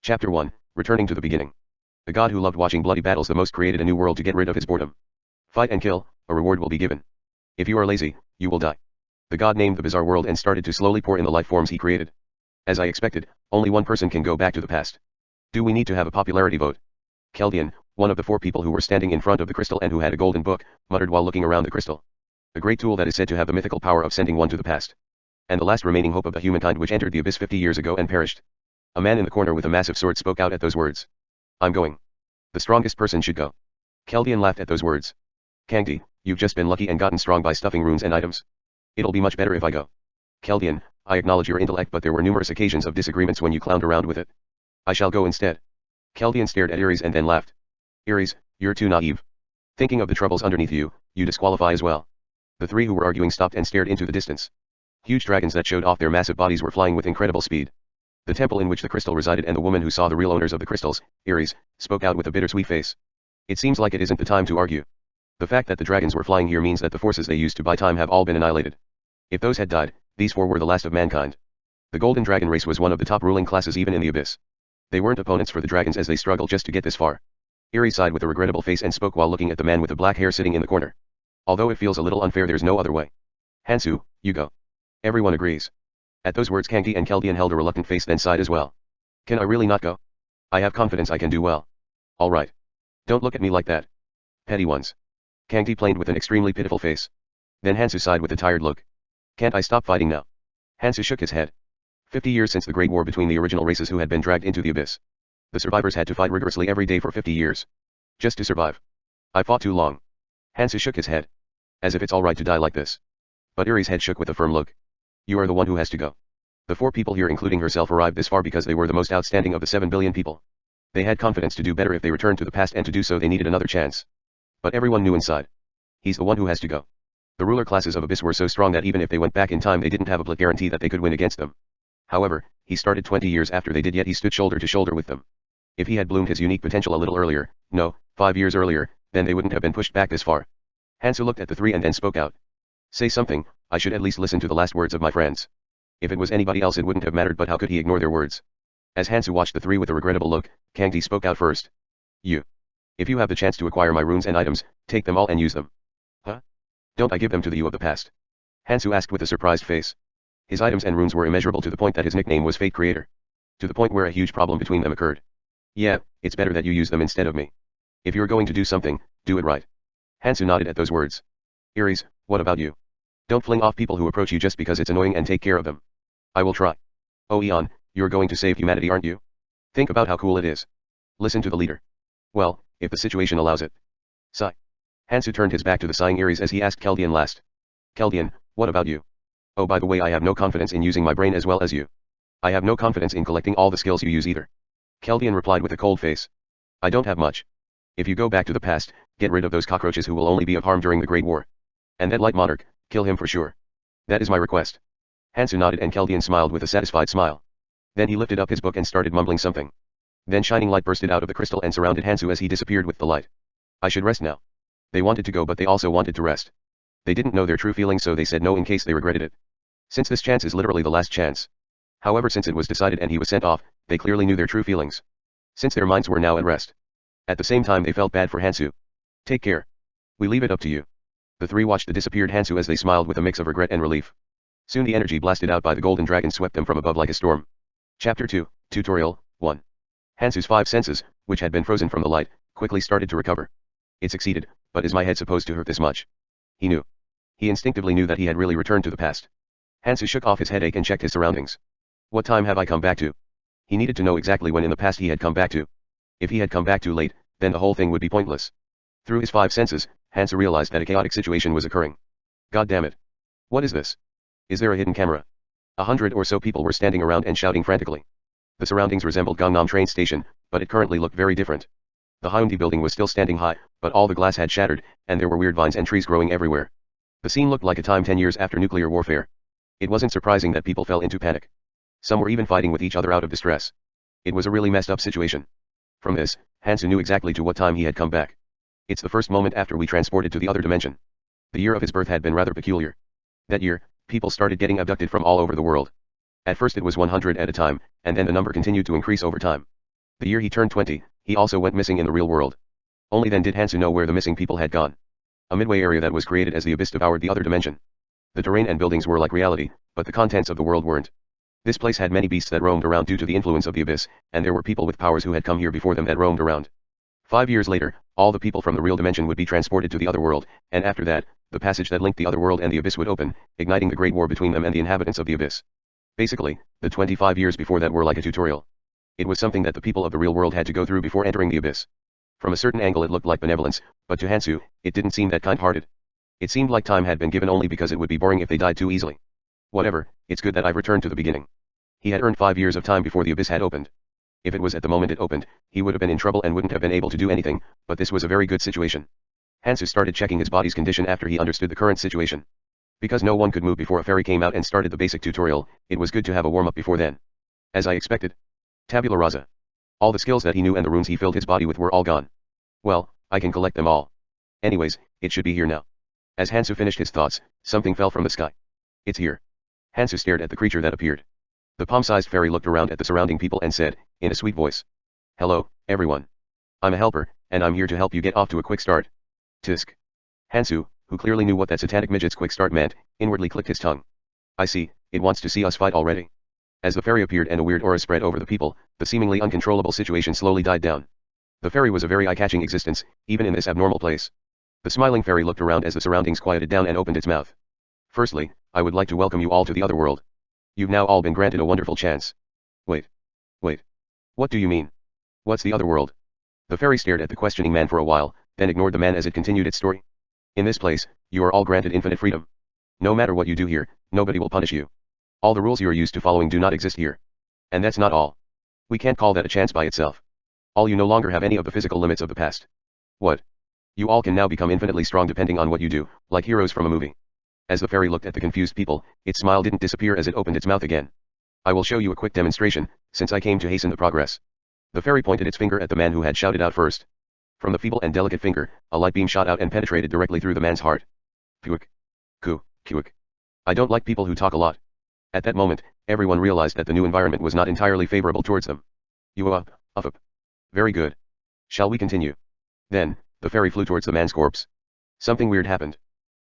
Chapter 1, Returning to the Beginning. The god who loved watching bloody battles the most created a new world to get rid of his boredom. Fight and kill, a reward will be given. If you are lazy, you will die. The god named the bizarre world and started to slowly pour in the life forms he created. As I expected, only one person can go back to the past. Do we need to have a popularity vote? Keldian, one of the 4 people who were standing in front of the crystal and who had a golden book, muttered while looking around the crystal. A great tool that is said to have the mythical power of sending one to the past. And the last remaining hope of the humankind which entered the abyss 50 years ago and perished. A man in the corner with a massive sword spoke out at those words. I'm going. The strongest person should go. Keldian laughed at those words. Kangdi, you've just been lucky and gotten strong by stuffing runes and items. It'll be much better if I go. Keldian, I acknowledge your intellect, but there were numerous occasions of disagreements when you clowned around with it. I shall go instead. Keldian stared at Ares and then laughed. Ares, you're too naive. Thinking of the troubles underneath you, you disqualify as well. The 3 who were arguing stopped and stared into the distance. Huge dragons that showed off their massive bodies were flying with incredible speed. The temple in which the crystal resided and the woman who saw the real owners of the crystals, Ares, spoke out with a bittersweet face. It seems like it isn't the time to argue. The fact that the dragons were flying here means that the forces they used to buy time have all been annihilated. If those had died, these 4 were the last of mankind. The golden dragon race was one of the top ruling classes even in the abyss. They weren't opponents for the dragons as they struggled just to get this far. Ares sighed with a regrettable face and spoke while looking at the man with the black hair sitting in the corner. Although it feels a little unfair, there's no other way. Hansu, you go. Everyone agrees. At those words Kangdi and Keldian held a reluctant face then sighed as well. Can I really not go? I have confidence I can do well. All right. Don't look at me like that. Petty ones. Kangdi plained with an extremely pitiful face. Then Hansu sighed with a tired look. Can't I stop fighting now? Hansu shook his head. 50 years since the Great War between the original races who had been dragged into the abyss. The survivors had to fight rigorously every day for 50 years. Just to survive. I fought too long. Hansu shook his head. As if it's alright to die like this. But Ares' head shook with a firm look. You are the one who has to go. The 4 people here including herself arrived this far because they were the most outstanding of the 7 billion people. They had confidence to do better if they returned to the past, and to do so they needed another chance. But everyone knew inside. He's the one who has to go. The ruler classes of Abyss were so strong that even if they went back in time they didn't have a blanket guarantee that they could win against them. However, he started 20 years after they did, yet he stood shoulder to shoulder with them. If he had bloomed his unique potential a little earlier, no, 5 years earlier, then they wouldn't have been pushed back this far. Hansu looked at the 3 and then spoke out. Say something, I should at least listen to the last words of my friends. If it was anybody else it wouldn't have mattered, but how could he ignore their words? As Hansu watched the 3 with a regrettable look, Kangdi spoke out first. You. If you have the chance to acquire my runes and items, take them all and use them. Huh? Don't I give them to the you of the past? Hansu asked with a surprised face. His items and runes were immeasurable to the point that his nickname was Fate Creator. To the point where a huge problem between them occurred. Yeah, it's better that you use them instead of me. If you're going to do something, do it right. Hansu nodded at those words. Ares, what about you? Don't fling off people who approach you just because it's annoying and take care of them. I will try. Oh Eon, you're going to save humanity, aren't you? Think about how cool it is. Listen to the leader. Well, if the situation allows it. Sigh. Hansu turned his back to the sighing Ares as he asked Keldian last. Keldian, what about you? Oh, by the way, I have no confidence in using my brain as well as you. I have no confidence in collecting all the skills you use either. Keldian replied with a cold face. I don't have much. If you go back to the past, get rid of those cockroaches who will only be of harm during the Great War. And that Light Monarch, kill him for sure. That is my request. Hansu nodded and Keldian smiled with a satisfied smile. Then he lifted up his book and started mumbling something. Then shining light bursted out of the crystal and surrounded Hansu as he disappeared with the light. I should rest now. They wanted to go, but they also wanted to rest. They didn't know their true feelings, so they said no in case they regretted it. Since this chance is literally the last chance. However, since it was decided and he was sent off, they clearly knew their true feelings. Since their minds were now at rest. At the same time they felt bad for Hansu. Take care. We leave it up to you. The 3 watched the disappeared Hansu as they smiled with a mix of regret and relief. Soon the energy blasted out by the golden dragon swept them from above like a storm. Chapter 2, Tutorial 1. Hansu's 5 senses, which had been frozen from the light, quickly started to recover. It succeeded, but is my head supposed to hurt this much? He knew. He instinctively knew that he had really returned to the past. Hansu shook off his headache and checked his surroundings. What time have I come back to? He needed to know exactly when in the past he had come back to. If he had come back too late, then the whole thing would be pointless. Through his 5 senses, Hansu realized that a chaotic situation was occurring. God damn it. What is this? Is there a hidden camera? 100 or so people were standing around and shouting frantically. The surroundings resembled Gangnam train station, but it currently looked very different. The Hyundai building was still standing high, but all the glass had shattered, and there were weird vines and trees growing everywhere. The scene looked like a time 10 years after nuclear warfare. It wasn't surprising that people fell into panic. Some were even fighting with each other out of distress. It was a really messed up situation. From this, Hansu knew exactly to what time he had come back. It's the first moment after we transported to the other dimension. The year of his birth had been rather peculiar. That year, people started getting abducted from all over the world. At first it was 100 at a time, and then the number continued to increase over time. The year he turned 20, he also went missing in the real world. Only then did Hansu know where the missing people had gone. A midway area that was created as the abyss devoured the other dimension. The terrain and buildings were like reality, but the contents of the world weren't. This place had many beasts that roamed around due to the influence of the abyss, and there were people with powers who had come here before them that roamed around. 5 years later, all the people from the real dimension would be transported to the other world, and after that, the passage that linked the other world and the abyss would open, igniting the great war between them and the inhabitants of the abyss. Basically, the 25 years before that were like a tutorial. It was something that the people of the real world had to go through before entering the abyss. From a certain angle it looked like benevolence, but to Hansu, it didn't seem that kind-hearted. It seemed like time had been given only because it would be boring if they died too easily. Whatever, it's good that I've returned to the beginning. He had earned 5 years of time before the abyss had opened. If it was at the moment it opened, he would have been in trouble and wouldn't have been able to do anything, but this was a very good situation. Hansu started checking his body's condition after he understood the current situation. Because no one could move before a fairy came out and started the basic tutorial, it was good to have a warm-up before then. As I expected. Tabula rasa. All the skills that he knew and the runes he filled his body with were all gone. Well, I can collect them all. Anyways, it should be here now. As Hansu finished his thoughts, something fell from the sky. It's here. Hansu stared at the creature that appeared. The palm-sized fairy looked around at the surrounding people and said, in a sweet voice. Hello, everyone. I'm a helper, and I'm here to help you get off to a quick start. Tisk. Hansu, who clearly knew what that satanic midget's quick start meant, inwardly clicked his tongue. I see, it wants to see us fight already. As the fairy appeared and a weird aura spread over the people, the seemingly uncontrollable situation slowly died down. The fairy was a very eye-catching existence, even in this abnormal place. The smiling fairy looked around as the surroundings quieted down and opened its mouth. Firstly, I would like to welcome you all to the other world. You've now all been granted a wonderful chance. Wait. What do you mean? What's the other world? The fairy stared at the questioning man for a while, then ignored the man as it continued its story. In this place, you are all granted infinite freedom. No matter what you do here, nobody will punish you. All the rules you are used to following do not exist here. And that's not all. We can't call that a chance by itself. All you no longer have any of the physical limits of the past. What? You all can now become infinitely strong depending on what you do, like heroes from a movie. As the fairy looked at the confused people, its smile didn't disappear as it opened its mouth again. I will show you a quick demonstration, since I came to hasten the progress. The fairy pointed its finger at the man who had shouted out first. From the feeble and delicate finger, a light beam shot out and penetrated directly through the man's heart. Puik. Kuik. I don't like people who talk a lot. At that moment, everyone realized that the new environment was not entirely favorable towards them. You up. Very good. Shall we continue? Then, the fairy flew towards the man's corpse. Something weird happened.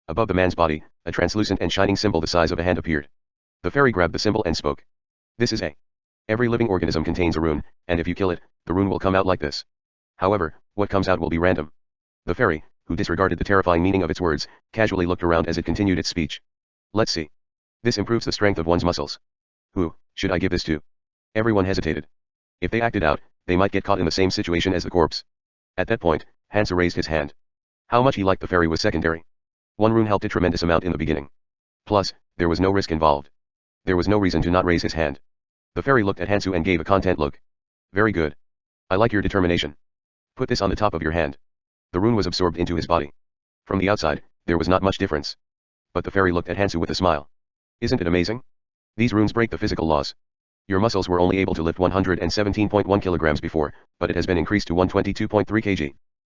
Above the man's body, a translucent and shining symbol the size of a hand appeared. The fairy grabbed the symbol and spoke. This is a. Every living organism contains a rune, and if you kill it, the rune will come out like this. However, what comes out will be random. The fairy, who disregarded the terrifying meaning of its words, casually looked around as it continued its speech. Let's see. This improves the strength of one's muscles. Who should I give this to? Everyone hesitated. If they acted out, they might get caught in the same situation as the corpse. At that point, Hansu raised his hand. How much he liked the fairy was secondary. One rune helped a tremendous amount in the beginning. Plus, there was no risk involved. There was no reason to not raise his hand. The fairy looked at Hansu and gave a content look. Very good. I like your determination. Put this on the top of your hand. The rune was absorbed into his body. From the outside, there was not much difference. But the fairy looked at Hansu with a smile. Isn't it amazing? These runes break the physical laws. Your muscles were only able to lift 117.1 kilograms before, but it has been increased to 122.3 kg.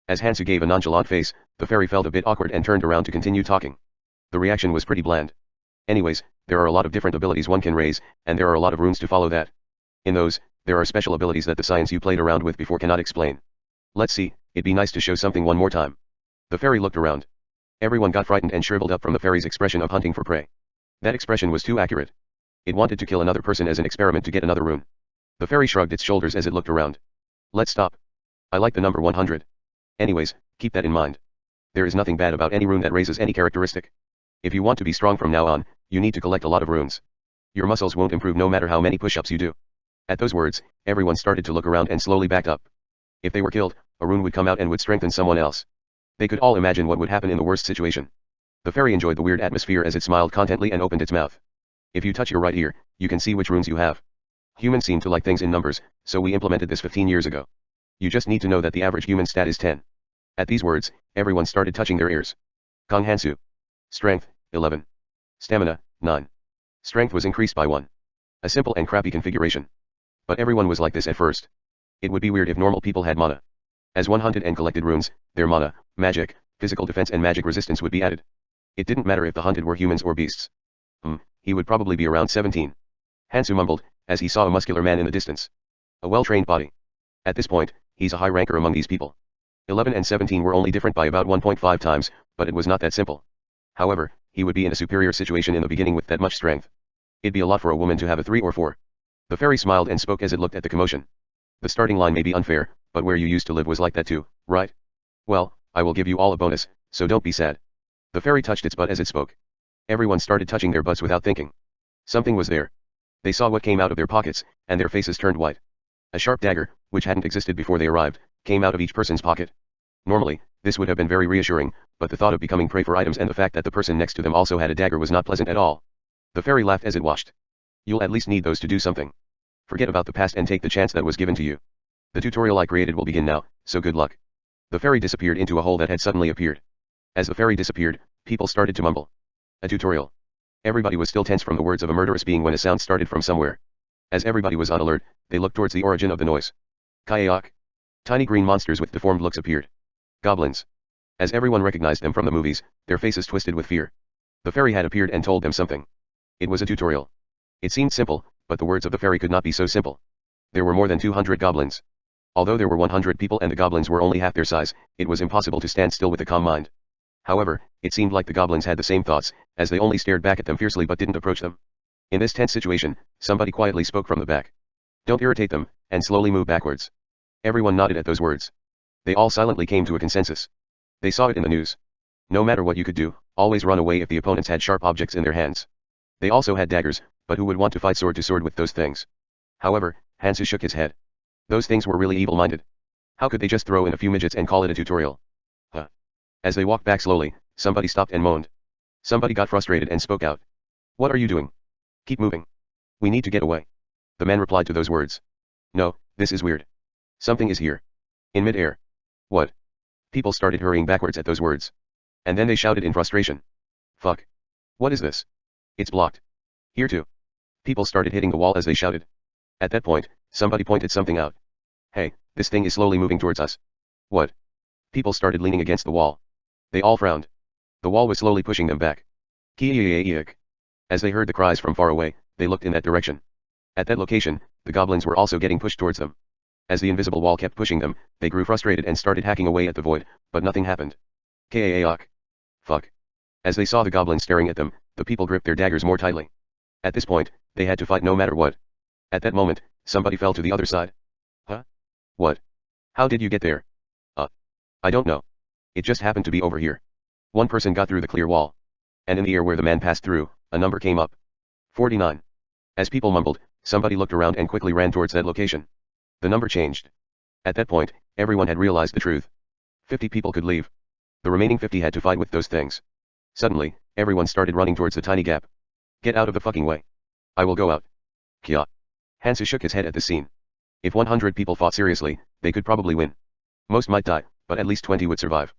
As Hansu gave a nonchalant face, the fairy felt a bit awkward and turned around to continue talking. The reaction was pretty bland. Anyways, there are a lot of different abilities one can raise, and there are a lot of runes to follow that. In those, there are special abilities that the science you played around with before cannot explain. Let's see, it'd be nice to show something one more time. The fairy looked around. Everyone got frightened and shriveled up from the fairy's expression of hunting for prey. That expression was too accurate. It wanted to kill another person as an experiment to get another rune. The fairy shrugged its shoulders as it looked around. Let's stop. I like the number 100. Anyways, keep that in mind. There is nothing bad about any rune that raises any characteristic. If you want to be strong from now on, you need to collect a lot of runes. Your muscles won't improve no matter how many push-ups you do. At those words, everyone started to look around and slowly backed up. If they were killed, a rune would come out and would strengthen someone else. They could all imagine what would happen in the worst situation. The fairy enjoyed the weird atmosphere as it smiled contently and opened its mouth. If you touch your right ear, you can see which runes you have. Humans seem to like things in numbers, so we implemented this 15 years ago. You just need to know that the average human stat is 10. At these words, everyone started touching their ears. Kong Hansu. Strength, 11. Stamina, 9. Strength was increased by 1. A simple and crappy configuration. But everyone was like this at first. It would be weird if normal people had mana. As one hunted and collected runes, their mana, magic, physical defense and magic resistance would be added. It didn't matter if the hunted were humans or beasts. He would probably be around 17. Hansu mumbled, as he saw a muscular man in the distance. A well-trained body. At this point, he's a high ranker among these people. 11 and 17 were only different by about 1.5 times, but it was not that simple. However, he would be in a superior situation in the beginning with that much strength. It'd be a lot for a woman to have a 3 or 4. The fairy smiled and spoke as it looked at the commotion. The starting line may be unfair, but where you used to live was like that too, right? Well, I will give you all a bonus, so don't be sad. The fairy touched its butt as it spoke. Everyone started touching their butts without thinking. Something was there. They saw what came out of their pockets, and their faces turned white. A sharp dagger, which hadn't existed before they arrived, came out of each person's pocket. Normally, this would have been very reassuring, but the thought of becoming prey for items and the fact that the person next to them also had a dagger was not pleasant at all. The fairy laughed as it watched. You'll at least need those to do something. Forget about the past and take the chance that was given to you. The tutorial I created will begin now, so good luck. The fairy disappeared into a hole that had suddenly appeared. As the fairy disappeared, people started to mumble. A tutorial. Everybody was still tense from the words of a murderous being when a sound started from somewhere. As everybody was on alert, they looked towards the origin of the noise. Kayak. Tiny green monsters with deformed looks appeared. Goblins. As everyone recognized them from the movies, their faces twisted with fear. The fairy had appeared and told them something. It was a tutorial. It seemed simple, but the words of the fairy could not be so simple. There were more than 200 goblins. Although there were 100 people and the goblins were only half their size, it was impossible to stand still with a calm mind. However, it seemed like the goblins had the same thoughts, as they only stared back at them fiercely but didn't approach them. In this tense situation, somebody quietly spoke from the back. Don't irritate them, and slowly move backwards. Everyone nodded at those words. They all silently came to a consensus. They saw it in the news. No matter what you could do, always run away if the opponents had sharp objects in their hands. They also had daggers, but who would want to fight sword to sword with those things? However, Hansu shook his head. Those things were really evil-minded. How could they just throw in a few midgets and call it a tutorial? Huh. As they walked back slowly, somebody stopped and moaned. Somebody got frustrated and spoke out. What are you doing? Keep moving. We need to get away. The man replied to those words. No, this is weird. Something is here. In mid-air. What? People started hurrying backwards at those words. And then they shouted in frustration. Fuck. What is this? It's blocked. Here too. People started hitting the wall as they shouted. At that point, somebody pointed something out. Hey, this thing is slowly moving towards us. What? People started leaning against the wall. They all frowned. The wall was slowly pushing them back. Kiyak. As they heard the cries from far away, they looked in that direction. At that location, the goblins were also getting pushed towards them. As the invisible wall kept pushing them, they grew frustrated and started hacking away at the void, but nothing happened. Kayak. Fuck. As they saw the goblins staring at them, the people gripped their daggers more tightly. At this point, they had to fight no matter what. At that moment, somebody fell to the other side. Huh? What? How did you get there? I don't know. It just happened to be over here. One person got through the clear wall. And in the air where the man passed through, a number came up. 49. As people mumbled, somebody looked around and quickly ran towards that location. The number changed. At that point, everyone had realized the truth. 50 people could leave. The remaining 50 had to fight with those things. Suddenly, everyone started running towards the tiny gap. Get out of the fucking way. I will go out. Kya. Hansu shook his head at this scene. If 100 people fought seriously, they could probably win. Most might die, but at least 20 would survive.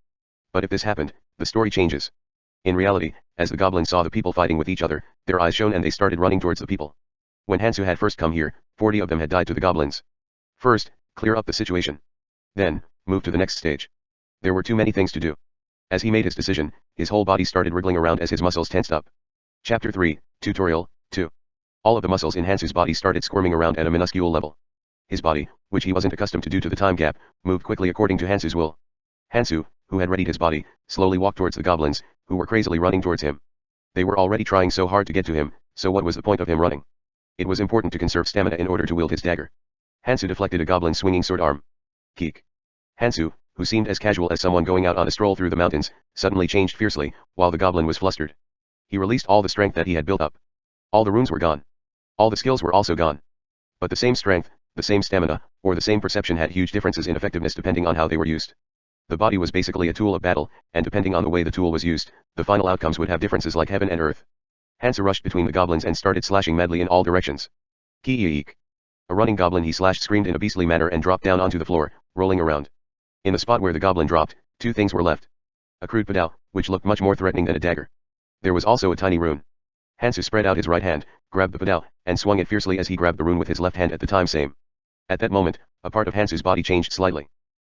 But if this happened, the story changes. In reality, as the goblins saw the people fighting with each other, their eyes shone and they started running towards the people. When Hansu had first come here, 40 of them had died to the goblins. First, clear up the situation. Then, move to the next stage. There were too many things to do. As he made his decision, his whole body started wriggling around as his muscles tensed up. Chapter 3, Tutorial, 2. All of the muscles in Hansu's body started squirming around at a minuscule level. His body, which he wasn't accustomed to due to the time gap, moved quickly according to Hansu's will. Hansu, who had readied his body, slowly walked towards the goblins, who were crazily running towards him. They were already trying so hard to get to him, so what was the point of him running? It was important to conserve stamina in order to wield his dagger. Hansu deflected a goblin's swinging sword arm. Keek. Hansu, who seemed as casual as someone going out on a stroll through the mountains, suddenly changed fiercely, while the goblin was flustered. He released all the strength that he had built up. All the runes were gone. All the skills were also gone. But the same strength, the same stamina, or the same perception had huge differences in effectiveness depending on how they were used. The body was basically a tool of battle, and depending on the way the tool was used, the final outcomes would have differences like heaven and earth. Hansu rushed between the goblins and started slashing madly in all directions. Ki-eek. A running goblin he slashed screamed in a beastly manner and dropped down onto the floor, rolling around. In the spot where the goblin dropped, two things were left. A crude padao, which looked much more threatening than a dagger. There was also a tiny rune. Hansu spread out his right hand, grabbed the padao, and swung it fiercely as he grabbed the rune with his left hand at the time same. At that moment, a part of Hansu's body changed slightly.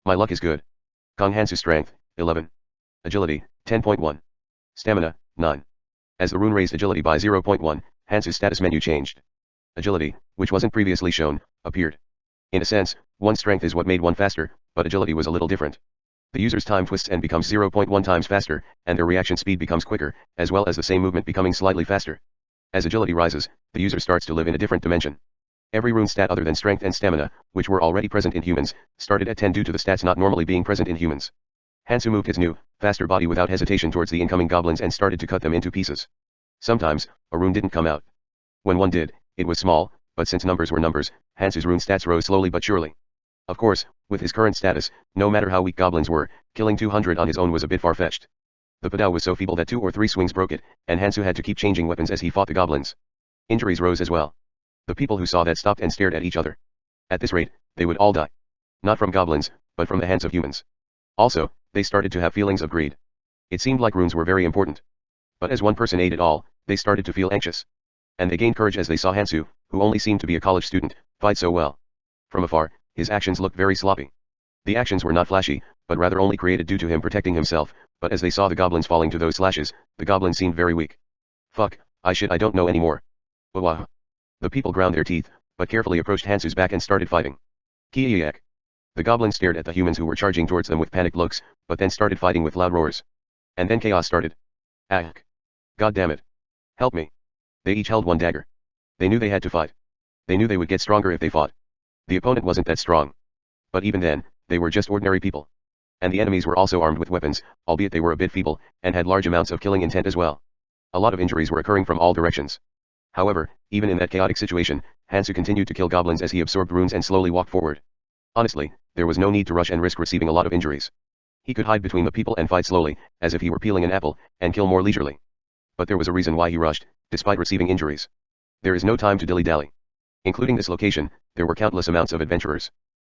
My luck is good. Kong Hansu strength, 11. Agility, 10.1. Stamina, 9. As the rune raised agility by 0.1, Hansu's status menu changed. Agility, which wasn't previously shown, appeared. In a sense, one's strength is what made one faster, but agility was a little different. The user's time twists and becomes 0.1 times faster, and their reaction speed becomes quicker, as well as the same movement becoming slightly faster. As agility rises, the user starts to live in a different dimension. Every rune stat other than strength and stamina, which were already present in humans, started at 10 due to the stats not normally being present in humans. Hansu moved his new, faster body without hesitation towards the incoming goblins and started to cut them into pieces. Sometimes, a rune didn't come out. When one did, it was small, but since numbers were numbers, Hansu's rune stats rose slowly but surely. Of course, with his current status, no matter how weak goblins were, killing 200 on his own was a bit far-fetched. The Padao was so feeble that 2 or 3 swings broke it, and Hansu had to keep changing weapons as he fought the goblins. Injuries rose as well. The people who saw that stopped and stared at each other. At this rate, they would all die. Not from goblins, but from the hands of humans. Also, they started to have feelings of greed. It seemed like runes were very important. But as one person ate it all, they started to feel anxious. And they gained courage as they saw Hansu, who only seemed to be a college student, fight so well. From afar, his actions looked very sloppy. The actions were not flashy, but rather only created due to him protecting himself, but as they saw the goblins falling to those slashes, the goblins seemed very weak. Fuck, I don't know anymore. Wah. The people ground their teeth, but carefully approached Hansu's back and started fighting. Kiyak. The goblins stared at the humans who were charging towards them with panicked looks, but then started fighting with loud roars. And then chaos started. Ack. God damn it. Help me. They each held one dagger. They knew they had to fight. They knew they would get stronger if they fought. The opponent wasn't that strong. But even then, they were just ordinary people. And the enemies were also armed with weapons, albeit they were a bit feeble, and had large amounts of killing intent as well. A lot of injuries were occurring from all directions. However, even in that chaotic situation, Hansu continued to kill goblins as he absorbed runes and slowly walked forward. Honestly, there was no need to rush and risk receiving a lot of injuries. He could hide between the people and fight slowly, as if he were peeling an apple, and kill more leisurely. But there was a reason why he rushed, despite receiving injuries. There is no time to dilly-dally. Including this location, there were countless amounts of adventurers.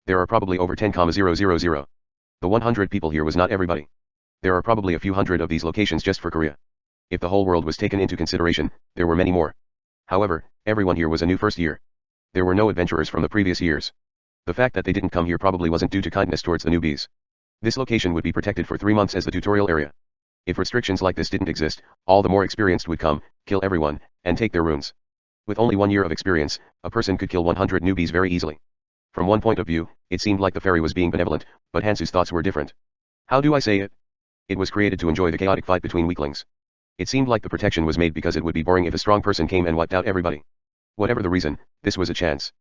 There are probably over 10,000. The 100 people here was not everybody. There are probably a few hundred of these locations just for Korea. If the whole world was taken into consideration, there were many more. However, everyone here was a new first year. There were no adventurers from the previous years. The fact that they didn't come here probably wasn't due to kindness towards the newbies. This location would be protected for 3 months as the tutorial area. If restrictions like this didn't exist, all the more experienced would come, kill everyone, and take their runes. With only 1 year of experience, a person could kill 100 newbies very easily. From one point of view, it seemed like the fairy was being benevolent, but Hansu's thoughts were different. How do I say it? It was created to enjoy the chaotic fight between weaklings. It seemed like the protection was made because it would be boring if a strong person came and wiped out everybody. Whatever the reason, this was a chance.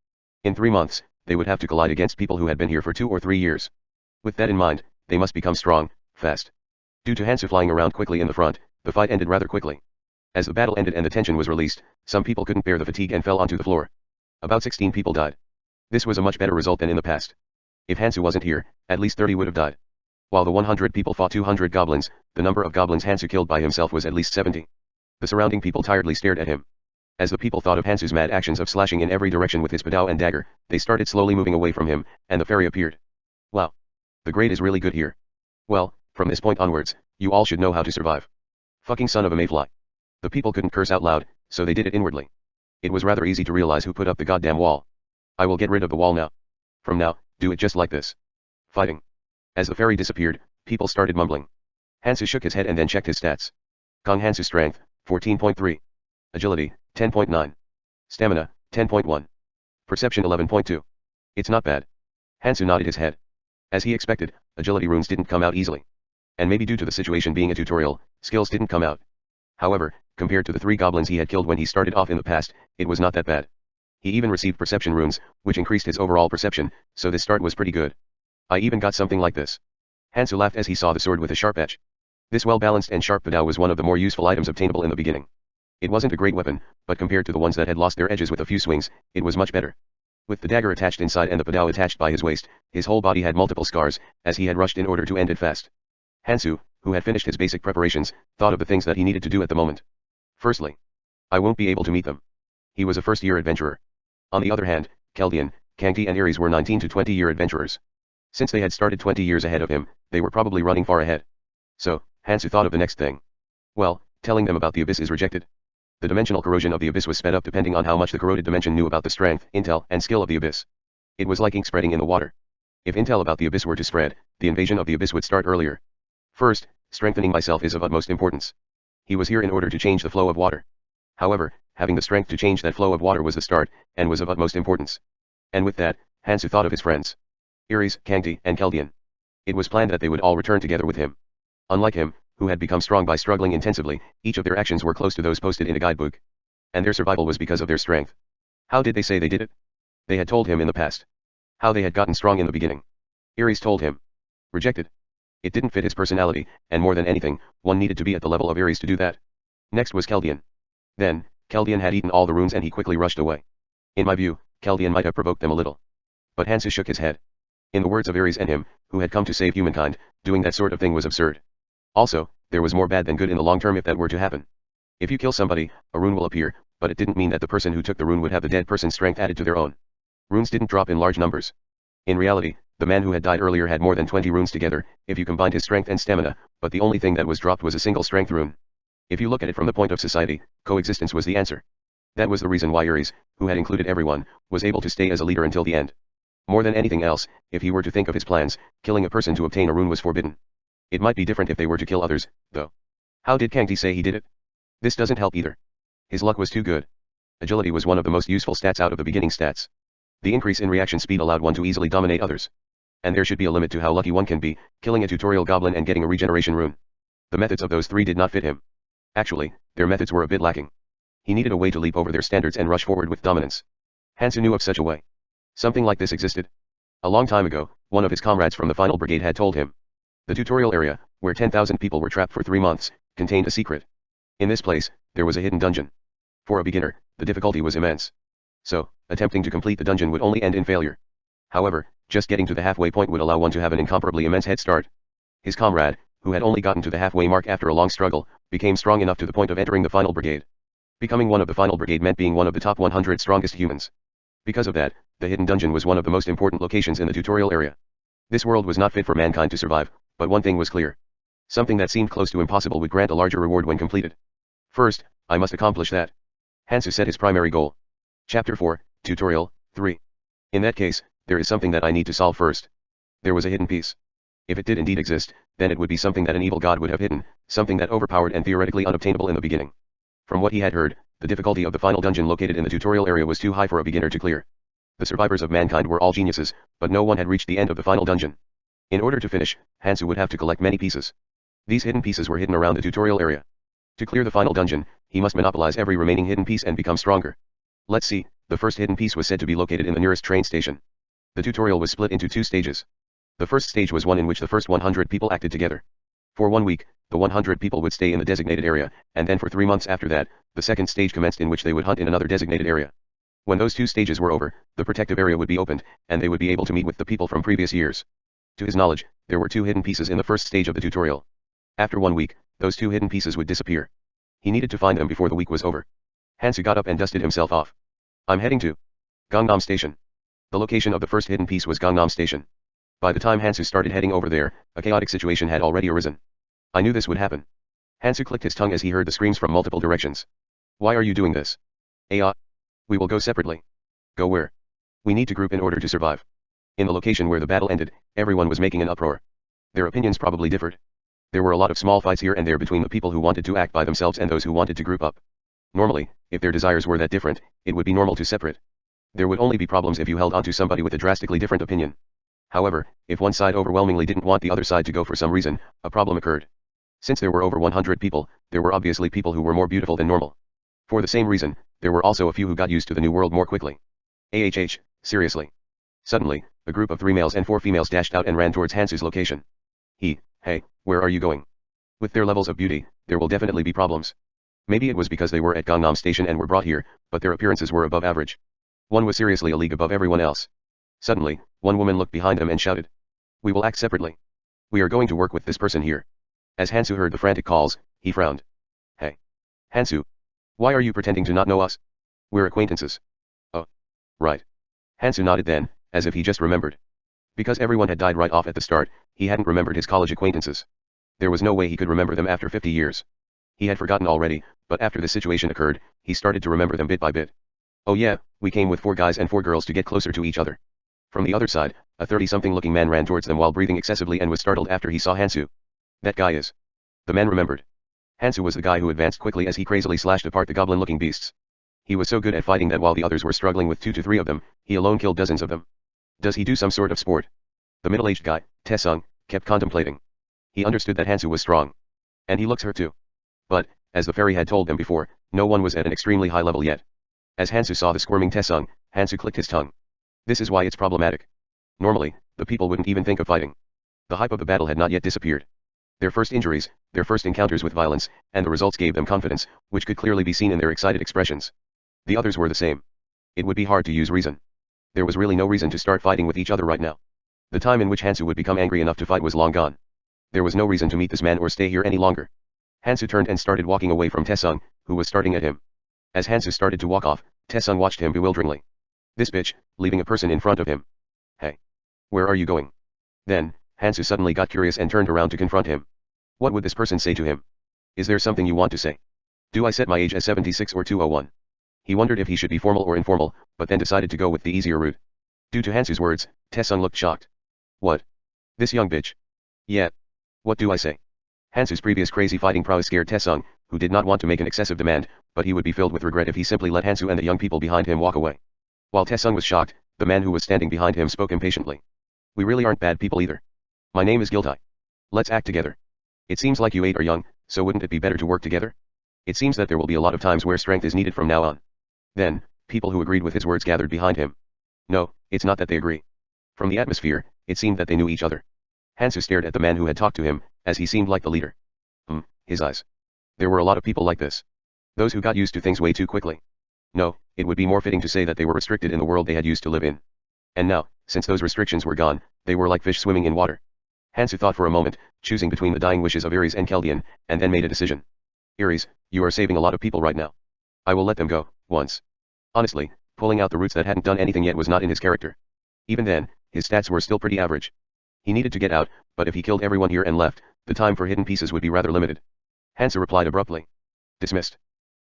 In 3 months, they would have to collide against people who had been here for 2 or 3 years. With that in mind, they must become strong, fast. Due to Hansu flying around quickly in the front, the fight ended rather quickly. As the battle ended and the tension was released, some people couldn't bear the fatigue and fell onto the floor. About 16 people died. This was a much better result than in the past. If Hansu wasn't here, at least 30 would have died. While the 100 people fought 200 goblins, the number of goblins Hansu killed by himself was at least 70. The surrounding people tiredly stared at him. As the people thought of Hansu's mad actions of slashing in every direction with his padao and dagger, they started slowly moving away from him, and the fairy appeared. Wow. The grade is really good here. Well, from this point onwards, you all should know how to survive. Fucking son of a mayfly. The people couldn't curse out loud, so they did it inwardly. It was rather easy to realize who put up the goddamn wall. I will get rid of the wall now. From now, do it just like this. Fighting. As the fairy disappeared, people started mumbling. Hansu shook his head and then checked his stats. Kong Hansu strength, 14.3. Agility, 10.9. Stamina, 10.1. Perception 11.2. It's not bad. Hansu nodded his head. As he expected, agility runes didn't come out easily. And maybe due to the situation being a tutorial, skills didn't come out. However, compared to the 3 goblins he had killed when he started off in the past, it was not that bad. He even received perception runes, which increased his overall perception, so this start was pretty good. I even got something like this. Hansu laughed as he saw the sword with a sharp edge. This well-balanced and sharp padao was one of the more useful items obtainable in the beginning. It wasn't a great weapon, but compared to the ones that had lost their edges with a few swings, it was much better. With the dagger attached inside and the padao attached by his waist, his whole body had multiple scars, as he had rushed in order to end it fast. Hansu, who had finished his basic preparations, thought of the things that he needed to do at the moment. Firstly, I won't be able to meet them. He was a first-year adventurer. On the other hand, Keldian, Kangti and Aries were 19 to 20-year adventurers. Since they had started 20 years ahead of him, they were probably running far ahead. So, Hansu thought of the next thing. Well, telling them about the abyss is rejected. The dimensional corrosion of the abyss was sped up depending on how much the corroded dimension knew about the strength, intel, and skill of the abyss. It was like ink spreading in the water. If intel about the abyss were to spread, the invasion of the abyss would start earlier. First, strengthening myself is of utmost importance. He was here in order to change the flow of water. However, having the strength to change that flow of water was the start, and was of utmost importance. And with that, Hansu thought of his friends. Ares, Kangti, and Keldian. It was planned that they would all return together with him. Unlike him, who had become strong by struggling intensively, each of their actions were close to those posted in a guidebook. And their survival was because of their strength. How did they say they did it? They had told him in the past. How they had gotten strong in the beginning. Ares told him. Rejected. It didn't fit his personality, and more than anything, one needed to be at the level of Ares to do that. Next was Keldian. Then, Keldian had eaten all the runes and he quickly rushed away. In my view, Keldian might have provoked them a little. But Hansu shook his head. In the words of Ares and him, who had come to save humankind, doing that sort of thing was absurd. Also, there was more bad than good in the long term if that were to happen. If you kill somebody, a rune will appear, but it didn't mean that the person who took the rune would have the dead person's strength added to their own. Runes didn't drop in large numbers. In reality, the man who had died earlier had more than 20 runes together, if you combined his strength and stamina, but the only thing that was dropped was a single strength rune. If you look at it from the point of society, coexistence was the answer. That was the reason why Ares, who had included everyone, was able to stay as a leader until the end. More than anything else, if he were to think of his plans, killing a person to obtain a rune was forbidden. It might be different if they were to kill others, though. How did Kangti say he did it? This doesn't help either. His luck was too good. Agility was one of the most useful stats out of the beginning stats. The increase in reaction speed allowed one to easily dominate others. And there should be a limit to how lucky one can be, killing a tutorial goblin and getting a regeneration rune. The methods of those three did not fit him. Actually, their methods were a bit lacking. He needed a way to leap over their standards and rush forward with dominance. Hansu knew of such a way. Something like this existed. A long time ago, one of his comrades from the final brigade had told him. The tutorial area, where 10,000 people were trapped for 3 months, contained a secret. In this place, there was a hidden dungeon. For a beginner, the difficulty was immense. So, attempting to complete the dungeon would only end in failure. However, just getting to the halfway point would allow one to have an incomparably immense head start. His comrade, who had only gotten to the halfway mark after a long struggle, became strong enough to the point of entering the final brigade. Becoming one of the final brigade meant being one of the top 100 strongest humans. Because of that, the hidden dungeon was one of the most important locations in the tutorial area. This world was not fit for mankind to survive, but one thing was clear. Something that seemed close to impossible would grant a larger reward when completed. First, I must accomplish that. Hansu set his primary goal. Chapter 4, Tutorial 3. In that case, there is something that I need to solve first. There was a hidden piece. If it did indeed exist, then it would be something that an evil god would have hidden, something that overpowered and theoretically unobtainable in the beginning. From what he had heard, the difficulty of the final dungeon located in the tutorial area was too high for a beginner to clear. The survivors of mankind were all geniuses, but no one had reached the end of the final dungeon. In order to finish, Hansu would have to collect many pieces. These hidden pieces were hidden around the tutorial area. To clear the final dungeon, he must monopolize every remaining hidden piece and become stronger. Let's see, the first hidden piece was said to be located in the nearest train station. The tutorial was split into 2 stages. The first stage was one in which the first 100 people acted together. For 1 week, the 100 people would stay in the designated area, and then for 3 months after that, the second stage commenced in which they would hunt in another designated area. When those 2 stages were over, the protective area would be opened, and they would be able to meet with the people from previous years. To his knowledge, there were 2 hidden pieces in the first stage of the tutorial. After 1 week, those 2 hidden pieces would disappear. He needed to find them before the week was over. Hansu got up and dusted himself off. I'm heading to Gangnam Station. The location of the first hidden piece was Gangnam Station. By the time Hansu started heading over there, a chaotic situation had already arisen. I knew this would happen. Hansu clicked his tongue as he heard the screams from multiple directions. Why are you doing this? We will go separately. Go where? We need to group in order to survive. In the location where the battle ended, everyone was making an uproar. Their opinions probably differed. There were a lot of small fights here and there between the people who wanted to act by themselves and those who wanted to group up. Normally, if their desires were that different, it would be normal to separate. There would only be problems if you held onto somebody with a drastically different opinion. However, if one side overwhelmingly didn't want the other side to go for some reason, a problem occurred. Since there were over 100 people, there were obviously people who were more beautiful than normal. For the same reason, there were also a few who got used to the new world more quickly. Seriously. Suddenly, a group of 3 males and 4 females dashed out and ran towards Hansu's location. Hey, where are you going? With their levels of beauty, there will definitely be problems. Maybe it was because they were at Gangnam Station and were brought here, but their appearances were above average. One was seriously a league above everyone else. Suddenly, one woman looked behind them and shouted. We will act separately. We are going to work with this person here. As Hansu heard the frantic calls, he frowned. Hey. Hansu. Why are you pretending to not know us? We're acquaintances. Oh. Right. Hansu nodded then, as if he just remembered. Because everyone had died right off at the start, he hadn't remembered his college acquaintances. There was no way he could remember them after 50 years. He had forgotten already, but after the situation occurred, he started to remember them bit by bit. Oh yeah, we came with 4 guys and 4 girls to get closer to each other. From the other side, a 30-something looking man ran towards them while breathing excessively and was startled after he saw Hansu. That guy is. The man remembered. Hansu was the guy who advanced quickly as he crazily slashed apart the goblin-looking beasts. He was so good at fighting that while the others were struggling with 2 to 3 of them, he alone killed dozens of them. Does he do some sort of sport? The middle-aged guy, Taesung, kept contemplating. He understood that Hansu was strong. And he looks hurt too. But, as the fairy had told them before, no one was at an extremely high level yet. As Hansu saw the squirming Taesung, Hansu clicked his tongue. This is why it's problematic. Normally, the people wouldn't even think of fighting. The hype of the battle had not yet disappeared. Their first injuries, their first encounters with violence, and the results gave them confidence, which could clearly be seen in their excited expressions. The others were the same. It would be hard to use reason. There was really no reason to start fighting with each other right now. The time in which Hansu would become angry enough to fight was long gone. There was no reason to meet this man or stay here any longer. Hansu turned and started walking away from Taesung, who was starting at him. As Hansu started to walk off, Taesung watched him bewilderingly. This bitch, leaving a person in front of him. Hey. Where are you going? Then, Hansu suddenly got curious and turned around to confront him. What would this person say to him? Is there something you want to say? Do I set my age as 76 or 201? He wondered if he should be formal or informal, but then decided to go with the easier route. Due to Hansu's words, Taesung looked shocked. What? This young bitch? Yeah. What do I say? Hansu's previous crazy fighting prowess scared Taesung, who did not want to make an excessive demand, but he would be filled with regret if he simply let Hansu and the young people behind him walk away. While Taesung was shocked, the man who was standing behind him spoke impatiently. We really aren't bad people either. My name is Giltai. Let's act together. It seems like you eight are young, so wouldn't it be better to work together? It seems that there will be a lot of times where strength is needed from now on. Then, people who agreed with his words gathered behind him. No, it's not that they agree. From the atmosphere, it seemed that they knew each other. Hansu stared at the man who had talked to him, as he seemed like the leader. His eyes. There were a lot of people like this. Those who got used to things way too quickly. No, it would be more fitting to say that they were restricted in the world they had used to live in. And now, since those restrictions were gone, they were like fish swimming in water. Hansu thought for a moment, choosing between the dying wishes of Ares and Keldian, and then made a decision. Ares, you are saving a lot of people right now. I will let them go, once. Honestly, pulling out the roots that hadn't done anything yet was not in his character. Even then, his stats were still pretty average. He needed to get out, but if he killed everyone here and left, the time for hidden pieces would be rather limited. Hansu replied abruptly. Dismissed.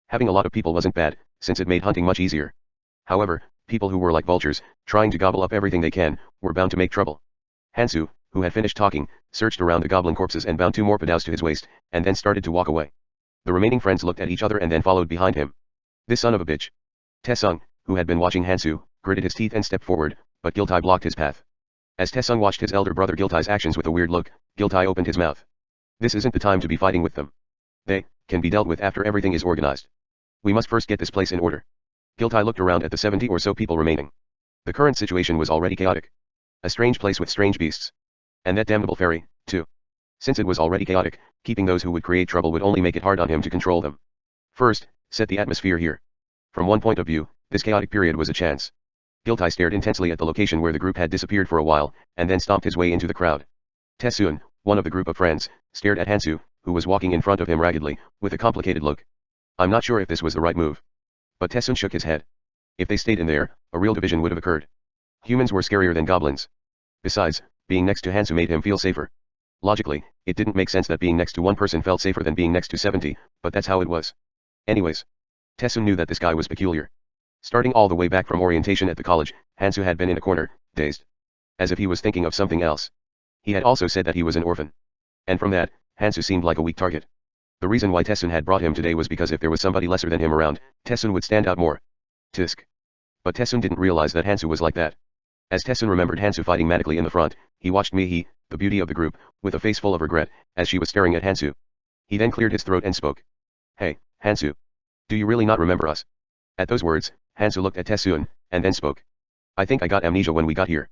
Having a lot of people wasn't bad, since it made hunting much easier. However, people who were like vultures, trying to gobble up everything they can, were bound to make trouble. Hansu, who had finished talking, searched around the goblin corpses and bound 2 more padaws to his waist, and then started to walk away. The remaining friends looked at each other and then followed behind him. This son of a bitch. Taesung, who had been watching Hansu, gritted his teeth and stepped forward, but Giltai blocked his path. As Taesung watched his elder brother Giltai's actions with a weird look, Giltai opened his mouth. This isn't the time to be fighting with them. They can be dealt with after everything is organized. We must first get this place in order. Giltai looked around at the 70 or so people remaining. The current situation was already chaotic. A strange place with strange beasts. And that damnable fairy, too. Since it was already chaotic, keeping those who would create trouble would only make it hard on him to control them. First, set the atmosphere here. From one point of view, this chaotic period was a chance. Giltai stared intensely at the location where the group had disappeared for a while, and then stomped his way into the crowd. Taesun, one of the group of friends, stared at Hansu, who was walking in front of him raggedly, with a complicated look. I'm not sure if this was the right move. But Taesun shook his head. If they stayed in there, a real division would have occurred. Humans were scarier than goblins. Besides, being next to Hansu made him feel safer. Logically, it didn't make sense that being next to one person felt safer than being next to 70, but that's how it was. Anyways. Taesun knew that this guy was peculiar. Starting all the way back from orientation at the college, Hansu had been in a corner, dazed. As if he was thinking of something else. He had also said that he was an orphan. And from that, Hansu seemed like a weak target. The reason why Taesun had brought him today was because if there was somebody lesser than him around, Taesun would stand out more. Tisk. But Taesun didn't realize that Hansu was like that. As Taesun remembered Hansu fighting manically in the front, he watched Mihi, the beauty of the group, with a face full of regret, as she was staring at Hansu. He then cleared his throat and spoke. Hey, Hansu. Do you really not remember us? At those words, Hansu looked at Taesun, and then spoke. I think I got amnesia when we got here.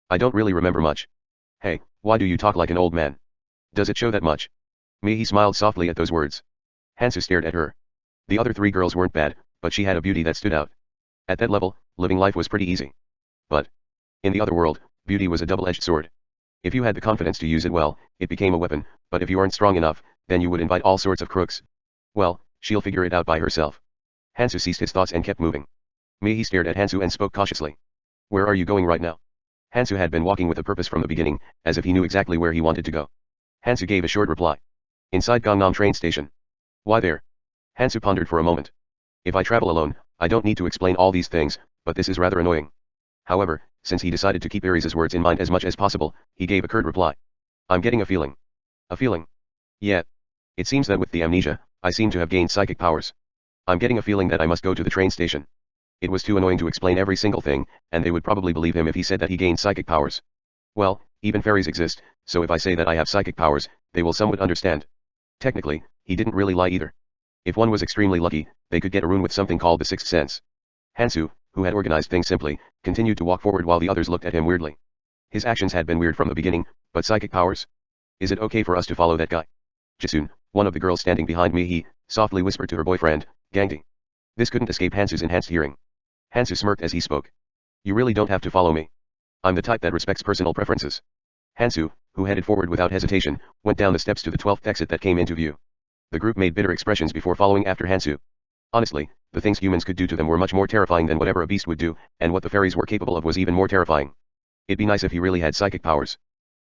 I don't really remember much. Hey, why do you talk like an old man? Does it show that much? Mihi smiled softly at those words. Hansu stared at her. The other 3 girls weren't bad, but she had a beauty that stood out. At that level, living life was pretty easy. But in the other world, beauty was a double-edged sword. If you had the confidence to use it well, it became a weapon, but if you aren't strong enough, then you would invite all sorts of crooks. Well, she'll figure it out by herself. Hansu ceased his thoughts and kept moving. Mihi stared at Hansu and spoke cautiously. Where are you going right now? Hansu had been walking with a purpose from the beginning, as if he knew exactly where he wanted to go. Hansu gave a short reply. Inside Gangnam train station. Why there? Hansu pondered for a moment. If I travel alone, I don't need to explain all these things, but this is rather annoying. However, since he decided to keep Ares' words in mind as much as possible, he gave a curt reply. I'm getting a feeling. A feeling? Yeah. It seems that with the amnesia, I seem to have gained psychic powers. I'm getting a feeling that I must go to the train station. It was too annoying to explain every single thing, and they would probably believe him if he said that he gained psychic powers. Well, even fairies exist, so if I say that I have psychic powers, they will somewhat understand. Technically, he didn't really lie either. If one was extremely lucky, they could get a rune with something called the sixth sense. Hansu, who had organized things simply, continued to walk forward while the others looked at him weirdly. His actions had been weird from the beginning, but psychic powers? Is it okay for us to follow that guy? Jisun, one of the girls standing behind me, softly whispered to her boyfriend, Gangdi. This couldn't escape Hansu's enhanced hearing. Hansu smirked as he spoke. You really don't have to follow me. I'm the type that respects personal preferences. Hansu, who headed forward without hesitation, went down the steps to the 12th exit that came into view. The group made bitter expressions before following after Hansu. Honestly, the things humans could do to them were much more terrifying than whatever a beast would do, and what the fairies were capable of was even more terrifying. It'd be nice if he really had psychic powers.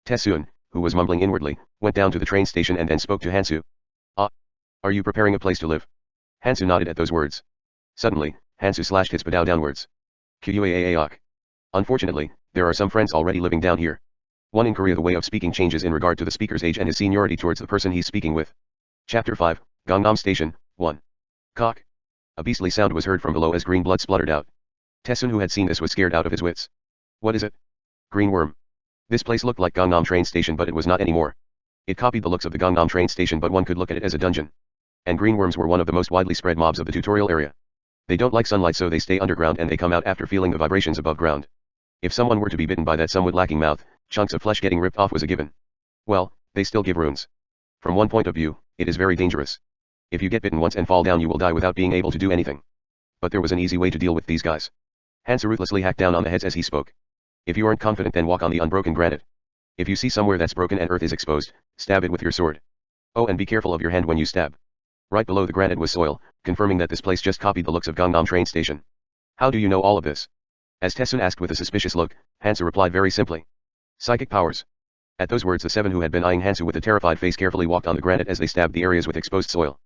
Tessun, who was mumbling inwardly, went down to the train station and then spoke to Hansu. Ah. Are you preparing a place to live? Hansu nodded at those words. Suddenly, Hansu slashed his padao downwards. Kuaak. Unfortunately, there are some friends already living down here. One in Korea, the way of speaking changes in regard to the speaker's age and his seniority towards the person he's speaking with. Chapter 5, Gangnam Station, 1. Cock. A beastly sound was heard from below as green blood spluttered out. Tessun, who had seen this, was scared out of his wits. What is it? Green worm. This place looked like Gangnam train station, but it was not anymore. It copied the looks of the Gangnam train station, but one could look at it as a dungeon. And green worms were one of the most widely spread mobs of the tutorial area. They don't like sunlight, so they stay underground and they come out after feeling the vibrations above ground. If someone were to be bitten by that somewhat lacking mouth, chunks of flesh getting ripped off was a given. Well, they still give runes. From one point of view, it is very dangerous. If you get bitten once and fall down, you will die without being able to do anything. But there was an easy way to deal with these guys. Hansu ruthlessly hacked down on the heads as he spoke. If you aren't confident, then walk on the unbroken granite. If you see somewhere that's broken and earth is exposed, stab it with your sword. Oh, and be careful of your hand when you stab. Right below the granite was soil, confirming that this place just copied the looks of Gangnam train station. How do you know all of this? As Tessun asked with a suspicious look, Hansu replied very simply. Psychic powers. At those words, the seven who had been eyeing Hansu with a terrified face carefully walked on the granite as they stabbed the areas with exposed soil.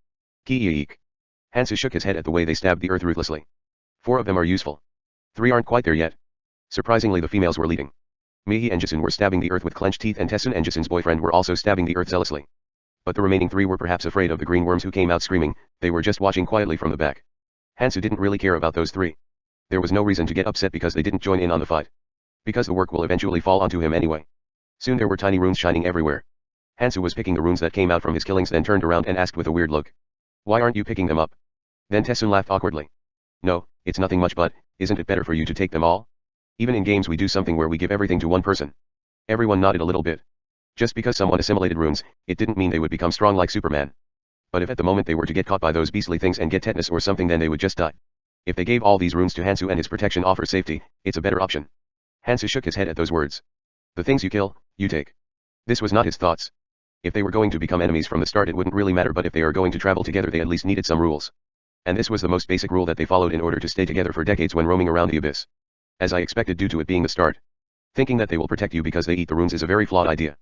Ki-eek. Hansu shook his head at the way they stabbed the earth ruthlessly. 4 of them are useful. 3 aren't quite there yet. Surprisingly, the females were leading. Mihi and Jisun were stabbing the earth with clenched teeth, and Tessun and Jisun's boyfriend were also stabbing the earth zealously. But the remaining 3 were perhaps afraid of the green worms who came out screaming. They were just watching quietly from the back. Hansu didn't really care about those 3. There was no reason to get upset because they didn't join in on the fight. Because the work will eventually fall onto him anyway. Soon there were tiny runes shining everywhere. Hansu was picking the runes that came out from his killings, then turned around and asked with a weird look. Why aren't you picking them up? Then Tessun laughed awkwardly. No, it's nothing much, but isn't it better for you to take them all? Even in games we do something where we give everything to one person. Everyone nodded a little bit. Just because someone assimilated runes, it didn't mean they would become strong like Superman. But if at the moment they were to get caught by those beastly things and get tetanus or something, then they would just die. If they gave all these runes to Hansu and his protection offers safety, it's a better option. Hansu shook his head at those words. The things you kill, you take. This was not his thoughts. If they were going to become enemies from the start, it wouldn't really matter, but if they are going to travel together, they at least needed some rules. And this was the most basic rule that they followed in order to stay together for decades when roaming around the abyss. As I expected, due to it being the start. Thinking that they will protect you because they eat the runes is a very flawed idea.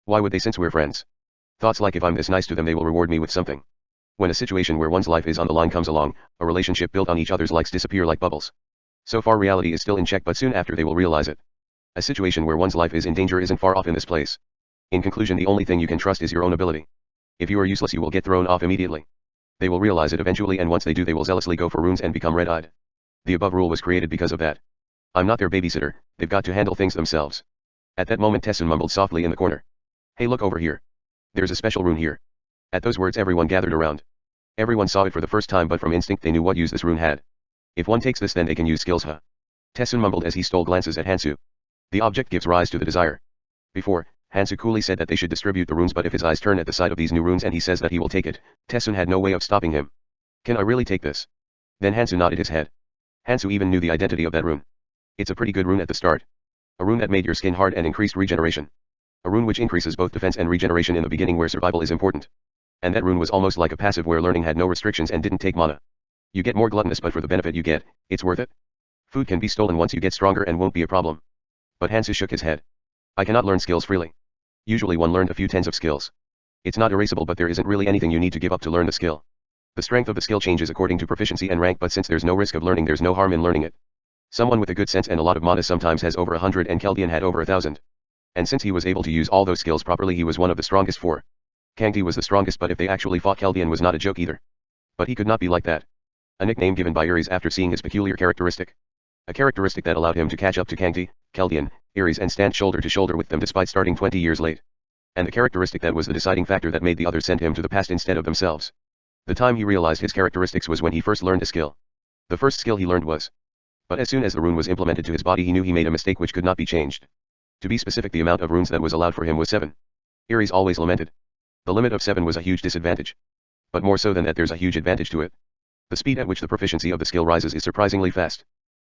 Why would they, since we're friends? Thoughts like, if I'm this nice to them, they will reward me with something. When a situation where one's life is on the line comes along, a relationship built on each other's likes disappear like bubbles. So far reality is still in check, but soon after they will realize it. A situation where one's life is in danger isn't far off in this place. In conclusion, the only thing you can trust is your own ability. If you are useless, you will get thrown off immediately. They will realize it eventually, and once they do, they will zealously go for runes and become red-eyed. The above rule was created because of that. I'm not their babysitter, they've got to handle things themselves. At that moment, Tessun mumbled softly in the corner. Hey, look over here. There's a special rune here. At those words, everyone gathered around. Everyone saw it for the first time, but from instinct they knew what use this rune had. If one takes this, then they can use skills, huh? Tessun mumbled as he stole glances at Hansu. The object gives rise to the desire. Before, Hansu coolly said that they should distribute the runes, but if his eyes turn at the sight of these new runes and he says that he will take it, Tessun had no way of stopping him. Can I really take this? Then Hansu nodded his head. Hansu even knew the identity of that rune. It's a pretty good rune at the start. A rune that made your skin hard and increased regeneration. A rune which increases both defense and regeneration in the beginning where survival is important. And that rune was almost like a passive where learning had no restrictions and didn't take mana. You get more gluttonous, but for the benefit you get, it's worth it. Food can be stolen once you get stronger and won't be a problem. But Hansu shook his head. I cannot learn skills freely. Usually one learned a few tens of skills. It's not erasable, but there isn't really anything you need to give up to learn the skill. The strength of the skill changes according to proficiency and rank, but since there's no risk of learning, there's no harm in learning it. Someone with a good sense and a lot of mana sometimes has over 100, and Keldian had over 1,000. And since he was able to use all those skills properly, he was one of the strongest 4. Kangti was the strongest, but if they actually fought, Keldian was not a joke either. But he could not be like that. A nickname given by Ares after seeing his peculiar characteristic. A characteristic that allowed him to catch up to Kangti, Keldian, Ares and stand shoulder to shoulder with them despite starting 20 years late. And the characteristic that was the deciding factor that made the others send him to the past instead of themselves. The time he realized his characteristics was when he first learned a skill. The first skill he learned was. But as soon as the rune was implemented to his body he knew he made a mistake which could not be changed. To be specific, the amount of runes that was allowed for him was 7. Ares always lamented. The limit of 7 was a huge disadvantage. But more so than that, there's a huge advantage to it. The speed at which the proficiency of the skill rises is surprisingly fast.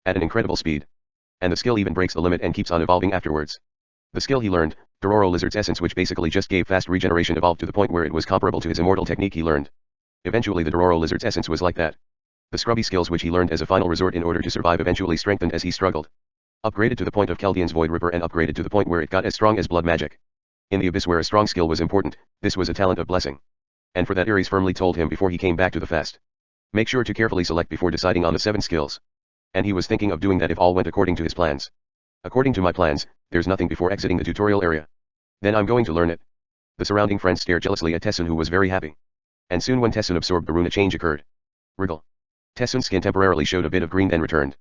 At an incredible speed. And the skill even breaks the limit and keeps on evolving afterwards. The skill he learned, Dororo Lizard's Essence, which basically just gave fast regeneration, evolved to the point where it was comparable to his immortal technique he learned. Eventually the Dororo Lizard's Essence was like that. The scrubby skills which he learned as a final resort in order to survive eventually strengthened as he struggled. Upgraded to the point of Keldian's Void Ripper and upgraded to the point where it got as strong as blood magic. In the abyss where a strong skill was important, this was a talent of blessing. And for that Ares firmly told him before he came back to the fast. Make sure to carefully select before deciding on the 7 skills. And he was thinking of doing that if all went according to his plans. According to my plans, there's nothing before exiting the tutorial area. Then I'm going to learn it. The surrounding friends stared jealously at Tessun, who was very happy. And soon when Tessun absorbed the rune a change occurred. Wriggle. Tessun's skin temporarily showed a bit of green then returned.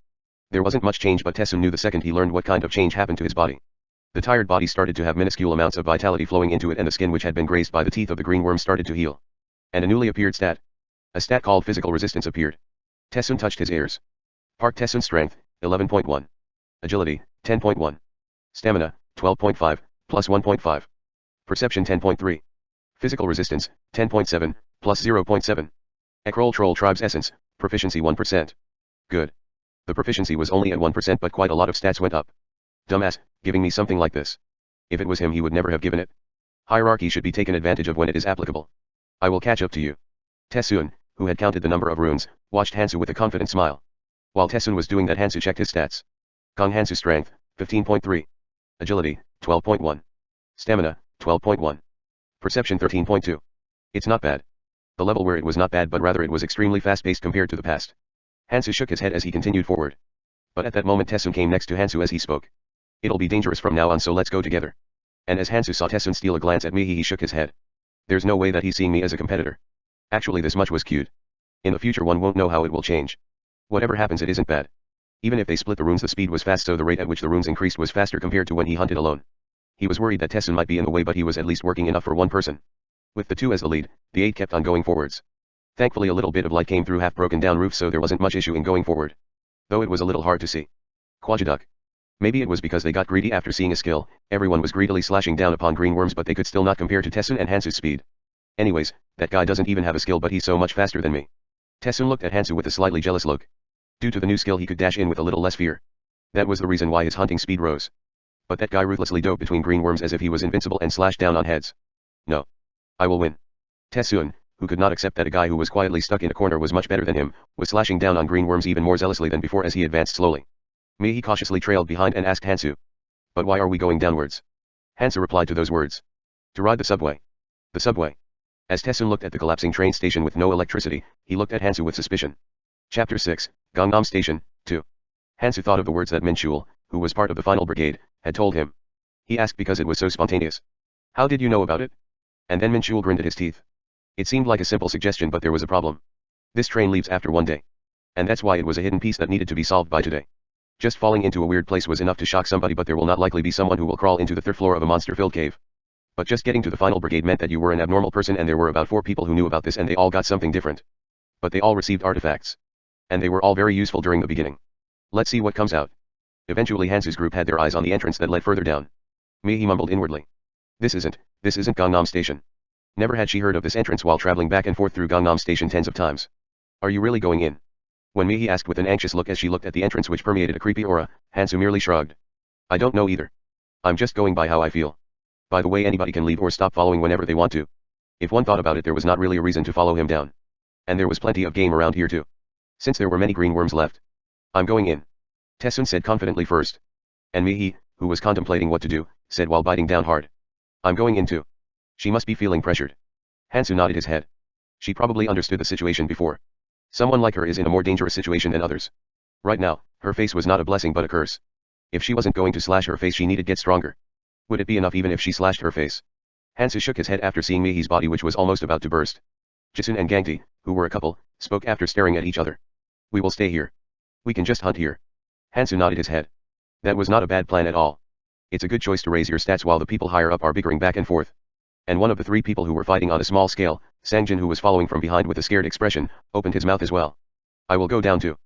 There wasn't much change, but Tessun knew the second he learned what kind of change happened to his body. The tired body started to have minuscule amounts of vitality flowing into it, and the skin which had been grazed by the teeth of the green worm started to heal. And a newly appeared stat. A stat called physical resistance appeared. Tessun touched his ears. Part Tessun's strength, 11.1. Agility, 10.1. Stamina, 12.5, plus 1.5. Perception 10.3. Physical resistance, 10.7, plus 0.7. Ekrol Troll Tribe's Essence, proficiency 1%. Good. The proficiency was only at 1%, but quite a lot of stats went up. Dumbass, giving me something like this. If it was him he would never have given it. Hierarchy should be taken advantage of when it is applicable. I will catch up to you. Tessun, who had counted the number of runes, watched Hansu with a confident smile. While Tessun was doing that, Hansu checked his stats. Kong Hansu strength, 15.3. Agility, 12.1. Stamina, 12.1. Perception 13.2. It's not bad. The level where it was not bad, but rather it was extremely fast-paced compared to the past. Hansu shook his head as he continued forward. But at that moment Tessun came next to Hansu as he spoke. It'll be dangerous from now on, so let's go together. And as Hansu saw Tessun steal a glance at me, he shook his head. There's no way that he's seeing me as a competitor. Actually, this much was cute. In the future one won't know how it will change. Whatever happens, it isn't bad. Even if they split the runes, the speed was fast, so the rate at which the runes increased was faster compared to when he hunted alone. He was worried that Tessun might be in the way, but he was at least working enough for one person. With the 2 as the lead, the 8 kept on going forwards. Thankfully a little bit of light came through half broken down roof, so there wasn't much issue in going forward. Though it was a little hard to see. Quajaduck. Maybe it was because they got greedy after seeing a skill. Everyone was greedily slashing down upon green worms, but they could still not compare to Tessun and Hansu's speed. Anyways, that guy doesn't even have a skill, but he's so much faster than me. Tessun looked at Hansu with a slightly jealous look. Due to the new skill he could dash in with a little less fear. That was the reason why his hunting speed rose. But that guy ruthlessly dove between green worms as if he was invincible and slashed down on heads. No. I will win. Tessun, who could not accept that a guy who was quietly stuck in a corner was much better than him, was slashing down on green worms even more zealously than before as he advanced slowly. He cautiously trailed behind and asked Hansu. But why are we going downwards? Hansu replied to those words. To ride the subway. The subway. As Tessun looked at the collapsing train station with no electricity, he looked at Hansu with suspicion. Chapter 6, Gangnam Station, 2. Hansu thought of the words that Minchul, who was part of the final brigade, had told him. He asked because it was so spontaneous. How did you know about it? And then Minchul grinned at his teeth. It seemed like a simple suggestion, but there was a problem. This train leaves after one day. And that's why it was a hidden piece that needed to be solved by today. Just falling into a weird place was enough to shock somebody, but there will not likely be someone who will crawl into the third floor of a monster-filled cave. But just getting to the final brigade meant that you were an abnormal person, and there were about 4 people who knew about this, and they all got something different. But they all received artifacts. And they were all very useful during the beginning. Let's see what comes out. Eventually Hansu's group had their eyes on the entrance that led further down. He mumbled inwardly. This isn't Gangnam Station. Never had she heard of this entrance while traveling back and forth through Gangnam Station tens of times. Are you really going in? When Mihi asked with an anxious look as she looked at the entrance which permeated a creepy aura, Hansu merely shrugged. I don't know either. I'm just going by how I feel. By the way, anybody can leave or stop following whenever they want to. If one thought about it, there was not really a reason to follow him down. And there was plenty of game around here too. Since there were many green worms left. I'm going in. Tessun said confidently first. And Mihi, who was contemplating what to do, said while biting down hard. I'm going in too. She must be feeling pressured. Hansu nodded his head. She probably understood the situation before. Someone like her is in a more dangerous situation than others. Right now, her face was not a blessing but a curse. If she wasn't going to slash her face, she needed to get stronger. Would it be enough even if she slashed her face? Hansu shook his head after seeing Mihi's body, which was almost about to burst. Jisun and Gangti, who were a couple, spoke after staring at each other. We will stay here. We can just hunt here. Hansu nodded his head. That was not a bad plan at all. It's a good choice to raise your stats while the people higher up are bickering back and forth. And one of the 3 people who were fighting on a small scale, Sangjin, who was following from behind with a scared expression, opened his mouth as well. I will go down too.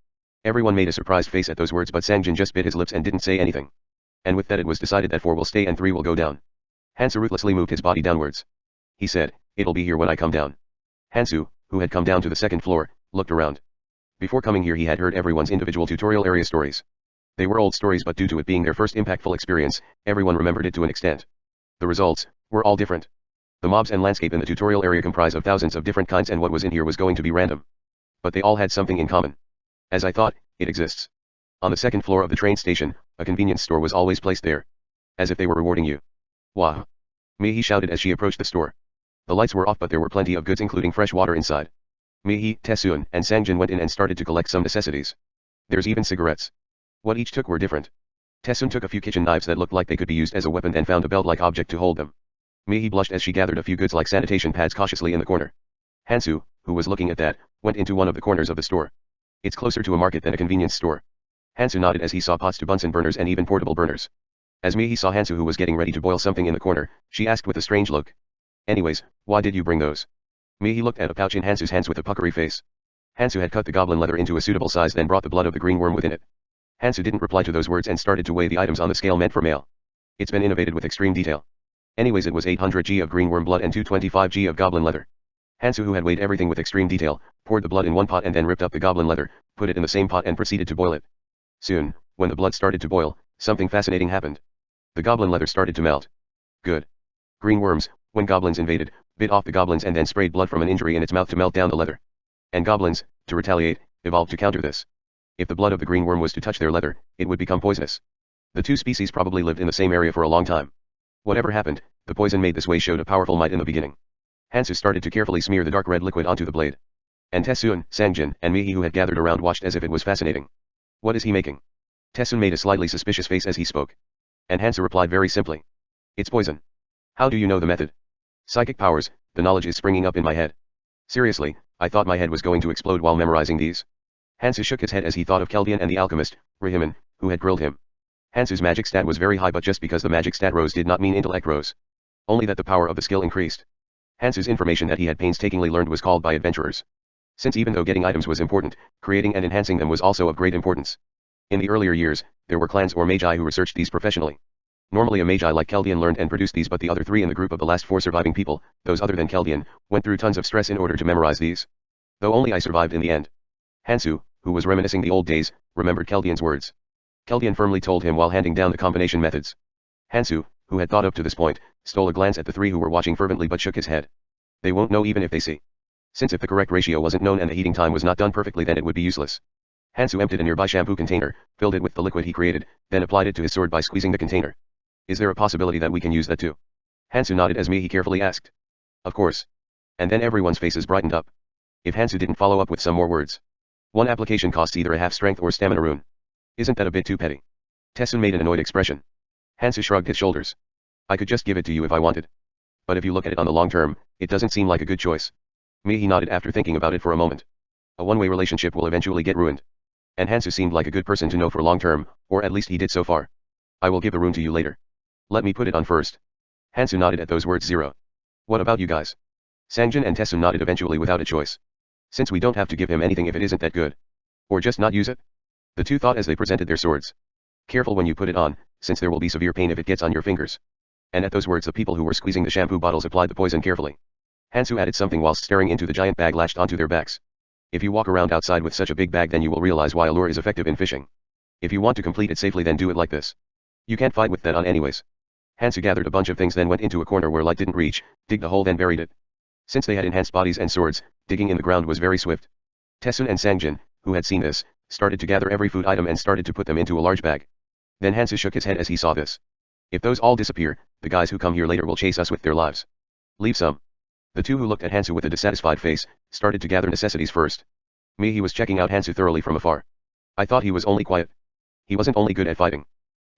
Everyone made a surprised face at those words, but Sangjin just bit his lips and didn't say anything. And with that it was decided that 4 will stay and 3 will go down. Hansu ruthlessly moved his body downwards. He said, it'll be here when I come down. Hansu, who had come down to the 2nd floor, looked around. Before coming here he had heard everyone's individual tutorial area stories. They were old stories, but due to it being their first impactful experience, everyone remembered it to an extent. The results were all different. The mobs and landscape in the tutorial area comprise of thousands of different kinds, and what was in here was going to be random. But they all had something in common. As I thought, it exists. On the 2nd floor of the train station, a convenience store was always placed there. As if they were rewarding you. Wow! Mihi shouted as she approached the store. The lights were off, but there were plenty of goods including fresh water inside. Mihi, Taesoon, and Sangjin went in and started to collect some necessities. There's even cigarettes. What each took were different. Taesoon took a few kitchen knives that looked like they could be used as a weapon and found a belt-like object to hold them. Mihi blushed as she gathered a few goods like sanitation pads cautiously in the corner. Hansu, who was looking at that, went into one of the corners of the store. It's closer to a market than a convenience store. Hansu nodded as he saw pots to Bunsen burners and even portable burners. As Mihi saw Hansu, who was getting ready to boil something in the corner, she asked with a strange look. Anyways, why did you bring those? Mihi looked at a pouch in Hansu's hands with a puckery face. Hansu had cut the goblin leather into a suitable size, then brought the blood of the green worm within it. Hansu didn't reply to those words and started to weigh the items on the scale meant for mail. It's been innovated with extreme detail. Anyways, it was 800 g of green worm blood and 225 g of goblin leather. Hansu, who had weighed everything with extreme detail, poured the blood in one pot and then ripped up the goblin leather, put it in the same pot and proceeded to boil it. Soon, when the blood started to boil, something fascinating happened. The goblin leather started to melt. Good. Green worms, when goblins invaded, bit off the goblins and then sprayed blood from an injury in its mouth to melt down the leather. And goblins, to retaliate, evolved to counter this. If the blood of the green worm was to touch their leather, it would become poisonous. The 2 species probably lived in the same area for a long time. Whatever happened, the poison made this way showed a powerful might in the beginning. Hansu started to carefully smear the dark red liquid onto the blade. And Taesoon, Sangjin, and Mihi, who had gathered around, watched as if it was fascinating. What is he making? Taesoon made a slightly suspicious face as he spoke. And Hansu replied very simply. It's poison. How do you know the method? Psychic powers, the knowledge is springing up in my head. Seriously, I thought my head was going to explode while memorizing these. Hansu shook his head as he thought of Keldian and the alchemist, Rahiman, who had grilled him. Hansu's magic stat was very high, but just because the magic stat rose did not mean intellect rose. Only that the power of the skill increased. Hansu's information that he had painstakingly learned was called by adventurers. Since even though getting items was important, creating and enhancing them was also of great importance. In the earlier years, there were clans or magi who researched these professionally. Normally a magi like Keldian learned and produced these, but the other 3 in the group of the last 4 surviving people, those other than Keldian, went through tons of stress in order to memorize these. Though only I survived in the end. Hansu, who was reminiscing the old days, remembered Keldian's words. Keldian firmly told him while handing down the combination methods. Hansu, who had thought up to this point, stole a glance at the 3 who were watching fervently but shook his head. They won't know even if they see. Since if the correct ratio wasn't known and the heating time was not done perfectly, then it would be useless. Hansu emptied a nearby shampoo container, filled it with the liquid he created, then applied it to his sword by squeezing the container. Is there a possibility that we can use that too? Hansu nodded as Mihi carefully asked. Of course. And then everyone's faces brightened up. If Hansu didn't follow up with some more words. One application costs either a half strength or stamina rune. Isn't that a bit too petty? Taesoon made an annoyed expression. Hansu shrugged his shoulders. I could just give it to you if I wanted. But if you look at it on the long term, it doesn't seem like a good choice. Mihi nodded after thinking about it for a moment. A one-way relationship will eventually get ruined. And Hansu seemed like a good person to know for long term, or at least he did so far. I will give the rune to you later. Let me put it on first. Hansu nodded at those words. 0. What about you guys? Sangjin and Taesoon nodded eventually without a choice. Since we don't have to give him anything if it isn't that good. Or just not use it? The 2 thought as they presented their swords. Careful when you put it on, since there will be severe pain if it gets on your fingers. And at those words the people who were squeezing the shampoo bottles applied the poison carefully. Hansu added something whilst staring into the giant bag latched onto their backs. If you walk around outside with such a big bag, then you will realize why a lure is effective in fishing. If you want to complete it safely, then do it like this. You can't fight with that on anyways. Hansu gathered a bunch of things, then went into a corner where light didn't reach, digged a hole, then buried it. Since they had enhanced bodies and swords, digging in the ground was very swift. Taesoon and Sangjin, who had seen this, started to gather every food item and started to put them into a large bag. Then Hansu shook his head as he saw this. If those all disappear, the guys who come here later will chase us with their lives. Leave some. The 2 who looked at Hansu with a dissatisfied face, started to gather necessities first. He was checking out Hansu thoroughly from afar. I thought he was only quiet. He wasn't only good at fighting.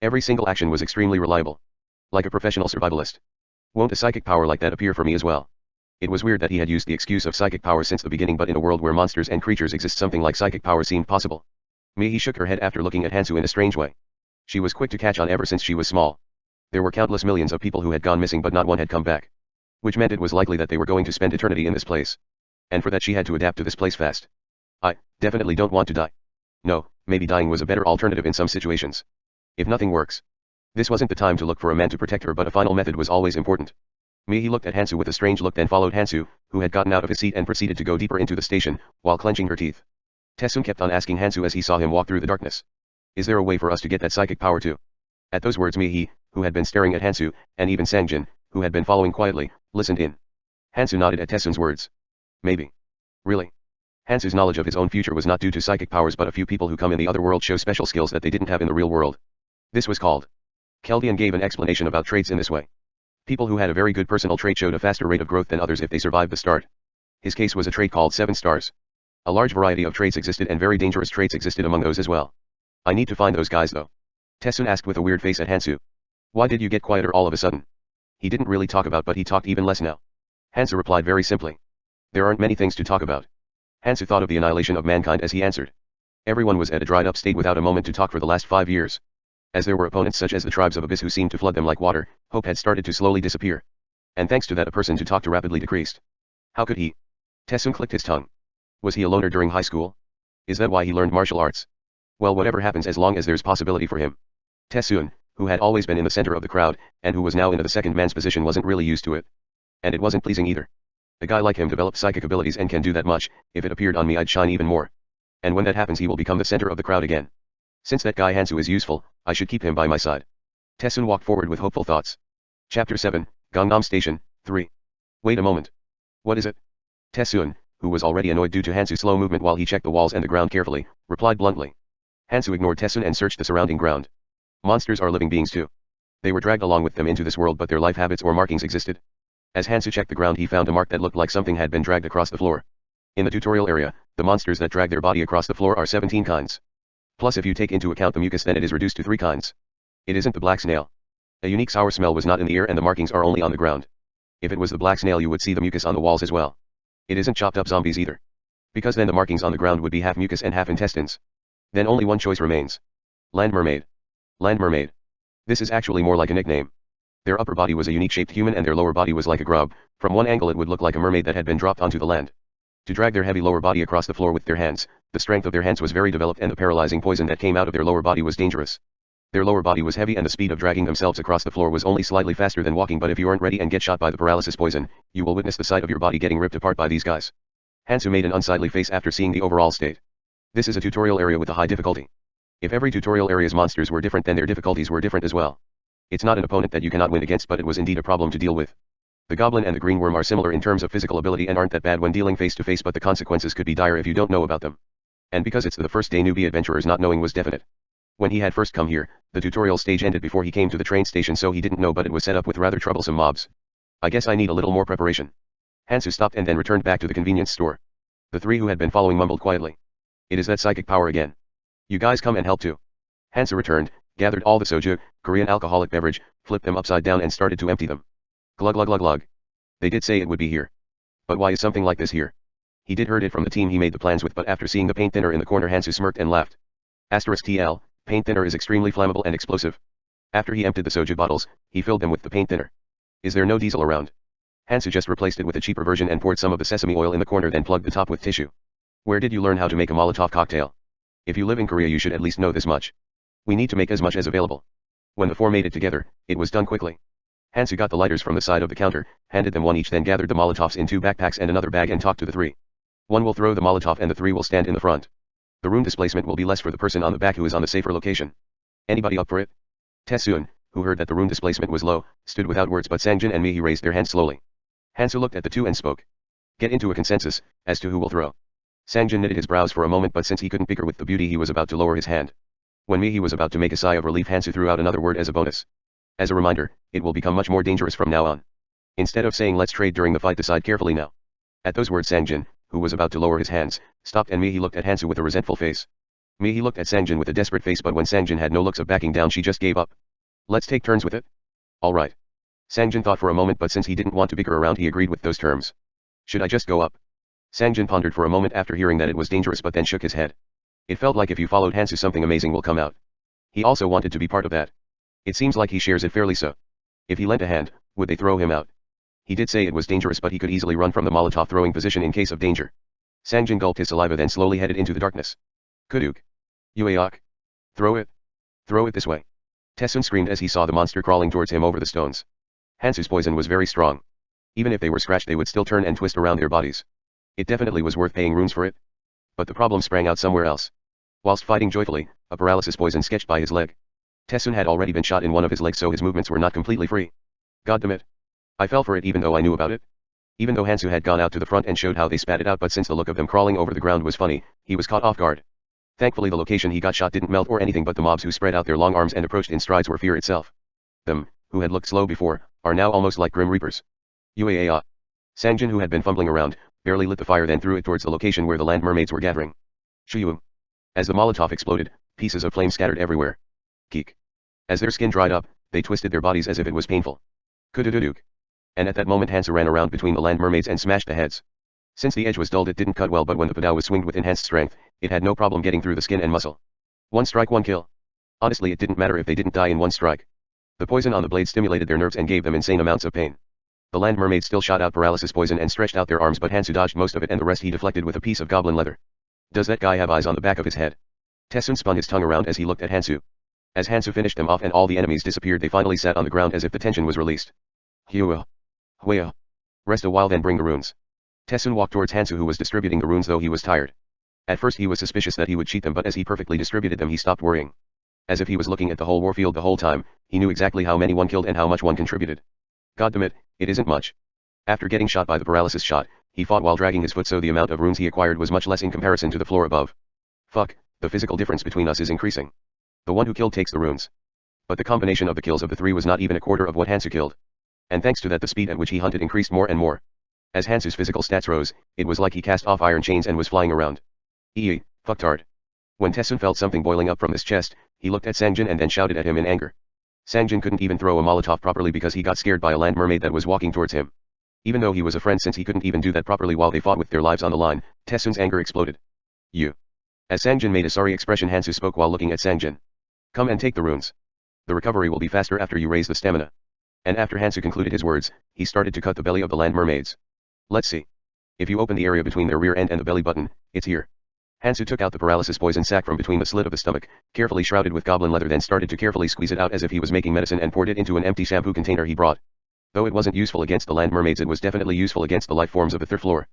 Every single action was extremely reliable. Like a professional survivalist. Won't a psychic power like that appear for me as well? It was weird that he had used the excuse of psychic power since the beginning, but in a world where monsters and creatures exist, something like psychic power seemed possible. Mihi shook her head after looking at Hansu in a strange way. She was quick to catch on ever since she was small. There were countless millions of people who had gone missing, but not one had come back. Which meant it was likely that they were going to spend eternity in this place. And for that she had to adapt to this place fast. I definitely don't want to die. No, maybe dying was a better alternative in some situations. If nothing works. This wasn't the time to look for a man to protect her, but a final method was always important. Mihi looked at Hansu with a strange look, then followed Hansu, who had gotten out of his seat and proceeded to go deeper into the station, while clenching her teeth. Tessun kept on asking Hansu as he saw him walk through the darkness. Is there a way for us to get that psychic power too? At those words Mihi, who had been staring at Hansu, and even Sangjin, who had been following quietly, listened in. Hansu nodded at Tessun's words. Maybe. Really? Hansu's knowledge of his own future was not due to psychic powers, but a few people who come in the other world show special skills that they didn't have in the real world. This was called. Keldian gave an explanation about traits in this way. People who had a very good personal trait showed a faster rate of growth than others if they survived the start. His case was a trait called 7 stars. A large variety of traits existed, and very dangerous traits existed among those as well. I need to find those guys though. Tessun asked with a weird face at Hansu. Why did you get quieter all of a sudden? He didn't really talk about, but he talked even less now. Hansu replied very simply. There aren't many things to talk about. Hansu thought of the annihilation of mankind as he answered. Everyone was at a dried up state without a moment to talk for the last 5 years. As there were opponents such as the tribes of Abyss who seemed to flood them like water, hope had started to slowly disappear. And thanks to that, a person to talk to rapidly decreased. How could he? Tessun clicked his tongue. Was he a loner during high school? Is that why he learned martial arts? Well, whatever happens, as long as there's possibility for him. Tessun, who had always been in the center of the crowd, and who was now in the second man's position, wasn't really used to it. And it wasn't pleasing either. A guy like him develops psychic abilities and can do that much. If it appeared on me, I'd shine even more. And when that happens, he will become the center of the crowd again. Since that guy Hansu is useful, I should keep him by my side. Tessun walked forward with hopeful thoughts. Chapter 7, Gangnam Station, 3. Wait a moment. What is it? Tessun, who was already annoyed due to Hansu's slow movement while he checked the walls and the ground carefully, replied bluntly. Hansu ignored Tessun and searched the surrounding ground. Monsters are living beings too. They were dragged along with them into this world, but their life habits or markings existed. As Hansu checked the ground, he found a mark that looked like something had been dragged across the floor. In the tutorial area, the monsters that drag their body across the floor are 17 kinds. Plus, if you take into account the mucus, then it is reduced to 3 kinds. It isn't the black snail. A unique sour smell was not in the air, and the markings are only on the ground. If it was the black snail, you would see the mucus on the walls as well. It isn't chopped up zombies either. Because then the markings on the ground would be half mucus and half intestines. Then only one choice remains. Land mermaid. Land mermaid. This is actually more like a nickname. Their upper body was a unique shaped human and their lower body was like a grub. From one angle it would look like a mermaid that had been dropped onto the land. To drag their heavy lower body across the floor with their hands, the strength of their hands was very developed, and the paralyzing poison that came out of their lower body was dangerous. Their lower body was heavy, and the speed of dragging themselves across the floor was only slightly faster than walking, but if you aren't ready and get shot by the paralysis poison, you will witness the sight of your body getting ripped apart by these guys. Hansu made an unsightly face after seeing the overall state. This is a tutorial area with a high difficulty. If every tutorial area's monsters were different, then their difficulties were different as well. It's not an opponent that you cannot win against, but it was indeed a problem to deal with. The goblin and the green worm are similar in terms of physical ability and aren't that bad when dealing face to face, but the consequences could be dire if you don't know about them. And because it's the first day, newbie adventurers not knowing was definite. When he had first come here, the tutorial stage ended before he came to the train station, so he didn't know, but it was set up with rather troublesome mobs. I guess I need a little more preparation. Hansu stopped and then returned back to the convenience store. The 3 who had been following mumbled quietly. It is that psychic power again. You guys come and help too. Hansu returned, gathered all the soju, Korean alcoholic beverage, flipped them upside down and started to empty them. Glug glug glug glug. They did say it would be here. But why is something like this here? He did heard it from the team he made the plans with, but after seeing the paint thinner in the corner, Hansu smirked and laughed. *TL, paint thinner is extremely flammable and explosive. After he emptied the soju bottles, he filled them with the paint thinner. Is there no diesel around? Hansu just replaced it with a cheaper version and poured some of the sesame oil in the corner, then plugged the top with tissue. Where did you learn how to make a Molotov cocktail? If you live in Korea, you should at least know this much. We need to make as much as available. When the 4 made it together, it was done quickly. Hansu got the lighters from the side of the counter, handed them one each, then gathered the Molotovs in 2 backpacks and another bag and talked to the 3. One will throw the Molotov and the 3 will stand in the front. The room displacement will be less for the person on the back who is on the safer location. Anybody up for it? Tessun, who heard that the room displacement was low, stood without words, but Sangjin and Mihi raised their hands slowly. Hansu looked at the 2 and spoke. Get into a consensus as to who will throw. Sangjin knitted his brows for a moment, but since he couldn't pick her with the beauty, he was about to lower his hand. When Mihi was about to make a sigh of relief, Hansu threw out another word as a bonus. As a reminder, it will become much more dangerous from now on. Instead of saying let's trade during the fight, decide carefully now. At those words, Sangjin, who was about to lower his hands, stopped, and Mihi looked at Hansu with a resentful face. Mihi looked at Sangjin with a desperate face, but when Sangjin had no looks of backing down, she just gave up. Let's take turns with it? Alright. Sangjin thought for a moment, but since he didn't want to bicker around, he agreed with those terms. Should I just go up? Sangjin pondered for a moment after hearing that it was dangerous but then shook his head. It felt like if you followed Hansu something amazing will come out. He also wanted to be part of that. It seems like he shares it fairly so. If he lent a hand, would they throw him out? He did say it was dangerous but he could easily run from the Molotov throwing position in case of danger. Sangjin gulped his saliva then slowly headed into the darkness. Kuduk. Uaok. Throw it. Throw it this way. Tessun screamed as he saw the monster crawling towards him over the stones. Hansu's poison was very strong. Even if they were scratched they would still turn and twist around their bodies. It definitely was worth paying runes for it. But the problem sprang out somewhere else. Whilst fighting joyfully, a paralysis poison sketched by his leg. Tessun had already been shot in one of his legs so his movements were not completely free. God damn it. I fell for it even though I knew about it. Even though Hansu had gone out to the front and showed how they spat it out but since the look of them crawling over the ground was funny, he was caught off guard. Thankfully the location he got shot didn't melt or anything but the mobs who spread out their long arms and approached in strides were fear itself. Them, who had looked slow before, are now almost like grim reapers. Uaa. Sangjin who had been fumbling around, barely lit the fire then threw it towards the location where the land mermaids were gathering. Shuyum. As the Molotov exploded, pieces of flame scattered everywhere. Keek. As their skin dried up, they twisted their bodies as if it was painful. Kudududuk. And at that moment Hansu ran around between the land mermaids and smashed the heads. Since the edge was dulled it didn't cut well but when the padao was swinged with enhanced strength, it had no problem getting through the skin and muscle. One strike one kill. Honestly it didn't matter if they didn't die in one strike. The poison on the blade stimulated their nerves and gave them insane amounts of pain. The land mermaids still shot out paralysis poison and stretched out their arms but Hansu dodged most of it and the rest he deflected with a piece of goblin leather. Does that guy have eyes on the back of his head? Tessun spun his tongue around as he looked at Hansu. As Hansu finished them off and all the enemies disappeared they finally sat on the ground as if the tension was released. Hua. Hua. Rest a while then bring the runes. Tessun walked towards Hansu who was distributing the runes though he was tired. At first he was suspicious that he would cheat them but as he perfectly distributed them he stopped worrying. As if he was looking at the whole warfield the whole time, he knew exactly how many one killed and how much one contributed. God damn it, it isn't much. After getting shot by the paralysis shot, he fought while dragging his foot so the amount of runes he acquired was much less in comparison to the floor above. Fuck, the physical difference between us is increasing. The one who killed takes the runes. But the combination of the kills of the three was not even a quarter of what Hansu killed. And thanks to that the speed at which he hunted increased more and more. As Hansu's physical stats rose, it was like he cast off iron chains and was flying around. Fucktard. When Tessun felt something boiling up from his chest, he looked at Sangjin and then shouted at him in anger. Sangjin couldn't even throw a Molotov properly because he got scared by a land mermaid that was walking towards him. Even though he was a friend since he couldn't even do that properly while they fought with their lives on the line, Tessun's anger exploded. You. As Sangjin made a sorry expression Hansu spoke while looking at Sangjin. Come and take the runes. The recovery will be faster after you raise the stamina. And after Hansu concluded his words, he started to cut the belly of the land mermaids. Let's see. If you open the area between their rear end and the belly button, it's here. Hansu took out the paralysis poison sac from between the slit of the stomach, carefully shrouded with goblin leather then started to carefully squeeze it out as if he was making medicine and poured it into an empty shampoo container he brought. Though it wasn't useful against the land mermaids it was definitely useful against the life forms of the third floor.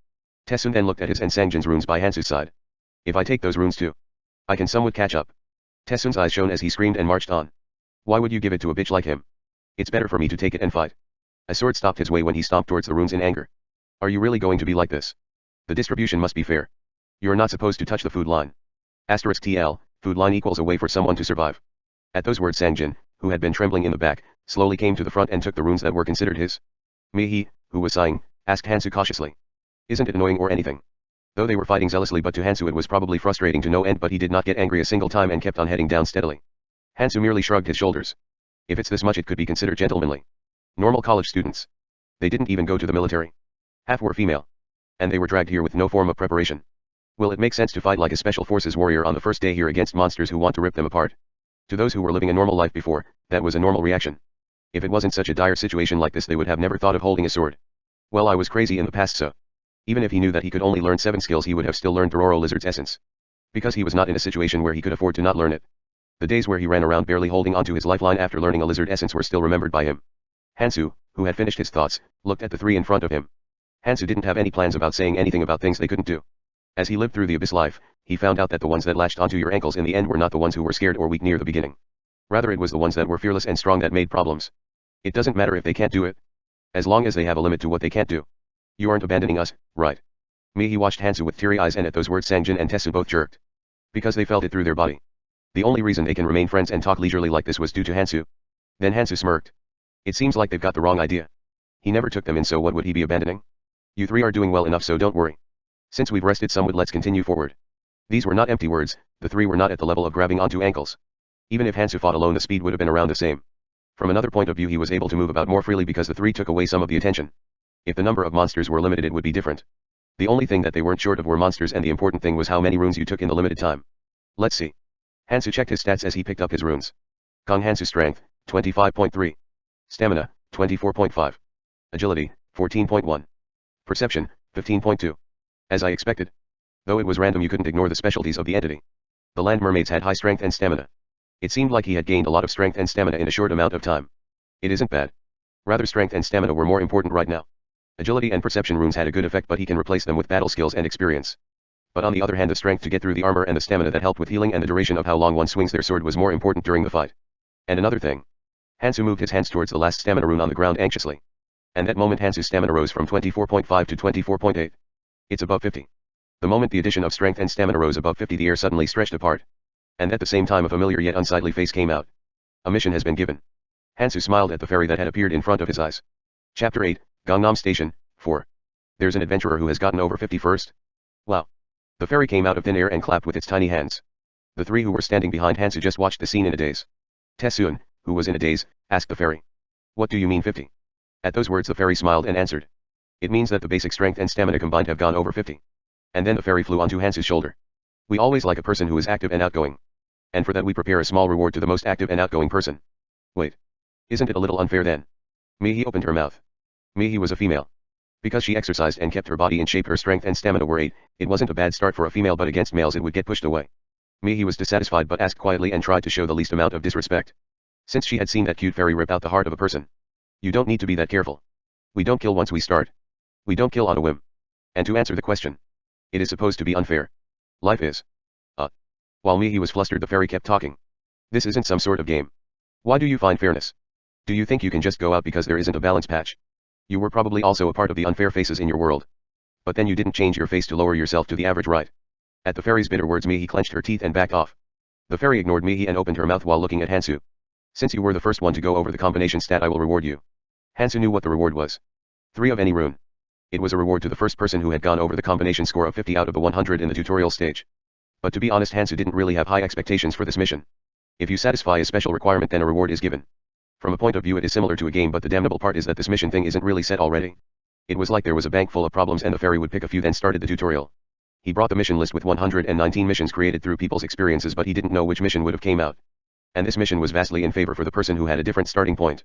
Tessun then looked at his and Sangjin's runes by Hansu's side. If I take those runes too, I can somewhat catch up. Tessun's eyes shone as he screamed and marched on. Why would you give it to a bitch like him? It's better for me to take it and fight. A sword stopped his way when he stomped towards the runes in anger. Are you really going to be like this? The distribution must be fair. You're not supposed to touch the food line. *TL, food line equals a way for someone to survive. At those words Sangjin, who had been trembling in the back, slowly came to the front and took the runes that were considered his. Mihi, who was sighing, asked Hansu cautiously. Isn't it annoying or anything? Though they were fighting zealously but to Hansu it was probably frustrating to no end but he did not get angry a single time and kept on heading down steadily. Hansu merely shrugged his shoulders. If it's this much it could be considered gentlemanly. Normal college students. They didn't even go to the military. Half were female. And they were dragged here with no form of preparation. Will it make sense to fight like a special forces warrior on the first day here against monsters who want to rip them apart? To those who were living a normal life before, that was a normal reaction. If it wasn't such a dire situation like this they would have never thought of holding a sword. Well I was crazy in the past so. Even if he knew that he could only learn 7 skills he would have still learned Dororo Lizard's essence. Because he was not in a situation where he could afford to not learn it. The days where he ran around barely holding onto his lifeline after learning a lizard essence were still remembered by him. Hansu, who had finished his thoughts, looked at the three in front of him. Hansu didn't have any plans about saying anything about things they couldn't do. As he lived through the abyss life, he found out that the ones that latched onto your ankles in the end were not the ones who were scared or weak near the beginning. Rather it was the ones that were fearless and strong that made problems. It doesn't matter if they can't do it. As long as they have a limit to what they can't do. You aren't abandoning us, right? Mihi watched Hansu with teary eyes and at those words Sangjin and Tessun both jerked. Because they felt it through their body. The only reason they can remain friends and talk leisurely like this was due to Hansu. Then Hansu smirked. It seems like they've got the wrong idea. He never took them in so what would he be abandoning? You three are doing well enough so don't worry. Since we've rested somewhat let's continue forward. These were not empty words, the three were not at the level of grabbing onto ankles. Even if Hansu fought alone the speed would have been around the same. From another point of view he was able to move about more freely because the three took away some of the attention. If the number of monsters were limited it would be different. The only thing that they weren't short of were monsters, and the important thing was how many runes you took in the limited time. Let's see. Hansu checked his stats as he picked up his runes. Kong Hansu strength, 25.3. Stamina, 24.5. Agility, 14.1. Perception, 15.2. As I expected. Though it was random, you couldn't ignore the specialties of the entity. The land mermaids had high strength and stamina. It seemed like he had gained a lot of strength and stamina in a short amount of time. It isn't bad. Rather, strength and stamina were more important right now. Agility and perception runes had a good effect, but he can replace them with battle skills and experience. But on the other hand, the strength to get through the armor and the stamina that helped with healing and the duration of how long one swings their sword was more important during the fight. And another thing. Hansu moved his hands towards the last stamina rune on the ground anxiously. And that moment Hansu's stamina rose from 24.5 to 24.8. It's above 50. The moment the addition of strength and stamina rose above 50, the air suddenly stretched apart. And at the same time a familiar yet unsightly face came out. A mission has been given. Hansu smiled at the fairy that had appeared in front of his eyes. Chapter 8, Gangnam Station, 4. There's an adventurer who has gotten over 50 first? Wow. The fairy came out of thin air and clapped with its tiny hands. The three who were standing behind Hansu just watched the scene in a daze. Tessun, who was in a daze, asked the fairy. What do you mean 50? At those words the fairy smiled and answered. It means that the basic strength and stamina combined have gone over 50. And then the fairy flew onto Hansu's shoulder. We always like a person who is active and outgoing. And for that we prepare a small reward to the most active and outgoing person. Wait. Isn't it a little unfair then? Mihi opened her mouth. Mihi was a female. Because she exercised and kept her body in shape, her strength and stamina were 8, it wasn't a bad start for a female, but against males it would get pushed away. Mihi was dissatisfied but asked quietly and tried to show the least amount of disrespect. Since she had seen that cute fairy rip out the heart of a person. You don't need to be that careful. We don't kill once we start. We don't kill on a whim. And to answer the question. It is supposed to be unfair. Life is. While Mihi was flustered, the fairy kept talking. This isn't some sort of game. Why do you find fairness? Do you think you can just go out because there isn't a balance patch? You were probably also a part of the unfair faces in your world. But then you didn't change your face to lower yourself to the average, right? At the fairy's bitter words Mihi clenched her teeth and backed off. The fairy ignored Mihi and opened her mouth while looking at Hansu. Since you were the first one to go over the combination stat, I will reward you. Hansu knew what the reward was. 3 of any rune. It was a reward to the first person who had gone over the combination score of 50 out of the 100 in the tutorial stage. But to be honest, Hansu didn't really have high expectations for this mission. If you satisfy a special requirement, then a reward is given. From a point of view it is similar to a game, but the damnable part is that this mission thing isn't really set already. It was like there was a bank full of problems and the fairy would pick a few then started the tutorial. He brought the mission list with 119 missions created through people's experiences, but he didn't know which mission would have came out. And this mission was vastly in favor for the person who had a different starting point.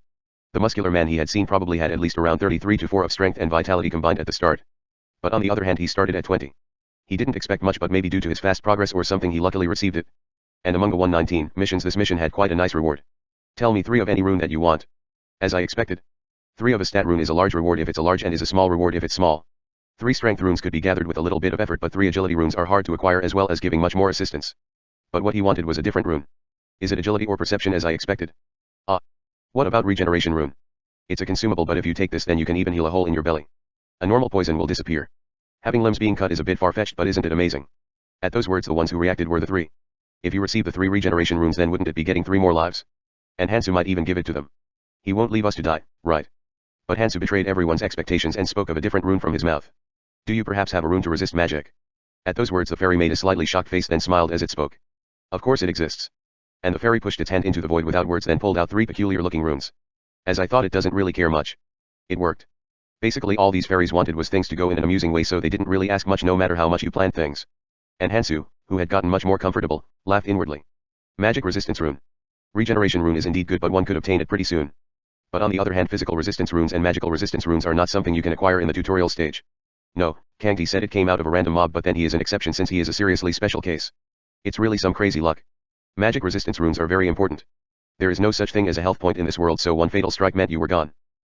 The muscular man he had seen probably had at least around 33 to 4 of strength and vitality combined at the start. But on the other hand he started at 20. He didn't expect much, but maybe due to his fast progress or something he luckily received it. And among the 119 missions this mission had quite a nice reward. Tell me 3 of any rune that you want. As I expected. 3 of a stat rune is a large reward if it's a large and is a small reward if it's small. 3 strength runes could be gathered with a little bit of effort, but 3 agility runes are hard to acquire as well as giving much more assistance. But what he wanted was a different rune. Is it agility or perception as I expected? What about regeneration rune? It's a consumable, but if you take this then you can even heal a hole in your belly. A normal poison will disappear. Having limbs being cut is a bit far-fetched, but isn't it amazing? At those words the ones who reacted were the 3. If you receive the 3 regeneration runes then wouldn't it be getting 3 more lives? And Hansu might even give it to them. He won't leave us to die, right? But Hansu betrayed everyone's expectations and spoke of a different rune from his mouth. Do you perhaps have a rune to resist magic? At those words the fairy made a slightly shocked face then smiled as it spoke. Of course it exists. And the fairy pushed its hand into the void without words, then pulled out 3 peculiar looking runes. As I thought, it doesn't really care much. It worked. Basically all these fairies wanted was things to go in an amusing way, so they didn't really ask much no matter how much you planned things. And Hansu, who had gotten much more comfortable, laughed inwardly. Magic resistance rune. Regeneration rune is indeed good, but one could obtain it pretty soon. But on the other hand, physical resistance runes and magical resistance runes are not something you can acquire in the tutorial stage. No, Kangti said it came out of a random mob, but then he is an exception since he is a seriously special case. It's really some crazy luck. Magic resistance runes are very important. There is no such thing as a health point in this world, so one fatal strike meant you were gone.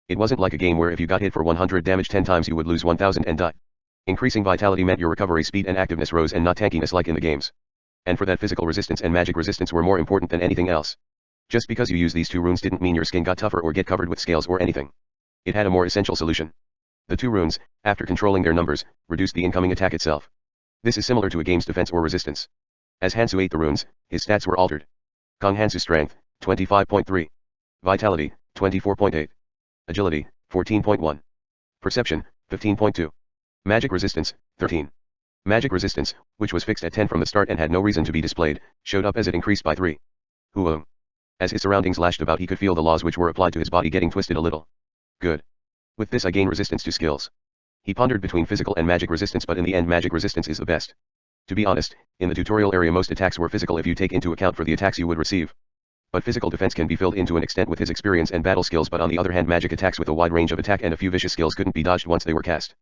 It wasn't like a game where if you got hit for 100 damage 10 times you would lose 1000 and die. Increasing vitality meant your recovery speed and activeness rose and not tankiness like in the games. And for that, physical resistance and magic resistance were more important than anything else. Just because you use these 2 runes didn't mean your skin got tougher or get covered with scales or anything. It had a more essential solution. The 2 runes, after controlling their numbers, reduced the incoming attack itself. This is similar to a game's defense or resistance. As Hansu ate the runes, his stats were altered. Kong Hansu strength, 25.3. Vitality, 24.8. Agility, 14.1. Perception, 15.2. Magic resistance, 13. Magic resistance, which was fixed at 10 from the start and had no reason to be displayed, showed up as it increased by 3. As his surroundings lashed about he could feel the laws which were applied to his body getting twisted a little. Good. With this I gain resistance to skills. He pondered between physical and magic resistance, but in the end magic resistance is the best. To be honest, in the tutorial area most attacks were physical if you take into account for the attacks you would receive. But physical defense can be filled in to an extent with his experience and battle skills, but on the other hand magic attacks with a wide range of attack and a few vicious skills couldn't be dodged once they were cast.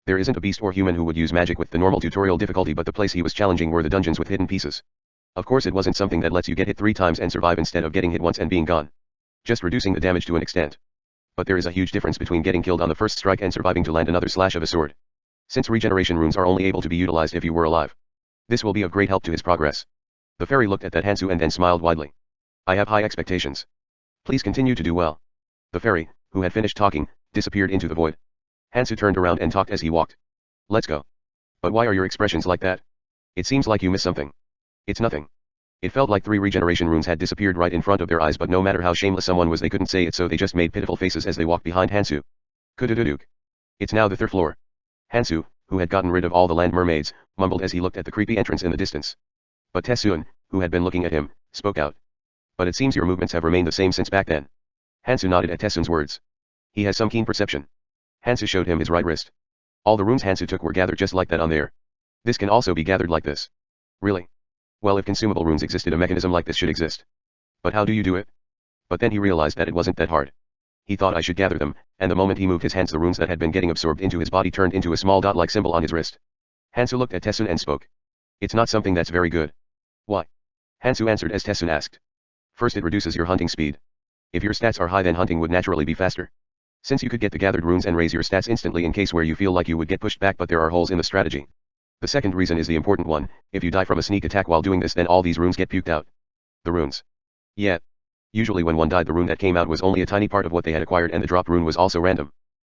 There isn't a beast or human who would use magic with the normal tutorial difficulty, but the place he was challenging were the dungeons with hidden pieces. Of course it wasn't something that lets you get hit 3 times and survive instead of getting hit once and being gone. Just reducing the damage to an extent. But there is a huge difference between getting killed on the first strike and surviving to land another slash of a sword. Since regeneration runes are only able to be utilized if you were alive. This will be of great help to his progress. The fairy looked at that Hansu and then smiled widely. I have high expectations. Please continue to do well. The fairy, who had finished talking, disappeared into the void. Hansu turned around and talked as he walked. Let's go. But why are your expressions like that? It seems like you missed something. It's nothing. It felt like 3 regeneration runes had disappeared right in front of their eyes, but no matter how shameless someone was they couldn't say it, so they just made pitiful faces as they walked behind Hansu. Kudududuk. It's now the 3rd floor. Hansu, who had gotten rid of all the land mermaids, mumbled as he looked at the creepy entrance in the distance. But Tessun, who had been looking at him, spoke out. But it seems your movements have remained the same since back then. Hansu nodded at Tessun's words. He has some keen perception. Hansu showed him his right wrist. All the runes Hansu took were gathered just like that on there. This can also be gathered like this. Really? Well, if consumable runes existed, a mechanism like this should exist. But how do you do it? But then he realized that it wasn't that hard. He thought I should gather them, and the moment he moved his hands the runes that had been getting absorbed into his body turned into a small dot-like symbol on his wrist. Hansu looked at Tessun and spoke. It's not something that's very good. Why? Hansu answered as Tessun asked. First, it reduces your hunting speed. If your stats are high, then hunting would naturally be faster. Since you could get the gathered runes and raise your stats instantly in case where you feel like you would get pushed back, but there are holes in the strategy. The second reason is the important one. If you die from a sneak attack while doing this, then all these runes get puked out. The runes. Yeah. Usually when one died, the rune that came out was only a tiny part of what they had acquired, and the drop rune was also random.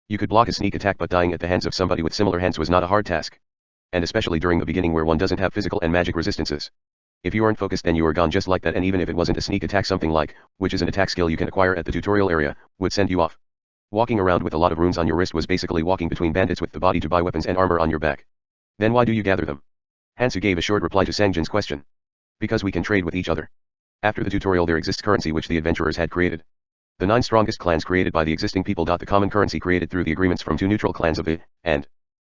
You could block a sneak attack, but dying at the hands of somebody with similar hands was not a hard task. And especially during the beginning where one doesn't have physical and magic resistances. If you aren't focused, then you are gone just like that, and even if it wasn't a sneak attack, something like, which is an attack skill you can acquire at the tutorial area, would send you off. Walking around with a lot of runes on your wrist was basically walking between bandits with the body to buy weapons and armor on your back. Then why do you gather them? Hansu gave a short reply to Sangjin's question. Because we can trade with each other. After the tutorial there exists currency which the adventurers had created. The 9 strongest clans created by the existing people. The common currency created through the agreements from 2 neutral clans of the, and.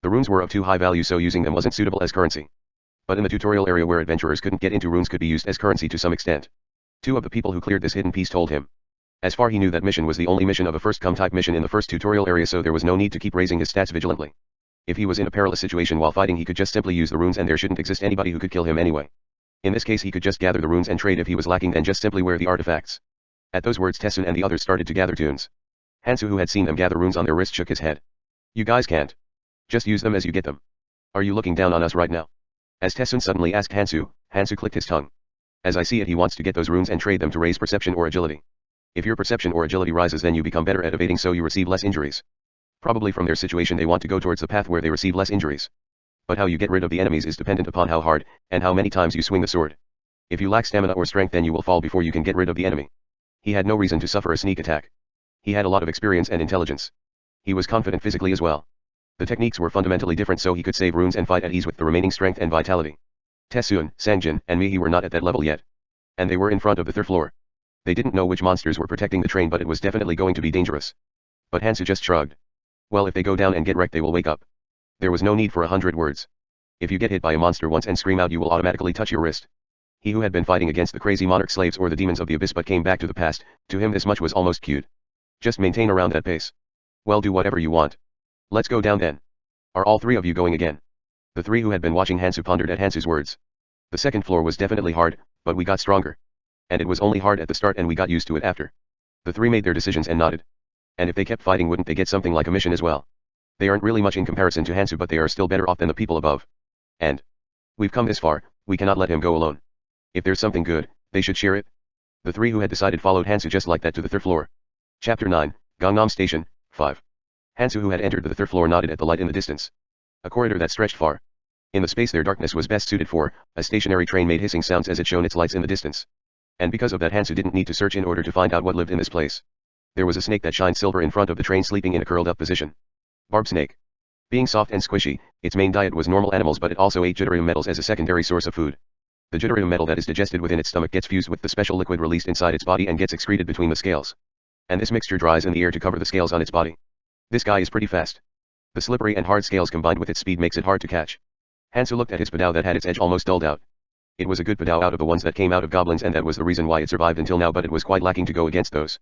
The runes were of too high value, so using them wasn't suitable as currency. But in the tutorial area where adventurers couldn't get into, runes could be used as currency to some extent. 2 of the people who cleared this hidden piece told him. As far he knew, that mission was the only mission of a first-come type mission in the first tutorial area, so there was no need to keep raising his stats vigilantly. If he was in a perilous situation while fighting, he could just simply use the runes, and there shouldn't exist anybody who could kill him anyway. In this case he could just gather the runes and trade if he was lacking, then just simply wear the artifacts. At those words Tessun and the others started to gather tunes. Hansu, who had seen them gather runes on their wrist, shook his head. You guys can't. Just use them as you get them. Are you looking down on us right now? As Tessun suddenly asked Hansu, Hansu clicked his tongue. As I see it, he wants to get those runes and trade them to raise perception or agility. If your perception or agility rises, then you become better at evading, so you receive less injuries. Probably from their situation they want to go towards the path where they receive less injuries. But how you get rid of the enemies is dependent upon how hard, and how many times you swing the sword. If you lack stamina or strength, then you will fall before you can get rid of the enemy. He had no reason to suffer a sneak attack. He had a lot of experience and intelligence. He was confident physically as well. The techniques were fundamentally different, so he could save runes and fight at ease with the remaining strength and vitality. Tessun, Sangjin, and Mihi were not at that level yet. And they were in front of the 3rd floor. They didn't know which monsters were protecting the train, but it was definitely going to be dangerous. But Hansu just shrugged. Well, if they go down and get wrecked, they will wake up. There was no need for 100 words. If you get hit by a monster once and scream out, you will automatically touch your wrist. He who had been fighting against the crazy monarch slaves or the demons of the abyss but came back to the past, to him this much was almost cute. Just maintain around that pace. Well, do whatever you want. Let's go down then. Are all 3 of you going again? The 3 who had been watching Hansu pondered at Hansu's words. The 2nd floor was definitely hard, but we got stronger. And it was only hard at the start and we got used to it after. The 3 made their decisions and nodded. And if they kept fighting, wouldn't they get something like a mission as well? They aren't really much in comparison to Hansu, but they are still better off than the people above. And we've come this far, we cannot let him go alone. If there's something good, they should share it. The 3 who had decided followed Hansu just like that to the 3rd floor. Chapter 9, Gangnam Station, 5. Hansu, who had entered the 3rd floor, nodded at the light in the distance. A corridor that stretched far. In the space there darkness was best suited for, a stationary train made hissing sounds as it shone its lights in the distance. And because of that Hansu didn't need to search in order to find out what lived in this place. There was a snake that shined silver in front of the train, sleeping in a curled up position. Barb snake. Being soft and squishy, its main diet was normal animals, but it also ate deuterium metals as a secondary source of food. The deuterium metal that is digested within its stomach gets fused with the special liquid released inside its body and gets excreted between the scales. And this mixture dries in the air to cover the scales on its body. This guy is pretty fast. The slippery and hard scales combined with its speed makes it hard to catch. Hansu looked at his padao that had its edge almost dulled out. It was a good padao out of the ones that came out of goblins, and that was the reason why it survived until now, but it was quite lacking to go against those.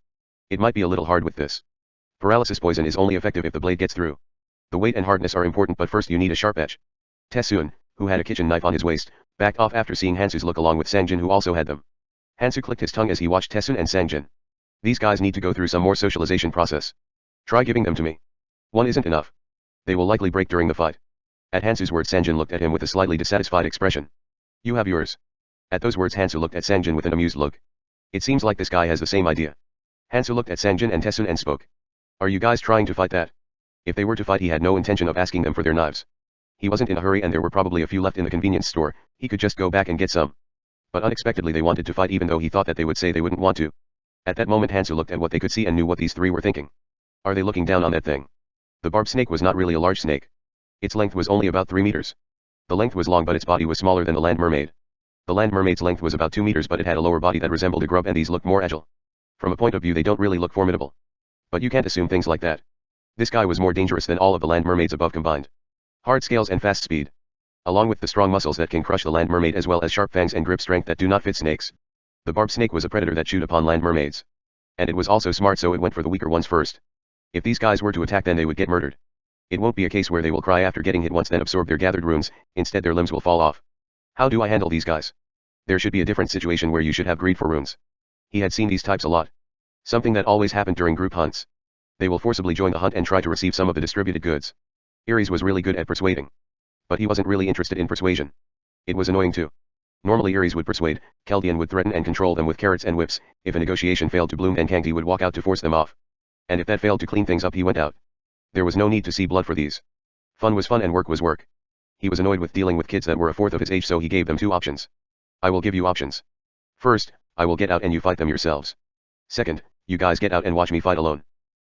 It might be a little hard with this. Paralysis poison is only effective if the blade gets through. The weight and hardness are important, but first you need a sharp edge. Tessun, who had a kitchen knife on his waist, backed off after seeing Hansu's look along with Sangjin, who also had them. Hansu clicked his tongue as he watched Tessun and Sangjin. These guys need to go through some more socialization process. Try giving them to me. One isn't enough. They will likely break during the fight. At Hansu's words, Sangjin looked at him with a slightly dissatisfied expression. You have yours. At those words, Hansu looked at Sangjin with an amused look. It seems like this guy has the same idea. Hansu looked at Sangjin and Tessun and spoke. Are you guys trying to fight that? If they were to fight, he had no intention of asking them for their knives. He wasn't in a hurry and there were probably a few left in the convenience store, he could just go back and get some. But unexpectedly they wanted to fight, even though he thought that they would say they wouldn't want to. At that moment Hansu looked at what they could see and knew what these three were thinking. Are they looking down on that thing? The barbed snake was not really a large snake. Its length was only about 3 meters. The length was long, but its body was smaller than the land mermaid. The land mermaid's length was about 2 meters, but it had a lower body that resembled a grub, and these looked more agile. From a point of view they don't really look formidable. But you can't assume things like that. This guy was more dangerous than all of the land mermaids above combined. Hard scales and fast speed. Along with the strong muscles that can crush the land mermaid, as well as sharp fangs and grip strength that do not fit snakes. The barbed snake was a predator that chewed upon land mermaids. And it was also smart, so it went for the weaker ones first. If these guys were to attack, then they would get murdered. It won't be a case where they will cry after getting hit once then absorb their gathered runes, instead their limbs will fall off. How do I handle these guys? There should be a different situation where you should have greed for runes. He had seen these types a lot. Something that always happened during group hunts. They will forcibly join the hunt and try to receive some of the distributed goods. Ares was really good at persuading. But he wasn't really interested in persuasion. It was annoying too. Normally Ares would persuade, Chaldean would threaten and control them with carrots and whips. If a negotiation failed to bloom, then Kangti would walk out to force them off. And if that failed to clean things up, he went out. There was no need to see blood for these. Fun was fun and work was work. He was annoyed with dealing with kids that were a fourth of his age, so he gave them 2 options. I will give you options. First, I will get out and you fight them yourselves. Second, you guys get out and watch me fight alone.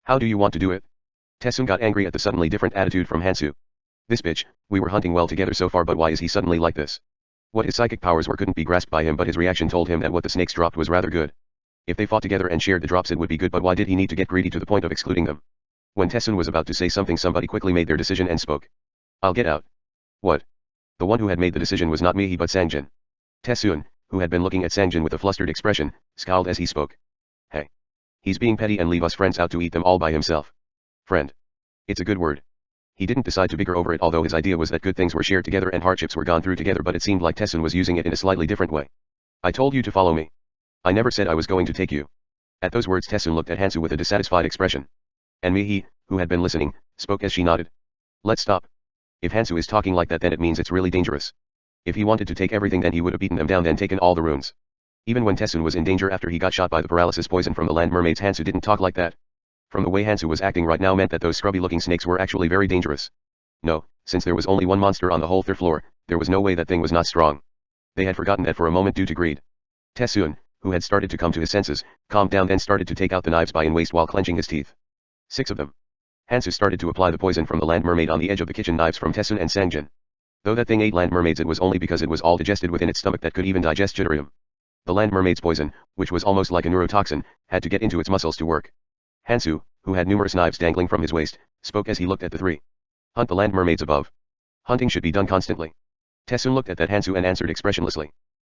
How do you want to do it? Tessun got angry at the suddenly different attitude from Hansu. This bitch, we were hunting well together so far, but why is he suddenly like this? What his psychic powers were couldn't be grasped by him, but his reaction told him that what the snakes dropped was rather good. If they fought together and shared the drops, it would be good, but why did he need to get greedy to the point of excluding them? When Tessun was about to say something, somebody quickly made their decision and spoke. I'll get out. What? The one who had made the decision was not me, but Sangjin. Tessun, who had been looking at Sangjin with a flustered expression, scowled as he spoke. Hey. He's being petty and leave us friends out to eat them all by himself. Friend. It's a good word. He didn't decide to bicker over it, although his idea was that good things were shared together and hardships were gone through together, but it seemed like Tessun was using it in a slightly different way. I told you to follow me. I never said I was going to take you. At those words Tessun looked at Hansu with a dissatisfied expression. And Mihi, who had been listening, spoke as she nodded. Let's stop. If Hansu is talking like that, then it means it's really dangerous. If he wanted to take everything, then he would have beaten them down and taken all the runes. Even when Tessun was in danger after he got shot by the paralysis poison from the land mermaids, Hansu didn't talk like that. From the way Hansu was acting right now meant that those scrubby looking snakes were actually very dangerous. No, since there was only one monster on the whole third floor, there was no way that thing was not strong. They had forgotten that for a moment due to greed. Tessun, who had started to come to his senses, calmed down, then started to take out the knives by and waist while clenching his teeth. 6 of them. Hansu started to apply the poison from the land mermaid on the edge of the kitchen knives from Tessun and Sangjin. Though that thing ate land mermaids, it was only because it was all digested within its stomach that could even digest Jitterium. The land mermaid's poison, which was almost like a neurotoxin, had to get into its muscles to work. Hansu, who had numerous knives dangling from his waist, spoke as he looked at the 3. Hunt the land mermaids above. Hunting should be done constantly. Tessun looked at that Hansu and answered expressionlessly.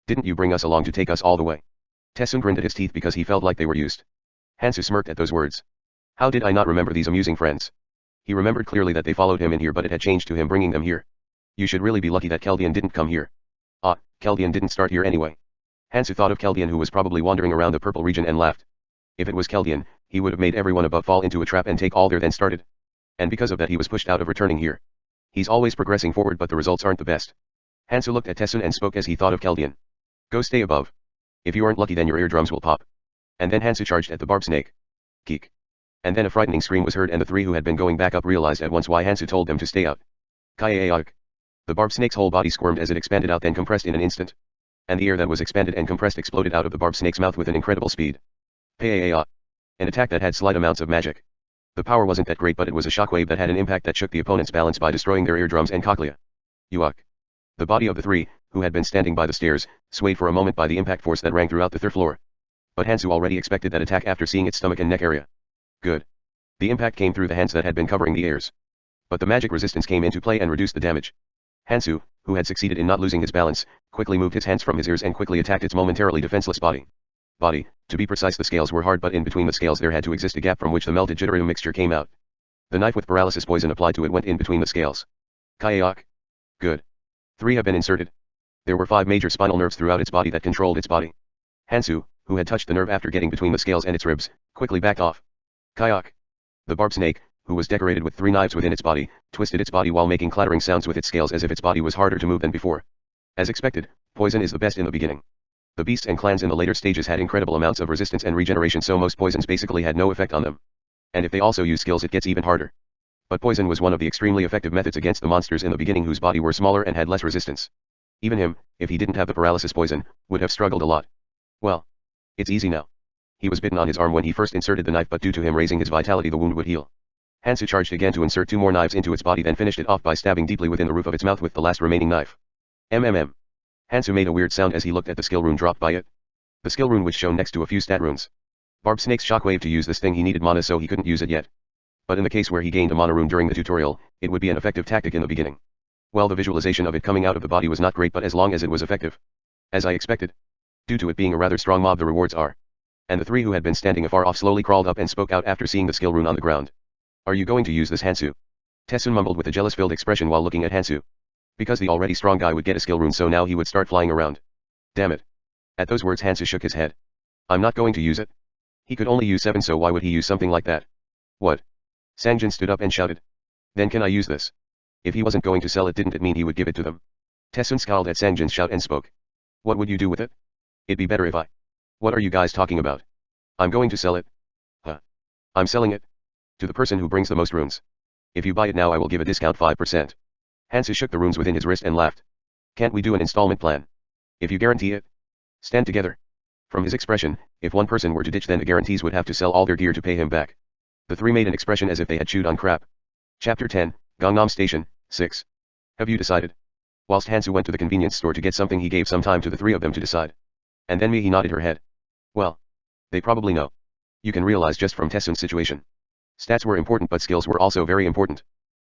Didn't you bring us along to take us all the way? Tessun grinned at his teeth because he felt like they were used. Hansu smirked at those words. How did I not remember these amusing friends? He remembered clearly that they followed him in here, but it had changed to him bringing them here. You should really be lucky that Chaldean didn't come here. Ah, Chaldean didn't start here anyway. Hansu thought of Chaldean, who was probably wandering around the purple region, and laughed. If it was Chaldean, he would have made everyone above fall into a trap and take all there then started. And because of that he was pushed out of returning here. He's always progressing forward, but the results aren't the best. Hansu looked at Tessun and spoke as he thought of Chaldean. Go stay above. If you aren't lucky, then your eardrums will pop. And then Hansu charged at the barbed snake. Geek. And then a frightening scream was heard, and the 3 who had been going back up realized at once why Hansu told them to stay out. Kaaak. The barbed snake's whole body squirmed as it expanded out, then compressed in an instant. And the air that was expanded and compressed exploded out of the barbed snake's mouth with an incredible speed. Paaak. An attack that had slight amounts of magic. The power wasn't that great, but it was a shockwave that had an impact that shook the opponent's balance by destroying their eardrums and cochlea. Yuck. The body of the 3, who had been standing by the stairs, swayed for a moment by the impact force that rang throughout the 3rd floor. But Hansu already expected that attack after seeing its stomach and neck area. Good. The impact came through the hands that had been covering the ears. But the magic resistance came into play and reduced the damage. Hansu, who had succeeded in not losing his balance, quickly moved his hands from his ears and quickly attacked its momentarily defenseless body. To be precise, the scales were hard, but in between the scales there had to exist a gap from which the melted jitterium mixture came out. The knife with paralysis poison applied to it went in between the scales. Kayak. Good. 3 have been inserted. There were 5 major spinal nerves throughout its body that controlled its body. Hansu, who had touched the nerve after getting between the scales and its ribs, quickly backed off. Kayak. The barb snake, who was decorated with 3 knives within its body, twisted its body while making clattering sounds with its scales as if its body was harder to move than before. As expected, poison is the best in the beginning. The beasts and clans in the later stages had incredible amounts of resistance and regeneration, so most poisons basically had no effect on them. And if they also use skills, it gets even harder. But poison was one of the extremely effective methods against the monsters in the beginning whose body were smaller and had less resistance. Even him, if he didn't have the paralysis poison, would have struggled a lot. Well, it's easy now. He was bitten on his arm when he first inserted the knife, but due to him raising his vitality the wound would heal. Hansu charged again to insert 2 more knives into its body, then finished it off by stabbing deeply within the roof of its mouth with the last remaining knife. Hansu made a weird sound as he looked at the skill rune dropped by it. The skill rune was shown next to a few stat runes. Barb Snake's shockwave. To use this thing he needed mana, so he couldn't use it yet. But in the case where he gained a mana rune during the tutorial, it would be an effective tactic in the beginning. Well, the visualization of it coming out of the body was not great, but as long as it was effective. As I expected. Due to it being a rather strong mob, the rewards are. And the 3 who had been standing afar off slowly crawled up and spoke out after seeing the skill rune on the ground. Are you going to use this, Hansu? Tessun mumbled with a jealous-filled expression while looking at Hansu. Because the already strong guy would get a skill rune, so now he would start flying around. Damn it. At those words Hansu shook his head. I'm not going to use it. He could only use 7, so why would he use something like that? What? Sangjin stood up and shouted. Then can I use this? If he wasn't going to sell it, didn't it mean he would give it to them? Tessun scowled at Sangjin's shout and spoke. What would you do with it? It'd be better if I... What are you guys talking about? I'm going to sell it. Huh. I'm selling it. To the person who brings the most runes. If you buy it now, I will give a discount 5%. Hansu shook the runes within his wrist and laughed. Can't we do an installment plan? If you guarantee it. Stand together. From his expression, if one person were to ditch, then the guarantees would have to sell all their gear to pay him back. The 3 made an expression as if they had chewed on crap. Chapter 10, Gangnam Station, 6. Have you decided? Whilst Hansu went to the convenience store to get something, he gave some time to the 3 of them to decide. And then Mihi nodded her head. Well. They probably know. You can realize just from Tessun's situation. Stats were important, but skills were also very important.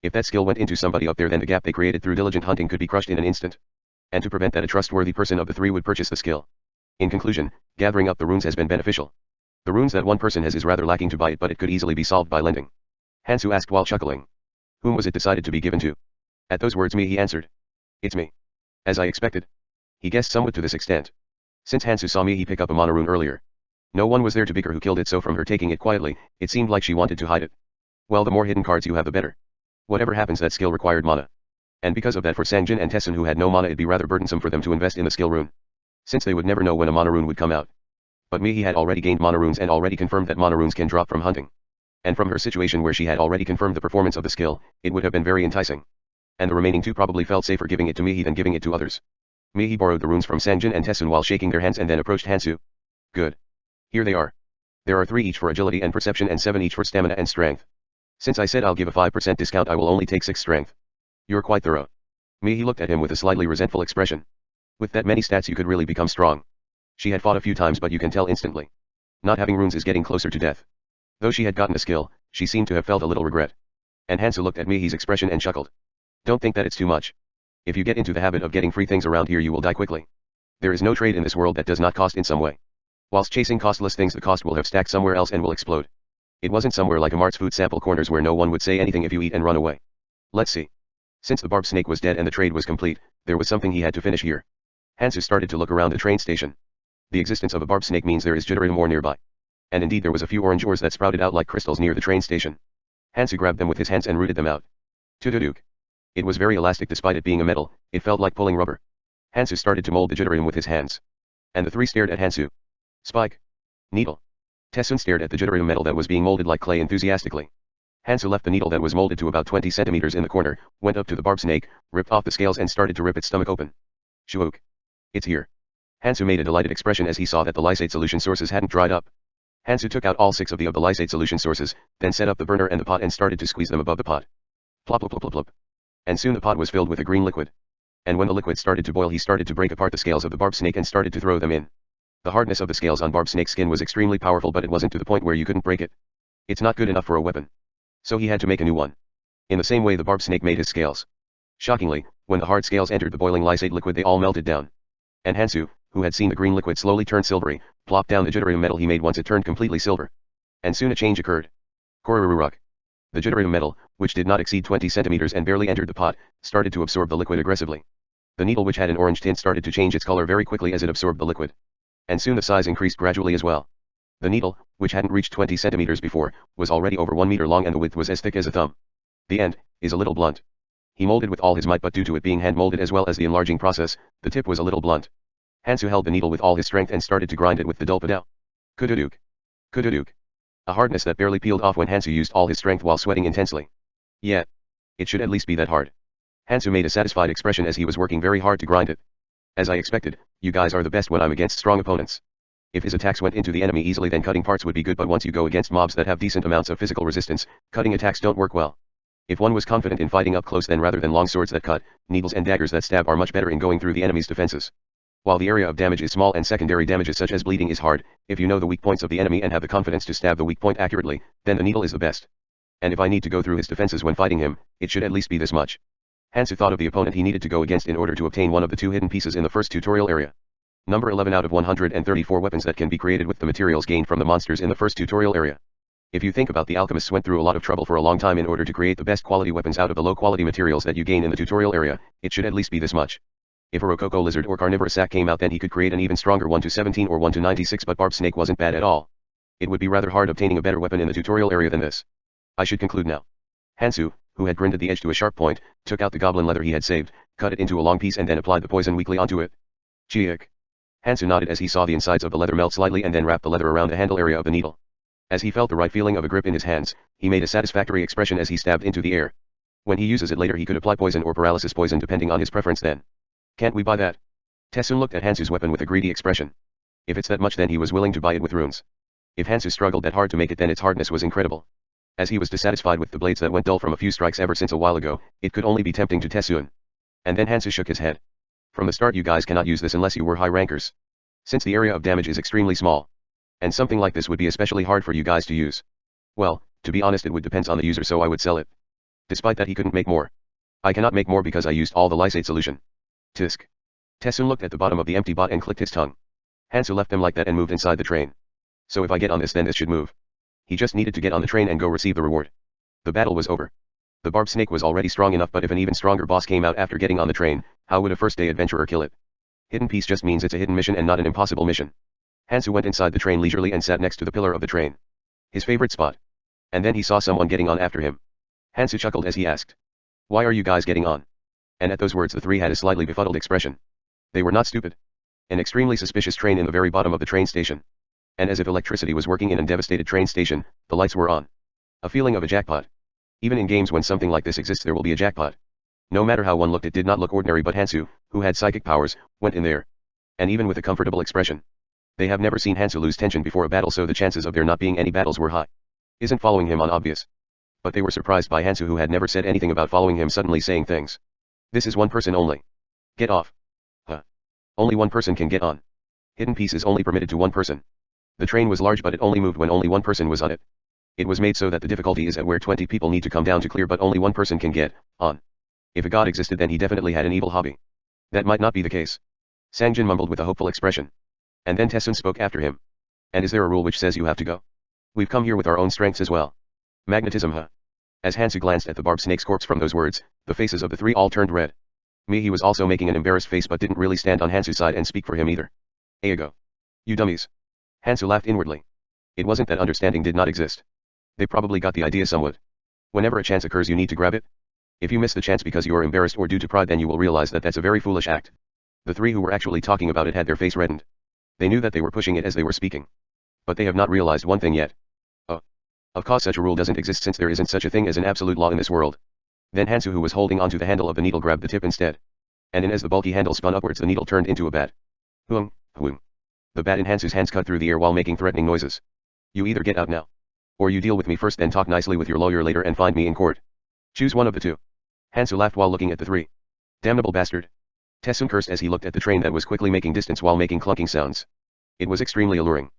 If that skill went into somebody up there, then the gap they created through diligent hunting could be crushed in an instant. And to prevent that, a trustworthy person of the 3 would purchase the skill. In conclusion, gathering up the runes has been beneficial. The runes that one person has is rather lacking to buy it, but it could easily be solved by lending. Hansu asked while chuckling. Whom was it decided to be given to? At those words Mihi answered. It's me. As I expected. He guessed somewhat to this extent. Since Hansu saw Mihi pick up a mana rune earlier. No one was there to big her who killed it, so from her taking it quietly, it seemed like she wanted to hide it. Well, the more hidden cards you have, the better. Whatever happens, that skill required mana. And because of that, for Sangjin and Tessun who had no mana, it'd be rather burdensome for them to invest in the skill rune. Since they would never know when a mana rune would come out. But Mihi had already gained mana runes and already confirmed that mana runes can drop from hunting. And from her situation where she had already confirmed the performance of the skill, it would have been very enticing. And the remaining 2 probably felt safer giving it to Mihi than giving it to others. Mihi borrowed the runes from Sangjin and Tessun while shaking their hands and then approached Hansu. Good. Here they are. There are 3 each for agility and perception and 7 each for stamina and strength. Since I said I'll give a 5% discount, I will only take 6 strength. You're quite thorough. Mihi looked at him with a slightly resentful expression. With that many stats you could really become strong. She had fought a few times, but you can tell instantly. Not having runes is getting closer to death. Though she had gotten a skill, she seemed to have felt a little regret. And Hansu looked at Mihi's expression and chuckled. Don't think that it's too much. If you get into the habit of getting free things around here, you will die quickly. There is no trade in this world that does not cost in some way. Whilst chasing costless things, the cost will have stacked somewhere else and will explode. It wasn't somewhere like a Mart's food sample corners where no one would say anything if you eat and run away. Let's see. Since the barb snake was dead and the trade was complete, there was something he had to finish here. Hansu started to look around the train station. The existence of a barb snake means there is jitterium ore nearby. And indeed there was a few orange ores that sprouted out like crystals near the train station. Hansu grabbed them with his hands and rooted them out. Tududuk. It was very elastic despite it being a metal, it felt like pulling rubber. Hansu started to mold the jitterium with his hands. And the 3 stared at Hansu. Spike. Needle. Tessun stared at the jitterium metal that was being molded like clay enthusiastically. Hansu left the needle that was molded to about 20 centimeters in the corner, went up to the barb snake, ripped off the scales and started to rip its stomach open. Shuok. It's here. Hansu made a delighted expression as he saw that the lysate solution sources hadn't dried up. Hansu took out all 6 of the lysate solution sources, then set up the burner and the pot and started to squeeze them above the pot. Plop plop plop plop plop. And soon the pot was filled with a green liquid. And when the liquid started to boil, he started to break apart the scales of the barb snake and started to throw them in. The hardness of the scales on barb snake skin was extremely powerful, but it wasn't to the point where you couldn't break it. It's not good enough for a weapon. So he had to make a new one. In the same way the barbed snake made his scales. Shockingly, when the hard scales entered the boiling lysate liquid they all melted down. And Hansu, who had seen the green liquid slowly turn silvery, plopped down the jitterium metal he made once it turned completely silver. And soon a change occurred. Kororuruk. The jitterium metal, which did not exceed 20 centimeters and barely entered the pot, started to absorb the liquid aggressively. The needle, which had an orange tint, started to change its color very quickly as it absorbed the liquid. And soon the size increased gradually as well. The needle, which hadn't reached 20 centimeters before, was already over 1 meter long and the width was as thick as a thumb. The end is a little blunt. He molded with all his might, but due to it being hand molded as well as the enlarging process, the tip was a little blunt. Hansu held the needle with all his strength and started to grind it with the dulpadao. Kududuk. Kududuk. A hardness that barely peeled off when Hansu used all his strength while sweating intensely. Yeah. It should at least be that hard. Hansu made a satisfied expression as he was working very hard to grind it. As I expected, you guys are the best when I'm against strong opponents. If his attacks went into the enemy easily then cutting parts would be good, but once you go against mobs that have decent amounts of physical resistance, cutting attacks don't work well. If one was confident in fighting up close then rather than long swords that cut, needles and daggers that stab are much better in going through the enemy's defenses. While the area of damage is small and secondary damages such as bleeding is hard, if you know the weak points of the enemy and have the confidence to stab the weak point accurately, then the needle is the best. And if I need to go through his defenses when fighting him, it should at least be this much. Hansu thought of the opponent he needed to go against in order to obtain one of the 2 hidden pieces in the first tutorial area. Number 11 out of 134 weapons that can be created with the materials gained from the monsters in the first tutorial area. If you think about, the alchemists went through a lot of trouble for a long time in order to create the best quality weapons out of the low quality materials that you gain in the tutorial area, it should at least be this much. If a Rococo lizard or carnivorous sac came out then he could create an even stronger 1 to 17 or 1 to 96, but barbed snake wasn't bad at all. It would be rather hard obtaining a better weapon in the tutorial area than this. I should conclude now. Hansu, who had grinded the edge to a sharp point, took out the goblin leather he had saved, cut it into a long piece and then applied the poison weakly onto it. Cheek. Hansu nodded as he saw the insides of the leather melt slightly and then wrapped the leather around the handle area of the needle. As he felt the right feeling of a grip in his hands, he made a satisfactory expression as he stabbed into the air. When he uses it later he could apply poison or paralysis poison depending on his preference then. Can't we buy that? Tessun looked at Hansu's weapon with a greedy expression. If it's that much then he was willing to buy it with runes. If Hansu struggled that hard to make it then its hardness was incredible. As he was dissatisfied with the blades that went dull from a few strikes ever since a while ago, it could only be tempting to Tessun. And then Hansu shook his head. From the start you guys cannot use this unless you were high rankers. Since the area of damage is extremely small. And something like this would be especially hard for you guys to use. Well, to be honest it would depend on the user, so I would sell it. Despite that he couldn't make more. I cannot make more because I used all the lysate solution. Tisk. Tessun looked at the bottom of the empty bot and clicked his tongue. Hansu left them like that and moved inside the train. So if I get on this then this should move. He just needed to get on the train and go receive the reward. The battle was over. The barbed snake was already strong enough, but if an even stronger boss came out after getting on the train, how would a first day adventurer kill it? Hidden piece just means it's a hidden mission and not an impossible mission. Hansu went inside the train leisurely and sat next to the pillar of the train. His favorite spot. And then he saw someone getting on after him. Hansu chuckled as he asked. Why are you guys getting on? And at those words the 3 had a slightly befuddled expression. They were not stupid. An extremely suspicious train in the very bottom of the train station. And as if electricity was working in a devastated train station, the lights were on. A feeling of a jackpot. Even in games when something like this exists there will be a jackpot. No matter how one looked it did not look ordinary, but Hansu, who had psychic powers, went in there. And even with a comfortable expression. They have never seen Hansu lose tension before a battle, so the chances of there not being any battles were high. Isn't following him on obvious? But they were surprised by Hansu, who had never said anything about following him, suddenly saying things. This is one person only. Get off. Huh. Only one person can get on. Hidden piece is only permitted to one person. The train was large, but it only moved when only one person was on it. It was made so that the difficulty is at where 20 people need to come down to clear, but only one person can get on. If a god existed then he definitely had an evil hobby. That might not be the case. Sangjin mumbled with a hopeful expression. And then Tessun spoke after him. And is there a rule which says you have to go? We've come here with our own strengths as well. Magnetism, huh? As Hansu glanced at the barbed snake's corpse from those words, the faces of the 3 all turned red. He was also making an embarrassed face but didn't really stand on Hansu's side and speak for him either. Ayago. You dummies. Hansu laughed inwardly. It wasn't that understanding did not exist. They probably got the idea somewhat. Whenever a chance occurs you need to grab it. If you miss the chance because you are embarrassed or due to pride then you will realize that that's a very foolish act. The 3 who were actually talking about it had their face reddened. They knew that they were pushing it as they were speaking. But they have not realized one thing yet. Of course such a rule doesn't exist since there isn't such a thing as an absolute law in this world. Then Hansu, who was holding onto the handle of the needle, grabbed the tip instead. And as the bulky handle spun upwards the needle turned into a bat. Hoong, hoong. The bat in Hansu's hands cut through the air while making threatening noises. You either get out now. Or you deal with me first then talk nicely with your lawyer later and find me in court. Choose one of the 2. Hansu laughed while looking at the 3. Damnable bastard. Tessun cursed as he looked at the train that was quickly making distance while making clunking sounds. It was extremely alluring.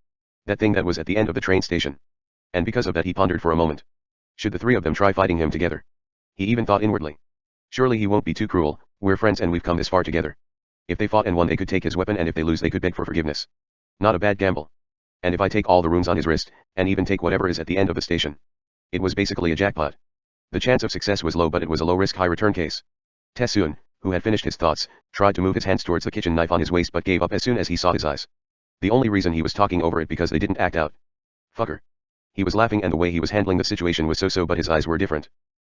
That thing that was at the end of the train station. And because of that he pondered for a moment. Should the three of them try fighting him together? He even thought inwardly. Surely he won't be too cruel, we're friends and we've come this far together. If they fought and won they could take his weapon, and if they lose they could beg for forgiveness. Not a bad gamble. And if I take all the runes on his wrist, and even take whatever is at the end of the station. It was basically a jackpot. The chance of success was low, but it was a low-risk high-return case. Tetsuan, who had finished his thoughts, tried to move his hands towards the kitchen knife on his waist but gave up as soon as he saw his eyes. The only reason he was talking over it because they didn't act out. Fucker. He was laughing and the way he was handling the situation was so-so, but his eyes were different.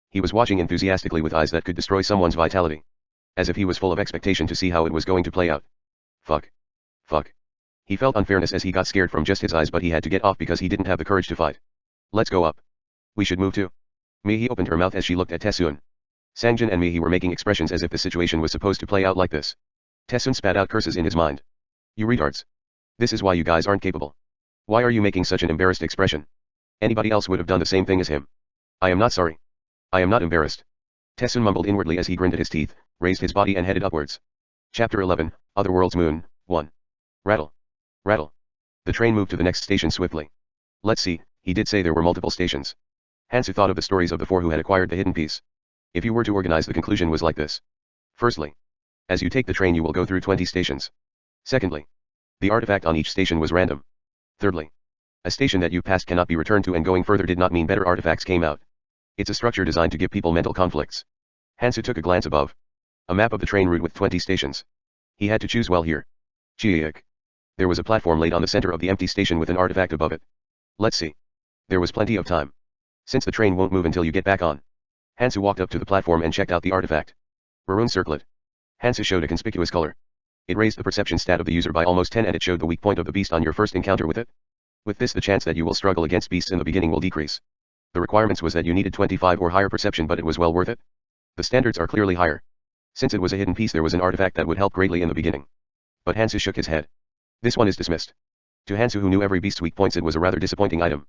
He was watching enthusiastically with eyes that could destroy someone's vitality. As if he was full of expectation to see how it was going to play out. Fuck. Fuck. He felt unfairness as he got scared from just his eyes, but he had to get off because he didn't have the courage to fight. Let's go up. We should move too. Mihi opened her mouth as she looked at Tetsuan. Sangjin and Mihi were making expressions as if the situation was supposed to play out like this. Tetsuan spat out curses in his mind. You retards. This is why you guys aren't capable. Why are you making such an embarrassed expression? Anybody else would have done the same thing as him. I am not sorry. I am not embarrassed. Tetsuan mumbled inwardly as he grinned at his teeth, raised his body and headed upwards. Chapter 11, Otherworld's Moon, 1. Rattle. Rattle. The train moved to the next station swiftly. Let's see, he did say there were multiple stations. Hansu thought of the stories of the four who had acquired the hidden piece. If you were to organize, the conclusion was like this. Firstly, as you take the train you will go through 20 stations. Secondly, the artifact on each station was random. Thirdly, a station that you passed cannot be returned to, and going further did not mean better artifacts came out. It's a structure designed to give people mental conflicts. Hansu took a glance above. A map of the train route with 20 stations. He had to choose well here. Chiik. There was a platform laid on the center of the empty station with an artifact above it. Let's see. There was plenty of time. Since the train won't move until you get back on. Hansu walked up to the platform and checked out the artifact. Maroon circlet. Hansu showed a conspicuous color. It raised the perception stat of the user by almost 10, and it showed the weak point of the beast on your first encounter with it. With this, the chance that you will struggle against beasts in the beginning will decrease. The requirements was that you needed 25 or higher perception, but it was well worth it. The standards are clearly higher. Since it was a hidden piece, there was an artifact that would help greatly in the beginning. But Hansu shook his head. This one is dismissed. To Hansu, who knew every beast's weak points, it was a rather disappointing item.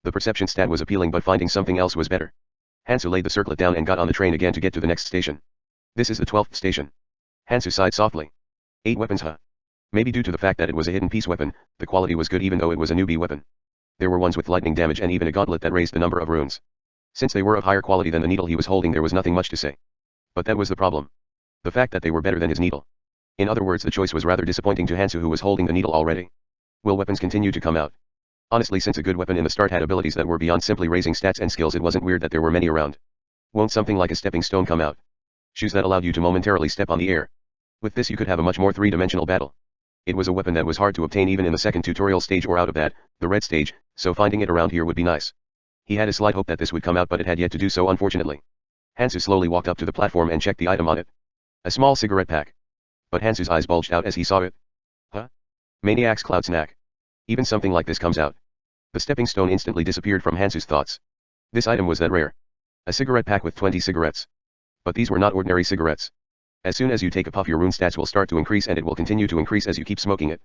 The perception stat was appealing, but finding something else was better. Hansu laid the circlet down and got on the train again to get to the next station. This is the 12th station. Hansu sighed softly. 8 weapons, huh? Maybe due to the fact that it was a hidden piece weapon, the quality was good even though it was a newbie weapon. There were ones with lightning damage and even a gauntlet that raised the number of runes. Since they were of higher quality than the needle he was holding, there was nothing much to say. But that was the problem. The fact that they were better than his needle. In other words, the choice was rather disappointing to Hansu, who was holding the needle already. Will weapons continue to come out? Honestly, since a good weapon in the start had abilities that were beyond simply raising stats and skills, it wasn't weird that there were many around. Won't something like a stepping stone come out? Shoes that allowed you to momentarily step on the air. With this you could have a much more three-dimensional battle. It was a weapon that was hard to obtain even in the second tutorial stage or out of that, the red stage, so finding it around here would be nice. He had a slight hope that this would come out, but it had yet to do so, unfortunately. Hansu slowly walked up to the platform and checked the item on it. A small cigarette pack. But Hansu's eyes bulged out as he saw it. Huh? Maniac's cloud snack. Even something like this comes out. The stepping stone instantly disappeared from Hansu's thoughts. This item was that rare. A cigarette pack with 20 cigarettes. But these were not ordinary cigarettes. As soon as you take a puff, your rune stats will start to increase, and it will continue to increase as you keep smoking it.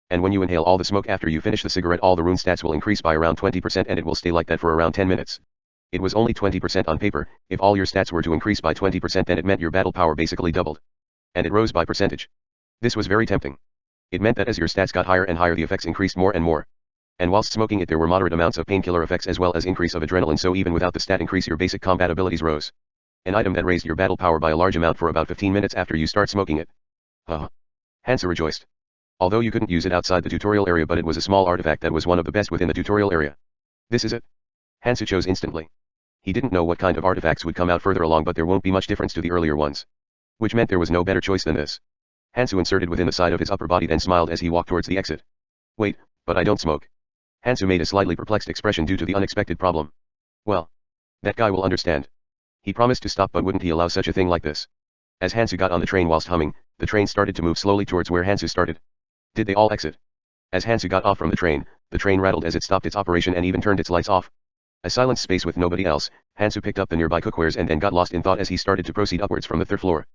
And when you inhale all the smoke after you finish the cigarette, all the rune stats will increase by around 20%, and it will stay like that for around 10 minutes. It was only 20% on paper. If all your stats were to increase by 20%, then it meant your battle power basically doubled. And it rose by percentage. This was very tempting. It meant that as your stats got higher and higher, the effects increased more and more. And whilst smoking it, there were moderate amounts of painkiller effects as well as increase of adrenaline, so even without the stat increase, your basic combat abilities rose. An item that raised your battle power by a large amount for about 15 minutes after you start smoking it. Hansu rejoiced. Although you couldn't use it outside the tutorial area, but it was a small artifact that was one of the best within the tutorial area. This is it. Hansu chose instantly. He didn't know what kind of artifacts would come out further along, but there won't be much difference to the earlier ones. Which meant there was no better choice than this. Hansu inserted within the side of his upper body, then smiled as he walked towards the exit. Wait, but I don't smoke. Hansu made a slightly perplexed expression due to the unexpected problem. Well, that guy will understand. He promised to stop, but wouldn't he allow such a thing like this? As Hansu got on the train whilst humming, the train started to move slowly towards where Hansu started. Did they all exit? As Hansu got off from the train rattled as it stopped its operation and even turned its lights off. A silent space with nobody else. Hansu picked up the nearby cookwares and then got lost in thought as he started to proceed upwards from the third floor.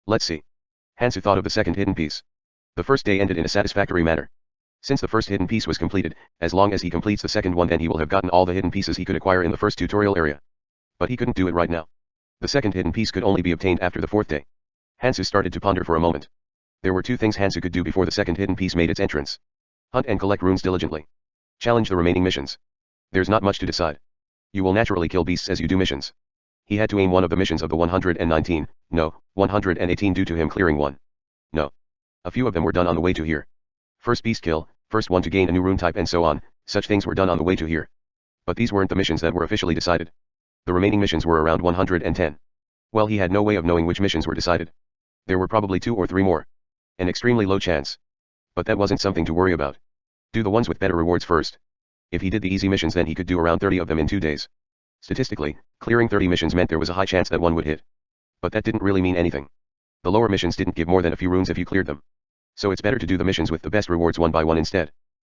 Let's see. Hansu thought of the second hidden piece. The first day ended in a satisfactory manner. Since the first hidden piece was completed, as long as he completes the second one, then he will have gotten all the hidden pieces he could acquire in the first tutorial area. But he couldn't do it right now. The second hidden piece could only be obtained after the fourth day. Hansu started to ponder for a moment. There were two things Hansu could do before the second hidden piece made its entrance. Hunt and collect runes diligently. Challenge the remaining missions. There's not much to decide. You will naturally kill beasts as you do missions. He had to aim one of the missions of the 119, no, 118 due to him clearing one. No. A few of them were done on the way to here. First beast kill, first one to gain a new rune type and so on, such things were done on the way to here. But these weren't the missions that were officially decided. The remaining missions were around 110. Well, he had no way of knowing which missions were decided. There were probably 2 or 3 more. An extremely low chance. But that wasn't something to worry about. Do the ones with better rewards first. If he did the easy missions, then he could do around 30 of them in 2 days. Statistically, clearing 30 missions meant there was a high chance that one would hit. But that didn't really mean anything. The lower missions didn't give more than a few runes if you cleared them. So it's better to do the missions with the best rewards one by one instead.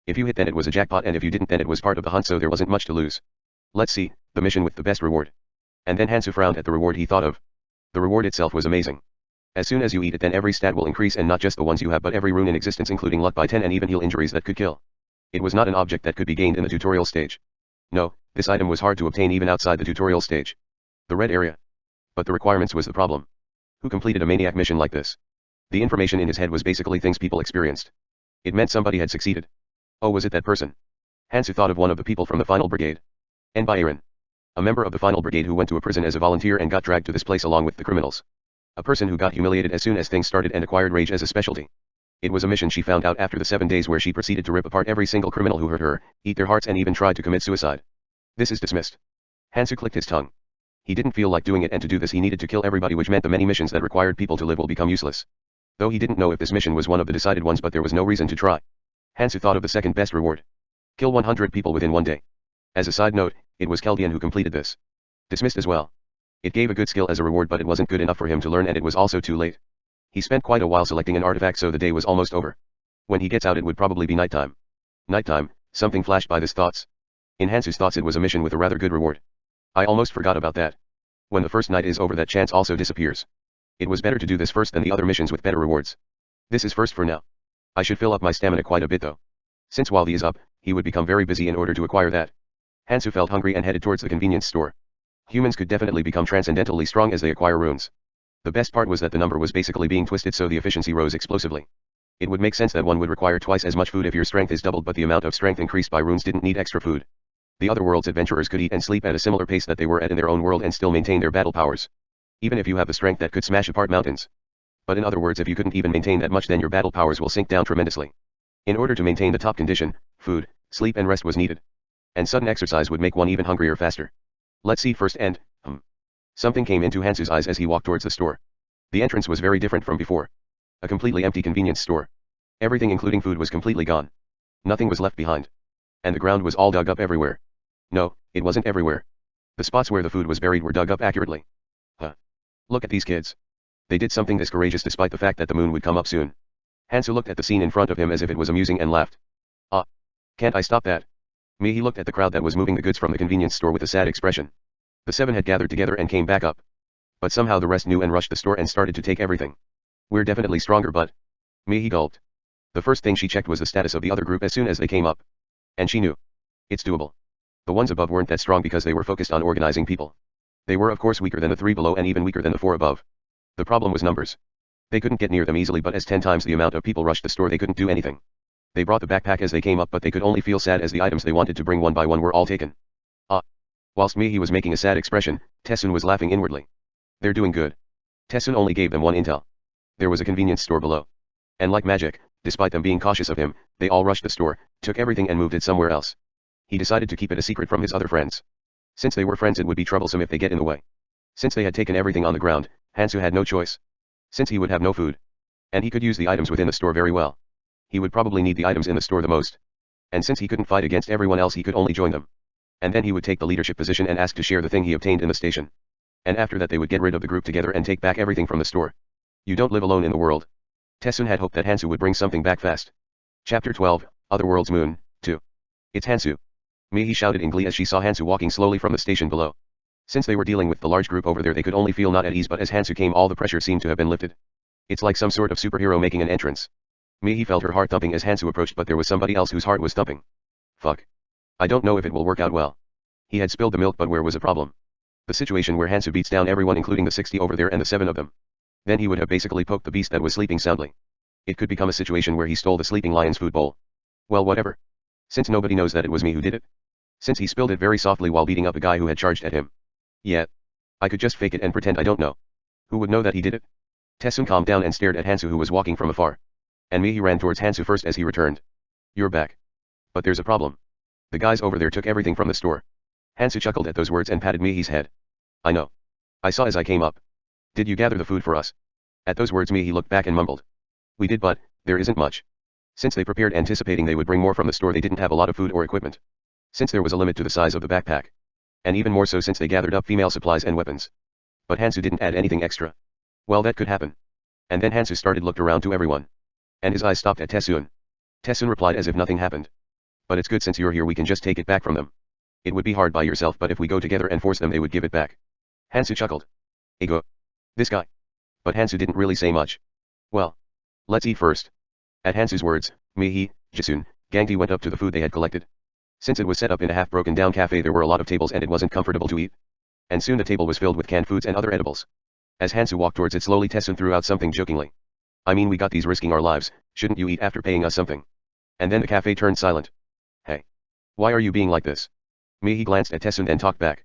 If you hit, then it was a jackpot, and if you didn't, then it was part of the hunt, so there wasn't much to lose. Let's see, the mission with the best reward. And then Hansu frowned at the reward he thought of. The reward itself was amazing. As soon as you eat it, then every stat will increase, and not just the ones you have but every rune in existence, including luck by 10 and even heal injuries that could kill. It was not an object that could be gained in the tutorial stage. No, this item was hard to obtain even outside the tutorial stage. The red area. But the requirements was the problem. Who completed a maniac mission like this? The information in his head was basically things people experienced. It meant somebody had succeeded. Oh, was it that person? Hansu thought of one of the people from the final brigade. Byron. A member of the final brigade who went to a prison as a volunteer and got dragged to this place along with the criminals. A person who got humiliated as soon as things started and acquired rage as a specialty. It was a mission she found out after the 7 days where she proceeded to rip apart every single criminal who hurt her, eat their hearts and even tried to commit suicide. This is dismissed. Hansu clicked his tongue. He didn't feel like doing it, and to do this he needed to kill everybody, which meant the many missions that required people to live will become useless. Though he didn't know if this mission was one of the decided ones, but there was no reason to try. Hansu thought of the second best reward. Kill 100 people within 1 day. As a side note, it was Keldian who completed this. Dismissed as well. It gave a good skill as a reward, but it wasn't good enough for him to learn, and it was also too late. He spent quite a while selecting an artifact, so the day was almost over. When he gets out, it would probably be nighttime. Nighttime, something flashed by his thoughts. In Hansu's thoughts, it was a mission with a rather good reward. I almost forgot about that. When the first night is over, that chance also disappears. It was better to do this first than the other missions with better rewards. This is first for now. I should fill up my stamina quite a bit though. Since while the is up, he would become very busy in order to acquire that. Hansu felt hungry and headed towards the convenience store. Humans could definitely become transcendentally strong as they acquire runes. The best part was that the number was basically being twisted, so the efficiency rose explosively. It would make sense that one would require twice as much food if your strength is doubled, but the amount of strength increased by runes didn't need extra food. The other world's adventurers could eat and sleep at a similar pace that they were at in their own world and still maintain their battle powers. Even if you have the strength that could smash apart mountains. But in other words, if you couldn't even maintain that much, then your battle powers will sink down tremendously. In order to maintain the top condition, food, sleep and rest was needed. And sudden exercise would make one even hungrier faster. Let's see first and, Something came into Hansu's eyes as he walked towards the store. The entrance was very different from before. A completely empty convenience store. Everything including food was completely gone. Nothing was left behind. And the ground was all dug up everywhere. No, it wasn't everywhere. The spots where the food was buried were dug up accurately. Look at these kids. They did something this courageous despite the fact that the moon would come up soon. Hansu looked at the scene in front of him as if it was amusing and laughed. Can't I stop that? He looked at the crowd that was moving the goods from the convenience store with a sad expression. The 7 had gathered together and came back up. But somehow the rest knew and rushed the store and started to take everything. We're definitely stronger, but... he gulped. The first thing she checked was the status of the other group as soon as they came up. And she knew. It's doable. The ones above weren't that strong because they were focused on organizing people. They were of course weaker than the 3 below and even weaker than the 4 above. The problem was numbers. They couldn't get near them easily, but as 10 times the amount of people rushed the store, they couldn't do anything. They brought the backpack as they came up, but they could only feel sad as the items they wanted to bring one by one were all taken. Whilst he was making a sad expression, Tessun was laughing inwardly. They're doing good. Tessun only gave them one intel. There was a convenience store below. And like magic, despite them being cautious of him, they all rushed the store, took everything and moved it somewhere else. He decided to keep it a secret from his other friends. Since they were friends, it would be troublesome if they get in the way. Since they had taken everything on the ground, Hansu had no choice. Since he would have no food. And he could use the items within the store very well. He would probably need the items in the store the most. And since he couldn't fight against everyone else, he could only join them. And then he would take the leadership position and ask to share the thing he obtained in the station. And after that they would get rid of the group together and take back everything from the store. You don't live alone in the world. Tessun had hoped that Hansu would bring something back fast. Chapter 12, Otherworld's Moon, 2. It's Hansu. He shouted in glee as she saw Hansu walking slowly from the station below. Since they were dealing with the large group over there, they could only feel not at ease, but as Hansu came, all the pressure seemed to have been lifted. It's like some sort of superhero making an entrance. He felt her heart thumping as Hansu approached, but there was somebody else whose heart was thumping. Fuck. I don't know if it will work out well. He had spilled the milk, but where was the problem? The situation where Hansu beats down everyone including the 60 over there and the 7 of them. Then he would have basically poked the beast that was sleeping soundly. It could become a situation where he stole the sleeping lion's food bowl. Well, whatever. Since nobody knows that it was me who did it. since he spilled it very softly while beating up a guy who had charged at him. Yeah. I could just fake it and pretend I don't know. Who would know that he did it? Tessun calmed down and stared at Hansu, who was walking from afar. And he ran towards Hansu first as he returned. You're back. But there's a problem. The guys over there took everything from the store. Hansu chuckled at those words and patted Mihi's head. I know. I saw as I came up. Did you gather the food for us? At those words Mihi looked back and mumbled. We did, but there isn't much. Since they prepared anticipating they would bring more from the store, they didn't have a lot of food or equipment. Since there was a limit to the size of the backpack. And even more so since they gathered up female supplies and weapons. But Hansu didn't add anything extra. Well, that could happen. And then Hansu started looked around to everyone. And his eyes stopped at Tessun. Tessun replied as if nothing happened. But it's good, since you're here we can just take it back from them. It would be hard by yourself, but if we go together and force them they would give it back. Hansu chuckled. Ego. This guy. But Hansu didn't really say much. Well. Let's eat first. At Hansu's words, Mihi, Jisun, Gangti went up to the food they had collected. Since it was set up in a half broken down cafe, there were a lot of tables and it wasn't comfortable to eat. And soon the table was filled with canned foods and other edibles. As Hansu walked towards it slowly, Tessun threw out something jokingly. I mean, we got these risking our lives, shouldn't you eat after paying us something? And then the cafe turned silent. Hey. Why are you being like this? Mihi glanced at Tessun and talked back.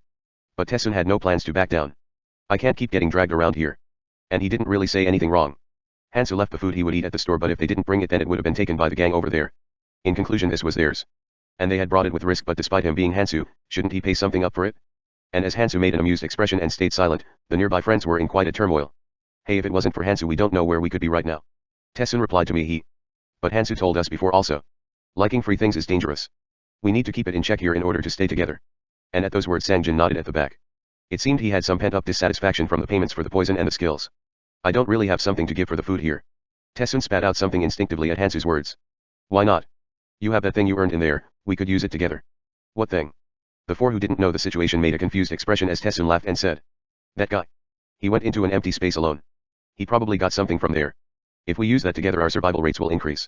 But Tessun had no plans to back down. I can't keep getting dragged around here. And he didn't really say anything wrong. Hansu left the food he would eat at the store, but if they didn't bring it then it would have been taken by the gang over there. In conclusion, this was theirs. And they had brought it with risk, but despite him being Hansu, shouldn't he pay something up for it? And as Hansu made an amused expression and stayed silent, the nearby friends were in quite a turmoil. Hey, if it wasn't for Hansu we don't know where we could be right now. Tessun replied to me. But Hansu told us before also. Liking free things is dangerous. We need to keep it in check here in order to stay together. And at those words Sangjin nodded at the back. It seemed he had some pent-up dissatisfaction from the payments for the poison and the skills. I don't really have something to give for the food here. Tessun spat out something instinctively at Hansu's words. Why not? You have that thing you earned in there, we could use it together. What thing? The four who didn't know the situation made a confused expression as Tessun laughed and said. That guy. He went into an empty space alone. He probably got something from there. If we use that together our survival rates will increase.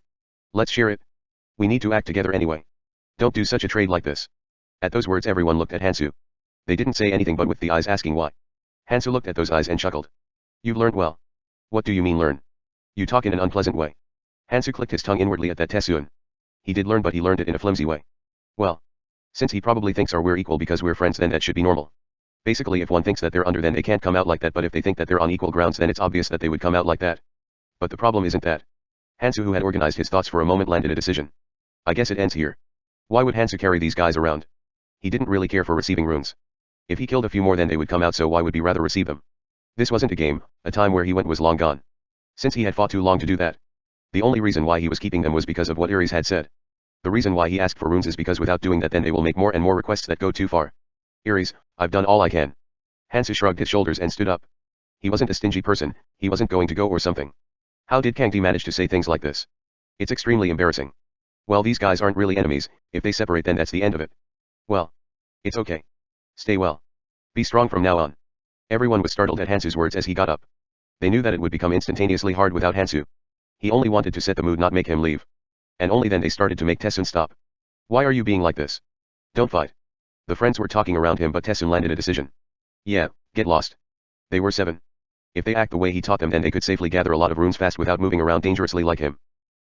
Let's share it. We need to act together anyway. Don't do such a trade like this. At those words everyone looked at Hansu. They didn't say anything but with the eyes asking why. Hansu looked at those eyes and chuckled. You've learned well. What do you mean learn? You talk in an unpleasant way. Hansu clicked his tongue inwardly at that Tessun. He did learn, but he learned it in a flimsy way. Well. Since he probably thinks we're equal because we're friends, then that should be normal. Basically if one thinks that they're under then they can't come out like that, but if they think that they're on equal grounds then it's obvious that they would come out like that. But the problem isn't that. Hansu, who had organized his thoughts for a moment, landed a decision. I guess it ends here. Why would Hansu carry these guys around? He didn't really care for receiving runes. If he killed a few more then they would come out, so why would he rather receive them? This wasn't a game, a time where he went was long gone. Since he had fought too long to do that. The only reason why he was keeping them was because of what Ares had said. The reason why he asked for runes is because without doing that then they will make more and more requests that go too far. Ares, I've done all I can. Hansu shrugged his shoulders and stood up. He wasn't a stingy person, he wasn't going to go or something. How did Kangti manage to say things like this? It's extremely embarrassing. Well, these guys aren't really enemies, if they separate then that's the end of it. Well. It's okay. Stay well. Be strong from now on. Everyone was startled at Hansu's words as he got up. They knew that it would become instantaneously hard without Hansu. He only wanted to set the mood, not make him leave. And only then they started to make Tessun stop. Why are you being like this? Don't fight. The friends were talking around him, but Tessun landed a decision. Yeah, get lost. They were 7. If they act the way he taught them then they could safely gather a lot of runes fast without moving around dangerously like him.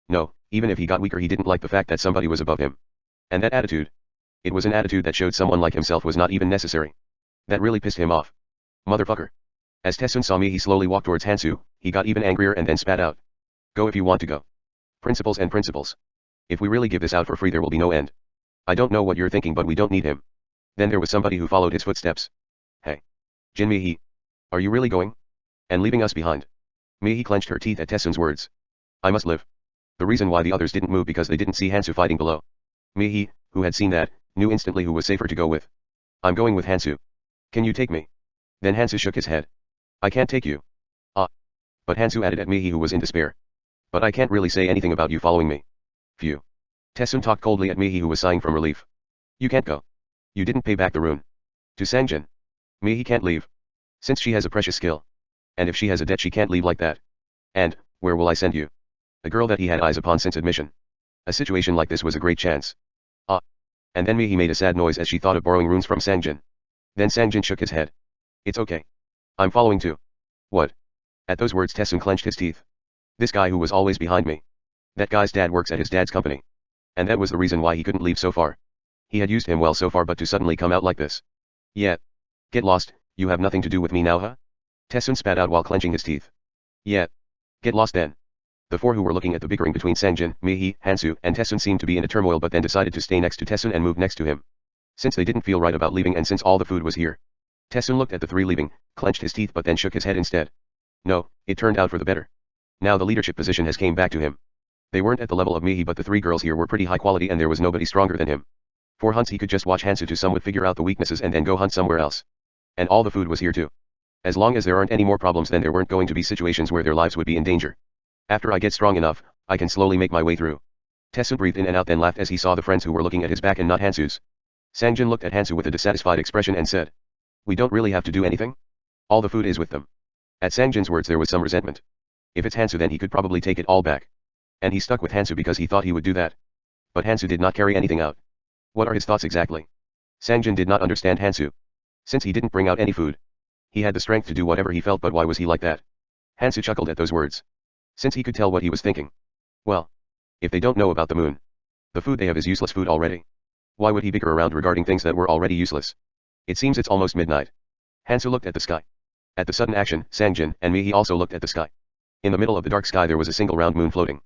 No, even if he got weaker he didn't like the fact that somebody was above him. And that attitude. It was an attitude that showed someone like himself was not even necessary. That really pissed him off. Motherfucker. As Tessun saw me he slowly walked towards Hansu, he got even angrier and then spat out. Go if you want to go. Principles and principles. If we really give this out for free there will be no end. I don't know what you're thinking but we don't need him. Then there was somebody who followed his footsteps. Hey. Jin Mihi. Are you really going? And leaving us behind? Mihi clenched her teeth at Tessun's words. I must live. The reason why the others didn't move because they didn't see Hansu fighting below. Mihi, who had seen that, knew instantly who was safer to go with. I'm going with Hansu. Can you take me? Then Hansu shook his head. I can't take you. Ah. But Hansu added at Mihi, who was in despair. But I can't really say anything about you following me. Phew. Tessun talked coldly at Mihi, who was sighing from relief. You can't go. You didn't pay back the rune. To Sangjin. Mihi can't leave. Since she has a precious skill. And if she has a debt she can't leave like that. And, where will I send you? A girl that he had eyes upon since admission. A situation like this was a great chance. Ah. And then Mihi made a sad noise as she thought of borrowing runes from Sangjin. Then Sangjin shook his head. It's okay. I'm following too. What? At those words Tessun clenched his teeth. This guy who was always behind me. That guy's dad works at his dad's company. And that was the reason why he couldn't leave so far. He had used him well so far, but to suddenly come out like this. Yeah. Get lost, you have nothing to do with me now, huh? Tessun spat out while clenching his teeth. Yeah. Get lost then. The four who were looking at the bickering between Sangjin, Mihi, Hansu, and Tessun seemed to be in a turmoil, but then decided to stay next to Tessun and move next to him. Since they didn't feel right about leaving and since all the food was here. Tessun looked at the three leaving, clenched his teeth but then shook his head instead. No, it turned out for the better. Now the leadership position has came back to him. They weren't at the level of Mihi, but the three girls here were pretty high quality and there was nobody stronger than him. For hunts he could just watch Hansu to some would figure out the weaknesses and then go hunt somewhere else. And all the food was here too. As long as there aren't any more problems, then there weren't going to be situations where their lives would be in danger. After I get strong enough, I can slowly make my way through. Tessun breathed in and out, then laughed as he saw the friends who were looking at his back and not Hansu's. Sangjin looked at Hansu with a dissatisfied expression and said, "We don't really have to do anything? All the food is with them." At Sangjin's words there was some resentment. If it's Hansu then he could probably take it all back. And he stuck with Hansu because he thought he would do that. But Hansu did not carry anything out. What are his thoughts exactly? Sangjin did not understand Hansu. Since he didn't bring out any food, he had the strength to do whatever he felt, but why was he like that? Hansu chuckled at those words. Since he could tell what he was thinking. Well, if they don't know about the moon, the food they have is useless food already. Why would he bicker around regarding things that were already useless? It seems it's almost midnight. Hansu looked at the sky. At the sudden action, Sangjin and Mihi also looked at the sky. In the middle of the dark sky there was a single round moon floating.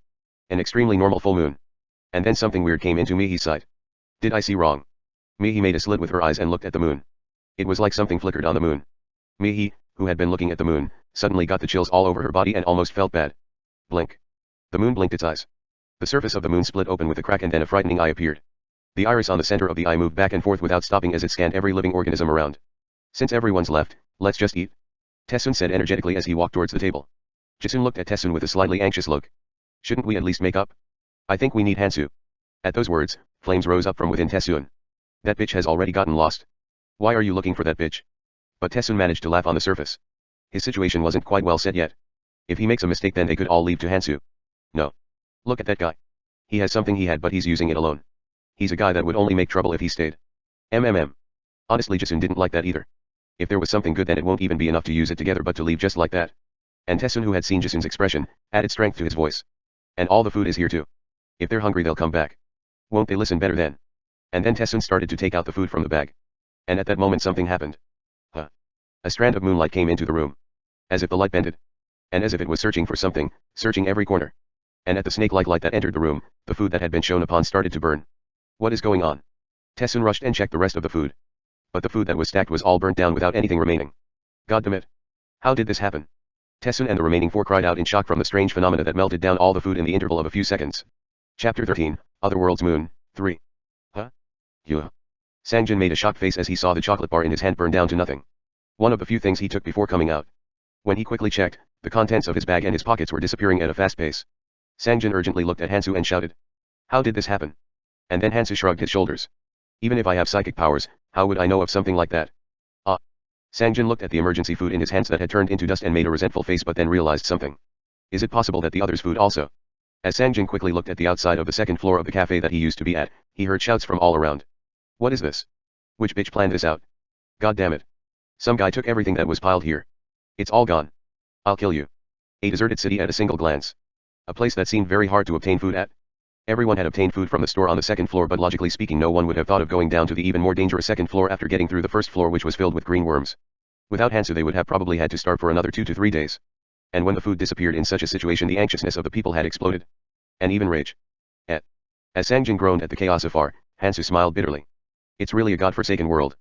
An extremely normal full moon. And then something weird came into Mihi's sight. Did I see wrong? Mihi made a slit with her eyes and looked at the moon. It was like something flickered on the moon. Mihi, who had been looking at the moon, suddenly got the chills all over her body and almost felt bad. Blink. The moon blinked its eyes. The surface of the moon split open with a crack and then a frightening eye appeared. The iris on the center of the eye moved back and forth without stopping as it scanned every living organism around. Since everyone's left, let's just eat. Tessun said energetically as he walked towards the table. Jisun looked at Tessun with a slightly anxious look. Shouldn't we at least make up? I think we need Hansu. At those words, flames rose up from within Tessun. That bitch has already gotten lost. Why are you looking for that bitch? But Tessun managed to laugh on the surface. His situation wasn't quite well set yet. If he makes a mistake then they could all leave to Hansu. No. Look at that guy. He has something he had but he's using it alone. He's a guy that would only make trouble if he stayed. Honestly Jisun didn't like that either. If there was something good then it won't even be enough to use it together but to leave just like that. And Tessun, who had seen Jisun's expression, added strength to his voice. And all the food is here too. If they're hungry they'll come back. Won't they listen better then? And then Tessun started to take out the food from the bag. And at that moment something happened. Huh. A strand of moonlight came into the room. As if the light bended. And as if it was searching for something, searching every corner. And at the snake-like light that entered the room, the food that had been shown upon started to burn. What is going on? Tessun rushed and checked the rest of the food. But the food that was stacked was all burnt down without anything remaining. God damn it. How did this happen? Tessun and the remaining four cried out in shock from the strange phenomena that melted down all the food in the interval of a few seconds. Chapter 13, Otherworld's Moon, 3. Huh? Yuh. Sangjin made a shocked face as he saw the chocolate bar in his hand burn down to nothing. One of the few things he took before coming out. When he quickly checked, the contents of his bag and his pockets were disappearing at a fast pace. Sangjin urgently looked at Hansu and shouted. How did this happen? And then Hansu shrugged his shoulders. Even if I have psychic powers, how would I know of something like that? Ah. Sangjin looked at the emergency food in his hands that had turned into dust and made a resentful face but then realized something. Is it possible that the others' food also? As Sangjin quickly looked at the outside of the second floor of the cafe that he used to be at, he heard shouts from all around. What is this? Which bitch planned this out? God damn it. Some guy took everything that was piled here. It's all gone. I'll kill you. A deserted city at a single glance. A place that seemed very hard to obtain food at. Everyone had obtained food from the store on the second floor, but logically speaking no one would have thought of going down to the even more dangerous second floor after getting through the first floor, which was filled with green worms. Without Hansu they would have probably had to starve for another 2 to 3 days. And when the food disappeared in such a situation the anxiousness of the people had exploded. And even rage. As Sangjin groaned at the chaos afar, Hansu smiled bitterly. It's really a godforsaken world.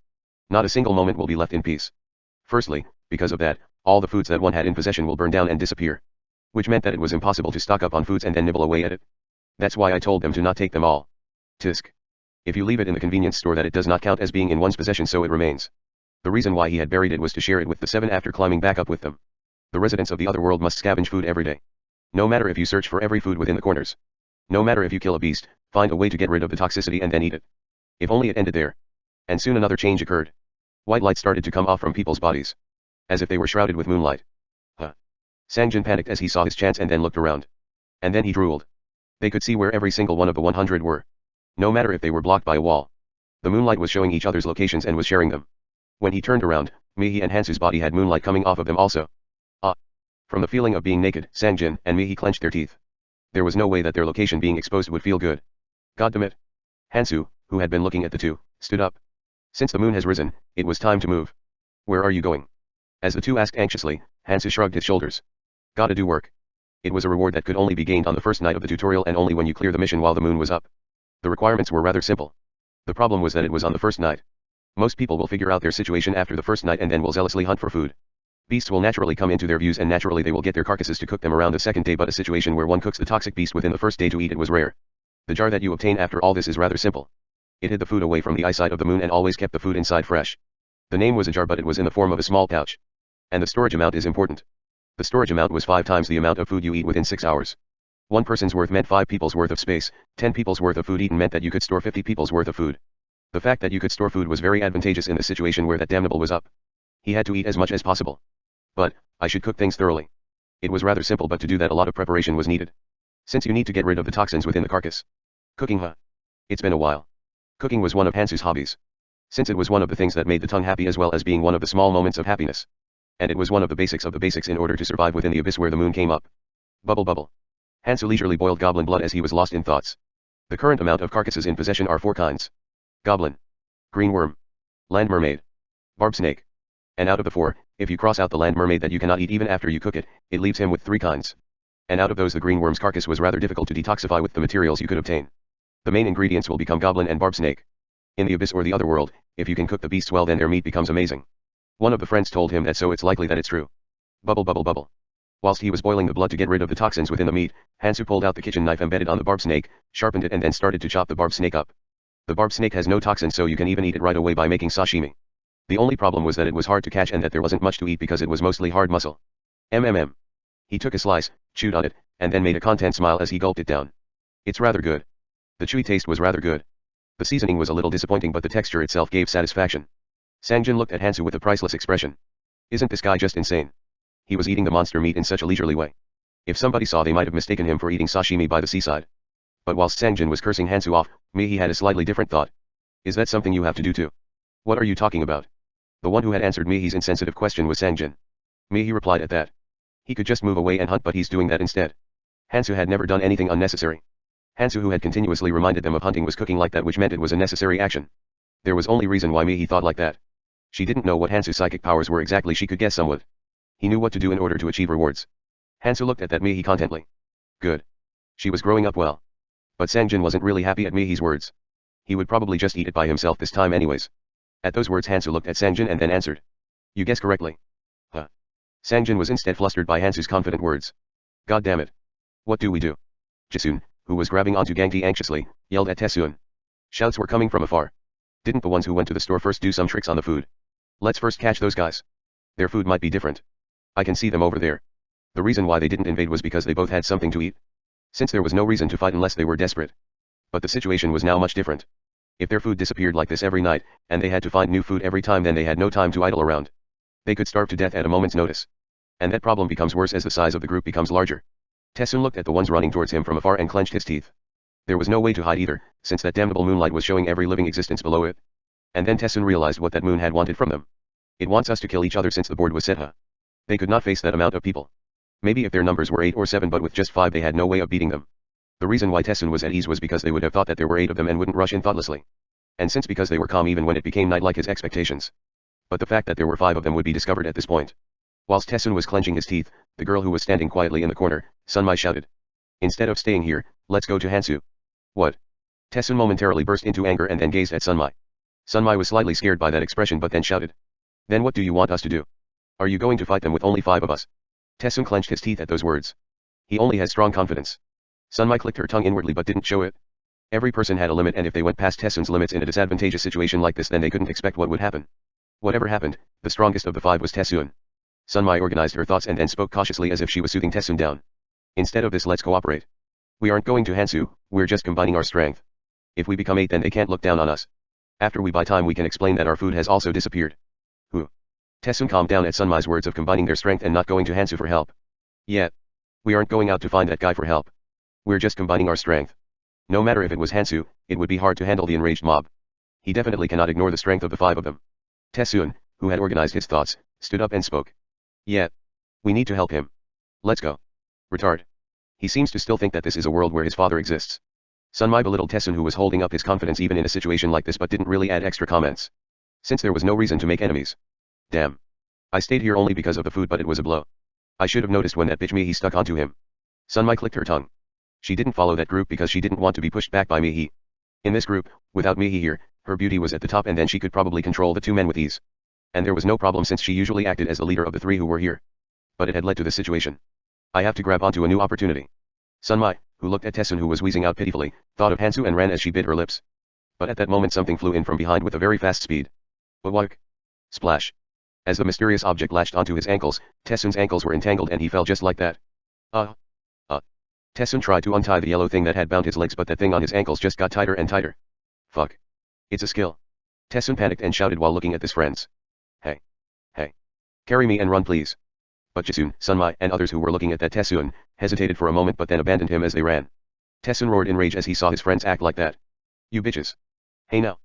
Not a single moment will be left in peace. Firstly, because of that, all the foods that one had in possession will burn down and disappear. Which meant that it was impossible to stock up on foods and then nibble away at it. That's why I told them to not take them all. Tisk. If you leave it in the convenience store that it does not count as being in one's possession, so it remains. The reason why he had buried it was to share it with the 7 after climbing back up with them. The residents of the other world must scavenge food every day. No matter if you search for every food within the corners. No matter if you kill a beast, find a way to get rid of the toxicity and then eat it. If only it ended there. And soon another change occurred. White light started to come off from people's bodies. As if they were shrouded with moonlight. Huh. Sangjin panicked as he saw his chance and then looked around. And then he drooled. They could see where every single one of the 100 were. No matter if they were blocked by a wall. The moonlight was showing each other's locations and was sharing them. When he turned around, Mihi and Hansu's body had moonlight coming off of them also. From the feeling of being naked, Sangjin and Mihi clenched their teeth. There was no way that their location being exposed would feel good. God damn it. Hansu, who had been looking at the two, stood up. Since the moon has risen, it was time to move. Where are you going? As the two asked anxiously, Hansu shrugged his shoulders. Gotta do work. It was a reward that could only be gained on the first night of the tutorial and only when you clear the mission while the moon was up. The requirements were rather simple. The problem was that it was on the first night. Most people will figure out their situation after the first night and then will zealously hunt for food. Beasts will naturally come into their views and naturally they will get their carcasses to cook them around the second day, but a situation where one cooks the toxic beast within the first day to eat it was rare. The jar that you obtain after all this is rather simple. It hid the food away from the eyesight of the moon and always kept the food inside fresh. The name was a jar, but it was in the form of a small pouch. And the storage amount is important. The storage amount was 5 times the amount of food you eat within 6 hours. One person's worth meant 5 people's worth of space, 10 people's worth of food eaten meant that you could store 50 people's worth of food. The fact that you could store food was very advantageous in the situation where that damnable was up. He had to eat as much as possible. But, I should cook things thoroughly. It was rather simple, but to do that a lot of preparation was needed. Since you need to get rid of the toxins within the carcass. Cooking, huh? It's been a while. Cooking was one of Hansu's hobbies. Since it was one of the things that made the tongue happy as well as being one of the small moments of happiness. And it was one of the basics in order to survive within the abyss where the moon came up. Bubble bubble. Hansu leisurely boiled goblin blood as he was lost in thoughts. The current amount of carcasses in possession are 4 kinds. Goblin. Green worm. Land mermaid. Barb snake. And out of the 4, if you cross out the land mermaid that you cannot eat even after you cook it, it leaves him with 3 kinds. And out of those the green worm's carcass was rather difficult to detoxify with the materials you could obtain. The main ingredients will become goblin and barb snake. In the abyss or the other world, if you can cook the beasts well then their meat becomes amazing. One of the friends told him that, so it's likely that it's true. Bubble bubble bubble. Whilst he was boiling the blood to get rid of the toxins within the meat, Hansu pulled out the kitchen knife embedded on the barb snake, sharpened it and then started to chop the barb snake up. The barb snake has no toxins, so you can even eat it right away by making sashimi. The only problem was that it was hard to catch and that there wasn't much to eat because it was mostly hard muscle. He took a slice, chewed on it, and then made a content smile as he gulped it down. It's rather good. The chewy taste was rather good. The seasoning was a little disappointing, but the texture itself gave satisfaction. Sangjin looked at Hansu with a priceless expression. Isn't this guy just insane? He was eating the monster meat in such a leisurely way. If somebody saw, they might have mistaken him for eating sashimi by the seaside. But whilst Sangjin was cursing Hansu off, he had a slightly different thought. Is that something you have to do too? What are you talking about? The one who had answered Mihi's insensitive question was Sangjin. Mihi replied at that. He could just move away and hunt, but he's doing that instead. Hansu had never done anything unnecessary. Hansu, who had continuously reminded them of hunting, was cooking like that, which meant it was a necessary action. There was only reason why Mihi thought like that. She didn't know what Hansu's psychic powers were exactly, she could guess somewhat. He knew what to do in order to achieve rewards. Hansu looked at that Mihi contently. Good. She was growing up well. But Sangjin wasn't really happy at Mihi's words. He would probably just eat it by himself this time anyways. At those words Hansu looked at Sangjin and then answered. You guessed correctly. Huh. Sangjin was instead flustered by Hansu's confident words. God damn it. What do we do? Jisun, who was grabbing onto Gangti anxiously, yelled at Tessun. Shouts were coming from afar. Didn't the ones who went to the store first do some tricks on the food? Let's first catch those guys. Their food might be different. I can see them over there. The reason why they didn't invade was because they both had something to eat. Since there was no reason to fight unless they were desperate. But the situation was now much different. If their food disappeared like this every night, and they had to find new food every time, then they had no time to idle around. They could starve to death at a moment's notice. And that problem becomes worse as the size of the group becomes larger. Tessun looked at the ones running towards him from afar and clenched his teeth. There was no way to hide either, since that damnable moonlight was showing every living existence below it. And then Tessun realized what that moon had wanted from them. It wants us to kill each other since the board was set, huh? They could not face that amount of people. Maybe if their numbers were 8 or 7, but with just 5 they had no way of beating them. The reason why Tessun was at ease was because they would have thought that there were 8 of them and wouldn't rush in thoughtlessly. And since because they were calm even when it became night like his expectations. But the fact that there were 5 of them would be discovered at this point. Whilst Tessun was clenching his teeth, the girl who was standing quietly in the corner, Sunmai, shouted. Instead of staying here, let's go to Hansu. What? Tessun momentarily burst into anger and then gazed at Sunmai. Sunmai was slightly scared by that expression but then shouted. Then what do you want us to do? Are you going to fight them with only 5 of us? Tessun clenched his teeth at those words. He only has strong confidence. Sunmai clicked her tongue inwardly but didn't show it. Every person had a limit, and if they went past Tessun's limits in a disadvantageous situation like this, then they couldn't expect what would happen. Whatever happened, the strongest of the 5 was Tessun. Sunmai organized her thoughts and then spoke cautiously as if she was soothing Tessun down. Instead of this, let's cooperate. We aren't going to Hansu, we're just combining our strength. If we become 8 then they can't look down on us. After we buy time we can explain that our food has also disappeared. Who? Tessun calmed down at Sunmai's words of combining their strength and not going to Hansu for help. Yet. We aren't going out to find that guy for help. We're just combining our strength. No matter if it was Hansu, it would be hard to handle the enraged mob. He definitely cannot ignore the strength of the 5 of them. Tessun, who had organized his thoughts, stood up and spoke. Yet. We need to help him. Let's go. Retard. He seems to still think that this is a world where his father exists. Sunmai belittled Tessun, who was holding up his confidence even in a situation like this, but didn't really add extra comments. Since there was no reason to make enemies. Damn. I stayed here only because of the food, but it was a blow. I should have noticed when that bitch Mihi stuck onto him. Sunmai clicked her tongue. She didn't follow that group because she didn't want to be pushed back by Mihi. In this group, without Mihi here, her beauty was at the top, and then she could probably control the two men with ease. And there was no problem since she usually acted as the leader of the three who were here. But it had led to this situation. I have to grab onto a new opportunity. Sunmai, who looked at Tessun, who was wheezing out pitifully, thought of Hansu and ran as she bit her lips. But at that moment something flew in from behind with a very fast speed. Wawak. Splash. As the mysterious object latched onto his ankles, Tessun's ankles were entangled and he fell just like that. Tessun tried to untie the yellow thing that had bound his legs, but that thing on his ankles just got tighter and tighter. Fuck. It's a skill. Tessun panicked and shouted while looking at his friends. Hey. Hey. Carry me and run please. But Jisun, Sunmai, and others who were looking at that Tessun, hesitated for a moment but then abandoned him as they ran. Tessun roared in rage as he saw his friends act like that. You bitches. Hey now.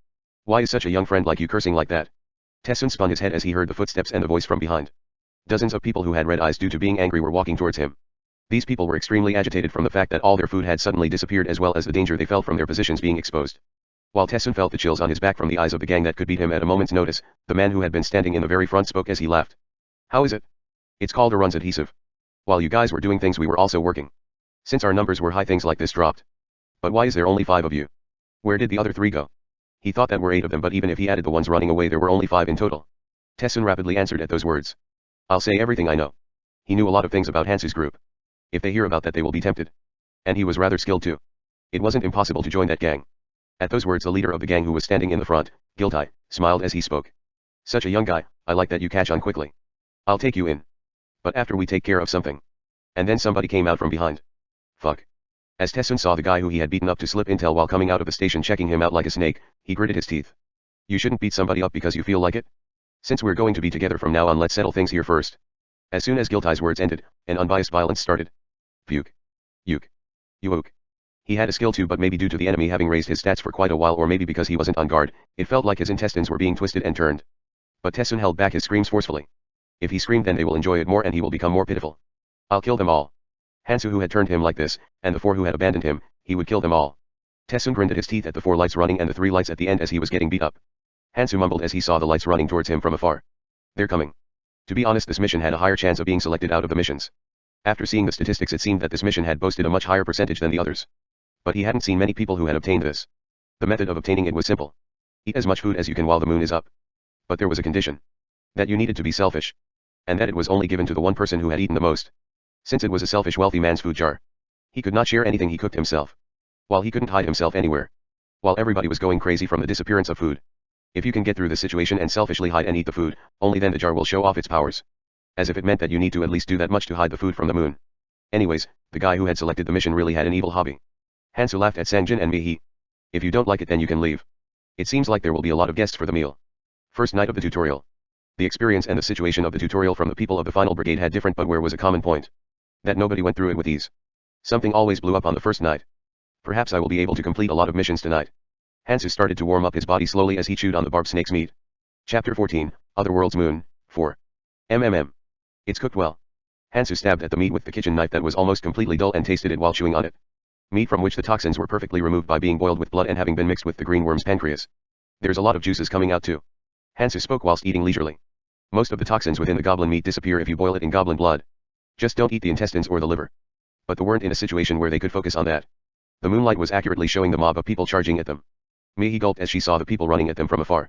Why is such a young friend like you cursing like that? Tessun spun his head as he heard the footsteps and the voice from behind. Dozens of people who had red eyes due to being angry were walking towards him. These people were extremely agitated from the fact that all their food had suddenly disappeared, as well as the danger they felt from their positions being exposed. While Tessun felt the chills on his back from the eyes of the gang that could beat him at a moment's notice, the man who had been standing in the very front spoke as he laughed. How is it? It's called a runs adhesive. While you guys were doing things, we were also working. Since our numbers were high, things like this dropped. But why is there only 5 of you? Where did the other 3 go? He thought that were 8 of them, but even if he added the ones running away, there were only 5 in total. Tessun rapidly answered at those words. I'll say everything I know. He knew a lot of things about Hansu's group. If they hear about that, they will be tempted. And he was rather skilled too. It wasn't impossible to join that gang. At those words, the leader of the gang, who was standing in the front, Giltai, smiled as he spoke. Such a young guy, I like that you catch on quickly. I'll take you in. But after we take care of something. And then somebody came out from behind. Fuck. As Tessun saw the guy who he had beaten up to slip intel while coming out of the station, checking him out like a snake, he gritted his teeth. You shouldn't beat somebody up because you feel like it. Since we're going to be together from now on, let's settle things here first. As soon as Giltai's words ended, an unbiased violence started. Puke. Uke. Uoke. He had a skill too, but maybe due to the enemy having raised his stats for quite a while, or maybe because he wasn't on guard, it felt like his intestines were being twisted and turned. But Tessun held back his screams forcefully. If he screamed, then they will enjoy it more and he will become more pitiful. I'll kill them all. Hansu, who had turned him like this, and the 4 who had abandoned him, he would kill them all. Tessun grinned at his teeth at the 4 lights running and the 3 lights at the end as he was getting beat up. Hansu mumbled as he saw the lights running towards him from afar. They're coming. To be honest, this mission had a higher chance of being selected out of the missions. After seeing the statistics, it seemed that this mission had boasted a much higher percentage than the others. But he hadn't seen many people who had obtained this. The method of obtaining it was simple. Eat as much food as you can while the moon is up. But there was a condition. That you needed to be selfish. And that it was only given to the one person who had eaten the most. Since it was a selfish wealthy man's food jar. He could not share anything he cooked himself. While he couldn't hide himself anywhere. While everybody was going crazy from the disappearance of food. If you can get through the situation and selfishly hide and eat the food, only then the jar will show off its powers. As if it meant that you need to at least do that much to hide the food from the moon. Anyways, the guy who had selected the mission really had an evil hobby. Hansu laughed at Sangjin and Mihi. If you don't like it, then you can leave. It seems like there will be a lot of guests for the meal. First night of the tutorial. The experience and the situation of the tutorial from the people of the final brigade had different, but where was a common point? That nobody went through it with ease. Something always blew up on the first night. Perhaps I will be able to complete a lot of missions tonight. Hansu started to warm up his body slowly as he chewed on the barbed snake's meat. Chapter 14, Otherworld's Moon, 4. It's cooked well. Hansu stabbed at the meat with the kitchen knife that was almost completely dull and tasted it while chewing on it. Meat from which the toxins were perfectly removed by being boiled with blood and having been mixed with the green worm's pancreas. There's a lot of juices coming out too. Hansu spoke whilst eating leisurely. Most of the toxins within the goblin meat disappear if you boil it in goblin blood. Just don't eat the intestines or the liver. But they weren't in a situation where they could focus on that. The moonlight was accurately showing the mob of people charging at them. Mihi gulped as she saw the people running at them from afar.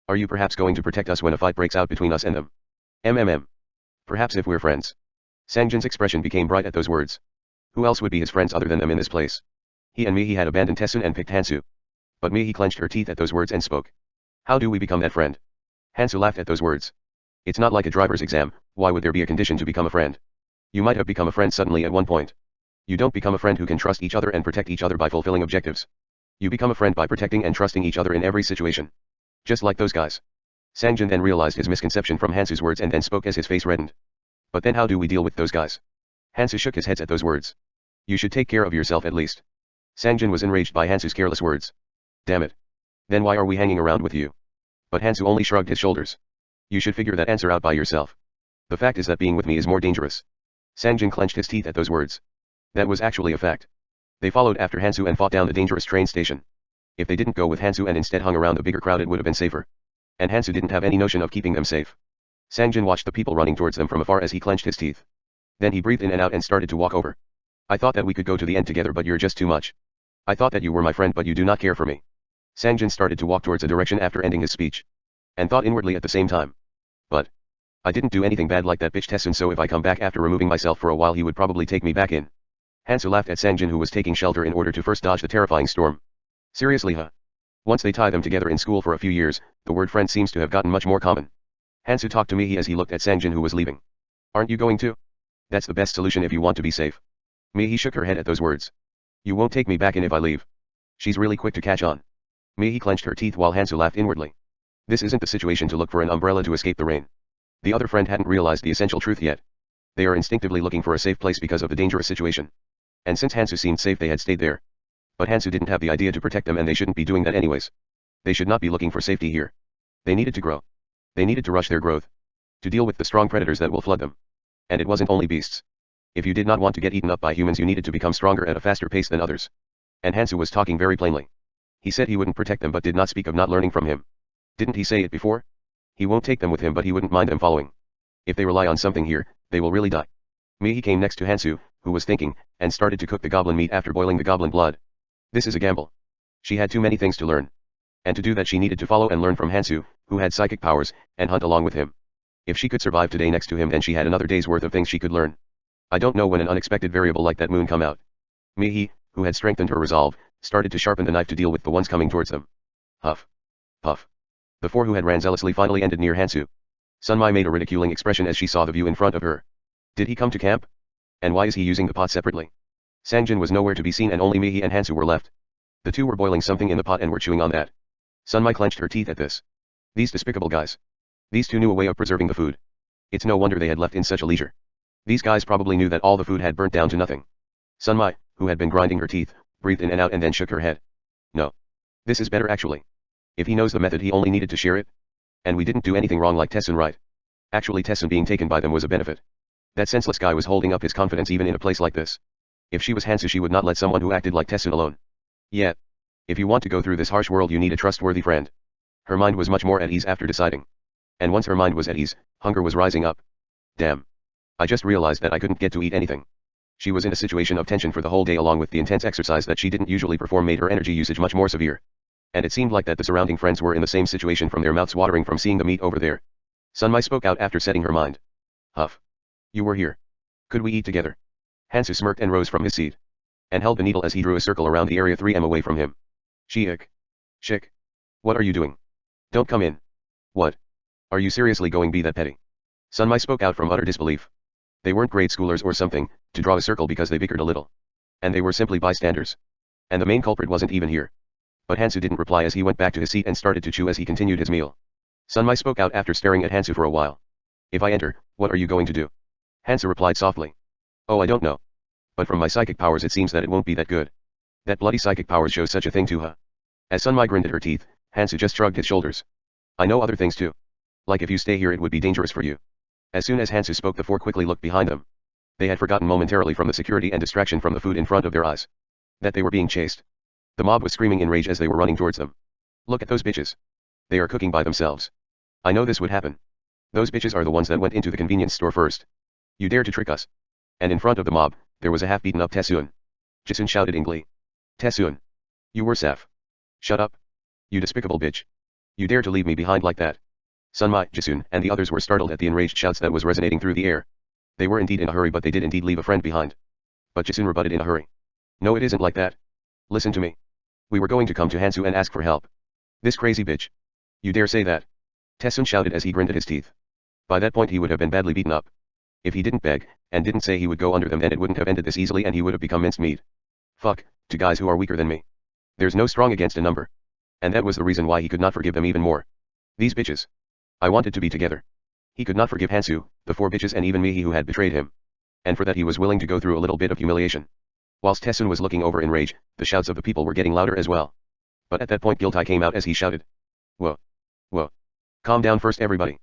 Are you perhaps going to protect us when a fight breaks out between us and them? Perhaps if we're friends. Sangjin's expression became bright at those words. Who else would be his friends other than them in this place? He and Mihi had abandoned Tessun and picked Hansu. But Mihi clenched her teeth at those words and spoke. How do we become that friend? Hansu laughed at those words. It's not like a driver's exam, why would there be a condition to become a friend? You might have become a friend suddenly at one point. You don't become a friend who can trust each other and protect each other by fulfilling objectives. You become a friend by protecting and trusting each other in every situation. Just like those guys. Sangjin then realized his misconception from Hansu's words and then spoke as his face reddened. But then how do we deal with those guys? Hansu shook his head at those words. You should take care of yourself at least. Sangjin was enraged by Hansu's careless words. Damn it. Then why are we hanging around with you? But Hansu only shrugged his shoulders. You should figure that answer out by yourself. The fact is that being with me is more dangerous. Sangjin clenched his teeth at those words. That was actually a fact. They followed after Hansu and fought down the dangerous train station. If they didn't go with Hansu and instead hung around the bigger crowd, it would have been safer. And Hansu didn't have any notion of keeping them safe. Sangjin watched the people running towards them from afar as he clenched his teeth. Then he breathed in and out and started to walk over. I thought that we could go to the end together, but you're just too much. I thought that you were my friend, but you do not care for me. Sangjin started to walk towards a direction after ending his speech. And thought inwardly at the same time. But I didn't do anything bad like that bitch Tessun, so if I come back after removing myself for a while, he would probably take me back in. Hansu laughed at Sangjin, who was taking shelter in order to first dodge the terrifying storm. Seriously, huh? Once they tie them together in school for a few years, the word friend seems to have gotten much more common. Hansu talked to Mihi as he looked at Sangjin, who was leaving. Aren't you going to? That's the best solution if you want to be safe. Mihi shook her head at those words. You won't take me back in if I leave. She's really quick to catch on. Mihi clenched her teeth while Hansu laughed inwardly. This isn't the situation to look for an umbrella to escape the rain. The other friend hadn't realized the essential truth yet. They are instinctively looking for a safe place because of the dangerous situation. And since Hansu seemed safe, they had stayed there. But Hansu didn't have the idea to protect them, and they shouldn't be doing that anyways. They should not be looking for safety here. They needed to grow. They needed to rush their growth. To deal with the strong predators that will flood them. And it wasn't only beasts. If you did not want to get eaten up by humans, you needed to become stronger at a faster pace than others. And Hansu was talking very plainly. He said he wouldn't protect them, but did not speak of not learning from him. Didn't he say it before? He won't take them with him, but he wouldn't mind them following. If they rely on something here, they will really die. Mihi came next to Hansu, who was thinking, and started to cook the goblin meat after boiling the goblin blood. This is a gamble. She had too many things to learn. And to do that, she needed to follow and learn from Hansu, who had psychic powers, and hunt along with him. If she could survive today next to him, then she had another day's worth of things she could learn. I don't know when an unexpected variable like that moon come out. Mihi, who had strengthened her resolve, started to sharpen the knife to deal with the ones coming towards them. Huff. Puff. The four who had ran zealously finally ended near Hansu. Sunmai made a ridiculing expression as she saw the view in front of her. Did he come to camp? And why is he using the pot separately? Sangjin was nowhere to be seen, and only Mihi and Hansu were left. The two were boiling something in the pot and were chewing on that. Sunmai clenched her teeth at this. These despicable guys. These two knew a way of preserving the food. It's no wonder they had left in such a leisure. These guys probably knew that all the food had burnt down to nothing. Sunmai, who had been grinding her teeth, breathed in and out and then shook her head. No. This is better actually. If he knows the method, he only needed to share it. And we didn't do anything wrong like Tessun, right? Actually, Tessun being taken by them was a benefit. That senseless guy was holding up his confidence even in a place like this. If she was Hansu, she would not let someone who acted like Tessun alone. Yeah. If you want to go through this harsh world, you need a trustworthy friend. Her mind was much more at ease after deciding. And once her mind was at ease, hunger was rising up. Damn. I just realized that I couldn't get to eat anything. She was in a situation of tension for the whole day, along with the intense exercise that she didn't usually perform made her energy usage much more severe. And it seemed like that the surrounding friends were in the same situation, from their mouths watering from seeing the meat over there. Sunmai spoke out after setting her mind. Huff. You were here. Could we eat together? Hansu smirked and rose from his seat. And held the needle as he drew a circle around the area 3M away from him. Shiik. Shik. What are you doing? Don't come in. What? Are you seriously going be that petty? Sunmai spoke out from utter disbelief. They weren't grade schoolers or something, to draw a circle because they bickered a little. And they were simply bystanders. And the main culprit wasn't even here. But Hansu didn't reply as he went back to his seat and started to chew as he continued his meal. Sunmai spoke out after staring at Hansu for a while. If I enter, what are you going to do? Hansu replied softly. Oh, I don't know. But from my psychic powers it seems that it won't be that good. That bloody psychic powers shows such a thing to her. As Sunmai grinned at her teeth, Hansu just shrugged his shoulders. I know other things too. Like if you stay here it would be dangerous for you. As soon as Hansu spoke, the four quickly looked behind them. They had forgotten momentarily from the security and distraction from the food in front of their eyes. That they were being chased. The mob was screaming in rage as they were running towards them. Look at those bitches. They are cooking by themselves. I know this would happen. Those bitches are the ones that went into the convenience store first. You dare to trick us. And in front of the mob, there was a half-beaten up Tessun. Jisun shouted in glee. Tessun. You were Saf. Shut up. You despicable bitch. You dare to leave me behind like that. Sunmai, Jisun, and the others were startled at the enraged shouts that was resonating through the air. They were indeed in a hurry, but they did indeed leave a friend behind. But Jisun rebutted in a hurry. No, it isn't like that. Listen to me. We were going to come to Hansu and ask for help. This crazy bitch. You dare say that? Tessun shouted as he grinned at his teeth. By that point he would have been badly beaten up. If he didn't beg, and didn't say he would go under them, then it wouldn't have ended this easily and he would have become minced meat. Fuck, to guys who are weaker than me. There's no strong against a number. And that was the reason why he could not forgive them even more. These bitches. I wanted to be together. He could not forgive Hansu, the four bitches, and even Mihi who had betrayed him. And for that he was willing to go through a little bit of humiliation. Whilst Tessun was looking over in rage, the shouts of the people were getting louder as well. But at that point Giltai came out as he shouted. Whoa. Whoa. Calm down first everybody.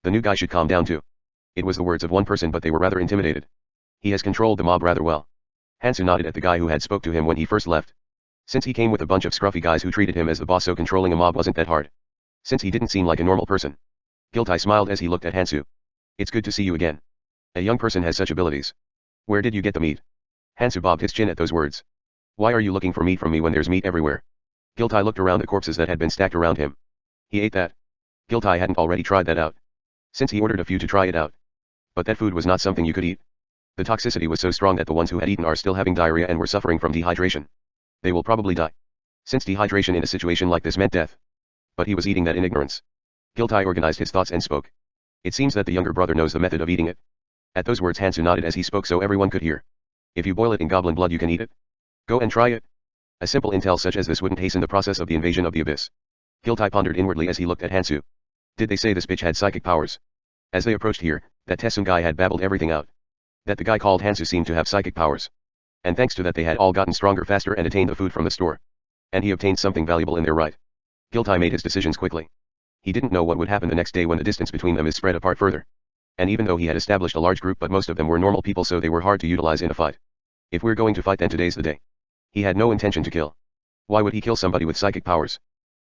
The new guy should calm down too. It was the words of one person, but they were rather intimidated. He has controlled the mob rather well. Hansu nodded at the guy who had spoke to him when he first left. Since he came with a bunch of scruffy guys who treated him as the boss, so controlling a mob wasn't that hard. Since he didn't seem like a normal person. Giltai smiled as he looked at Hansu. It's good to see you again. A young person has such abilities. Where did you get the meat? Hansu bobbed his chin at those words. Why are you looking for meat from me when there's meat everywhere? Giltai looked around the corpses that had been stacked around him. He ate that. Giltai hadn't already tried that out. Since he ordered a few to try it out. But that food was not something you could eat. The toxicity was so strong that the ones who had eaten are still having diarrhea and were suffering from dehydration. They will probably die. Since dehydration in a situation like this meant death. But he was eating that in ignorance. Giltai organized his thoughts and spoke. It seems that the younger brother knows the method of eating it. At those words Hansu nodded as he spoke so everyone could hear. If you boil it in goblin blood you can eat it. Go and try it. A simple intel such as this wouldn't hasten the process of the invasion of the abyss. Giltai pondered inwardly as he looked at Hansu. Did they say this bitch had psychic powers? As they approached here, that Tessun guy had babbled everything out. That the guy called Hansu seemed to have psychic powers. And thanks to that they had all gotten stronger faster and attained the food from the store. And he obtained something valuable in their right. Giltai made his decisions quickly. He didn't know what would happen the next day when the distance between them is spread apart further. And even though he had established a large group, but most of them were normal people, so they were hard to utilize in a fight. If we're going to fight, then today's the day. He had no intention to kill. Why would he kill somebody with psychic powers?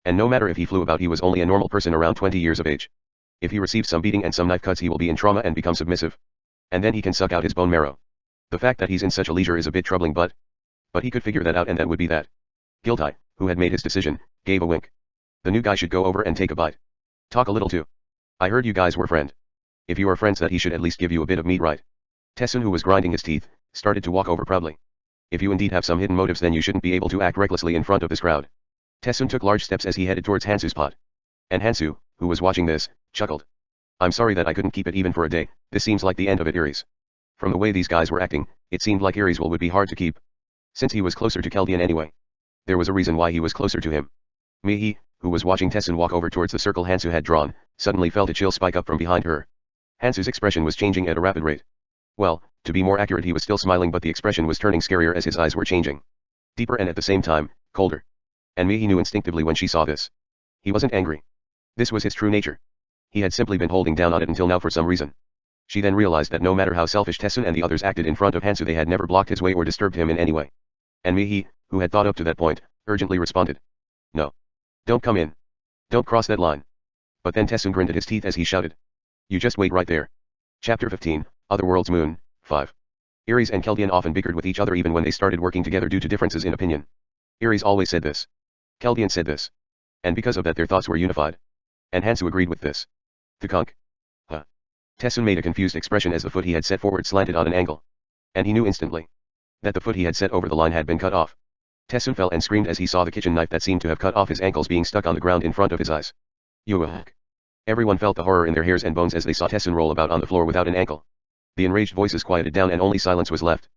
And no matter if he flew about, he was only a normal person around 20 years of age. If he receives some beating and some knife cuts, he will be in trauma and become submissive. And then he can suck out his bone marrow. The fact that he's in such a leisure is a bit troubling, but he could figure that out, and that would be that. Giltai, who had made his decision, gave a wink. The new guy should go over and take a bite. Talk a little too. I heard you guys were friend. If you are friends, that he should at least give you a bit of meat, right? Tessun, who was grinding his teeth, started to walk over proudly. If you indeed have some hidden motives, then you shouldn't be able to act recklessly in front of this crowd. Tessun took large steps as he headed towards Hansu's pot. And Hansu, who was watching this, chuckled. I'm sorry that I couldn't keep it even for a day. This seems like the end of it, Ares. From the way these guys were acting, it seemed like Ares would be hard to keep. Since he was closer to Keldian anyway. There was a reason why he was closer to him. Mihi, who was watching Tessun walk over towards the circle Hansu had drawn, suddenly felt a chill spike up from behind her. Hansu's expression was changing at a rapid rate. Well, to be more accurate, he was still smiling, but the expression was turning scarier as his eyes were changing. Deeper and at the same time, colder. And Mihi knew instinctively when she saw this. He wasn't angry. This was his true nature. He had simply been holding down on it until now for some reason. She then realized that no matter how selfish Tessun and the others acted in front of Hansu, they had never blocked his way or disturbed him in any way. And Mihi, who had thought up to that point, urgently responded. No. Don't come in. Don't cross that line. But then Tessun grinned at his teeth as he shouted. You just wait right there. Chapter 15, Otherworld's Moon, 5. Ares and Keldian often bickered with each other even when they started working together due to differences in opinion. Ares always said this. Keldian said this. And because of that their thoughts were unified. And Hansu agreed with this. Thukunk. Huh. Tessun made a confused expression as the foot he had set forward slanted on an angle. And he knew instantly that the foot he had set over the line had been cut off. Tessun fell and screamed as he saw the kitchen knife that seemed to have cut off his ankles being stuck on the ground in front of his eyes. Yuck. Everyone felt the horror in their hairs and bones as they saw Tessun roll about on the floor without an ankle. The enraged voices quieted down and only silence was left.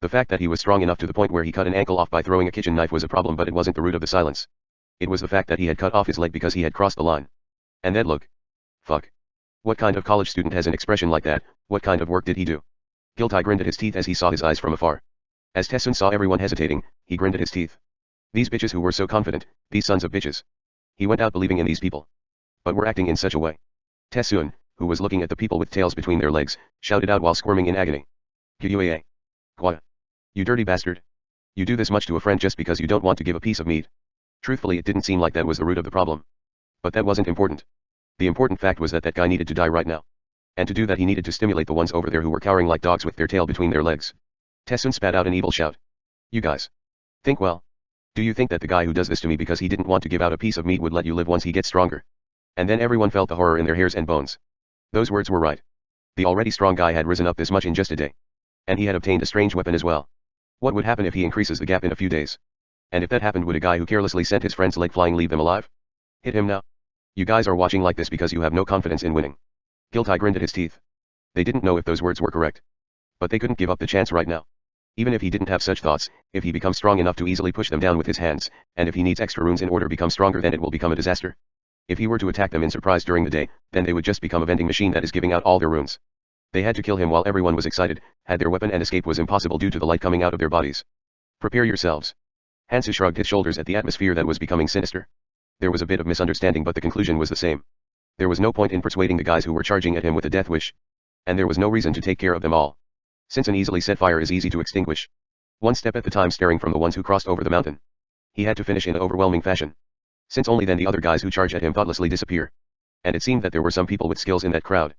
The fact that he was strong enough to the point where he cut an ankle off by throwing a kitchen knife was a problem, but it wasn't the root of the silence. It was the fact that he had cut off his leg because he had crossed the line. And that look. Fuck. What kind of college student has an expression like that? What kind of work did he do? Giltai grinned at his teeth as he saw his eyes from afar. As Tessun saw everyone hesitating, he grinned at his teeth. These bitches who were so confident, these sons of bitches. He went out believing in these people. But were acting in such a way. Tessun, who was looking at the people with tails between their legs, shouted out while squirming in agony. Qa. Qua. You dirty bastard. You do this much to a friend just because you don't want to give a piece of meat. Truthfully, it didn't seem like that was the root of the problem. But that wasn't important. The important fact was that that guy needed to die right now. And to do that he needed to stimulate the ones over there who were cowering like dogs with their tail between their legs. Tessun spat out an evil shout. You guys. Think well. Do you think that the guy who does this to me because he didn't want to give out a piece of meat would let you live once he gets stronger? And then everyone felt the horror in their hairs and bones. Those words were right. The already strong guy had risen up this much in just a day. And he had obtained a strange weapon as well. What would happen if he increases the gap in a few days? And if that happened, would a guy who carelessly sent his friend's leg flying leave them alive? Hit him now. You guys are watching like this because you have no confidence in winning. Giltai grinned at his teeth. They didn't know if those words were correct. But they couldn't give up the chance right now. Even if he didn't have such thoughts, if he becomes strong enough to easily push them down with his hands, and if he needs extra runes in order to become stronger, then it will become a disaster. If he were to attack them in surprise during the day, then they would just become a vending machine that is giving out all their runes. They had to kill him while everyone was excited, had their weapon, and escape was impossible due to the light coming out of their bodies. Prepare yourselves. Hansu shrugged his shoulders at the atmosphere that was becoming sinister. There was a bit of misunderstanding, but the conclusion was the same. There was no point in persuading the guys who were charging at him with a death wish. And there was no reason to take care of them all. Since an easily set fire is easy to extinguish. one step at the time staring from the ones who crossed over the mountain. He had to finish in overwhelming fashion, since only then the other guys who charged at him thoughtlessly disappear. And it seemed that there were some people with skills in that crowd.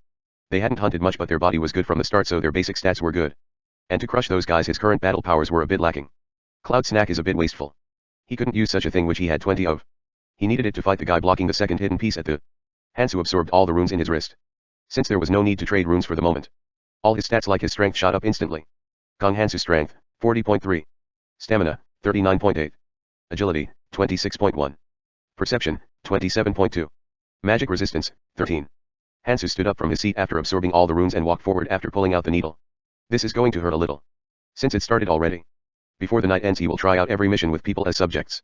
They hadn't hunted much but their body was good from the start, so their basic stats were good. And to crush those guys his current battle powers were a bit lacking. Cloud Snack is a bit wasteful. He couldn't use such a thing which he had 20 of. He needed it to fight the guy blocking the second hidden piece at the... Hansu absorbed all the runes in his wrist. Since there was no need to trade runes for the moment, all his stats like his strength shot up instantly. Kong Hansu strength, 40.3. Stamina, 39.8. Agility, 26.1. Perception, 27.2. Magic resistance, 13. Hansu stood up from his seat after absorbing all the runes and walked forward after pulling out the needle. This is going to hurt a little. Since it started already. Before the night ends he will try out every mission with people as subjects.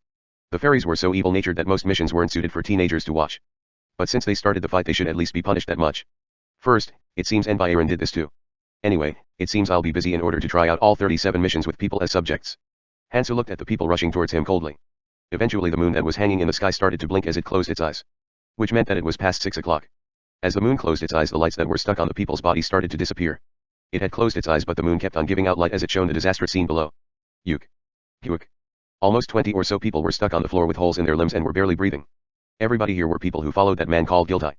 The fairies were so evil-natured that most missions weren't suited for teenagers to watch. But since they started the fight they should at least be punished that much. First, it seems Environ did this too. Anyway, it seems I'll be busy in order to try out all 37 missions with people as subjects. Hansu looked at the people rushing towards him coldly. Eventually the moon that was hanging in the sky started to blink as it closed its eyes. Which meant that it was past 6 o'clock. As the moon closed its eyes the lights that were stuck on the people's bodies started to disappear. It had closed its eyes but the moon kept on giving out light as it shone the disastrous scene below. Yuk. Yuk. Almost 20 or so people were stuck on the floor with holes in their limbs and were barely breathing. Everybody here were people who followed that man called Giltai.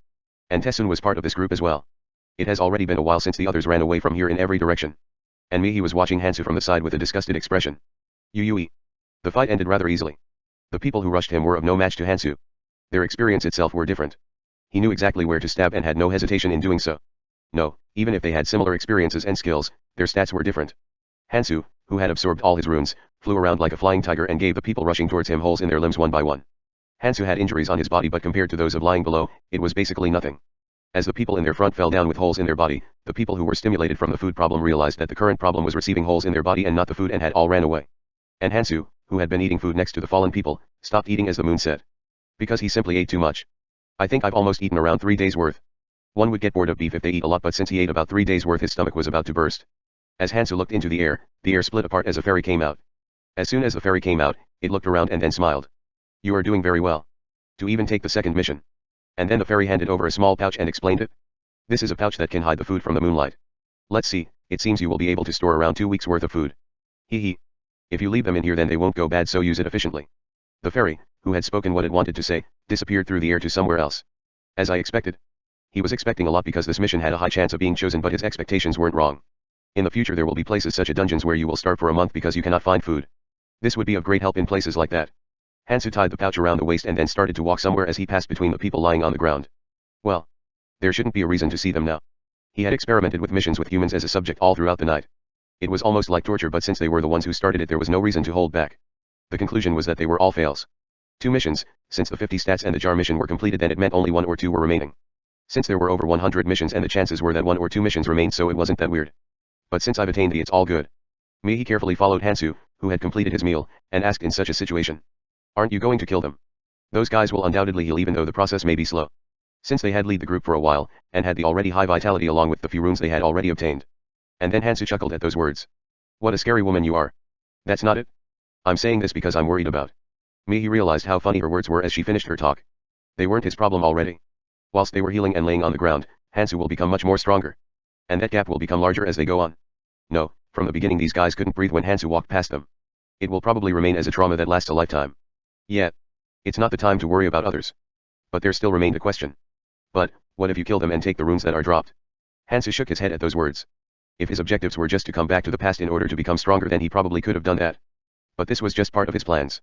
And Tessun was part of this group as well. It has already been a while since the others ran away from here in every direction. And he was watching Hansu from the side with a disgusted expression. Yui. The fight ended rather easily. The people who rushed him were of no match to Hansu. Their experience itself were different. He knew exactly where to stab and had no hesitation in doing so. No, even if they had similar experiences and skills, their stats were different. Hansu, who had absorbed all his runes, flew around like a flying tiger and gave the people rushing towards him holes in their limbs one by one. Hansu had injuries on his body but compared to those of lying below, it was basically nothing. As the people in their front fell down with holes in their body, the people who were stimulated from the food problem realized that the current problem was receiving holes in their body and not the food and had all ran away. And Hansu, who had been eating food next to the fallen people, stopped eating as the moon set. Because he simply ate too much. I think I've almost eaten around 3 days worth. One would get bored of beef if they eat a lot but since he ate about 3 days worth his stomach was about to burst. As Hansu looked into the air split apart as a fairy came out. As soon as the fairy came out, it looked around and then smiled. You are doing very well. To even take the second mission. And then the fairy handed over a small pouch and explained it. This is a pouch that can hide the food from the moonlight. Let's see, it seems you will be able to store around 2 weeks worth of food. Hee. If you leave them in here then they won't go bad so use it efficiently. The fairy, who had spoken what it wanted to say, disappeared through the air to somewhere else. As I expected. He was expecting a lot because this mission had a high chance of being chosen but his expectations weren't wrong. In the future there will be places such as dungeons where you will starve for a month because you cannot find food. This would be of great help in places like that. Hansu tied the pouch around the waist and then started to walk somewhere as he passed between the people lying on the ground. Well. There shouldn't be a reason to see them now. He had experimented with missions with humans as a subject all throughout the night. It was almost like torture but since they were the ones who started it there was no reason to hold back. The conclusion was that they were all fails. 2 missions, since the 50 stats and the jar mission were completed then it meant only 1 or 2 were remaining. Since there were over 100 missions and the chances were that 1 or 2 missions remained so it wasn't that weird. But since I've attained the it's all good. He carefully followed Hansu, who had completed his meal, and asked in such a situation. Aren't you going to kill them? Those guys will undoubtedly heal even though the process may be slow. Since they had led the group for a while, and had the already high vitality along with the few runes they had already obtained. And then Hansu chuckled at those words. What a scary woman you are. That's not it. I'm saying this because I'm worried about. He realized how funny her words were as she finished her talk. They weren't his problem already. Whilst they were healing and laying on the ground, Hansu will become much more stronger. And that gap will become larger as they go on. No, from the beginning these guys couldn't breathe when Hansu walked past them. It will probably remain as a trauma that lasts a lifetime. Yet. It's not the time to worry about others. But there still remained a question. But, what if you kill them and take the runes that are dropped? Hansu shook his head at those words. If his objectives were just to come back to the past in order to become stronger then he probably could have done that. But this was just part of his plans.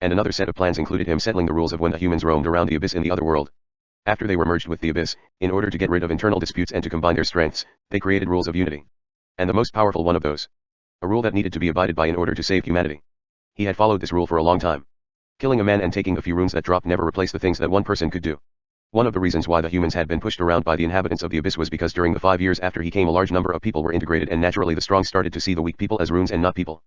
And another set of plans included him settling the rules of when the humans roamed around the abyss in the other world. After they were merged with the abyss, in order to get rid of internal disputes and to combine their strengths, they created rules of unity. And the most powerful one of those. A rule that needed to be abided by in order to save humanity. He had followed this rule for a long time. Killing a man and taking the few runes that dropped never replaced the things that one person could do. One of the reasons why the humans had been pushed around by the inhabitants of the abyss was because during the 5 years after he came a large number of people were integrated and naturally the strong started to see the weak people as runes and not people.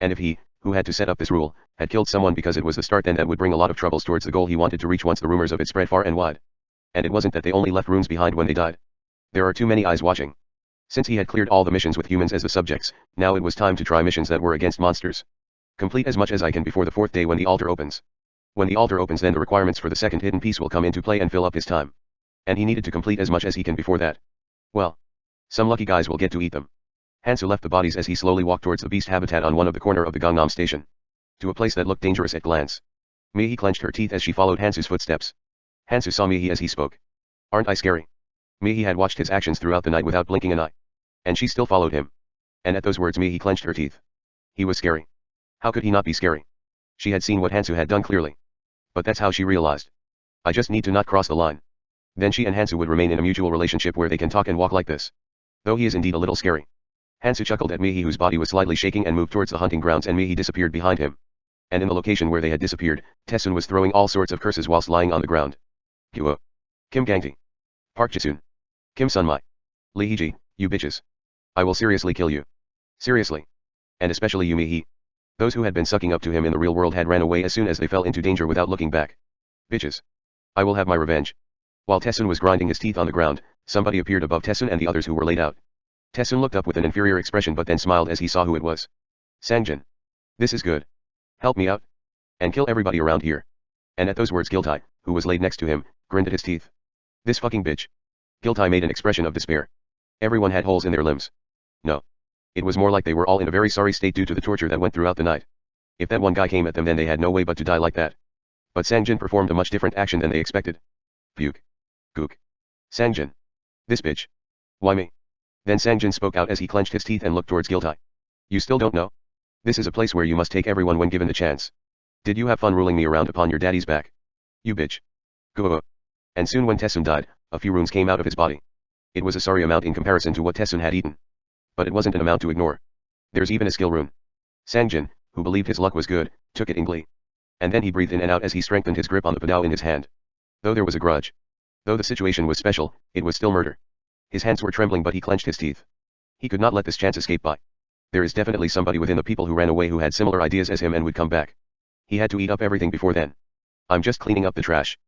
And if he, who had to set up this rule, had killed someone because it was the start then that would bring a lot of troubles towards the goal he wanted to reach once the rumors of it spread far and wide. And it wasn't that they only left runes behind when they died. There are too many eyes watching. Since he had cleared all the missions with humans as the subjects, now it was time to try missions that were against monsters. Complete as much as I can before the 4th day when the altar opens. When the altar opens then the requirements for the second hidden piece will come into play and fill up his time. And he needed to complete as much as he can before that. Well. Some lucky guys will get to eat them. Hansu left the bodies as he slowly walked towards the beast habitat on one of the corner of the Gangnam station. To a place that looked dangerous at glance. Mihi clenched her teeth as she followed Hansu's footsteps. Hansu saw Mihi as he spoke. Aren't I scary? Mihi had watched his actions throughout the night without blinking an eye. And she still followed him. And at those words Mihi clenched her teeth. He was scary. How could he not be scary? She had seen what Hansu had done clearly. But that's how she realized. I just need to not cross the line. Then she and Hansu would remain in a mutual relationship where they can talk and walk like this. Though he is indeed a little scary. Hansu chuckled at Mihi, whose body was slightly shaking, and moved towards the hunting grounds, and Mihi disappeared behind him. And in the location where they had disappeared, Taesun was throwing all sorts of curses whilst lying on the ground. Gyuo. Kim Gangti. Park Jisun. Kim Sunmai. Lee Heji, you bitches. I will seriously kill you. Seriously. And especially you Mihi. Those who had been sucking up to him in the real world had ran away as soon as they fell into danger without looking back. Bitches. I will have my revenge. While Taesun was grinding his teeth on the ground, somebody appeared above Taesun and the others who were laid out. Taesun looked up with an inferior expression but then smiled as he saw who it was. Sangjin. This is good. Help me out. And kill everybody around here. And at those words Giltai, who was laid next to him, grinned at his teeth. This fucking bitch. Giltai made an expression of despair. Everyone had holes in their limbs. No. It was more like they were all in a very sorry state due to the torture that went throughout the night. If that one guy came at them then they had no way but to die like that. But Sangjin performed a much different action than they expected. Puke. Gook. Sangjin. This bitch. Why me? Then Sangjin spoke out as he clenched his teeth and looked towards Giltai. You still don't know? This is a place where you must take everyone when given the chance. Did you have fun ruling me around upon your daddy's back? You bitch. Go. And soon when Taesun died, a few runes came out of his body. It was a sorry amount in comparison to what Taesun had eaten. But it wasn't an amount to ignore. There's even a skill rune. Sangjin, who believed his luck was good, took it in glee. And then he breathed in and out as he strengthened his grip on the padao in his hand. Though there was a grudge. Though the situation was special, it was still murder. His hands were trembling but he clenched his teeth. He could not let this chance escape by. There is definitely somebody within the people who ran away who had similar ideas as him and would come back. He had to eat up everything before then. I'm just cleaning up the trash.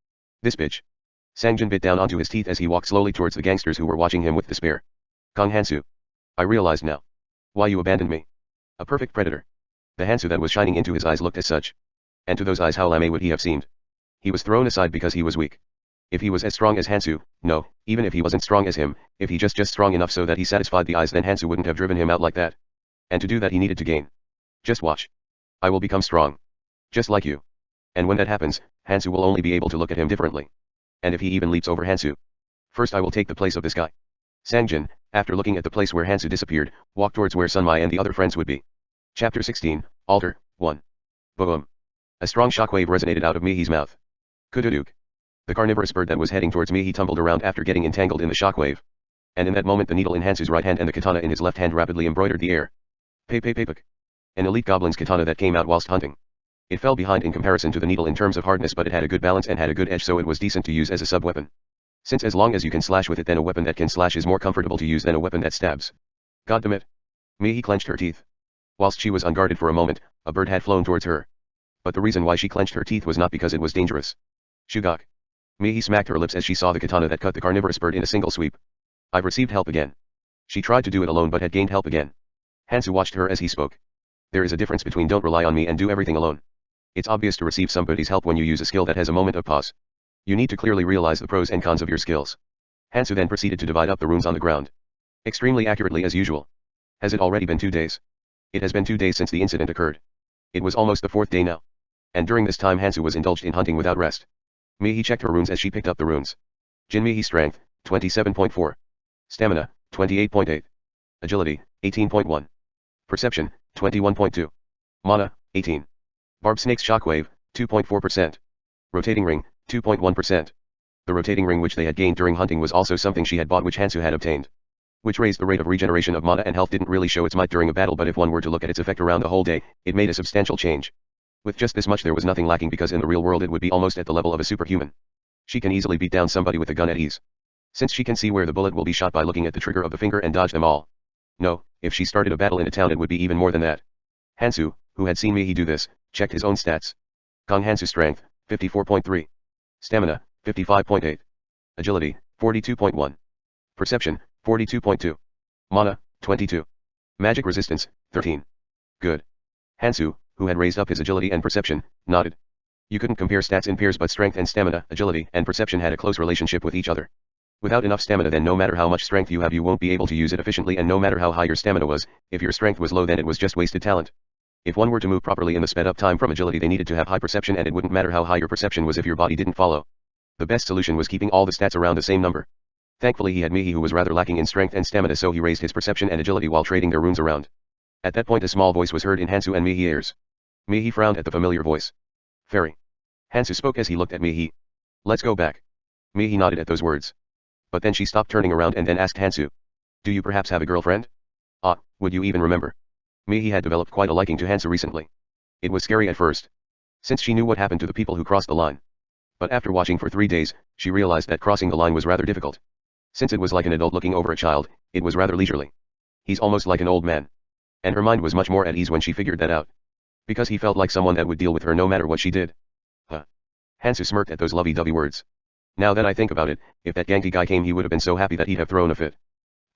This bitch. Sangjin bit down onto his teeth as he walked slowly towards the gangsters who were watching him with despair. Kong Hansu. I realized now. Why you abandoned me. A perfect predator. The Hansu that was shining into his eyes looked as such. And to those eyes how lame would he have seemed. He was thrown aside because he was weak. If he was as strong as Hansu, no, even if he wasn't strong as him, if he just strong enough so that he satisfied the eyes then Hansu wouldn't have driven him out like that. And to do that he needed to gain. Just watch. I will become strong. Just like you. And when that happens, Hansu will only be able to look at him differently. And if he even leaps over Hansu. First I will take the place of this guy. Sangjin, after looking at the place where Hansu disappeared, walked towards where Sunmai and the other friends would be. Chapter 16, Altar, 1. Boom. A strong shockwave resonated out of Mihi's mouth. Kududuk. The carnivorous bird that was heading towards Mihi tumbled around after getting entangled in the shockwave. And in that moment the needle in Hansu's right hand and the katana in his left hand rapidly embroidered the air. Pepuk. An elite goblin's katana that came out whilst hunting. It fell behind in comparison to the needle in terms of hardness but it had a good balance and had a good edge so it was decent to use as a sub-weapon. Since as long as you can slash with it then a weapon that can slash is more comfortable to use than a weapon that stabs. Goddamn. Mihi clenched her teeth. Whilst she was unguarded for a moment, a bird had flown towards her. But the reason why she clenched her teeth was not because it was dangerous. Shugok. Mihi smacked her lips as she saw the katana that cut the carnivorous bird in a single sweep. I've received help again. She tried to do it alone but had gained help again. Hansu watched her as he spoke. There is a difference between don't rely on me and do everything alone. It's obvious to receive somebody's help when you use a skill that has a moment of pause. You need to clearly realize the pros and cons of your skills. Hansu then proceeded to divide up the runes on the ground. Extremely accurately as usual. Has it already been 2 days? It has been 2 days since the incident occurred. It was almost the 4th day now. And during this time Hansu was indulged in hunting without rest. Mihi checked her runes as she picked up the runes. Jin Mihi strength, 27.4. Stamina, 28.8. Agility, 18.1. Perception, 21.2. Mana, 18. Barb Snake's Shockwave, 2.4%. Rotating Ring, 2.1%. The rotating ring which they had gained during hunting was also something she had bought which Hansu had obtained. Which raised the rate of regeneration of mana and health didn't really show its might during a battle but if one were to look at its effect around the whole day, it made a substantial change. With just this much there was nothing lacking because in the real world it would be almost at the level of a superhuman. She can easily beat down somebody with a gun at ease. Since she can see where the bullet will be shot by looking at the trigger of the finger and dodge them all. No, if she started a battle in a town it would be even more than that. Hansu, who had seen Mihi do this, checked his own stats. Kong Hansu strength, 54.3. Stamina, 55.8. Agility, 42.1. Perception, 42.2. Mana, 22. Magic resistance, 13. Good. Hansu, who had raised up his agility and perception, nodded. You couldn't compare stats in pairs but strength and stamina, agility and perception had a close relationship with each other. Without enough stamina, then no matter how much strength you have you won't be able to use it efficiently, and no matter how high your stamina was, if your strength was low then it was just wasted talent. If one were to move properly in the sped up time from agility, they needed to have high perception, and it wouldn't matter how high your perception was if your body didn't follow. The best solution was keeping all the stats around the same number. Thankfully he had Mihi, who was rather lacking in strength and stamina, so he raised his perception and agility while trading their runes around. At that point a small voice was heard in Hansu and Mihi ears. Mihi frowned at the familiar voice. Fairy. Hansu spoke as he looked at Mihi. Let's go back. Mihi nodded at those words. But then she stopped turning around and then asked Hansu. Do you perhaps have a girlfriend? Ah, would you even remember? Mihi had developed quite a liking to Hansu recently. It was scary at first, since she knew what happened to the people who crossed the line. But after watching for 3 days, she realized that crossing the line was rather difficult. Since it was like an adult looking over a child, it was rather leisurely. He's almost like an old man. And her mind was much more at ease when she figured that out. Because he felt like someone that would deal with her no matter what she did. Huh. Hansu smirked at those lovey-dovey words. Now that I think about it, if that Gangti guy came he would have been so happy that he'd have thrown a fit.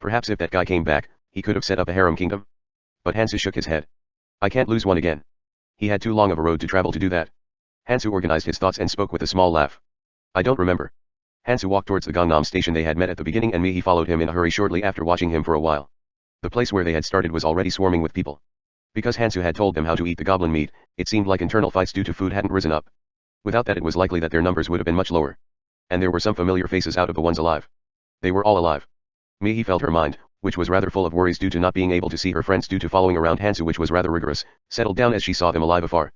Perhaps if that guy came back, he could have set up a harem kingdom. But Hansu shook his head. I can't lose one again. He had too long of a road to travel to do that. Hansu organized his thoughts and spoke with a small laugh. I don't remember. Hansu walked towards the Gangnam station they had met at the beginning, and Mihi followed him in a hurry shortly after watching him for a while. The place where they had started was already swarming with people. Because Hansu had told them how to eat the goblin meat, it seemed like internal fights due to food hadn't risen up. Without that it was likely that their numbers would have been much lower. And there were some familiar faces out of the ones alive. They were all alive. Mihi felt her mind, which was rather full of worries due to not being able to see her friends due to following around Hansu, which was rather rigorous, settled down as she saw them alive afar.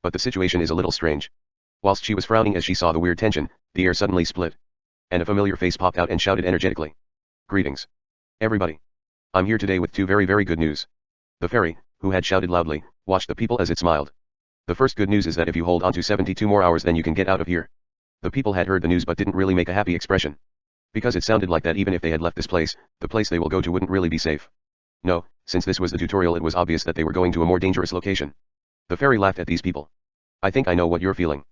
But the situation is a little strange. Whilst she was frowning as she saw the weird tension, the air suddenly split. And a familiar face popped out and shouted energetically. Greetings. Everybody. I'm here today with two very good news. The fairy, who had shouted loudly, watched the people as it smiled. The first good news is that if you hold on to 72 more hours then you can get out of here. The people had heard the news but didn't really make a happy expression. Because it sounded like that even if they had left this place, the place they will go to wouldn't really be safe. No, since this was the tutorial it was obvious that they were going to a more dangerous location. The fairy laughed at these people. I think I know what you're feeling.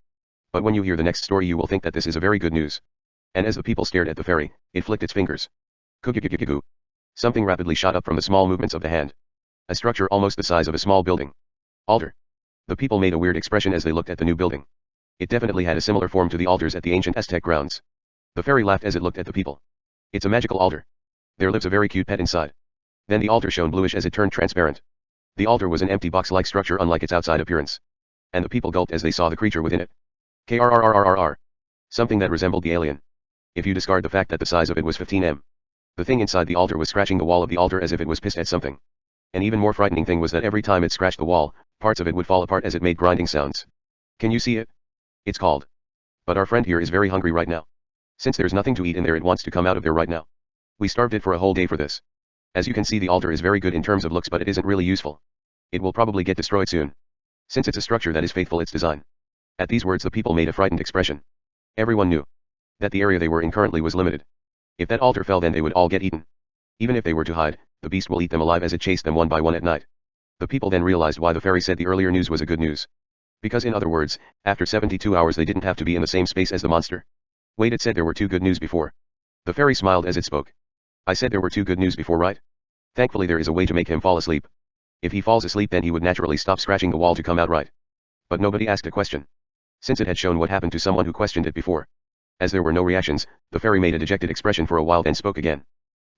But when you hear the next story you will think that this is a very good news. And as the people stared at the fairy, it flicked its fingers. Kukukukuku. Something rapidly shot up from the small movements of the hand. A structure almost the size of a small building. Altar. The people made a weird expression as they looked at the new building. It definitely had a similar form to the altars at the ancient Aztec grounds. The fairy laughed as it looked at the people. It's a magical altar. There lives a very cute pet inside. Then the altar shone bluish as it turned transparent. The altar was an empty box-like structure unlike its outside appearance. And the people gulped as they saw the creature within it. Krrrrrrr. Something that resembled the alien. If you discard the fact that the size of it was 15 m. The thing inside the altar was scratching the wall of the altar as if it was pissed at something. An even more frightening thing was that every time it scratched the wall, parts of it would fall apart as it made grinding sounds. Can you see it? It's called. But our friend here is very hungry right now. Since there's nothing to eat in there it wants to come out of there right now. We starved it for a whole day for this. As you can see the altar is very good in terms of looks but it isn't really useful. It will probably get destroyed soon. Since it's a structure that is faithful its design. At these words the people made a frightened expression. Everyone knew that the area they were in currently was limited. If that altar fell then they would all get eaten. Even if they were to hide, the beast will eat them alive as it chased them one by one at night. The people then realized why the fairy said the earlier news was a good news. Because in other words, after 72 hours they didn't have to be in the same space as the monster. Wait, it said there were two good news before. The fairy smiled as it spoke. I said there were two good news before, right? Thankfully there is a way to make him fall asleep. If he falls asleep then he would naturally stop scratching the wall to come out right. But nobody asked a question. Since it had shown what happened to someone who questioned it before. As there were no reactions, the fairy made a dejected expression for a while then spoke again.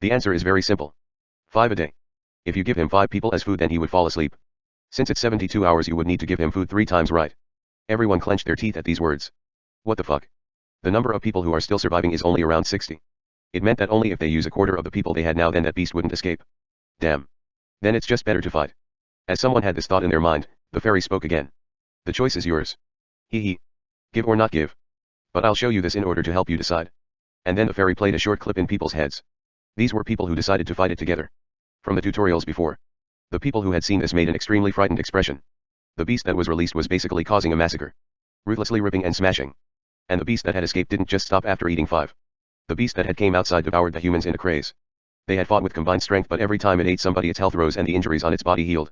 The answer is very simple. 5 a day. If you give him 5 people as food then he would fall asleep. Since it's 72 hours you would need to give him food 3 times right. Everyone clenched their teeth at these words. What the fuck? The number of people who are still surviving is only around 60. It meant that only if they use a quarter of the people they had now then that beast wouldn't escape. Damn. Then it's just better to fight. As someone had this thought in their mind, the fairy spoke again. The choice is yours. Hee. Give or not give. But I'll show you this in order to help you decide. And then the fairy played a short clip in people's heads. These were people who decided to fight it together. From the tutorials before. The people who had seen this made an extremely frightened expression. The beast that was released was basically causing a massacre. Ruthlessly ripping and smashing. And the beast that had escaped didn't just stop after eating 5. The beast that had came outside devoured the humans in a craze. They had fought with combined strength but every time it ate somebody its health rose and the injuries on its body healed.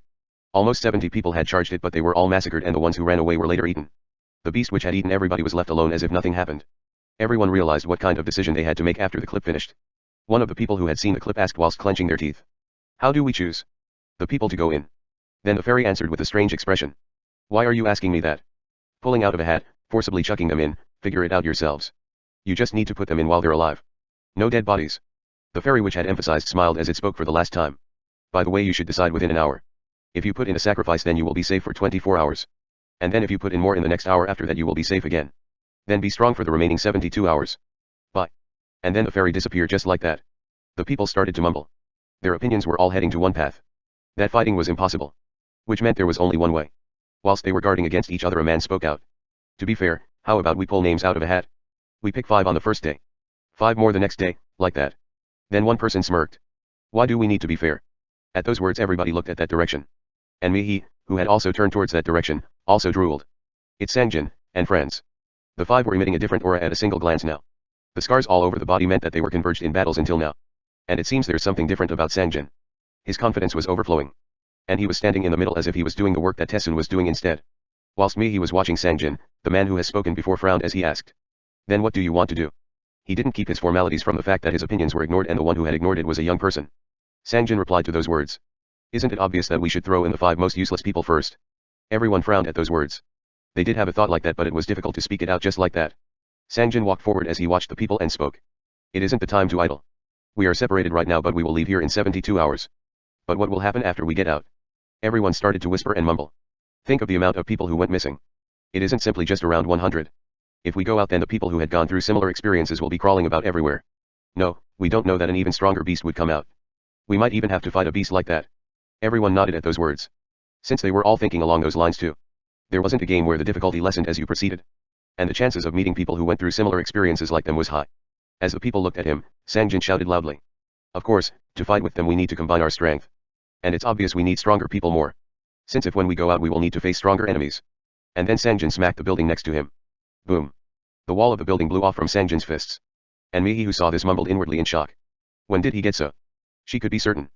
Almost 70 people had charged it but they were all massacred and the ones who ran away were later eaten. The beast which had eaten everybody was left alone as if nothing happened. Everyone realized what kind of decision they had to make after the clip finished. One of the people who had seen the clip asked whilst clenching their teeth. How do we choose? The people to go in. Then the fairy answered with a strange expression. Why are you asking me that? Pulling out of a hat, forcibly chucking them in, figure it out yourselves. You just need to put them in while they're alive. No dead bodies. The fairy which had emphasized smiled as it spoke for the last time. By the way, you should decide within an hour. If you put in a sacrifice, then you will be safe for 24 hours. And then if you put in more in the next hour after that, you will be safe again. Then be strong for the remaining 72 hours. Bye. And then the fairy disappeared just like that. The people started to mumble. Their opinions were all heading to one path. That fighting was impossible. Which meant there was only one way. Whilst they were guarding against each other, a man spoke out. To be fair, how about we pull names out of a hat? We pick 5 on the first day. 5 more the next day, like that. Then one person smirked. Why do we need to be fair? At those words everybody looked at that direction. And Mihi, who had also turned towards that direction, also drooled. It's Sangjin, and friends. The 5 were emitting a different aura at a single glance now. The scars all over the body meant that they were converged in battles until now. And it seems there's something different about Sangjin. His confidence was overflowing. And he was standing in the middle as if he was doing the work that Tessun was doing instead. Whilst Mihi was watching Sangjin, the man who has spoken before frowned as he asked. Then what do you want to do? He didn't keep his formalities from the fact that his opinions were ignored, and the one who had ignored it was a young person. Sangjin replied to those words. Isn't it obvious that we should throw in the 5 most useless people first? Everyone frowned at those words. They did have a thought like that, but it was difficult to speak it out just like that. Sangjin walked forward as he watched the people and spoke. It isn't the time to idle. We are separated right now, but we will leave here in 72 hours. But what will happen after we get out? Everyone started to whisper and mumble. Think of the amount of people who went missing. It isn't simply just around 100. If we go out, then the people who had gone through similar experiences will be crawling about everywhere. No, we don't know that an even stronger beast would come out. We might even have to fight a beast like that. Everyone nodded at those words. Since they were all thinking along those lines too. There wasn't a game where the difficulty lessened as you proceeded. And the chances of meeting people who went through similar experiences like them was high. As the people looked at him, Sangjin shouted loudly. Of course, to fight with them we need to combine our strength. And it's obvious we need stronger people more. Since if when we go out we will need to face stronger enemies. And then Sangjin smacked the building next to him. Boom. The wall of the building blew off from Sangjin's fists. And Mihi, who saw this, mumbled inwardly in shock. When did he get so? She could be certain.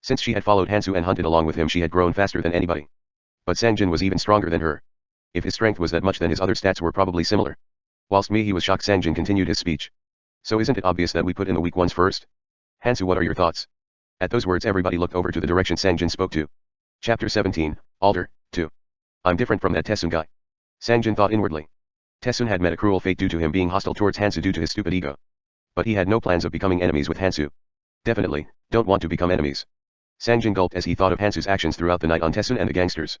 Since she had followed Hansu and hunted along with him, she had grown faster than anybody. But Sangjin was even stronger than her. If his strength was that much, then his other stats were probably similar. Whilst Mihi was shocked, Sangjin continued his speech. So isn't it obvious that we put in the weak ones first? Hansu, what are your thoughts? At those words everybody looked over to the direction Sangjin spoke to. Chapter 17, Alter, 2. I'm different from that Tessun guy. Sangjin thought inwardly. Tessun had met a cruel fate due to him being hostile towards Hansu due to his stupid ego. But he had no plans of becoming enemies with Hansu. Definitely, don't want to become enemies. Sangjin gulped as he thought of Hansu's actions throughout the night on Tessun and the gangsters.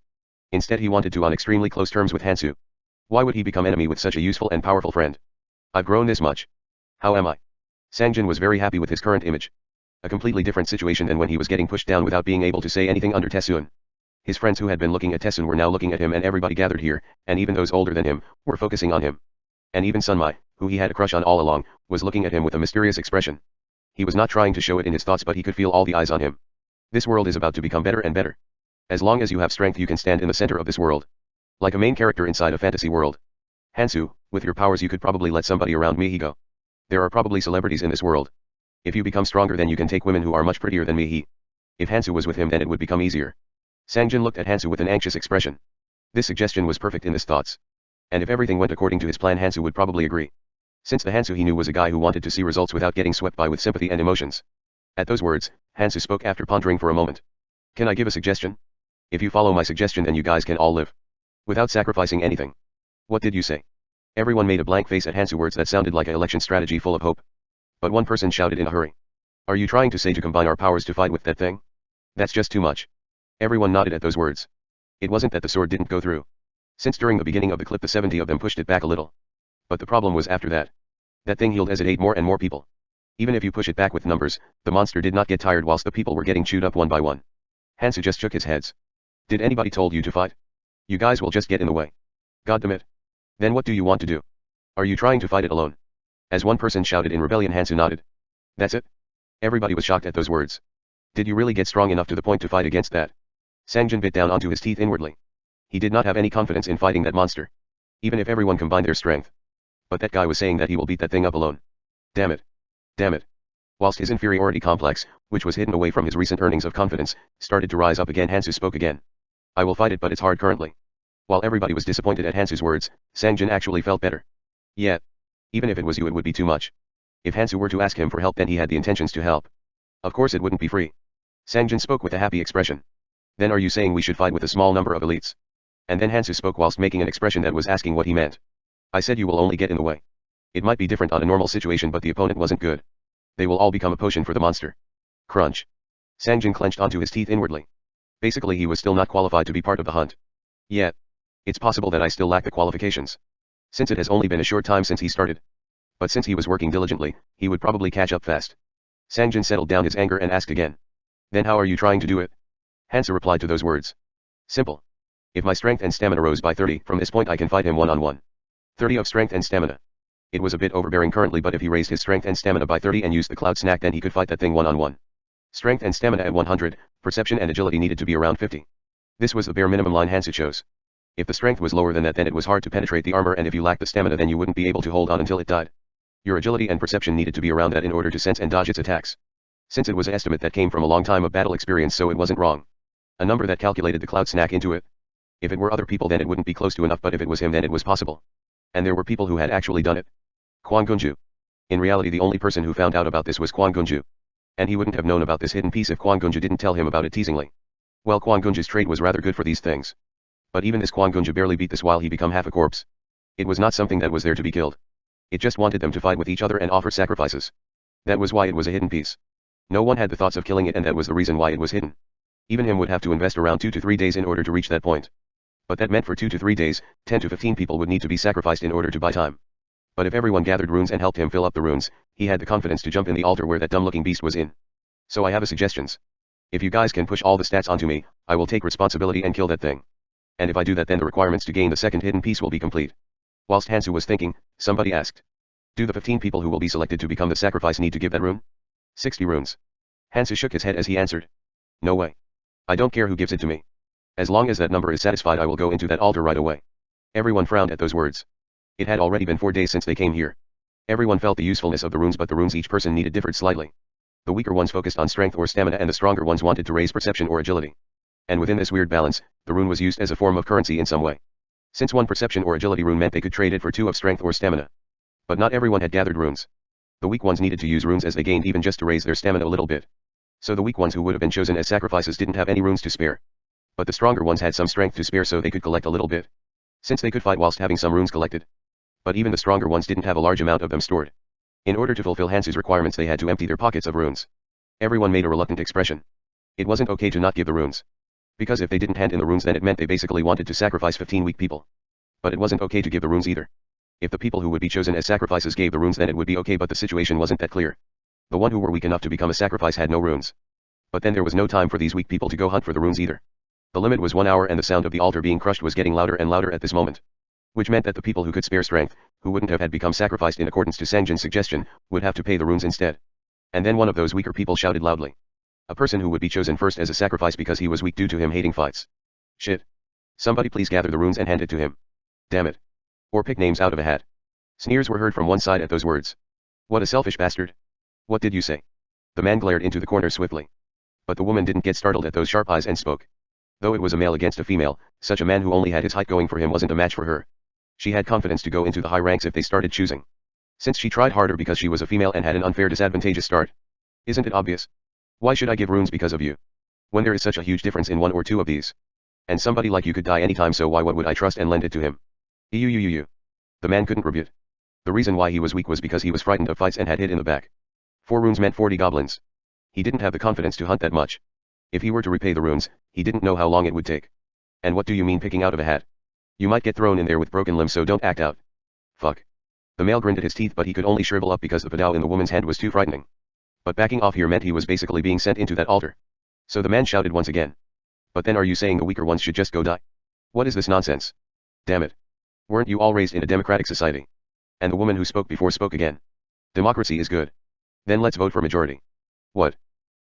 Instead he wanted to on extremely close terms with Hansu. Why would he become enemy with such a useful and powerful friend? I've grown this much. How am I? Sangjin was very happy with his current image. A completely different situation than when he was getting pushed down without being able to say anything under Tessun. His friends who had been looking at Tessun were now looking at him, and everybody gathered here, and even those older than him, were focusing on him. And even Sunmai, who he had a crush on all along, was looking at him with a mysterious expression. He was not trying to show it in his thoughts, but he could feel all the eyes on him. This world is about to become better and better. As long as you have strength you can stand in the center of this world. Like a main character inside a fantasy world. Hansu, with your powers you could probably let somebody around Mihi go. There are probably celebrities in this world. If you become stronger then you can take women who are much prettier than Mihi. If Hansu was with him then it would become easier. Sangjin looked at Hansu with an anxious expression. This suggestion was perfect in his thoughts. And if everything went according to his plan Hansu would probably agree. Since the Hansu he knew was a guy who wanted to see results without getting swept by with sympathy and emotions. At those words, Hansu spoke after pondering for a moment. Can I give a suggestion? If you follow my suggestion then you guys can all live. Without sacrificing anything. What did you say? Everyone made a blank face at Hansu, words that sounded like an election strategy full of hope. But one person shouted in a hurry. Are you trying to say to combine our powers to fight with that thing? That's just too much. Everyone nodded at those words. It wasn't that the sword didn't go through. Since during the beginning of the clip the 70 of them pushed it back a little. But the problem was after that. That thing healed as it ate more and more people. Even if you push it back with numbers, the monster did not get tired whilst the people were getting chewed up one by one. Hansu just shook his heads. Did anybody told you to fight? You guys will just get in the way. God damn it. Then what do you want to do? Are you trying to fight it alone? As one person shouted in rebellion, Hansu nodded. That's it? Everybody was shocked at those words. Did you really get strong enough to the point to fight against that? Sangjin bit down onto his teeth inwardly. He did not have any confidence in fighting that monster. Even if everyone combined their strength. But that guy was saying that he will beat that thing up alone. Damn it. Damn it. Whilst his inferiority complex, which was hidden away from his recent earnings of confidence, started to rise up again, Hansu spoke again. I will fight it, but it's hard currently. While everybody was disappointed at Hansu's words, Sangjin actually felt better. Yeah. Even if it was you it would be too much. If Hansu were to ask him for help then he had the intentions to help. Of course it wouldn't be free. Sangjin spoke with a happy expression. Then are you saying we should fight with a small number of elites? And then Hansu spoke whilst making an expression that was asking what he meant. I said you will only get in the way. It might be different on a normal situation but the opponent wasn't good. They will all become a potion for the monster. Crunch. Sangjin clenched onto his teeth inwardly. Basically he was still not qualified to be part of the hunt. Yet. It's possible that I still lack the qualifications. Since it has only been a short time since he started. But since he was working diligently, he would probably catch up fast. Sangjin settled down his anger and asked again. Then how are you trying to do it? Hansa replied to those words. Simple. If my strength and stamina rose by 30, from this point I can fight him one-on-one. 30 of strength and stamina. It was a bit overbearing currently, but if he raised his strength and stamina by 30 and used the cloud snack, then he could fight that thing one-on-one. Strength and stamina at 100, perception and agility needed to be around 50. This was the bare minimum line Hansa chose. If the strength was lower than that, then it was hard to penetrate the armor, and if you lacked the stamina, then you wouldn't be able to hold on until it died. Your agility and perception needed to be around that in order to sense and dodge its attacks. Since it was an estimate that came from a long time of battle experience, so it wasn't wrong. A number that calculated the cloud snack into it. If it were other people, then it wouldn't be close to enough, but if it was him, then it was possible. And there were people who had actually done it. Kwon Gunju. In reality, the only person who found out about this was Kwon Gunju. And he wouldn't have known about this hidden piece if Kwon Gunju didn't tell him about it teasingly. Well, Kwon Gunju's trade was rather good for these things. But even this Kwon Gunju barely beat this while he became half a corpse. It was not something that was there to be killed. It just wanted them to fight with each other and offer sacrifices. That was why it was a hidden piece. No one had the thoughts of killing it, and that was the reason why it was hidden. Even him would have to invest around 2 to 3 days in order to reach that point. But that meant for 2 to 3 days, 10 to 15 people would need to be sacrificed in order to buy time. But if everyone gathered runes and helped him fill up the runes, he had the confidence to jump in the altar where that dumb-looking beast was in. So I have a suggestions. If you guys can push all the stats onto me, I will take responsibility and kill that thing. And if I do that, then the requirements to gain the second hidden piece will be complete. Whilst Hansu was thinking, somebody asked. Do the 15 people who will be selected to become the sacrifice need to give that rune? 60 runes. Hansu shook his head as he answered. No way. I don't care who gives it to me. As long as that number is satisfied, I will go into that altar right away. Everyone frowned at those words. It had already been 4 days since they came here. Everyone felt the usefulness of the runes, but the runes each person needed differed slightly. The weaker ones focused on strength or stamina, and the stronger ones wanted to raise perception or agility. And within this weird balance, the rune was used as a form of currency in some way. Since one perception or agility rune meant they could trade it for 2 of strength or stamina. But not everyone had gathered runes. The weak ones needed to use runes as they gained, even just to raise their stamina a little bit. So the weak ones who would have been chosen as sacrifices didn't have any runes to spare. But the stronger ones had some strength to spare, so they could collect a little bit. Since they could fight whilst having some runes collected. But even the stronger ones didn't have a large amount of them stored. In order to fulfill Hansu's requirements, they had to empty their pockets of runes. Everyone made a reluctant expression. It wasn't okay to not give the runes. Because if they didn't hand in the runes, then it meant they basically wanted to sacrifice 15 weak people. But it wasn't okay to give the runes either. If the people who would be chosen as sacrifices gave the runes, then it would be okay, but the situation wasn't that clear. The one who were weak enough to become a sacrifice had no runes. But then there was no time for these weak people to go hunt for the runes either. The limit was 1 hour, and the sound of the altar being crushed was getting louder and louder at this moment. Which meant that the people who could spare strength, who wouldn't have had become sacrificed in accordance to Sangjin's suggestion, would have to pay the runes instead. And then one of those weaker people shouted loudly. A person who would be chosen first as a sacrifice because he was weak due to him hating fights. Shit. Somebody please gather the runes and hand it to him. Damn it. Or pick names out of a hat. Sneers were heard from one side at those words. What a selfish bastard. What did you say? The man glared into the corner swiftly. But the woman didn't get startled at those sharp eyes and spoke. Though it was a male against a female, such a man who only had his height going for him wasn't a match for her. She had confidence to go into the high ranks if they started choosing. Since she tried harder because she was a female and had an unfair disadvantageous start. Isn't it obvious? Why should I give runes because of you? When there is such a huge difference in 1 or 2 of these. And somebody like you could die anytime, so why would I trust and lend it to him? You. The man couldn't rebut. The reason why he was weak was because he was frightened of fights and had hid in the back. 4 runes meant 40 goblins. He didn't have the confidence to hunt that much. If he were to repay the runes, he didn't know how long it would take. And what do you mean picking out of a hat? You might get thrown in there with broken limbs, so don't act out. Fuck. The male grinned at his teeth, but he could only shrivel up because the padao in the woman's hand was too frightening. But backing off here meant he was basically being sent into that altar. So the man shouted once again. But then are you saying the weaker ones should just go die? What is this nonsense? Damn it. Weren't you all raised in a democratic society? And the woman who spoke before spoke again. Democracy is good. Then let's vote for majority. What?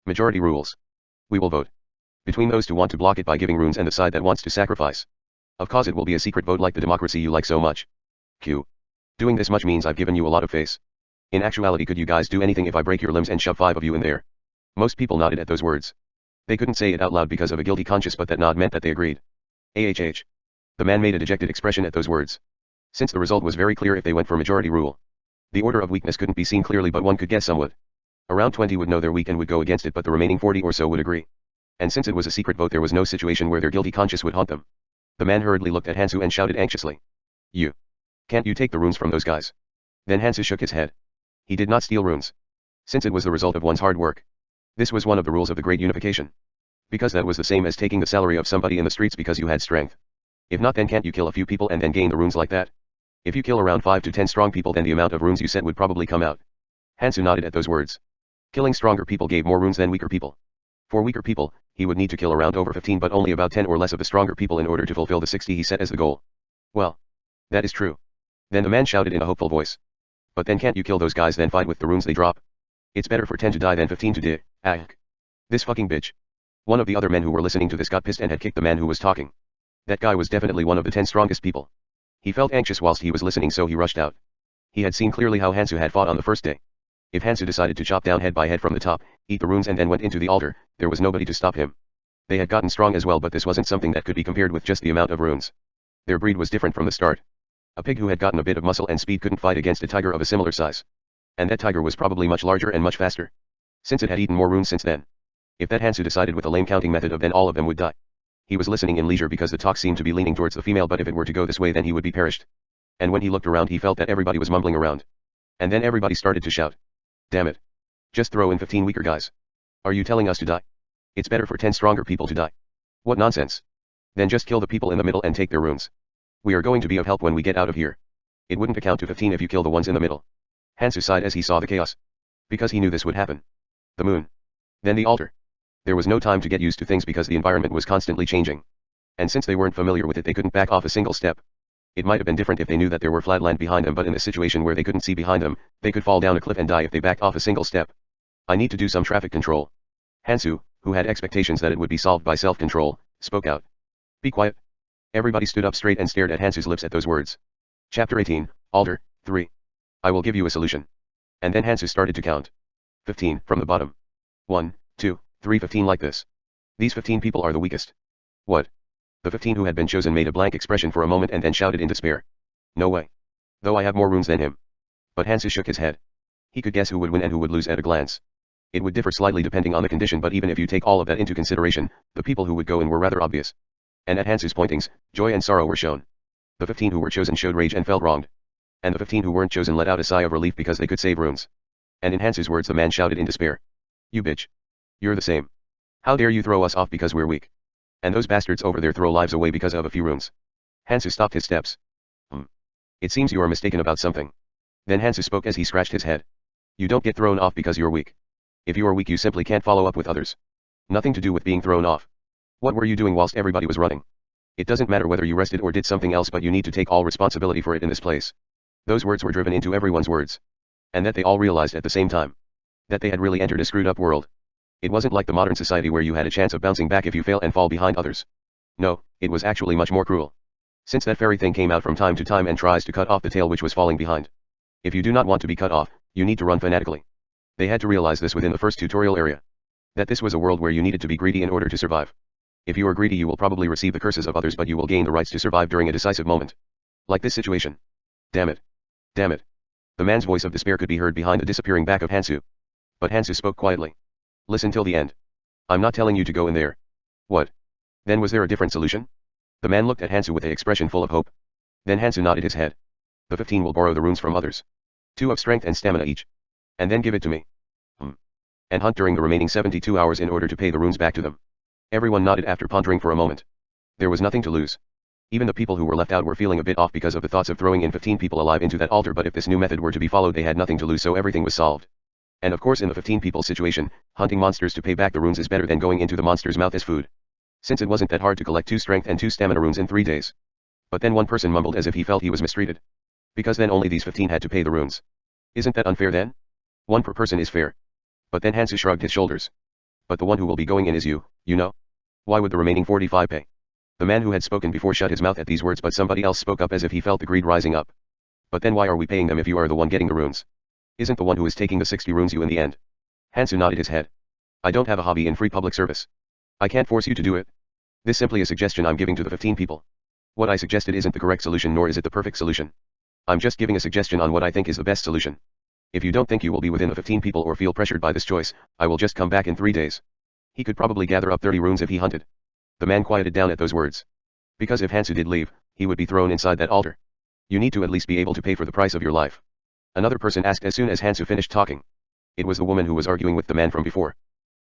Majority rules. We will vote. Between those who want to block it by giving runes and the side that wants to sacrifice. Of course it will be a secret vote like the democracy you like so much. Q. Doing this much means I've given you a lot of face. In actuality, could you guys do anything if I break your limbs and shove 5 of you in there? Most people nodded at those words. They couldn't say it out loud because of a guilty conscience, but that nod meant that they agreed. AHH. The man made a dejected expression at those words. Since the result was very clear if they went for majority rule. The order of weakness couldn't be seen clearly, but one could guess somewhat. Around 20 would know they're weak and would go against it, but the remaining 40 or so would agree. And since it was a secret vote, there was no situation where their guilty conscience would haunt them. The man hurriedly looked at Hansu and shouted anxiously. You. Can't you take the runes from those guys? Then Hansu shook his head. He did not steal runes. since it was the result of one's hard work. This was one of the rules of the Great Unification. Because that was the same as taking the salary of somebody in the streets because you had strength. If not, then can't you kill a few people and then gain the runes like that? If you kill around 5 to 10 strong people, then the amount of runes you set would probably come out. Hansu nodded at those words. Killing stronger people gave more runes than weaker people. For weaker people, he would need to kill around over 15 but only about 10 or less of the stronger people in order to fulfill the 60 he set as the goal. Well, that is true. Then the man shouted in a hopeful voice. But then can't you kill those guys then fight with the runes they drop? It's better for 10 to die than 15 to die. This fucking bitch. One of the other men who were listening to this got pissed and had kicked the man who was talking. That guy was definitely one of the 10 strongest people. He felt anxious whilst he was listening, so he rushed out. He had seen clearly how Hansu had fought on the first day. If Hansu decided to chop down head by head from the top, eat the runes and then went into the altar, there was nobody to stop him. They had gotten strong as well, but this wasn't something that could be compared with just the amount of runes. Their breed was different from the start. A pig who had gotten a bit of muscle and speed couldn't fight against a tiger of a similar size. And that tiger was probably much larger and much faster. Since it had eaten more runes since then. If that Hansu decided with a lame counting method of then all of them would die. He was listening in leisure because the talk seemed to be leaning towards the female, but if it were to go this way then he would be perished. And when he looked around he felt that everybody was mumbling around. And then everybody started to shout. Damn it. Just throw in 15 weaker guys. Are you telling us to die? It's better for 10 stronger people to die. What nonsense. Then just kill the people in the middle and take their runes. We are going to be of help when we get out of here. It wouldn't account to 15 if you kill the ones in the middle. Hansu sighed as he saw the chaos. Because he knew this would happen. The moon. Then the altar. There was no time to get used to things because the environment was constantly changing. And since they weren't familiar with it, they couldn't back off a single step. It might have been different if they knew that there were flat land behind them, but in a situation where they couldn't see behind them, they could fall down a cliff and die if they backed off a single step. I need to do some traffic control. Hansu, who had expectations that it would be solved by self-control, spoke out. Be quiet. Everybody stood up straight and stared at Hansu's lips at those words. Chapter 18, Altar, 3. I will give you a solution. And then Hansu started to count. 15, from the bottom. 1, 2, 3, 15 like this. These 15 people are the weakest. What? The 15 who had been chosen made a blank expression for a moment and then shouted in despair. No way. Though I have more runes than him. But Hansu shook his head. He could guess who would win and who would lose at a glance. It would differ slightly depending on the condition, but even if you take all of that into consideration, the people who would go in were rather obvious. And at Hansu's pointings, joy and sorrow were shown. The 15 who were chosen showed rage and felt wronged. And the 15 who weren't chosen let out a sigh of relief because they could save runes. And in Hansu's words the man shouted in despair. You bitch. You're the same. How dare you throw us off because we're weak? And those bastards over there throw lives away because of a few runes. Hansu stopped his steps. It seems you are mistaken about something. Then Hansu spoke as he scratched his head. You don't get thrown off because you're weak. If you are weak you simply can't follow up with others. Nothing to do with being thrown off. What were you doing whilst everybody was running? It doesn't matter whether you rested or did something else, but you need to take all responsibility for it in this place. Those words were driven into everyone's words. And that they all realized at the same time. That they had really entered a screwed up world. It wasn't like the modern society where you had a chance of bouncing back if you fail and fall behind others. No, it was actually much more cruel. Since that fairy thing came out from time to time and tries to cut off the tail which was falling behind. If you do not want to be cut off, you need to run fanatically. They had to realize this within the first tutorial area. That this was a world where you needed to be greedy in order to survive. If you are greedy you will probably receive the curses of others, but you will gain the rights to survive during a decisive moment. Like this situation. Damn it. Damn it. The man's voice of despair could be heard behind the disappearing back of Hansu. But Hansu spoke quietly. Listen till the end. I'm not telling you to go in there. What? Then was there a different solution? The man looked at Hansu with an expression full of hope. Then Hansu nodded his head. The 15 will borrow the runes from others. 2 of strength and stamina each. And then give it to me. And hunt during the remaining 72 hours in order to pay the runes back to them. Everyone nodded after pondering for a moment. There was nothing to lose. Even the people who were left out were feeling a bit off because of the thoughts of throwing in 15 people alive into that altar, but if this new method were to be followed they had nothing to lose, so everything was solved. And of course in the 15 people situation, hunting monsters to pay back the runes is better than going into the monster's mouth as food. Since it wasn't that hard to collect 2 strength and 2 stamina runes in 3 days. But then one person mumbled as if he felt he was mistreated. Because then only these 15 had to pay the runes. Isn't that unfair then? 1 per person is fair. But then Hansu shrugged his shoulders. But the one who will be going in is you know? Why would the remaining 45 pay? The man who had spoken before shut his mouth at these words, but somebody else spoke up as if he felt the greed rising up. But then why are we paying them if you are the one getting the runes? Isn't the one who is taking the 60 runes you in the end? Hansu nodded his head. I don't have a hobby in free public service. I can't force you to do it. This simply a suggestion I'm giving to the 15 people. What I suggested isn't the correct solution, nor is it the perfect solution. I'm just giving a suggestion on what I think is the best solution. If you don't think you will be within the 15 people or feel pressured by this choice, I will just come back in 3 days. He could probably gather up 30 runes if he hunted. The man quieted down at those words. Because if Hansu did leave, he would be thrown inside that altar. You need to at least be able to pay for the price of your life. Another person asked as soon as Hansu finished talking. It was the woman who was arguing with the man from before.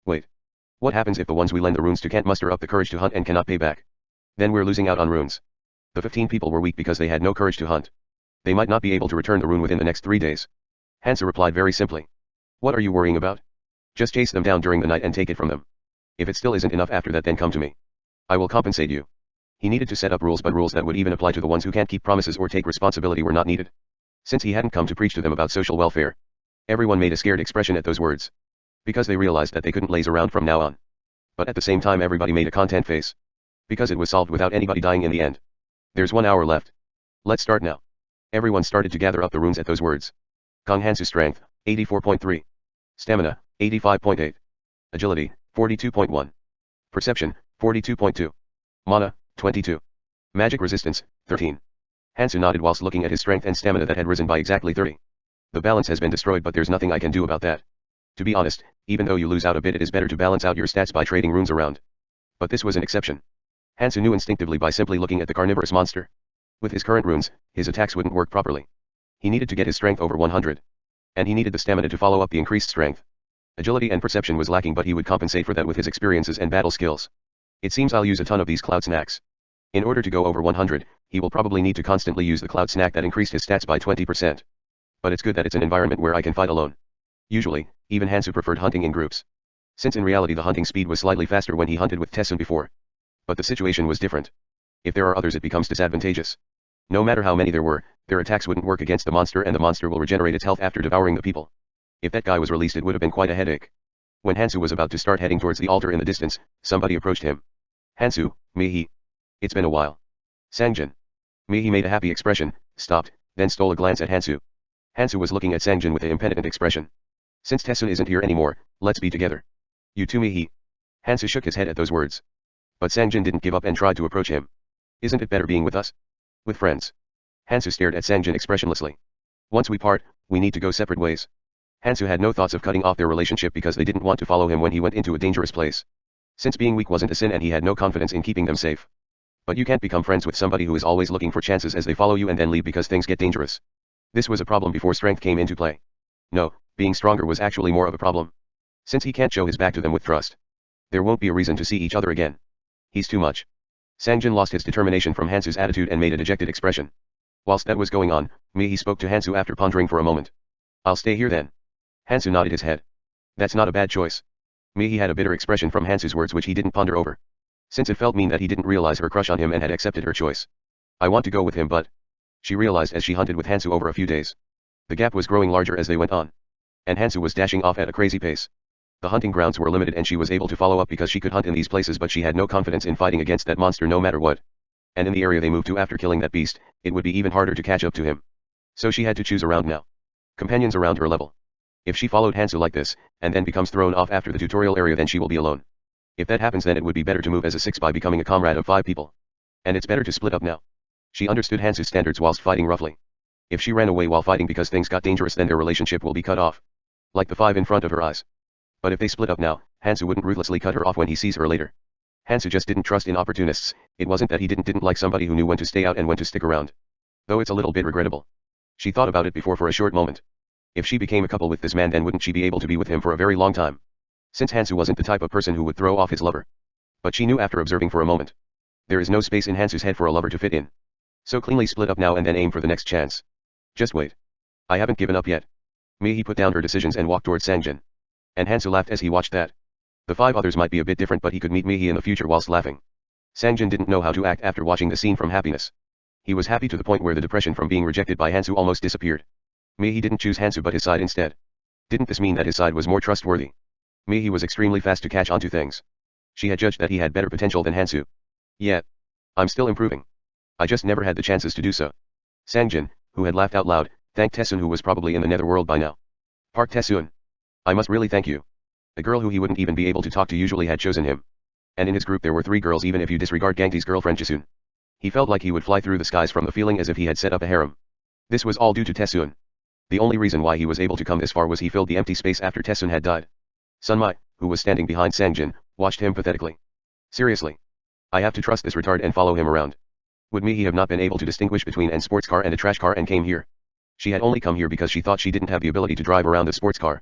Wait. What happens if the ones we lend the runes to can't muster up the courage to hunt and cannot pay back? Then we're losing out on runes. The 15 people were weak because they had no courage to hunt. They might not be able to return the rune within the next 3 days. Hansu replied very simply. What are you worrying about? Just chase them down during the night and take it from them. If it still isn't enough after that, then come to me. I will compensate you. He needed to set up rules, but rules that would even apply to the ones who can't keep promises or take responsibility were not needed. Since he hadn't come to preach to them about social welfare, everyone made a scared expression at those words. Because they realized that they couldn't laze around from now on. But at the same time everybody made a content face. Because it was solved without anybody dying in the end. There's 1 hour left. Let's start now. Everyone started to gather up the runes at those words. Kong Hansu strength, 84.3. Stamina, 85.8. Agility, 42.1. Perception, 42.2. Mana, 22. Magic resistance, 13. Hansu nodded whilst looking at his strength and stamina that had risen by exactly 30. The balance has been destroyed, but there's nothing I can do about that. To be honest, even though you lose out a bit, it is better to balance out your stats by trading runes around. But this was an exception. Hansu knew instinctively by simply looking at the carnivorous monster. With his current runes, his attacks wouldn't work properly. He needed to get his strength over 100. And he needed the stamina to follow up the increased strength. Agility and perception was lacking, but he would compensate for that with his experiences and battle skills. It seems I'll use a ton of these cloud snacks. In order to go over 100, he will probably need to constantly use the cloud snack that increased his stats by 20%. But it's good that it's an environment where I can fight alone. Usually, even Hansu preferred hunting in groups. Since in reality the hunting speed was slightly faster when he hunted with Tessun before. But the situation was different. If there are others, it becomes disadvantageous. No matter how many there were, their attacks wouldn't work against the monster, and the monster will regenerate its health after devouring the people. If that guy was released, it would have been quite a headache. When Hansu was about to start heading towards the altar in the distance, somebody approached him. Hansu, Mihi. It's been a while. Sangjin. Mihi made a happy expression, stopped, then stole a glance at Hansu. Hansu was looking at Sangjin with an impenitent expression. Since Tessun isn't here anymore, let's be together. You too, Mihi. Hansu shook his head at those words. But Sangjin didn't give up and tried to approach him. Isn't it better being with us? With friends. Hansu stared at Sangjin expressionlessly. Once we part, we need to go separate ways. Hansu had no thoughts of cutting off their relationship because they didn't want to follow him when he went into a dangerous place. Since being weak wasn't a sin and he had no confidence in keeping them safe. But you can't become friends with somebody who is always looking for chances as they follow you and then leave because things get dangerous. This was a problem before strength came into play. No, being stronger was actually more of a problem. Since he can't show his back to them with trust. There won't be a reason to see each other again. He's too much. Sangjin lost his determination from Hansu's attitude and made a dejected expression. Whilst that was going on, Mihi spoke to Hansu after pondering for a moment. I'll stay here then. Hansu nodded his head. That's not a bad choice. Mihi had a bitter expression from Hansu's words which he didn't ponder over. Since it felt mean that he didn't realize her crush on him and had accepted her choice. I want to go with him, but... She realized as she hunted with Hansu over a few days. The gap was growing larger as they went on. And Hansu was dashing off at a crazy pace. The hunting grounds were limited and she was able to follow up because she could hunt in these places, but she had no confidence in fighting against that monster no matter what. And in the area they moved to after killing that beast, it would be even harder to catch up to him. So she had to choose around now. Companions around her level. If she followed Hansu like this, and then becomes thrown off after the tutorial area, then she will be alone. If that happens, then it would be better to move as a 6 by becoming a comrade of 5 people. And it's better to split up now. She understood Hansu's standards whilst fighting roughly. If she ran away while fighting because things got dangerous, then their relationship will be cut off. Like the 5 in front of her eyes. But if they split up now, Hansu wouldn't ruthlessly cut her off when he sees her later. Hansu just didn't trust in opportunists. It wasn't that he didn't like somebody who knew when to stay out and when to stick around. Though it's a little bit regrettable. She thought about it before for a short moment. If she became a couple with this man, then wouldn't she be able to be with him for a very long time? Since Hansu wasn't the type of person who would throw off his lover. But she knew after observing for a moment. There is no space in Hansu's head for a lover to fit in. So cleanly split up now and then aim for the next chance. Just wait. I haven't given up yet. Mihi put down her decisions and walked towards Sangjin. And Hansu laughed as he watched that. The 5 others might be a bit different, but he could meet Mihi in the future whilst laughing. Sangjin didn't know how to act after watching the scene from happiness. He was happy to the point where the depression from being rejected by Hansu almost disappeared. Mihi didn't choose Hansu but his side instead. Didn't this mean that his side was more trustworthy? Mihi was extremely fast to catch onto things. She had judged that he had better potential than Hansu. Yet. I'm still improving. I just never had the chances to do so. Sangjin, who had laughed out loud, thanked Tessun, who was probably in the netherworld by now. Park Tessun. I must really thank you. The girl who he wouldn't even be able to talk to usually had chosen him. And in his group there were 3 girls, even if you disregard Gangti's girlfriend Jisun. He felt like he would fly through the skies from the feeling as if he had set up a harem. This was all due to Tessun. The only reason why he was able to come this far was he filled the empty space after Tessun had died. Sunmai, who was standing behind Sangjin, watched him pathetically. Seriously. I have to trust this retard and follow him around. Would Mihi have not been able to distinguish between an sports car and a trash car and came here? She had only come here because she thought she didn't have the ability to drive around the sports car.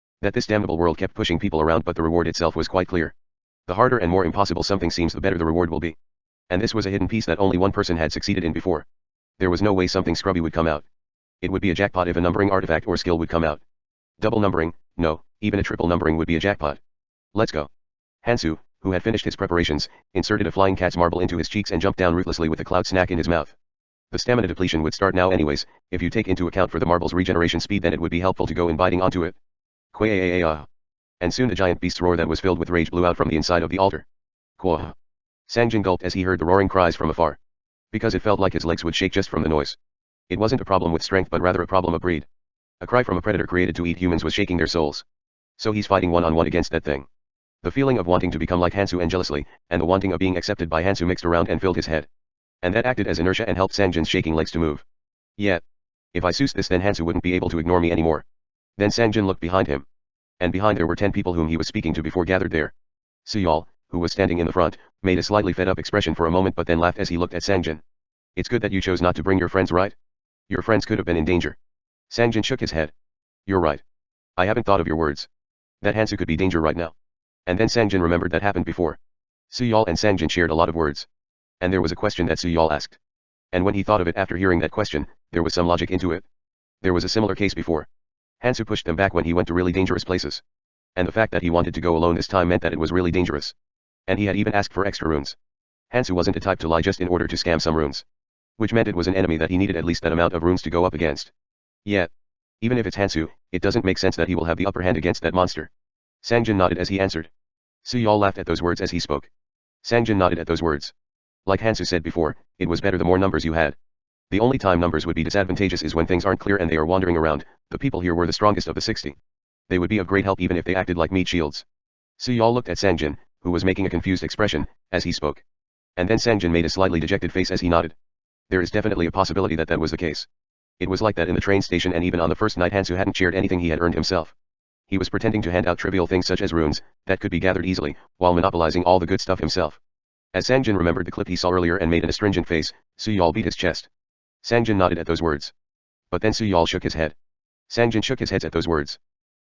That this damnable world kept pushing people around, but the reward itself was quite clear. The harder and more impossible something seems, the better the reward will be. And this was a hidden piece that only one person had succeeded in before. There was no way something scrubby would come out. It would be a jackpot if a numbering artifact or skill would come out. Double numbering, no, even a triple numbering would be a jackpot. Let's go. Hansu, who had finished his preparations, inserted a flying cat's marble into his cheeks and jumped down ruthlessly with the cloud snack in his mouth. The stamina depletion would start now anyways. If you take into account for the marble's regeneration speed, then it would be helpful to go in biting onto it. Quaa. And soon the giant beast's roar that was filled with rage blew out from the inside of the altar. Quah. Sangjin gulped as he heard the roaring cries from afar. Because it felt like his legs would shake just from the noise. It wasn't a problem with strength, but rather a problem of breed. A cry from a predator created to eat humans was shaking their souls. So he's fighting one-on-one against that thing. The feeling of wanting to become like Hansu jealously, and the wanting of being accepted by Hansu mixed around and filled his head. And that acted as inertia and helped Sanjin's shaking legs to move. Yeah. If I sussed this, then Hansu wouldn't be able to ignore me anymore. Then Sanjin looked behind him. And behind there were 10 people whom he was speaking to before gathered there. Suyal, who was standing in the front, made a slightly fed up expression for a moment, but then laughed as he looked at Sangjin. It's good that you chose not to bring your friends, right? Your friends could have been in danger. Sangjin shook his head. You're right. I haven't thought of your words. That Hansu could be danger right now. And then Sangjin remembered that happened before. Suyal and Sangjin shared a lot of words. And there was a question that Suyal asked. And when he thought of it after hearing that question, there was some logic into it. There was a similar case before. Hansu pushed them back when he went to really dangerous places. And the fact that he wanted to go alone this time meant that it was really dangerous. And he had even asked for extra runes. Hansu wasn't the type to lie just in order to scam some runes. Which meant it was an enemy that he needed at least that amount of runes to go up against. Yeah. Even if it's Hansu, it doesn't make sense that he will have the upper hand against that monster. Sangjin nodded as he answered. Suyal laughed at those words as he spoke. Sangjin nodded at those words. Like Hansu said before, it was better the more numbers you had. The only time numbers would be disadvantageous is when things aren't clear and they are wandering around. The people here were the strongest of the 60. They would be of great help even if they acted like meat shields. Suyal looked at Sangjin, who was making a confused expression, as he spoke. And then Sangjin made a slightly dejected face as he nodded. There is definitely a possibility that that was the case. It was like that in the train station, and even on the first night Hansu hadn't shared anything he had earned himself. He was pretending to hand out trivial things such as runes, that could be gathered easily, while monopolizing all the good stuff himself. As Sangjin remembered the clip he saw earlier and made an astringent face, Suyal beat his chest. Sangjin nodded at those words. But then Suyal shook his head. Sangjin shook his head at those words.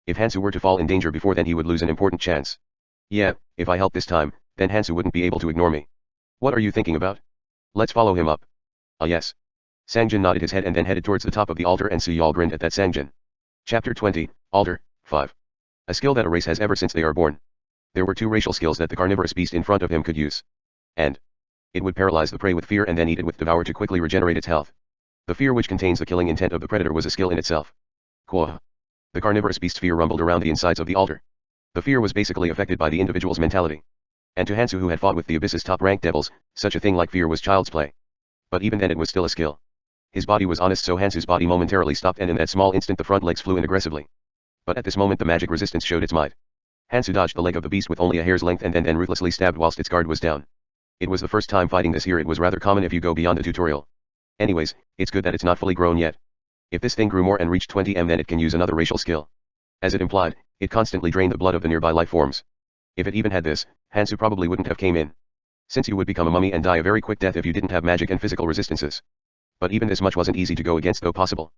If Hansu were to fall in danger before, then he would lose an important chance. Yeah, if I help this time, then Hansu wouldn't be able to ignore me. What are you thinking about? Let's follow him up. Ah yes. Sangjin nodded his head and then headed towards the top of the altar, and Suyal grinned at that Sangjin. Chapter 20, Altar, 5. A skill that a race has ever since they are born. There were 2 racial skills that the carnivorous beast in front of him could use. And it would paralyze the prey with fear and then eat it with devour to quickly regenerate its health. The fear, which contains the killing intent of the predator, was a skill in itself. Quah. The carnivorous beast's fear rumbled around the insides of the altar. The fear was basically affected by the individual's mentality. And to Hansu, who had fought with the Abyss's top-ranked devils, such a thing like fear was child's play. But even then it was still a skill. His body was honest, so Hansu's body momentarily stopped, and in that small instant the front legs flew in aggressively. But at this moment the magic resistance showed its might. Hansu dodged the leg of the beast with only a hair's length and then ruthlessly stabbed whilst its guard was down. It was the first time fighting this here. It was rather common if you go beyond the tutorial. Anyways, it's good that it's not fully grown yet. If this thing grew more and reached 20m, then it can use another racial skill. As it implied, it constantly drained the blood of the nearby life forms. If it even had this, Hansu probably wouldn't have came in. Since you would become a mummy and die a very quick death if you didn't have magic and physical resistances. But even this much wasn't easy to go against, though possible.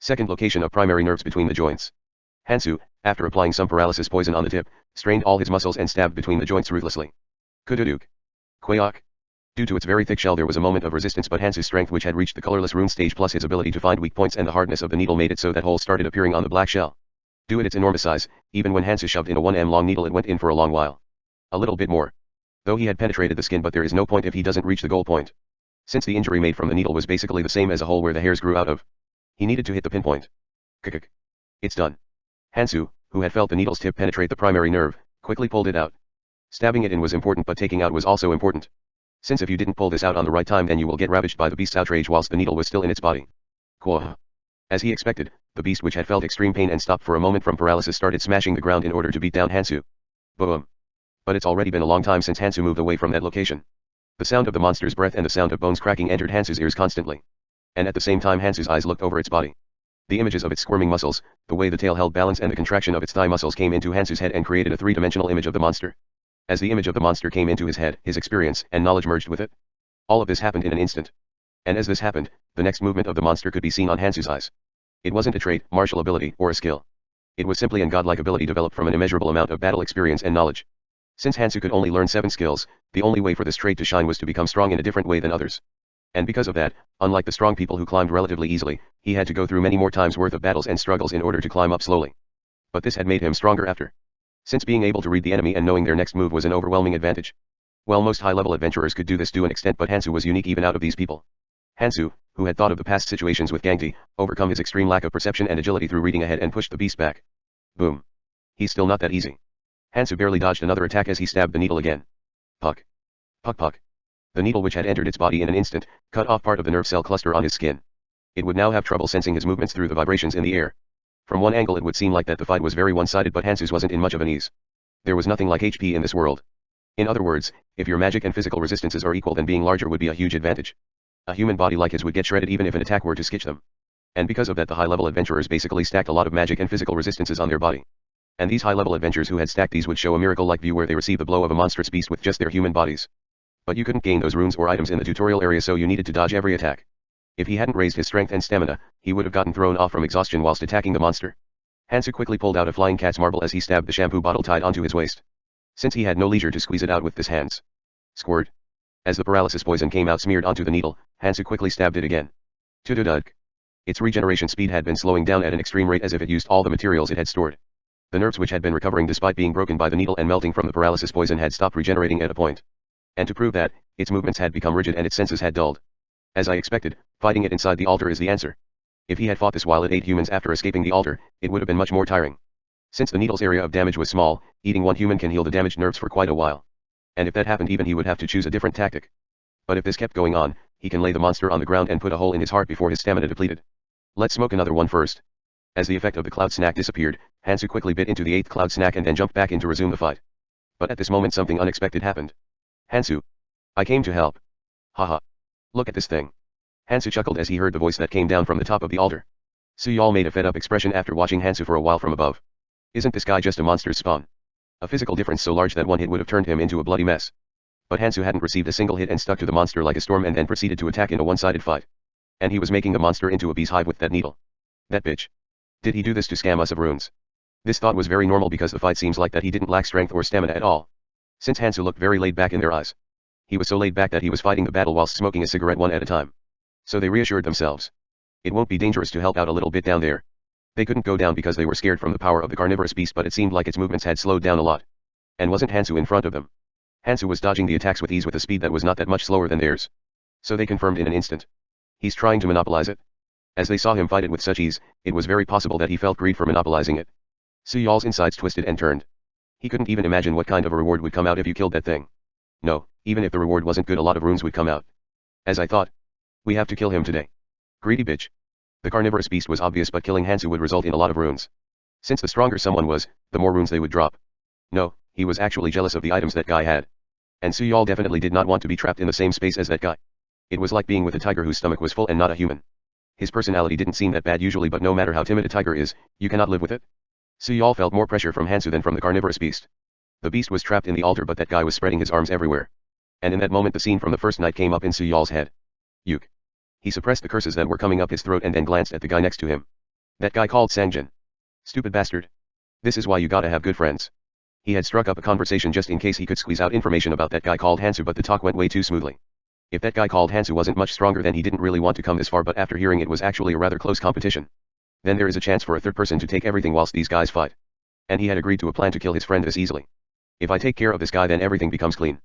Second location of primary nerves between the joints. Hansu, after applying some paralysis poison on the tip, strained all his muscles and stabbed between the joints ruthlessly. Kududuk. Quayak. Due to its very thick shell there was a moment of resistance, but Hansu's strength, which had reached the colorless rune stage, plus his ability to find weak points and the hardness of the needle, made it so that holes started appearing on the black shell. Due to its enormous size, even when Hansu shoved in a 1m long needle it went in for a long while. A little bit more. Though he had penetrated the skin, but there is no point if he doesn't reach the goal point. Since the injury made from the needle was basically the same as a hole where the hairs grew out of. He needed to hit the pinpoint. Kikik. It's done. Hansu, who had felt the needle's tip penetrate the primary nerve, quickly pulled it out. Stabbing it in was important, but taking out was also important. Since if you didn't pull this out on the right time, then you will get ravaged by the beast's outrage whilst the needle was still in its body. Quah. As he expected, the beast, which had felt extreme pain and stopped for a moment from paralysis, started smashing the ground in order to beat down Hansu. Boom. But it's already been a long time since Hansu moved away from that location. The sound of the monster's breath and the sound of bones cracking entered Hansu's ears constantly. And at the same time Hansu's eyes looked over its body. The images of its squirming muscles, the way the tail held balance, and the contraction of its thigh muscles came into Hansu's head and created a 3-dimensional image of the monster. As the image of the monster came into his head, his experience and knowledge merged with it. All of this happened in an instant. And as this happened, the next movement of the monster could be seen on Hansu's eyes. It wasn't a trait, martial ability, or a skill. It was simply an godlike ability developed from an immeasurable amount of battle experience and knowledge. Since Hansu could only learn 7 skills, the only way for this trait to shine was to become strong in a different way than others. And because of that, unlike the strong people who climbed relatively easily, he had to go through many more times worth of battles and struggles in order to climb up slowly. But this had made him stronger after. Since being able to read the enemy and knowing their next move was an overwhelming advantage. Well, most high-level adventurers could do this to an extent, but Hansu was unique even out of these people. Hansu, who had thought of the past situations with Gangti, overcome his extreme lack of perception and agility through reading ahead and pushed the beast back. Boom. He's still not that easy. Hansu barely dodged another attack as he stabbed the needle again. Puck. Puck puck. The needle, which had entered its body in an instant, cut off part of the nerve cell cluster on his skin. It would now have trouble sensing his movements through the vibrations in the air. From one angle it would seem like that the fight was very one-sided, but Hansu's wasn't in much of an ease. There was nothing like HP in this world. In other words, if your magic and physical resistances are equal, then being larger would be a huge advantage. A human body like his would get shredded even if an attack were to skitch them. And because of that, the high-level adventurers basically stacked a lot of magic and physical resistances on their body. And these high-level adventurers who had stacked these would show a miracle-like view where they receive the blow of a monstrous beast with just their human bodies. But you couldn't gain those runes or items in the tutorial area, so you needed to dodge every attack. If he hadn't raised his strength and stamina, he would have gotten thrown off from exhaustion whilst attacking the monster. Hansu quickly pulled out a flying cat's marble as he stabbed the shampoo bottle tied onto his waist. Since he had no leisure to squeeze it out with his hands. Squirt. As the paralysis poison came out smeared onto the needle, Hansu quickly stabbed it again. Tududug. Its regeneration speed had been slowing down at an extreme rate as if it used all the materials it had stored. The nerves, which had been recovering despite being broken by the needle and melting from the paralysis poison, had stopped regenerating at a point. And to prove that, its movements had become rigid and its senses had dulled. As I expected, fighting it inside the altar is the answer. If he had fought this while it ate humans after escaping the altar, it would have been much more tiring. Since the needle's area of damage was small, eating one human can heal the damaged nerves for quite a while. And if that happened, even he would have to choose a different tactic. But if this kept going on, he can lay the monster on the ground and put a hole in his heart before his stamina depleted. Let's smoke another one first. As the effect of the cloud snack disappeared, Hansu quickly bit into the 8th cloud snack and then jumped back in to resume the fight. But at this moment something unexpected happened. Hansu. I came to help. Haha. Look at this thing. Hansu chuckled as he heard the voice that came down from the top of the altar. Suyal made a fed-up expression after watching Hansu for a while from above. Isn't this guy just a monster's spawn? A physical difference so large that one hit would have turned him into a bloody mess. But Hansu hadn't received a single hit and stuck to the monster like a storm and then proceeded to attack in a one-sided fight. And he was making the monster into a bee's hive with that needle. That bitch. Did he do this to scam us of runes? This thought was very normal because the fight seems like that he didn't lack strength or stamina at all. Since Hansu looked very laid back in their eyes. He was so laid back that he was fighting the battle whilst smoking a cigarette one at a time. So they reassured themselves. It won't be dangerous to help out a little bit down there. They couldn't go down because they were scared from the power of the carnivorous beast, but it seemed like its movements had slowed down a lot. And wasn't Hansu in front of them? Hansu was dodging the attacks with ease with a speed that was not that much slower than theirs. So they confirmed in an instant. He's trying to monopolize it. As they saw him fight it with such ease, it was very possible that he felt greed for monopolizing it. Suyal's insides twisted and turned. He couldn't even imagine what kind of a reward would come out if you killed that thing. No, even if the reward wasn't good, a lot of runes would come out. As I thought. We have to kill him today. Greedy bitch. The carnivorous beast was obvious, but killing Hansu would result in a lot of runes. Since the stronger someone was, the more runes they would drop. No, he was actually jealous of the items that guy had. And Suyal definitely did not want to be trapped in the same space as that guy. It was like being with a tiger whose stomach was full and not a human. His personality didn't seem that bad usually, but no matter how timid a tiger is, you cannot live with it. Suyal felt more pressure from Hansu than from the carnivorous beast. The beast was trapped in the altar, but that guy was spreading his arms everywhere. And in that moment the scene from the first night came up in Suyal's head. Yuke. He suppressed the curses that were coming up his throat and then glanced at the guy next to him. That guy called Sangjin. Stupid bastard. This is why you gotta have good friends. He had struck up a conversation just in case he could squeeze out information about that guy called Hansu, but the talk went way too smoothly. If that guy called Hansu wasn't much stronger, then he didn't really want to come this far, but after hearing it was actually a rather close competition. Then there is a chance for a third person to take everything whilst these guys fight. And he had agreed to a plan to kill his friend this easily. If I take care of this guy, then everything becomes clean.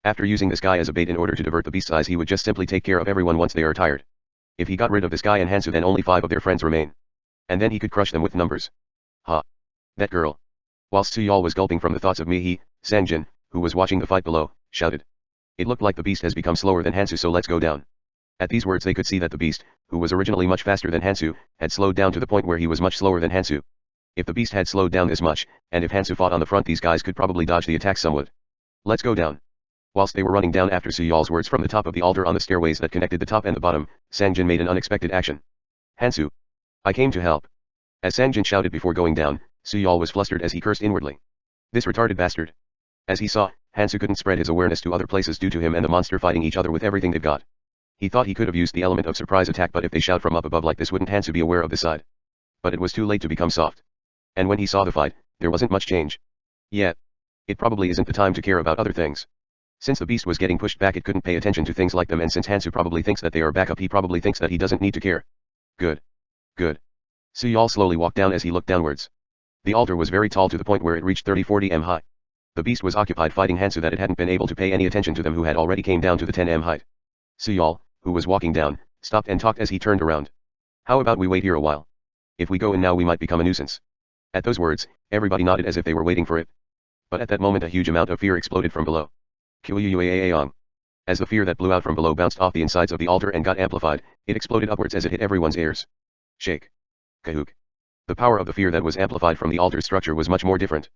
After using this guy as a bait in order to divert the beast's eyes, he would just simply take care of everyone once they are tired. If he got rid of this guy and Hansu, then only 5 of their friends remain. And then he could crush them with numbers. Ha. That girl. Whilst Suyal was gulping from the thoughts of me, he, Sangjin, who was watching the fight below, shouted. It looked like the beast has become slower than Hansu, so let's go down. At these words they could see that the beast, who was originally much faster than Hansu, had slowed down to the point where he was much slower than Hansu. If the beast had slowed down this much, and if Hansu fought on the front, these guys could probably dodge the attack somewhat. Let's go down. Whilst they were running down after Suyal's words from the top of the altar on the stairways that connected the top and the bottom, Sangjin made an unexpected action. Hansu. I came to help. As Sangjin shouted before going down, Suyal was flustered as he cursed inwardly. This retarded bastard. As he saw, Hansu couldn't spread his awareness to other places due to him and the monster fighting each other with everything they've got. He thought he could have used the element of surprise attack, but if they shout from up above like this, wouldn't Hansu be aware of the side? But it was too late to become soft. And when he saw the fight, there wasn't much change. Yet, it probably isn't the time to care about other things. Since the beast was getting pushed back, it couldn't pay attention to things like them, and since Hansu probably thinks that they are back up, he probably thinks that he doesn't need to care. Good. Good. Suyal slowly walked down as he looked downwards. The altar was very tall to the point where it reached 30-40 m high. The beast was occupied fighting Hansu that it hadn't been able to pay any attention to them who had already came down to the 10 m height. Suyal, who was walking down, stopped and talked as he turned around. How about we wait here a while? If we go in now we might become a nuisance. At those words, everybody nodded as if they were waiting for it. But at that moment a huge amount of fear exploded from below. As the fear that blew out from below bounced off the insides of the altar and got amplified, it exploded upwards as it hit everyone's ears. Shake. Kahook. The power of the fear that was amplified from the altar's structure was much more different.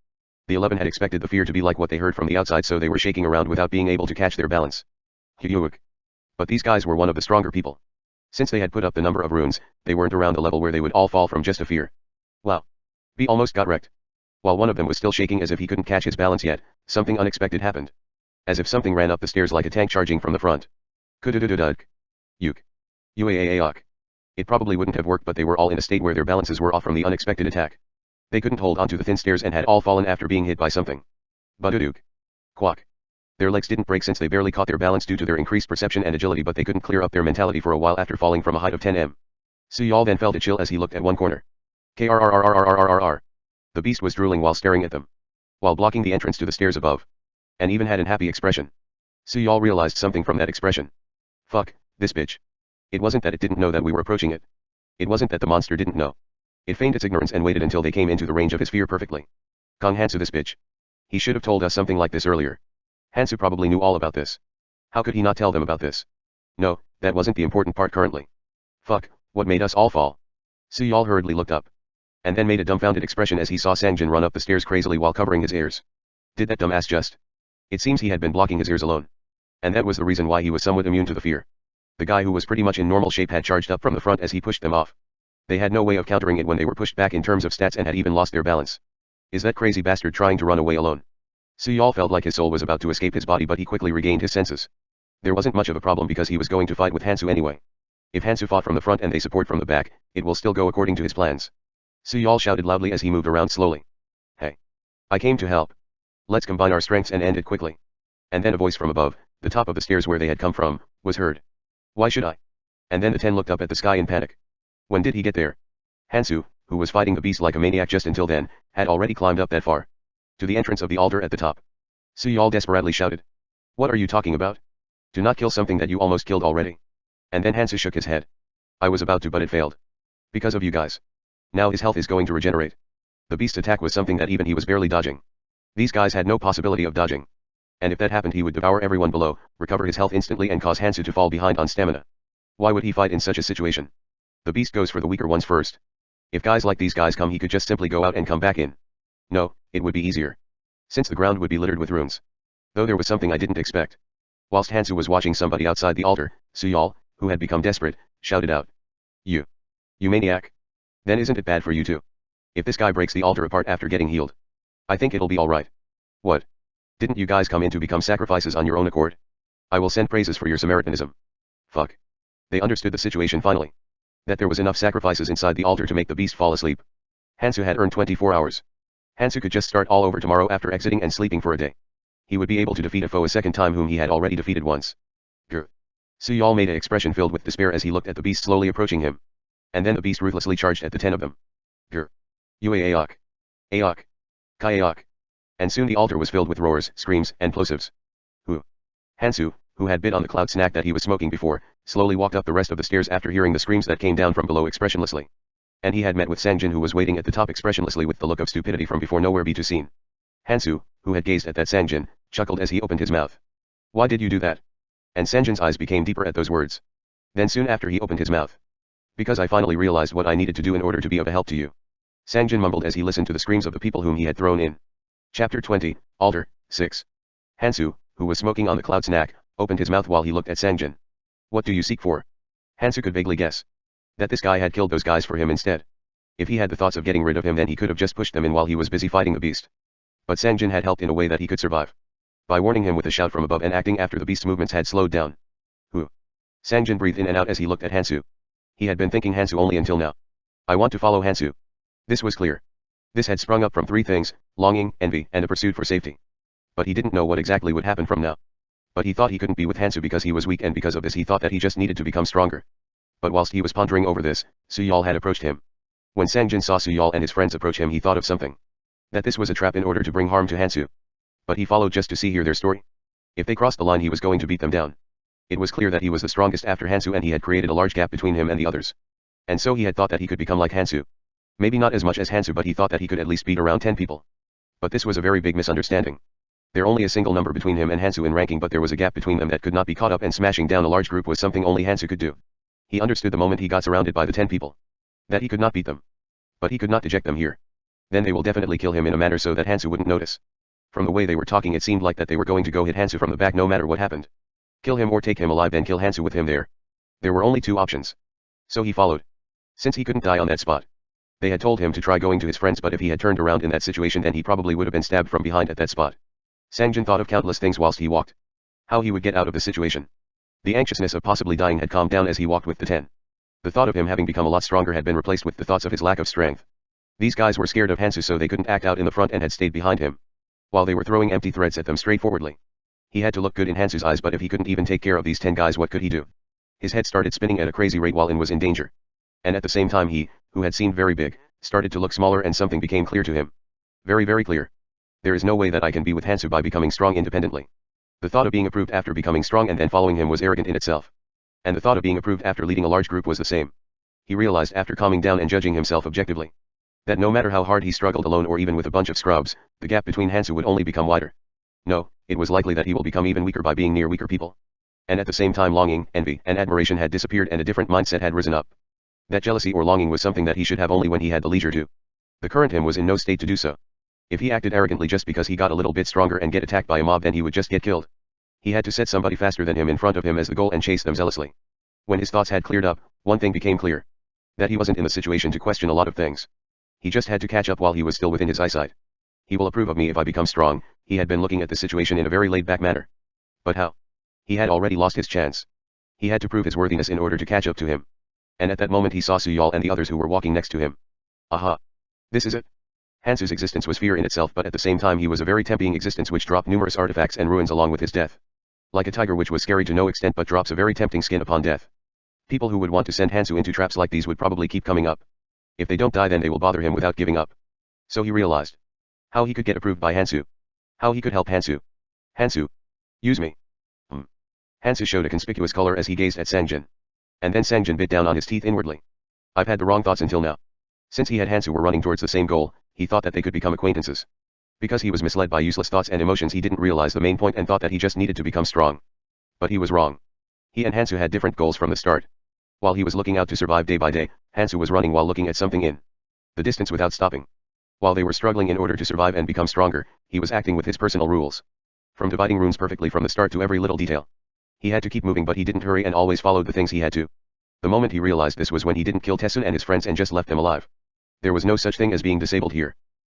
The 11 had expected the fear to be like what they heard from the outside, so they were shaking around without being able to catch their balance. Hyuk. But these guys were one of the stronger people. Since they had put up the number of runes, they weren't around a level where they would all fall from just a fear. Wow. B almost got wrecked. While one of them was still shaking as if he couldn't catch his balance yet, something unexpected happened. As if something ran up the stairs like a tank charging from the front. Kududududug. Yuk. Uaaak. It probably wouldn't have worked, but they were all in a state where their balances were off from the unexpected attack. They couldn't hold onto the thin stairs and had all fallen after being hit by something. Baduduk. Quack. Their legs didn't break since they barely caught their balance due to their increased perception and agility, but they couldn't clear up their mentality for a while after falling from a height of 10 m. Suyal then felt a chill as he looked at one corner. Krrrrrrrrrrrrr. The beast was drooling while staring at them, while blocking the entrance to the stairs above, and even had an happy expression. Suyal realized something from that expression. Fuck, this bitch. It wasn't that it didn't know that we were approaching it. It wasn't that the monster didn't know. It feigned its ignorance and waited until they came into the range of his fear perfectly. Kong Hansu, this bitch. He should have told us something like this earlier. Hansu probably knew all about this. How could he not tell them about this? No, that wasn't the important part currently. Fuck, what made us all fall? Suyal hurriedly looked up. And then made a dumbfounded expression as he saw Sangjin run up the stairs crazily while covering his ears. Did that dumbass just? It seems he had been blocking his ears alone. And that was the reason why he was somewhat immune to the fear. The guy who was pretty much in normal shape had charged up from the front as he pushed them off. They had no way of countering it when they were pushed back in terms of stats and had even lost their balance. Is that crazy bastard trying to run away alone? Suyal felt like his soul was about to escape his body, but he quickly regained his senses. There wasn't much of a problem because he was going to fight with Hansu anyway. If Hansu fought from the front and they support from the back, it will still go according to his plans. Suyal shouted loudly as he moved around slowly. Hey. I came to help. Let's combine our strengths and end it quickly. And then a voice from above, the top of the stairs where they had come from, was heard. Why should I? And then the 10 looked up at the sky in panic. When did he get there? Hansu, who was fighting the beast like a maniac just until then, had already climbed up that far. To the entrance of the altar at the top. Suyal desperately shouted. What are you talking about? Do not kill something that you almost killed already. And then Hansu shook his head. I was about to, but it failed. Because of you guys. Now his health is going to regenerate. The beast's attack was something that even he was barely dodging. These guys had no possibility of dodging. And if that happened, he would devour everyone below, recover his health instantly and cause Hansu to fall behind on stamina. Why would he fight in such a situation? The beast goes for the weaker ones first. If guys like these guys come, he could just simply go out and come back in. No, it would be easier. Since the ground would be littered with runes. Though there was something I didn't expect. Whilst Hansu was watching somebody outside the altar, Suyal, who had become desperate, shouted out. You maniac. Then isn't it bad for you too? If this guy breaks the altar apart after getting healed. I think it'll be alright. What? Didn't you guys come in to become sacrifices on your own accord? I will send praises for your Samaritanism. Fuck. They understood the situation finally. That there was enough sacrifices inside the altar to make the beast fall asleep. Hansu had earned 24 hours. Hansu could just start all over tomorrow after exiting and sleeping for a day. He would be able to defeat a foe a second time whom he had already defeated once. Grr. Suyal made an expression filled with despair as he looked at the beast slowly approaching him. And then the beast ruthlessly charged at the 10 of them. Grr. Uaaak. Aok. Kaiaok. And soon the altar was filled with roars, screams, and plosives. Hansu, who had bit on the cloud snack that he was smoking before, slowly walked up the rest of the stairs after hearing the screams that came down from below expressionlessly. And he had met with Sangjin, who was waiting at the top expressionlessly with the look of stupidity from before nowhere be to seen. Hansu, who had gazed at that Sangjin, chuckled as he opened his mouth. Why did you do that? And Sanjin's eyes became deeper at those words. Then soon after he opened his mouth. Because I finally realized what I needed to do in order to be of a help to you. Sangjin mumbled as he listened to the screams of the people whom he had thrown in. Chapter 20, Altar, 6. Hansu, who was smoking on the cloud snack, opened his mouth while he looked at Sangjin. What do you seek for? Hansu could vaguely guess. That this guy had killed those guys for him instead. If he had the thoughts of getting rid of him, then he could have just pushed them in while he was busy fighting the beast. But Sangjin had helped in a way that he could survive. By warning him with a shout from above and acting after the beast's movements had slowed down. Sangjin breathed in and out as he looked at Hansu. He had been thinking Hansu only until now. I want to follow Hansu. This was clear. This had sprung up from three things: longing, envy, and a pursuit for safety. But he didn't know what exactly would happen from now. But he thought he couldn't be with Hansu because he was weak, and because of this he thought that he just needed to become stronger. But whilst he was pondering over this, Suyal had approached him. When Sangjin saw Suyal and his friends approach him, he thought of something. That this was a trap in order to bring harm to Hansu. But he followed just to hear their story. If they crossed the line, he was going to beat them down. It was clear that he was the strongest after Hansu, and he had created a large gap between him and the others. And so he had thought that he could become like Hansu. Maybe not as much as Hansu, but he thought that he could at least beat around 10 people. But this was a very big misunderstanding. There only a single number between him and Hansu in ranking, but there was a gap between them that could not be caught up, and smashing down a large group was something only Hansu could do. He understood the moment he got surrounded by the 10 people. That he could not beat them. But he could not deject them here. Then they will definitely kill him in a manner so that Hansu wouldn't notice. From the way they were talking, it seemed like that they were going to go hit Hansu from the back no matter what happened. Kill him or take him alive, then kill Hansu with him there. There were only two options. So he followed. Since he couldn't die on that spot. They had told him to try going to his friends, but if he had turned around in that situation, then he probably would have been stabbed from behind at that spot. Sangjin thought of countless things whilst he walked. How he would get out of the situation. The anxiousness of possibly dying had calmed down as he walked with the 10. The thought of him having become a lot stronger had been replaced with the thoughts of his lack of strength. These guys were scared of Hansu, so they couldn't act out in the front and had stayed behind him. While they were throwing empty threats at them straightforwardly. He had to look good in Hansu's eyes, but if he couldn't even take care of these 10 guys, what could he do? His head started spinning at a crazy rate while In was in danger. And at the same time he, who had seemed very big, started to look smaller, and something became clear to him. Very, very clear. There is no way that I can be with Hansu by becoming strong independently. The thought of being approved after becoming strong and then following him was arrogant in itself. And the thought of being approved after leading a large group was the same. He realized after calming down and judging himself objectively. That no matter how hard he struggled alone or even with a bunch of scrubs, the gap between Hansu would only become wider. No, it was likely that he will become even weaker by being near weaker people. And at the same time longing, envy, and admiration had disappeared and a different mindset had risen up. That jealousy or longing was something that he should have only when he had the leisure to. The current him was in no state to do so. If he acted arrogantly just because he got a little bit stronger and get attacked by a mob, then he would just get killed. He had to set somebody faster than him in front of him as the goal and chase them zealously. When his thoughts had cleared up, one thing became clear. That he wasn't in the situation to question a lot of things. He just had to catch up while he was still within his eyesight. He will approve of me if I become strong. He had been looking at the situation in a very laid-back manner. But how? He had already lost his chance. He had to prove his worthiness in order to catch up to him. And at that moment he saw Suyal and the others who were walking next to him. Aha! This is it. Hansu's existence was fear in itself, but at the same time he was a very tempting existence which dropped numerous artifacts and ruins along with his death. Like a tiger which was scary to no extent but drops a very tempting skin upon death. People who would want to send Hansu into traps like these would probably keep coming up. If they don't die, then they will bother him without giving up. So he realized. How he could get approved by Hansu. How he could help Hansu. Hansu. Use me. Hansu showed a conspicuous color as he gazed at Sangjin. And then Sangjin bit down on his teeth inwardly. I've had the wrong thoughts until now. Since he and Hansu were running towards the same goal, he thought that they could become acquaintances. Because he was misled by useless thoughts and emotions, he didn't realize the main point and thought that he just needed to become strong. But he was wrong. He and Hansu had different goals from the start. While he was looking out to survive day by day, Hansu was running while looking at something in the distance without stopping. While they were struggling in order to survive and become stronger, he was acting with his personal rules. From dividing rooms perfectly from the start to every little detail. He had to keep moving, but he didn't hurry and always followed the things he had to. The moment he realized this was when he didn't kill Tessun and his friends and just left them alive. There was no such thing as being disabled here.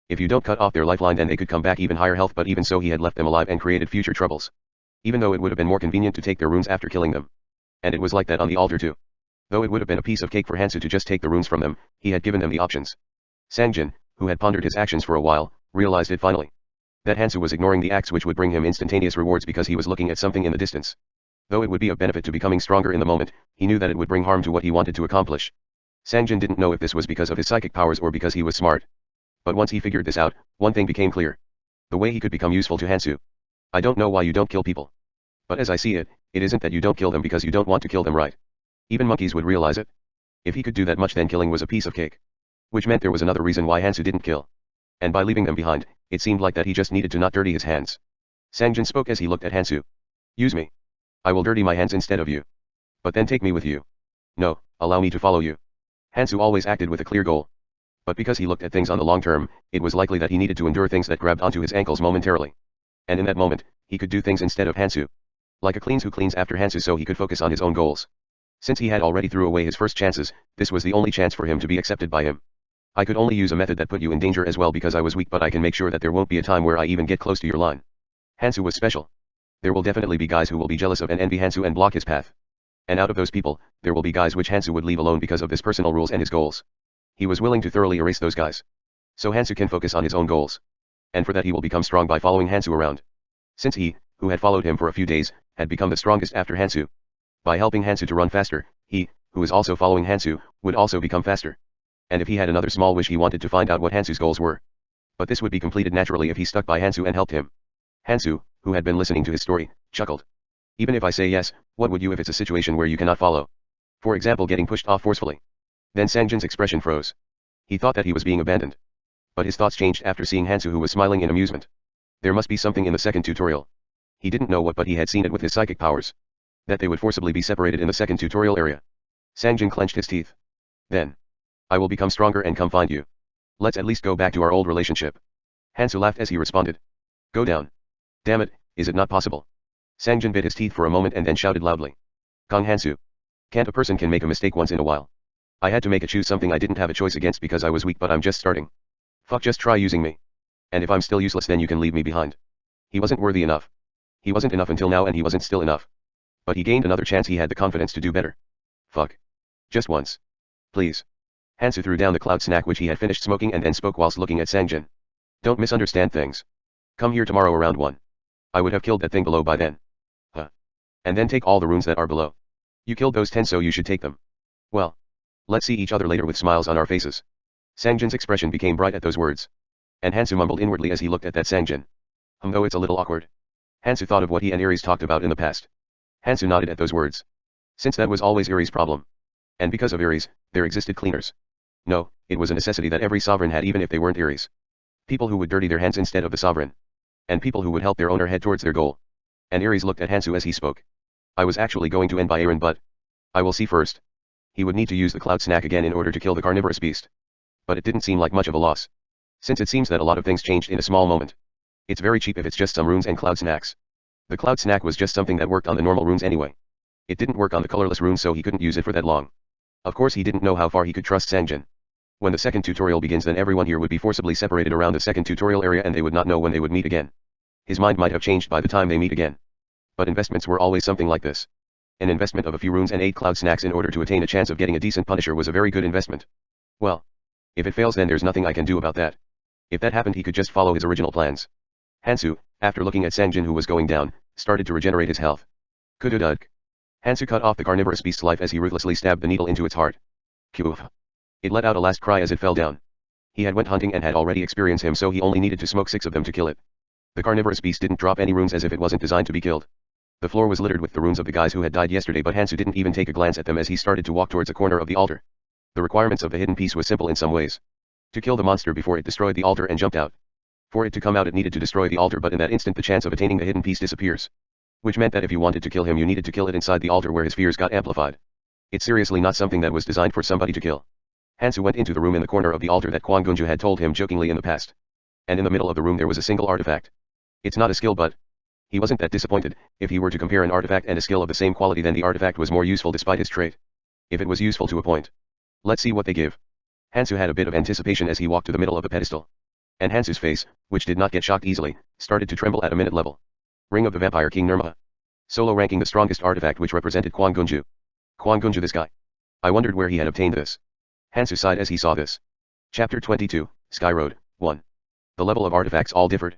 If you don't cut off their lifeline, then they could come back even higher health, but even so he had left them alive and created future troubles. Even though it would have been more convenient to take their runes after killing them. And it was like that on the altar too. Though it would have been a piece of cake for Hansu to just take the runes from them, he had given them the options. Sangjin, who had pondered his actions for a while, realized it finally. That Hansu was ignoring the acts which would bring him instantaneous rewards because he was looking at something in the distance. Though it would be of benefit to becoming stronger in the moment, he knew that it would bring harm to what he wanted to accomplish. Sangjin didn't know if this was because of his psychic powers or because he was smart. But once he figured this out, one thing became clear. The way he could become useful to Hansu. I don't know why you don't kill people. But as I see it, it isn't that you don't kill them because you don't want to kill them, right? Even monkeys would realize it. If he could do that much, then killing was a piece of cake. Which meant there was another reason why Hansu didn't kill. And by leaving them behind, it seemed like that he just needed to not dirty his hands. Sangjin spoke as he looked at Hansu. Use me. I will dirty my hands instead of you. But then take me with you. No, allow me to follow you. Hansu always acted with a clear goal. But because he looked at things on the long term, it was likely that he needed to endure things that grabbed onto his ankles momentarily. And in that moment, he could do things instead of Hansu. Like a cleans who cleans after Hansu, so he could focus on his own goals. Since he had already threw away his first chances, this was the only chance for him to be accepted by him. I could only use a method that put you in danger as well because I was weak, but I can make sure that there won't be a time where I even get close to your line. Hansu was special. There will definitely be guys who will be jealous of and envy Hansu and block his path. And out of those people, there will be guys which Hansu would leave alone because of his personal rules and his goals. He was willing to thoroughly erase those guys. So Hansu can focus on his own goals. And for that he will become strong by following Hansu around. Since he, who had followed him for a few days, had become the strongest after Hansu. By helping Hansu to run faster, he, who is also following Hansu, would also become faster. And if he had another small wish, he wanted to find out what Hansu's goals were. But this would be completed naturally if he stuck by Hansu and helped him. Hansu, who had been listening to his story, chuckled. Even if I say yes, what would you if it's a situation where you cannot follow? For example, getting pushed off forcefully. Then Sangjin's expression froze. He thought that he was being abandoned. But his thoughts changed after seeing Hansu, who was smiling in amusement. There must be something in the second tutorial. He didn't know what, but he had seen it with his psychic powers. That they would forcibly be separated in the second tutorial area. Sangjin clenched his teeth. Then. I will become stronger and come find you. Let's at least go back to our old relationship. Hansu laughed as he responded. Go down. Damn it, is it not possible? Sangjin bit his teeth for a moment and then shouted loudly. Kong Hansu. Can't a person can make a mistake once in a while? I had to make a choose something I didn't have a choice against because I was weak, but I'm just starting. Fuck, just try using me. And if I'm still useless, then you can leave me behind. He wasn't worthy enough. He wasn't enough until now, and he wasn't still enough. But he gained another chance. He had the confidence to do better. Fuck. Just once. Please. Hansu threw down the cloud snack which he had finished smoking and then spoke whilst looking at Sangjin. Don't misunderstand things. Come here tomorrow around 1. I would have killed that thing below by then. Huh. And then take all the runes that are below. You killed those 10, so you should take them. Well. Let's see each other later with smiles on our faces. Sangjin's expression became bright at those words. And Hansu mumbled inwardly as he looked at that Sangjin. Though it's a little awkward. Hansu thought of what he and Ares talked about in the past. Hansu nodded at those words. Since that was always Ares' problem. And because of Ares, there existed cleaners. No, it was a necessity that every sovereign had, even if they weren't Ares. People who would dirty their hands instead of the sovereign. And people who would help their owner head towards their goal. And Ares looked at Hansu as he spoke. I was actually going to end by Aaron, but I will see first. He would need to use the cloud snack again in order to kill the carnivorous beast. But it didn't seem like much of a loss. Since it seems that a lot of things changed in a small moment. It's very cheap if it's just some runes and cloud snacks. The cloud snack was just something that worked on the normal runes anyway. It didn't work on the colorless runes, so he couldn't use it for that long. Of course he didn't know how far he could trust Sangjin. When the second tutorial begins, then everyone here would be forcibly separated around the second tutorial area and they would not know when they would meet again. His mind might have changed by the time they meet again. But investments were always something like this. An investment of a few runes and 8 cloud snacks in order to attain a chance of getting a decent Punisher was a very good investment. Well. If it fails, then there's nothing I can do about that. If that happened, he could just follow his original plans. Hansu, after looking at Sangjin who was going down, started to regenerate his health. Kududuk. Hansu cut off the carnivorous beast's life as he ruthlessly stabbed the needle into its heart. Kuf. It let out a last cry as it fell down. He had went hunting and had already experienced him, so he only needed to smoke 6 of them to kill it. The carnivorous beast didn't drop any runes as if it wasn't designed to be killed. The floor was littered with the runes of the guys who had died yesterday, but Hansu didn't even take a glance at them as he started to walk towards a corner of the altar. The requirements of the hidden piece was simple in some ways. To kill the monster before it destroyed the altar and jumped out. For it to come out, it needed to destroy the altar, but in that instant the chance of attaining the hidden piece disappears. Which meant that if you wanted to kill him, you needed to kill it inside the altar where his fears got amplified. It's seriously not something that was designed for somebody to kill. Hansu went into the room in the corner of the altar that Kwang Gunju had told him jokingly in the past. And in the middle of the room there was a single artifact. It's not a skill, but he wasn't that disappointed. If he were to compare an artifact and a skill of the same quality, then the artifact was more useful despite his trait. If it was useful to a point. Let's see what they give. Hansu had a bit of anticipation as he walked to the middle of the pedestal. And Hansu's face, which did not get shocked easily, started to tremble at a minute level. Ring of the Vampire King Nirma. Solo ranking the strongest artifact, which represented Kwang Gunju. Kwang Gunju, this guy. I wondered where he had obtained this. Hansu sighed as he saw this. Chapter 22, Sky Road, 1. The level of artifacts all differed.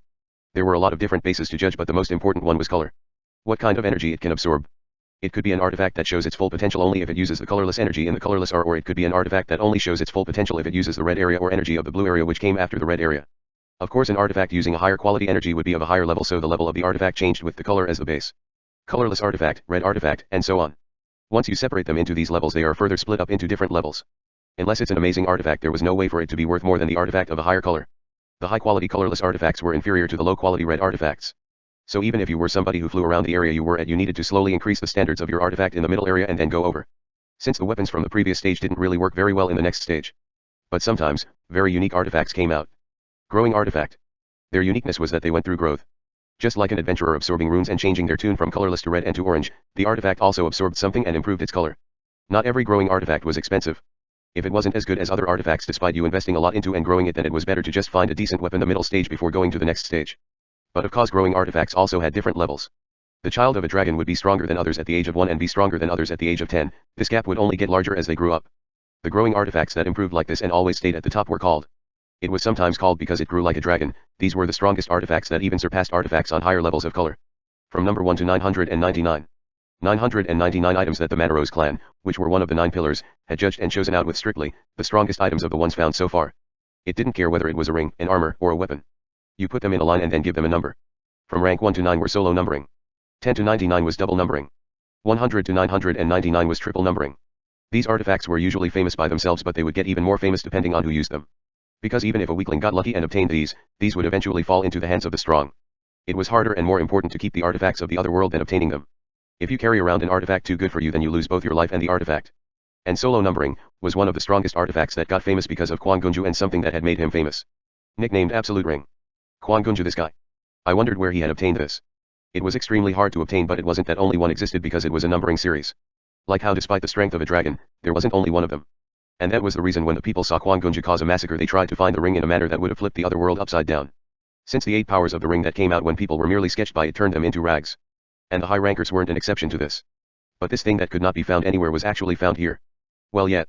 There were a lot of different bases to judge, but the most important one was color. What kind of energy it can absorb. It could be an artifact that shows its full potential only if it uses the colorless energy in the colorless area, or it could be an artifact that only shows its full potential if it uses the red area or energy of the blue area which came after the red area. Of course, an artifact using a higher quality energy would be of a higher level, so the level of the artifact changed with the color as the base. Colorless artifact, red artifact, and so on. Once you separate them into these levels, they are further split up into different levels. Unless it's an amazing artifact, there was no way for it to be worth more than the artifact of a higher color. The high-quality colorless artifacts were inferior to the low-quality red artifacts. So even if you were somebody who flew around the area you were at, you needed to slowly increase the standards of your artifact in the middle area and then go over. Since the weapons from the previous stage didn't really work very well in the next stage. But sometimes, very unique artifacts came out. Growing artifact. Their uniqueness was that they went through growth. Just like an adventurer absorbing runes and changing their tune from colorless to red and to orange, the artifact also absorbed something and improved its color. Not every growing artifact was expensive. If it wasn't as good as other artifacts despite you investing a lot into and growing it, then it was better to just find a decent weapon the middle stage before going to the next stage. But of course growing artifacts also had different levels. The child of a dragon would be stronger than others at the age of 1 and be stronger than others at the age of 10, this gap would only get larger as they grew up. The growing artifacts that improved like this and always stayed at the top were called It was sometimes called because it grew like a dragon. These were the strongest artifacts that even surpassed artifacts on higher levels of color. From number 1 to 999. 999 items that the Manarose clan, which were one of the 9 pillars, had judged and chosen out with strictly the strongest items of the ones found so far. It didn't care whether it was a ring, an armor, or a weapon. You put them in a line and then give them a number. From rank 1 to 9 were solo numbering. 10 to 99 was double numbering. 100 to 999 was triple numbering. These artifacts were usually famous by themselves, but they would get even more famous depending on who used them. Because even if a weakling got lucky and obtained these would eventually fall into the hands of the strong. It was harder and more important to keep the artifacts of the other world than obtaining them. If you carry around an artifact too good for you, then you lose both your life and the artifact. And solo numbering was one of the strongest artifacts that got famous because of Kwang Gunju and something that had made him famous. Nicknamed Absolute Ring. Kwang Gunju, this guy. I wondered where he had obtained this. It was extremely hard to obtain, but it wasn't that only one existed because it was a numbering series. Like how despite the strength of a dragon, there wasn't only one of them. And that was the reason when the people saw Kwang Gunju cause a massacre, they tried to find the ring in a manner that would have flipped the other world upside down. Since the 8 powers of the ring that came out when people were merely sketched by it turned them into rags. And the high rankers weren't an exception to this. But this thing that could not be found anywhere was actually found here. Well yet.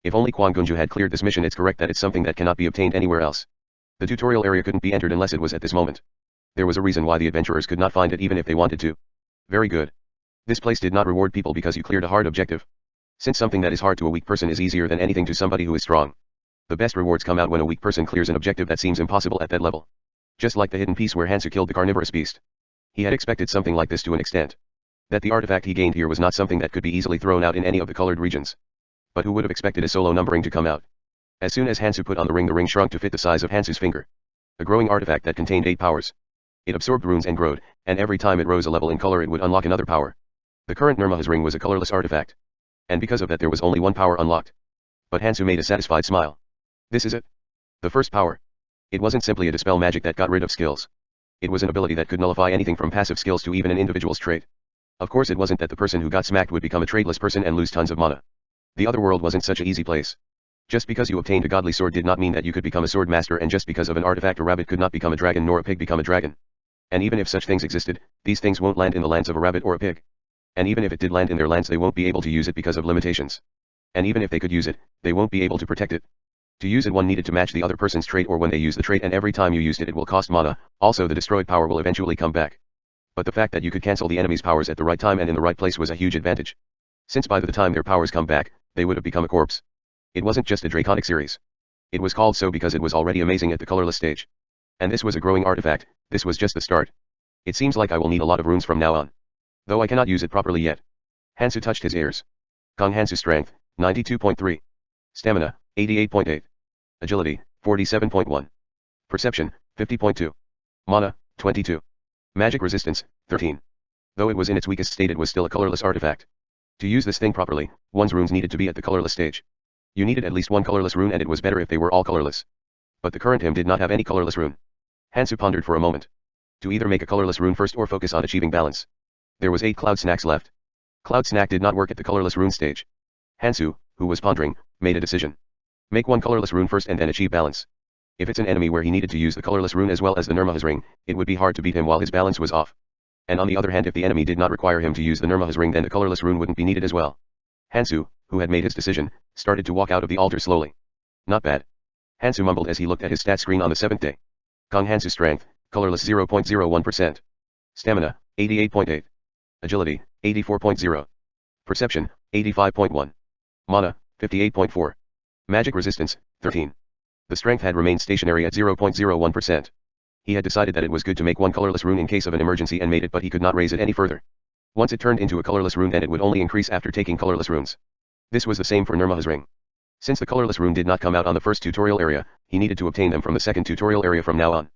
If only Kwang Gunju had cleared this mission, it's correct that it's something that cannot be obtained anywhere else. The tutorial area couldn't be entered unless it was at this moment. There was a reason why the adventurers could not find it even if they wanted to. Very good. This place did not reward people because you cleared a hard objective. Since something that is hard to a weak person is easier than anything to somebody who is strong. The best rewards come out when a weak person clears an objective that seems impossible at that level. Just like the hidden piece where Hansu killed the carnivorous beast. He had expected something like this to an extent. That the artifact he gained here was not something that could be easily thrown out in any of the colored regions. But who would have expected a solo numbering to come out? As soon as Hansu put on the ring shrunk to fit the size of Hansu's finger. A growing artifact that contained 8 powers. It absorbed runes and growed, and every time it rose a level in color it would unlock another power. The current Nirmaha's ring was a colorless artifact. And because of that there was only one power unlocked. But Hansu made a satisfied smile. This is it. The first power. It wasn't simply a dispel magic that got rid of skills. It was an ability that could nullify anything from passive skills to even an individual's trait. Of course it wasn't that the person who got smacked would become a traitless person and lose tons of mana. The other world wasn't such an easy place. Just because you obtained a godly sword did not mean that you could become a sword master, and just because of an artifact a rabbit could not become a dragon nor a pig become a dragon. And even if such things existed, these things won't land in the lands of a rabbit or a pig. And even if it did land in their lands they won't be able to use it because of limitations. And even if they could use it, they won't be able to protect it. To use it one needed to match the other person's trait or when they use the trait, and every time you used it it will cost mana, also the destroyed power will eventually come back. But the fact that you could cancel the enemy's powers at the right time and in the right place was a huge advantage. Since by the time their powers come back, they would have become a corpse. It wasn't just a draconic series. It was called so because it was already amazing at the colorless stage. And this was a growing artifact, this was just the start. It seems like I will need a lot of runes from now on. Though I cannot use it properly yet. Hansu touched his ears. Kong Hansu strength, 92.3. Stamina, 88.8. Agility, 47.1. Perception, 50.2. Mana, 22. Magic resistance, 13. Though it was in its weakest state it was still a colorless artifact. To use this thing properly, one's runes needed to be at the colorless stage. You needed at least one colorless rune and it was better if they were all colorless. But the current him did not have any colorless rune. Hansu pondered for a moment. To either make a colorless rune first or focus on achieving balance. There was 8 Cloud Snacks left. Cloud Snack did not work at the colorless rune stage. Hansu, who was pondering, made a decision. Make one colorless rune first and then achieve balance. If it's an enemy where he needed to use the colorless rune as well as the Nirmaha's ring, it would be hard to beat him while his balance was off. And on the other hand, if the enemy did not require him to use the Nirmaha's ring, then the colorless rune wouldn't be needed as well. Hansu, who had made his decision, started to walk out of the altar slowly. Not bad. Hansu mumbled as he looked at his stat screen on the 7th day. Kong Hansu strength, colorless 0.01%. Stamina, 88.8. Agility, 84.0. Perception, 85.1. Mana, 58.4. Magic resistance, 13. The strength had remained stationary at 0.01%. He had decided that it was good to make one colorless rune in case of an emergency and made it, but he could not raise it any further. Once it turned into a colorless rune then it would only increase after taking colorless runes. This was the same for Nirmaha's ring. Since the colorless rune did not come out on the first tutorial area, he needed to obtain them from the second tutorial area from now on.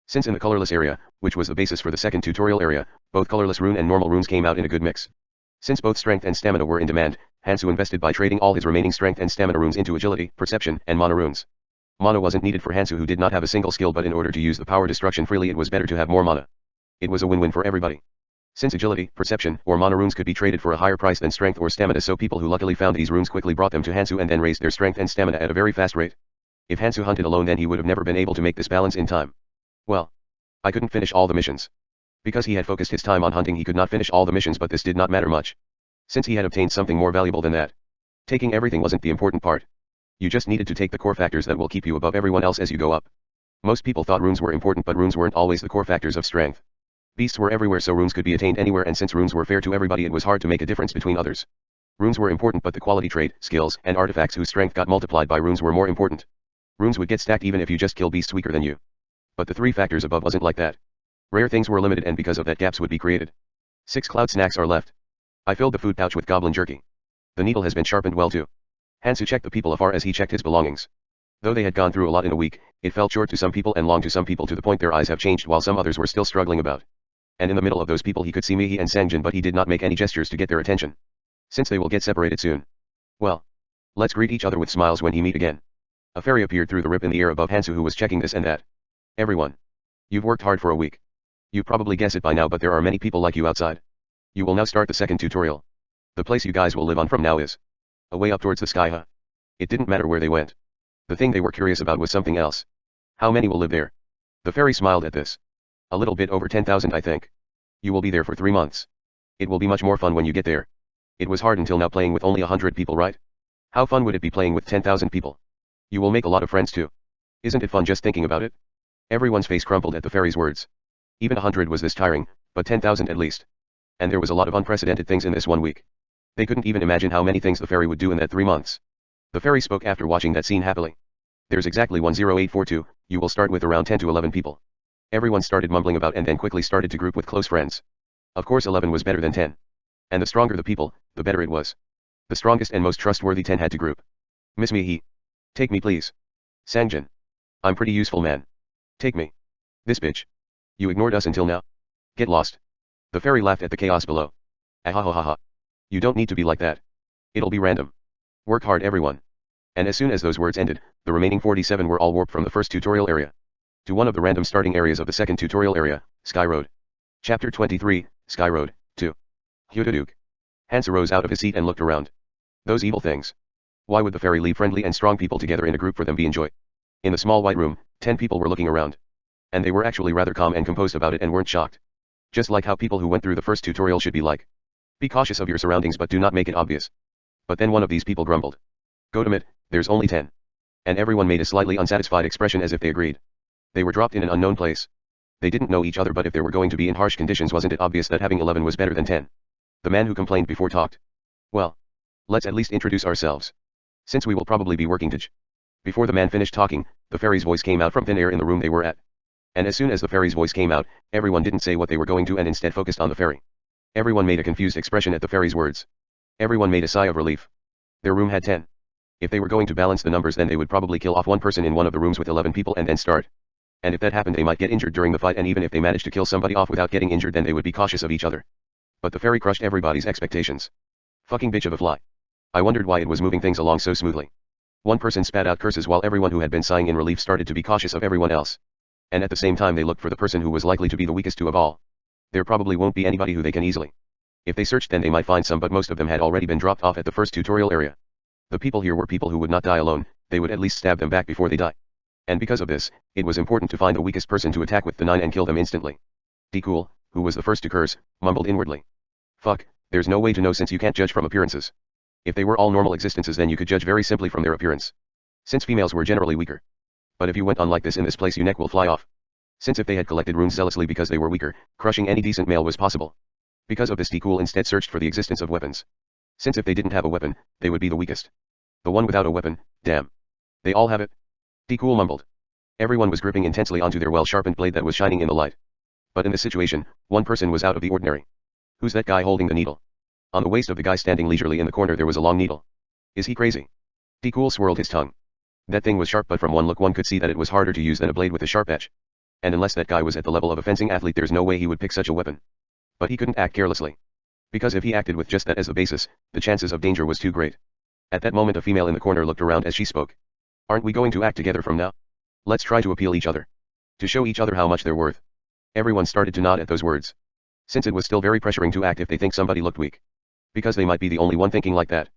Since in the colorless area, which was the basis for the second tutorial area, both colorless rune and normal runes came out in a good mix. Since both strength and stamina were in demand, Hansu invested by trading all his remaining strength and stamina runes into agility, perception, and mana runes. Mana wasn't needed for Hansu, who did not have a single skill, but in order to use the power destruction freely it was better to have more mana. It was a win-win for everybody. Since agility, perception, or mana runes could be traded for a higher price than strength or stamina, so people who luckily found these runes quickly brought them to Hansu and then raised their strength and stamina at a very fast rate. If Hansu hunted alone then he would have never been able to make this balance in time. Well, I couldn't finish all the missions. Because he had focused his time on hunting he could not finish all the missions, but this did not matter much. Since he had obtained something more valuable than that. Taking everything wasn't the important part. You just needed to take the core factors that will keep you above everyone else as you go up. Most people thought runes were important, but runes weren't always the core factors of strength. Beasts were everywhere, so runes could be attained anywhere, and since runes were fair to everybody, it was hard to make a difference between others. Runes were important, but the quality trait, skills, and artifacts whose strength got multiplied by runes were more important. Runes would get stacked even if you just kill beasts weaker than you. But the three factors above wasn't like that. Rare things were limited, and because of that, gaps would be created. 6 cloud snacks are left. I filled the food pouch with goblin jerky. The needle has been sharpened well too. Hansu checked the people afar as he checked his belongings. Though they had gone through a lot in a week, it felt short to some people and long to some people, to the point their eyes have changed, while some others were still struggling about. And in the middle of those people he could see Mihi and Sangjin, but he did not make any gestures to get their attention. Since they will get separated soon. Well, let's greet each other with smiles when he meet again. A fairy appeared through the rip in the air above Hansu, who was checking this and that. Everyone. You've worked hard for a week. You probably guess it by now, but there are many people like you outside. You will now start the second tutorial. The place you guys will live on from now is away up towards the sky, huh? It didn't matter where they went. The thing they were curious about was something else. How many will live there? The fairy smiled at this. A little bit over 10,000, I think. You will be there for 3 months. It will be much more fun when you get there. It was hard until now playing with only 100 people, right? How fun would it be playing with 10,000 people? You will make a lot of friends too. Isn't it fun just thinking about it? Everyone's face crumpled at the fairy's words. Even 100 was this tiring, but 10,000 at least. And there was a lot of unprecedented things in this 1 week. They couldn't even imagine how many things the fairy would do in that 3 months. The fairy spoke after watching that scene happily. There's exactly 10842, you will start with around 10 to 11 people. Everyone started mumbling about and then quickly started to group with close friends. Of course 11 was better than 10. And the stronger the people, the better it was. The strongest and most trustworthy 10 had to group. Miss Mihi. Take me please. Sangjin. I'm pretty useful man. Take me. This bitch. You ignored us until now. Get lost. The fairy laughed at the chaos below. Ahahaha. You don't need to be like that. It'll be random. Work hard everyone. And as soon as those words ended, the remaining 47 were all warped from the first tutorial area to one of the random starting areas of the second tutorial area, Sky Road. Chapter 23, Sky Road, 2. Hyudaduk. Hansa rose out of his seat and looked around. Those evil things. Why would the fairy leave friendly and strong people together in a group for them to enjoy? In the small white room, 10 people were looking around. And they were actually rather calm and composed about it and weren't shocked. Just like how people who went through the first tutorial should be like. Be cautious of your surroundings but do not make it obvious. But then one of these people grumbled. Godamit, there's only 10. And everyone made a slightly unsatisfied expression as if they agreed. They were dropped in an unknown place. They didn't know each other, but if they were going to be in harsh conditions, wasn't it obvious that having 11 was better than 10? The man who complained before talked. Well, let's at least introduce ourselves. Since we will probably be working together. Before the man finished talking, the fairy's voice came out from thin air in the room they were at. And as soon as the fairy's voice came out, everyone didn't say what they were going to and instead focused on the fairy. Everyone made a confused expression at the fairy's words. Everyone made a sigh of relief. Their room had 10. If they were going to balance the numbers, then they would probably kill off one person in one of the rooms with 11 people and then start. And if that happened, they might get injured during the fight, and even if they managed to kill somebody off without getting injured, then they would be cautious of each other. But the fairy crushed everybody's expectations. Fucking bitch of a fly. I wondered why it was moving things along so smoothly. One person spat out curses while everyone who had been sighing in relief started to be cautious of everyone else. And at the same time they looked for the person who was likely to be the weakest of all. There probably won't be anybody who they can easily. If they searched, then they might find some, but most of them had already been dropped off at the first tutorial area. The people here were people who would not die alone, they would at least stab them back before they die. And because of this, it was important to find the weakest person to attack with the 9 and kill them instantly. Cool, who was the first to curse, mumbled inwardly. Fuck, there's no way to know since you can't judge from appearances. If they were all normal existences, then you could judge very simply from their appearance. Since females were generally weaker. But if you went on like this in this place, your neck will fly off. Since if they had collected runes zealously because they were weaker, crushing any decent male was possible. Because of this, Cool instead searched for the existence of weapons. Since if they didn't have a weapon, they would be the weakest. The one without a weapon, damn. They all have it? Cool mumbled. Everyone was gripping intensely onto their well-sharpened blade that was shining in the light. But in this situation, one person was out of the ordinary. Who's that guy holding the needle? On the waist of the guy standing leisurely in the corner there was a long needle. Is he crazy? Cool swirled his tongue. That thing was sharp, but from one look one could see that it was harder to use than a blade with a sharp edge. And unless that guy was at the level of a fencing athlete, there's no way he would pick such a weapon. But he couldn't act carelessly. Because if he acted with just that as the basis, the chances of danger was too great. At that moment a female in the corner looked around as she spoke. Aren't we going to act together from now? Let's try to appeal each other. To show each other how much they're worth. Everyone started to nod at those words. Since it was still very pressuring to act if they think somebody looked weak. Because they might be the only one thinking like that.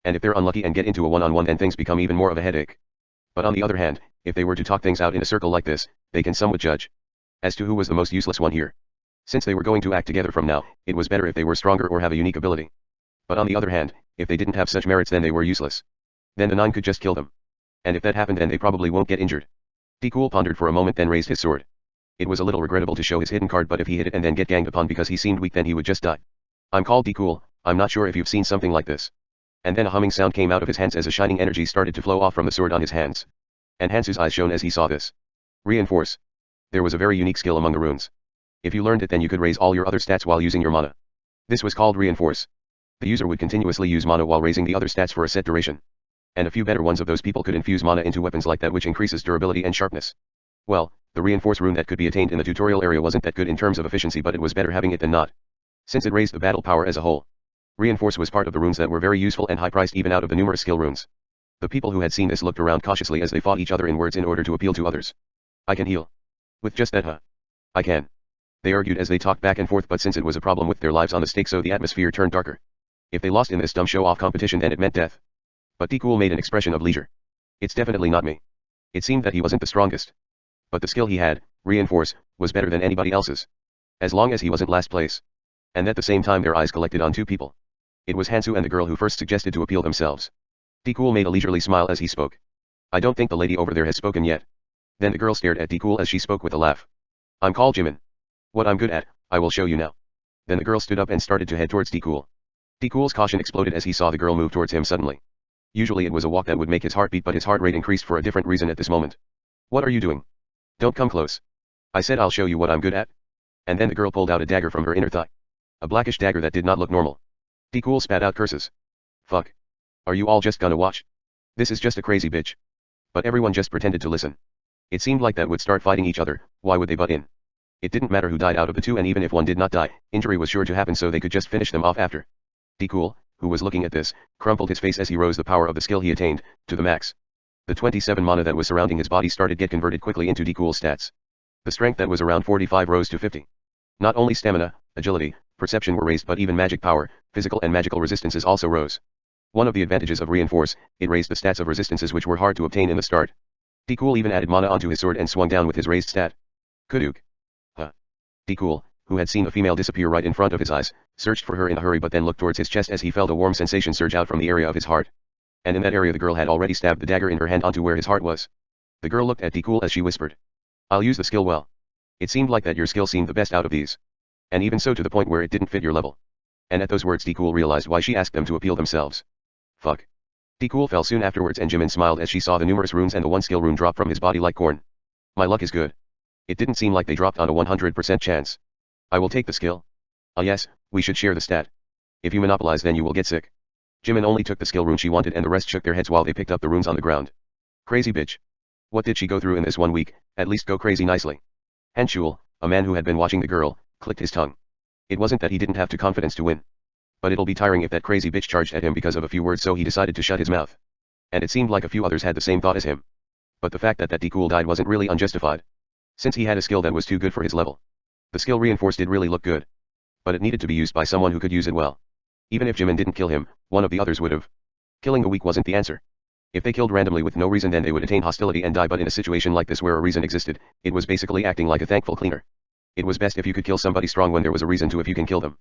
And if they're unlucky and get into a one-on-one, then things become even more of a headache. But on the other hand, if they were to talk things out in a circle like this, they can somewhat judge as to who was the most useless one here. Since they were going to act together from now, it was better if they were stronger or have a unique ability. But on the other hand, if they didn't have such merits, then they were useless. Then the 9 could just kill them. And if that happened then they probably won't get injured. Cool pondered for a moment then raised his sword. It was a little regrettable to show his hidden card, but if he hit it and then get ganged upon because he seemed weak then he would just die. I'm called Cool, I'm not sure if you've seen something like this. And then a humming sound came out of his hands as a shining energy started to flow off from the sword on his hands. And Hansu's eyes shone as he saw this. Reinforce. There was a very unique skill among the runes. If you learned it then you could raise all your other stats while using your mana. This was called Reinforce. The user would continuously use mana while raising the other stats for a set duration. And a few better ones of those people could infuse mana into weapons like that, which increases durability and sharpness. Well, the Reinforce rune that could be attained in the tutorial area wasn't that good in terms of efficiency, but it was better having it than not, since it raised the battle power as a whole. Reinforce was part of the runes that were very useful and high-priced even out of the numerous skill runes. The people who had seen this looked around cautiously as they fought each other in words in order to appeal to others. I can heal. With just that, huh? I can. They argued as they talked back and forth, but since it was a problem with their lives on the stake, so the atmosphere turned darker. If they lost in this dumb show-off competition then it meant death. But Cool made an expression of leisure. It's definitely not me. It seemed that he wasn't the strongest. But the skill he had, Reinforce, was better than anybody else's. As long as he wasn't last place. And at the same time their eyes collected on two people. It was Hansu and the girl who first suggested to appeal themselves. Cool made a leisurely smile as he spoke. I don't think the lady over there has spoken yet. Then the girl stared at Cool as she spoke with a laugh. I'm called Jimin. What I'm good at, I will show you now. Then the girl stood up and started to head towards Cool. Cool's caution exploded as he saw the girl move towards him suddenly. Usually it was a walk that would make his heart beat, but his heart rate increased for a different reason at this moment. What are you doing? Don't come close. I said I'll show you what I'm good at. And then the girl pulled out a dagger from her inner thigh. A blackish dagger that did not look normal. Cool spat out curses. Fuck. Are you all just gonna watch? This is just a crazy bitch. But everyone just pretended to listen. It seemed like that would start fighting each other, why would they butt in? It didn't matter who died out of the two, and even if one did not die, injury was sure to happen, so they could just finish them off after. Cool, who was looking at this, crumpled his face as he rose the power of the skill he attained, to the max. The 27 mana that was surrounding his body started get converted quickly into Cool's stats. The strength that was around 45 rose to 50. Not only stamina, agility, perception were raised, but even magic power, physical and magical resistances also rose. One of the advantages of Reinforce, it raised the stats of resistances which were hard to obtain in the start. Cool even added mana onto his sword and swung down with his raised stat. Kuduk. Huh. Cool, who had seen the female disappear right in front of his eyes, searched for her in a hurry but then looked towards his chest as he felt a warm sensation surge out from the area of his heart. And in that area the girl had already stabbed the dagger in her hand onto where his heart was. The girl looked at Cool as she whispered. I'll use the skill well. It seemed like that your skill seemed the best out of these. And even so to the point where it didn't fit your level. And at those words Cool realized why she asked them to appeal themselves. Fuck. Cool fell soon afterwards and Jimin smiled as she saw the numerous runes and the one skill rune drop from his body like corn. My luck is good. It didn't seem like they dropped on a 100% chance. I will take the skill. Ah yes, we should share the stat. If you monopolize then you will get sick. Jimin only took the skill rune she wanted and the rest shook their heads while they picked up the runes on the ground. Crazy bitch. What did she go through in this 1 week? At least go crazy nicely. Hanshul, a man who had been watching the girl, clicked his tongue. It wasn't that he didn't have the confidence to win. But it'll be tiring if that crazy bitch charged at him because of a few words, so he decided to shut his mouth. And it seemed like a few others had the same thought as him. But the fact that Cool died wasn't really unjustified. Since he had a skill that was too good for his level. The skill Reinforce did really look good. But it needed to be used by someone who could use it well. Even if Jimin didn't kill him, one of the others would have. Killing the weak wasn't the answer. If they killed randomly with no reason then they would attain hostility and die, but in a situation like this where a reason existed, it was basically acting like a thankful cleaner. It was best if you could kill somebody strong when there was a reason to, if you can kill them.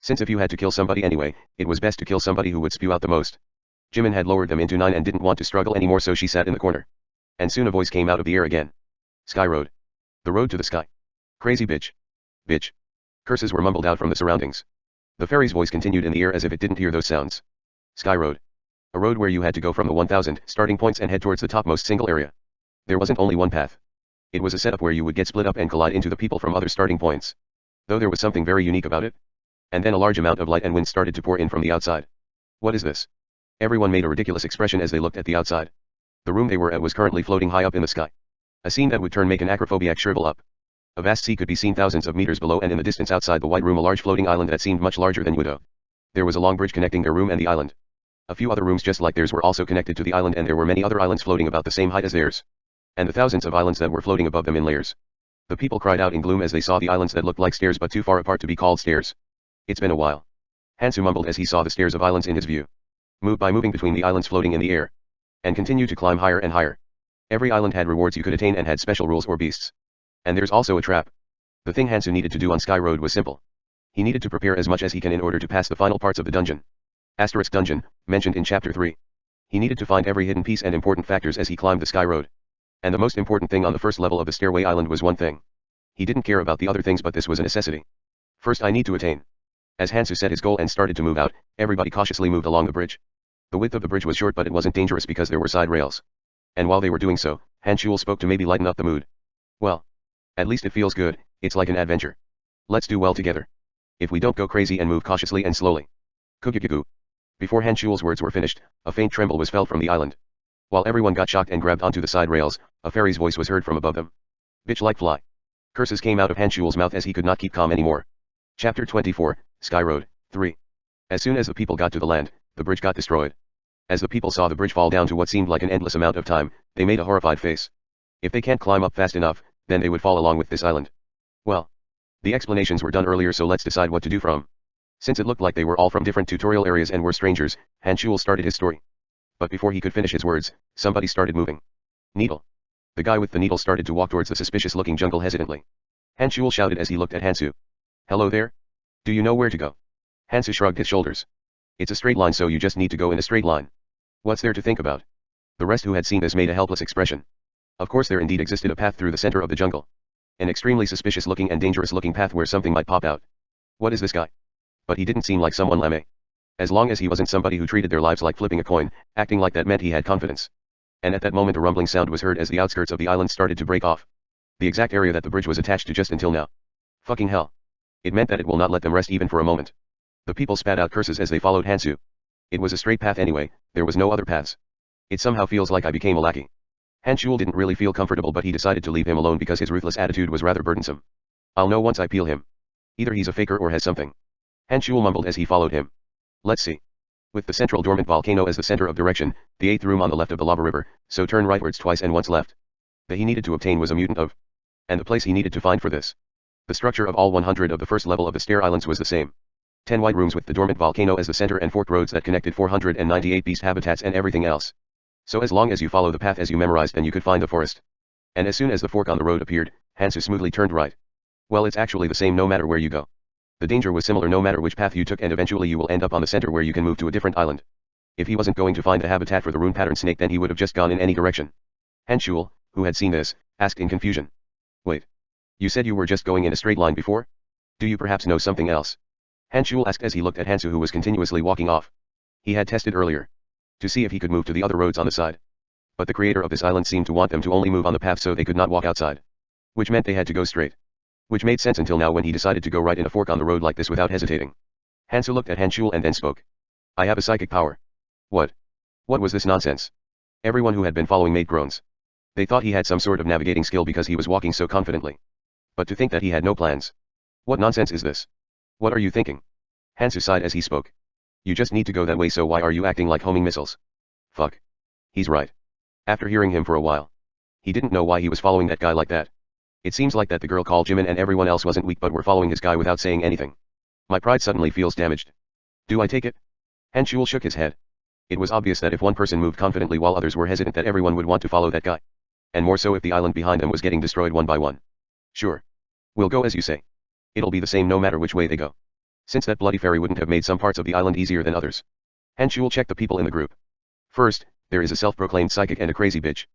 Since if you had to kill somebody anyway, it was best to kill somebody who would spew out the most. Jimin had lowered them into 9 and didn't want to struggle anymore, so she sat in the corner. And soon a voice came out of the air again. Sky Road. The road to the sky. Crazy bitch. Bitch. Curses were mumbled out from the surroundings. The fairy's voice continued in the air as if it didn't hear those sounds. Sky Road. A road where you had to go from the 1000 starting points and head towards the topmost single area. There wasn't only one path. It was a setup where you would get split up and collide into the people from other starting points. Though there was something very unique about it. And then a large amount of light and wind started to pour in from the outside. What is this? Everyone made a ridiculous expression as they looked at the outside. The room they were at was currently floating high up in the sky. A scene that would make an acrophobiac shrivel up. A vast sea could be seen thousands of meters below, and in the distance outside the white room a large floating island that seemed much larger than Udo. There was a long bridge connecting their room and the island. A few other rooms just like theirs were also connected to the island, and there were many other islands floating about the same height as theirs. And the thousands of islands that were floating above them in layers. The people cried out in gloom as they saw the islands that looked like stairs but too far apart to be called stairs. It's been a while. Hansu mumbled as he saw the stairs of islands in his view. Move by moving between the islands floating in the air. And continue to climb higher and higher. Every island had rewards you could attain and had special rules or beasts. And there's also a trap. The thing Hansu needed to do on Sky Road was simple. He needed to prepare as much as he can in order to pass the final parts of the dungeon. Asterisk dungeon, mentioned in chapter 3. He needed to find every hidden piece and important factors as he climbed the sky road. And the most important thing on the first level of the stairway island was one thing. He didn't care about the other things, but this was a necessity. First, I need to attain. As Hansu set his goal and started to move out, everybody cautiously moved along the bridge. The width of the bridge was short, but it wasn't dangerous because there were side rails. And while they were doing so, Hansu spoke to maybe lighten up the mood. Well, at least it feels good, it's like an adventure. Let's do well together. If we don't go crazy and move cautiously and slowly. Kukukuku. Before Hansu's words were finished, a faint tremble was felt from the island. While everyone got shocked and grabbed onto the side rails, a fairy's voice was heard from above them. Bitch like fly. Curses came out of Hansu's mouth as he could not keep calm anymore. Chapter 24, Sky Road, 3. As soon as the people got to the land, the bridge got destroyed. As the people saw the bridge fall down to what seemed like an endless amount of time, they made a horrified face. If they can't climb up fast enough, then they would fall along with this island. Well, the explanations were done earlier, so let's decide what to do from. Since it looked like they were all from different tutorial areas and were strangers, Hansul started his story. But before he could finish his words, somebody started moving. Needle. The guy with the needle started to walk towards the suspicious-looking jungle hesitantly. Hansul shouted as he looked at Hansu. Hello there? Do you know where to go? Hansu shrugged his shoulders. It's a straight line, so you just need to go in a straight line. What's there to think about? The rest who had seen this made a helpless expression. Of course there indeed existed a path through the center of the jungle. An extremely suspicious-looking and dangerous-looking path where something might pop out. What is this guy? But he didn't seem like someone lame. As long as he wasn't somebody who treated their lives like flipping a coin, acting like that meant he had confidence. And at that moment a rumbling sound was heard as the outskirts of the island started to break off. The exact area that the bridge was attached to just until now. Fucking hell. It meant that it will not let them rest even for a moment. The people spat out curses as they followed Hansu. It was a straight path anyway, there was no other paths. It somehow feels like I became a lackey. Hansul didn't really feel comfortable, but he decided to leave him alone because his ruthless attitude was rather burdensome. I'll know once I peel him. Either he's a faker or has something. Hansul mumbled as he followed him. Let's see. With the central dormant volcano as the center of direction, the eighth room on the left of the lava river, so turn rightwards twice and once left. The he needed to obtain was a mutant of. And the place he needed to find for this. The structure of all 100 of the first level of the stair islands was the same. 10 white rooms with the dormant volcano as the center and forked roads that connected 498 beast habitats and everything else. So as long as you follow the path as you memorized, then you could find the forest. And as soon as the fork on the road appeared, Hansu smoothly turned right. Well, it's actually the same no matter where you go. The danger was similar no matter which path you took, and eventually you will end up on the center where you can move to a different island. If he wasn't going to find the habitat for the rune pattern snake, then he would have just gone in any direction. Hansul, who had seen this, asked in confusion. Wait. You said you were just going in a straight line before? Do you perhaps know something else? Hansul asked as he looked at Hansu, who was continuously walking off. He had tested earlier. To see if he could move to the other roads on the side. But the creator of this island seemed to want them to only move on the path, so they could not walk outside. Which meant they had to go straight. Which made sense until now when he decided to go right in a fork on the road like this without hesitating. Hansu looked at Hansul and then spoke. I have a psychic power. What? What was this nonsense? Everyone who had been following made groans. They thought he had some sort of navigating skill because he was walking so confidently. But to think that he had no plans. What nonsense is this? What are you thinking? Hansu sighed as he spoke. You just need to go that way, so why are you acting like homing missiles? Fuck. He's right. After hearing him for a while. He didn't know why he was following that guy like that. It seems like that the girl called Jimin and everyone else wasn't weak but were following his guy without saying anything. My pride suddenly feels damaged. Do I take it? Hansul shook his head. It was obvious that if one person moved confidently while others were hesitant, that everyone would want to follow that guy. And more so if the island behind them was getting destroyed one by one. Sure. We'll go as you say. It'll be the same no matter which way they go. Since that bloody fairy wouldn't have made some parts of the island easier than others. Hansul checked the people in the group. First, there is a self-proclaimed psychic and a crazy bitch.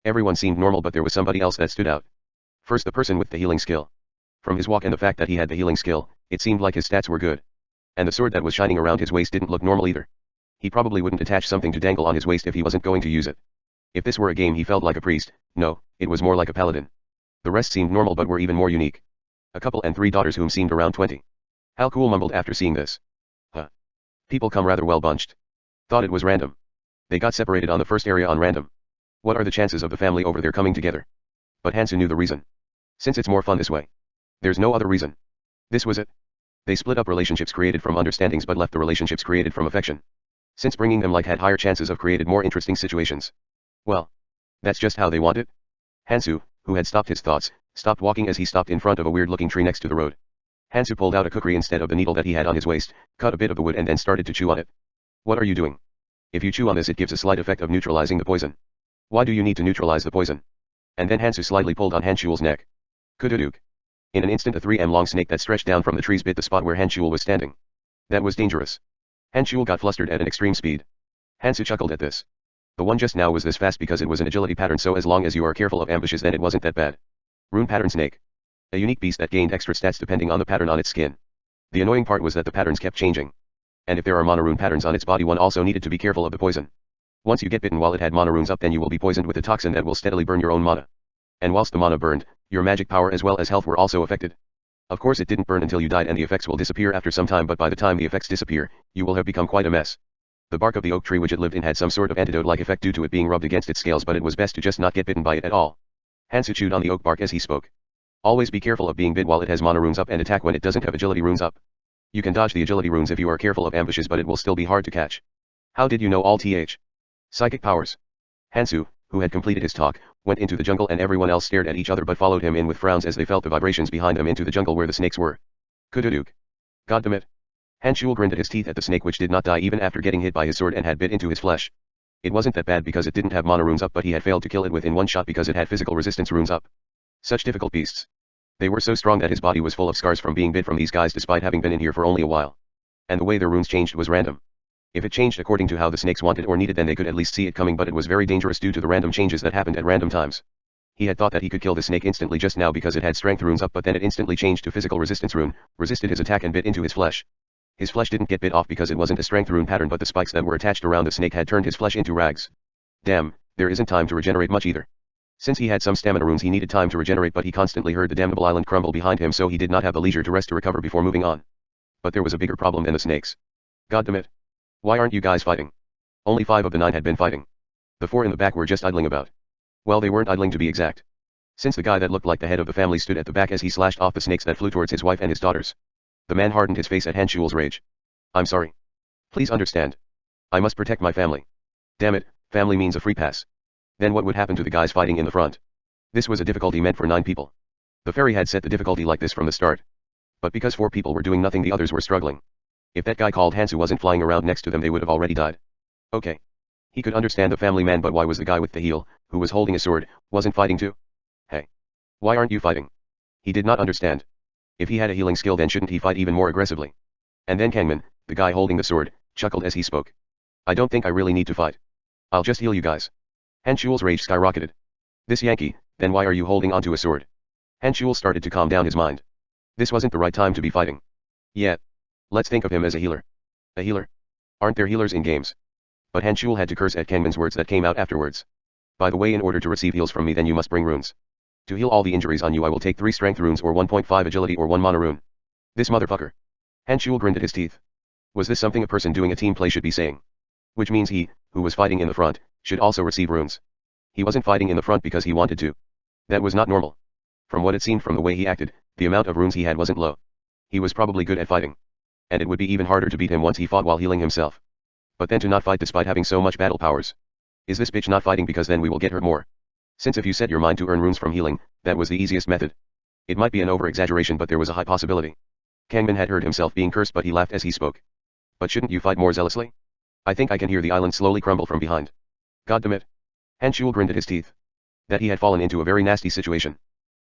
Everyone seemed normal, but there was somebody else that stood out. First, the person with the healing skill. From his walk and the fact that he had the healing skill, it seemed like his stats were good. And the sword that was shining around his waist didn't look normal either. He probably wouldn't attach something to dangle on his waist if he wasn't going to use it. If this were a game, he felt like a priest. No, it was more like a paladin. The rest seemed normal but were even more unique. A couple and 3 daughters whom seemed around 20. How cool, mumbled after seeing this. Huh. People come rather well bunched. Thought it was random. They got separated on the first area on random. What are the chances of the family over there coming together? But Hansu knew the reason. Since it's more fun this way. There's no other reason. This was it. They split up relationships created from understandings but left the relationships created from affection. Since bringing them like had higher chances of created more interesting situations. Well. That's just how they want it. Hansu, who had stopped his thoughts, stopped walking as he stopped in front of a weird-looking tree next to the road. Hansu pulled out a kukri instead of the needle that he had on his waist, cut a bit of the wood and then started to chew on it. What are you doing? If you chew on this, it gives a slight effect of neutralizing the poison. Why do you need to neutralize the poison? And then Hansu slightly pulled on Hansul's neck. Kududuk. In an instant a 3 m long snake that stretched down from the trees bit the spot where Hansul was standing. That was dangerous. Hansul got flustered at an extreme speed. Hansu chuckled at this. The one just now was this fast because it was an agility pattern, so as long as you are careful of ambushes then it wasn't that bad. Rune pattern snake. A unique beast that gained extra stats depending on the pattern on its skin. The annoying part was that the patterns kept changing. And if there are mono rune patterns on its body, one also needed to be careful of the poison. Once you get bitten while it had mono runes up, then you will be poisoned with a toxin that will steadily burn your own mana. And whilst the mana burned, your magic power as well as health were also affected. Of course it didn't burn until you died and the effects will disappear after some time, but by the time the effects disappear, you will have become quite a mess. The bark of the oak tree which it lived in had some sort of antidote-like effect due to it being rubbed against its scales, but it was best to just not get bitten by it at all. Hansu chewed on the oak bark as he spoke. Always be careful of being bit while it has mana runes up and attack when it doesn't have agility runes up. You can dodge the agility runes if you are careful of ambushes, but it will still be hard to catch. How did you know all th? Psychic powers. Hansu, who had completed his talk, went into the jungle and everyone else stared at each other but followed him in with frowns as they felt the vibrations behind them into the jungle where the snakes were. Kududuk. Goddamn. Hanshul grinned at his teeth at the snake which did not die even after getting hit by his sword and had bit into his flesh. It wasn't that bad because it didn't have mana runes up, but he had failed to kill it within one shot because it had physical resistance runes up. Such difficult beasts. They were so strong that his body was full of scars from being bit from these guys despite having been in here for only a while. And the way their runes changed was random. If it changed according to how the snakes wanted or needed, then they could at least see it coming, but it was very dangerous due to the random changes that happened at random times. He had thought that he could kill the snake instantly just now because it had strength runes up, but then it instantly changed to physical resistance rune, resisted his attack and bit into his flesh. His flesh didn't get bit off because it wasn't a strength rune pattern, but the spikes that were attached around the snake had turned his flesh into rags. Damn, there isn't time to regenerate much either. Since he had some stamina runes he needed time to regenerate, but he constantly heard the damnable island crumble behind him, so he did not have the leisure to rest to recover before moving on. But there was a bigger problem than the snakes. Goddammit. Why aren't you guys fighting? Only 5 of the 9 had been fighting. The 4 in the back were just idling about. Well, they weren't idling to be exact. Since the guy that looked like the head of the family stood at the back as he slashed off the snakes that flew towards his wife and his daughters. The man hardened his face at Hanshul's rage. I'm sorry. Please understand. I must protect my family. Damn it, family means a free pass. Then what would happen to the guys fighting in the front? This was a difficulty meant for 9 people. The fairy had set the difficulty like this from the start. But because 4 people were doing nothing, the others were struggling. If that guy called Hansu wasn't flying around next to them, they would have already died. Okay. He could understand the family man, but why was the guy with the heel, who was holding a sword, wasn't fighting too? Hey. Why aren't you fighting? He did not understand. If he had a healing skill, then shouldn't he fight even more aggressively? And then Kangman, the guy holding the sword, chuckled as he spoke. I don't think I really need to fight. I'll just heal you guys. Hanshul's rage skyrocketed. This Yankee, then why are you holding onto a sword? Hanshul started to calm down his mind. This wasn't the right time to be fighting. Yeah. Let's think of him as a healer. A healer? Aren't there healers in games? But Hanshul had to curse at Kangman's words that came out afterwards. By the way, in order to receive heals from me, then you must bring runes. To heal all the injuries on you, I will take 3 strength runes or 1.5 agility or 1 mana rune. This motherfucker. Hanshul grinned at his teeth. Was this something a person doing a team play should be saying? Which means he, who was fighting in the front, should also receive runes. He wasn't fighting in the front because he wanted to. That was not normal. From what it seemed from the way he acted, the amount of runes he had wasn't low. He was probably good at fighting. And it would be even harder to beat him once he fought while healing himself. But then to not fight despite having so much battle powers. Is this bitch not fighting because then we will get hurt more? Since if you set your mind to earn runes from healing, that was the easiest method. It might be an over-exaggeration, but there was a high possibility. Kangman had heard himself being cursed, but he laughed as he spoke. But shouldn't you fight more zealously? I think I can hear the island slowly crumble from behind. Goddammit. Hanshul grinned at his teeth. That he had fallen into a very nasty situation.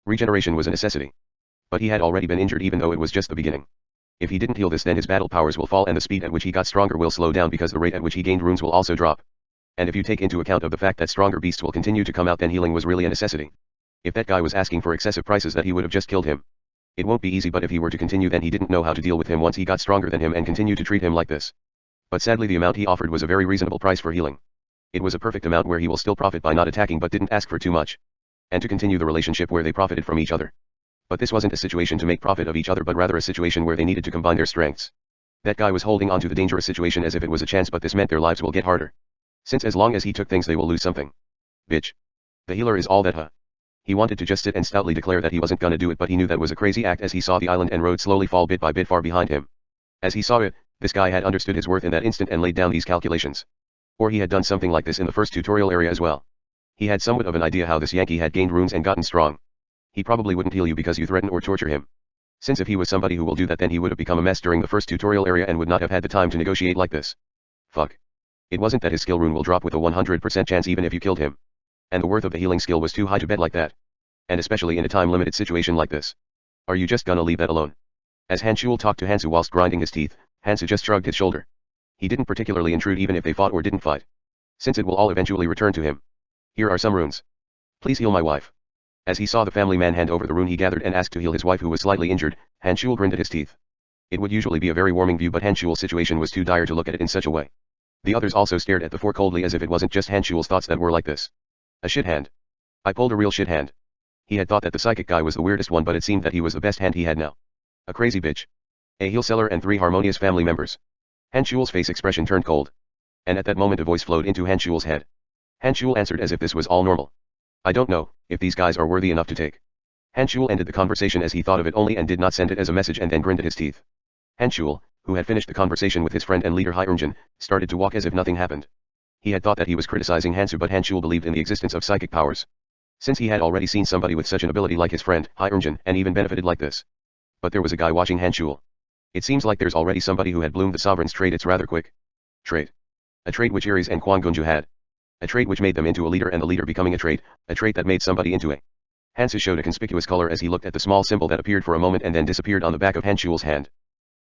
Regeneration was a necessity. But he had already been injured even though it was just the beginning. If he didn't heal this, then his battle powers will fall and the speed at which he got stronger will slow down because the rate at which he gained runes will also drop. And if you take into account of the fact that stronger beasts will continue to come out, then healing was really a necessity. If that guy was asking for excessive prices, that he would have just killed him. It won't be easy, but if he were to continue, then he didn't know how to deal with him once he got stronger than him and continue to treat him like this. But sadly the amount he offered was a very reasonable price for healing. It was a perfect amount where he will still profit by not attacking but didn't ask for too much. And to continue the relationship where they profited from each other. But this wasn't a situation to make profit of each other, but rather a situation where they needed to combine their strengths. That guy was holding on to the dangerous situation as if it was a chance, but this meant their lives will get harder. Since as long as he took things they will lose something. Bitch. The healer is all that, huh? He wanted to just sit and stoutly declare that he wasn't gonna do it, but he knew that was a crazy act as he saw the island and road slowly fall bit by bit far behind him. As he saw it, this guy had understood his worth in that instant and laid down these calculations. Or he had done something like this in the first tutorial area as well. He had somewhat of an idea how this Yankee had gained runes and gotten strong. He probably wouldn't heal you because you threaten or torture him. Since if he was somebody who will do that, then he would have become a mess during the first tutorial area and would not have had the time to negotiate like this. Fuck. It wasn't that his skill rune will drop with a 100% chance even if you killed him. And the worth of the healing skill was too high to bet like that. And especially in a time-limited situation like this. Are you just gonna leave that alone? As Hanshul talked to Hansu whilst grinding his teeth, Hansu just shrugged his shoulder. He didn't particularly intrude even if they fought or didn't fight. since it will all eventually return to him. Here are some runes. Please heal my wife. As he saw the family man hand over the rune he gathered and asked to heal his wife who was slightly injured, Hanshul grinned at his teeth. It would usually be a very warming view, but Hanshul's situation was too dire to look at it in such a way. The others also stared at the four coldly, as if it wasn't just Hanshul's thoughts that were like this. A shit hand. I pulled a real shit hand. He had thought that the psychic guy was the weirdest one, but it seemed that he was the best hand he had now. A crazy bitch. A heal seller and 3 harmonious family members. Hanshul's face expression turned cold. And at that moment a voice flowed into Hanshul's head. Hanshul answered as if this was all normal. I don't know if these guys are worthy enough to take. Hanshul ended the conversation as he thought of it only and did not send it as a message, and then grinned at his teeth. Hanshul, who had finished the conversation with his friend and leader Hyunjin, started to walk as if nothing happened. He had thought that he was criticizing Hansu, but Hanshul believed in the existence of psychic powers. Since he had already seen somebody with such an ability like his friend Hyunjin and even benefited like this. But there was a guy watching Hanshul. It seems like there's already somebody who had bloomed the sovereign's trait. It's rather quick. Trait. A trait which Aries and Kwang Gunju had. A trait which made them into a leader, and the leader becoming a trait that made somebody into a. Hansu showed a conspicuous color as he looked at the small symbol that appeared for a moment and then disappeared on the back of Hanshul's hand.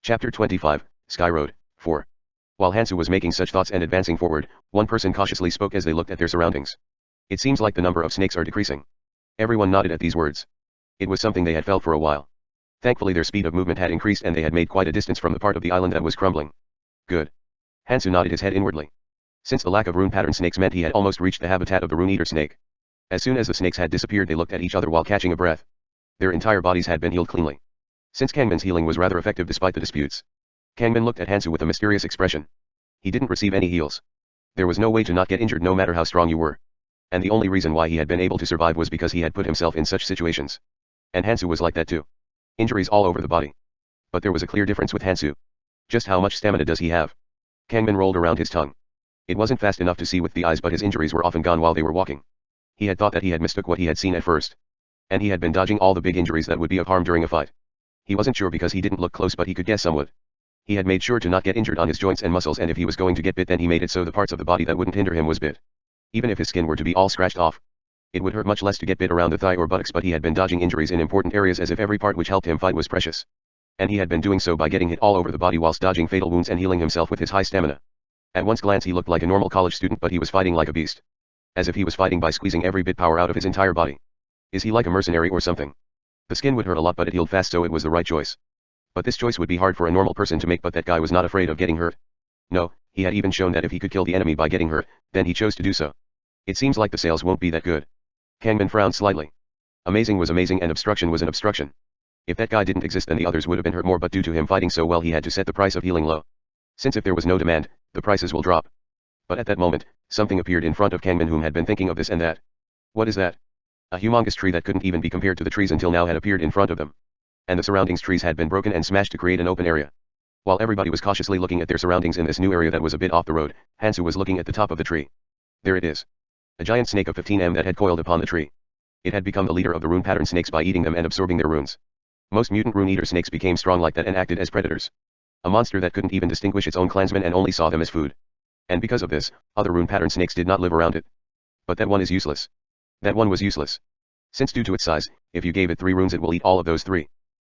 Chapter 25, Sky Road, 4. While Hansu was making such thoughts and advancing forward, one person cautiously spoke as they looked at their surroundings. It seems like the number of snakes are decreasing. Everyone nodded at these words. It was something they had felt for a while. Thankfully their speed of movement had increased and they had made quite a distance from the part of the island that was crumbling. Good. Hansu nodded his head inwardly. Since the lack of rune pattern snakes meant he had almost reached the habitat of the rune eater snake. As soon as the snakes had disappeared they looked at each other while catching a breath. Their entire bodies had been healed cleanly. Since Kangmin's healing was rather effective despite the disputes. Kangmin looked at Hansu with a mysterious expression. He didn't receive any heals. There was no way to not get injured no matter how strong you were. And the only reason why he had been able to survive was because he had put himself in such situations. And Hansu was like that too. Injuries all over the body. But there was a clear difference with Hansu. Just how much stamina does he have? Kangmin rolled around his tongue. It wasn't fast enough to see with the eyes, but his injuries were often gone while they were walking. He had thought that he had mistook what he had seen at first. And he had been dodging all the big injuries that would be of harm during a fight. He wasn't sure because he didn't look close, but he could guess some would. He had made sure to not get injured on his joints and muscles, and if he was going to get bit then he made it so the parts of the body that wouldn't hinder him was bit. Even if his skin were to be all scratched off. It would hurt much less to get bit around the thigh or buttocks, but he had been dodging injuries in important areas as if every part which helped him fight was precious. And he had been doing so by getting hit all over the body whilst dodging fatal wounds and healing himself with his high stamina. At once glance he looked like a normal college student, but he was fighting like a beast. As if he was fighting by squeezing every bit power out of his entire body. Is he like a mercenary or something? The skin would hurt a lot, but it healed fast, so it was the right choice. But this choice would be hard for a normal person to make, but that guy was not afraid of getting hurt. No, he had even shown that if he could kill the enemy by getting hurt, then he chose to do so. It seems like the sales won't be that good. Kangmin frowned slightly. Amazing was amazing and obstruction was an obstruction. If that guy didn't exist then the others would have been hurt more, but due to him fighting so well he had to set the price of healing low. Since if there was no demand, the prices will drop. But at that moment, something appeared in front of Kangmin, whom had been thinking of this and that. What is that? A humongous tree that couldn't even be compared to the trees until now had appeared in front of them. And the surroundings trees had been broken and smashed to create an open area. While everybody was cautiously looking at their surroundings in this new area that was a bit off the road, Hansu was looking at the top of the tree. There it is. A giant snake of 15 m that had coiled upon the tree. It had become the leader of the rune pattern snakes by eating them and absorbing their runes. Most mutant rune eater snakes became strong like that and acted as predators. A monster that couldn't even distinguish its own clansmen and only saw them as food. And because of this, other rune pattern snakes did not live around it. But that one is useless. That one was useless. Since due to its size, if you gave it 3 runes it will eat all of those 3.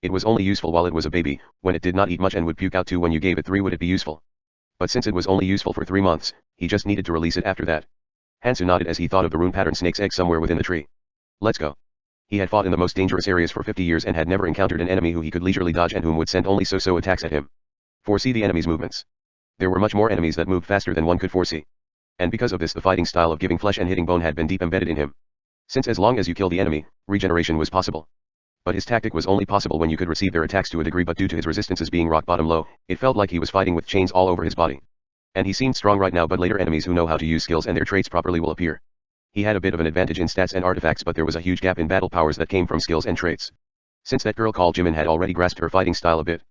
It was only useful while it was a baby, when it did not eat much and would puke out too. When you gave it 3 would it be useful? But since it was only useful for 3 months, he just needed to release it after that. Hansu nodded as he thought of the rune pattern snake's egg somewhere within the tree. Let's go. He had fought in the most dangerous areas for 50 years and had never encountered an enemy who he could leisurely dodge and whom would send only so-so attacks at him. Foresee the enemy's movements. There were much more enemies that moved faster than one could foresee. And because of this the fighting style of giving flesh and hitting bone had been deep embedded in him. Since as long as you kill the enemy, regeneration was possible. But his tactic was only possible when you could receive their attacks to a degree, but due to his resistances being rock bottom low, it felt like he was fighting with chains all over his body. And he seemed strong right now, but later enemies who know how to use skills and their traits properly will appear. He had a bit of an advantage in stats and artifacts, but there was a huge gap in battle powers that came from skills and traits. Since that girl called Jimin had already grasped her fighting style a bit.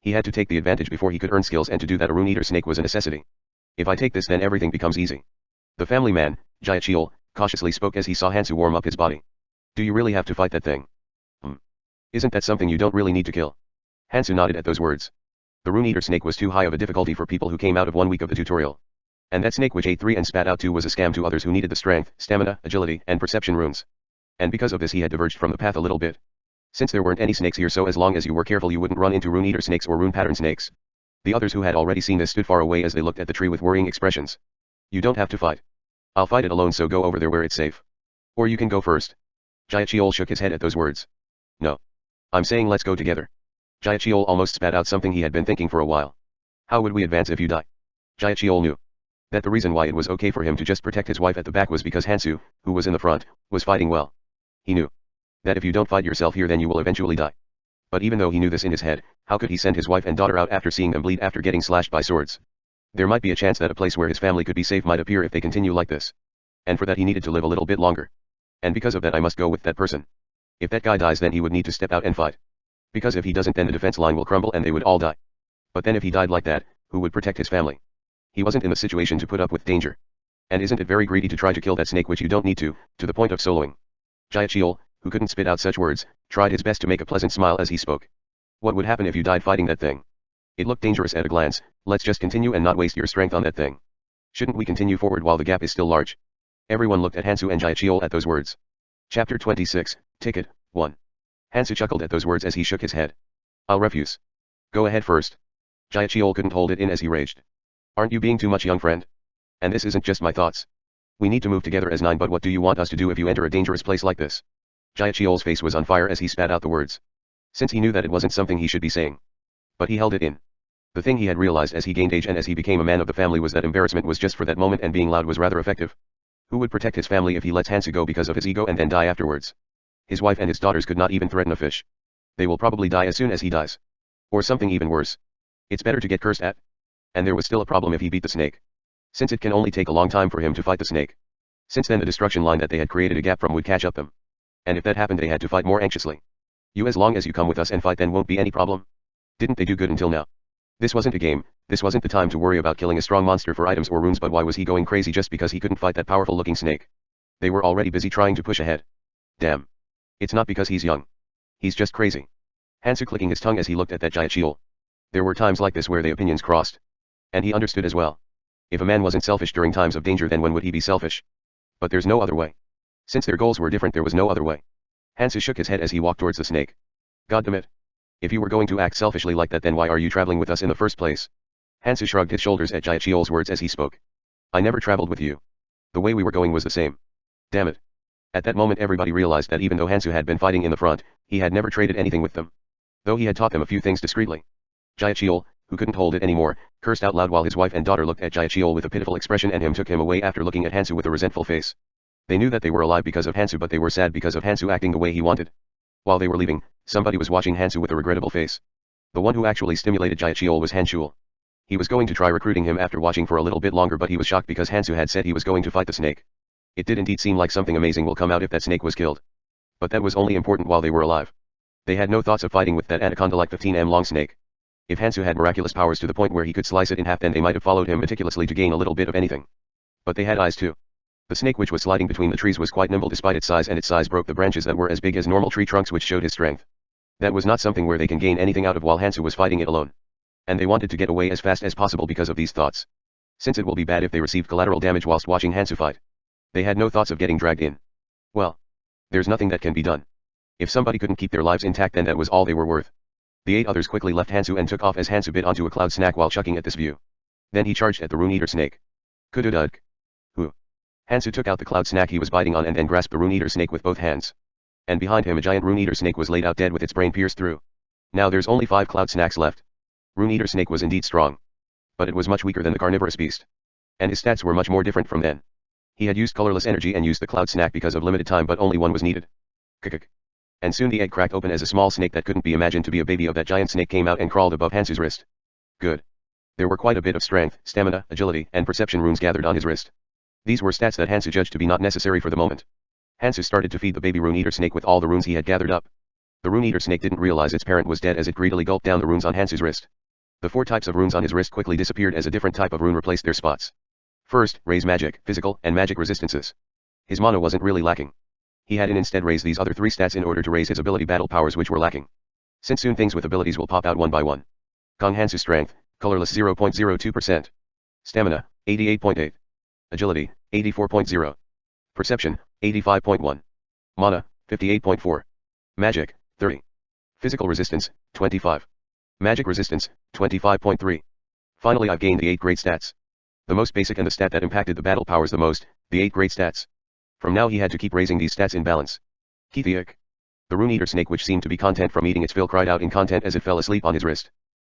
He had to take the advantage before he could earn skills, and to do that a rune eater snake was a necessity. If I take this then everything becomes easy. The family man, Jaichiel, cautiously spoke as he saw Hansu warm up his body. Do you really have to fight that thing? Isn't that something you don't really need to kill? Hansu nodded at those words. The rune eater snake was too high of a difficulty for people who came out of 1 week of the tutorial. And that snake which ate 3 and spat out 2 was a scam to others who needed the strength, stamina, agility, and perception runes. And because of this he had diverged from the path a little bit. Since there weren't any snakes here, so as long as you were careful you wouldn't run into rune eater snakes or rune pattern snakes. The others who had already seen this stood far away as they looked at the tree with worrying expressions. You don't have to fight. I'll fight it alone, so go over there where it's safe. Or you can go first. Jaichiol shook his head at those words. No. I'm saying let's go together. Jaichiol almost spat out something he had been thinking for a while. How would we advance if you die? Jaichiol knew that the reason why it was okay for him to just protect his wife at the back was because Hansu, who was in the front, was fighting well. He knew that if you don't fight yourself here then you will eventually die. But even though he knew this in his head, how could he send his wife and daughter out after seeing them bleed after getting slashed by swords? There might be a chance that a place where his family could be safe might appear if they continue like this. And for that he needed to live a little bit longer. And because of that I must go with that person. If that guy dies then he would need to step out and fight. Because if he doesn't then the defense line will crumble and they would all die. But then if he died like that, who would protect his family? He wasn't in the situation to put up with danger. And isn't it very greedy to try to kill that snake which you don't need to the point of soloing? Jaichiol, who couldn't spit out such words, tried his best to make a pleasant smile as he spoke. What would happen if you died fighting that thing? It looked dangerous at a glance. Let's just continue and not waste your strength on that thing. Shouldn't we continue forward while the gap is still large? Everyone looked at Hansu and Jaichiol at those words. Chapter 26, Ticket, 1. Hansu chuckled at those words as he shook his head. I'll refuse. Go ahead first. Jaichiol couldn't hold it in as he raged. Aren't you being too much, young friend? And this isn't just my thoughts. We need to move together as 9, but what do you want us to do if you enter a dangerous place like this? Jaichiol's face was on fire as he spat out the words. Since he knew that it wasn't something he should be saying. But he held it in. The thing he had realized as he gained age and as he became a man of the family was that embarrassment was just for that moment and being loud was rather effective. Who would protect his family if he lets Hansu go because of his ego and then die afterwards? His wife and his daughters could not even threaten a fish. They will probably die as soon as he dies. Or something even worse. It's better to get cursed at. And there was still a problem if he beat the snake. Since it can only take a long time for him to fight the snake. Since then the destruction line that they had created a gap from would catch up them. And if that happened they had to fight more anxiously. You as long as you come with us and fight then won't be any problem. Didn't they do good until now? This wasn't a game, this wasn't the time to worry about killing a strong monster for items or runes, but why was he going crazy just because he couldn't fight that powerful looking snake? They were already busy trying to push ahead. Damn. It's not because he's young. He's just crazy. Hansu clicking his tongue as he looked at that Jaichiol. There were times like this where their opinions crossed. And he understood as well. If a man wasn't selfish during times of danger then when would he be selfish? But there's no other way. Since their goals were different there was no other way. Hansu shook his head as he walked towards the snake. God damn it. If you were going to act selfishly like that then why are you traveling with us in the first place? Hansu shrugged his shoulders at Jaichiol's words as he spoke. I never traveled with you. The way we were going was the same. Damn it. At that moment everybody realized that even though Hansu had been fighting in the front, he had never traded anything with them. Though he had taught them a few things discreetly. Jaichiol, who couldn't hold it anymore, cursed out loud while his wife and daughter looked at Jaichiol with a pitiful expression and took him away after looking at Hansu with a resentful face. They knew that they were alive because of Hansu but they were sad because of Hansu acting the way he wanted. While they were leaving, somebody was watching Hansu with a regrettable face. The one who actually stimulated Jaichiol was Hanshul. He was going to try recruiting him after watching for a little bit longer but he was shocked because Hansu had said he was going to fight the snake. It did indeed seem like something amazing will come out if that snake was killed. But that was only important while they were alive. They had no thoughts of fighting with that anaconda like 15 long snake. If Hansu had miraculous powers to the point where he could slice it in half then they might have followed him meticulously to gain a little bit of anything. But they had eyes too. The snake which was sliding between the trees was quite nimble despite its size and its size broke the branches that were as big as normal tree trunks which showed his strength. That was not something where they can gain anything out of while Hansu was fighting it alone. And they wanted to get away as fast as possible because of these thoughts. Since it will be bad if they receive collateral damage whilst watching Hansu fight. They had no thoughts of getting dragged in. Well. There's nothing that can be done. If somebody couldn't keep their lives intact then that was all they were worth. The 8 others quickly left Hansu and took off as Hansu bit onto a cloud snack while chucking at this view. Then he charged at the rune eater snake. Kudududk. Who? Hansu took out the cloud snack he was biting on and then grasped the rune eater snake with both hands. And behind him a giant rune eater snake was laid out dead with its brain pierced through. Now there's only 5 cloud snacks left. Rune eater snake was indeed strong. But it was much weaker than the carnivorous beast. And his stats were much more different from then. He had used colorless energy and used the cloud snack because of limited time but only one was needed. Kikik. And soon the egg cracked open as a small snake that couldn't be imagined to be a baby of that giant snake came out and crawled above Hansu's wrist. Good. There were quite a bit of strength, stamina, agility, and perception runes gathered on his wrist. These were stats that Hansu judged to be not necessary for the moment. Hansu started to feed the baby rune eater snake with all the runes he had gathered up. The rune eater snake didn't realize its parent was dead as it greedily gulped down the runes on Hansu's wrist. The 4 types of runes on his wrist quickly disappeared as a different type of rune replaced their spots. First, raise magic, physical, and magic resistances. His mana wasn't really lacking. He had instead raised these other 3 stats in order to raise his ability battle powers which were lacking. Since soon things with abilities will pop out one by one. Kong Hansu strength, colorless 0.02%. Stamina, 88.8. Agility, 84.0. Perception, 85.1. Mana, 58.4. Magic, 30. Physical resistance, 25. Magic resistance, 25.3. Finally I've gained the 8 great stats. The most basic and the stat that impacted the battle powers the most, the 8 great stats. From now he had to keep raising these stats in balance. Kithiak. The rune eater snake, which seemed to be content from eating its fill, cried out in content as it fell asleep on his wrist.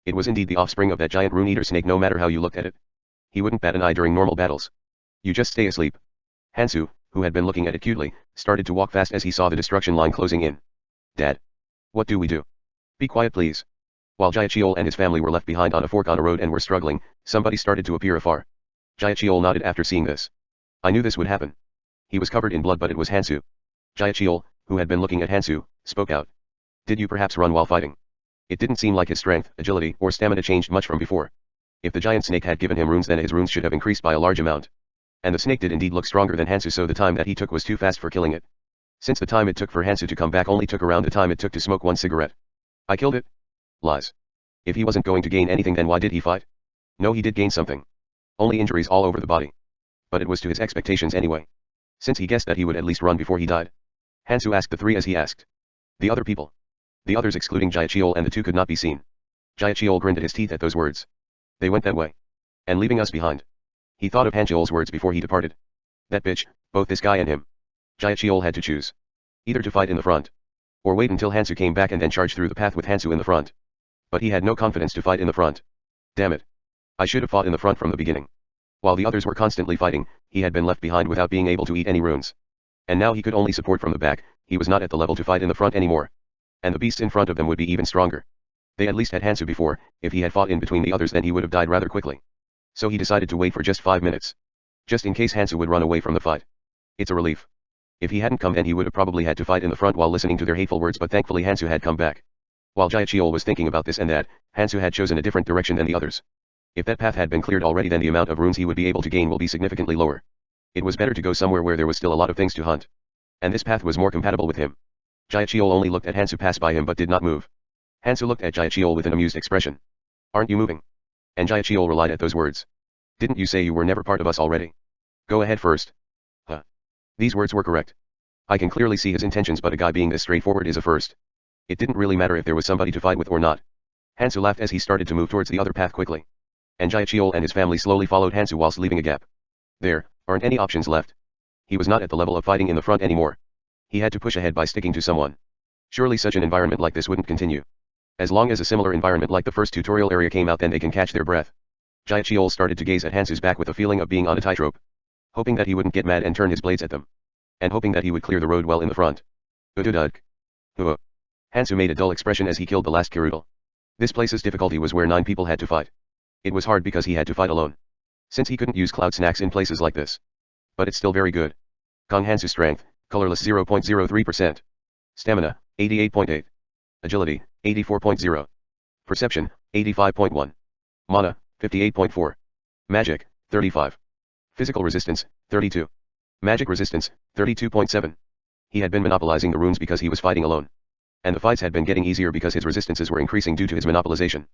It was indeed the offspring of that giant rune eater snake, no matter how you looked at it. He wouldn't bat an eye during normal battles. You just stay asleep. Hansu, who had been looking at it cutely, started to walk fast as he saw the destruction line closing in. Dad. What do we do? Be quiet please. While Jaichiol and his family were left behind on a fork on a road and were struggling, somebody started to appear afar. Jaichiol nodded after seeing this. I knew this would happen. He was covered in blood, but it was Hansu. Jaichiol, who had been looking at Hansu, spoke out. Did you perhaps run while fighting? It didn't seem like his strength, agility, or stamina changed much from before. If the giant snake had given him runes, then his runes should have increased by a large amount. And the snake did indeed look stronger than Hansu, so the time that he took was too fast for killing it. Since the time it took for Hansu to come back only took around the time it took to smoke one cigarette. I killed it? Lies. If he wasn't going to gain anything, then why did he fight? No, he did gain something. Only injuries all over the body. But it was to his expectations anyway. Since he guessed that he would at least run before he died. Hansu asked the 3 as he asked. The other people. The others excluding Jaichiol and the 2 could not be seen. Jaichiol grinned at his teeth at those words. They went that way. And leaving us behind. He thought of Hanchiol's words before he departed. That bitch, both this guy and him. Jaichiol had to choose. Either to fight in the front. Or wait until Hansu came back and then charge through the path with Hansu in the front. But he had no confidence to fight in the front. Damn it. I should have fought in the front from the beginning. While the others were constantly fighting, he had been left behind without being able to eat any runes. And now he could only support from the back, he was not at the level to fight in the front anymore. And the beasts in front of them would be even stronger. They at least had Hansu before, if he had fought in between the others then he would have died rather quickly. So he decided to wait for just 5 minutes. Just in case Hansu would run away from the fight. It's a relief. If he hadn't come then he would have probably had to fight in the front while listening to their hateful words, but thankfully Hansu had come back. While Jaichiol was thinking about this and that, Hansu had chosen a different direction than the others. If that path had been cleared already then the amount of runes he would be able to gain will be significantly lower. It was better to go somewhere where there was still a lot of things to hunt. And this path was more compatible with him. Jaichiol only looked at Hansu pass by him but did not move. Hansu looked at Jaichiol with an amused expression. Aren't you moving? And Jaichiol relied at those words. Didn't you say you were never part of us already? Go ahead first. Huh. These words were correct. I can clearly see his intentions, but a guy being this straightforward is a first. It didn't really matter if there was somebody to fight with or not. Hansu laughed as he started to move towards the other path quickly. And Jaichiol and his family slowly followed Hansu whilst leaving a gap. There aren't any options left. He was not at the level of fighting in the front anymore. He had to push ahead by sticking to someone. Surely such an environment like this wouldn't continue. As long as a similar environment like the first tutorial area came out, then they can catch their breath. Jaichiol started to gaze at Hansu's back with a feeling of being on a tightrope. Hoping that he wouldn't get mad and turn his blades at them. And hoping that he would clear the road well in the front. Ududuk. Hansu made a dull expression as he killed the last Kirudal. This place's difficulty was where 9 people had to fight. It was hard because he had to fight alone. Since he couldn't use cloud snacks in places like this. But it's still very good. Kong Hansu strength, colorless 0.03%. Stamina, 88.8. Agility, 84.0. Perception, 85.1. Mana, 58.4. Magic, 35. Physical resistance, 32. Magic resistance, 32.7. He had been monopolizing the runes because he was fighting alone. And the fights had been getting easier because his resistances were increasing due to his monopolization.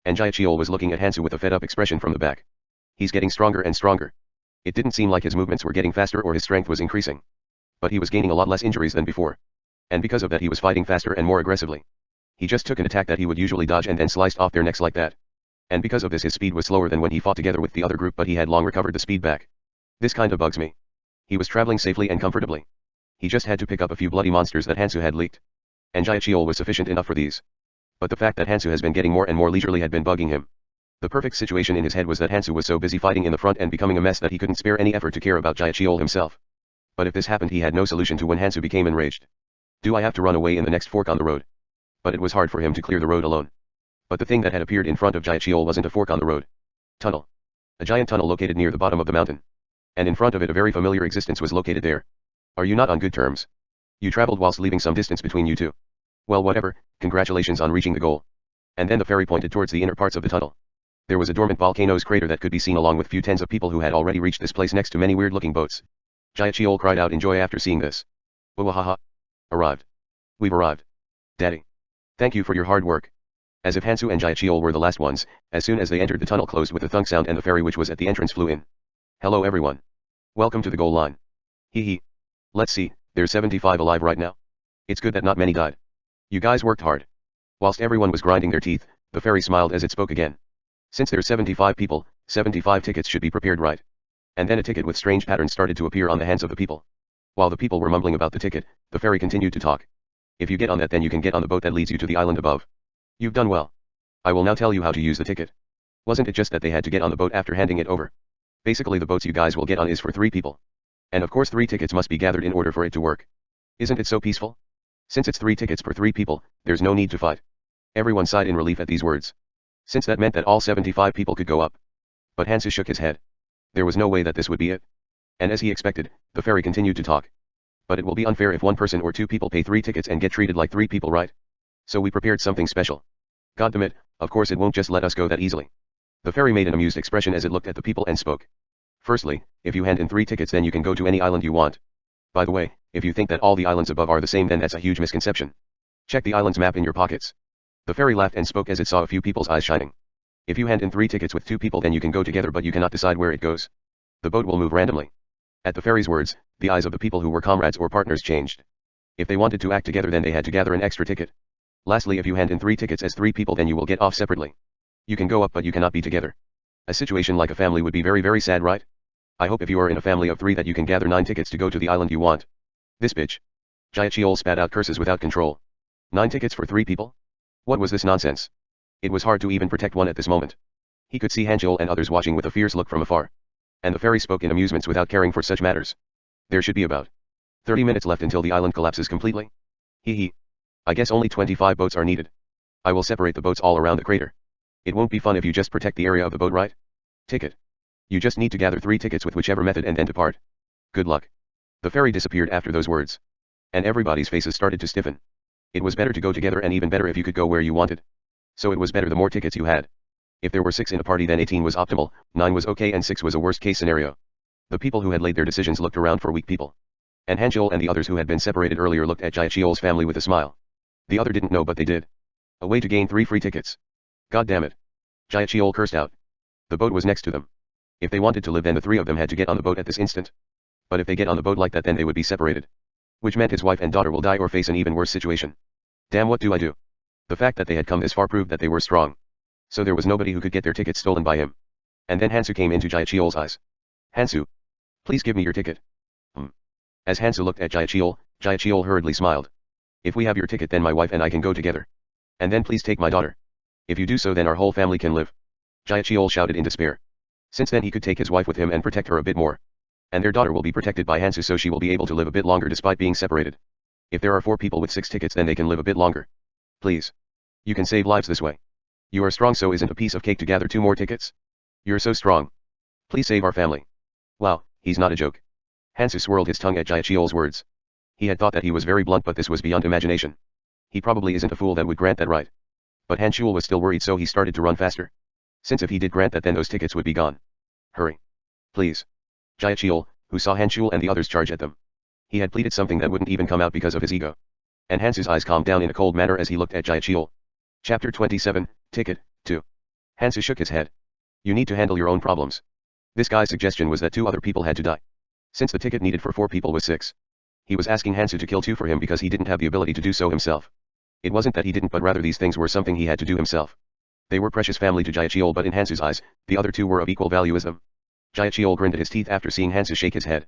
And Jaichiol was looking at Hansu with a fed-up expression from the back. He's getting stronger and stronger. It didn't seem like his movements were getting faster or his strength was increasing. But he was gaining a lot less injuries than before. And because of that he was fighting faster and more aggressively. He just took an attack that he would usually dodge and then sliced off their necks like that. And because of this his speed was slower than when he fought together with the other group, but he had long recovered the speed back. This kinda bugs me. He was traveling safely and comfortably. He just had to pick up a few bloody monsters that Hansu had leaked. And Jaichiol was sufficient enough for these. But the fact that Hansu has been getting more and more leisurely had been bugging him. The perfect situation in his head was that Hansu was so busy fighting in the front and becoming a mess that he couldn't spare any effort to care about Jaichiol himself. But if this happened he had no solution to when Hansu became enraged. Do I have to run away in the next fork on the road? But it was hard for him to clear the road alone. But the thing that had appeared in front of Jaichiol wasn't a fork on the road. Tunnel. A giant tunnel located near the bottom of the mountain. And in front of it a very familiar existence was located there. Are you not on good terms? You traveled whilst leaving some distance between you two. Well, whatever, congratulations on reaching the goal. And then the fairy pointed towards the inner parts of the tunnel. There was a dormant volcano's crater that could be seen along with few tens of people who had already reached this place next to many weird-looking boats. Jaichiol cried out in joy after seeing this. Wawahaha. Arrived. We've arrived. Daddy. Thank you for your hard work. As if Hansu and Jaichiol were the last ones, as soon as they entered the tunnel closed with a thunk sound and the fairy which was at the entrance flew in. Hello everyone. Welcome to the goal line. Hee hee. Let's see, there's 75 alive right now. It's good that not many died. You guys worked hard. Whilst everyone was grinding their teeth, the fairy smiled as it spoke again. Since there's 75 people, 75 tickets should be prepared right. And then a ticket with strange patterns started to appear on the hands of the people. While the people were mumbling about the ticket, the fairy continued to talk. If you get on that, then you can get on the boat that leads you to the island above. You've done well. I will now tell you how to use the ticket. Wasn't it just that they had to get on the boat after handing it over? Basically the boats you guys will get on is for 3 people. And of course 3 tickets must be gathered in order for it to work. Isn't it so peaceful? Since it's 3 tickets per 3 people, there's no need to fight. Everyone sighed in relief at these words. Since that meant that all 75 people could go up. But Hansu shook his head. There was no way that this would be it. And as he expected, the fairy continued to talk. But it will be unfair if 1 person or 2 people pay 3 tickets and get treated like 3 people, right? So we prepared something special. God damn it, of course it won't just let us go that easily. The fairy made an amused expression as it looked at the people and spoke. Firstly, if you hand in 3 tickets then you can go to any island you want. By the way, if you think that all the islands above are the same then that's a huge misconception. Check the island's map in your pockets. The fairy laughed and spoke as it saw a few people's eyes shining. If you hand in 3 tickets with 2 people then you can go together but you cannot decide where it goes. The boat will move randomly. At the fairy's words, the eyes of the people who were comrades or partners changed. If they wanted to act together then they had to gather an extra ticket. Lastly, if you hand in 3 tickets as 3 people then you will get off separately. You can go up but you cannot be together. A situation like a family would be very sad, right? I hope if you are in a family of 3 that you can gather 9 tickets to go to the island you want. This bitch. Jaichiol spat out curses without control. 9 tickets for 3 people? What was this nonsense? It was hard to even protect one at this moment. He could see Hanjul and others watching with a fierce look from afar. And the fairy spoke in amusements without caring for such matters. There should be about 30 minutes left until the island collapses completely. Hee. I guess only 25 boats are needed. I will separate the boats all around the crater. It won't be fun if you just protect the area of the boat, right? Ticket. You just need to gather 3 tickets with whichever method and then depart. Good luck. The fairy disappeared after those words. And everybody's faces started to stiffen. It was better to go together and even better if you could go where you wanted. So it was better the more tickets you had. If there were 6 in a party then 18 was optimal, 9 was okay and 6 was a worst case scenario. The people who had laid their decisions looked around for weak people. And Hanjul and the others who had been separated earlier looked at Jaichiol's family with a smile. The other didn't know but they did. A way to gain 3 free tickets. God damn it. Jaichiol cursed out. The boat was next to them. If they wanted to live then the 3 of them had to get on the boat at this instant. But if they get on the boat like that then they would be separated. Which meant his wife and daughter will die or face an even worse situation. Damn, what do I do? The fact that they had come this far proved that they were strong. So there was nobody who could get their tickets stolen by him. And then Hansu came into Jaichiol's eyes. Hansu. Please give me your ticket. As Hansu looked at Jaichiol hurriedly smiled. If we have your ticket then my wife and I can go together. And then please take my daughter. If you do so then our whole family can live. Jaichiol shouted in despair. Since then he could take his wife with him and protect her a bit more. And their daughter will be protected by Hansu so she will be able to live a bit longer despite being separated. If there are 4 people with 6 tickets then they can live a bit longer. Please. You can save lives this way. You are strong, so isn't a piece of cake to gather 2 more tickets? You're so strong. Please save our family. Wow, he's not a joke. Hansu swirled his tongue at Jaichiol's words. He had thought that he was very blunt but this was beyond imagination. He probably isn't a fool that would grant that right. But Hanshul was still worried so he started to run faster. Since if he did grant that then those tickets would be gone. Hurry. Please. Jaichiol, who saw Hanshul and the others charge at them. He had pleaded something that wouldn't even come out because of his ego. And Hansu's eyes calmed down in a cold manner as he looked at Jaichiol. Chapter 27, Ticket, 2. Hansu shook his head. You need to handle your own problems. This guy's suggestion was that 2 other people had to die. Since the ticket needed for 4 people was 6. He was asking Hansu to kill 2 for him because he didn't have the ability to do so himself. It wasn't that he didn't but rather these things were something he had to do himself. They were precious family to Jaichiol but in Hansu's eyes, the other 2 were of equal value as them. Jaichiol grinned at his teeth after seeing Hansu shake his head.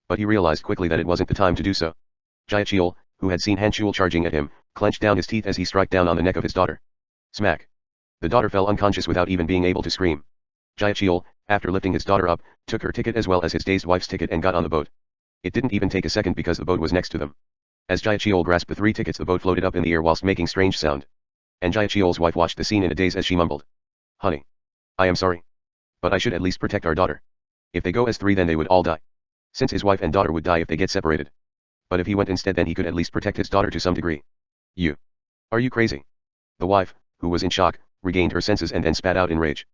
But he realized quickly that it wasn't the time to do so. Jaichiol, who had seen Hanshul charging at him, clenched down his teeth as he struck down on the neck of his daughter. Smack. The daughter fell unconscious without even being able to scream. Jaichiol, after lifting his daughter up, took her ticket as well as his dazed wife's ticket and got on the boat. It didn't even take a second because the boat was next to them. As Jaichiol grasped the 3 tickets the boat floated up in the air whilst making strange sound. And Jaichiol's wife watched the scene in a daze as she mumbled. Honey. I am sorry. But I should at least protect our daughter. If they go as 3 then they would all die. Since his wife and daughter would die if they get separated. But if he went instead then he could at least protect his daughter to some degree. You. Are you crazy? The wife, who was in shock, regained her senses and then spat out in rage.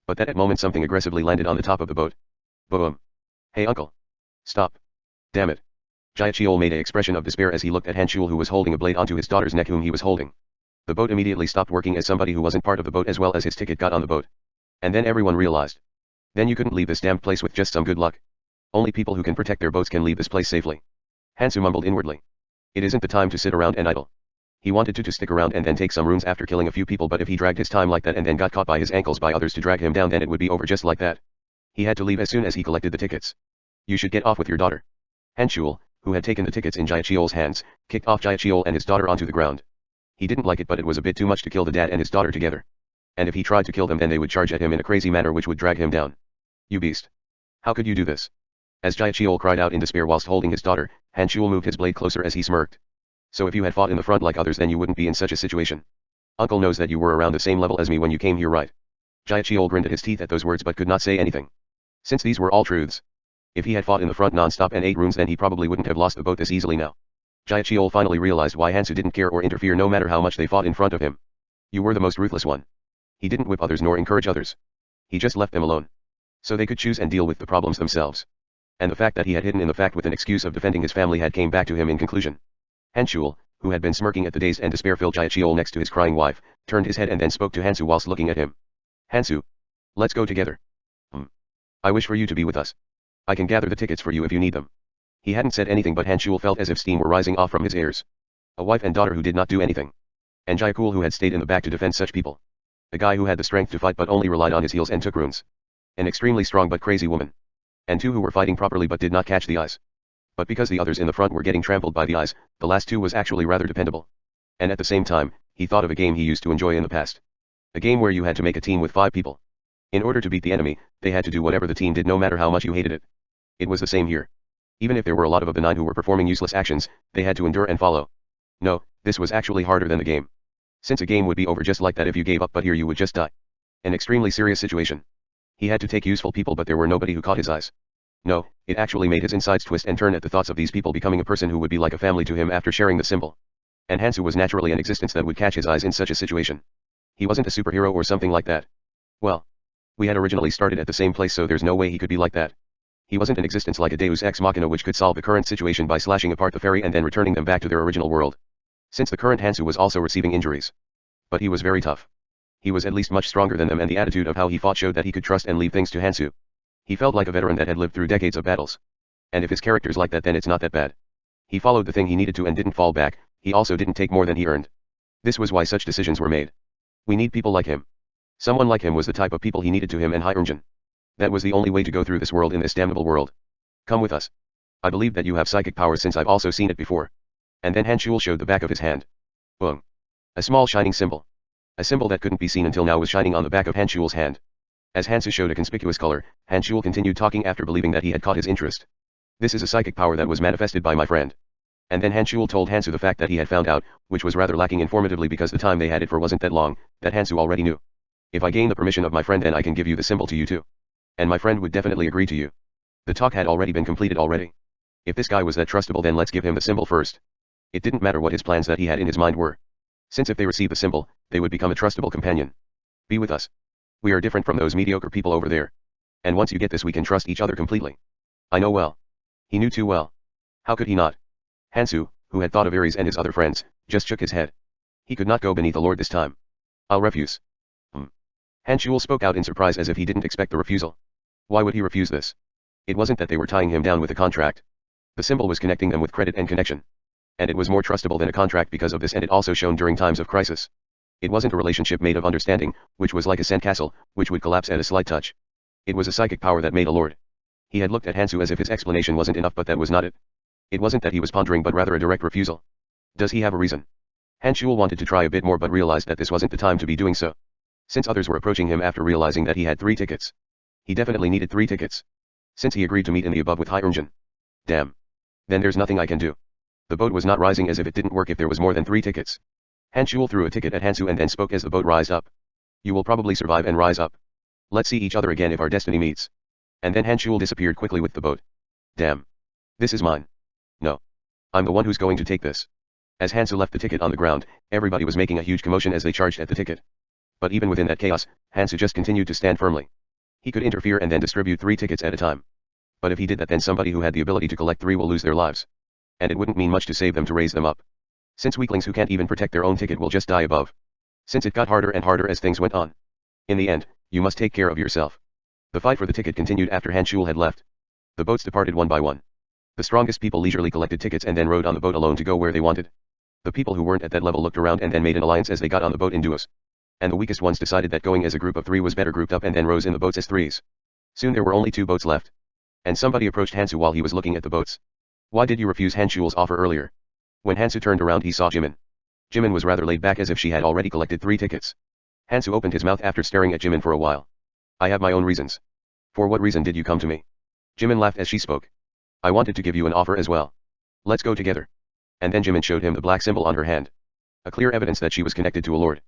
But that moment something aggressively landed on the top of the boat. Boom. Hey uncle. Stop. Damn it. Jaichiol made an expression of despair as he looked at Hanshul who was holding a blade onto his daughter's neck whom he was holding. The boat immediately stopped working as somebody who wasn't part of the boat as well as his ticket got on the boat. And then everyone realized. Then you couldn't leave this damned place with just some good luck. Only people who can protect their boats can leave this place safely. Hansu mumbled inwardly. It isn't the time to sit around and idle. He wanted to stick around and then take some runes after killing a few people, but if he dragged his time like that and then got caught by his ankles by others to drag him down, then it would be over just like that. He had to leave as soon as he collected the tickets. You should get off with your daughter. Hanshul, who had taken the tickets in Jaichiol's hands, kicked off Jaichiol and his daughter onto the ground. He didn't like it, but it was a bit too much to kill the dad and his daughter together. And if he tried to kill them, then they would charge at him in a crazy manner which would drag him down. You beast. How could you do this? As Jaichiol cried out in despair whilst holding his daughter, Hanshul moved his blade closer as he smirked. So if you had fought in the front like others, then you wouldn't be in such a situation. Uncle knows that you were around the same level as me when you came here, right? Jaichiol grinned at his teeth at those words but could not say anything. Since these were all truths. If he had fought in the front non-stop and ate runes, then he probably wouldn't have lost the boat this easily now. Jaichiol finally realized why Hansu didn't care or interfere no matter how much they fought in front of him. You were the most ruthless one. He didn't whip others nor encourage others. He just left them alone. So they could choose and deal with the problems themselves. And the fact that he had hidden in the fact with an excuse of defending his family had came back to him in conclusion. Hanshul, who had been smirking at the dazed and despair-filled Jaichiol next to his crying wife, turned his head and then spoke to Hansu whilst looking at him. Hansu. Let's go together. I wish for you to be with us. I can gather the tickets for you if you need them. He hadn't said anything, but Hanshul felt as if steam were rising off from his ears. A wife and daughter who did not do anything. And Jaikul who had stayed in the back to defend such people. A guy who had the strength to fight but only relied on his heels and took runes. An extremely strong but crazy woman. And two who were fighting properly but did not catch the eyes. But because the others in the front were getting trampled by the eyes, the last two was actually rather dependable. And at the same time, he thought of a game he used to enjoy in the past. A game where you had to make a team with 5 people. In order to beat the enemy, they had to do whatever the team did no matter how much you hated it. It was the same here. Even if there were a lot of the 9 who were performing useless actions, they had to endure and follow. No, this was actually harder than the game. Since a game would be over just like that if you gave up, but here you would just die. An extremely serious situation. He had to take useful people, but there were nobody who caught his eyes. No, it actually made his insides twist and turn at the thoughts of these people becoming a person who would be like a family to him after sharing the symbol. And Hansu was naturally an existence that would catch his eyes in such a situation. He wasn't a superhero or something like that. Well, we had originally started at the same place, so there's no way he could be like that. He wasn't an existence like a Deus Ex Machina which could solve the current situation by slashing apart the ferry and then returning them back to their original world. Since the current Hansu was also receiving injuries. But he was very tough. He was at least much stronger than them, and the attitude of how he fought showed that he could trust and leave things to Hansu. He felt like a veteran that had lived through decades of battles. And if his character's like that, then it's not that bad. He followed the thing he needed to and didn't fall back. He also didn't take more than he earned. This was why such decisions were made. We need people like him. Someone like him was the type of people he needed to him and Hyunjin. That was the only way to go through this world in this damnable world. Come with us. I believe that you have psychic powers since I've also seen it before. And then Hanshul showed the back of his hand. Boom. A small shining symbol. A symbol that couldn't be seen until now was shining on the back of Hanshul's hand. As Hansu showed a conspicuous color, Hanshul continued talking after believing that he had caught his interest. This is a psychic power that was manifested by my friend. And then Hanshul told Hansu the fact that he had found out, which was rather lacking informatively because the time they had it for wasn't that long, that Hansu already knew. If I gain the permission of my friend, then I can give you the symbol to you too. And my friend would definitely agree to you. The talk had already been completed already. If this guy was that trustable, then let's give him the symbol first. It didn't matter what his plans that he had in his mind were. Since if they receive the symbol, they would become a trustable companion. Be with us. We are different from those mediocre people over there. And once you get this, we can trust each other completely. I know well. He knew too well. How could he not? Hansu, who had thought of Ares and his other friends, just shook his head. He could not go beneath the Lord this time. I'll refuse. Hanshul spoke out in surprise as if he didn't expect the refusal. Why would he refuse this? It wasn't that they were tying him down with a contract. The symbol was connecting them with credit and connection. And it was more trustable than a contract because of this, and it also shone during times of crisis. It wasn't a relationship made of understanding, which was like a sandcastle, which would collapse at a slight touch. It was a psychic power that made a lord. He had looked at Hansu as if his explanation wasn't enough, but that was not it. It wasn't that he was pondering, but rather a direct refusal. Does he have a reason? Hanshul wanted to try a bit more but realized that this wasn't the time to be doing so. Since others were approaching him after realizing that he had 3 tickets. He definitely needed 3 tickets. Since he agreed to meet in the above with Hyunjin. Damn. Then there's nothing I can do. The boat was not rising as if it didn't work if there was more than 3 tickets. Hanshul threw a ticket at Hansu and then spoke as the boat rised up. You will probably survive and rise up. Let's see each other again if our destiny meets. And then Hanshul disappeared quickly with the boat. Damn. This is mine. No. I'm the one who's going to take this. As Hansu left the ticket on the ground, everybody was making a huge commotion as they charged at the ticket. But even within that chaos, Hansu just continued to stand firmly. He could interfere and then distribute 3 tickets at a time. But if he did that, then somebody who had the ability to collect 3 will lose their lives. And it wouldn't mean much to save them to raise them up. Since weaklings who can't even protect their own ticket will just die above. Since it got harder and harder as things went on. In the end, you must take care of yourself. The fight for the ticket continued after Hanshul had left. The boats departed one by one. The strongest people leisurely collected tickets and then rode on the boat alone to go where they wanted. The people who weren't at that level looked around and then made an alliance as they got on the boat in duos. And the weakest ones decided that going as a group of 3 was better grouped up and then rose in the boats as threes. Soon there were only 2 boats left. And somebody approached Hansu while he was looking at the boats. Why did you refuse Hansu's offer earlier? When Hansu turned around he saw Jimin. Jimin was rather laid back as if she had already collected 3 tickets. Hansu opened his mouth after staring at Jimin for a while. I have my own reasons. For what reason did you come to me? Jimin laughed as she spoke. I wanted to give you an offer as well. Let's go together. And then Jimin showed him the black symbol on her hand. A clear evidence that she was connected to a lord.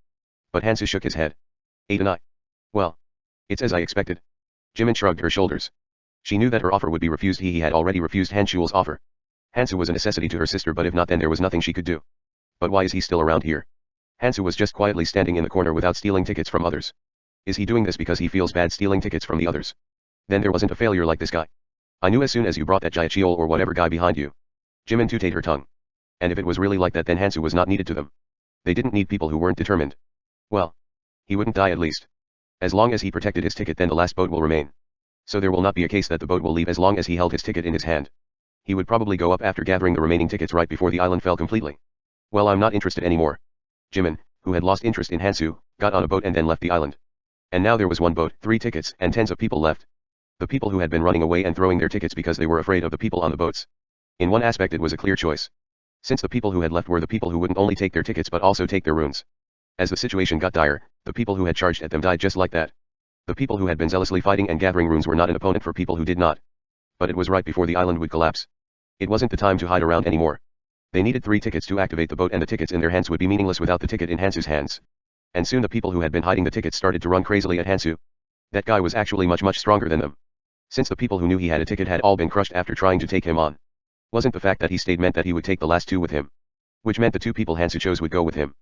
But Hansu shook his head. Ain't I? Well. It's as I expected. Jimin shrugged her shoulders. She knew that her offer would be refused. He had already refused Hansu's offer. Hansu was a necessity to her sister, but if not, then there was nothing she could do. But why is he still around here? Hansu was just quietly standing in the corner without stealing tickets from others. Is he doing this because he feels bad stealing tickets from the others? Then there wasn't a failure like this guy. I knew as soon as you brought that Jaichiol or whatever guy behind you. Jimin tutted her tongue. And if it was really like that, then Hansu was not needed to them. They didn't need people who weren't determined. Well. He wouldn't die at least. As long as he protected his ticket, then the last boat will remain. So there will not be a case that the boat will leave as long as he held his ticket in his hand. He would probably go up after gathering the remaining tickets right before the island fell completely. Well, I'm not interested anymore. Jimin, who had lost interest in Hansu, got on a boat and then left the island. And now there was 1 boat, 3 tickets, and tens of people left. The people who had been running away and throwing their tickets because they were afraid of the people on the boats. In one aspect it was a clear choice. Since the people who had left were the people who wouldn't only take their tickets but also take their runes. As the situation got dire, the people who had charged at them died just like that. The people who had been zealously fighting and gathering runes were not an opponent for people who did not. But it was right before the island would collapse. It wasn't the time to hide around anymore. They needed 3 tickets to activate the boat, and the tickets in their hands would be meaningless without the ticket in Hansu's hands. And soon the people who had been hiding the tickets started to run crazily at Hansu. That guy was actually much stronger than them. Since the people who knew he had a ticket had all been crushed after trying to take him on. Wasn't the fact that he stayed meant that he would take the last 2 with him. Which meant the 2 people Hansu chose would go with him.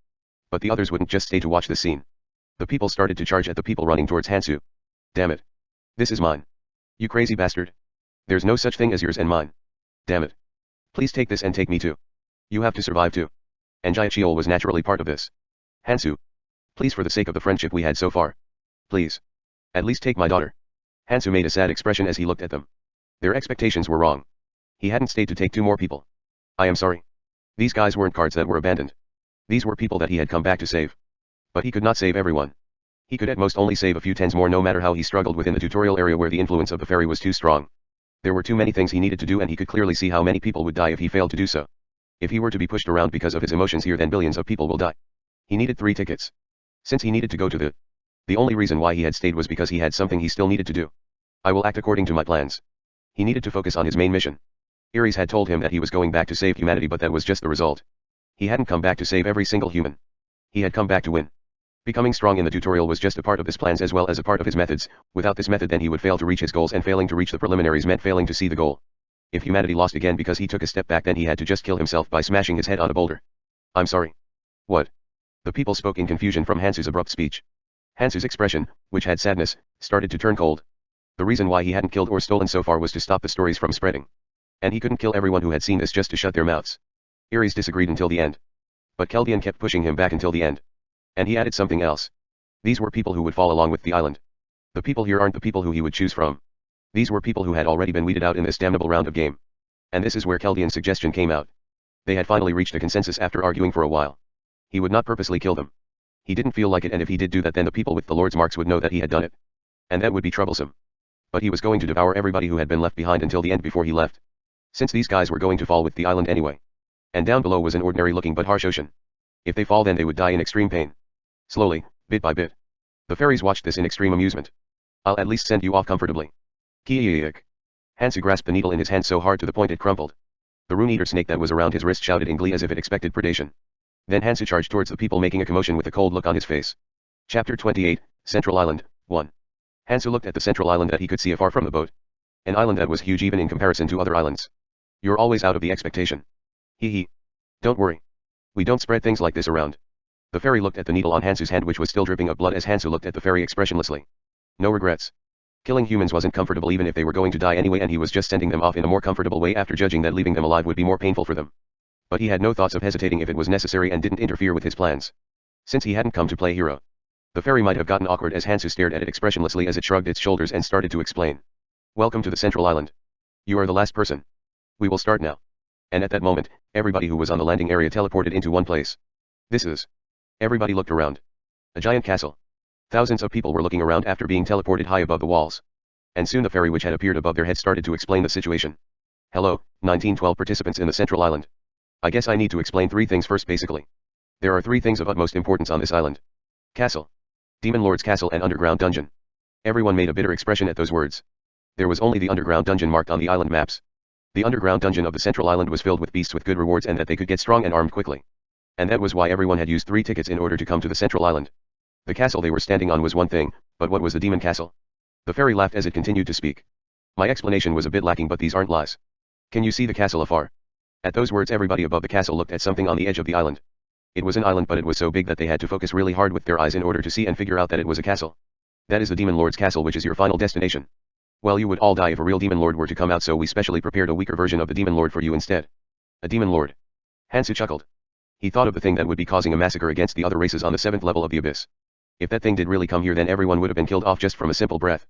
But the others wouldn't just stay to watch the scene. The people started to charge at the people running towards Hansu. Damn it. This is mine. You crazy bastard. There's no such thing as yours and mine. Damn it. Please take this and take me too. You have to survive too. And Jaichiol was naturally part of this. Hansu. Please, for the sake of the friendship we had so far. Please. At least take my daughter. Hansu made a sad expression as he looked at them. Their expectations were wrong. He hadn't stayed to take 2 more people. I am sorry. These guys weren't cards that were abandoned. These were people that he had come back to save. But he could not save everyone. He could at most only save a few tens more, no matter how he struggled within the tutorial area where the influence of the fairy was too strong. There were too many things he needed to do, and he could clearly see how many people would die if he failed to do so. If he were to be pushed around because of his emotions here, then billions of people will die. He needed 3 tickets. Since he needed to go to the only reason why he had stayed was because he had something he still needed to do. I will act according to my plans. He needed to focus on his main mission. Ares had told him that he was going back to save humanity, but that was just the result. He hadn't come back to save every single human. He had come back to win. Becoming strong in the tutorial was just a part of his plans as well as a part of his methods. Without this method, then he would fail to reach his goals, and failing to reach the preliminaries meant failing to see the goal. If humanity lost again because he took a step back, then he had to just kill himself by smashing his head on a boulder. I'm sorry. What? The people spoke in confusion from Hansu's abrupt speech. Hansu's expression, which had sadness, started to turn cold. The reason why he hadn't killed or stolen so far was to stop the stories from spreading. And he couldn't kill everyone who had seen this just to shut their mouths. Ares disagreed until the end. But Keldian kept pushing him back until the end. And he added something else. These were people who would fall along with the island. The people here aren't the people who he would choose from. These were people who had already been weeded out in this damnable round of game. And this is where Keldian's suggestion came out. They had finally reached a consensus after arguing for a while. He would not purposely kill them. He didn't feel like it, and if he did do that, then the people with the Lord's marks would know that he had done it. And that would be troublesome. But he was going to devour everybody who had been left behind until the end before he left. Since these guys were going to fall with the island anyway. And down below was an ordinary looking but harsh ocean. If they fall, then they would die in extreme pain. Slowly, bit by bit. The fairies watched this in extreme amusement. I'll at least send you off comfortably. Kiyiyak. Hansu grasped the needle in his hand so hard to the point it crumpled. The rune-eater snake that was around his wrist shouted in glee as if it expected predation. Then Hansu charged towards the people, making a commotion with a cold look on his face. Chapter 28, Central Island, 1. Hansu looked at the central island that he could see afar from the boat. An island that was huge even in comparison to other islands. You're always out of the expectation. Hee. Don't worry. We don't spread things like this around. The fairy looked at the needle on Hansu's hand, which was still dripping of blood, as Hansu looked at the fairy expressionlessly. No regrets. Killing humans wasn't comfortable even if they were going to die anyway, and he was just sending them off in a more comfortable way after judging that leaving them alive would be more painful for them. But he had no thoughts of hesitating if it was necessary and didn't interfere with his plans. Since he hadn't come to play hero. The fairy might have gotten awkward as Hansu stared at it expressionlessly as it shrugged its shoulders and started to explain. Welcome to the central island. You are the last person. We will start now. And at that moment, everybody who was on the landing area teleported into one place. This is. Everybody looked around. A giant castle. Thousands of people were looking around after being teleported high above the walls. And soon the fairy which had appeared above their heads started to explain the situation. Hello, 1912 participants in the central island. I guess I need to explain three things first basically. There are three things of utmost importance on this island. Castle. Demon Lord's castle and underground dungeon. Everyone made a bitter expression at those words. There was only the underground dungeon marked on the island maps. The underground dungeon of the central island was filled with beasts with good rewards and that they could get strong and armed quickly. And that was why everyone had used 3 tickets in order to come to the central island. The castle they were standing on was one thing, but what was the demon castle? The fairy laughed as it continued to speak. My explanation was a bit lacking, but these aren't lies. Can you see the castle afar? At those words everybody above the castle looked at something on the edge of the island. It was an island, but it was so big that they had to focus really hard with their eyes in order to see and figure out that it was a castle. That is the Demon Lord's castle, which is your final destination. Well, you would all die if a real Demon Lord were to come out, so we specially prepared a weaker version of the Demon Lord for you instead. A Demon Lord. Hansu chuckled. He thought of the thing that would be causing a massacre against the other races on the 7th level of the abyss. If that thing did really come here, then everyone would have been killed off just from a simple breath.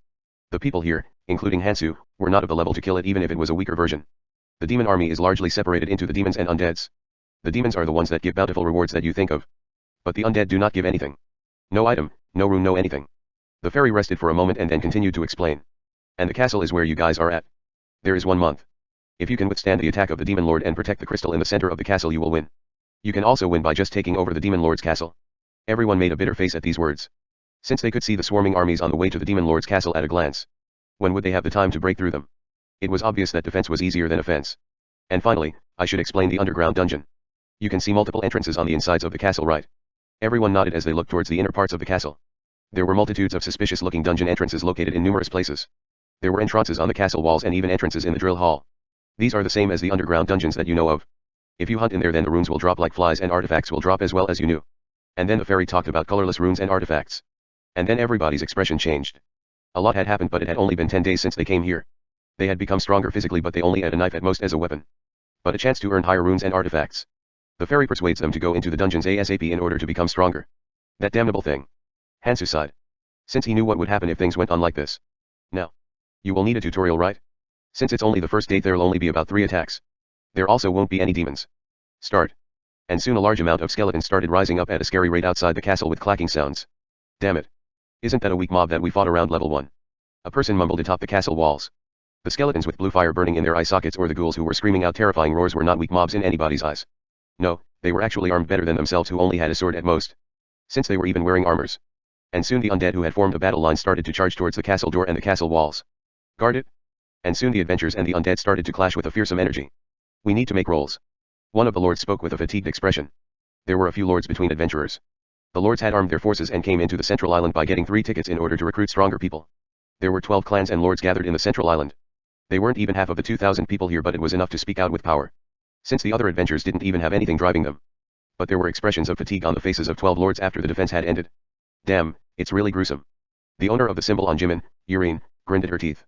The people here, including Hansu, were not of the level to kill it even if it was a weaker version. The demon army is largely separated into the demons and undeads. The demons are the ones that give bountiful rewards that you think of. But the undead do not give anything. No item, no room, no anything. The fairy rested for a moment and then continued to explain. And the castle is where you guys are at. There is 1 month. If you can withstand the attack of the Demon Lord and protect the crystal in the center of the castle, you will win. You can also win by just taking over the Demon Lord's castle. Everyone made a bitter face at these words. Since they could see the swarming armies on the way to the Demon Lord's castle at a glance. When would they have the time to break through them? It was obvious that defense was easier than offense. And finally, I should explain the underground dungeon. You can see multiple entrances on the insides of the castle, right? Everyone nodded as they looked towards the inner parts of the castle. There were multitudes of suspicious-looking dungeon entrances located in numerous places. There were entrances on the castle walls and even entrances in the drill hall. These are the same as the underground dungeons that you know of. If you hunt in there, then the runes will drop like flies and artifacts will drop as well, as you knew. And then the fairy talked about colorless runes and artifacts. And then everybody's expression changed. A lot had happened, but it had only been 10 days since they came here. They had become stronger physically, but they only had a knife at most as a weapon. But a chance to earn higher runes and artifacts. The fairy persuades them to go into the dungeons ASAP in order to become stronger. That damnable thing. Hansu sighed. Since he knew what would happen if things went on like this. Now. You will need a tutorial, right? Since it's only the first day, there'll only be about 3 attacks. There also won't be any demons. Start. And soon a large amount of skeletons started rising up at a scary rate outside the castle with clacking sounds. Damn it. Isn't that a weak mob that we fought around level 1? A person mumbled atop the castle walls. The skeletons with blue fire burning in their eye sockets or the ghouls who were screaming out terrifying roars were not weak mobs in anybody's eyes. No, they were actually armed better than themselves, who only had a sword at most. Since they were even wearing armors. And soon the undead who had formed a battle line started to charge towards the castle door and the castle walls. Guard it. And soon the adventurers and the undead started to clash with a fearsome energy. We need to make rolls. One of the lords spoke with a fatigued expression. There were a few lords between adventurers. The lords had armed their forces and came into the central island by getting 3 tickets in order to recruit stronger people. There were 12 clans and lords gathered in the central island. They weren't even half of the 2,000 people here, but it was enough to speak out with power. Since the other adventurers didn't even have anything driving them. But there were expressions of fatigue on the faces of 12 lords after the defense had ended. Damn, it's really gruesome. The owner of the symbol on Jimin, Irene, grinned at her teeth.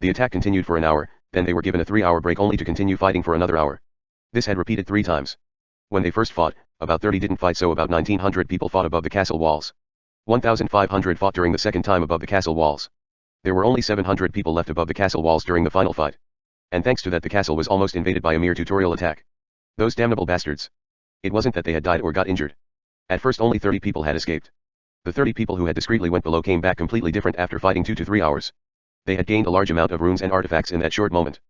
The attack continued for an hour, then they were given a 3-hour break only to continue fighting for another hour. This had repeated 3 times. When they first fought, about 30 didn't fight, so about 1,900 people fought above the castle walls. 1,500 fought during the second time above the castle walls. There were only 700 people left above the castle walls during the final fight. And thanks to that, the castle was almost invaded by a mere tutorial attack. Those damnable bastards. It wasn't that they had died or got injured. At first only 30 people had escaped. The 30 people who had discreetly went below came back completely different after fighting 2 to 3 hours. They had gained a large amount of runes and artifacts in that short moment.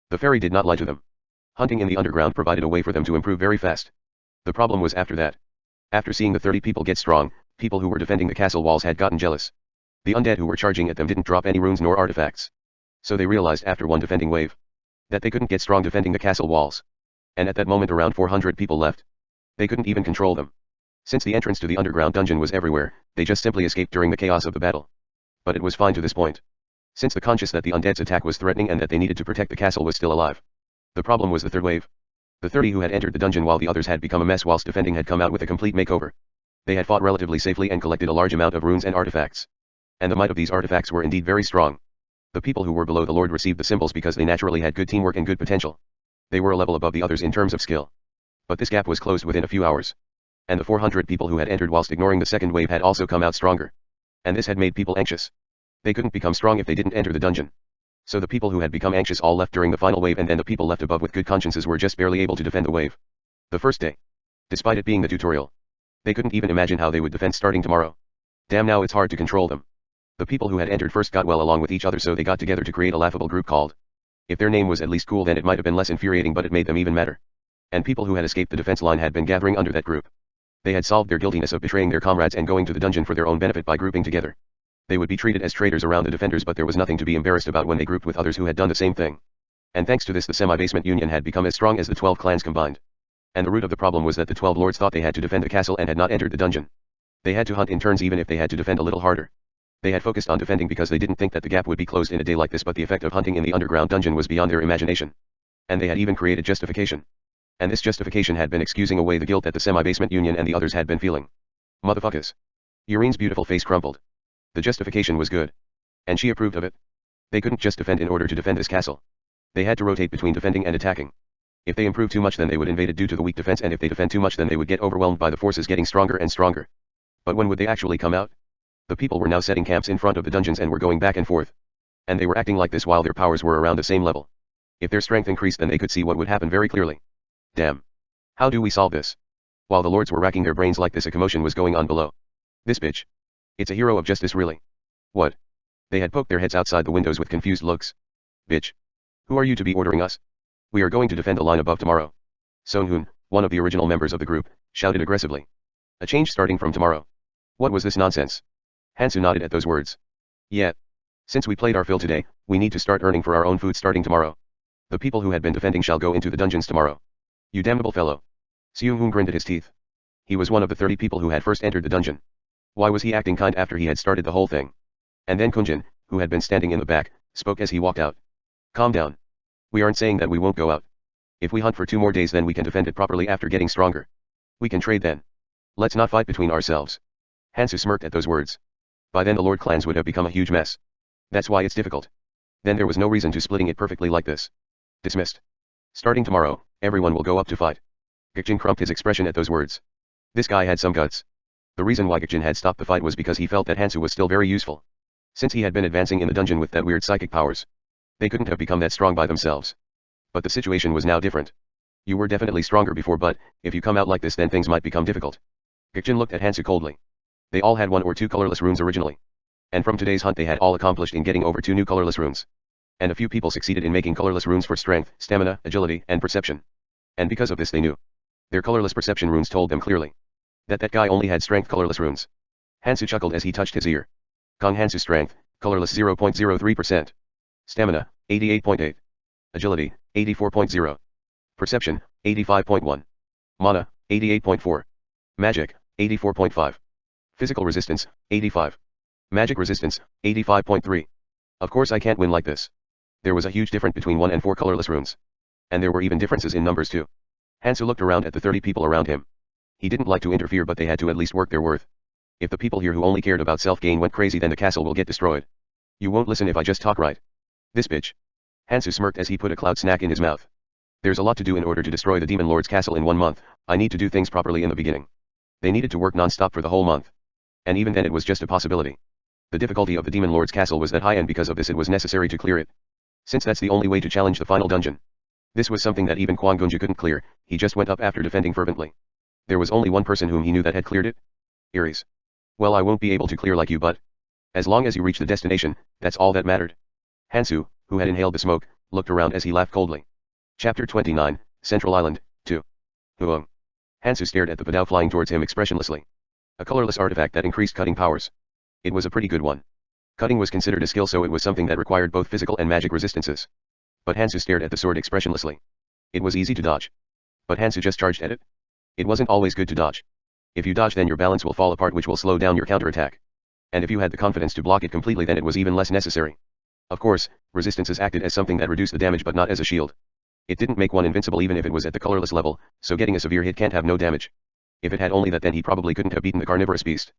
The fairy did not lie to them. Hunting in the underground provided a way for them to improve very fast. The problem was after that. After seeing the 30 people get strong, people who were defending the castle walls had gotten jealous. The undead who were charging at them didn't drop any runes nor artifacts. So they realized after one defending wave that they couldn't get strong defending the castle walls. And at that moment around 400 people left. They couldn't even control them. Since the entrance to the underground dungeon was everywhere, they just simply escaped during the chaos of the battle. But it was fine to this point. Since the conscious that the undead's attack was threatening and that they needed to protect the castle was still alive. The problem was the third wave. The 30 who had entered the dungeon while the others had become a mess whilst defending had come out with a complete makeover. They had fought relatively safely and collected a large amount of runes and artifacts. And the might of these artifacts were indeed very strong. The people who were below the Lord received the symbols because they naturally had good teamwork and good potential. They were a level above the others in terms of skill. But this gap was closed within a few hours. And the 400 people who had entered whilst ignoring the second wave had also come out stronger. And this had made people anxious. They couldn't become strong if they didn't enter the dungeon. So the people who had become anxious all left during the final wave, and then the people left above with good consciences were just barely able to defend the wave. The first day. Despite it being the tutorial. They couldn't even imagine how they would defend starting tomorrow. Damn, now it's hard to control them. The people who had entered first got well along with each other, so they got together to create a laughable group called. If their name was at least cool, then it might have been less infuriating, but it made them even madder. And people who had escaped the defense line had been gathering under that group. They had solved their guiltiness of betraying their comrades and going to the dungeon for their own benefit by grouping together. They would be treated as traitors around the defenders, but there was nothing to be embarrassed about when they grouped with others who had done the same thing. And thanks to this, the semi-basement union had become as strong as the 12 clans combined. And the root of the problem was that the 12 lords thought they had to defend the castle and had not entered the dungeon. They had to hunt in turns even if they had to defend a little harder. They had focused on defending because they didn't think that the gap would be closed in a day like this, but the effect of hunting in the underground dungeon was beyond their imagination. And they had even created justification. And this justification had been excusing away the guilt that the semi-basement union and the others had been feeling. Motherfuckers. Yurine's beautiful face crumpled. The justification was good. And she approved of it. They couldn't just defend in order to defend this castle. They had to rotate between defending and attacking. If they improved too much, then they would invade it due to the weak defense, and if they defend too much, then they would get overwhelmed by the forces getting stronger and stronger. But when would they actually come out? The people were now setting camps in front of the dungeons and were going back and forth. And they were acting like this while their powers were around the same level. If their strength increased, then they could see what would happen very clearly. Damn. How do we solve this? While the lords were racking their brains like this, a commotion was going on below. This bitch. It's a hero of justice, really. What? They had poked their heads outside the windows with confused looks. Bitch. Who are you to be ordering us? We are going to defend the line above tomorrow. Songhun, one of the original members of the group, shouted aggressively. A change starting from tomorrow. What was this nonsense? Hansu nodded at those words. Yeah. Since we played our fill today, we need to start earning for our own food starting tomorrow. The people who had been defending shall go into the dungeons tomorrow. You damnable fellow. Seung-hoon grinned at his teeth. He was one of the 30 people who had first entered the dungeon. Why was he acting kind after he had started the whole thing? And then Kunjin, who had been standing in the back, spoke as he walked out. Calm down. We aren't saying that we won't go out. If we hunt for 2 more days, then we can defend it properly after getting stronger. We can trade then. Let's not fight between ourselves. Hansu smirked at those words. By then the Lord clans would have become a huge mess. That's why it's difficult. Then there was no reason to splitting it perfectly like this. Dismissed. Starting tomorrow, everyone will go up to fight. Gikjin crumped his expression at those words. This guy had some guts. The reason why Gikjin had stopped the fight was because he felt that Hansu was still very useful. Since he had been advancing in the dungeon with that weird psychic powers. They couldn't have become that strong by themselves. But the situation was now different. You were definitely stronger before, but if you come out like this, then things might become difficult. Gikjin looked at Hansu coldly. They all had 1 or 2 colorless runes originally. And from today's hunt they had all accomplished in getting over 2 new colorless runes. And a few people succeeded in making colorless runes for strength, stamina, agility, and perception. And because of this they knew. Their colorless perception runes told them clearly. That guy only had strength colorless runes. Hansu chuckled as he touched his ear. Kong Hansu strength, colorless 0.03%. Stamina, 88.8. Agility, 84.0. Perception, 85.1. Mana, 88.4. Magic, 84.5. Physical resistance, 85. Magic resistance, 85.3. Of course I can't win like this. There was a huge difference between 1 and 4 colorless runes. And there were even differences in numbers too. Hansu looked around at the 30 people around him. He didn't like to interfere, but they had to at least work their worth. If the people here who only cared about self-gain went crazy, then the castle will get destroyed. You won't listen if I just talk right. This bitch. Hansu smirked as he put a cloud snack in his mouth. There's a lot to do in order to destroy the Demon Lord's castle in 1 month. I need to do things properly in the beginning. They needed to work non-stop for the whole month. And even then it was just a possibility. The difficulty of the Demon Lord's castle was that high, and because of this it was necessary to clear it. Since that's the only way to challenge the final dungeon. This was something that even Kwang Gunja couldn't clear. He just went up after defending fervently. There was only one person whom he knew that had cleared it. Ares. Well, I won't be able to clear like you, but as long as you reach the destination, that's all that mattered. Hansu, who had inhaled the smoke, looked around as he laughed coldly. Chapter 29, Central Island, 2. Huong. Hansu stared at the Padao flying towards him expressionlessly. A colorless artifact that increased cutting powers. It was a pretty good one. Cutting was considered a skill, so it was something that required both physical and magic resistances. But Hansu stared at the sword expressionlessly. It was easy to dodge. But Hansu just charged at it. It wasn't always good to dodge. If you dodge, then your balance will fall apart, which will slow down your counterattack. And if you had the confidence to block it completely, then it was even less necessary. Of course, resistances acted as something that reduced the damage, but not as a shield. It didn't make one invincible even if it was at the colorless level, so getting a severe hit can't have no damage. If it had only that, then he probably couldn't have beaten the carnivorous beast.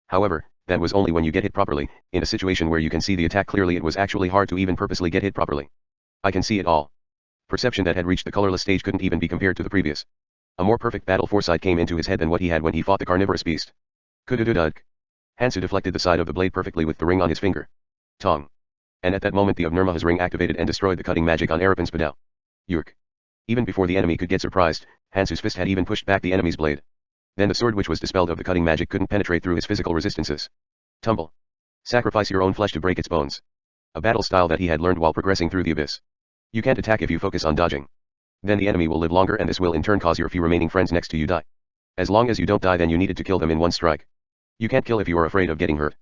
However, that was only when you get hit properly. In a situation where you can see the attack clearly, it was actually hard to even purposely get hit properly. I can see it all. Perception that had reached the colorless stage couldn't even be compared to the previous. A more perfect battle foresight came into his head than what he had when he fought the carnivorous beast. Kudududuk. Hansu deflected the side of the blade perfectly with the ring on his finger. Tong. And at that moment the of Nirmaha's ring activated and destroyed the cutting magic on Arapan's Padao. Yurk. Even before the enemy could get surprised, Hansu's fist had even pushed back the enemy's blade. Then the sword which was dispelled of the cutting magic couldn't penetrate through his physical resistances. Tumble. Sacrifice your own flesh to break its bones. A battle style that he had learned while progressing through the abyss. You can't attack if you focus on dodging. Then the enemy will live longer and this will in turn cause your few remaining friends next to you die. As long as you don't die then you needed to kill them in one strike. You can't kill if you are afraid of getting hurt.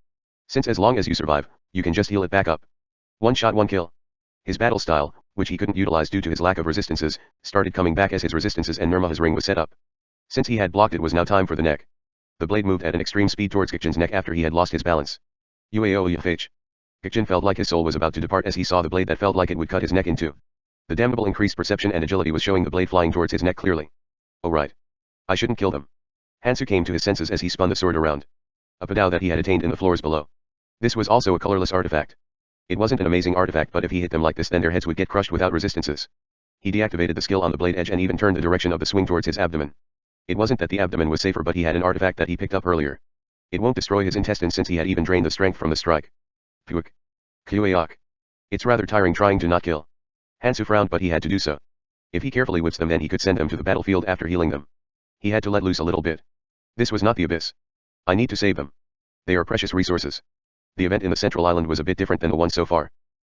Since as long as you survive, you can just heal it back up. One shot one kill. His battle style, which he couldn't utilize due to his lack of resistances, started coming back as his resistances and Nirmaha's ring was set up. Since he had blocked it was now time for the neck. The blade moved at an extreme speed towards Gikchin's neck after he had lost his balance. Uaoyafh. Gikchin felt like his soul was about to depart as he saw the blade that felt like it would cut his neck in two. The damnable increased perception and agility was showing the blade flying towards his neck clearly. Oh right. I shouldn't kill them. Hansu came to his senses as he spun the sword around. A Padao that he had attained in the floors below. This was also a colorless artifact. It wasn't an amazing artifact but if he hit them like this then their heads would get crushed without resistances. He deactivated the skill on the blade edge and even turned the direction of the swing towards his abdomen. It wasn't that the abdomen was safer but he had an artifact that he picked up earlier. It won't destroy his intestines since he had even drained the strength from the strike. Puik. Kuaok. It's rather tiring trying to not kill. Hansu frowned but he had to do so. If he carefully whips them then he could send them to the battlefield after healing them. He had to let loose a little bit. This was not the abyss. I need to save them. They are precious resources. The event in the central island was a bit different than the one so far.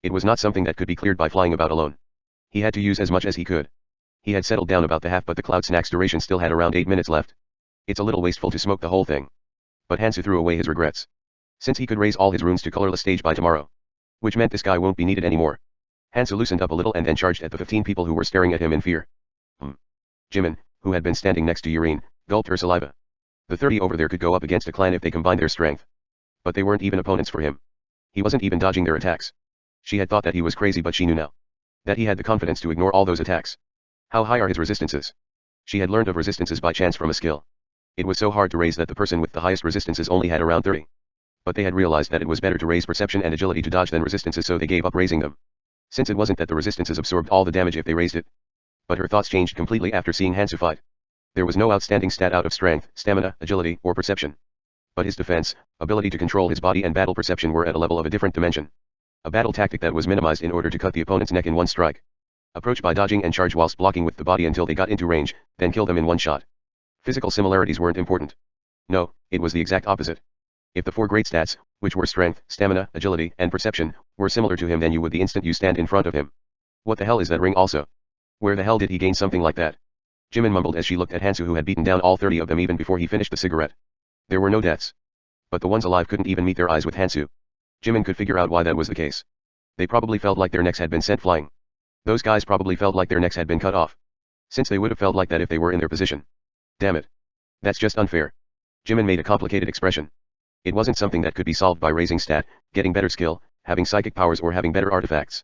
It was not something that could be cleared by flying about alone. He had to use as much as he could. He had settled down about the half but the cloud snack's duration still had around 8 minutes left. It's a little wasteful to smoke the whole thing. But Hansu threw away his regrets. Since he could raise all his runes to colorless stage by tomorrow. Which meant this guy won't be needed anymore. Hansu loosened up a little and then charged at the 15 people who were staring at him in fear. Jimin, who had been standing next to Yurine, gulped her saliva. The 30 over there could go up against a clan if they combined their strength. But they weren't even opponents for him. He wasn't even dodging their attacks. She had thought that he was crazy but she knew now. That he had the confidence to ignore all those attacks. How high are his resistances? She had learned of resistances by chance from a skill. It was so hard to raise that the person with the highest resistances only had around 30. But they had realized that it was better to raise perception and agility to dodge than resistances so they gave up raising them. Since it wasn't that the resistances absorbed all the damage if they raised it. But her thoughts changed completely after seeing Hansu fight. There was no outstanding stat out of strength, stamina, agility, or perception. But his defense, ability to control his body and battle perception were at a level of a different dimension. A battle tactic that was minimized in order to cut the opponent's neck in one strike. Approach by dodging and charge whilst blocking with the body until they got into range, then kill them in one shot. Physical similarities weren't important. No, it was the exact opposite. If the 4 great stats, which were strength, stamina, agility, and perception, were similar to him then you would the instant you stand in front of him. What the hell is that ring also? Where the hell did he gain something like that? Jimin mumbled as she looked at Hansu who had beaten down all 30 of them even before he finished the cigarette. There were no deaths. But the ones alive couldn't even meet their eyes with Hansu. Jimin could figure out why that was the case. They probably felt like their necks had been sent flying. Those guys probably felt like their necks had been cut off. Since they would have felt like that if they were in their position. Damn it. That's just unfair. Jimin made a complicated expression. It wasn't something that could be solved by raising stat, getting better skill, having psychic powers or having better artifacts.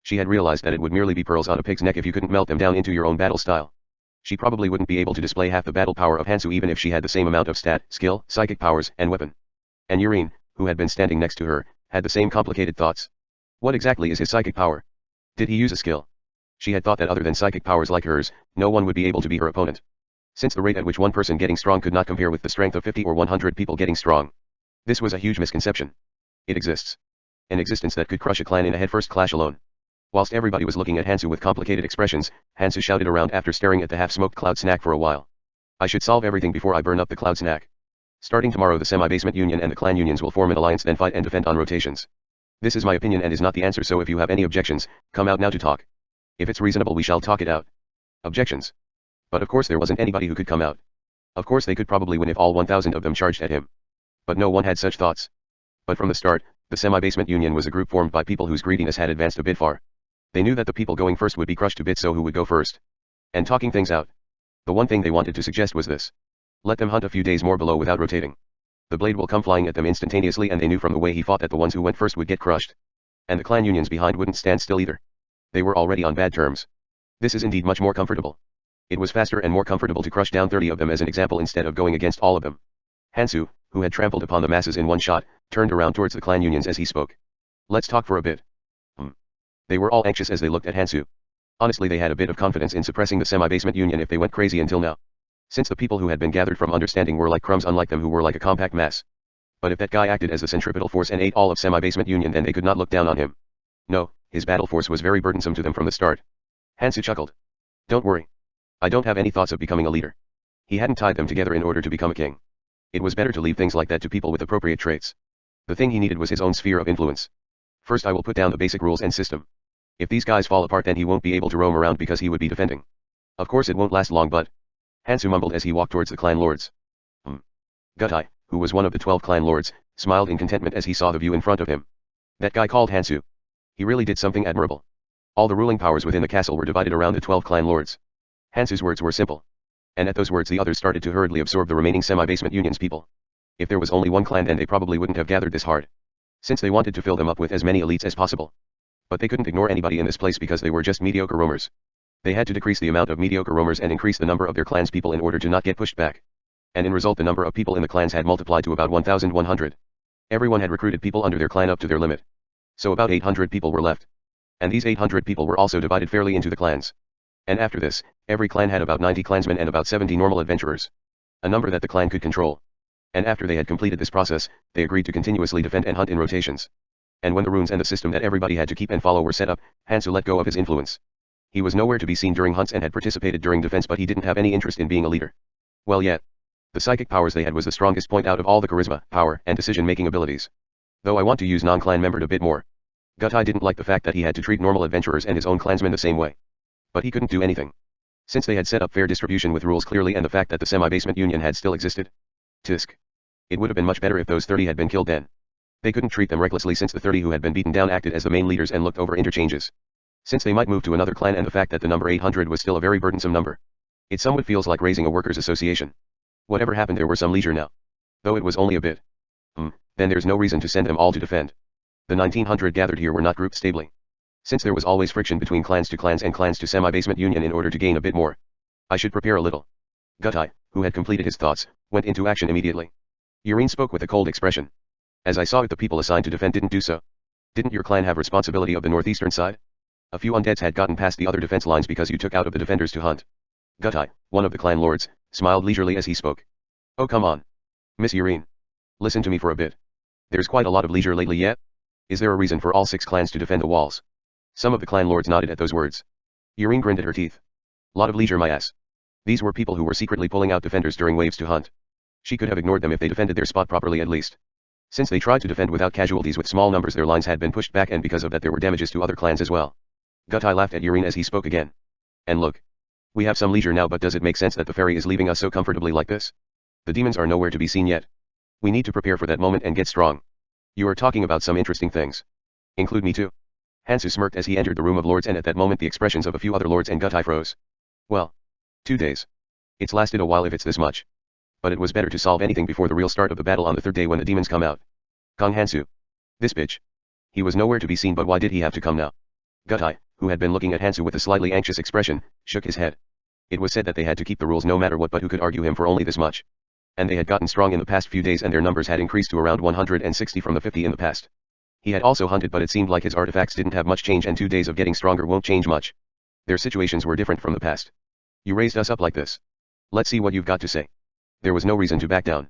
She had realized that it would merely be pearls on a pig's neck if you couldn't melt them down into your own battle style. She probably wouldn't be able to display half the battle power of Hansu even if she had the same amount of stat, skill, psychic powers, and weapon. And Yurine, who had been standing next to her, had the same complicated thoughts. What exactly is his psychic power? Did he use a skill? She had thought that other than psychic powers like hers, no one would be able to be her opponent. Since the rate at which one person getting strong could not compare with the strength of 50 or 100 people getting strong. This was a huge misconception. It exists. An existence that could crush a clan in a headfirst clash alone. Whilst everybody was looking at Hansu with complicated expressions, Hansu shouted around after staring at the half-smoked cloud snack for a while. I should solve everything before I burn up the cloud snack. Starting tomorrow the semi-basement union and the clan unions will form an alliance then fight and defend on rotations. This is my opinion and is not the answer so if you have any objections, come out now to talk. If it's reasonable we shall talk it out. Objections. But of course there wasn't anybody who could come out. Of course they could probably win if all 1,000 of them charged at him. But no one had such thoughts. But from the start, the semi-basement union was a group formed by people whose greediness had advanced a bit far. They knew that the people going first would be crushed to bits so who would go first? And talking things out. The one thing they wanted to suggest was this. Let them hunt a few days more below without rotating. The blade will come flying at them instantaneously and they knew from the way he fought that the ones who went first would get crushed. And the clan unions behind wouldn't stand still either. They were already on bad terms. This is indeed much more comfortable. It was faster and more comfortable to crush down 30 of them as an example instead of going against all of them. Hansu, who had trampled upon the masses in one shot, turned around towards the clan unions as he spoke. Let's talk for a bit. They were all anxious as they looked at Hansu. Honestly they had a bit of confidence in suppressing the semi-basement union if they went crazy until now. Since the people who had been gathered from understanding were like crumbs unlike them who were like a compact mass. But if that guy acted as a centripetal force and ate all of semi-basement union then they could not look down on him. No, his battle force was very burdensome to them from the start. Hansu chuckled. Don't worry. I don't have any thoughts of becoming a leader. He hadn't tied them together in order to become a king. It was better to leave things like that to people with appropriate traits. The thing he needed was his own sphere of influence. First I will put down the basic rules and system. If these guys fall apart then he won't be able to roam around because he would be defending. Of course it won't last long but... Hansu mumbled as he walked towards the clan lords. Gutai, who was one of the 12 clan lords, smiled in contentment as he saw the view in front of him. That guy called Hansu. He really did something admirable. All the ruling powers within the castle were divided around the 12 clan lords. Hansu's words were simple. And at those words the others started to hurriedly absorb the remaining semi-basement union's people. If there was only one clan then they probably wouldn't have gathered this hard. Since they wanted to fill them up with as many elites as possible. But they couldn't ignore anybody in this place because they were just mediocre roamers. They had to decrease the amount of mediocre roamers and increase the number of their clans people in order to not get pushed back. And in result the number of people in the clans had multiplied to about 1,100. Everyone had recruited people under their clan up to their limit. So about 800 people were left. And these 800 people were also divided fairly into the clans. And after this, every clan had about 90 clansmen and about 70 normal adventurers. A number that the clan could control. And after they had completed this process, they agreed to continuously defend and hunt in rotations. And when the runes and the system that everybody had to keep and follow were set up, Hansu let go of his influence. He was nowhere to be seen during hunts and had participated during defense but he didn't have any interest in being a leader. Well yet. The psychic powers they had was the strongest point out of all the charisma, power, and decision-making abilities. Though I want to use non-clan membered a bit more. Gutai didn't like the fact that he had to treat normal adventurers and his own clansmen the same way. But he couldn't do anything. Since they had set up fair distribution with rules clearly and the fact that the semi-basement union had still existed. Tisk. It would have been much better if those 30 had been killed then. They couldn't treat them recklessly since the 30 who had been beaten down acted as the main leaders and looked over interchanges. Since they might move to another clan and the fact that the number 800 was still a very burdensome number. It somewhat feels like raising a workers' association. Whatever happened there were some leisure now. Though it was only a bit. Then there's no reason to send them all to defend. The 1900 gathered here were not grouped stably. Since there was always friction between clans to clans and clans to semi-basement union in order to gain a bit more. I should prepare a little. Gutai, who had completed his thoughts, went into action immediately. Yurine spoke with a cold expression. As I saw it the people assigned to defend didn't do so. Didn't your clan have responsibility of the northeastern side? A few undeads had gotten past the other defense lines because you took out of the defenders to hunt. Gutai, one of the clan lords, smiled leisurely as he spoke. Oh come on. Miss Yurine. Listen to me for a bit. There's quite a lot of leisure lately yet? Is there a reason for all 6 clans to defend the walls? Some of the clan lords nodded at those words. Yurine grinned at her teeth. Lot of leisure my ass. These were people who were secretly pulling out defenders during waves to hunt. She could have ignored them if they defended their spot properly at least. Since they tried to defend without casualties with small numbers their lines had been pushed back and because of that there were damages to other clans as well. Gutai laughed at Yurine as he spoke again. And look. We have some leisure now but does it make sense that the ferry is leaving us so comfortably like this? The demons are nowhere to be seen yet. We need to prepare for that moment and get strong. You are talking about some interesting things. Include me too. Hansu smirked as he entered the room of lords and at that moment the expressions of a few other lords and Gutai froze. Well. 2 days. It's lasted a while if it's this much. But it was better to solve anything before the real start of the battle on the 3rd day when the demons come out. Kong Hansu. This bitch. He was nowhere to be seen but why did he have to come now? Gutai, who had been looking at Hansu with a slightly anxious expression, shook his head. It was said that they had to keep the rules no matter what but who could argue him for only this much? And they had gotten strong in the past few days and their numbers had increased to around 160 from the 50 in the past. He had also hunted but it seemed like his artifacts didn't have much change and 2 days of getting stronger won't change much. Their situations were different from the past. You raised us up like this. Let's see what you've got to say. There was no reason to back down.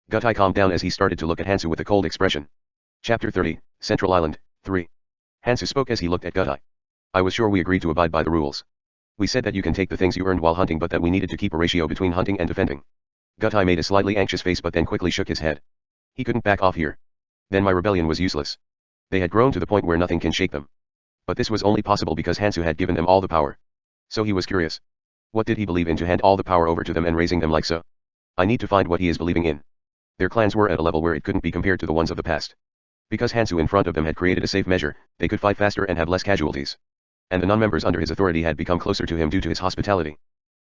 Gutai calmed down as he started to look at Hansu with a cold expression. Chapter 30, Central Island, 3. Hansu spoke as he looked at Gutai. I was sure we agreed to abide by the rules. We said that you can take the things you earned while hunting but that we needed to keep a ratio between hunting and defending. Gutai made a slightly anxious face but then quickly shook his head. He couldn't back off here. Then my rebellion was useless. They had grown to the point where nothing can shake them. But this was only possible because Hansu had given them all the power. So he was curious. What did he believe in to hand all the power over to them and raising them like so? I need to find what he is believing in. Their clans were at a level where it couldn't be compared to the ones of the past. Because Hansu in front of them had created a safe measure, they could fight faster and have less casualties. And the non-members under his authority had become closer to him due to his hospitality.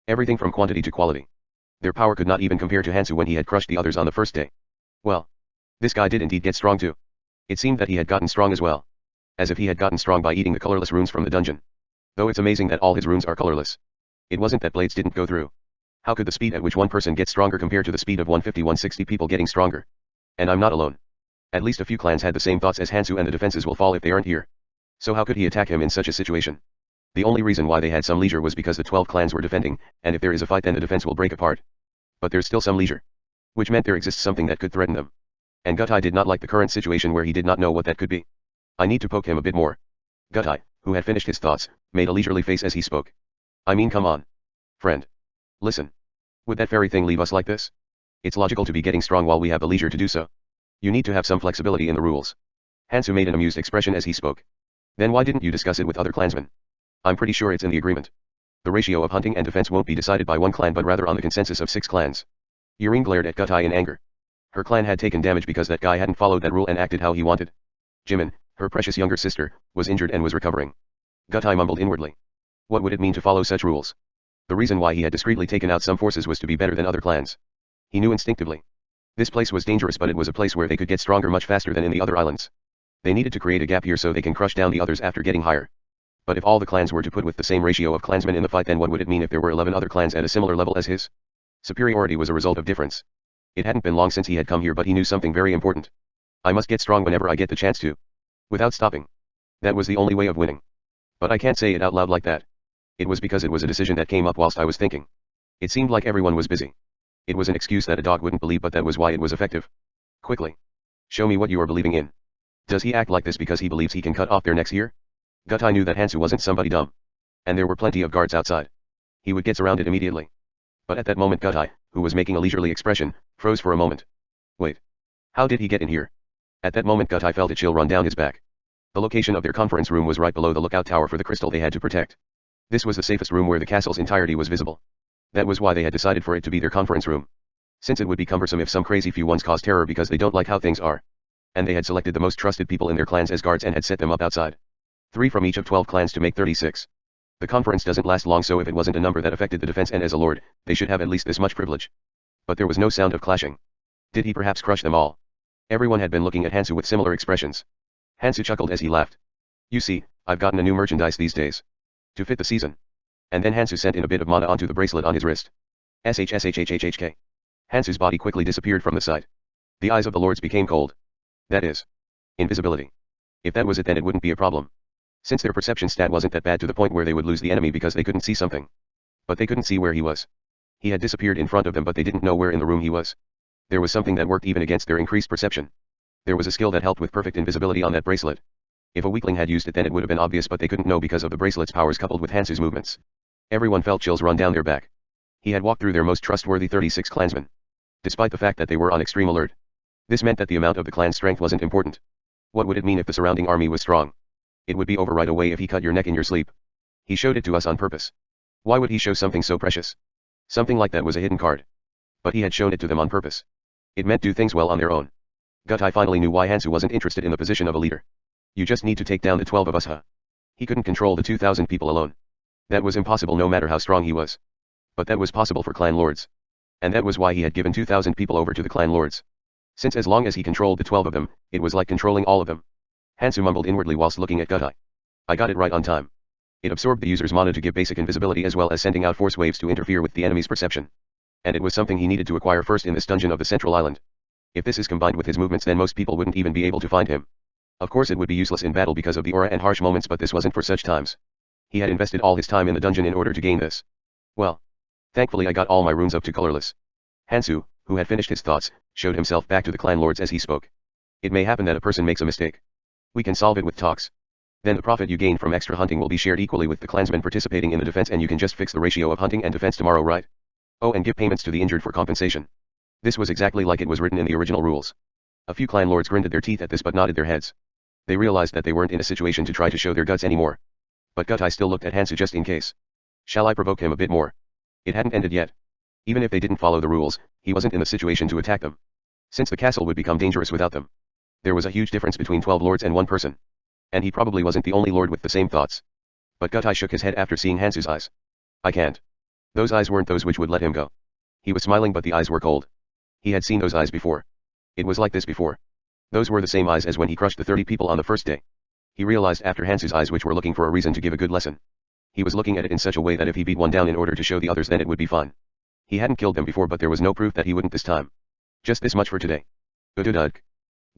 Everything from quantity to quality. Their power could not even compare to Hansu when he had crushed the others on the first day. Well. This guy did indeed get strong too. It seemed that he had gotten strong as well. As if he had gotten strong by eating the colorless runes from the dungeon. Though it's amazing that all his runes are colorless. It wasn't that blades didn't go through. How could the speed at which one person gets stronger compare to the speed of 150-160 people getting stronger? And I'm not alone. At least a few clans had the same thoughts as Hansu and the defenses will fall if they aren't here. So how could he attack him in such a situation? The only reason why they had some leisure was because the 12 clans were defending, and if there is a fight then the defense will break apart. But there's still some leisure. Which meant there exists something that could threaten them. And Gutai did not like the current situation where he did not know what that could be. I need to poke him a bit more. Gutai, who had finished his thoughts, made a leisurely face as he spoke. I mean, come on. Friend. Listen. Would that very thing leave us like this? It's logical to be getting strong while we have the leisure to do so. You need to have some flexibility in the rules. Hansu made an amused expression as he spoke. Then why didn't you discuss it with other clansmen? I'm pretty sure it's in the agreement. The ratio of hunting and defense won't be decided by one clan but rather on the consensus of 6 clans. Yurine glared at Gutai in anger. Her clan had taken damage because that guy hadn't followed that rule and acted how he wanted. Jimin, her precious younger sister, was injured and was recovering. Gutai mumbled inwardly. What would it mean to follow such rules? The reason why he had discreetly taken out some forces was to be better than other clans. He knew instinctively. This place was dangerous, but it was a place where they could get stronger much faster than in the other islands. They needed to create a gap here so they can crush down the others after getting higher. But if all the clans were to put with the same ratio of clansmen in the fight, then what would it mean if there were 11 other clans at a similar level as his? Superiority was a result of difference. It hadn't been long since he had come here, but he knew something very important. I must get strong whenever I get the chance to. Without stopping. That was the only way of winning. But I can't say it out loud like that. It was because it was a decision that came up whilst I was thinking. It seemed like everyone was busy. It was an excuse that a dog wouldn't believe, but that was why it was effective. Quickly. Show me what you are believing in. Does he act like this because he believes he can cut off their necks here? Gutai knew that Hansu wasn't somebody dumb. And there were plenty of guards outside. He would get surrounded immediately. But at that moment Gutai, who was making a leisurely expression, froze for a moment. Wait. How did he get in here? At that moment Gutai felt a chill run down his back. The location of their conference room was right below the lookout tower for the crystal they had to protect. This was the safest room where the castle's entirety was visible. That was why they had decided for it to be their conference room. Since it would be cumbersome if some crazy few ones caused terror because they don't like how things are. And they had selected the most trusted people in their clans as guards and had set them up outside. 3 from each of 12 clans to make 36. The conference doesn't last long, so if it wasn't a number that affected the defense, and as a lord, they should have at least this much privilege. But there was no sound of clashing. Did he perhaps crush them all? Everyone had been looking at Hansu with similar expressions. Hansu chuckled as he laughed. You see, I've gotten a new merchandise these days. To fit the season. And then Hansu sent in a bit of mana onto the bracelet on his wrist. SHSHHHHK. Hansu's body quickly disappeared from the sight. The eyes of the lords became cold. That is. Invisibility. If that was it, then it wouldn't be a problem. Since their perception stat wasn't that bad to the point where they would lose the enemy because they couldn't see something. But they couldn't see where he was. He had disappeared in front of them, but they didn't know where in the room he was. There was something that worked even against their increased perception. There was a skill that helped with perfect invisibility on that bracelet. If a weakling had used it, then it would have been obvious, but they couldn't know because of the bracelet's powers coupled with Hansu's movements. Everyone felt chills run down their back. He had walked through their most trustworthy 36 clansmen. Despite the fact that they were on extreme alert. This meant that the amount of the clan's strength wasn't important. What would it mean if the surrounding army was strong? It would be over right away if he cut your neck in your sleep. He showed it to us on purpose. Why would he show something so precious? Something like that was a hidden card. But he had shown it to them on purpose. It meant do things well on their own. Gutai finally knew why Hansu wasn't interested in the position of a leader. You just need to take down the 12 of us, huh? He couldn't control the 2,000 people alone. That was impossible no matter how strong he was. But that was possible for clan lords. And that was why he had given 2,000 people over to the clan lords. Since as long as he controlled the 12 of them, it was like controlling all of them. Hansu mumbled inwardly whilst looking at Gutai. I got it right on time. It absorbed the user's mana to give basic invisibility as well as sending out force waves to interfere with the enemy's perception. And it was something he needed to acquire first in this dungeon of the central island. If this is combined with his movements, then most people wouldn't even be able to find him. Of course it would be useless in battle because of the aura and harsh moments, but this wasn't for such times. He had invested all his time in the dungeon in order to gain this. Well. Thankfully I got all my runes up to colorless. Hansu, who had finished his thoughts, showed himself back to the clan lords as he spoke. It may happen that a person makes a mistake. We can solve it with talks. Then the profit you gain from extra hunting will be shared equally with the clansmen participating in the defense, and you can just fix the ratio of hunting and defense tomorrow, right? Oh, and give payments to the injured for compensation. This was exactly like it was written in the original rules. A few clan lords grinded their teeth at this but nodded their heads. They realized that they weren't in a situation to try to show their guts anymore. But Gutai still looked at Hansu just in case. Shall I provoke him a bit more? It hadn't ended yet. Even if they didn't follow the rules, he wasn't in the situation to attack them. Since the castle would become dangerous without them. There was a huge difference between 12 lords and one person. And he probably wasn't the only lord with the same thoughts. But Gutai shook his head after seeing Hansu's eyes. I can't. Those eyes weren't those which would let him go. He was smiling, but the eyes were cold. He had seen those eyes before. It was like this before. Those were the same eyes as when he crushed the 30 people on the first day. He realized after Hansu's eyes, which were looking for a reason to give a good lesson. He was looking at it in such a way that if he beat one down in order to show the others, then it would be fine. He hadn't killed them before, but there was no proof that he wouldn't this time. Just this much for today. Udududk.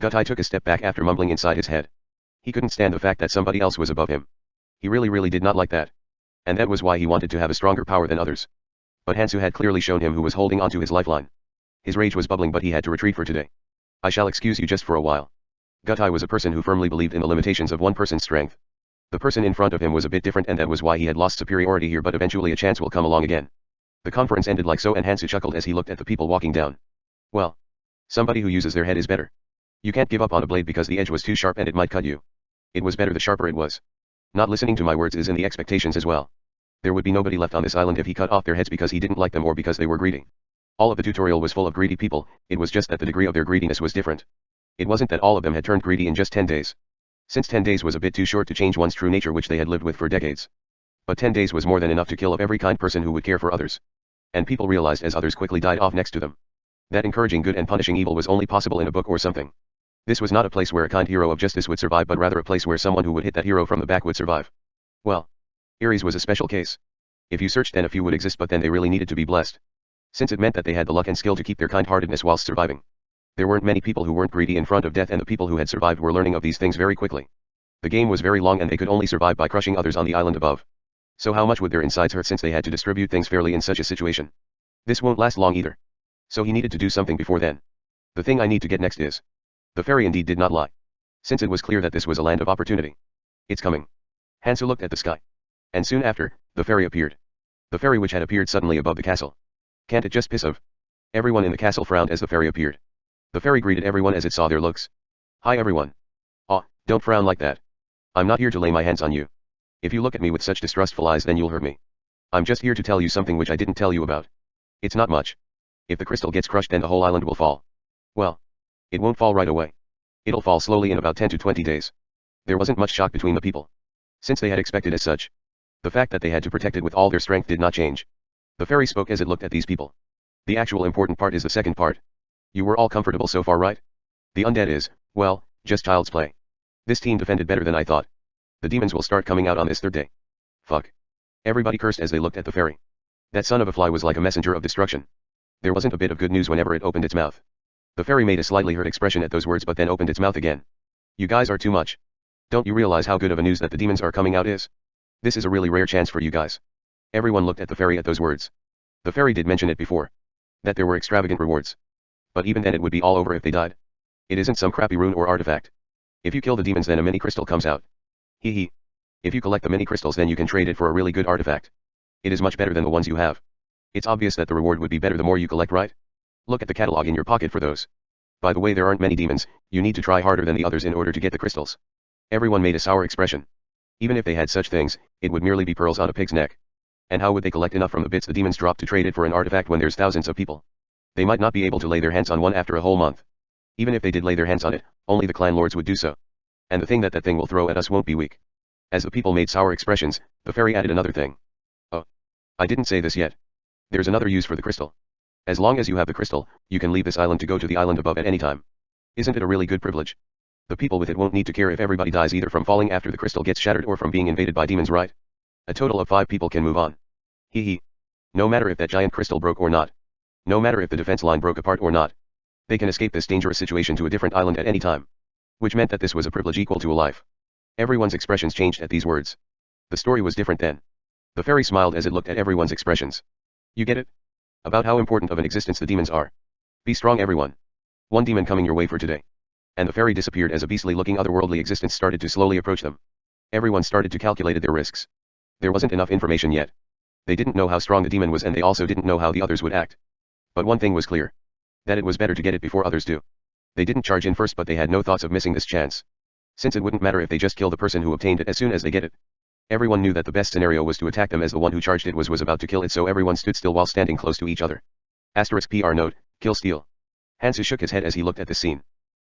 Gutai took a step back after mumbling inside his head. He couldn't stand the fact that somebody else was above him. He really did not like that. And that was why he wanted to have a stronger power than others. But Hansu had clearly shown him who was holding onto his lifeline. His rage was bubbling, but he had to retreat for today. I shall excuse you just for a while. Gutai was a person who firmly believed in the limitations of one person's strength. The person in front of him was a bit different, and that was why he had lost superiority here, but eventually a chance will come along again. The conference ended like so, and Hansu chuckled as he looked at the people walking down. Well, somebody who uses their head is better. You can't give up on a blade because the edge was too sharp and it might cut you. It was better the sharper it was. Not listening to my words is in the expectations as well. There would be nobody left on this island if he cut off their heads because he didn't like them or because they were greedy. All of the tutorial was full of greedy people, it was just that the degree of their greediness was different. It wasn't that all of them had turned greedy in just 10 days. Since 10 days was a bit too short to change one's true nature, which they had lived with for decades. But 10 days was more than enough to kill of every kind person who would care for others. And people realized as others quickly died off next to them, that encouraging good and punishing evil was only possible in a book or something. This was not a place where a kind hero of justice would survive, but rather a place where someone who would hit that hero from the back would survive. Well, Ares was a special case. If you searched, then a few would exist, but then they really needed to be blessed. Since it meant that they had the luck and skill to keep their kind-heartedness whilst surviving. There weren't many people who weren't greedy in front of death, and the people who had survived were learning of these things very quickly. The game was very long and they could only survive by crushing others on the island above. So how much would their insides hurt since they had to distribute things fairly in such a situation? This won't last long either. So he needed to do something before then. The thing I need to get next is. The fairy indeed did not lie. Since it was clear that this was a land of opportunity. It's coming. Hansu looked at the sky. And soon after, the fairy appeared. The fairy which had appeared suddenly above the castle. Can't it just piss of? Everyone in the castle frowned as the fairy appeared. The fairy greeted everyone as it saw their looks. Hi everyone. Aw, don't frown like that. I'm not here to lay my hands on you. If you look at me with such distrustful eyes, then you'll hurt me. I'm just here to tell you something which I didn't tell you about. It's not much. If the crystal gets crushed, then the whole island will fall. Well, it won't fall right away. It'll fall slowly in about 10 to 20 days. There wasn't much shock between the people, since they had expected as such. The fact that they had to protect it with all their strength did not change. The fairy spoke as it looked at these people. The actual important part is the second part. You were all comfortable so far, right? The undead is, well, just child's play. This team defended better than I thought. The demons will start coming out on this third day. Fuck. Everybody cursed as they looked at the fairy. That son of a fly was like a messenger of destruction. There wasn't a bit of good news whenever it opened its mouth. The fairy made a slightly hurt expression at those words, but then opened its mouth again. You guys are too much. Don't you realize how good of a news that the demons are coming out is? This is a really rare chance for you guys. Everyone looked at the fairy at those words. The fairy did mention it before. That there were extravagant rewards. But even then it would be all over if they died. It isn't some crappy rune or artifact. If you kill the demons, then a mini crystal comes out. Hee hee. If you collect the mini crystals, then you can trade it for a really good artifact. It is much better than the ones you have. It's obvious that the reward would be better the more you collect, right? Look at the catalog in your pocket for those. By the way, there aren't many demons, you need to try harder than the others in order to get the crystals. Everyone made a sour expression. Even if they had such things, it would merely be pearls on a pig's neck. And how would they collect enough from the bits the demons dropped to trade it for an artifact when there's thousands of people? They might not be able to lay their hands on one after a whole month. Even if they did lay their hands on it, only the clan lords would do so. And the thing that thing will throw at us won't be weak. As the people made sour expressions, the fairy added another thing. Oh. I didn't say this yet. There's another use for the crystal. As long as you have the crystal, you can leave this island to go to the island above at any time. Isn't it a really good privilege? The people with it won't need to care if everybody dies either from falling after the crystal gets shattered or from being invaded by demons, right? A total of 5 people can move on. Hee hee. No matter if that giant crystal broke or not. No matter if the defense line broke apart or not. They can escape this dangerous situation to a different island at any time. Which meant that this was a privilege equal to a life. Everyone's expressions changed at these words. The story was different then. The fairy smiled as it looked at everyone's expressions. You get it? About how important of an existence the demons are. Be strong, everyone. One demon coming your way for today. And the fairy disappeared as a beastly-looking otherworldly existence started to slowly approach them. Everyone started to calculate their risks. There wasn't enough information yet. They didn't know how strong the demon was, and they also didn't know how the others would act. But one thing was clear. That it was better to get it before others do. They didn't charge in first, but they had no thoughts of missing this chance. Since it wouldn't matter if they just kill the person who obtained it as soon as they get it. Everyone knew that the best scenario was to attack them as the one who charged it was about to kill it, so everyone stood still while standing close to each other. *PR note, kill steal. Hansu shook his head as he looked at this scene.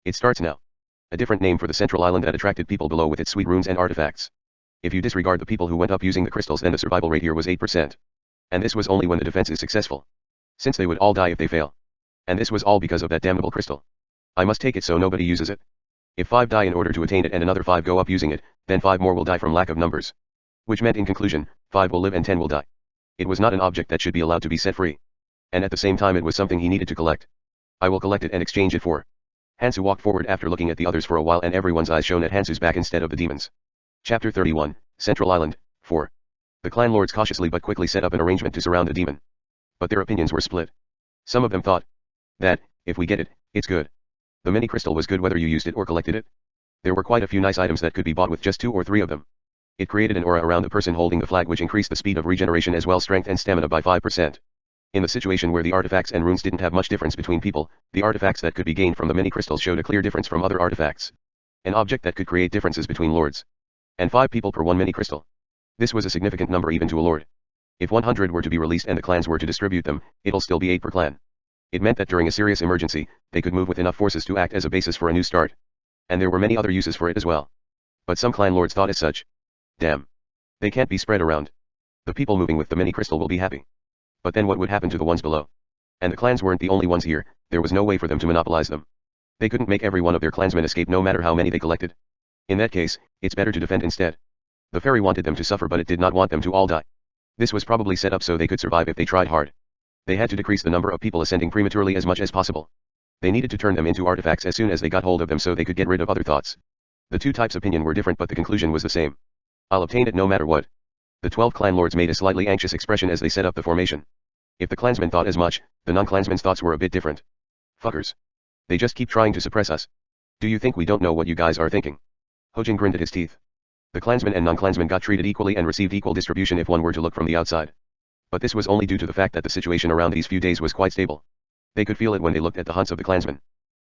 It starts now. A different name for the central island that attracted people below with its sweet runes and artifacts. If you disregard the people who went up using the crystals, then the survival rate here was 8%. And this was only when the defense is successful. Since they would all die if they fail. And this was all because of that damnable crystal. I must take it so nobody uses it. If 5 die in order to attain it and another 5 go up using it, then 5 more will die from lack of numbers. Which meant in conclusion, 5 will live and 10 will die. It was not an object that should be allowed to be set free. And at the same time it was something he needed to collect. I will collect it and exchange it for. Hansu walked forward after looking at the others for a while, and everyone's eyes shone at Hansu's back instead of the demons. Chapter 31, Central Island, 4. The clan lords cautiously but quickly set up an arrangement to surround the demon. But their opinions were split. Some of them thought that, if we get it, it's good. The mini crystal was good whether you used it or collected it. There were quite a few nice items that could be bought with just 2 or 3 of them. It created an aura around the person holding the flag which increased the speed of regeneration as well strength and stamina by 5%. In the situation where the artifacts and runes didn't have much difference between people, the artifacts that could be gained from the many crystals showed a clear difference from other artifacts. An object that could create differences between lords. And 5 people per one mini crystal. This was a significant number even to a lord. If 100 were to be released and the clans were to distribute them, it'll still be 8 per clan. It meant that during a serious emergency, they could move with enough forces to act as a basis for a new start. And there were many other uses for it as well. But some clan lords thought as such. Damn. They can't be spread around. The people moving with the mini crystal will be happy. But then what would happen to the ones below? And the clans weren't the only ones here, there was no way for them to monopolize them. They couldn't make every one of their clansmen escape no matter how many they collected. In that case, it's better to defend instead. The fairy wanted them to suffer but it did not want them to all die. This was probably set up so they could survive if they tried hard. They had to decrease the number of people ascending prematurely as much as possible. They needed to turn them into artifacts as soon as they got hold of them so they could get rid of other thoughts. The two types' opinion were different but the conclusion was the same. I'll obtain it no matter what. The 12 clan lords made a slightly anxious expression as they set up the formation. If the clansmen thought as much, the non-clansmen's thoughts were a bit different. Fuckers. They just keep trying to suppress us. Do you think we don't know what you guys are thinking? Hojin grinned at his teeth. The clansmen and non-clansmen got treated equally and received equal distribution if one were to look from the outside. But this was only due to the fact that the situation around these few days was quite stable. They could feel it when they looked at the hunts of the clansmen.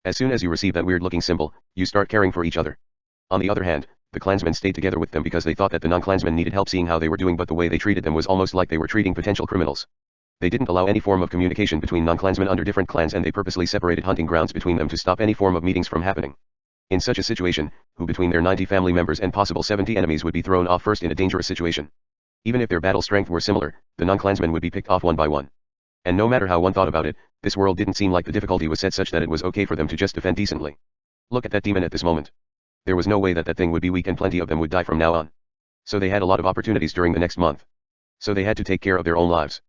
As soon as you receive that weird-looking symbol, you start caring for each other. On the other hand, the clansmen stayed together with them because they thought that the non-clansmen needed help seeing how they were doing, but the way they treated them was almost like they were treating potential criminals. They didn't allow any form of communication between non-clansmen under different clans and they purposely separated hunting grounds between them to stop any form of meetings from happening. In such a situation, who between their 90 family members and possible 70 enemies would be thrown off first in a dangerous situation? Even if their battle strength were similar, the non-clansmen would be picked off one by one. And no matter how one thought about it, this world didn't seem like the difficulty was set such that it was okay for them to just defend decently. Look at that demon at this moment. There was no way that that thing would be weak and plenty of them would die from now on. So they had a lot of opportunities during the next month. So they had to take care of their own lives.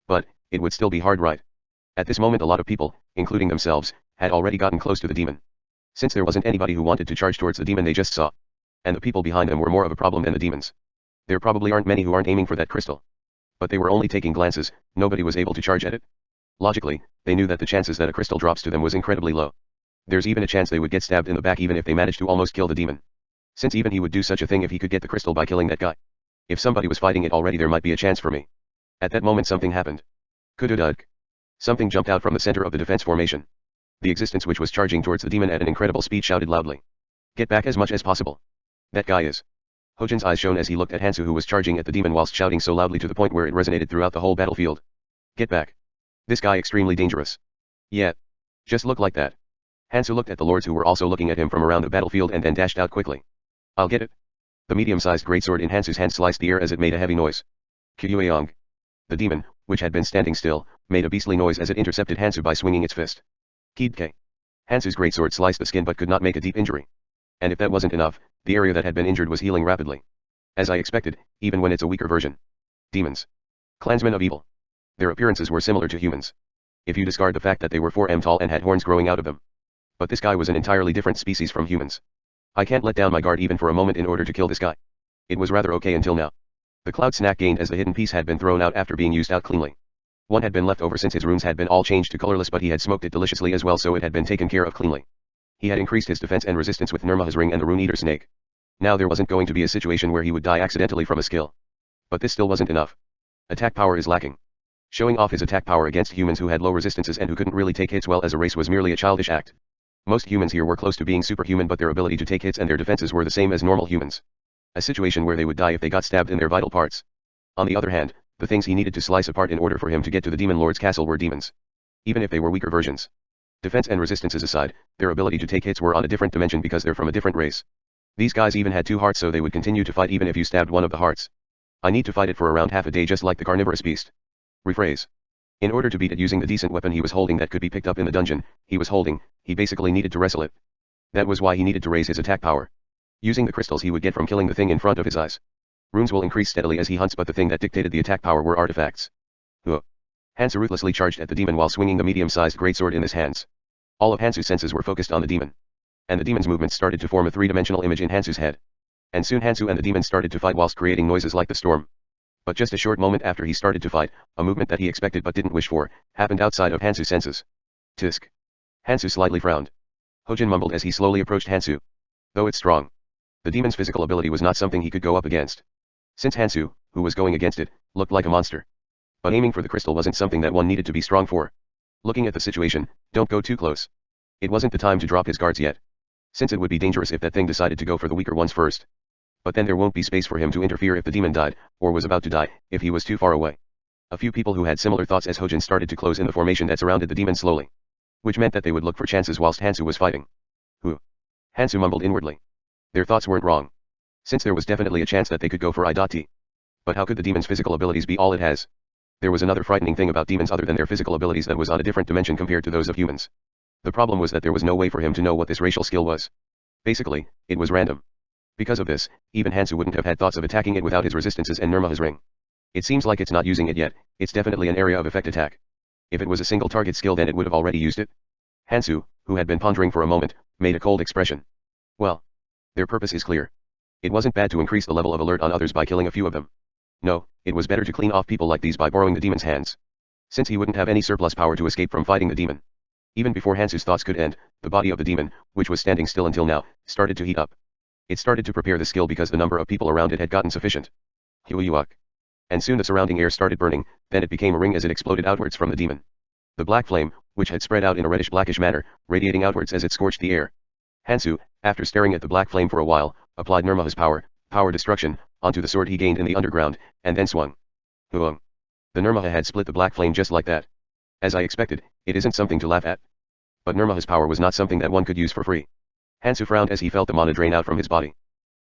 But, it would still be hard, right? At this moment a lot of people, including themselves, had already gotten close to the demon. Since there wasn't anybody who wanted to charge towards the demon they just saw. And the people behind them were more of a problem than the demons. There probably aren't many who aren't aiming for that crystal. But they were only taking glances, nobody was able to charge at it. Logically, they knew that the chances that a crystal drops to them was incredibly low. There's even a chance they would get stabbed in the back even if they managed to almost kill the demon. Since even he would do such a thing if he could get the crystal by killing that guy. If somebody was fighting it already there might be a chance for me. At that moment something happened. Kududuk. Something jumped out from the center of the defense formation. The existence which was charging towards the demon at an incredible speed shouted loudly. Get back as much as possible. That guy is. Hojin's eyes shone as he looked at Hansu who was charging at the demon whilst shouting so loudly to the point where it resonated throughout the whole battlefield. Get back. This guy extremely dangerous. Yeah. Just look like that. Hansu looked at the lords who were also looking at him from around the battlefield and then dashed out quickly. I'll get it. The medium-sized greatsword in Hansu's hand sliced the air as it made a heavy noise. Kyueong. The demon, which had been standing still, made a beastly noise as it intercepted Hansu by swinging its fist. Kidke. Hansu's greatsword sliced the skin but could not make a deep injury. And if that wasn't enough, the area that had been injured was healing rapidly. As I expected, even when it's a weaker version. Demons. Clansmen of evil. Their appearances were similar to humans. If you discard the fact that they were 4 m tall and had horns growing out of them. But this guy was an entirely different species from humans. I can't let down my guard even for a moment in order to kill this guy. It was rather okay until now. The cloud snack gained as the hidden piece had been thrown out after being used out cleanly. One had been left over since his runes had been all changed to colorless but he had smoked it deliciously as well so it had been taken care of cleanly. He had increased his defense and resistance with Nirmaha's ring and the Rune Eater snake. Now there wasn't going to be a situation where he would die accidentally from a skill. But this still wasn't enough. Attack power is lacking. Showing off his attack power against humans who had low resistances and who couldn't really take hits well as a race was merely a childish act. Most humans here were close to being superhuman but their ability to take hits and their defenses were the same as normal humans. A situation where they would die if they got stabbed in their vital parts. On the other hand, the things he needed to slice apart in order for him to get to the Demon Lord's castle were demons. Even if they were weaker versions. Defense and resistances aside, their ability to take hits were on a different dimension because they're from a different race. These guys even had 2 hearts so they would continue to fight even if you stabbed one of the hearts. I need to fight it for around half a day just like the carnivorous beast. Rephrase. In order to beat it using the decent weapon he was holding that could be picked up in the dungeon, he basically needed to wrestle it. That was why he needed to raise his attack power. Using the crystals he would get from killing the thing in front of his eyes. Runes will increase steadily as he hunts but the thing that dictated the attack power were artifacts. Hansu ruthlessly charged at the demon while swinging the medium-sized greatsword in his hands. All of Hansu's senses were focused on the demon. And the demon's movements started to form a 3-dimensional image in Hansu's head. And soon Hansu and the demon started to fight whilst creating noises like the storm. But just a short moment after he started to fight, a movement that he expected but didn't wish for, happened outside of Hansu's senses. Tisk. Hansu slightly frowned. Hojin mumbled as he slowly approached Hansu. Though it's strong. The demon's physical ability was not something he could go up against, since Hansu, who was going against it, looked like a monster. But aiming for the crystal wasn't something that one needed to be strong for. Looking at the situation, don't go too close. It wasn't the time to drop his guards yet, since it would be dangerous if that thing decided to go for the weaker ones first. But then there won't be space for him to interfere if the demon died, or was about to die, if he was too far away. A few people who had similar thoughts as Hojin started to close in the formation that surrounded the demon slowly, which meant that they would look for chances whilst Hansu was fighting. Who? Hansu mumbled inwardly. Their thoughts weren't wrong, since there was definitely a chance that they could go for I.T. But how could the demon's physical abilities be all it has? There was another frightening thing about demons other than their physical abilities that was on a different dimension compared to those of humans. The problem was that there was no way for him to know what this racial skill was. Basically, it was random. Because of this, even Hansu wouldn't have had thoughts of attacking it without his resistances and Nirmaha's ring. It seems like it's not using it yet, it's definitely an area of effect attack. If it was a single target skill then it would have already used it. Hansu, who had been pondering for a moment, made a cold expression. Well, their purpose is clear. It wasn't bad to increase the level of alert on others by killing a few of them. No, it was better to clean off people like these by borrowing the demon's hands, since he wouldn't have any surplus power to escape from fighting the demon. Even before Hansu's thoughts could end, the body of the demon, which was standing still until now, started to heat up. It started to prepare the skill because the number of people around it had gotten sufficient. Huyuak. And soon the surrounding air started burning, then it became a ring as it exploded outwards from the demon. The black flame, which had spread out in a reddish-blackish manner, radiating outwards as it scorched the air. Hansu, after staring at the black flame for a while, applied Nirmaha's power destruction, onto the sword he gained in the underground, and then swung. Huang. The Nirmaha had split the black flame just like that. As I expected, it isn't something to laugh at. But Nirmaha's power was not something that one could use for free. Hansu frowned as he felt the mana drain out from his body.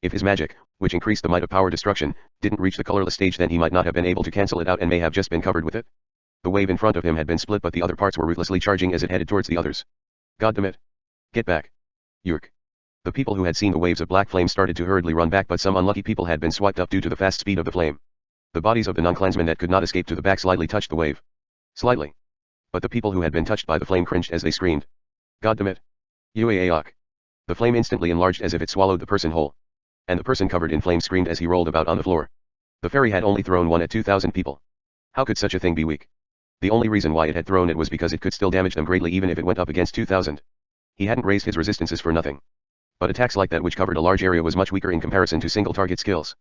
If his magic, which increased the might of power destruction, didn't reach the colorless stage then he might not have been able to cancel it out and may have just been covered with it. The wave in front of him had been split but the other parts were ruthlessly charging as it headed towards the others. God damn it. Get back. Yurk. The people who had seen the waves of black flame started to hurriedly run back but some unlucky people had been swiped up due to the fast speed of the flame. The bodies of the non-clansmen that could not escape to the back slightly touched the wave. Slightly. But the people who had been touched by the flame cringed as they screamed. God damn it. Uaak. The flame instantly enlarged as if it swallowed the person whole. And the person covered in flame screamed as he rolled about on the floor. The fairy had only thrown one at 2,000 people. How could such a thing be weak? The only reason why it had thrown it was because it could still damage them greatly even if it went up against 2,000. He hadn't raised his resistances for nothing. But attacks like that which covered a large area was much weaker in comparison to single target skills.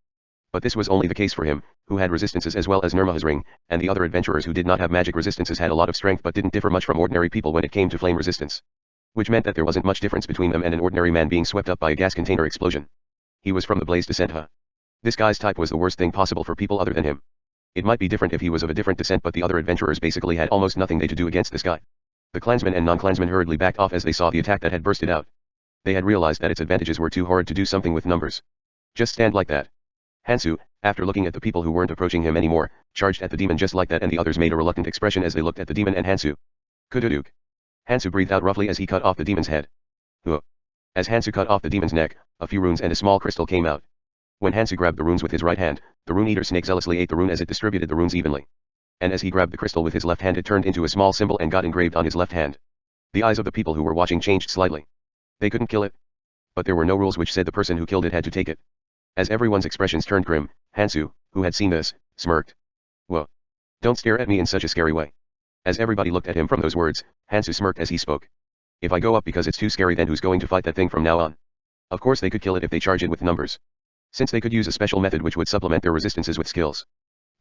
But this was only the case for him, who had resistances as well as Nirmaha's ring, and the other adventurers who did not have magic resistances had a lot of strength but didn't differ much from ordinary people when it came to flame resistance. Which meant that there wasn't much difference between them and an ordinary man being swept up by a gas container explosion. He was from the Blaze descent, huh? This guy's type was the worst thing possible for people other than him. It might be different if he was of a different descent but the other adventurers basically had almost nothing they to do against this guy. The clansmen and non-clansmen hurriedly backed off as they saw the attack that had bursted out. They had realized that its advantages were too horrid to do something with numbers. Just stand like that. Hansu, after looking at the people who weren't approaching him anymore, charged at the demon just like that and the others made a reluctant expression as they looked at the demon and Hansu. Kududuk. Hansu breathed out roughly as he cut off the demon's head. As Hansu cut off the demon's neck, a few runes and a small crystal came out. When Hansu grabbed the runes with his right hand, the rune-eater snake zealously ate the rune as it distributed the runes evenly. And as he grabbed the crystal with his left hand it turned into a small symbol and got engraved on his left hand. The eyes of the people who were watching changed slightly. They couldn't kill it. But there were no rules which said the person who killed it had to take it. As everyone's expressions turned grim, Hansu, who had seen this, smirked. Whoa. Don't stare at me in such a scary way. As everybody looked at him from those words, Hansu smirked as he spoke. If I go up because it's too scary then who's going to fight that thing from now on? Of course they could kill it if they charge it with numbers. Since they could use a special method which would supplement their resistances with skills.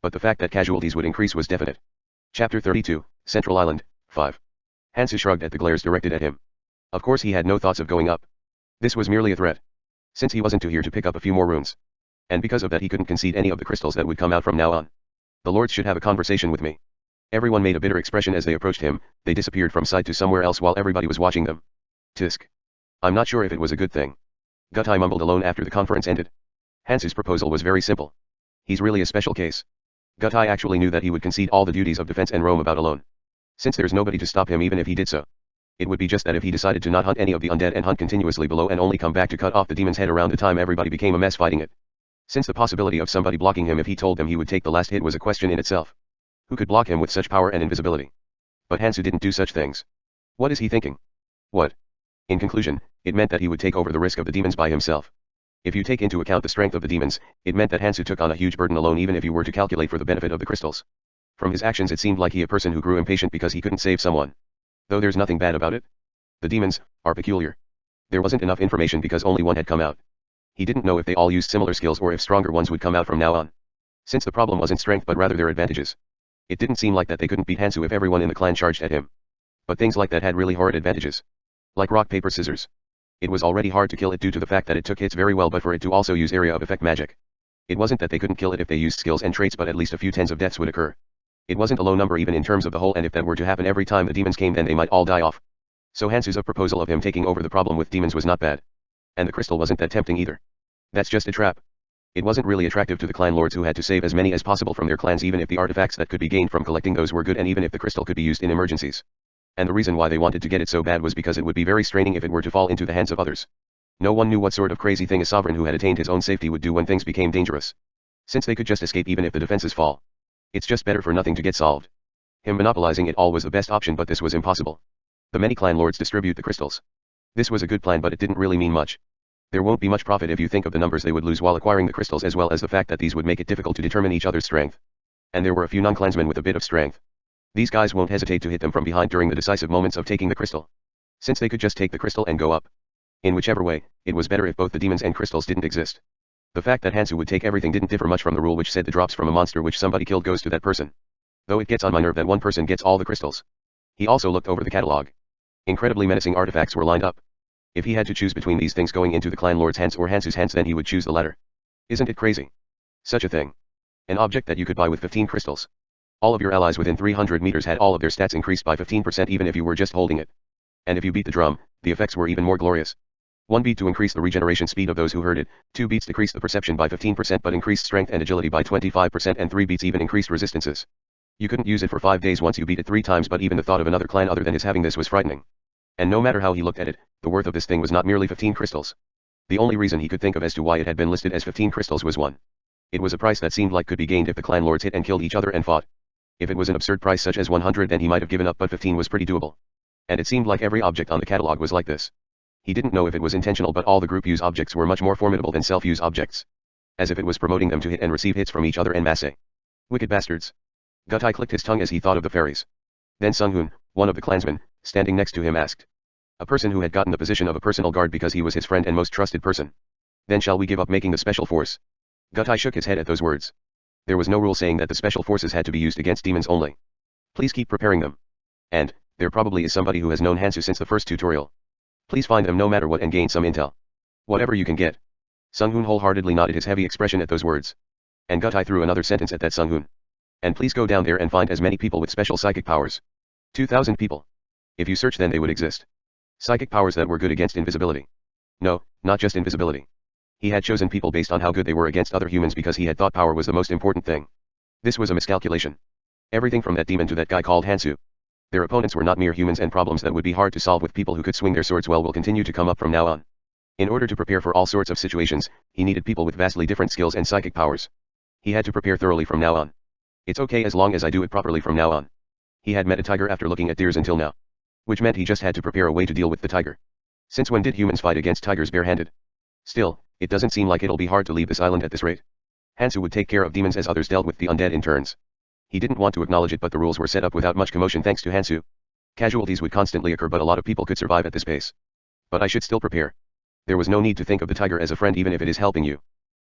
But the fact that casualties would increase was definite. Chapter 32, Central Island, 5. Hansu shrugged at the glares directed at him. Of course he had no thoughts of going up. This was merely a threat. Since he wasn't too here to pick up a few more runes. And because of that he couldn't concede any of the crystals that would come out from now on. The lords should have a conversation with me. Everyone made a bitter expression as they approached him, they disappeared from sight to somewhere else while everybody was watching them. Tisk. I'm not sure if it was a good thing. Gutai mumbled alone after the conference ended. Hansu's proposal was very simple. He's really a special case. Gutai actually knew that he would concede all the duties of defense and roam about alone. Since there's nobody to stop him even if he did so. It would be just that if he decided to not hunt any of the undead and hunt continuously below and only come back to cut off the demon's head around the time everybody became a mess fighting it. Since the possibility of somebody blocking him if he told them he would take the last hit was a question in itself. Who could block him with such power and invisibility? But Hansu didn't do such things. What is he thinking? What? In conclusion, it meant that he would take over the risk of the demons by himself. If you take into account the strength of the demons, it meant that Hansu took on a huge burden alone even if you were to calculate for the benefit of the crystals. From his actions it seemed like he a person who grew impatient because he couldn't save someone. Though there's nothing bad about it. The demons are peculiar. There wasn't enough information because only one had come out. He didn't know if they all used similar skills or if stronger ones would come out from now on. Since the problem wasn't strength but rather their advantages. It didn't seem like that they couldn't beat Hansu if everyone in the clan charged at him. But things like that had really horrid advantages. Like rock paper scissors. It was already hard to kill it due to the fact that it took hits very well, but for it to also use area of effect magic. It wasn't that they couldn't kill it if they used skills and traits, but at least a few tens of deaths would occur. It wasn't a low number even in terms of the whole, and if that were to happen every time the demons came, then they might all die off. So Hansu's proposal of him taking over the problem with demons was not bad. And the crystal wasn't that tempting either. That's just a trap. It wasn't really attractive to the clan lords, who had to save as many as possible from their clans, even if the artifacts that could be gained from collecting those were good, and even if the crystal could be used in emergencies. And the reason why they wanted to get it so bad was because it would be very straining if it were to fall into the hands of others. No one knew what sort of crazy thing a sovereign who had attained his own safety would do when things became dangerous. Since they could just escape even if the defenses fall. It's just better for nothing to get solved. Him monopolizing it all was the best option, but this was impossible. The many clan lords distribute the crystals. This was a good plan, but it didn't really mean much. There won't be much profit if you think of the numbers they would lose while acquiring the crystals, as well as the fact that these would make it difficult to determine each other's strength. And there were a few non-clansmen with a bit of strength. These guys won't hesitate to hit them from behind during the decisive moments of taking the crystal. Since they could just take the crystal and go up. In whichever way, it was better if both the demons and crystals didn't exist. The fact that Hansu would take everything didn't differ much from the rule which said the drops from a monster which somebody killed goes to that person. Though it gets on my nerve that one person gets all the crystals. He also looked over the catalog. Incredibly menacing artifacts were lined up. If he had to choose between these things going into the clan lord's hands or Hansu's hands, then he would choose the latter. Isn't it crazy? Such a thing. An object that you could buy with 15 crystals. All of your allies within 300 meters had all of their stats increased by 15% even if you were just holding it. And if you beat the drum, the effects were even more glorious. 1 beat to increase the regeneration speed of those who heard it, 2 beats decreased the perception by 15% but increased strength and agility by 25%, and 3 beats even increased resistances. You couldn't use it for 5 days once you beat it 3 times, but even the thought of another clan other than his having this was frightening. And no matter how he looked at it, the worth of this thing was not merely 15 crystals. The only reason he could think of as to why it had been listed as 15 crystals was one. It was a price that seemed like could be gained if the clan lords hit and killed each other and fought. If it was an absurd price such as 100, then he might have given up, but 15 was pretty doable. And it seemed like every object on the catalog was like this. He didn't know if it was intentional, but all the group use objects were much more formidable than self-use objects. As if it was promoting them to hit and receive hits from each other en masse. Wicked bastards. Gutai clicked his tongue as he thought of the fairies. Then Sunghun, one of the clansmen, standing next to him, asked. A person who had gotten the position of a personal guard because he was his friend and most trusted person. Then shall we give up making the special force? Gutai shook his head at those words. There was no rule saying that the special forces had to be used against demons only. Please keep preparing them. And, there probably is somebody who has known Hansu since the first tutorial. Please find them no matter what and gain some intel. Whatever you can get. Sunghun wholeheartedly nodded his heavy expression at those words. And Gutai threw another sentence at that Sunghun. And please go down there and find as many people with special psychic powers. 2,000 people. If you search, then they would exist. Psychic powers that were good against invisibility. No, not just invisibility. He had chosen people based on how good they were against other humans because he had thought power was the most important thing. This was a miscalculation. Everything from that demon to that guy called Hansu. Their opponents were not mere humans, and problems that would be hard to solve with people who could swing their swords well will continue to come up from now on. In order to prepare for all sorts of situations, he needed people with vastly different skills and psychic powers. He had to prepare thoroughly from now on. It's okay as long as I do it properly from now on. He had met a tiger after looking at deers until now. Which meant he just had to prepare a way to deal with the tiger. Since when did humans fight against tigers barehanded? Still, it doesn't seem like it'll be hard to leave this island at this rate. Hansu would take care of demons as others dealt with the undead in turns. He didn't want to acknowledge it, but the rules were set up without much commotion thanks to Hansu. Casualties would constantly occur, but a lot of people could survive at this pace. But I should still prepare. There was no need to think of the tiger as a friend even if it is helping you.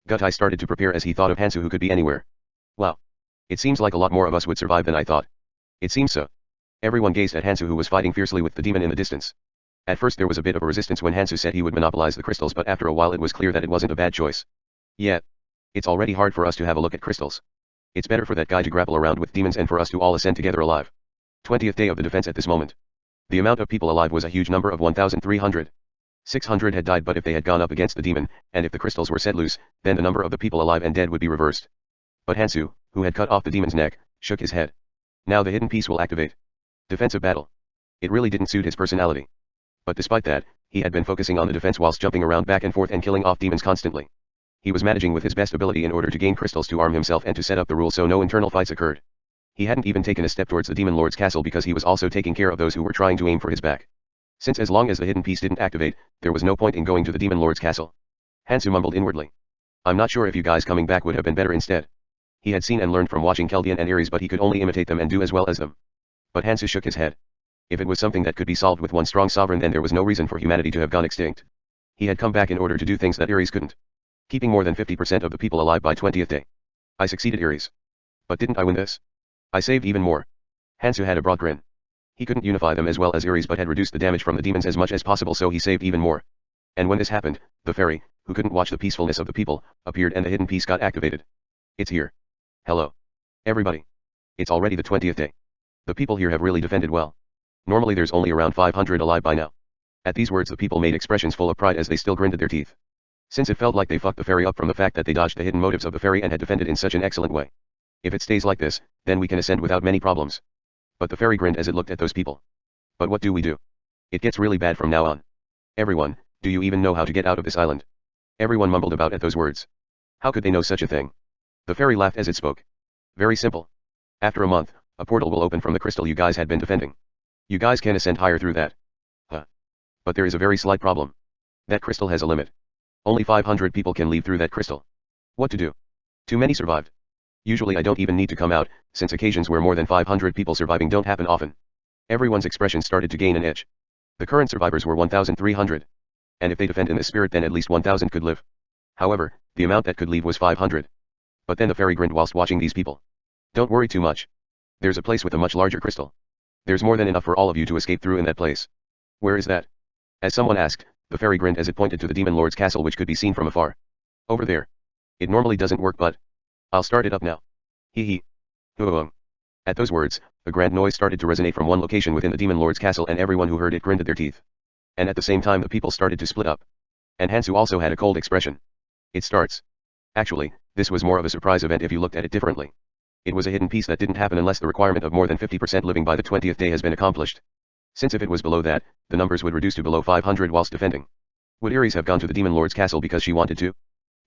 Gutai started to prepare as he thought of Hansu, who could be anywhere. Wow. It seems like a lot more of us would survive than I thought. It seems so. Everyone gazed at Hansu, who was fighting fiercely with the demon in the distance. At first there was a bit of a resistance when Hansu said he would monopolize the crystals, but after a while it was clear that it wasn't a bad choice. Yeah. It's already hard for us to have a look at crystals. It's better for that guy to grapple around with demons and for us to all ascend together alive. 20th day of the defense at this moment. The amount of people alive was a huge number of 1,300. 600 had died, but if they had gone up against the demon, and if the crystals were set loose, then the number of the people alive and dead would be reversed. But Hansu, who had cut off the demon's neck, shook his head. Now the hidden piece will activate. Defensive battle. It really didn't suit his personality. But despite that, he had been focusing on the defense whilst jumping around back and forth and killing off demons constantly. He was managing with his best ability in order to gain crystals to arm himself and to set up the rules so no internal fights occurred. He hadn't even taken a step towards the demon lord's castle because he was also taking care of those who were trying to aim for his back. Since as long as the hidden piece didn't activate, there was no point in going to the demon lord's castle. Hansu mumbled inwardly. I'm not sure if you guys coming back would have been better instead. He had seen and learned from watching Keldian and Ares, but he could only imitate them and do as well as them. But Hansu shook his head. If it was something that could be solved with one strong sovereign, then there was no reason for humanity to have gone extinct. He had come back in order to do things that Ares couldn't. keeping more than 50% of the people alive by 20th day. I succeeded, Ares. But didn't I win this? I saved even more. Hansu had a broad grin. He couldn't unify them as well as Ares but had reduced the damage from the demons as much as possible, so he saved even more. And when this happened, the fairy, who couldn't watch the peacefulness of the people, appeared and the hidden piece got activated. It's here. Hello. Everybody. It's already the 20th day. The people here have really defended well. Normally there's only around 500 alive by now. At these words the people made expressions full of pride as they still grinned at their teeth. Since it felt like they fucked the fairy up from the fact that they dodged the hidden motives of the fairy and had defended in such an excellent way. If it stays like this, then we can ascend without many problems. But the fairy grinned as it looked at those people. But what do we do? It gets really bad from now on. Everyone, do you even know how to get out of this island? Everyone mumbled about at those words. How could they know such a thing? The fairy laughed as it spoke. Very simple. After a month, a portal will open from the crystal you guys had been defending. You guys can ascend higher through that. But there is a very slight problem. That crystal has a limit. Only 500 people can leave through that crystal. What to do? Too many survived. Usually I don't even need to come out, since occasions where more than 500 people surviving don't happen often. Everyone's expression started to gain an edge. The current survivors were 1,300. And if they defend in this spirit then at least 1,000 could live. However, the amount that could leave was 500. But then the fairy grinned whilst watching these people. Don't worry too much. There's a place with a much larger crystal. There's more than enough for all of you to escape through in that place. Where is that? As someone asked, the fairy grinned as it pointed to the demon lord's castle which could be seen from afar. Over there. It normally doesn't work but I'll start it up now. Hee hee. At those words, a grand noise started to resonate from one location within the demon lord's castle and everyone who heard it grinned at their teeth. And at the same time the people started to split up. And Hansu also had a cold expression. It starts. Actually, this was more of a surprise event if you looked at it differently. It was a hidden piece that didn't happen unless the requirement of more than 50% living by the 20th day has been accomplished. Since if it was below that, the numbers would reduce to below 500 whilst defending. Would Ares have gone to the demon lord's castle because she wanted to?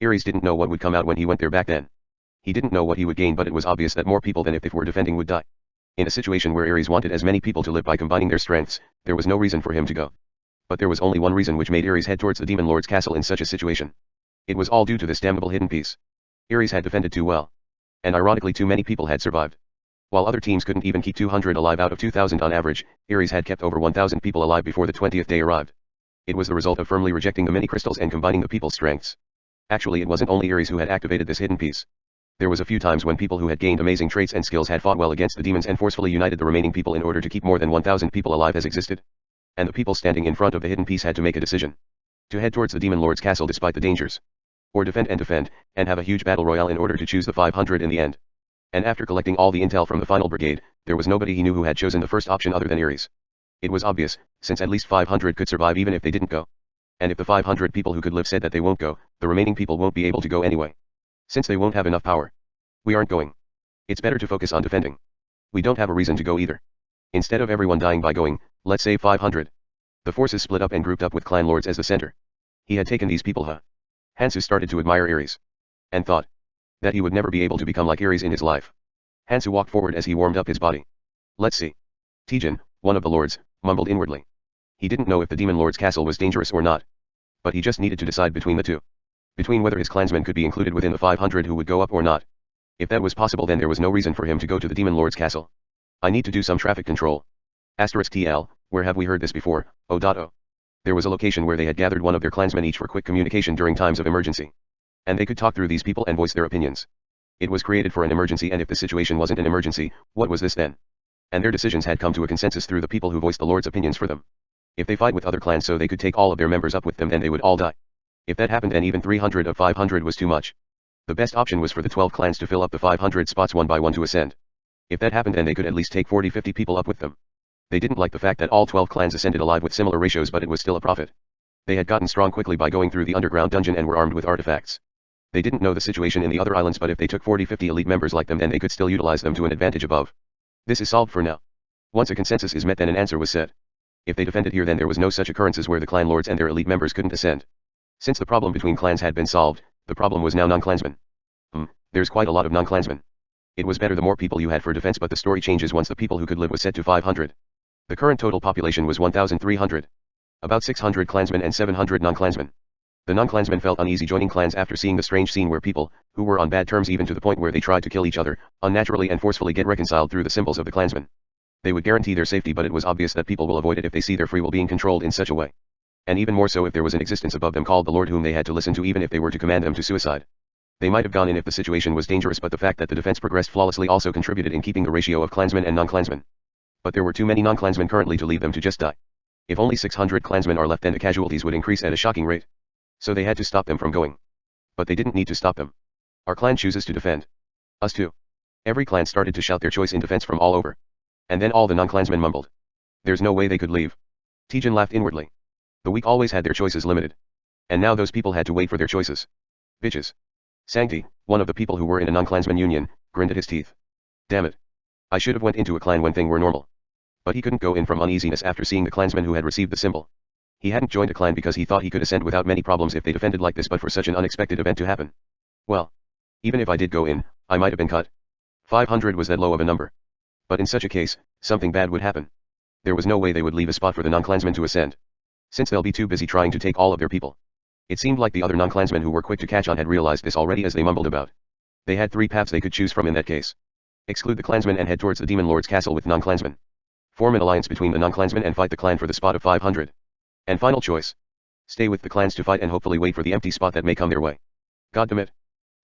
Ares didn't know what would come out when he went there back then. He didn't know what he would gain, but it was obvious that more people than if they were defending would die. In a situation where Ares wanted as many people to live by combining their strengths, there was no reason for him to go. But there was only one reason which made Ares head towards the demon lord's castle in such a situation. It was all due to this damnable hidden piece. Ares had defended too well. And ironically too many people had survived. While other teams couldn't even keep 200 alive out of 2,000 on average, Ares had kept over 1,000 people alive before the 20th day arrived. It was the result of firmly rejecting the mini crystals and combining the people's strengths. Actually it wasn't only Ares who had activated this hidden piece. There was a few times when people who had gained amazing traits and skills had fought well against the demons and forcefully united the remaining people in order to keep more than 1,000 people alive as existed. And the people standing in front of the hidden piece had to make a decision. To head towards the demon lord's castle despite the dangers. Or defend, and have a huge battle royale in order to choose the 500 in the end. And after collecting all the intel from the final brigade, there was nobody he knew who had chosen the first option other than Ares. It was obvious, since at least 500 could survive even if they didn't go. And if the 500 people who could live said that they won't go, the remaining people won't be able to go anyway. Since they won't have enough power. We aren't going. It's better to focus on defending. We don't have a reason to go either. Instead of everyone dying by going, let's save 500. The forces split up and grouped up with clan lords as the center. He had taken these people, Hansu started to admire Ares. And thought that he would never be able to become like Ares in his life. Hansu walked forward as he warmed up his body. Let's see. Tijin, one of the lords, mumbled inwardly. He didn't know if the demon lord's castle was dangerous or not. But he just needed to decide between the two. Between whether his clansmen could be included within the 500 who would go up or not. If that was possible then there was no reason for him to go to the demon lord's castle. I need to do some traffic control. *TL, where have we heard this before, O.O. There was a location where they had gathered one of their clansmen each for quick communication during times of emergency. And they could talk through these people and voice their opinions. It was created for an emergency, and if the situation wasn't an emergency, what was this then? And their decisions had come to a consensus through the people who voiced the Lord's opinions for them. If they fight with other clans so they could take all of their members up with them then they would all die. If that happened then even 300 of 500 was too much. The best option was for the 12 clans to fill up the 500 spots one by one to ascend. If that happened then they could at least take 40-50 people up with them. They didn't like the fact that all 12 clans ascended alive with similar ratios, but it was still a profit. They had gotten strong quickly by going through the underground dungeon and were armed with artifacts. They didn't know the situation in the other islands, but if they took 40-50 elite members like them then they could still utilize them to an advantage above. This is solved for now. Once a consensus is met then an answer was set. If they defended here then there was no such occurrences where the clan lords and their elite members couldn't ascend. Since the problem between clans had been solved, the problem was now non-clansmen. There's quite a lot of non-clansmen. It was better the more people you had for defense, but the story changes once the people who could live was set to 500. The current total population was 1,300. About 600 clansmen and 700 non-clansmen. The non-clansmen felt uneasy joining clans after seeing the strange scene where people, who were on bad terms even to the point where they tried to kill each other, unnaturally and forcefully get reconciled through the symbols of the clansmen. They would guarantee their safety, but it was obvious that people will avoid it if they see their free will being controlled in such a way. And even more so if there was an existence above them called the Lord whom they had to listen to even if they were to command them to suicide. They might have gone in if the situation was dangerous, but the fact that the defense progressed flawlessly also contributed in keeping the ratio of clansmen and non-clansmen. But there were too many non-clansmen currently to leave them to just die. If only 600 clansmen are left, then the casualties would increase at a shocking rate. So they had to stop them from going. But they didn't need to stop them. Our clan chooses to defend. Us too. Every clan started to shout their choice in defense from all over. And then all the non-clansmen mumbled. There's no way they could leave. Tejan laughed inwardly. The weak always had their choices limited. And now those people had to wait for their choices. Bitches. Sancti, one of the people who were in a non-clansman union, grinned at his teeth. Damn it. I should have went into a clan when things were normal. But he couldn't go in from uneasiness after seeing the clansmen who had received the symbol. He hadn't joined a clan because he thought he could ascend without many problems if they defended like this, but for such an unexpected event to happen. Well. Even if I did go in, I might have been cut. 500 was that low of a number. But in such a case, something bad would happen. There was no way they would leave a spot for the non-clansmen to ascend. Since they'll be too busy trying to take all of their people. It seemed like the other non-clansmen who were quick to catch on had realized this already as they mumbled about. They had 3 paths they could choose from in that case. Exclude the clansmen and head towards the Demon Lord's castle with non-clansmen. Form an alliance between the non-clansmen and fight the clan for the spot of 500. And final choice. Stay with the clans to fight and hopefully wait for the empty spot that may come their way. Goddamn.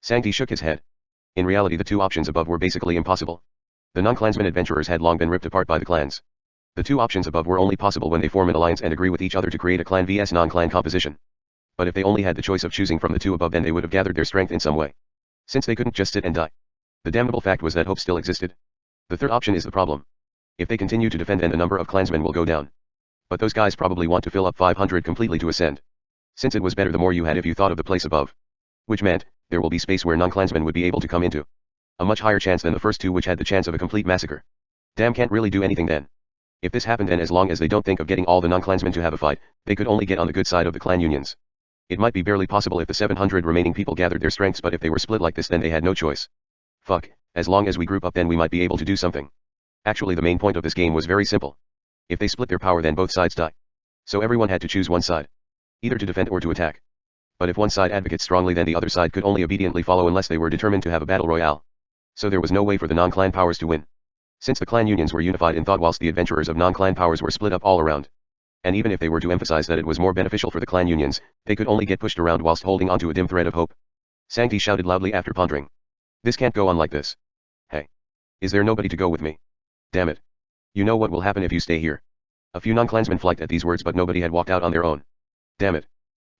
Sancti shook his head. In reality the 2 options above were basically impossible. The non-clansmen adventurers had long been ripped apart by the clans. The 2 options above were only possible when they form an alliance and agree with each other to create a clan vs non-clan composition. But if they only had the choice of choosing from the 2 above, then they would have gathered their strength in some way. Since they couldn't just sit and die. The damnable fact was that hope still existed. The 3rd option is the problem. If they continue to defend, then the number of clansmen will go down. But those guys probably want to fill up 500 completely to ascend. Since it was better the more you had if you thought of the place above. Which meant, there will be space where non-clansmen would be able to come into. A much higher chance than the first 2 which had the chance of a complete massacre. Damn, can't really do anything then. If this happened, then as long as they don't think of getting all the non-clansmen to have a fight, they could only get on the good side of the clan unions. It might be barely possible if the 700 remaining people gathered their strengths, but if they were split like this then they had no choice. Fuck, as long as we group up then we might be able to do something. Actually the main point of this game was very simple. If they split their power then both sides die. So everyone had to choose one side. Either to defend or to attack. But if one side advocates strongly then the other side could only obediently follow unless they were determined to have a battle royale. So there was no way for the non-clan powers to win. Since the clan unions were unified in thought whilst the adventurers of non-clan powers were split up all around. And even if they were to emphasize that it was more beneficial for the clan unions, they could only get pushed around whilst holding onto a dim thread of hope. Sancti shouted loudly after pondering. This can't go on like this. Hey. Is there nobody to go with me? Damn it. You know what will happen if you stay here. A few non-clansmen flicked at these words, but nobody had walked out on their own. Damn it.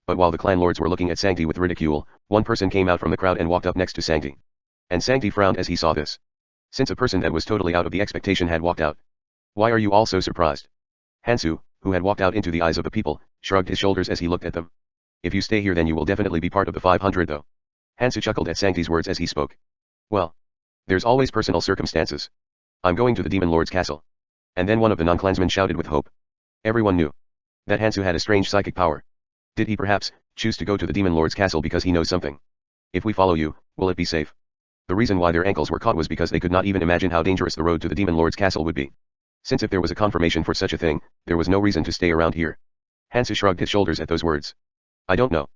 But while the clan lords were looking at Sancti with ridicule, one person came out from the crowd and walked up next to Sancti. And Sancti frowned as he saw this. Since a person that was totally out of the expectation had walked out. Why are you all so surprised? Hansu, who had walked out into the eyes of the people, shrugged his shoulders as he looked at them. If you stay here then you will definitely be part of the 500 though. Hansu chuckled at Sancti's words as he spoke. Well. There's always personal circumstances. I'm going to the Demon Lord's castle. And then one of the non-clansmen shouted with hope. Everyone knew that Hansu had a strange psychic power. Did he perhaps choose to go to the Demon Lord's castle because he knows something? If we follow you, will it be safe? The reason why their ankles were caught was because they could not even imagine how dangerous the road to the Demon Lord's castle would be. Since if there was a confirmation for such a thing, there was no reason to stay around here. Hansu shrugged his shoulders at those words. I don't know.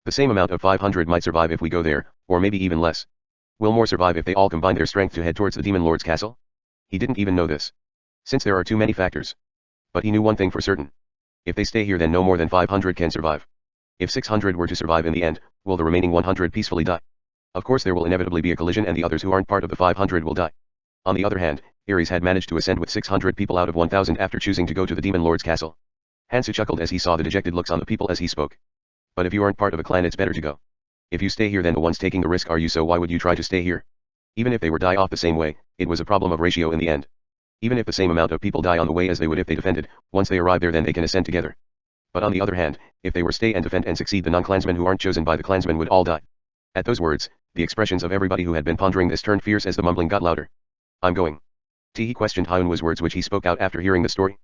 The same amount of 500 might survive if we go there, or maybe even less. Will more survive if they all combine their strength to head towards the Demon Lord's castle? He didn't even know this. Since there are too many factors. But he knew one thing for certain. If they stay here then no more than 500 can survive. If 600 were to survive in the end, will the remaining 100 peacefully die? Of course there will inevitably be a collision and the others who aren't part of the 500 will die. On the other hand, Ares had managed to ascend with 600 people out of 1000 after choosing to go to the Demon Lord's castle. Hansu chuckled as he saw the dejected looks on the people as he spoke. But if you aren't part of a clan it's better to go. If you stay here then the ones taking the risk are you, so why would you try to stay here? Even if they were die off the same way, it was a problem of ratio in the end. Even if the same amount of people die on the way as they would if they defended, once they arrive there then they can ascend together. But on the other hand, if they were stay and defend and succeed the non-clansmen who aren't chosen by the clansmen would all die. At those words, the expressions of everybody who had been pondering this turned fierce as the mumbling got louder. I'm going. He questioned Hyunwoo's words which he spoke out after hearing the story.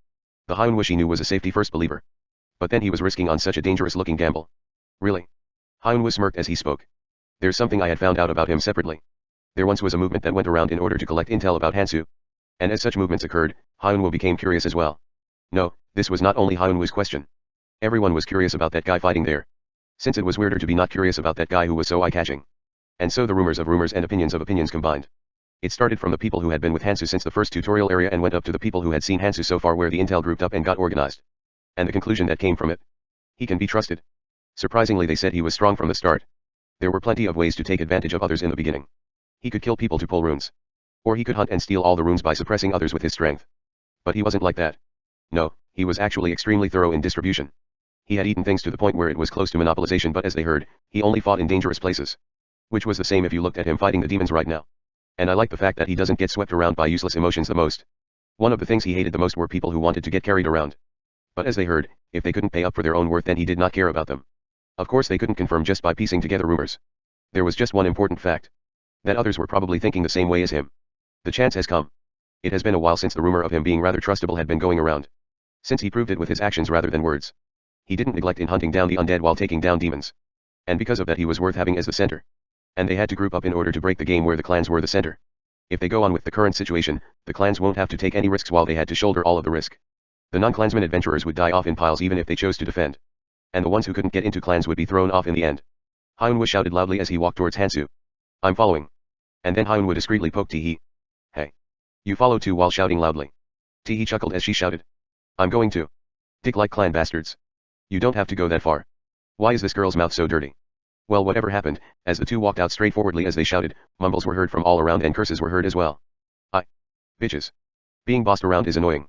The Hyunwoo she knew was a safety first believer. But then he was risking on such a dangerous looking gamble. Really? Hyunwoo smirked as he spoke. There's something I had found out about him separately. There once was a movement that went around in order to collect intel about Hansu. And as such movements occurred, Hyunwoo became curious as well. No, this was not only Hyunwoo's question. Everyone was curious about that guy fighting there. Since it was weirder to be not curious about that guy who was so eye-catching. And so the rumors of rumors and opinions of opinions combined. It started from the people who had been with Hansu since the first tutorial area and went up to the people who had seen Hansu so far where the intel grouped up and got organized. And the conclusion that came from it. He can be trusted. Surprisingly, they said he was strong from the start. There were plenty of ways to take advantage of others in the beginning. He could kill people to pull runes. Or he could hunt and steal all the runes by suppressing others with his strength. But he wasn't like that. No, he was actually extremely thorough in distribution. He had eaten things to the point where it was close to monopolization, but as they heard, he only fought in dangerous places. Which was the same if you looked at him fighting the demons right now. And I like the fact that he doesn't get swept around by useless emotions the most. One of the things he hated the most were people who wanted to get carried around. But as they heard, if they couldn't pay up for their own worth, then he did not care about them. Of course they couldn't confirm just by piecing together rumors. There was just one important fact. That others were probably thinking the same way as him. The chance has come. It has been a while since the rumor of him being rather trustable had been going around. Since he proved it with his actions rather than words. He didn't neglect in hunting down the undead while taking down demons. And because of that he was worth having as the center. And they had to group up in order to break the game where the clans were the center. If they go on with the current situation, the clans won't have to take any risks while they had to shoulder all of the risk. The non-clansmen adventurers would die off in piles even if they chose to defend. And the ones who couldn't get into clans would be thrown off in the end. Hyun shouted loudly as he walked towards Hansu. I'm following. And then Hyun would discreetly poke Teehee. Hey. You follow too, while shouting loudly. Teehee chuckled as she shouted. I'm going to. Dick like clan bastards. You don't have to go that far. Why is this girl's mouth so dirty? Well, whatever happened, as the two walked out straightforwardly as they shouted, mumbles were heard from all around and curses were heard as well. Bitches. Being bossed around is annoying.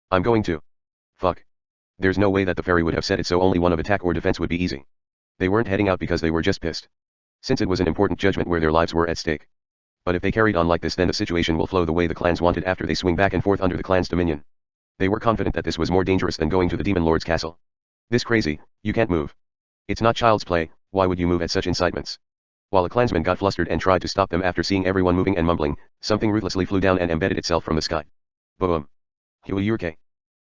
I'm going to. Fuck. There's no way that the fairy would have said it, so only one of attack or defense would be easy. They weren't heading out because they were just pissed. Since it was an important judgment where their lives were at stake. But if they carried on like this, then the situation will flow the way the clans wanted after they swing back and forth under the clan's dominion. They were confident that this was more dangerous than going to the Demon Lord's castle. This crazy, you can't move. It's not child's play, why would you move at such incitements? While a clansman got flustered and tried to stop them after seeing everyone moving and mumbling, something ruthlessly flew down and embedded itself from the sky. Boom. Hyurke.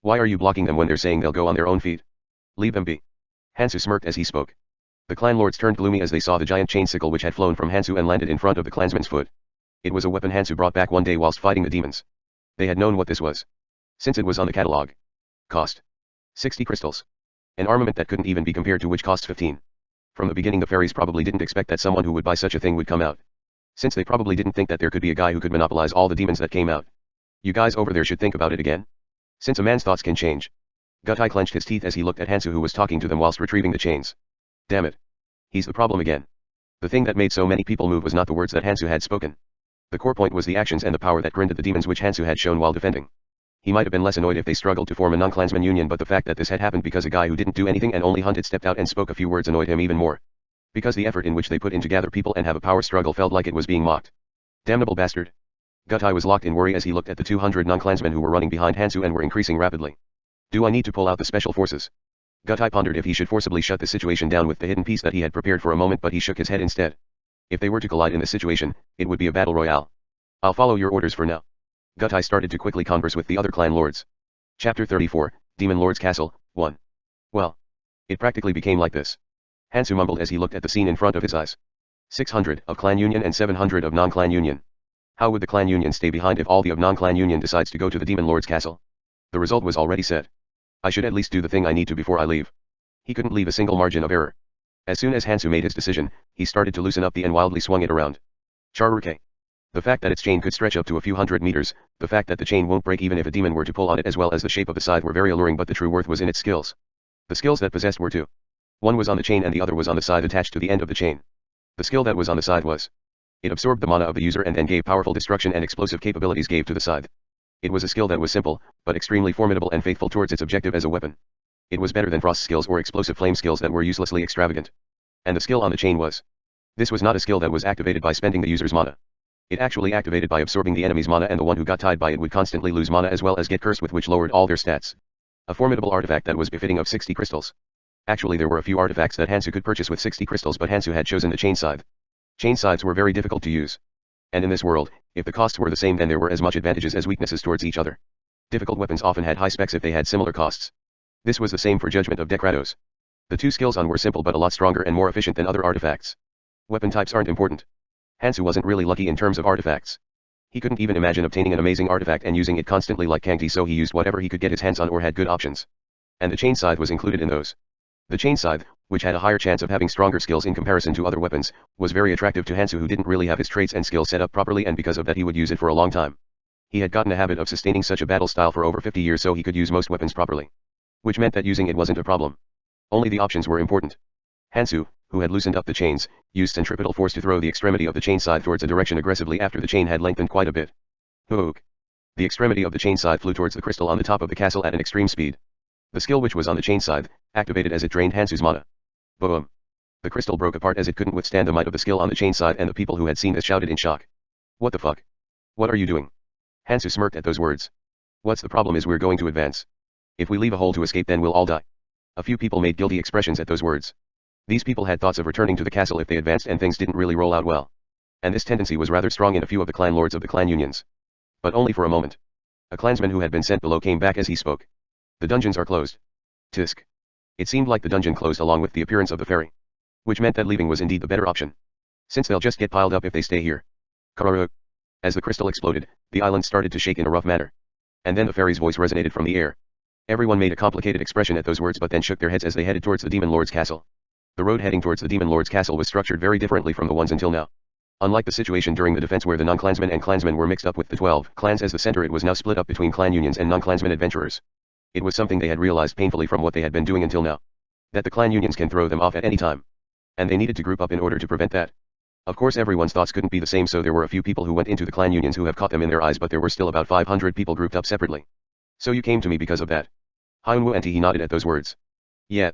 Why are you blocking them when they're saying they'll go on their own feet? Leave them be. Hansu smirked as he spoke. The clan lords turned gloomy as they saw the giant chain sickle which had flown from Hansu and landed in front of the clansman's foot. It was a weapon Hansu brought back one day whilst fighting the demons. They had known what this was. Since it was on the catalog. Cost. 60 crystals. An armament that couldn't even be compared to which cost 15. From the beginning the fairies probably didn't expect that someone who would buy such a thing would come out. Since they probably didn't think that there could be a guy who could monopolize all the demons that came out. You guys over there should think about it again. Since a man's thoughts can change. Gutai clenched his teeth as he looked at Hansu who was talking to them whilst retrieving the chains. Damn it. He's the problem again. The thing that made so many people move was not the words that Hansu had spoken. The core point was the actions and the power that grinned at the demons which Hansu had shown while defending. He might have been less annoyed if they struggled to form a non-clansman union, but the fact that this had happened because a guy who didn't do anything and only hunted stepped out and spoke a few words annoyed him even more. Because the effort in which they put in to gather people and have a power struggle felt like it was being mocked. Damnable bastard. Gutai was locked in worry as he looked at the 200 non-clansmen who were running behind Hansu and were increasing rapidly. Do I need to pull out the special forces? Gutai pondered if he should forcibly shut the situation down with the hidden piece that he had prepared for a moment, but he shook his head instead. If they were to collide in this situation, it would be a battle royale. I'll follow your orders for now. Gutai started to quickly converse with the other clan lords. Chapter 34, Demon Lord's Castle, 1. Well. It practically became like this. Hansu mumbled as he looked at the scene in front of his eyes. 600 of clan union and 700 of non-clan union. How would the clan union stay behind if all the of non-clan union decides to go to the Demon Lord's castle? The result was already set. I should at least do the thing I need to before I leave. He couldn't leave a single margin of error. As soon as Hansu made his decision, he started to loosen up the and wildly swung it around. Charuke. The fact that its chain could stretch up to a few hundred meters, the fact that the chain won't break even if a demon were to pull on it, as well as the shape of the scythe were very alluring, but the true worth was in its skills. The skills that possessed were two. One was on the chain and the other was on the scythe attached to the end of the chain. The skill that was on the scythe was. It absorbed the mana of the user and then gave powerful destruction and explosive capabilities gave to the scythe. It was a skill that was simple, but extremely formidable and faithful towards its objective as a weapon. It was better than frost skills or explosive flame skills that were uselessly extravagant. And the skill on the chain was. This was not a skill that was activated by spending the user's mana. It actually activated by absorbing the enemy's mana, and the one who got tied by it would constantly lose mana as well as get cursed with, which lowered all their stats. A formidable artifact that was befitting of 60 crystals. Actually there were a few artifacts that Hansu could purchase with 60 crystals, but Hansu had chosen the chain scythe. Chain scythes were very difficult to use. And in this world, if the costs were the same, then there were as much advantages as weaknesses towards each other. Difficult weapons often had high specs if they had similar costs. This was the same for Judgment of Dekratos. The two skills on were simple but a lot stronger and more efficient than other artifacts. Weapon types aren't important. Hansu wasn't really lucky in terms of artifacts. He couldn't even imagine obtaining an amazing artifact and using it constantly like Kangti, so he used whatever he could get his hands on or had good options. And the chain scythe was included in those. The chain scythe, which had a higher chance of having stronger skills in comparison to other weapons, was very attractive to Hansu, who didn't really have his traits and skills set up properly, and because of that he would use it for a long time. He had gotten a habit of sustaining such a battle style for over 50 years, so he could use most weapons properly. Which meant that using it wasn't a problem. Only the options were important. Hansu, who had loosened up the chains, used centripetal force to throw the extremity of the chain scythe towards a direction aggressively after the chain had lengthened quite a bit. Hook. The extremity of the chain scythe flew towards the crystal on the top of the castle at an extreme speed. The skill which was on the chain scythe, activated as it drained Hansu's mana. Boom. The crystal broke apart as it couldn't withstand the might of the skill on the chain scythe, and the people who had seen this shouted in shock. What the fuck? What are you doing? Hansu smirked at those words. What's the problem is we're going to advance. If we leave a hole to escape then we'll all die. A few people made guilty expressions at those words. These people had thoughts of returning to the castle if they advanced and things didn't really roll out well. And this tendency was rather strong in a few of the clan lords of the clan unions. But only for a moment. A clansman who had been sent below came back as he spoke. The dungeons are closed. Tisk. It seemed like the dungeon closed along with the appearance of the ferry. Which meant that leaving was indeed the better option. Since they'll just get piled up if they stay here. Kararuk. As the crystal exploded, the island started to shake in a rough manner. And then the fairy's voice resonated from the air. Everyone made a complicated expression at those words but then shook their heads as they headed towards the Demon Lord's castle. The road heading towards the Demon Lord's castle was structured very differently from the ones until now. Unlike the situation during the defense where the non-clansmen and clansmen were mixed up with the 12 clans as the center, it was now split up between clan unions and non-clansmen adventurers. It was something they had realized painfully from what they had been doing until now. That the clan unions can throw them off at any time. And they needed to group up in order to prevent that. Of course everyone's thoughts couldn't be the same, so there were a few people who went into the clan unions who have caught them in their eyes, but there were still about 500 people grouped up separately. So you came to me because of that. Hyunwoo and he nodded at those words. Yeah.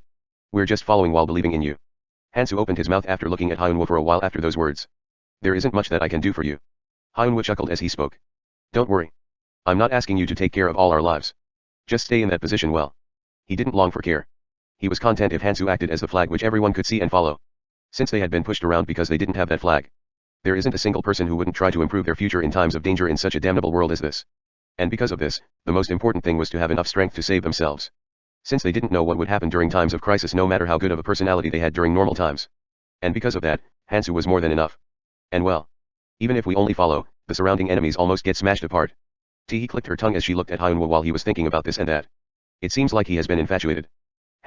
We're just following while believing in you. Hansu opened his mouth after looking at Hyunwoo for a while after those words. There isn't much that I can do for you. Hyunwoo chuckled as he spoke. Don't worry. I'm not asking you to take care of all our lives. Just stay in that position well. He didn't long for care. He was content if Hansu acted as the flag which everyone could see and follow. Since they had been pushed around because they didn't have that flag. There isn't a single person who wouldn't try to improve their future in times of danger in such a damnable world as this. And because of this, the most important thing was to have enough strength to save themselves. Since they didn't know what would happen during times of crisis no matter how good of a personality they had during normal times. And because of that, Hansu was more than enough. And well, even if we only follow, the surrounding enemies almost get smashed apart. Teehee clicked her tongue as she looked at Hyunwoo while he was thinking about this and that. It seems like he has been infatuated.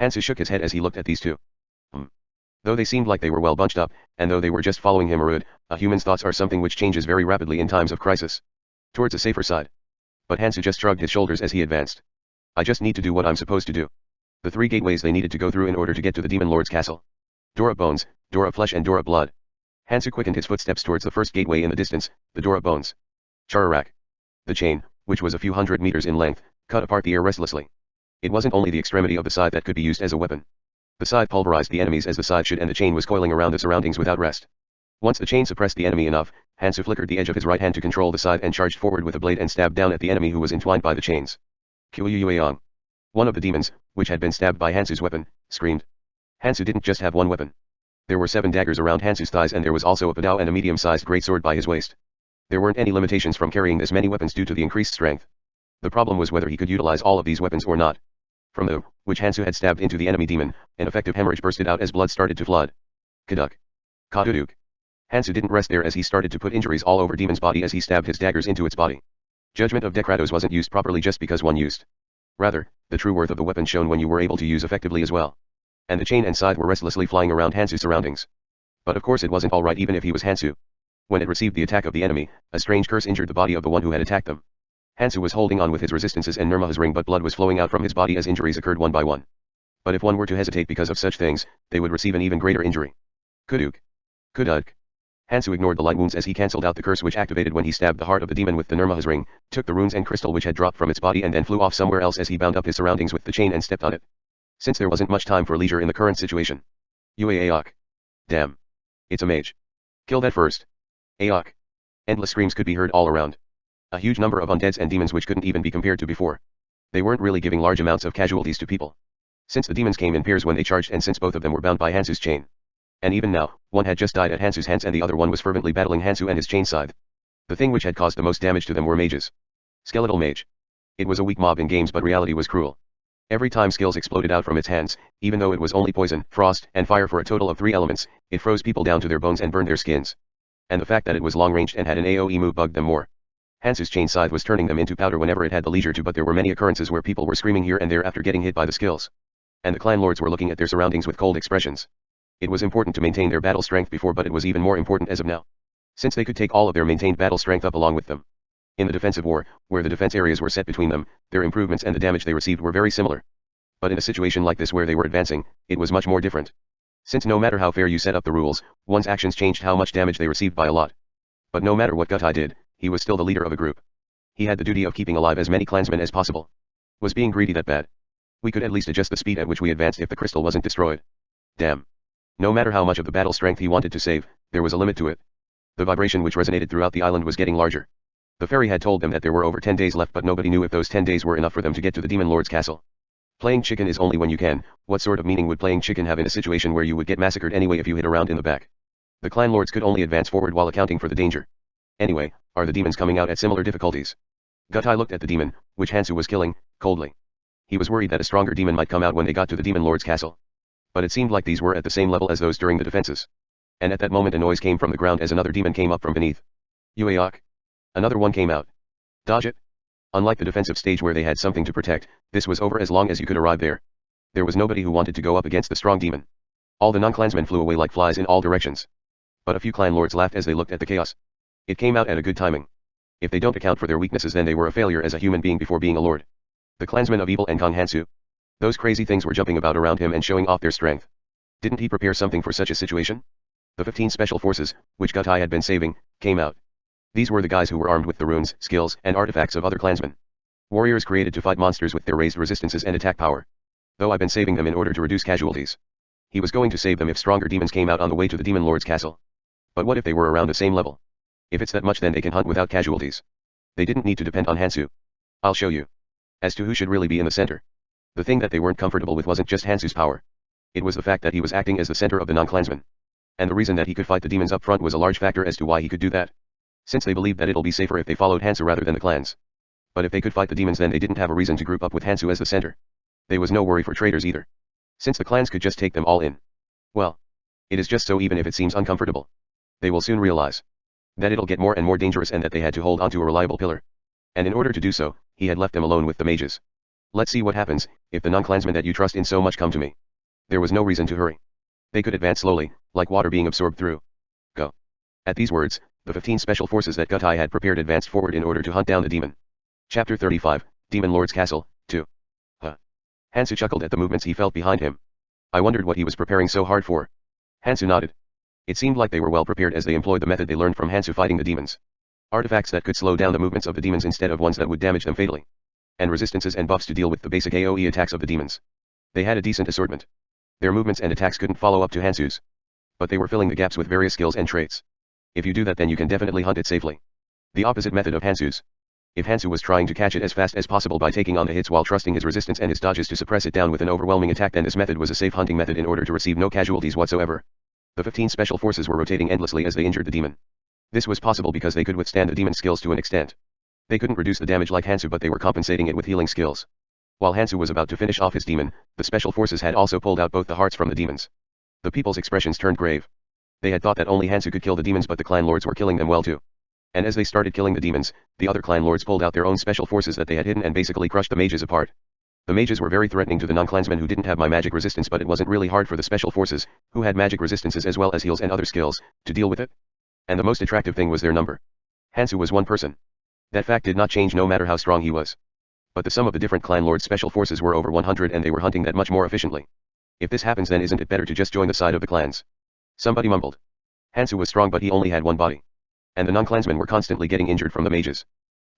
Hansu shook his head as he looked at these two. Though they seemed like they were well bunched up, and though they were just following him Arud, a human's thoughts are something which changes very rapidly in times of crisis. Towards a safer side. But Hansu just shrugged his shoulders as he advanced. I just need to do what I'm supposed to do. The 3 gateways they needed to go through in order to get to the Demon Lord's castle. Door of Bones, Door of Flesh and Door of Blood. Hansu quickened his footsteps towards the first gateway in the distance, the Door of Bones. Chararak. The chain, which was a few hundred meters in length, cut apart the air restlessly. It wasn't only the extremity of the scythe that could be used as a weapon. The scythe pulverized the enemies as the scythe should, and the chain was coiling around the surroundings without rest. Once the chain suppressed the enemy enough, Hansu flickered the edge of his right hand to control the scythe and charged forward with a blade and stabbed down at the enemy who was entwined by the chains. Kyuyuyeong. One of the demons, which had been stabbed by Hansu's weapon, screamed. Hansu didn't just have one weapon. There were 7 daggers around Hansu's thighs, and there was also a padao and a medium-sized greatsword by his waist. There weren't any limitations from carrying this many weapons due to the increased strength. The problem was whether he could utilize all of these weapons or not. From the which Hansu had stabbed into the enemy demon, an effective hemorrhage bursted out as blood started to flood. Kaduk. Kaduduk. Hansu didn't rest there as he started to put injuries all over demon's body as he stabbed his daggers into its body. Judgment of Dekratos wasn't used properly just because one used. Rather, the true worth of the weapon shone when you were able to use effectively as well. And the chain and scythe were restlessly flying around Hansu's surroundings. But of course it wasn't alright even if he was Hansu. When it received the attack of the enemy, a strange curse injured the body of the one who had attacked them. Hansu was holding on with his resistances and Nirmaha's ring, but blood was flowing out from his body as injuries occurred one by one. But if one were to hesitate because of such things, they would receive an even greater injury. Kuduk. Kuduk. Hansu ignored the light wounds as he cancelled out the curse which activated when he stabbed the heart of the demon with the Nirmaha's ring, took the runes and crystal which had dropped from its body and then flew off somewhere else as he bound up his surroundings with the chain and stepped on it. Since there wasn't much time for leisure in the current situation. Aok. Damn. It's a mage. Kill that first. Aok. Endless screams could be heard all around. A huge number of undeads and demons which couldn't even be compared to before. They weren't really giving large amounts of casualties to people. Since the demons came in pairs when they charged, and since both of them were bound by Hansu's chain. And even now, one had just died at Hansu's hands and the other one was fervently battling Hansu and his chain scythe. The thing which had caused the most damage to them were mages. Skeletal mage. It was a weak mob in games, but reality was cruel. Every time skills exploded out from its hands, even though it was only poison, frost, and fire for a total of 3 elements, it froze people down to their bones and burned their skins. And the fact that it was long-ranged and had an AoE move bugged them more. Hansu's chain scythe was turning them into powder whenever it had the leisure to, but there were many occurrences where people were screaming here and there after getting hit by the skills. And the clan lords were looking at their surroundings with cold expressions. It was important to maintain their battle strength before, but it was even more important as of now. Since they could take all of their maintained battle strength up along with them. In the defensive war, where the defense areas were set between them, their improvements and the damage they received were very similar. But in a situation like this where they were advancing, it was much more different. Since no matter how fair you set up the rules, one's actions changed how much damage they received by a lot. But no matter what Gutai did, he was still the leader of a group. He had the duty of keeping alive as many clansmen as possible. Was being greedy that bad? We could at least adjust the speed at which we advanced if the crystal wasn't destroyed. Damn. No matter how much of the battle strength he wanted to save, there was a limit to it. The vibration which resonated throughout the island was getting larger. The fairy had told them that there were over 10 days left, but nobody knew if those 10 days were enough for them to get to the Demon Lord's castle. Playing chicken is only when you can. What sort of meaning would playing chicken have in a situation where you would get massacred anyway if you hit around in the back? The clan lords could only advance forward while accounting for the danger. Anyway, are the demons coming out at similar difficulties? Gutai looked at the demon, which Hansu was killing, coldly. He was worried that a stronger demon might come out when they got to the Demon Lord's castle. But it seemed like these were at the same level as those during the defenses. And at that moment a noise came from the ground as another demon came up from beneath. Uaok. Another one came out. Dodge it. Unlike the defensive stage where they had something to protect, this was over as long as you could arrive there. There was nobody who wanted to go up against the strong demon. All the non-clansmen flew away like flies in all directions. But a few clan lords laughed as they looked at the chaos. It came out at a good timing. If they don't account for their weaknesses, then they were a failure as a human being before being a lord. The clansmen of evil and Kong Hansu. Those crazy things were jumping about around him and showing off their strength. Didn't he prepare something for such a situation? The 15 special forces, which Gutai had been saving, came out. These were the guys who were armed with the runes, skills, and artifacts of other clansmen. Warriors created to fight monsters with their raised resistances and attack power. Though I've been saving them in order to reduce casualties. He was going to save them if stronger demons came out on the way to the Demon Lord's castle. But what if they were around the same level? If it's that much, then they can hunt without casualties. They didn't need to depend on Hansu. I'll show you. As to who should really be in the center. The thing that they weren't comfortable with wasn't just Hansu's power. It was the fact that he was acting as the center of the non-clansmen. And the reason that he could fight the demons up front was a large factor as to why he could do that. Since they believed that it'll be safer if they followed Hansu rather than the clans. But if they could fight the demons, then they didn't have a reason to group up with Hansu as the center. There was no worry for traitors either. Since the clans could just take them all in. Well. It is just so even if it seems uncomfortable. They will soon realize. That it'll get more and more dangerous and that they had to hold onto a reliable pillar. And in order to do so, he had left them alone with the mages. Let's see what happens, if the non-clansmen that you trust in so much come to me. There was no reason to hurry. They could advance slowly, like water being absorbed through. Go. At these words, the 15 special forces that Gutai had prepared advanced forward in order to hunt down the demon. Chapter 35, Demon Lord's Castle, 2. Hansu chuckled at the movements he felt behind him. I wondered what he was preparing so hard for. Hansu nodded. It seemed like they were well prepared as they employed the method they learned from Hansu fighting the demons. Artifacts that could slow down the movements of the demons instead of ones that would damage them fatally. And resistances and buffs to deal with the basic AoE attacks of the demons. They had a decent assortment. Their movements and attacks couldn't follow up to Hansu's. But they were filling the gaps with various skills and traits. If you do that, then you can definitely hunt it safely. The opposite method of Hansu's. If Hansu was trying to catch it as fast as possible by taking on the hits while trusting his resistance and his dodges to suppress it down with an overwhelming attack, then this method was a safe hunting method in order to receive no casualties whatsoever. The 15 special forces were rotating endlessly as they injured the demon. This was possible because they could withstand the demon skills to an extent. They couldn't reduce the damage like Hansu, but they were compensating it with healing skills. While Hansu was about to finish off his demon, the special forces had also pulled out both the hearts from the demons. The people's expressions turned grave. They had thought that only Hansu could kill the demons, but the clan lords were killing them well too. And as they started killing the demons, the other clan lords pulled out their own special forces that they had hidden and basically crushed the mages apart. The mages were very threatening to the non-clansmen who didn't have my magic resistance, but it wasn't really hard for the special forces, who had magic resistances as well as heals and other skills, to deal with it. And the most attractive thing was their number. Hansu was one person. That fact did not change no matter how strong he was. But the sum of the different clan lords' special forces were over 100 and they were hunting that much more efficiently. If this happens, then isn't it better to just join the side of the clans? Somebody mumbled. Hansu was strong, but he only had one body. And the non-clansmen were constantly getting injured from the mages.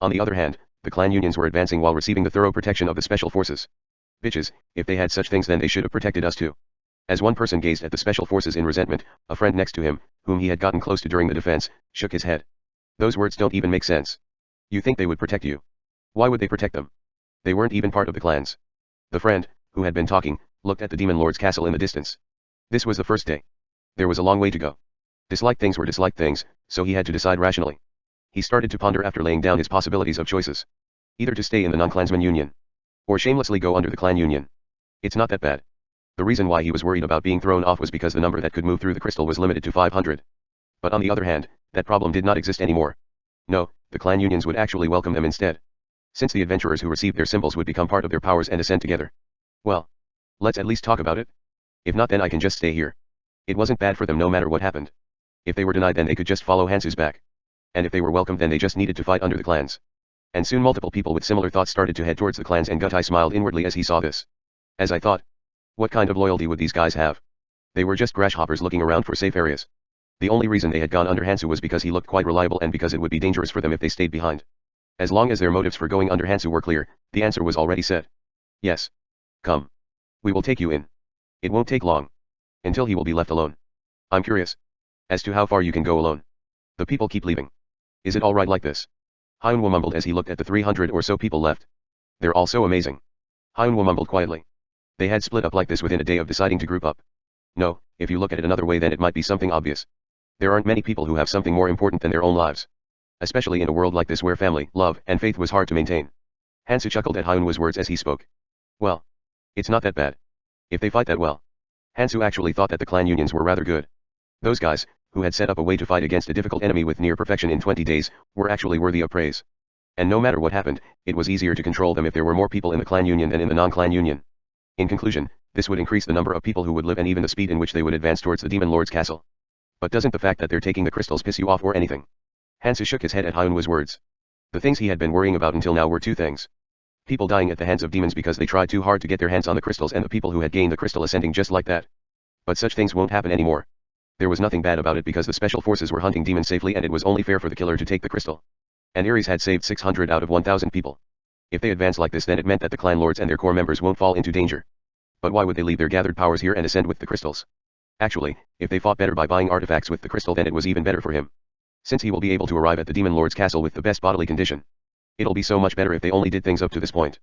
On the other hand, the clan unions were advancing while receiving the thorough protection of the special forces. Bitches, if they had such things, then they should have protected us too. As one person gazed at the special forces in resentment, a friend next to him, whom he had gotten close to during the defense, shook his head. Those words don't even make sense. You think they would protect you? Why would they protect them? They weren't even part of the clans. The friend, who had been talking, looked at the Demon Lord's castle in the distance. This was the first day. There was a long way to go. Disliked things were disliked things, so he had to decide rationally. He started to ponder after laying down his possibilities of choices. Either to stay in the non-clansman union. Or shamelessly go under the clan union. It's not that bad. The reason why he was worried about being thrown off was because the number that could move through the crystal was limited to 500. But on the other hand, that problem did not exist anymore. No, the clan unions would actually welcome them instead. Since the adventurers who received their symbols would become part of their powers and ascend together. Well, let's at least talk about it. If not, then I can just stay here. It wasn't bad for them no matter what happened. If they were denied, then they could just follow Hansu's back. And if they were welcomed, then they just needed to fight under the clans. And soon multiple people with similar thoughts started to head towards the clans, and Gutai smiled inwardly as he saw this. As I thought, what kind of loyalty would these guys have? They were just grasshoppers looking around for safe areas. The only reason they had gone under Hansu was because he looked quite reliable and because it would be dangerous for them if they stayed behind. As long as their motives for going under Hansu were clear, the answer was already set. Yes. Come. We will take you in. It won't take long. Until he will be left alone. I'm curious. As to how far you can go alone. The people keep leaving. Is it alright like this? Hyunwoo mumbled as he looked at the 300 or so people left. They're all so amazing. Hyunwoo mumbled quietly. They had split up like this within a day of deciding to group up. No, if you look at it another way then it might be something obvious. There aren't many people who have something more important than their own lives. Especially in a world like this where family, love, and faith was hard to maintain. Hansu chuckled at Hyunwoo's words as he spoke. Well. It's not that bad. If they fight that well. Hansu actually thought that the clan unions were rather good. Those guys, who had set up a way to fight against a difficult enemy with near perfection in 20 days, were actually worthy of praise. And no matter what happened, it was easier to control them if there were more people in the clan union than in the non-clan union. In conclusion, this would increase the number of people who would live and even the speed in which they would advance towards the Demon Lord's castle. But doesn't the fact that they're taking the crystals piss you off or anything? Hansu shook his head at Hyunwoo's words. The things he had been worrying about until now were two things. People dying at the hands of demons because they tried too hard to get their hands on the crystals and the people who had gained the crystal ascending just like that. But such things won't happen anymore. There was nothing bad about it because the special forces were hunting demons safely and it was only fair for the killer to take the crystal. And Ares had saved 600 out of 1,000 people. If they advance like this then it meant that the clan lords and their core members won't fall into danger. But why would they leave their gathered powers here and ascend with the crystals? Actually, if they fought better by buying artifacts with the crystal then it was even better for him. Since he will be able to arrive at the Demon Lord's castle with the best bodily condition. It'll be so much better if they only did things up to this point.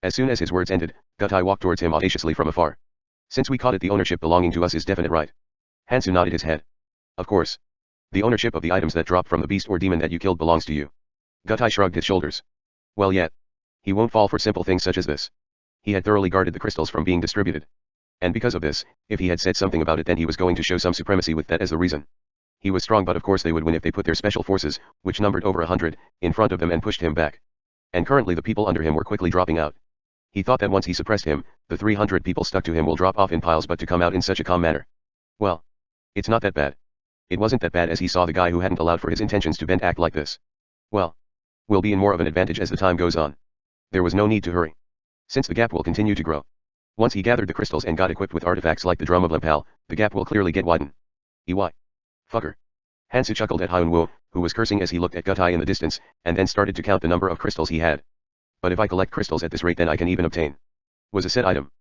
As soon as his words ended, Gutai walked towards him audaciously from afar. Since we caught it the ownership belonging to us is definite right. Hansu nodded his head. Of course. The ownership of the items that drop from the beast or demon that you killed belongs to you. Gutai shrugged his shoulders. Well yet. He won't fall for simple things such as this. He had thoroughly guarded the crystals from being distributed. And because of this, if he had said something about it then he was going to show some supremacy with that as the reason. He was strong but of course they would win if they put their special forces, which numbered over 100, in front of them and pushed him back. And currently the people under him were quickly dropping out. He thought that once he suppressed him, the 300 people stuck to him will drop off in piles but to come out in such a calm manner. Well. It's not that bad. It wasn't that bad as he saw the guy who hadn't allowed for his intentions to bend act like this. Well. We'll be in more of an advantage as the time goes on. There was no need to hurry. Since the gap will continue to grow. Once he gathered the crystals and got equipped with artifacts like the Drum of Lempal, the gap will clearly get widened. EY. Fucker. Hansu chuckled at Hyunwoo, who was cursing as he looked at Gutai in the distance, and then started to count the number of crystals he had. But if I collect crystals at this rate then I can even obtain. Was a set item.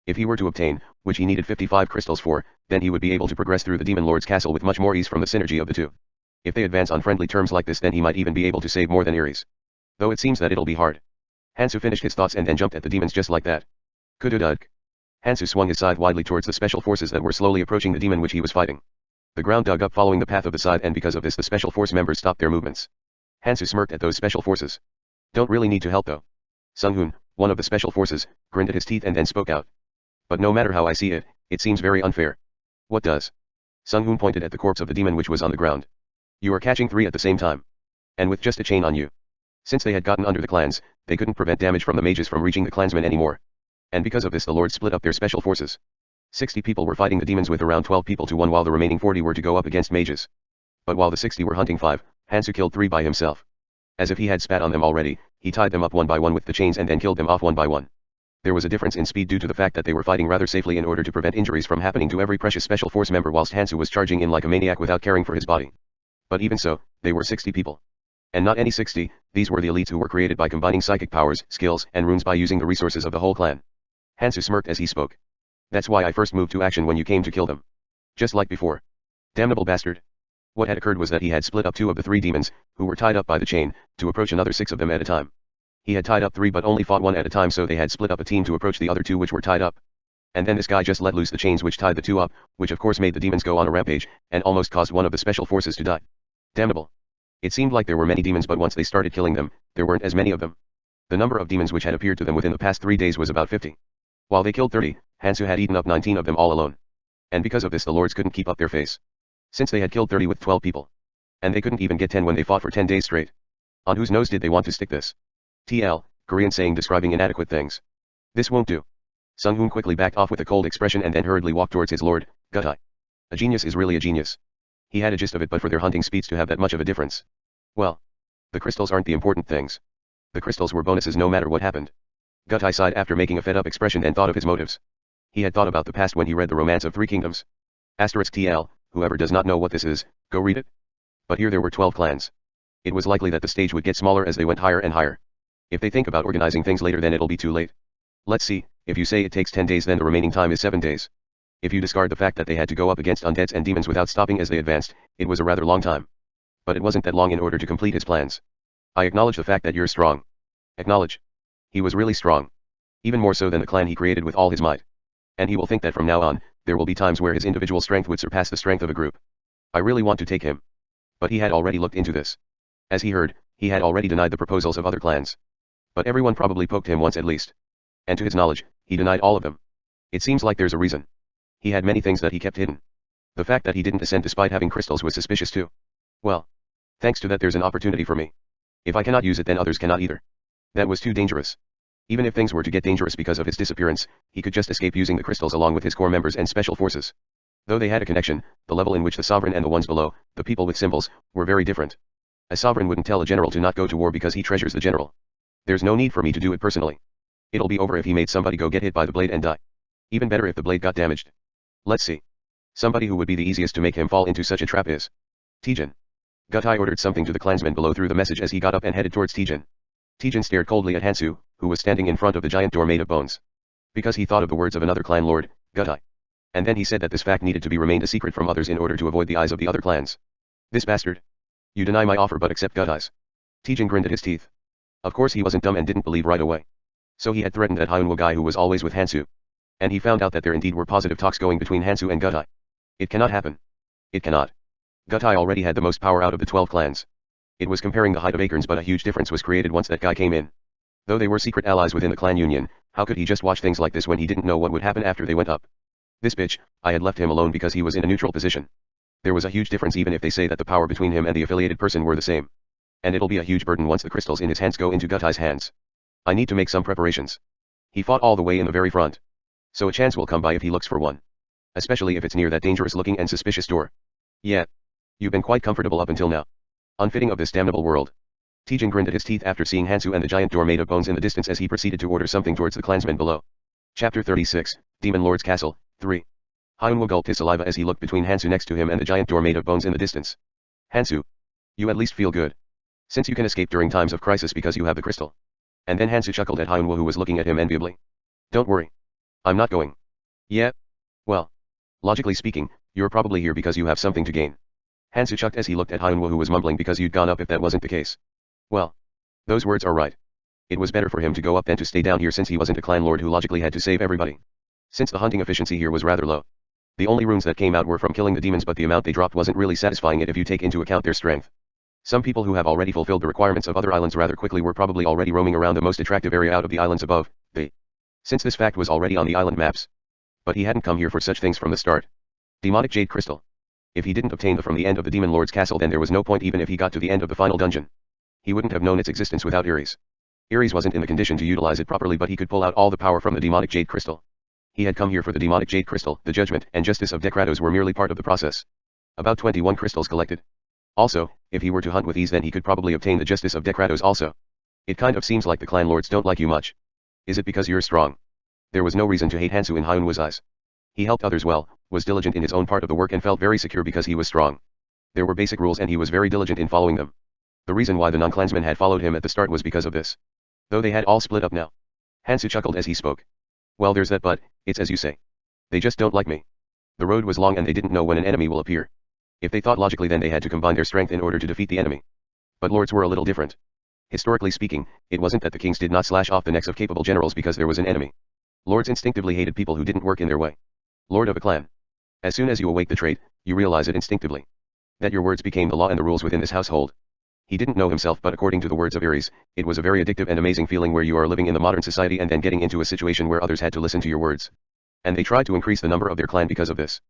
If he were to obtain, which he needed 55 crystals for, then he would be able to progress through the Demon Lord's castle with much more ease from the synergy of the two. If they advance on friendly terms like this then he might even be able to save more than Ares. Though it seems that it'll be hard. Hansu finished his thoughts and then jumped at the demons just like that. Kududuk. Hansu swung his scythe widely towards the special forces that were slowly approaching the demon which he was fighting. The ground dug up following the path of the scythe and because of this the special force members stopped their movements. Hansu smirked at those special forces. Don't really need to help though. Sunghoon, one of the special forces, grinned at his teeth and then spoke out. But no matter how I see it, it seems very unfair. What does? Sunghoon pointed at the corpse of the demon which was on the ground. You are catching 3 at the same time. And with just a chain on you. Since they had gotten under the clans, they couldn't prevent damage from the mages from reaching the clansmen anymore. And because of this the lords split up their special forces. 60 people were fighting the demons with around 12 people to 1 while the remaining 40 were to go up against mages. But while the 60 were hunting 5, Hansu killed 3 by himself. As if he had spat on them already, he tied them up one by one with the chains and then killed them off one by one. There was a difference in speed due to the fact that they were fighting rather safely in order to prevent injuries from happening to every precious special force member whilst Hansu was charging in like a maniac without caring for his body. But even so, they were 60 people. And not any 60, these were the elites who were created by combining psychic powers, skills, and runes by using the resources of the whole clan. Hansu smirked as he spoke. That's why I first moved to action when you came to kill them. Just like before. Damnable bastard. What had occurred was that he had split up 2 of the 3 demons, who were tied up by the chain, to approach another 6 of them at a time. He had tied up 3 but only fought 1 at a time so they had split up a team to approach the other 2 which were tied up. And then this guy just let loose the chains which tied the 2 up, which of course made the demons go on a rampage, and almost caused one of the special forces to die. Damnable. It seemed like there were many demons but once they started killing them, there weren't as many of them. The number of demons which had appeared to them within the past 3 days was about 50. While they killed 30, Hansu had eaten up 19 of them all alone. And because of this the lords couldn't keep up their face. Since they had killed 30 with 12 people. And they couldn't even get 10 when they fought for 10 days straight. On whose nose did they want to stick this? TL, Korean saying describing inadequate things. This won't do. Sunghoon quickly backed off with a cold expression and then hurriedly walked towards his lord, Gutai. A genius is really a genius. He had a gist of it but for their hunting speeds to have that much of a difference. Well. The crystals aren't the important things. The crystals were bonuses no matter what happened. Gutai sighed after making a fed-up expression and thought of his motives. He had thought about the past when he read the Romance of Three Kingdoms. *TL, whoever does not know what this is, go read it. But here there were 12 clans. It was likely that the stage would get smaller as they went higher and higher. If they think about organizing things later, then it'll be too late. Let's see, if you say it takes 10 days, then the remaining time is 7 days. If you discard the fact that they had to go up against undeads and demons without stopping as they advanced, it was a rather long time. But it wasn't that long in order to complete his plans. I acknowledge the fact that you're strong. Acknowledge. He was really strong. Even more so than the clan he created with all his might. And he will think that from now on, there will be times where his individual strength would surpass the strength of a group. I really want to take him. But he had already looked into this. As he heard, he had already denied the proposals of other clans. But everyone probably poked him once at least. And to his knowledge, he denied all of them. It seems like there's a reason. He had many things that he kept hidden. The fact that he didn't ascend despite having crystals was suspicious too. Well, thanks to that there's an opportunity for me. If I cannot use it, then others cannot either. That was too dangerous. Even if things were to get dangerous because of his disappearance, he could just escape using the crystals along with his core members and special forces. Though they had a connection, the level in which the sovereign and the ones below, the people with symbols, were very different. A sovereign wouldn't tell a general to not go to war because he treasures the general. There's no need for me to do it personally. It'll be over if he made somebody go get hit by the blade and die. Even better if the blade got damaged. Let's see. Somebody who would be the easiest to make him fall into such a trap is Tijin. Gutai ordered something to the clansman below through the message as he got up and headed towards Tijin. Tijin stared coldly at Hansu, who was standing in front of the giant door made of bones. Because he thought of the words of another clan lord, Gutai. And then he said that this fact needed to be remained a secret from others in order to avoid the eyes of the other clans. This bastard. You deny my offer but accept Gutai's. Tijin grinned at his teeth. Of course he wasn't dumb and didn't believe right away. So he had threatened that Hyunwoo guy who was always with Hansu. And he found out that there indeed were positive talks going between Hansu and Gutai. It cannot happen. It cannot. Gutai already had the most power out of the 12 clans. It was comparing the height of acorns, but a huge difference was created once that guy came in. Though they were secret allies within the clan union, how could he just watch things like this when he didn't know what would happen after they went up? This bitch, I had left him alone because he was in a neutral position. There was a huge difference even if they say that the power between him and the affiliated person were the same. And it'll be a huge burden once the crystals in his hands go into Gutai's hands. I need to make some preparations. He fought all the way in the very front. So a chance will come by if he looks for one. Especially if it's near that dangerous looking and suspicious door. Yeah. You've been quite comfortable up until now. Unfitting of this damnable world. Tijin grinned at his teeth after seeing Hansu and the giant door made of bones in the distance as he proceeded to order something towards the clansmen below. Chapter 36, Demon Lord's Castle, 3. Hyunwoo gulped his saliva as he looked between Hansu next to him and the giant door made of bones in the distance. Hansu. You at least feel good. Since you can escape during times of crisis because you have the crystal. And then Hansu chuckled at Hyunwoo who was looking at him enviably. Don't worry. I'm not going. Yeah? Well. Logically speaking, you're probably here because you have something to gain. Hansu chucked as he looked at Hyunwoo who was mumbling because you'd gone up if that wasn't the case. Well. Those words are right. It was better for him to go up than to stay down here since he wasn't a clan lord who logically had to save everybody. Since the hunting efficiency here was rather low. The only runes that came out were from killing the demons, but the amount they dropped wasn't really satisfying it if you take into account their strength. Some people who have already fulfilled the requirements of other islands rather quickly were probably already roaming around the most attractive area out of the islands above, since this fact was already on the island maps. But he hadn't come here for such things from the start. Demonic Jade Crystal. If he didn't obtain the from the end of the Demon Lord's Castle, then there was no point even if he got to the end of the final dungeon. He wouldn't have known its existence without Ares. Ares wasn't in the condition to utilize it properly, but he could pull out all the power from the Demonic Jade Crystal. He had come here for the Demonic Jade Crystal. The Judgment and Justice of Dekratos were merely part of the process. About 21 crystals collected. Also, if he were to hunt with ease, then he could probably obtain the Justice of Dekratos also. It kind of seems like the clan lords don't like you much. Is it because you're strong? There was no reason to hate Hansu in Hyunwoo's eyes. He helped others well, was diligent in his own part of the work and felt very secure because he was strong. There were basic rules and he was very diligent in following them. The reason why the non-clansmen had followed him at the start was because of this. Though they had all split up now. Hansu chuckled as he spoke. Well, there's that, but it's as you say. They just don't like me. The road was long and they didn't know when an enemy will appear. If they thought logically, then they had to combine their strength in order to defeat the enemy. But lords were a little different. Historically speaking, it wasn't that the kings did not slash off the necks of capable generals because there was an enemy. Lords instinctively hated people who didn't work in their way. Lord of a clan. As soon as you awake the trait, you realize it instinctively. That your words became the law and the rules within this household. He didn't know himself, but according to the words of Ares, it was a very addictive and amazing feeling where you are living in the modern society and then getting into a situation where others had to listen to your words. And they tried to increase the number of their clan because of this.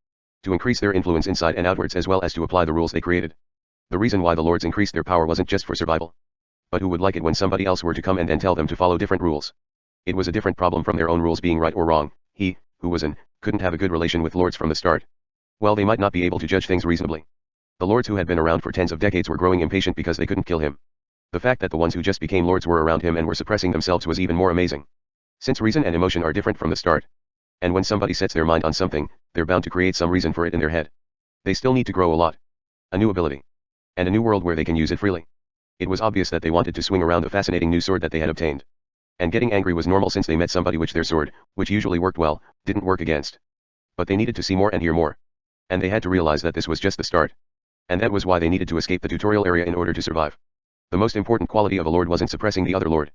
To increase their influence inside and outwards as well as to apply the rules they created. The reason why the lords increased their power wasn't just for survival. But who would like it when somebody else were to come and then tell them to follow different rules? It was a different problem from their own rules being right or wrong. He, who was in, couldn't have a good relation with lords from the start. Well, they might not be able to judge things reasonably. The lords who had been around for tens of decades were growing impatient because they couldn't kill him. The fact that the ones who just became lords were around him and were suppressing themselves was even more amazing. Since reason and emotion are different from the start, and when somebody sets their mind on something, they're bound to create some reason for it in their head. They still need to grow a lot. A new ability. And a new world where they can use it freely. It was obvious that they wanted to swing around the fascinating new sword that they had obtained. And getting angry was normal since they met somebody which their sword, which usually worked well, didn't work against. But they needed to see more and hear more. And they had to realize that this was just the start. And that was why they needed to escape the tutorial area in order to survive. The most important quality of a lord wasn't suppressing the other lord.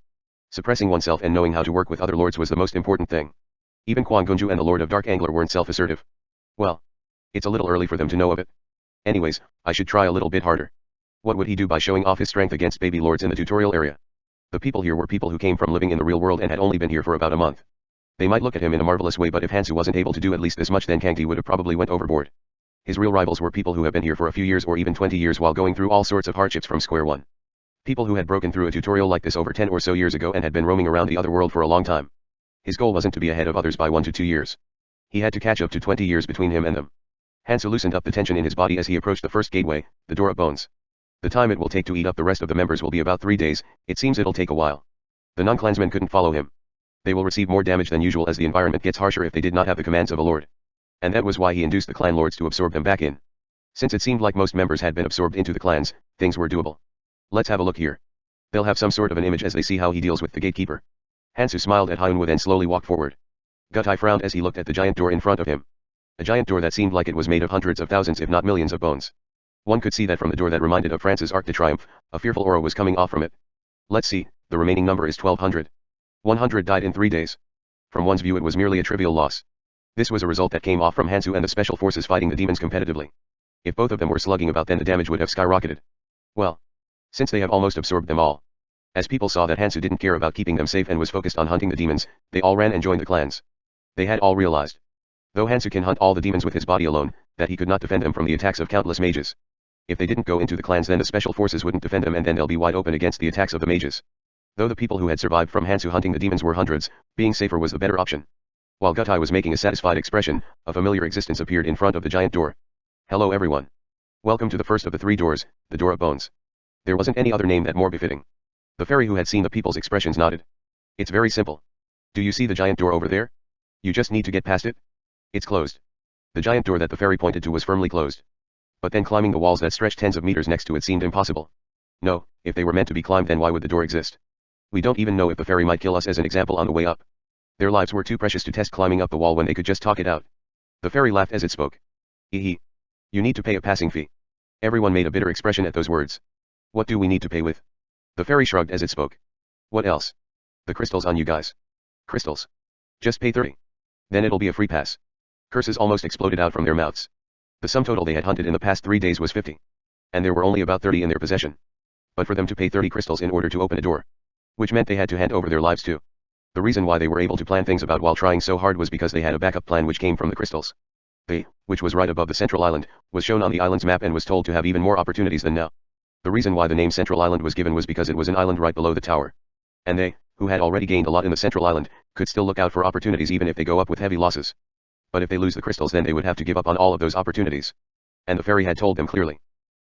Suppressing oneself and knowing how to work with other lords was the most important thing. Even Quan Gunju and the Lord of Dark Angler weren't self-assertive. Well, it's a little early for them to know of it. Anyways, I should try a little bit harder. What would he do by showing off his strength against baby lords in the tutorial area? The people here were people who came from living in the real world and had only been here for about a month. They might look at him in a marvelous way, but if Hansu wasn't able to do at least this much, then Kangti would have probably went overboard. His real rivals were people who have been here for a few years or even 20 years while going through all sorts of hardships from square one. People who had broken through a tutorial like this over 10 or so years ago and had been roaming around the other world for a long time. His goal wasn't to be ahead of others by 1 to 2 years. He had to catch up to 20 years between him and them. Hansu loosened up the tension in his body as he approached the first gateway, the door of bones. The time it will take to eat up the rest of the members will be about 3 days. It seems it'll take a while. The non-clansmen couldn't follow him. They will receive more damage than usual as the environment gets harsher if they did not have the commands of a lord. And that was why he induced the clan lords to absorb them back in. Since it seemed like most members had been absorbed into the clans, things were doable. Let's have a look here. They'll have some sort of an image as they see how he deals with the gatekeeper. Hansu smiled at Hyunwoo and slowly walked forward. Gutai frowned as he looked at the giant door in front of him. A giant door that seemed like it was made of hundreds of thousands if not millions of bones. One could see that from the door that reminded of France's Arc de Triomphe, a fearful aura was coming off from it. Let's see, the remaining number is 1200. 100 died in 3 days. From one's view it was merely a trivial loss. This was a result that came off from Hansu and the special forces fighting the demons competitively. If both of them were slugging about, then the damage would have skyrocketed. Well, since they have almost absorbed them all. As people saw that Hansu didn't care about keeping them safe and was focused on hunting the demons, they all ran and joined the clans. They had all realized, though Hansu can hunt all the demons with his body alone, that he could not defend them from the attacks of countless mages. If they didn't go into the clans, then the special forces wouldn't defend them and then they'll be wide open against the attacks of the mages. Though the people who had survived from Hansu hunting the demons were hundreds, being safer was the better option. While Gutai was making a satisfied expression, a familiar existence appeared in front of the giant door. Hello everyone. Welcome to the first of the 3 doors, the door of bones. There wasn't any other name that more befitting. The fairy who had seen the people's expressions nodded. It's very simple. Do you see the giant door over there? You just need to get past it. It's closed. The giant door that the fairy pointed to was firmly closed. But then climbing the walls that stretched tens of meters next to it seemed impossible. No, if they were meant to be climbed, then why would the door exist? We don't even know if the fairy might kill us as an example on the way up. Their lives were too precious to test climbing up the wall when they could just talk it out. The fairy laughed as it spoke. Hee. You need to pay a passing fee. Everyone made a bitter expression at those words. What do we need to pay with? The fairy shrugged as it spoke. What else? The crystals on you guys. Crystals. Just pay 30. Then it'll be a free pass. Curses almost exploded out from their mouths. The sum total they had hunted in the past 3 days was 50. And there were only about 30 in their possession. But for them to pay 30 crystals in order to open a door. Which meant they had to hand over their lives too. The reason why they were able to plan things about while trying so hard was because they had a backup plan which came from the crystals. They, which was right above the central island, was shown on the island's map and was told to have even more opportunities than now. The reason why the name Central Island was given was because it was an island right below the tower. And they, who had already gained a lot in the central island, could still look out for opportunities even if they go up with heavy losses. But if they lose the crystals, then they would have to give up on all of those opportunities. And the fairy had told them clearly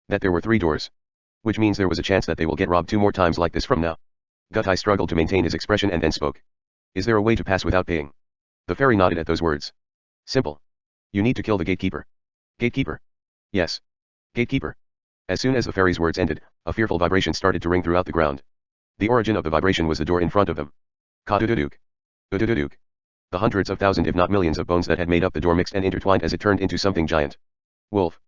that there were 3 doors. Which means there was a chance that they will get robbed 2 more times like this from now. Gutai struggled to maintain his expression and then spoke. Is there a way to pass without paying? The fairy nodded at those words. Simple. You need to kill the gatekeeper. Gatekeeper? Yes. Gatekeeper. As soon as the fairy's words ended, a fearful vibration started to ring throughout the ground. The origin of the vibration was the door in front of them. Ka-doo-doo-dook. Doo-doo-doo-dook. The hundreds of thousands if not millions of bones that had made up the door mixed and intertwined as it turned into something giant. Wolf.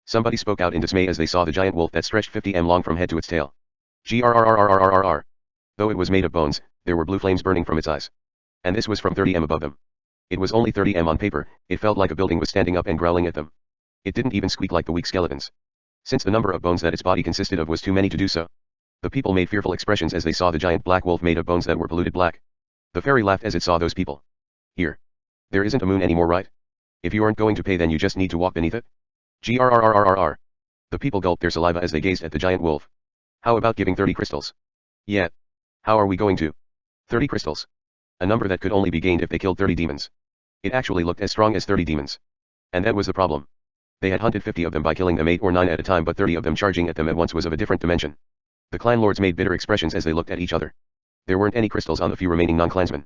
Somebody spoke out in dismay as they saw the giant wolf that stretched 50 m long from head to its tail. Grrrrrrrrrrrr. Though it was made of bones, there were blue flames burning from its eyes. And this was from 30 m above them. It was only 30 m on paper, it felt like a building was standing up and growling at them. It didn't even squeak like the weak skeletons. Since the number of bones that its body consisted of was too many to do so. The people made fearful expressions as they saw the giant black wolf made of bones that were polluted black. The fairy laughed as it saw those people. Here. There isn't a moon anymore, right? If you aren't going to pay, then you just need to walk beneath it. Grrrrrrrrr. The people gulped their saliva as they gazed at the giant wolf. How about giving 30 crystals? Yeah. How are we going to? 30 crystals. A number that could only be gained if they killed 30 demons. It actually looked as strong as 30 demons. And that was the problem. They had hunted 50 of them by killing them 8 or 9 at a time, but 30 of them charging at them at once was of a different dimension. The clan lords made bitter expressions as they looked at each other. There weren't any crystals on the few remaining non-clansmen.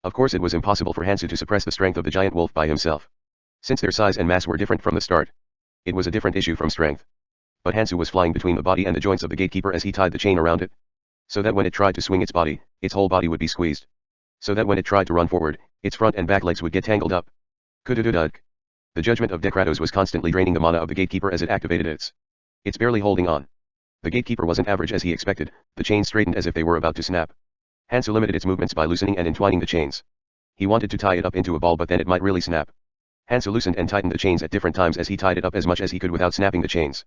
Of course it was impossible for Hansu to suppress the strength of the giant wolf by himself. Since their size and mass were different from the start, it was a different issue from strength. But Hansu was flying between the body and the joints of the gatekeeper as he tied the chain around it, so that when it tried to swing its body, its whole body would be squeezed. So that when it tried to run forward, its front and back legs would get tangled up. Kudududuk. The judgment of Dekratos was constantly draining the mana of the gatekeeper as it activated It's barely holding on. The gatekeeper wasn't average as he expected, the chains straightened as if they were about to snap. Hansu limited its movements by loosening and entwining the chains. He wanted to tie it up into a ball but then it might really snap. Hansu loosened and tightened the chains at different times as he tied it up as much as he could without snapping the chains.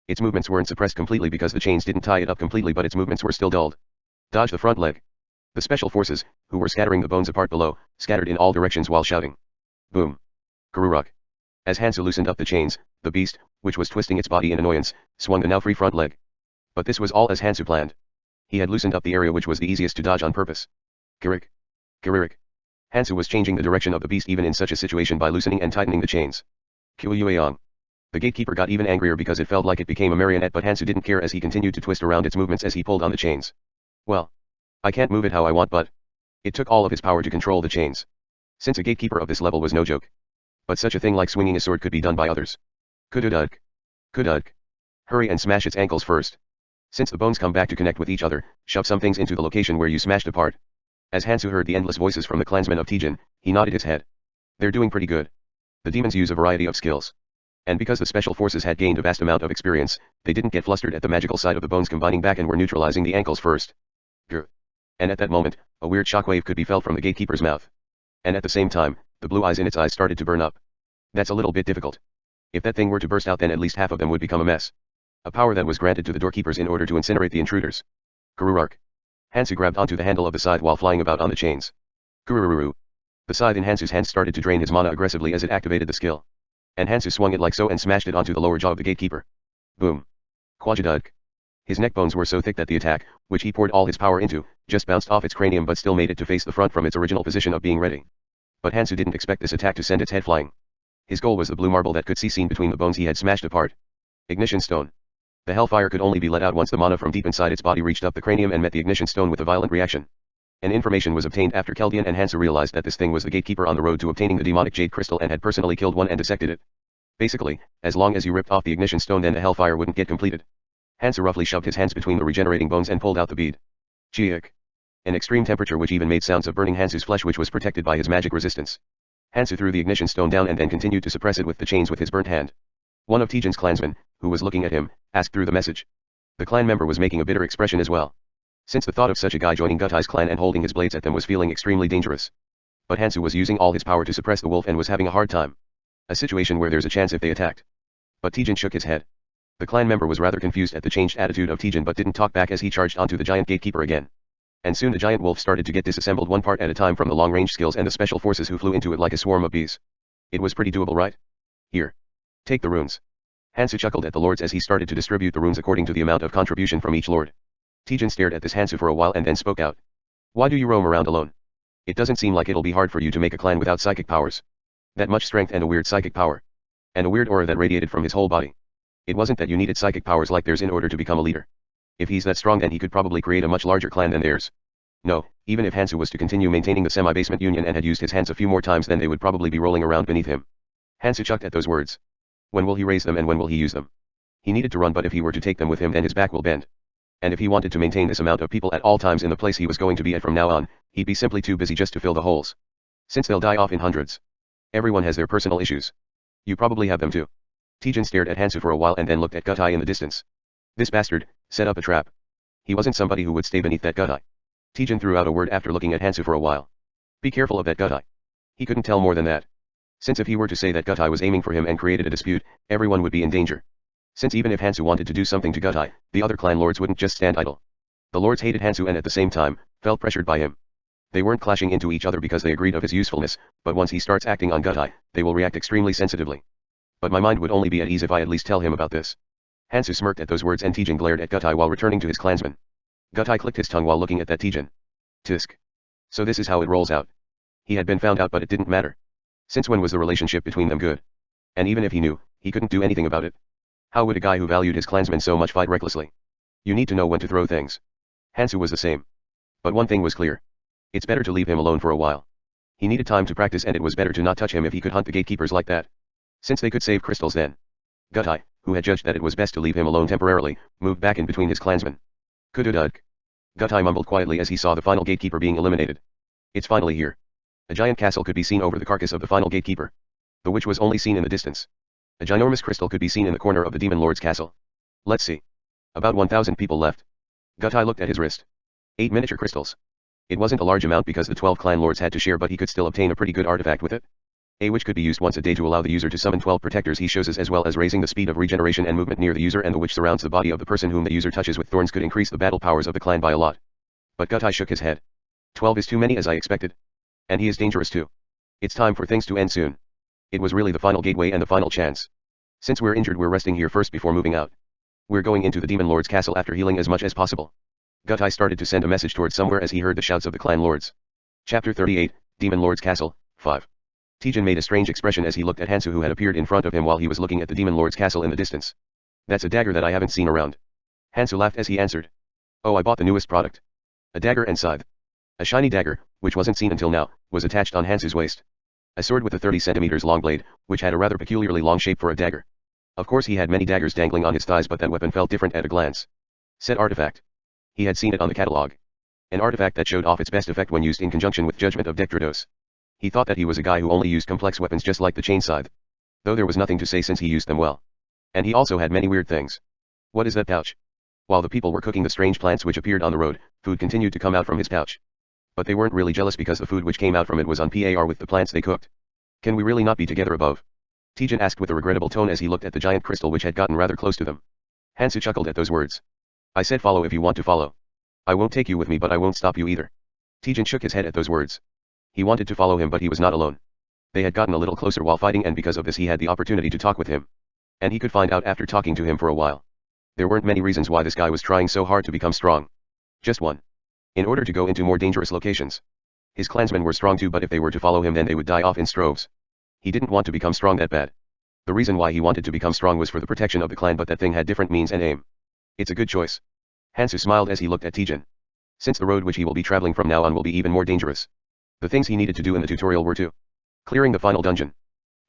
Its movements weren't suppressed completely because the chains didn't tie it up completely but its movements were still dulled. Dodge the front leg. The special forces, who were scattering the bones apart below, scattered in all directions while shouting. Boom. Kururuk. As Hansu loosened up the chains, the beast, which was twisting its body in annoyance, swung the now free front leg. But this was all as Hansu planned. He had loosened up the area which was the easiest to dodge on purpose. Kirik. Kiririk. Hansu was changing the direction of the beast even in such a situation by loosening and tightening the chains. Kyuyueong. The gatekeeper got even angrier because it felt like it became a marionette but Hansu didn't care as he continued to twist around its movements as he pulled on the chains. Well, I can't move it how I want but... It took all of his power to control the chains. Since a gatekeeper of this level was no joke. But such a thing like swinging a sword could be done by others. Kududuk. Kududuk. Hurry and smash its ankles first. Since the bones come back to connect with each other, shove some things into the location where you smashed apart. As Hansu heard the endless voices from the clansmen of Tijin, he nodded his head. They're doing pretty good. The demons use a variety of skills. And because the special forces had gained a vast amount of experience, they didn't get flustered at the magical side of the bones combining back and were neutralizing the ankles first. Grr. And at that moment, a weird shockwave could be felt from the gatekeeper's mouth. And at the same time, the blue eyes in its eyes started to burn up. That's a little bit difficult. If that thing were to burst out then at least half of them would become a mess. A power that was granted to the doorkeepers in order to incinerate the intruders. Kururark. Hansu grabbed onto the handle of the scythe while flying about on the chains. Kurururu. The scythe in Hansu's hands started to drain his mana aggressively as it activated the skill. And Hansu swung it like so and smashed it onto the lower jaw of the gatekeeper. Boom. Quajaduk. His neck bones were so thick that the attack, which he poured all his power into, just bounced off its cranium but still made it to face the front from its original position of being ready. But Hansu didn't expect this attack to send its head flying. His goal was the blue marble that could see seen between the bones he had smashed apart. Ignition stone. The hellfire could only be let out once the mana from deep inside its body reached up the cranium and met the ignition stone with a violent reaction. And information was obtained after Keldian and Hansu realized that this thing was the gatekeeper on the road to obtaining the demonic jade crystal and had personally killed one and dissected it. Basically, as long as you ripped off the ignition stone then the hellfire wouldn't get completed. Hansu roughly shoved his hands between the regenerating bones and pulled out the bead. Chiik. An extreme temperature which even made sounds of burning Hansu's flesh which was protected by his magic resistance. Hansu threw the ignition stone down and then continued to suppress it with the chains with his burnt hand. One of Tijin's clansmen, who was looking at him, asked through the message. The clan member was making a bitter expression as well. Since the thought of such a guy joining Gutai's clan and holding his blades at them was feeling extremely dangerous. But Hansu was using all his power to suppress the wolf and was having a hard time. A situation where there's a chance if they attacked. But Tijin shook his head. The clan member was rather confused at the changed attitude of Tijin but didn't talk back as he charged onto the giant gatekeeper again. And soon the giant wolf started to get disassembled one part at a time from the long-range skills and the special forces who flew into it like a swarm of bees. It was pretty doable, right? Here. Take the runes. Hansu chuckled at the lords as he started to distribute the runes according to the amount of contribution from each lord. Tijin stared at this Hansu for a while and then spoke out. Why do you roam around alone? It doesn't seem like it'll be hard for you to make a clan without psychic powers. That much strength and a weird psychic power. And a weird aura that radiated from his whole body. It wasn't that you needed psychic powers like theirs in order to become a leader. If he's that strong then he could probably create a much larger clan than theirs. No, even if Hansu was to continue maintaining the semi-basement union and had used his hands a few more times then they would probably be rolling around beneath him. Hansu chucked at those words. When will he raise them and when will he use them? He needed to run but if he were to take them with him then his back will bend. And if he wanted to maintain this amount of people at all times in the place he was going to be at from now on, he'd be simply too busy just to fill the holes. Since they'll die off in hundreds. Everyone has their personal issues. You probably have them too. Tijin stared at Hansu for a while and then looked at Gutai in the distance. This bastard set up a trap. He wasn't somebody who would stay beneath that Gutai. Tijin threw out a word after looking at Hansu for a while. Be careful of that Gutai. He couldn't tell more than that. Since if he were to say that Gutai was aiming for him and created a dispute, everyone would be in danger. Since even if Hansu wanted to do something to Gutai, the other clan lords wouldn't just stand idle. The lords hated Hansu and at the same time, felt pressured by him. They weren't clashing into each other because they agreed of his usefulness, but once he starts acting on Gutai, they will react extremely sensitively. But my mind would only be at ease if I at least tell him about this. Hansu smirked at those words and Tijin glared at Gutai while returning to his clansmen. Gutai clicked his tongue while looking at that Tijin. Tisk. So this is how it rolls out. He had been found out but it didn't matter. Since when was the relationship between them good? And even if he knew, he couldn't do anything about it. How would a guy who valued his clansmen so much fight recklessly? You need to know when to throw things. Hansu was the same. But one thing was clear. It's better to leave him alone for a while. He needed time to practice and it was better to not touch him if he could hunt the gatekeepers like that. Since they could save crystals then. Gutai, who had judged that it was best to leave him alone temporarily, moved back in between his clansmen. Kudududk. Gutai mumbled quietly as he saw the final gatekeeper being eliminated. It's finally here. A giant castle could be seen over the carcass of the final gatekeeper. The witch was only seen in the distance. A ginormous crystal could be seen in the corner of the demon lord's castle. Let's see. About 1,000 people left. Gutai looked at his wrist. 8 miniature crystals. It wasn't a large amount because the 12 clan lords had to share, but he could still obtain a pretty good artifact with it. A witch could be used once a day to allow the user to summon 12 protectors he shows as well as raising the speed of regeneration and movement near the user, and the witch surrounds the body of the person whom the user touches with thorns could increase the battle powers of the clan by a lot. But Gutai shook his head. 12 is too many as I expected. And he is dangerous too. It's time for things to end soon. It was really the final gateway and the final chance. Since we're injured, we're resting here first before moving out. We're going into the demon lord's castle after healing as much as possible. Gutai started to send a message towards somewhere as he heard the shouts of the clan lords. Chapter 38, Demon Lord's Castle, 5. Tijin made a strange expression as he looked at Hansu, who had appeared in front of him while he was looking at the demon lord's castle in the distance. That's a dagger that I haven't seen around. Hansu laughed as he answered. Oh, I bought the newest product. A dagger and scythe. A shiny dagger, which wasn't seen until now, was attached on Hansu's waist. A sword with a 30 centimeters long blade, which had a rather peculiarly long shape for a dagger. Of course he had many daggers dangling on his thighs, but that weapon felt different at a glance. Said artifact. He had seen it on the catalogue. An artifact that showed off its best effect when used in conjunction with Judgment of Dectrados. He thought that he was a guy who only used complex weapons just like the chain scythe. Though there was nothing to say since he used them well. And he also had many weird things. What is that pouch? While the people were cooking the strange plants which appeared on the road, food continued to come out from his pouch. But they weren't really jealous because the food which came out from it was on par with the plants they cooked. Can we really not be together above? Tijin asked with a regrettable tone as he looked at the giant crystal which had gotten rather close to them. Hansu chuckled at those words. I said follow if you want to follow. I won't take you with me, but I won't stop you either. Tijin shook his head at those words. He wanted to follow him, but he was not alone. They had gotten a little closer while fighting, and because of this he had the opportunity to talk with him. And he could find out after talking to him for a while. There weren't many reasons why this guy was trying so hard to become strong. Just one. In order to go into more dangerous locations. His clansmen were strong too, but if they were to follow him then they would die off in droves. He didn't want to become strong that bad. The reason why he wanted to become strong was for the protection of the clan, but that thing had different means and aim. It's a good choice. Hansu smiled as he looked at Tijin. Since the road which he will be traveling from now on will be even more dangerous. The things he needed to do in the tutorial were to clearing the final dungeon.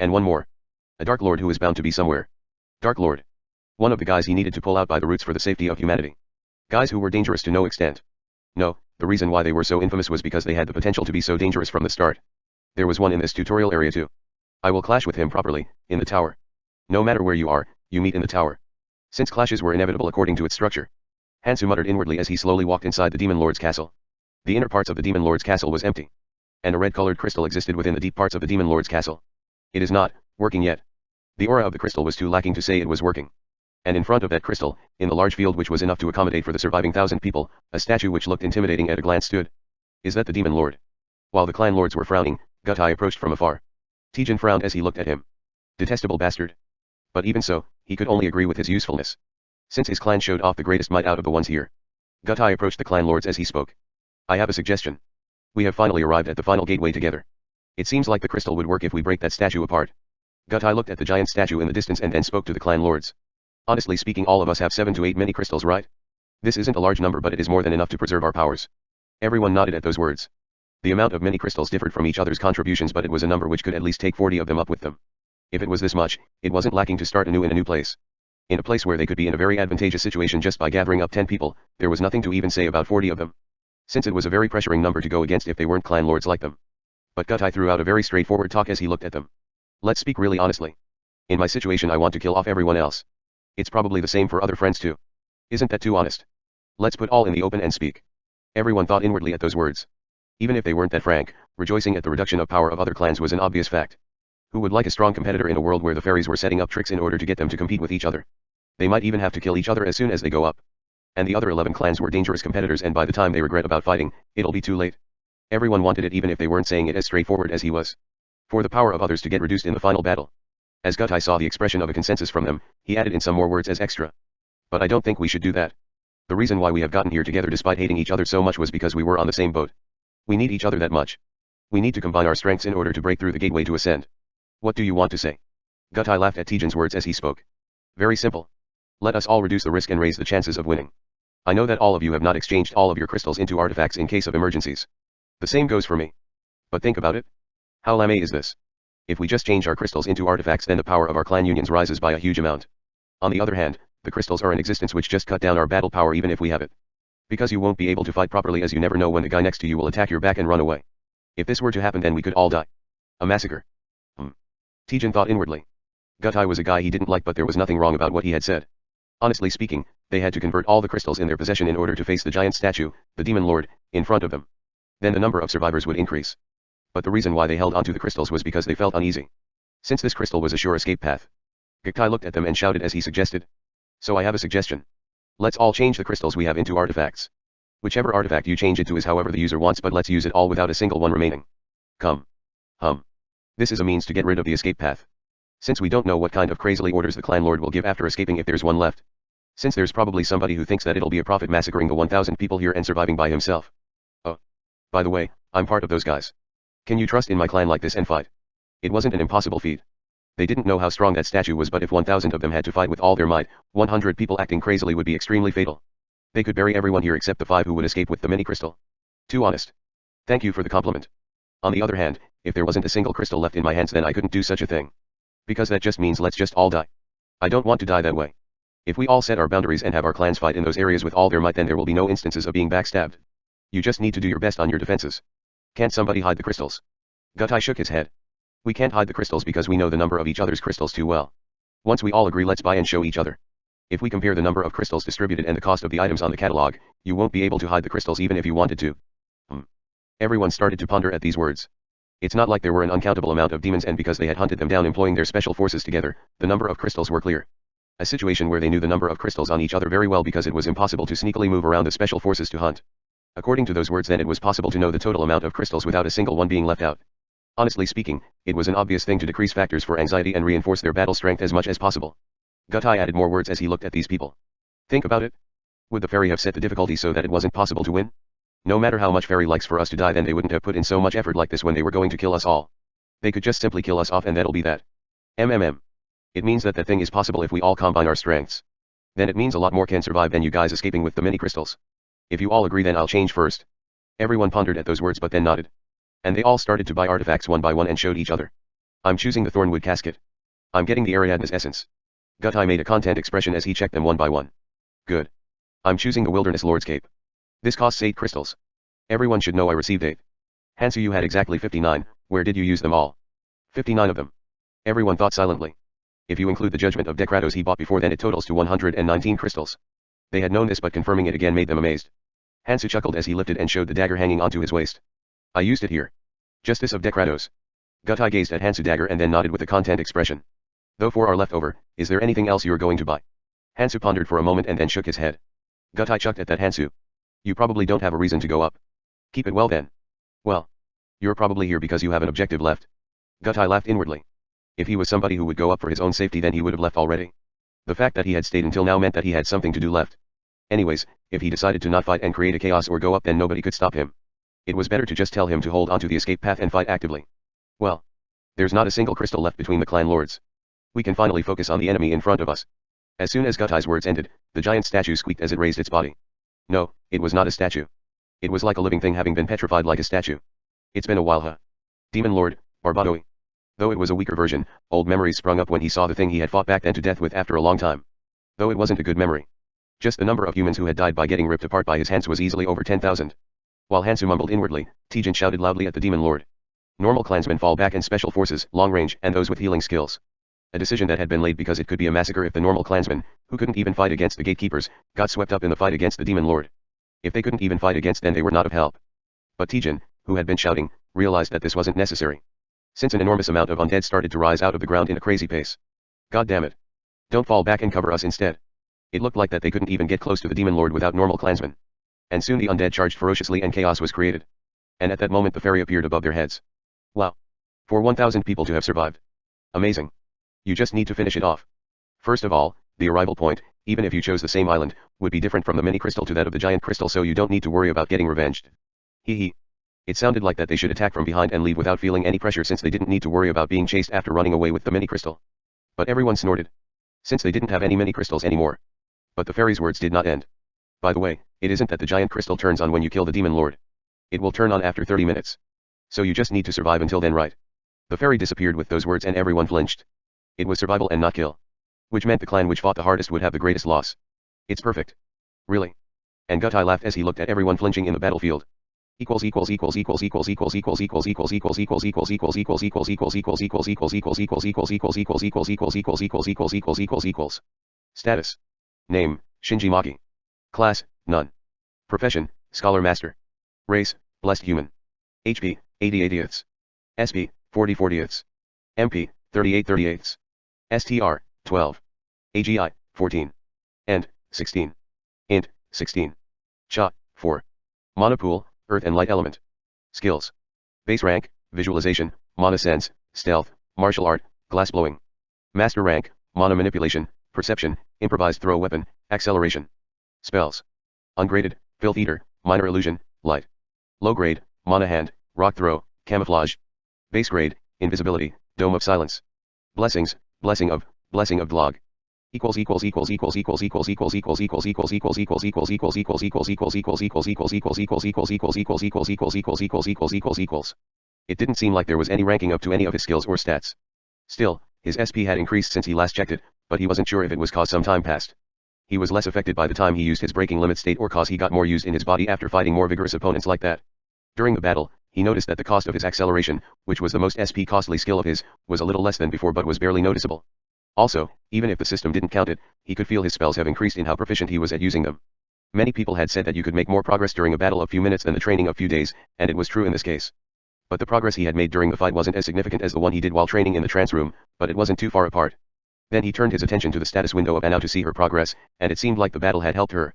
And one more. A Dark Lord who is bound to be somewhere. Dark Lord. One of the guys he needed to pull out by the roots for the safety of humanity. Guys who were dangerous to no extent. No, the reason why they were so infamous was because they had the potential to be so dangerous from the start. There was one in this tutorial area too. I will clash with him properly, in the tower. No matter where you are, you meet in the tower. Since clashes were inevitable according to its structure. Hansu muttered inwardly as he slowly walked inside the Demon Lord's castle. The inner parts of the Demon Lord's castle was empty. And a red-colored crystal existed within the deep parts of the Demon Lord's castle. It is not working yet. The aura of the crystal was too lacking to say it was working. And in front of that crystal, in the large field which was enough to accommodate for the surviving 1,000 people, a statue which looked intimidating at a glance stood. Is that the Demon Lord? While the clan lords were frowning, Gutai approached from afar. Tijin frowned as he looked at him. Detestable bastard. But even so, he could only agree with his usefulness. Since his clan showed off the greatest might out of the ones here. Gutai approached the clan lords as he spoke. I have a suggestion. We have finally arrived at the final gateway together. It seems like the crystal would work if we break that statue apart. Gutai looked at the giant statue in the distance and then spoke to the clan lords. Honestly speaking, all of us have 7 to 8 mini crystals, right? This isn't a large number, but it is more than enough to preserve our powers. Everyone nodded at those words. The amount of mini crystals differed from each other's contributions, but it was a number which could at least take 40 of them up with them. If it was this much, it wasn't lacking to start anew in a new place. In a place where they could be in a very advantageous situation just by gathering up 10 people, there was nothing to even say about 40 of them. Since it was a very pressuring number to go against if they weren't clan lords like them. But Gutai threw out a very straightforward talk as he looked at them. Let's speak really honestly. In my situation I want to kill off everyone else. It's probably the same for other friends too. Isn't that too honest? Let's put all in the open and speak. Everyone thought inwardly at those words. Even if they weren't that frank, rejoicing at the reduction of power of other clans was an obvious fact. Who would like a strong competitor in a world where the fairies were setting up tricks in order to get them to compete with each other? They might even have to kill each other as soon as they go up. And the other 11 clans were dangerous competitors, and by the time they regret about fighting, it'll be too late. Everyone wanted it even if they weren't saying it as straightforward as he was. For the power of others to get reduced in the final battle. As Gutai saw the expression of a consensus from them, he added in some more words as extra. But I don't think we should do that. The reason why we have gotten here together despite hating each other so much was because we were on the same boat. We need each other that much. We need to combine our strengths in order to break through the gateway to ascend. What do you want to say? Gutai laughed at Tijin's words as he spoke. Very simple. Let us all reduce the risk and raise the chances of winning. I know that all of you have not exchanged all of your crystals into artifacts in case of emergencies. The same goes for me. But think about it. How lame is this? If we just change our crystals into artifacts, then the power of our clan unions rises by a huge amount. On the other hand, the crystals are in existence which just cut down our battle power even if we have it. Because you won't be able to fight properly, as you never know when the guy next to you will attack your back and run away. If this were to happen, then we could all die. A massacre. Tejan thought inwardly. Gutai was a guy he didn't like, but there was nothing wrong about what he had said. Honestly speaking, they had to convert all the crystals in their possession in order to face the giant statue, the demon lord, in front of them. Then the number of survivors would increase. But the reason why they held onto the crystals was because they felt uneasy. Since this crystal was a sure escape path. Gutai looked at them and shouted as he suggested. So I have a suggestion. Let's all change the crystals we have into artifacts. Whichever artifact you change it to is however the user wants, but let's use it all without a single one remaining. Come. This is a means to get rid of the escape path. Since we don't know what kind of crazily orders the clan lord will give after escaping if there's one left. Since there's probably somebody who thinks that it'll be a profit massacring the 1,000 people here and surviving by himself. Oh. By the way, I'm part of those guys. Can you trust in my clan like this and fight? It wasn't an impossible feat. They didn't know how strong that statue was, but if 1,000 of them had to fight with all their might, 100 people acting crazily would be extremely fatal. They could bury everyone here except the 5 who would escape with the mini crystal. Too honest. Thank you for the compliment. On the other hand, if there wasn't a single crystal left in my hands, then I couldn't do such a thing. Because that just means let's just all die. I don't want to die that way. If we all set our boundaries and have our clans fight in those areas with all their might, then there will be no instances of being backstabbed. You just need to do your best on your defenses. Can't somebody hide the crystals? Gutai shook his head. We can't hide the crystals because we know the number of each other's crystals too well. Once we all agree, let's buy and show each other. If we compare the number of crystals distributed and the cost of the items on the catalog, you won't be able to hide the crystals even if you wanted to. Everyone started to ponder at these words. It's not like there were an uncountable amount of demons, and because they had hunted them down employing their special forces together, the number of crystals were clear. A situation where they knew the number of crystals on each other very well because it was impossible to sneakily move around the special forces to hunt. According to those words, then it was possible to know the total amount of crystals without a single one being left out. Honestly speaking, it was an obvious thing to decrease factors for anxiety and reinforce their battle strength as much as possible. Gutai added more words as he looked at these people. Think about it. Would the fairy have set the difficulty so that it wasn't possible to win? No matter how much fairy likes for us to die, then they wouldn't have put in so much effort like this when they were going to kill us all. They could just simply kill us off and that'll be that. It means that thing is possible if we all combine our strengths. Then it means a lot more can survive than you guys escaping with the mini crystals. If you all agree, then I'll change first. Everyone pondered at those words but then nodded. And they all started to buy artifacts one by one and showed each other. I'm choosing the Thornwood casket. I'm getting the Ariadne's essence. Gutai made a content expression as he checked them one by one. Good. I'm choosing the Wilderness Lord's cape. This costs 8 crystals. Everyone should know I received 8. Hansu, you had exactly 59, where did you use them all? 59 of them. Everyone thought silently. If you include the judgment of Dekratos he bought before, then it totals to 119 crystals. They had known this, but confirming it again made them amazed. Hansu chuckled as he lifted and showed the dagger hanging onto his waist. I used it here. Justice of Dekratos. Gutai gazed at Hansu dagger and then nodded with a content expression. Though 4 are left over, is there anything else you're going to buy? Hansu pondered for a moment and then shook his head. Gutai chucked at that. Hansu. You probably don't have a reason to go up. Keep it well then. Well. You're probably here because you have an objective left. Gutai laughed inwardly. If he was somebody who would go up for his own safety, then he would have left already. The fact that he had stayed until now meant that he had something to do left. Anyways, if he decided to not fight and create a chaos or go up, then nobody could stop him. It was better to just tell him to hold onto the escape path and fight actively. Well. There's not a single crystal left between the clan lords. We can finally focus on the enemy in front of us. As soon as Gutai's words ended, the giant statue squeaked as it raised its body. No, it was not a statue. It was like a living thing having been petrified like a statue. It's been a while, huh? Demon Lord, Barbadoi. Though it was a weaker version, old memories sprung up when he saw the thing he had fought back then to death with after a long time. Though it wasn't a good memory. Just the number of humans who had died by getting ripped apart by his hands was easily over 10,000. While Hansu mumbled inwardly, Tejan shouted loudly at the Demon Lord. Normal clansmen fall back and special forces, long range, and those with healing skills. A decision that had been laid because it could be a massacre if the normal clansmen, who couldn't even fight against the gatekeepers, got swept up in the fight against the Demon Lord. If they couldn't even fight against, then they were not of help. But Tejan, who had been shouting, realized that this wasn't necessary. Since an enormous amount of undead started to rise out of the ground in a crazy pace. God damn it. Don't fall back and cover us instead. It looked like that they couldn't even get close to the Demon Lord without normal clansmen. And soon the undead charged ferociously and chaos was created. And at that moment the fairy appeared above their heads. Wow. For 1,000 people to have survived. Amazing. You just need to finish it off. First of all, the arrival point, even if you chose the same island, would be different from the mini crystal to that of the giant crystal, so you don't need to worry about getting revenged. Hee. It sounded like that they should attack from behind and leave without feeling any pressure, since they didn't need to worry about being chased after running away with the mini crystal. But everyone snorted. Since they didn't have any mini crystals anymore. But the fairy's words did not end. By the way, it isn't that the giant crystal turns on when you kill the Demon Lord. It will turn on after 30 minutes. So you just need to survive until then, right? The fairy disappeared with those words and everyone flinched. It was survival and not kill. Which meant the clan which fought the hardest would have the greatest loss. It's perfect. Really? And Gutai laughed as he looked at everyone flinching in the battlefield. Status. Name, Shinji Maki. Class, none. Profession, Scholar Master. Race, Blessed Human. HP, 80/80ths. SP, 40/40ths. MP, 38/38ths. STR, 12. AGI, 14. End, 16. Int, 16. Cha, 4. Mana pool, Earth and Light element. Skills. Base rank, Visualization, Mana sense, Stealth, Martial art, Glass blowing. Master rank, Mana manipulation, Perception, Improvised throw weapon, Acceleration. Spells. Ungraded, Filth Eater, Minor illusion, Light. Low grade, Mana hand, Rock throw, Camouflage. Base grade, Invisibility, Dome of silence. Blessings, Blessing of Vlog. It didn't seem like there was any ranking up to any of his skills or stats. Still, his SP had increased since he last checked it, but he wasn't sure if it was cause some time passed. He was less affected by the time he used his breaking limit state or cause he got more used in his body after fighting more vigorous opponents like that. During the battle, he noticed that the cost of his acceleration, which was the most SP costly skill of his, was a little less than before but was barely noticeable. Also, even if the system didn't count it, he could feel his spells have increased in how proficient he was at using them. Many people had said that you could make more progress during a battle of few minutes than the training of few days, and it was true in this case. But the progress he had made during the fight wasn't as significant as the one he did while training in the trance room, but it wasn't too far apart. Then he turned his attention to the status window of Anao to see her progress, and it seemed like the battle had helped her.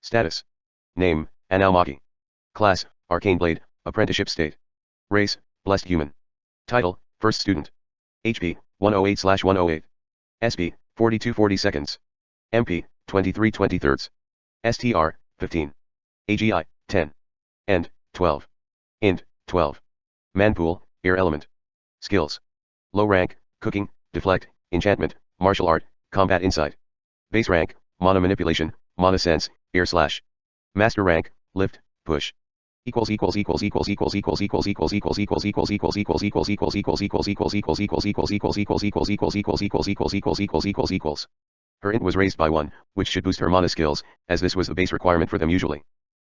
Status. Name, Anao Maki. Class, Arcane Blade, Apprenticeship State. Race, Blessed Human. Title, First Student. HP, 108/108. SP, 42/40 seconds. MP, 23/23. STR, 15. AGI, 10. End, 12. Int, 12. Manpool, Air element. Skills. Low rank, Cooking, Deflect, Enchantment, Martial art, Combat insight. Base rank, Mana manipulation, Mana sense, Air slash. Master rank, Lift, Push. Her int was raised by 1, which should boost her mana skills, as this was the base requirement for them usually.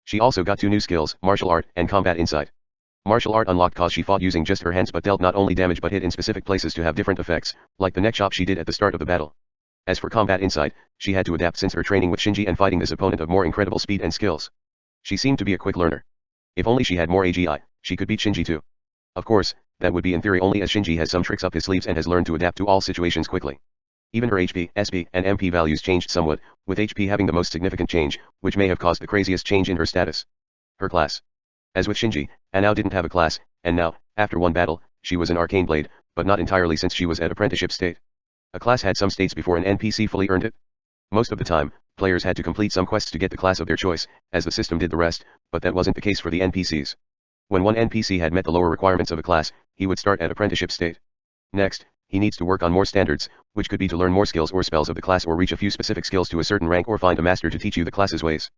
She also got 2 new skills, Martial art and Combat insight. Martial art unlocked cause she fought using just her hands but dealt not only damage but hit in specific places to have different effects, like the neck chop she did at the start of the battle. As for Combat insight, she had to adapt since her training with Shinji and fighting this opponent of more incredible speed and skills. She seemed to be a quick learner. If only she had more AGI, she could beat Shinji too. Of course, that would be in theory only as Shinji has some tricks up his sleeves and has learned to adapt to all situations quickly. Even her HP, SP, and MP values changed somewhat, with HP having the most significant change, which may have caused the craziest change in her status. Her class. As with Shinji, Anao didn't have a class, and now, after one battle, she was an Arcane Blade, but not entirely since she was at apprenticeship state. A class had some states before an NPC fully earned it. Most of the time, players had to complete some quests to get the class of their choice, as the system did the rest, but that wasn't the case for the NPCs. When one NPC had met the lower requirements of a class, he would start at apprenticeship state. Next, he needs to work on more standards, which could be to learn more skills or spells of the class or reach a few specific skills to a certain rank or find a master to teach you the class's ways.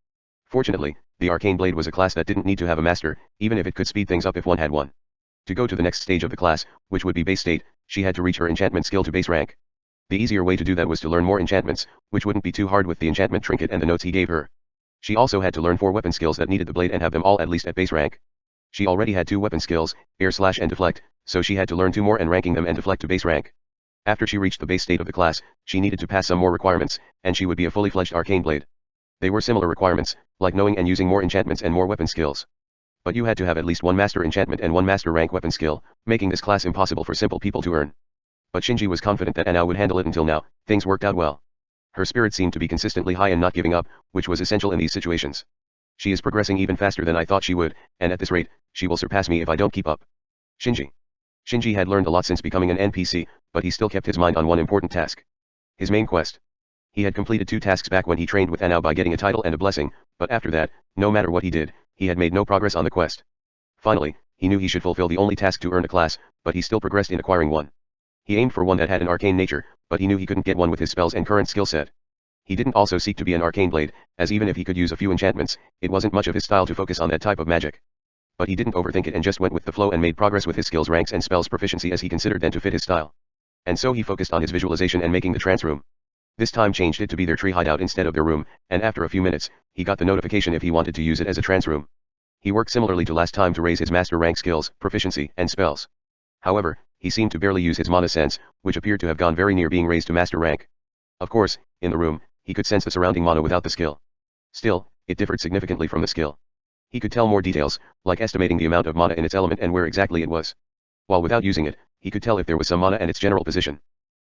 Fortunately, the Arcane Blade was a class that didn't need to have a master, even if it could speed things up if one had one. To go to the next stage of the class, which would be base state, she had to reach her enchantment skill to base rank. The easier way to do that was to learn more enchantments, which wouldn't be too hard with the enchantment trinket and the notes he gave her. She also had to learn 4 weapon skills that needed the blade and have them all at least at base rank. She already had 2 weapon skills, Air slash and Deflect, so she had to learn 2 more and ranking them and Deflect to base rank. After she reached the base state of the class, she needed to pass some more requirements, and she would be a fully fledged Arcane Blade. They were similar requirements, like knowing and using more enchantments and more weapon skills. But you had to have at least 1 master enchantment and 1 master rank weapon skill, making this class impossible for simple people to earn. But Shinji was confident that Anao would handle it. Until now, things worked out well. Her spirit seemed to be consistently high and not giving up, which was essential in these situations. She is progressing even faster than I thought she would, and at this rate, she will surpass me if I don't keep up. Shinji had learned a lot since becoming an NPC, but he still kept his mind on one important task. His main quest. He had completed 2 tasks back when he trained with Anao by getting a title and a blessing, but after that, no matter what he did, he had made no progress on the quest. Finally, he knew he should fulfill the only task to earn a class, but he still progressed in acquiring one. He aimed for one that had an arcane nature, but he knew he couldn't get one with his spells and current skill set. He didn't also seek to be an arcane blade, as even if he could use a few enchantments, it wasn't much of his style to focus on that type of magic. But he didn't overthink it and just went with the flow and made progress with his skills ranks and spells proficiency as he considered them to fit his style. And so he focused on his visualization and making the trance room. This time changed it to be their tree hideout instead of their room, and after a few minutes, he got the notification if he wanted to use it as a trance room. He worked similarly to last time to raise his master rank skills, proficiency, and spells. However, he seemed to barely use his mana sense, which appeared to have gone very near being raised to master rank. Of course, in the room, he could sense the surrounding mana without the skill. Still, it differed significantly from the skill. He could tell more details, like estimating the amount of mana in its element and where exactly it was. While without using it, he could tell if there was some mana and its general position.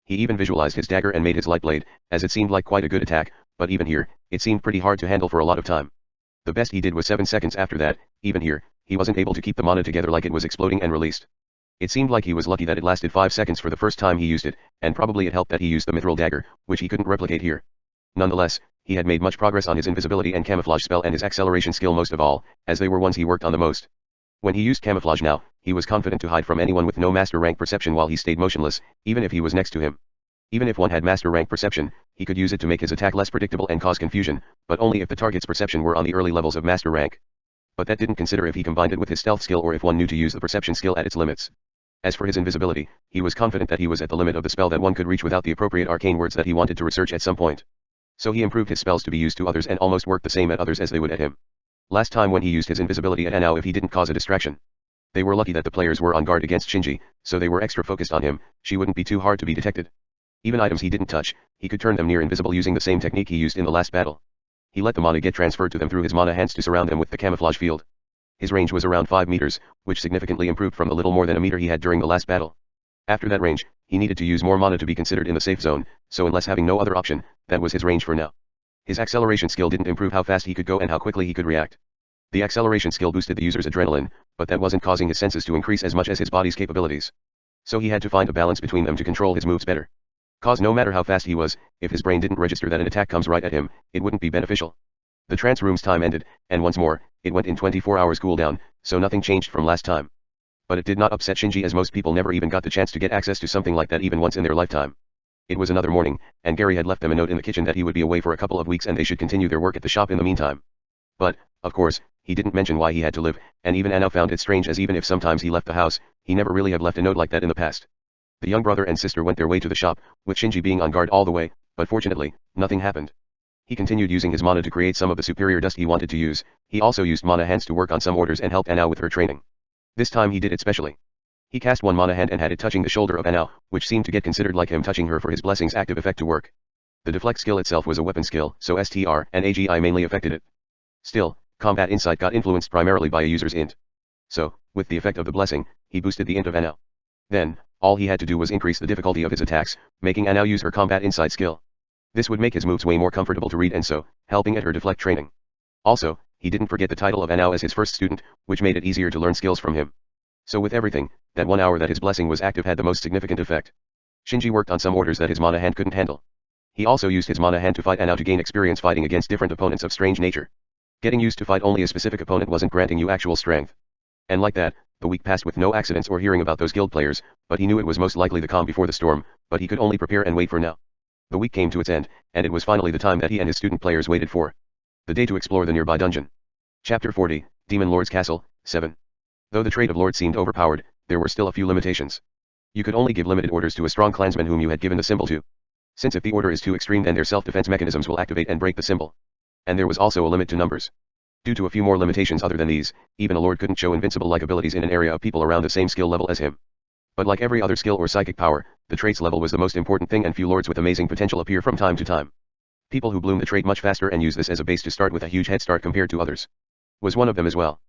He even visualized his dagger and made his light blade, as it seemed like quite a good attack, but even here, it seemed pretty hard to handle for a lot of time. The best he did was 7 seconds after that. Even here, he wasn't able to keep the mana together like it was exploding and released. It seemed like he was lucky that it lasted 5 seconds for the first time he used it, and probably it helped that he used the mithril dagger, which he couldn't replicate here. Nonetheless, he had made much progress on his invisibility and camouflage spell and his acceleration skill most of all, as they were ones he worked on the most. When he used camouflage now, he was confident to hide from anyone with no master rank perception while he stayed motionless, even if he was next to him. Even if one had master rank perception, he could use it to make his attack less predictable and cause confusion, but only if the target's perception were on the early levels of master rank. But that didn't consider if he combined it with his stealth skill or if one knew to use the perception skill at its limits. As for his invisibility, he was confident that he was at the limit of the spell that one could reach without the appropriate arcane words that he wanted to research at some point. So he improved his spells to be used to others and almost worked the same at others as they would at him. Last time when he used his invisibility at Anao if he didn't cause a distraction. They were lucky that the players were on guard against Shinji, so they were extra focused on him. She wouldn't be too hard to be detected. Even items he didn't touch, he could turn them near invisible using the same technique he used in the last battle. He let the mana get transferred to them through his mana hands to surround them with the camouflage field. His range was around 5 meters, which significantly improved from the little more than a meter he had during the last battle. After that range, he needed to use more mana to be considered in the safe zone, so unless having no other option, that was his range for now. His acceleration skill didn't improve how fast he could go and how quickly he could react. The acceleration skill boosted the user's adrenaline, but that wasn't causing his senses to increase as much as his body's capabilities. So he had to find a balance between them to control his moves better. Cause no matter how fast he was, if his brain didn't register that an attack comes right at him, it wouldn't be beneficial. The trance room's time ended, and once more, it went in 24 hours cooldown, so nothing changed from last time. But it did not upset Shinji as most people never even got the chance to get access to something like that even once in their lifetime. It was another morning, and Gary had left them a note in the kitchen that he would be away for a couple of weeks and they should continue their work at the shop in the meantime. But, of course, he didn't mention why he had to live, and even Anna found it strange as even if sometimes he left the house, he never really had left a note like that in the past. The young brother and sister went their way to the shop, with Shinji being on guard all the way, but fortunately, nothing happened. He continued using his mana to create some of the superior dust he wanted to use. He also used mana hands to work on some orders and help Anna with her training. This time he did it specially. He cast one mana hand and had it touching the shoulder of Anna, which seemed to get considered like him touching her for his blessing's active effect to work. The deflect skill itself was a weapon skill, so STR and AGI mainly affected it. Still, combat insight got influenced primarily by a user's int. So, with the effect of the blessing, he boosted the int of Anna. Then, all he had to do was increase the difficulty of his attacks, making Anna use her combat insight skill. This would make his moves way more comfortable to read and so, helping at her deflect training. Also, he didn't forget the title of Anna as his first student, which made it easier to learn skills from him. So with everything, that 1 hour that his blessing was active had the most significant effect. Shinji worked on some orders that his mana hand couldn't handle. He also used his mana hand to fight Anna to gain experience fighting against different opponents of strange nature. Getting used to fight only a specific opponent wasn't granting you actual strength. And like that, the week passed with no accidents or hearing about those guild players, but he knew it was most likely the calm before the storm, but he could only prepare and wait for now. The week came to its end, and it was finally the time that he and his student players waited for. The day to explore the nearby dungeon. Chapter 40, Demon Lord's Castle, 7. Though the trait of Lord seemed overpowered, there were still a few limitations. You could only give limited orders to a strong clansman whom you had given the symbol to. Since if the order is too extreme then their self-defense mechanisms will activate and break the symbol. And there was also a limit to numbers. Due to a few more limitations other than these, even a lord couldn't show invincible-like abilities in an area of people around the same skill level as him. But like every other skill or psychic power, the traits level was the most important thing and few lords with amazing potential appear from time to time. People who bloom the trait much faster and use this as a base to start with a huge head start compared to others. Was one of them as well.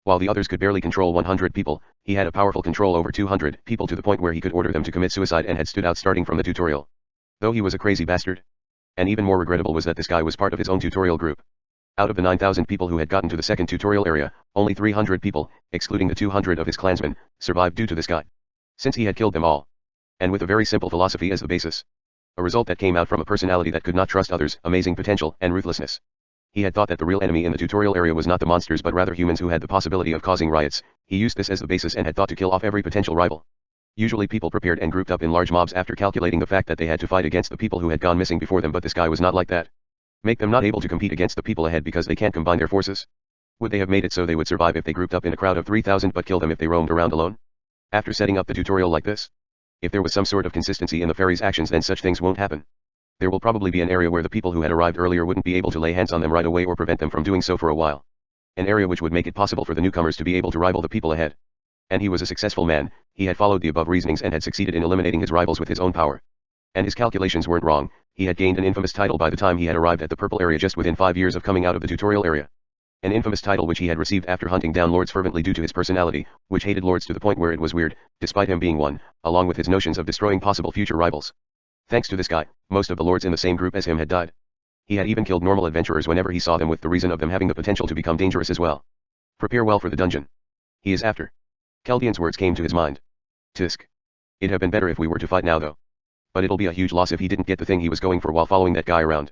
While the others could barely control 100 people, he had a powerful control over 200 people to the point where he could order them to commit suicide and had stood out starting from the tutorial. Though he was a crazy bastard. And even more regrettable was that this guy was part of his own tutorial group. Out of the 9,000 people who had gotten to the second tutorial area, only 300 people, excluding the 200 of his clansmen, survived due to this guy. Since he had killed them all. And with a very simple philosophy as the basis. A result that came out from a personality that could not trust others, amazing potential, and ruthlessness. He had thought that the real enemy in the tutorial area was not the monsters but rather humans who had the possibility of causing riots. He used this as the basis and had thought to kill off every potential rival. Usually people prepared and grouped up in large mobs after calculating the fact that they had to fight against the people who had gone missing before them, but this guy was not like that. Make them not able to compete against the people ahead because they can't combine their forces? Would they have made it so they would survive if they grouped up in a crowd of 3,000 but kill them if they roamed around alone? After setting up the tutorial like this, if there was some sort of consistency in the fairies' actions, then such things won't happen. There will probably be an area where the people who had arrived earlier wouldn't be able to lay hands on them right away or prevent them from doing so for a while. An area which would make it possible for the newcomers to be able to rival the people ahead. And he was a successful man. He had followed the above reasonings and had succeeded in eliminating his rivals with his own power. And his calculations weren't wrong. He had gained an infamous title by the time he had arrived at the purple area just within 5 years of coming out of the tutorial area. An infamous title which he had received after hunting down lords fervently due to his personality, which hated lords to the point where it was weird, despite him being one, along with his notions of destroying possible future rivals. Thanks to this guy, most of the lords in the same group as him had died. He had even killed normal adventurers whenever he saw them, with the reason of them having the potential to become dangerous as well. Prepare well for the dungeon he is after. Chaldean's words came to his mind. Tisk. It'd have been better if we were to fight now though. But it'll be a huge loss if he didn't get the thing he was going for while following that guy around.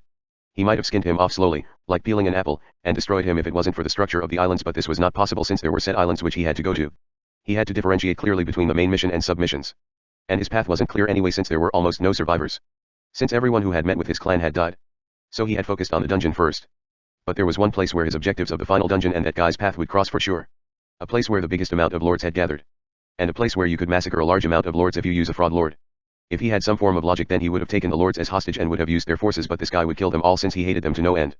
He might have skinned him off slowly, like peeling an apple, and destroyed him if it wasn't for the structure of the islands, but this was not possible since there were set islands which he had to go to. He had to differentiate clearly between the main mission and submissions. And his path wasn't clear anyway since there were almost no survivors. Since everyone who had met with his clan had died. So he had focused on the dungeon first. But there was one place where his objectives of the final dungeon and that guy's path would cross for sure. A place where the biggest amount of lords had gathered. And a place where you could massacre a large amount of lords if you use a fraud lord. If he had some form of logic, then he would have taken the lords as hostage and would have used their forces, but this guy would kill them all since he hated them to no end.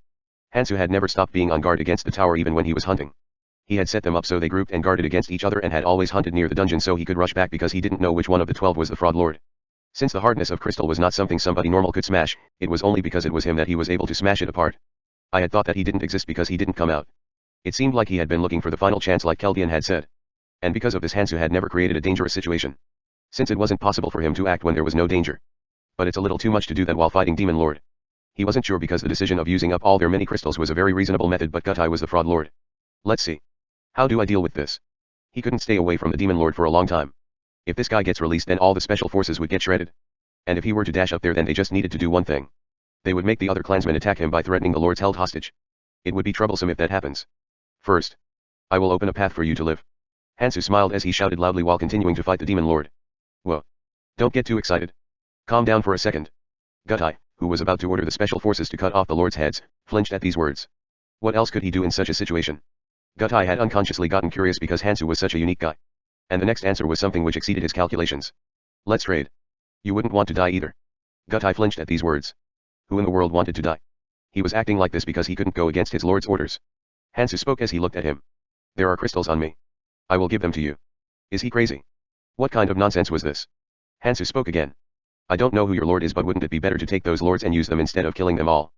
Hansu had never stopped being on guard against the tower even when he was hunting. He had set them up so they grouped and guarded against each other and had always hunted near the dungeon so he could rush back because he didn't know which one of the 12 was the fraud lord. Since the hardness of crystal was not something somebody normal could smash, it was only because it was him that he was able to smash it apart. I had thought that he didn't exist because he didn't come out. It seemed like he had been looking for the final chance like Chaldean had said. And because of this, Hansu had never created a dangerous situation. Since it wasn't possible for him to act when there was no danger. But it's a little too much to do that while fighting Demon Lord. He wasn't sure because the decision of using up all their many crystals was a very reasonable method, but Gutai was the fraud lord. Let's see. How do I deal with this? He couldn't stay away from the Demon Lord for a long time. If this guy gets released, then all the special forces would get shredded. And if he were to dash up there, then they just needed to do one thing. They would make the other clansmen attack him by threatening the lords held hostage. It would be troublesome if that happens. First, I will open a path for you to live. Hansu smiled as he shouted loudly while continuing to fight the Demon Lord. Whoa. Don't get too excited. Calm down for a second. Gutai, who was about to order the special forces to cut off the lords' heads, flinched at these words. What else could he do in such a situation? Gutai had unconsciously gotten curious because Hansu was such a unique guy. And the next answer was something which exceeded his calculations. Let's trade. You wouldn't want to die either. Gutai flinched at these words. Who in the world wanted to die? He was acting like this because he couldn't go against his lord's orders. Hansu spoke as he looked at him. There are crystals on me. I will give them to you. Is he crazy? What kind of nonsense was this? Hansu spoke again. I don't know who your lord is, but wouldn't it be better to take those lords and use them instead of killing them all?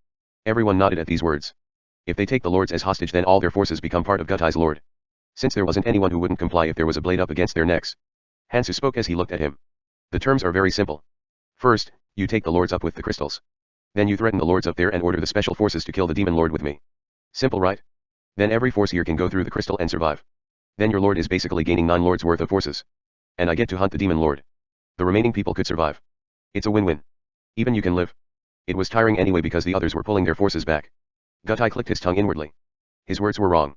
Everyone nodded at these words. If they take the lords as hostage, then all their forces become part of Gutai's lord. Since there wasn't anyone who wouldn't comply if there was a blade up against their necks. Hansu spoke as he looked at him. The terms are very simple. First, you take the lords up with the crystals. Then you threaten the lords up there and order the special forces to kill the demon lord with me. Simple, right? Then every force here can go through the crystal and survive. Then your lord is basically gaining 9 lords worth of forces. And I get to hunt the demon lord. The remaining people could survive. It's a win-win. Even you can live. It was tiring anyway because the others were pulling their forces back. Gutai clicked his tongue inwardly. His words were wrong.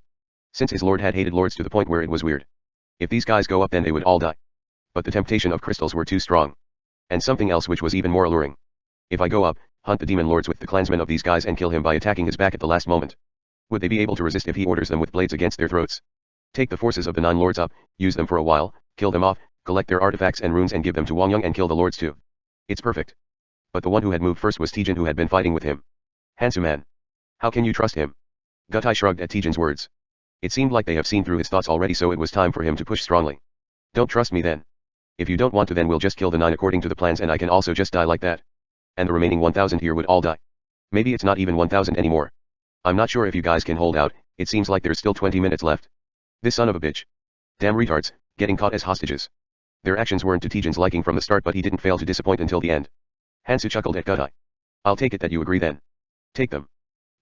Since his lord had hated lords to the point where it was weird. If these guys go up, then they would all die. But the temptation of crystals were too strong. And something else which was even more alluring. If I go up, hunt the demon lords with the clansmen of these guys and kill him by attacking his back at the last moment. Would they be able to resist if he orders them with blades against their throats? Take the forces of the 9 lords up, use them for a while, kill them off, collect their artifacts and runes and give them to Wang Yang and kill the lords too. It's perfect. But the one who had moved first was Tijin, who had been fighting with him. Hansu man. How can you trust him? Gutai shrugged at Tijin's words. It seemed like they have seen through his thoughts already, so it was time for him to push strongly. Don't trust me then. If you don't want to, then we'll just kill the 9 according to the plans, and I can also just die like that. And the remaining 1,000 here would all die. Maybe it's not even 1,000 anymore. I'm not sure if you guys can hold out. It seems like there's still 20 minutes left. This son of a bitch. Damn retards, getting caught as hostages. Their actions weren't to Tijin's liking from the start, but he didn't fail to disappoint until the end. Hansu chuckled at Gutai. I'll take it that you agree then. Take them.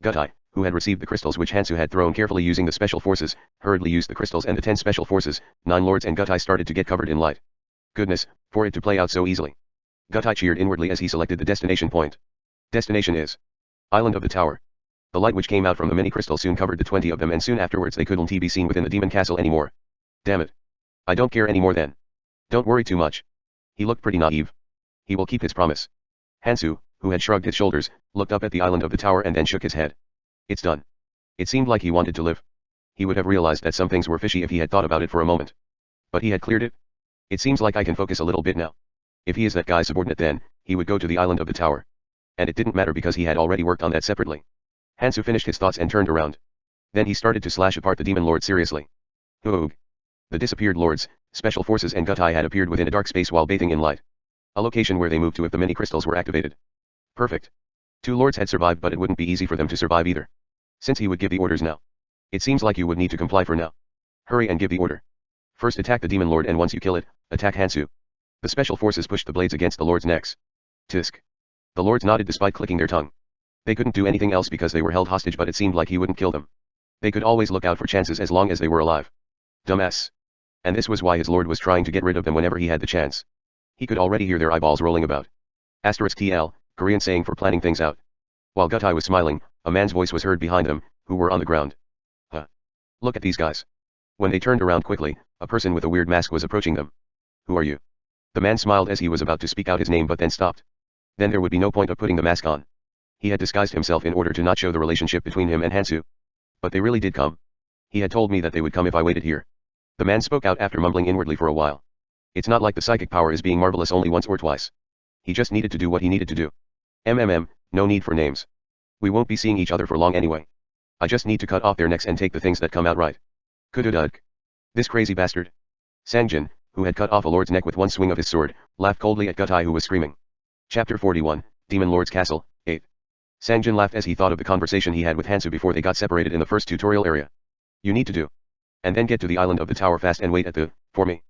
Gutai, who had received the crystals which Hansu had thrown carefully using the special forces, hurriedly used the crystals and the 10 special forces. 9 lords and Gutai started to get covered in light. Goodness, for it to play out so easily. Gutai cheered inwardly as he selected the destination point. Destination is Island of the Tower. The light which came out from the many crystals soon covered the 20 of them, and soon afterwards they couldn't be seen within the demon castle anymore. Damn it. I don't care anymore then. Don't worry too much. He looked pretty naive. He will keep his promise. Hansu, who had shrugged his shoulders, looked up at the island of the tower and then shook his head. It's done. It seemed like he wanted to live. He would have realized that some things were fishy if he had thought about it for a moment. But he had cleared it. It seems like I can focus a little bit now. If he is that guy's subordinate then, he would go to the island of the tower. And it didn't matter because he had already worked on that separately. Hansu finished his thoughts and turned around. Then he started to slash apart the demon lord seriously. Oog. The disappeared lords, special forces and Gutai had appeared within a dark space while bathing in light. A location where they moved to if the many crystals were activated. Perfect. 2 lords had survived but it wouldn't be easy for them to survive either. Since he would give the orders now. It seems like you would need to comply for now. Hurry and give the order. First attack the demon lord and once you kill it, attack Hansu. The special forces pushed the blades against the lords' necks. Tisk. The lords nodded despite clicking their tongue. They couldn't do anything else because they were held hostage but it seemed like he wouldn't kill them. They could always look out for chances as long as they were alive. Dumbass. And this was why his lord was trying to get rid of them whenever he had the chance. He could already hear their eyeballs rolling about. *TL, Korean saying for planning things out. While Gutai was smiling, a man's voice was heard behind them, who were on the ground. Huh. Look at these guys. When they turned around quickly, a person with a weird mask was approaching them. Who are you? The man smiled as he was about to speak out his name but then stopped. Then there would be no point of putting the mask on. He had disguised himself in order to not show the relationship between him and Hansu. But they really did come. He had told me that they would come if I waited here. The man spoke out after mumbling inwardly for a while. It's not like the psychic power is being marvelous only once or twice. He just needed to do what he needed to do. No need for names. We won't be seeing each other for long anyway. I just need to cut off their necks and take the things that come out right. Kudududk. This crazy bastard. Sangjin, who had cut off a lord's neck with one swing of his sword, laughed coldly at Gutai who was screaming. Chapter 41, Demon Lord's Castle, 8. Sangjin laughed as he thought of the conversation he had with Hansu before they got separated in the first tutorial area. You need to do. And then get to the island of the tower fast and wait at the, for me.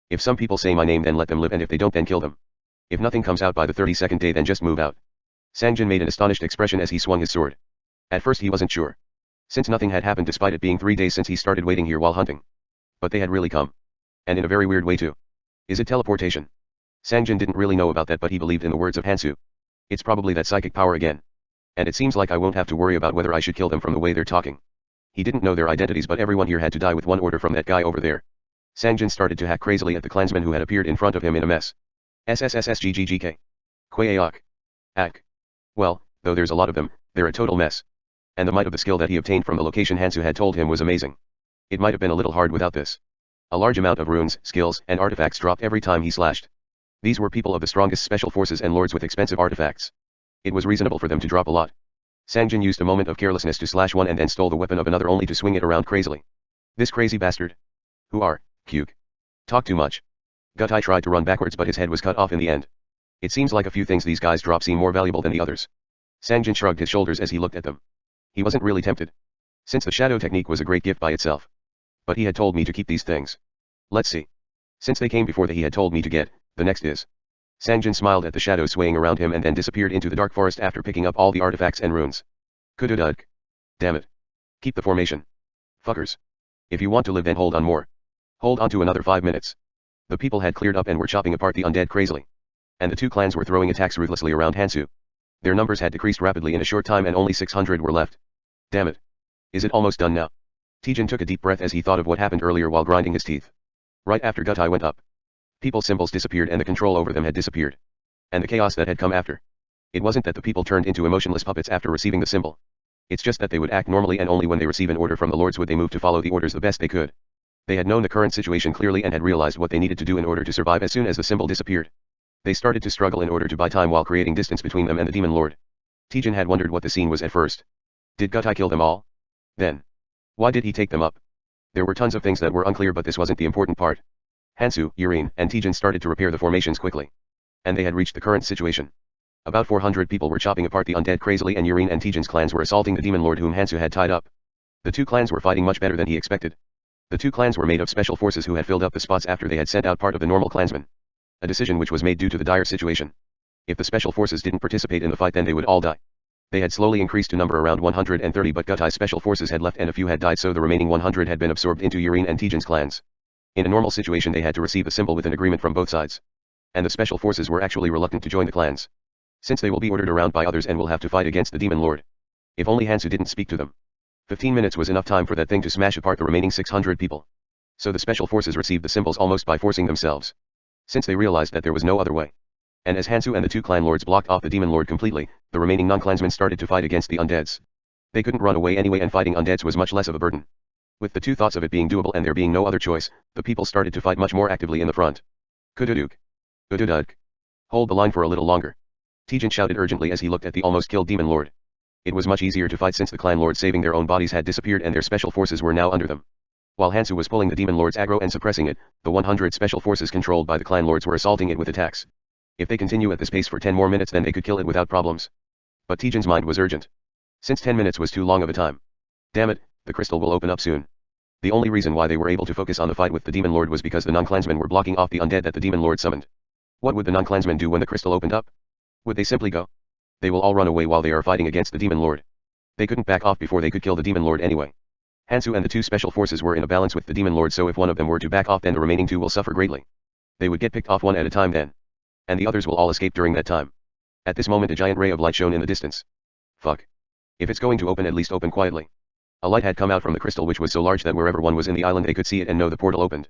If some people say my name then let them live and if they don't then kill them. If nothing comes out by the 32nd day then just move out. Sangjin made an astonished expression as he swung his sword. At first he wasn't sure. Since nothing had happened despite it being 3 days since he started waiting here while hunting. But they had really come. And in a very weird way too. Is it teleportation? Sangjin didn't really know about that but he believed in the words of Hansu. It's probably that psychic power again. And it seems like I won't have to worry about whether I should kill them from the way they're talking. He didn't know their identities but everyone here had to die with one order from that guy over there. Sangjin started to hack crazily at the clansmen who had appeared in front of him in a mess. SSSSGGGK. Kwaeok. Ak. Well, though there's a lot of them, they're a total mess. And the might of the skill that he obtained from the location Hansu had told him was amazing. It might have been a little hard without this. A large amount of runes, skills, and artifacts dropped every time he slashed. These were people of the strongest special forces and lords with expensive artifacts. It was reasonable for them to drop a lot. Sangjin used a moment of carelessness to slash one and then stole the weapon of another only to swing it around crazily. This crazy bastard. Who are, Kyuk. Talk too much. Gutai tried to run backwards but his head was cut off in the end. It seems like a few things these guys drop seem more valuable than the others. Sangjin shrugged his shoulders as he looked at them. He wasn't really tempted. Since the shadow technique was a great gift by itself. But he had told me to keep these things. Let's see. Since they came before that he had told me to get, the next is. Sangjin smiled at the shadow swaying around him and then disappeared into the dark forest after picking up all the artifacts and runes. Kudududk. Damn it. Keep the formation. Fuckers. If you want to live then hold on more. Hold on to another 5 minutes. The people had cleared up and were chopping apart the undead crazily. And the 2 clans were throwing attacks ruthlessly around Hansu. Their numbers had decreased rapidly in a short time and only 600 were left. Damn it. Is it almost done now? Tijin took a deep breath as he thought of what happened earlier while grinding his teeth. Right after Gutai went up. People's symbols disappeared and the control over them had disappeared. And the chaos that had come after. It wasn't that the people turned into emotionless puppets after receiving the symbol. It's just that they would act normally and only when they receive an order from the lords would they move to follow the orders the best they could. They had known the current situation clearly and had realized what they needed to do in order to survive as soon as the symbol disappeared. They started to struggle in order to buy time while creating distance between them and the demon lord. Tijin had wondered what the scene was at first. Did Gutai kill them all? Then. Why did he take them up? There were tons of things that were unclear but this wasn't the important part. Hansu, Yurine, and Tijin started to repair the formations quickly. And they had reached the current situation. About 400 people were chopping apart the undead crazily and Yurine and Tijin's clans were assaulting the demon lord whom Hansu had tied up. The 2 clans were fighting much better than he expected. The 2 clans were made of special forces who had filled up the spots after they had sent out part of the normal clansmen. A decision which was made due to the dire situation. If the special forces didn't participate in the fight then they would all die. They had slowly increased to number around 130 but Gutai's special forces had left and a few had died so the remaining 100 had been absorbed into Yurine and Tijin's clans. In a normal situation they had to receive the symbol with an agreement from both sides. And the special forces were actually reluctant to join the clans. Since they will be ordered around by others and will have to fight against the demon lord. If only Hansu didn't speak to them. 15 minutes was enough time for that thing to smash apart the remaining 600 people. So the special forces received the symbols almost by forcing themselves. Since they realized that there was no other way. And as Hansu and the two clan lords blocked off the demon lord completely, the remaining non-clansmen started to fight against the undeads. They couldn't run away anyway, and fighting undeads was much less of a burden. With the two thoughts of it being doable and there being no other choice, the people started to fight much more actively in the front. Kududuk. Ududuk. Hold the line for a little longer. Tejan shouted urgently as he looked at the almost killed demon lord. It was much easier to fight since the clan lords saving their own bodies had disappeared and their special forces were now under them. While Hansu was pulling the demon lord's aggro and suppressing it, the 100 special forces controlled by the clan lords were assaulting it with attacks. If they continue at this pace for 10 more minutes, then they could kill it without problems. But Tejan's mind was urgent. Since 10 minutes was too long of a time. Damn it, the crystal will open up soon. The only reason why they were able to focus on the fight with the demon lord was because the non-clansmen were blocking off the undead that the demon lord summoned. What would the non-clansmen do when the crystal opened up? Would they simply go? They will all run away while they are fighting against the demon lord. They couldn't back off before they could kill the demon lord anyway. Hansu and the two special forces were in a balance with the demon lord, so if one of them were to back off, then the remaining two will suffer greatly. They would get picked off one at a time then. And the others will all escape during that time. At this moment a giant ray of light shone in the distance. Fuck. If it's going to open, at least open quietly. A light had come out from the crystal, which was so large that wherever one was in the island they could see it and know the portal opened.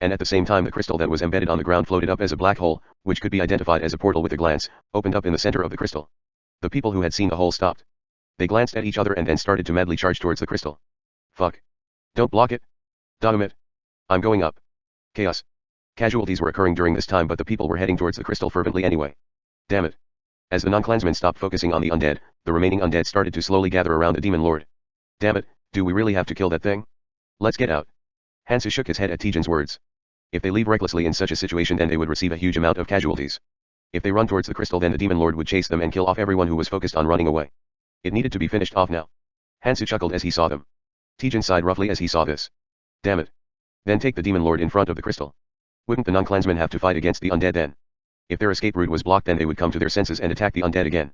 And at the same time the crystal that was embedded on the ground floated up as a black hole, which could be identified as a portal with a glance, opened up in the center of the crystal. The people who had seen the hole stopped. They glanced at each other and then started to madly charge towards the crystal. Fuck. Don't block it. Damn it. I'm going up. Chaos. Casualties were occurring during this time, but the people were heading towards the crystal fervently anyway. Damn it. As the non-clansmen stopped focusing on the undead, the remaining undead started to slowly gather around the demon lord. Damn it, do we really have to kill that thing? Let's get out. Hansu shook his head at Tejan's words. If they leave recklessly in such a situation, then they would receive a huge amount of casualties. If they run towards the crystal, then the demon lord would chase them and kill off everyone who was focused on running away. It needed to be finished off now. Hansu chuckled as he saw them. Tejan sighed roughly as he saw this. Damn it. Then take the demon lord in front of the crystal. Wouldn't the non-clansmen have to fight against the undead then? If their escape route was blocked, then they would come to their senses and attack the undead again.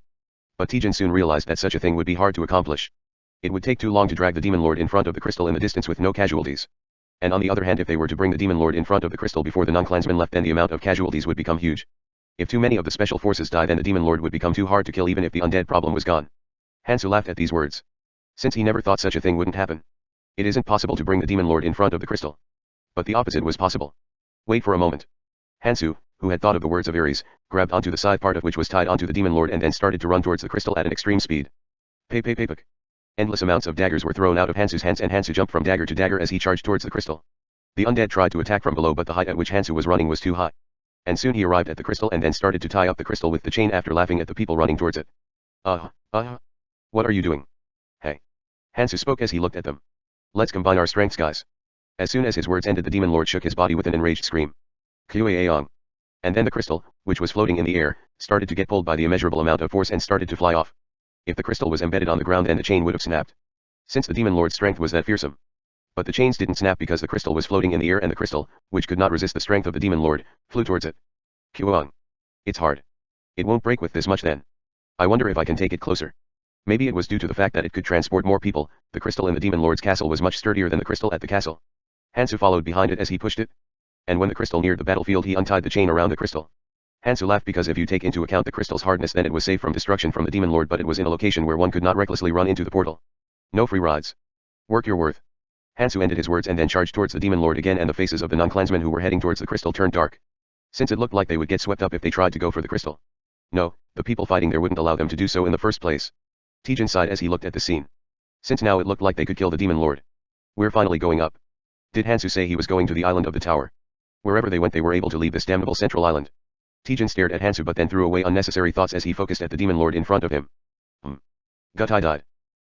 But Tejan soon realized that such a thing would be hard to accomplish. It would take too long to drag the demon lord in front of the crystal in the distance with no casualties. And on the other hand, if they were to bring the demon lord in front of the crystal before the non-clansmen left, then the amount of casualties would become huge. If too many of the special forces die, then the demon lord would become too hard to kill even if the undead problem was gone. Hansu laughed at these words. Since he never thought such a thing wouldn't happen. It isn't possible to bring the demon lord in front of the crystal. But the opposite was possible. Wait for a moment. Hansu, who had thought of the words of Ares, grabbed onto the side part of which was tied onto the demon lord and then started to run towards the crystal at an extreme speed. Pay. Endless amounts of daggers were thrown out of Hansu's hands and Hansu jumped from dagger to dagger as he charged towards the crystal. The undead tried to attack from below, but the height at which Hansu was running was too high. And soon he arrived at the crystal and then started to tie up the crystal with the chain after laughing at the people running towards it. What are you doing? Hey. Hansu spoke as he looked at them. Let's combine our strengths, guys. As soon as his words ended, the demon lord shook his body with an enraged scream. Kueaong. And then the crystal, which was floating in the air, started to get pulled by the immeasurable amount of force and started to fly off. If the crystal was embedded on the ground, then the chain would have snapped. Since the demon lord's strength was that fearsome. But the chains didn't snap because the crystal was floating in the air and the crystal, which could not resist the strength of the demon lord, flew towards it. Kueaong. It's hard. It won't break with this much then. I wonder if I can take it closer. Maybe it was due to the fact that it could transport more people. The crystal in the demon lord's castle was much sturdier than the crystal at the castle. Hansu followed behind it as he pushed it. And when the crystal neared the battlefield, he untied the chain around the crystal. Hansu laughed because if you take into account the crystal's hardness, then it was safe from destruction from the demon lord, but it was in a location where one could not recklessly run into the portal. No free rides. Work your worth. Hansu ended his words and then charged towards the demon lord again, and the faces of the non-clansmen who were heading towards the crystal turned dark. Since it looked like they would get swept up if they tried to go for the crystal. No, the people fighting there wouldn't allow them to do so in the first place. Tejan sighed as he looked at the scene. Since now it looked like they could kill the demon lord. We're finally going up. Did Hansu say he was going to the island of the tower? Wherever they went, they were able to leave this damnable central island. Tejan stared at Hansu but then threw away unnecessary thoughts as he focused at the demon lord in front of him. Gutai died.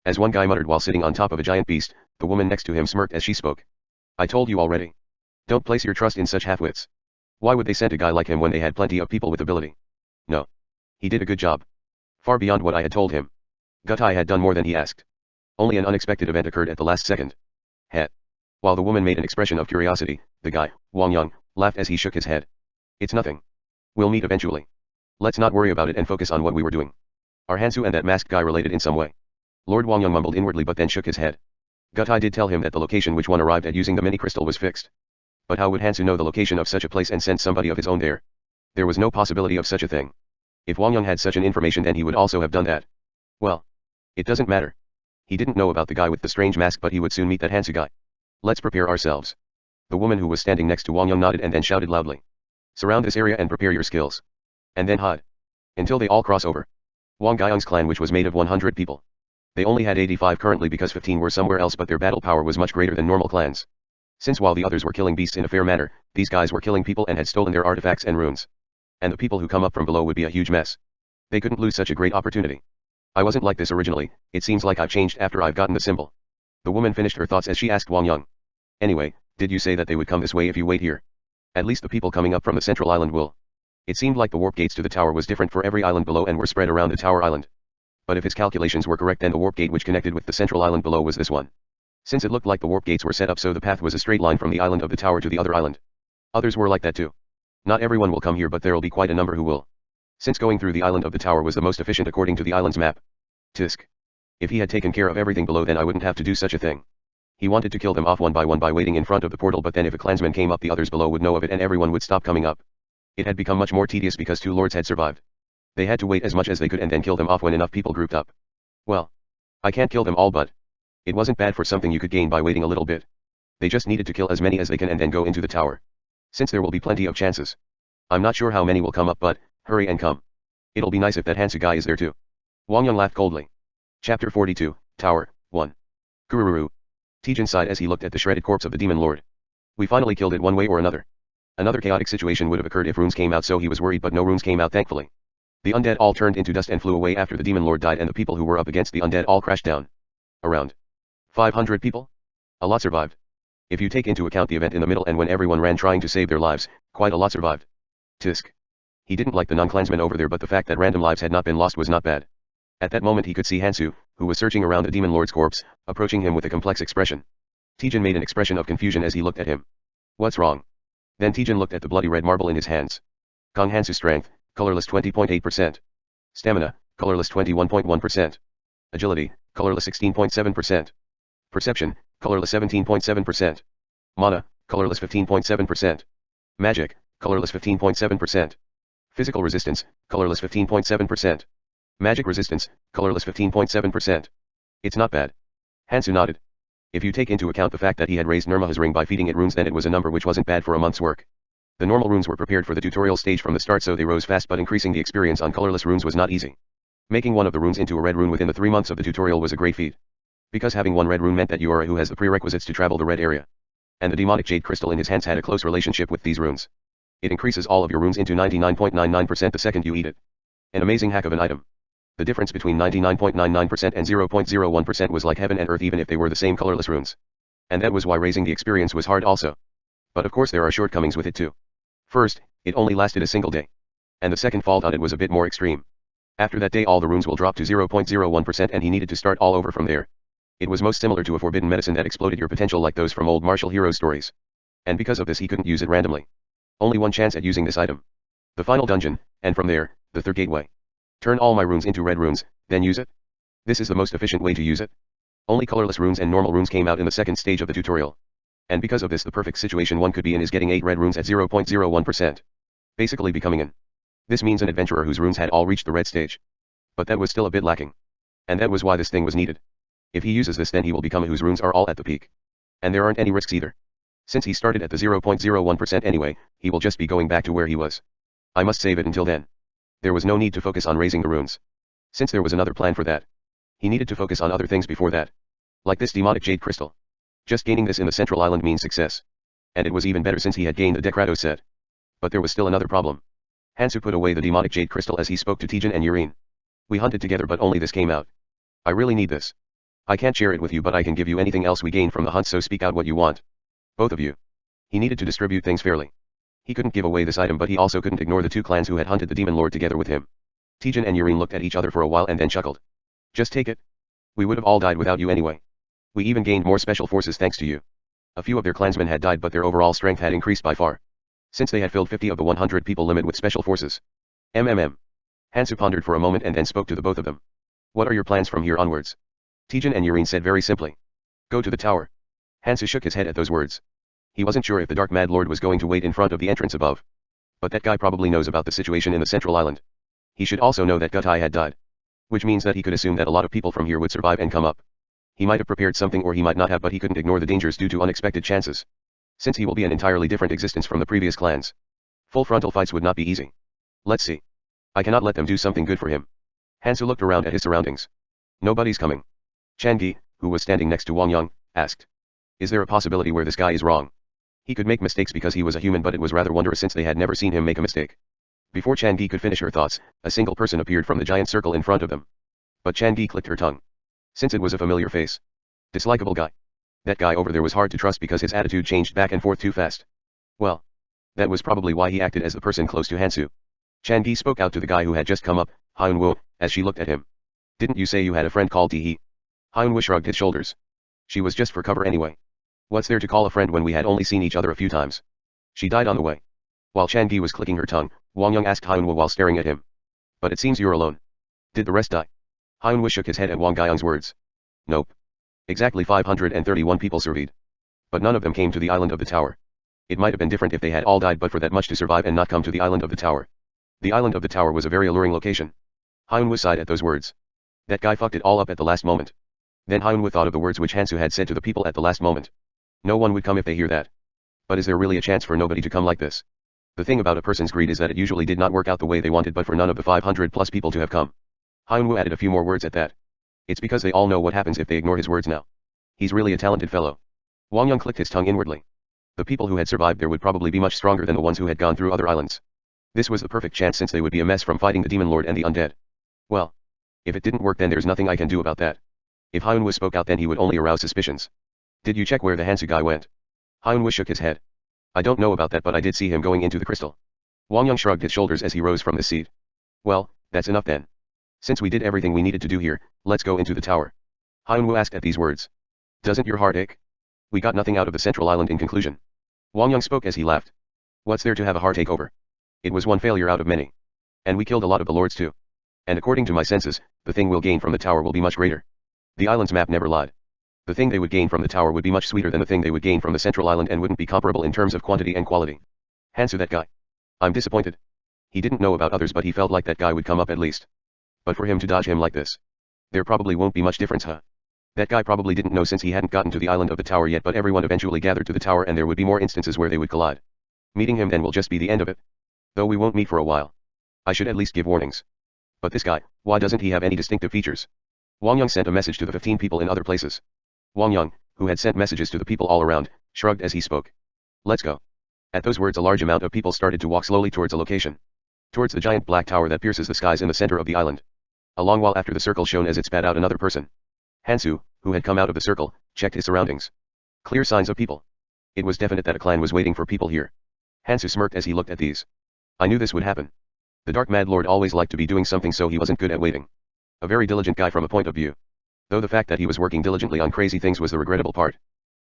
As one guy muttered while sitting on top of a giant beast, the woman next to him smirked as she spoke. I told you already. Don't place your trust in such half-wits. Why would they send a guy like him when they had plenty of people with ability? No. He did a good job. Far beyond what I had told him. Gutai had done more than he asked. Only an unexpected event occurred at the last second. Het. While the woman made an expression of curiosity, the guy, Wang Yang, laughed as he shook his head. It's nothing. We'll meet eventually. Let's not worry about it and focus on what we were doing. Are Hansu and that masked guy related in some way? Lord Wang Yang mumbled inwardly but then shook his head. Gutai did tell him that the location which one arrived at using the mini crystal was fixed. But how would Hansu know the location of such a place and send somebody of his own there? There was no possibility of such a thing. If Wang Yang had such an information, then he would also have done that. Well. It doesn't matter. He didn't know about the guy with the strange mask, but he would soon meet that Hansu guy. Let's prepare ourselves. The woman who was standing next to Wang Yang nodded and then shouted loudly. Surround this area and prepare your skills. and then hide. Until they all cross over. Wang Guiyang's clan, which was made of 100 people. They only had 85 currently because 15 were somewhere else, but their battle power was much greater than normal clans. Since while the others were killing beasts in a fair manner, these guys were killing people and had stolen their artifacts and runes. And the people who come up from below would be a huge mess. They couldn't lose such a great opportunity. I wasn't like this originally, it seems like I've changed after I've gotten the symbol. The woman finished her thoughts as she asked Wang Yang. Anyway, did you say that they would come this way if you wait here? At least the people coming up from the central island will. It seemed like the warp gates to the tower was different for every island below and were spread around the tower island. But if his calculations were correct, then the warp gate which connected with the central island below was this one. Since it looked like the warp gates were set up so the path was a straight line from the island of the tower to the other island. Others were like that too. Not everyone will come here, but there'll be quite a number who will. Since going through the island of the tower was the most efficient according to the island's map. Tisk. If he had taken care of everything below, then I wouldn't have to do such a thing. He wanted to kill them off one by waiting in front of the portal, but then if a clansman came up, the others below would know of it and everyone would stop coming up. It had become much more tedious because 2 lords had survived. They had to wait as much as they could and then kill them off when enough people grouped up. Well, I can't kill them all, but it wasn't bad for something you could gain by waiting a little bit. They just needed to kill as many as they can and then go into the tower. Since there will be plenty of chances. I'm not sure how many will come up, but hurry and come. It'll be nice if that Hansu guy is there too. Wang Yang laughed coldly. Chapter 42, Tower, 1. Kururu. Tijin sighed as he looked at the shredded corpse of the demon lord. We finally killed it one way or another. Another chaotic situation would have occurred if runes came out, so he was worried, but no runes came out thankfully. The undead all turned into dust and flew away after the demon lord died, and the people who were up against the undead all crashed down. Around 500 people? A lot survived. If you take into account the event in the middle and when everyone ran trying to save their lives, quite a lot survived. Tisk. He didn't like the non-clansmen over there, but the fact that random lives had not been lost was not bad. At that moment he could see Hansu, who was searching around the demon lord's corpse, approaching him with a complex expression. Tijin made an expression of confusion as he looked at him. What's wrong? Then Tijin looked at the bloody red marble in his hands. Kong Hansu strength, colorless 20.8%. Stamina, colorless 21.1%. Agility, colorless 16.7%. Perception, colorless 17.7%. Mana, colorless 15.7%. Magic, colorless 15.7%. Physical resistance, colorless 15.7%. Magic resistance, colorless 15.7%. It's not bad. Hansu nodded. If you take into account the fact that he had raised Nirmaha's ring by feeding it runes, then it was a number which wasn't bad for a month's work. The normal runes were prepared for the tutorial stage from the start, so they rose fast, but increasing the experience on colorless runes was not easy. Making one of the runes into a red rune within the 3 months of the tutorial was a great feat. Because having one red rune meant that you are who has the prerequisites to travel the red area. And the demonic jade crystal in his hands had a close relationship with these runes. It increases all of your runes into 99.99% the second you eat it. An amazing hack of an item. The difference between 99.99% and 0.01% was like heaven and earth, even if they were the same colorless runes. And that was why raising the experience was hard also. But of course there are shortcomings with it too. First, it only lasted a single day. And the second fault on it was a bit more extreme. After that day all the runes will drop to 0.01% and he needed to start all over from there. It was most similar to a forbidden medicine that exploded your potential, like those from old martial hero stories. And because of this he couldn't use it randomly. Only one chance at using this item. The final dungeon, and from there, the third gateway. Turn all my runes into red runes, then use it. This is the most efficient way to use it. Only colorless runes and normal runes came out in the second stage of the tutorial. And because of this the perfect situation one could be in is getting 8 red runes at 0.01%. Basically becoming an. This means an adventurer whose runes had all reached the red stage. But that was still a bit lacking. And that was why this thing was needed. If he uses this then he will become a whose runes are all at the peak. And there aren't any risks either. Since he started at the 0.01% anyway, he will just be going back to where he was. I must save it until then. There was no need to focus on raising the runes. Since there was another plan for that. He needed to focus on other things before that. Like this demonic jade crystal. Just gaining this in the central island means success. And it was even better since he had gained the Decrato set. But there was still another problem. Hansu put away the demonic jade crystal as he spoke to Tijin and Yurine. We hunted together but only this came out. I really need this. I can't share it with you but I can give you anything else we gained from the hunt, so speak out what you want. Both of you. He needed to distribute things fairly. He couldn't give away this item but he also couldn't ignore the 2 clans who had hunted the demon lord together with him. Tijin and Yurine looked at each other for a while and then chuckled. Just take it. We would have all died without you anyway. We even gained more special forces thanks to you. A few of their clansmen had died but their overall strength had increased by far. Since they had filled 50 of the 100 people limit with special forces. Hansu pondered for a moment and then spoke to the both of them. What are your plans from here onwards? Tijin and Yurine said very simply. Go to the tower. Hansu shook his head at those words. He wasn't sure if the Dark Mad Lord was going to wait in front of the entrance above. But that guy probably knows about the situation in the central island. He should also know that Gutai had died. Which means that he could assume that a lot of people from here would survive and come up. He might have prepared something or he might not have, but he couldn't ignore the dangers due to unexpected chances. Since he will be an entirely different existence from the previous clans. Full frontal fights would not be easy. Let's see. I cannot let them do something good for him. Hansu looked around at his surroundings. Nobody's coming. Changi, who was standing next to Wang Yang, asked. Is there a possibility where this guy is wrong? He could make mistakes because he was a human, but it was rather wondrous since they had never seen him make a mistake. Before Changi could finish her thoughts, a single person appeared from the giant circle in front of them. But Changi clicked her tongue. Since it was a familiar face. Dislikable guy. That guy over there was hard to trust because his attitude changed back and forth too fast. Well, that was probably why he acted as the person close to Hansu. Changi spoke out to the guy who had just come up, Hyunwoo, as she looked at him. Didn't you say you had a friend called Dee? Hyunwoo shrugged his shoulders. She was just for cover anyway. What's there to call a friend when we had only seen each other a few times? She died on the way. While Changi was clicking her tongue, Wang Yang asked Hyunwoo while staring at him. But it seems you're alone. Did the rest die? Hyunwoo shook his head at Wang Guyang's words. Nope. Exactly 531 people survived. But none of them came to the island of the tower. It might have been different if they had all died but for that much to survive and not come to the island of the tower. The island of the tower was a very alluring location. Hyunwoo sighed at those words. That guy fucked it all up at the last moment. Then Hyunwoo thought of the words which Hansu had said to the people at the last moment. No one would come if they hear that. But is there really a chance for nobody to come like this? The thing about a person's greed is that it usually did not work out the way they wanted, but for none of the 500 plus people to have come. Hyunwoo added a few more words at that. It's because they all know what happens if they ignore his words now. He's really a talented fellow. Wang Yang clicked his tongue inwardly. The people who had survived there would probably be much stronger than the ones who had gone through other islands. This was the perfect chance since they would be a mess from fighting the Demon Lord and the undead. Well, if it didn't work then there's nothing I can do about that. If Hyunwoo spoke out then he would only arouse suspicions. Did you check where the Hansu guy went? Hyunwoo shook his head. I don't know about that, but I did see him going into the crystal. Wang Yang shrugged his shoulders as he rose from the seat. Well, that's enough then. Since we did everything we needed to do here, let's go into the tower. Hyunwoo asked at these words. Doesn't your heart ache? We got nothing out of the central island in conclusion. Wang Yang spoke as he laughed. What's there to have a heartache over? It was one failure out of many. And we killed a lot of the lords too. And according to my senses, the thing we'll gain from the tower will be much greater. The island's map never lied. The thing they would gain from the tower would be much sweeter than the thing they would gain from the central island and wouldn't be comparable in terms of quantity and quality. Hansu, that guy. I'm disappointed. He didn't know about others, but he felt like that guy would come up at least. But for him to dodge him like this. There probably won't be much difference, huh? That guy probably didn't know since he hadn't gotten to the island of the tower yet, but everyone eventually gathered to the tower and there would be more instances where they would collide. Meeting him then will just be the end of it. Though we won't meet for a while. I should at least give warnings. But this guy, why doesn't he have any distinctive features? Wang Yang sent a message to the 15 people in other places. Wang Yang, who had sent messages to the people all around, shrugged as he spoke. Let's go. At those words a large amount of people started to walk slowly towards a location. Towards the giant black tower that pierces the skies in the center of the island. A long while after the circle shone as it spat out another person. Hansu, who had come out of the circle, checked his surroundings. Clear signs of people. It was definite that a clan was waiting for people here. Hansu smirked as he looked at these. I knew this would happen. The Dark Mad Lord always liked to be doing something, so he wasn't good at waiting. A very diligent guy from a point of view. Though the fact that he was working diligently on crazy things was the regrettable part.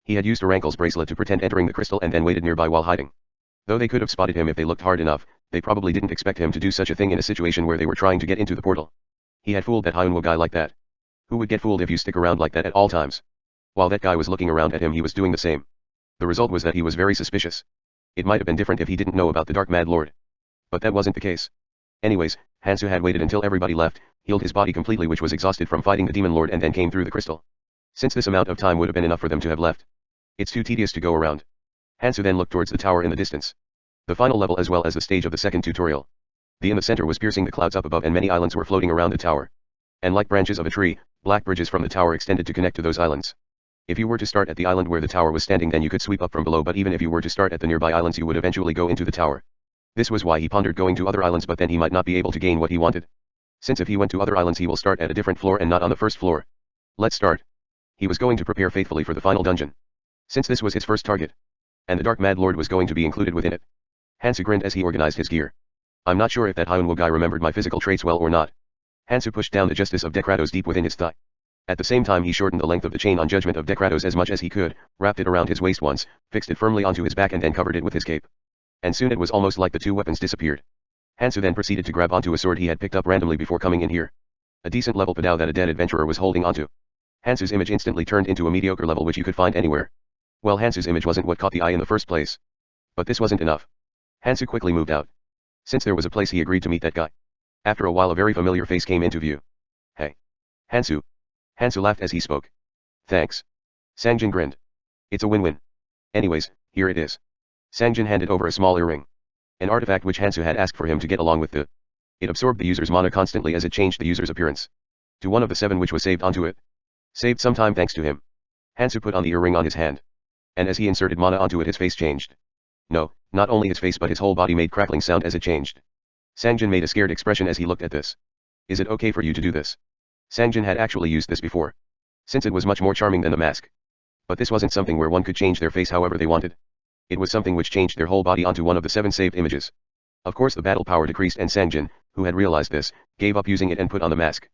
He had used a Rankle's bracelet to pretend entering the crystal and then waited nearby while hiding. Though they could have spotted him if they looked hard enough, they probably didn't expect him to do such a thing in a situation where they were trying to get into the portal. He had fooled that Hyunwoo guy like that. Who would get fooled if you stick around like that at all times? While that guy was looking around at him, he was doing the same. The result was that he was very suspicious. It might have been different if he didn't know about the Dark Mad Lord. But that wasn't the case. Anyways, Hansu had waited until everybody left, healed his body completely, which was exhausted from fighting the Demon Lord, and then came through the crystal. Since this amount of time would have been enough for them to have left. It's too tedious to go around. Hansu then looked towards the tower in the distance. The final level as well as the stage of the second tutorial. The in the center was piercing the clouds up above and many islands were floating around the tower. And like branches of a tree, black bridges from the tower extended to connect to those islands. If you were to start at the island where the tower was standing, then you could sweep up from below, but even if you were to start at the nearby islands you would eventually go into the tower. This was why he pondered going to other islands, but then he might not be able to gain what he wanted. Since if he went to other islands he will start at a different floor and not on the first floor. Let's start. He was going to prepare faithfully for the final dungeon. Since this was his first target. And the Dark Mad Lord was going to be included within it. Hansu grinned as he organized his gear. I'm not sure if that Hyunwoo guy remembered my physical traits well or not. Hansu pushed down the Justice of Dekratos deep within his thigh. At the same time he shortened the length of the chain on Judgment of Dekratos as much as he could, wrapped it around his waist once, fixed it firmly onto his back and then covered it with his cape. And soon it was almost like the two weapons disappeared. Hansu then proceeded to grab onto a sword he had picked up randomly before coming in here. A decent level padao that a dead adventurer was holding onto. Hansu's image instantly turned into a mediocre level which you could find anywhere. Well, Hansu's image wasn't what caught the eye in the first place. But this wasn't enough. Hansu quickly moved out. Since there was a place he agreed to meet that guy. After a while a very familiar face came into view. Hey. Hansu. Hansu laughed as he spoke. Thanks. Sangjin grinned. It's a win-win. Anyways, here it is. Sangjin handed over a small earring. An artifact which Hansu had asked for him to get along with the It absorbed the user's mana constantly as it changed the user's appearance to one of the 7 which was saved onto it. Saved some time thanks to him. Hansu put on the earring on his hand. And as he inserted mana onto it his face changed. No, not only his face but his whole body made crackling sound as it changed. Sangjin made a scared expression as he looked at this. Is it okay for you to do this? Sangjin had actually used this before. Since it was much more charming than the mask. But this wasn't something where one could change their face however they wanted. It was something which changed their whole body onto one of the 7 saved images. Of course the battle power decreased and Sangjin, who had realized this, gave up using it and put on the mask.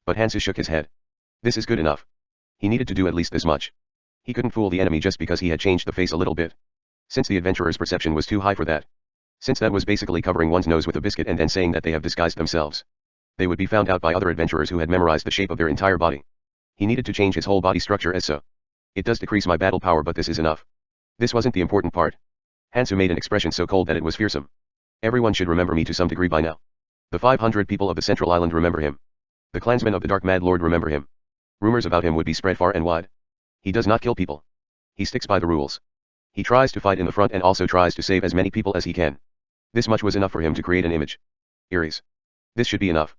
But Hansu shook his head. This is good enough. He needed to do at least this much. He couldn't fool the enemy just because he had changed the face a little bit. Since the adventurer's perception was too high for that. Since that was basically covering one's nose with a biscuit and then saying that they have disguised themselves. They would be found out by other adventurers who had memorized the shape of their entire body. He needed to change his whole body structure as so. It does decrease my battle power but this is enough. This wasn't the important part. Hansu made an expression so cold that it was fearsome. Everyone should remember me to some degree by now. The 500 people of the Central Island remember him. The clansmen of the Dark Mad Lord remember him. Rumors about him would be spread far and wide. He does not kill people. He sticks by the rules. He tries to fight in the front and also tries to save as many people as he can. This much was enough for him to create an image. Ares. This should be enough.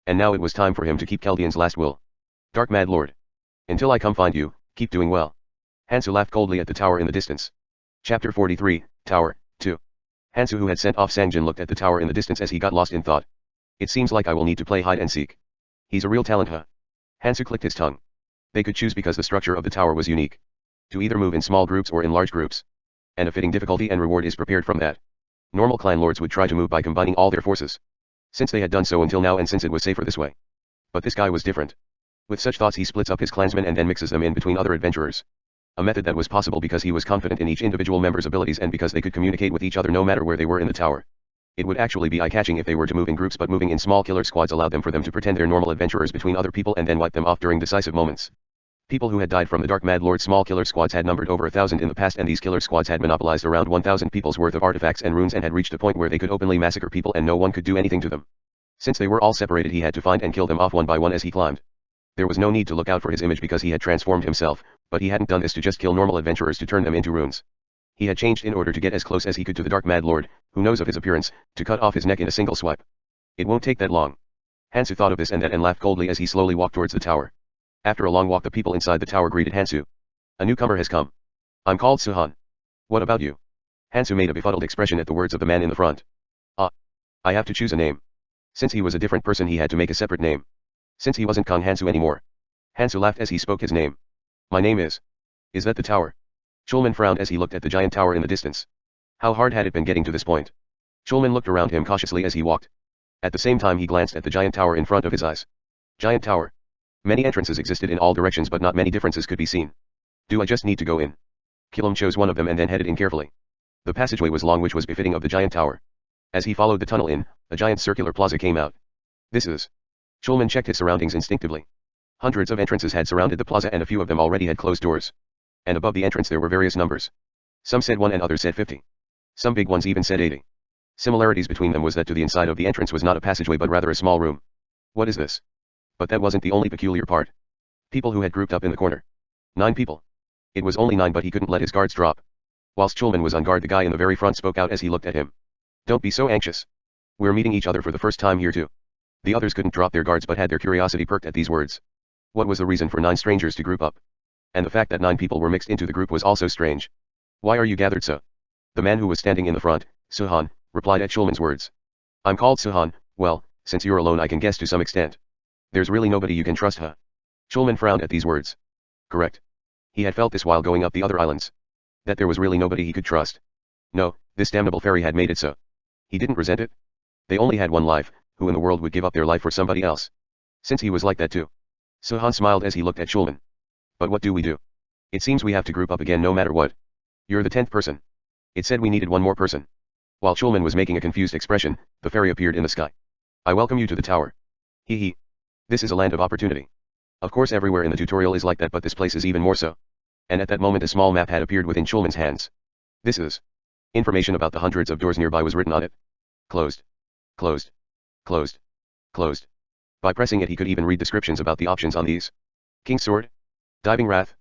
And now it was time for him to keep Chaldean's last will. Dark Mad Lord. Until I come find you, keep doing well. Hansu laughed coldly at the tower in the distance. Chapter 43, Tower, 2. Hansu who had sent off Sangjin looked at the tower in the distance as he got lost in thought. It seems like I will need to play hide and seek. He's a real talent huh? Hansu clicked his tongue. They could choose because the structure of the tower was unique. To either move in small groups or in large groups. And a fitting difficulty and reward is prepared from that. Normal clan lords would try to move by combining all their forces. Since they had done so until now and since it was safer this way. But this guy was different. With such thoughts he splits up his clansmen and then mixes them in between other adventurers. A method that was possible because he was confident in each individual member's abilities and because they could communicate with each other no matter where they were in the tower. It would actually be eye-catching if they were to move in groups but moving in small killer squads allowed them to pretend they're normal adventurers between other people and then wipe them off during decisive moments. People who had died from the Dark Mad Lord small killer squads had numbered over 1,000 in the past and these killer squads had monopolized around 1,000 people's worth of artifacts and runes and had reached a point where they could openly massacre people and no one could do anything to them. Since they were all separated he had to find and kill them off one by one as he climbed. There was no need to look out for his image because he had transformed himself, but he hadn't done this to just kill normal adventurers to turn them into runes. He had changed in order to get as close as he could to the Dark Mad Lord, who knows of his appearance, to cut off his neck in a single swipe. It won't take that long. Hansu thought of this and that and laughed coldly as he slowly walked towards the tower. After a long walk the people inside the tower greeted Hansu. A newcomer has come. I'm called Suhan. What about you? Hansu made a befuddled expression at the words of the man in the front. I have to choose a name. Since he was a different person he had to make a separate name. Since he wasn't Kong Hansu anymore. Hansu laughed as he spoke his name. My name is. Is that the tower? Chulman frowned as he looked at the giant tower in the distance. How hard had it been getting to this point? Chulman looked around him cautiously as he walked. At the same time he glanced at the giant tower in front of his eyes. Giant tower. Many entrances existed in all directions but not many differences could be seen. Do I just need to go in? Kilum chose one of them and then headed in carefully. The passageway was long which was befitting of the giant tower. As he followed the tunnel in, a giant circular plaza came out. This is. Chulman checked his surroundings instinctively. Hundreds of entrances had surrounded the plaza and a few of them already had closed doors. And above the entrance there were various numbers. Some said 1 and others said 50. Some big ones even said 80. Similarities between them was that to the inside of the entrance was not a passageway but rather a small room. What is this? But that wasn't the only peculiar part. People who had grouped up in the corner. 9 people. It was only 9 but he couldn't let his guards drop. Whilst Chulman was on guard the guy in the very front spoke out as he looked at him. Don't be so anxious. We're meeting each other for the first time here too. The others couldn't drop their guards but had their curiosity perked at these words. What was the reason for 9 strangers to group up? And the fact that 9 people were mixed into the group was also strange. Why are you gathered so? The man who was standing in the front, Suhan, replied at Chulman's words. I'm called Suhan. Well, since you're alone I can guess to some extent. There's really nobody you can trust huh? Chulman frowned at these words. Correct. He had felt this while going up the other islands. That there was really nobody he could trust. No, this damnable fairy had made it so. He didn't resent it. They only had one life, who in the world would give up their life for somebody else? Since he was like that too. Suhan smiled as he looked at Chulman. But what do we do? It seems we have to group up again no matter what. You're the 10th person. It said we needed one more person. While Chulman was making a confused expression, the fairy appeared in the sky. I welcome you to the tower. Hee hee. This is a land of opportunity. Of course everywhere in the tutorial is like that but this place is even more so. And at that moment a small map had appeared within Chulman's hands. This is. Information about the hundreds of doors nearby was written on it. Closed. Closed. Closed. Closed. By pressing it he could even read descriptions about the options on these. King's Sword? Diving Wrath?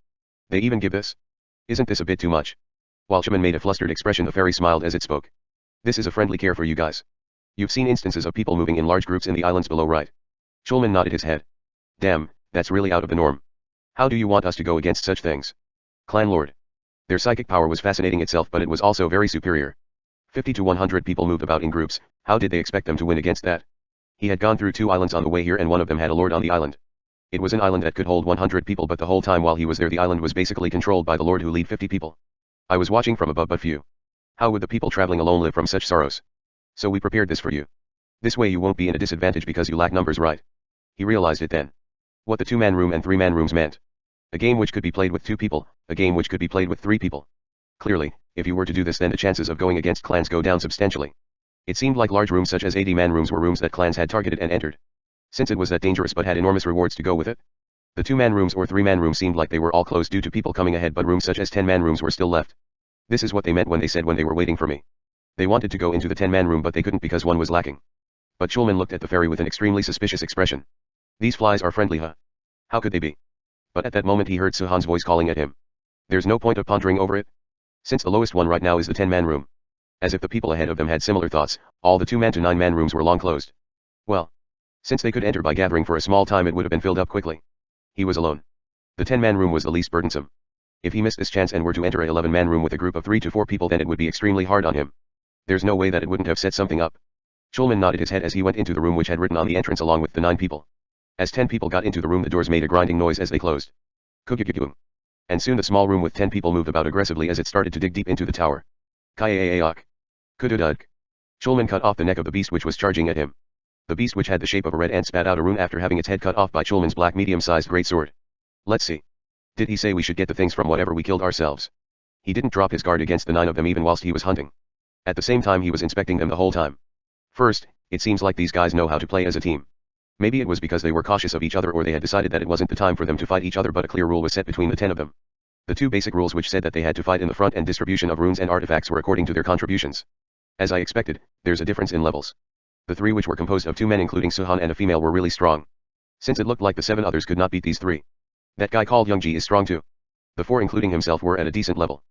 They even give this? Isn't this a bit too much? While Chulman made a flustered expression the fairy smiled as it spoke. This is a friendly care for you guys. You've seen instances of people moving in large groups in the islands below, right? Schulman nodded his head. Damn, that's really out of the norm. How do you want us to go against such things? Clan Lord. Their psychic power was fascinating itself, but it was also very superior. 50 to 100 people moved about in groups. How did they expect them to win against that? He had gone through 2 islands on the way here, and one of them had a lord on the island. It was an island that could hold 100 people, but the whole time while he was there the island was basically controlled by the lord who lead 50 people. I was watching from above, but few. How would the people traveling alone live from such sorrows? So we prepared this for you. This way you won't be in a disadvantage because you lack numbers, right? He realized it then. What the 2-man room and 3-man rooms meant. A game which could be played with 2 people, a game which could be played with 3 people. Clearly, if you were to do this, then the chances of going against clans go down substantially. It seemed like large rooms such as 80-man rooms were rooms that clans had targeted and entered. Since it was that dangerous but had enormous rewards to go with it. The 2-man rooms or 3-man rooms seemed like they were all closed due to people coming ahead, but rooms such as 10-man rooms were still left. This is what they meant when they said when they were waiting for me. They wanted to go into the 10-man room, but they couldn't because one was lacking. But Schulman looked at the fairy with an extremely suspicious expression. These flies are friendly, huh? How could they be? But at that moment he heard Suhan's voice calling at him. There's no point of pondering over it. Since the lowest one right now is the 10-man room. As if the people ahead of them had similar thoughts, all the 2-man to 9-man rooms were long closed. Well, since they could enter by gathering for a small time, it would have been filled up quickly. He was alone. The 10-man room was the least burdensome. If he missed this chance and were to enter a 11-man room with a group of 3 to 4 people, then it would be extremely hard on him. There's no way that it wouldn't have set something up. Schulman nodded his head as he went into the room which had written on the entrance along with the 9 people. As 10 people got into the room, the doors made a grinding noise as they closed. Kukukukuk. And soon the small room with 10 people moved about aggressively as it started to dig deep into the tower. Kayaayak. Kududuk. Schulman cut off the neck of the beast which was charging at him. The beast, which had the shape of a red ant, spat out a rune after having its head cut off by Schulman's black medium-sized greatsword. Let's see. Did he say we should get the things from whatever we killed ourselves? He didn't drop his guard against the 9 of them even whilst he was hunting. At the same time he was inspecting them the whole time. First, it seems like these guys know how to play as a team. Maybe it was because they were cautious of each other, or they had decided that it wasn't the time for them to fight each other, but a clear rule was set between the 10 of them. The 2 basic rules which said that they had to fight in the front and distribution of runes and artifacts were according to their contributions. As I expected, there's a difference in levels. The 3 which were composed of 2 men including Suhan and a female were really strong. Since it looked like the 7 others could not beat these 3. That guy called Youngji is strong too. The 4 including himself were at a decent level.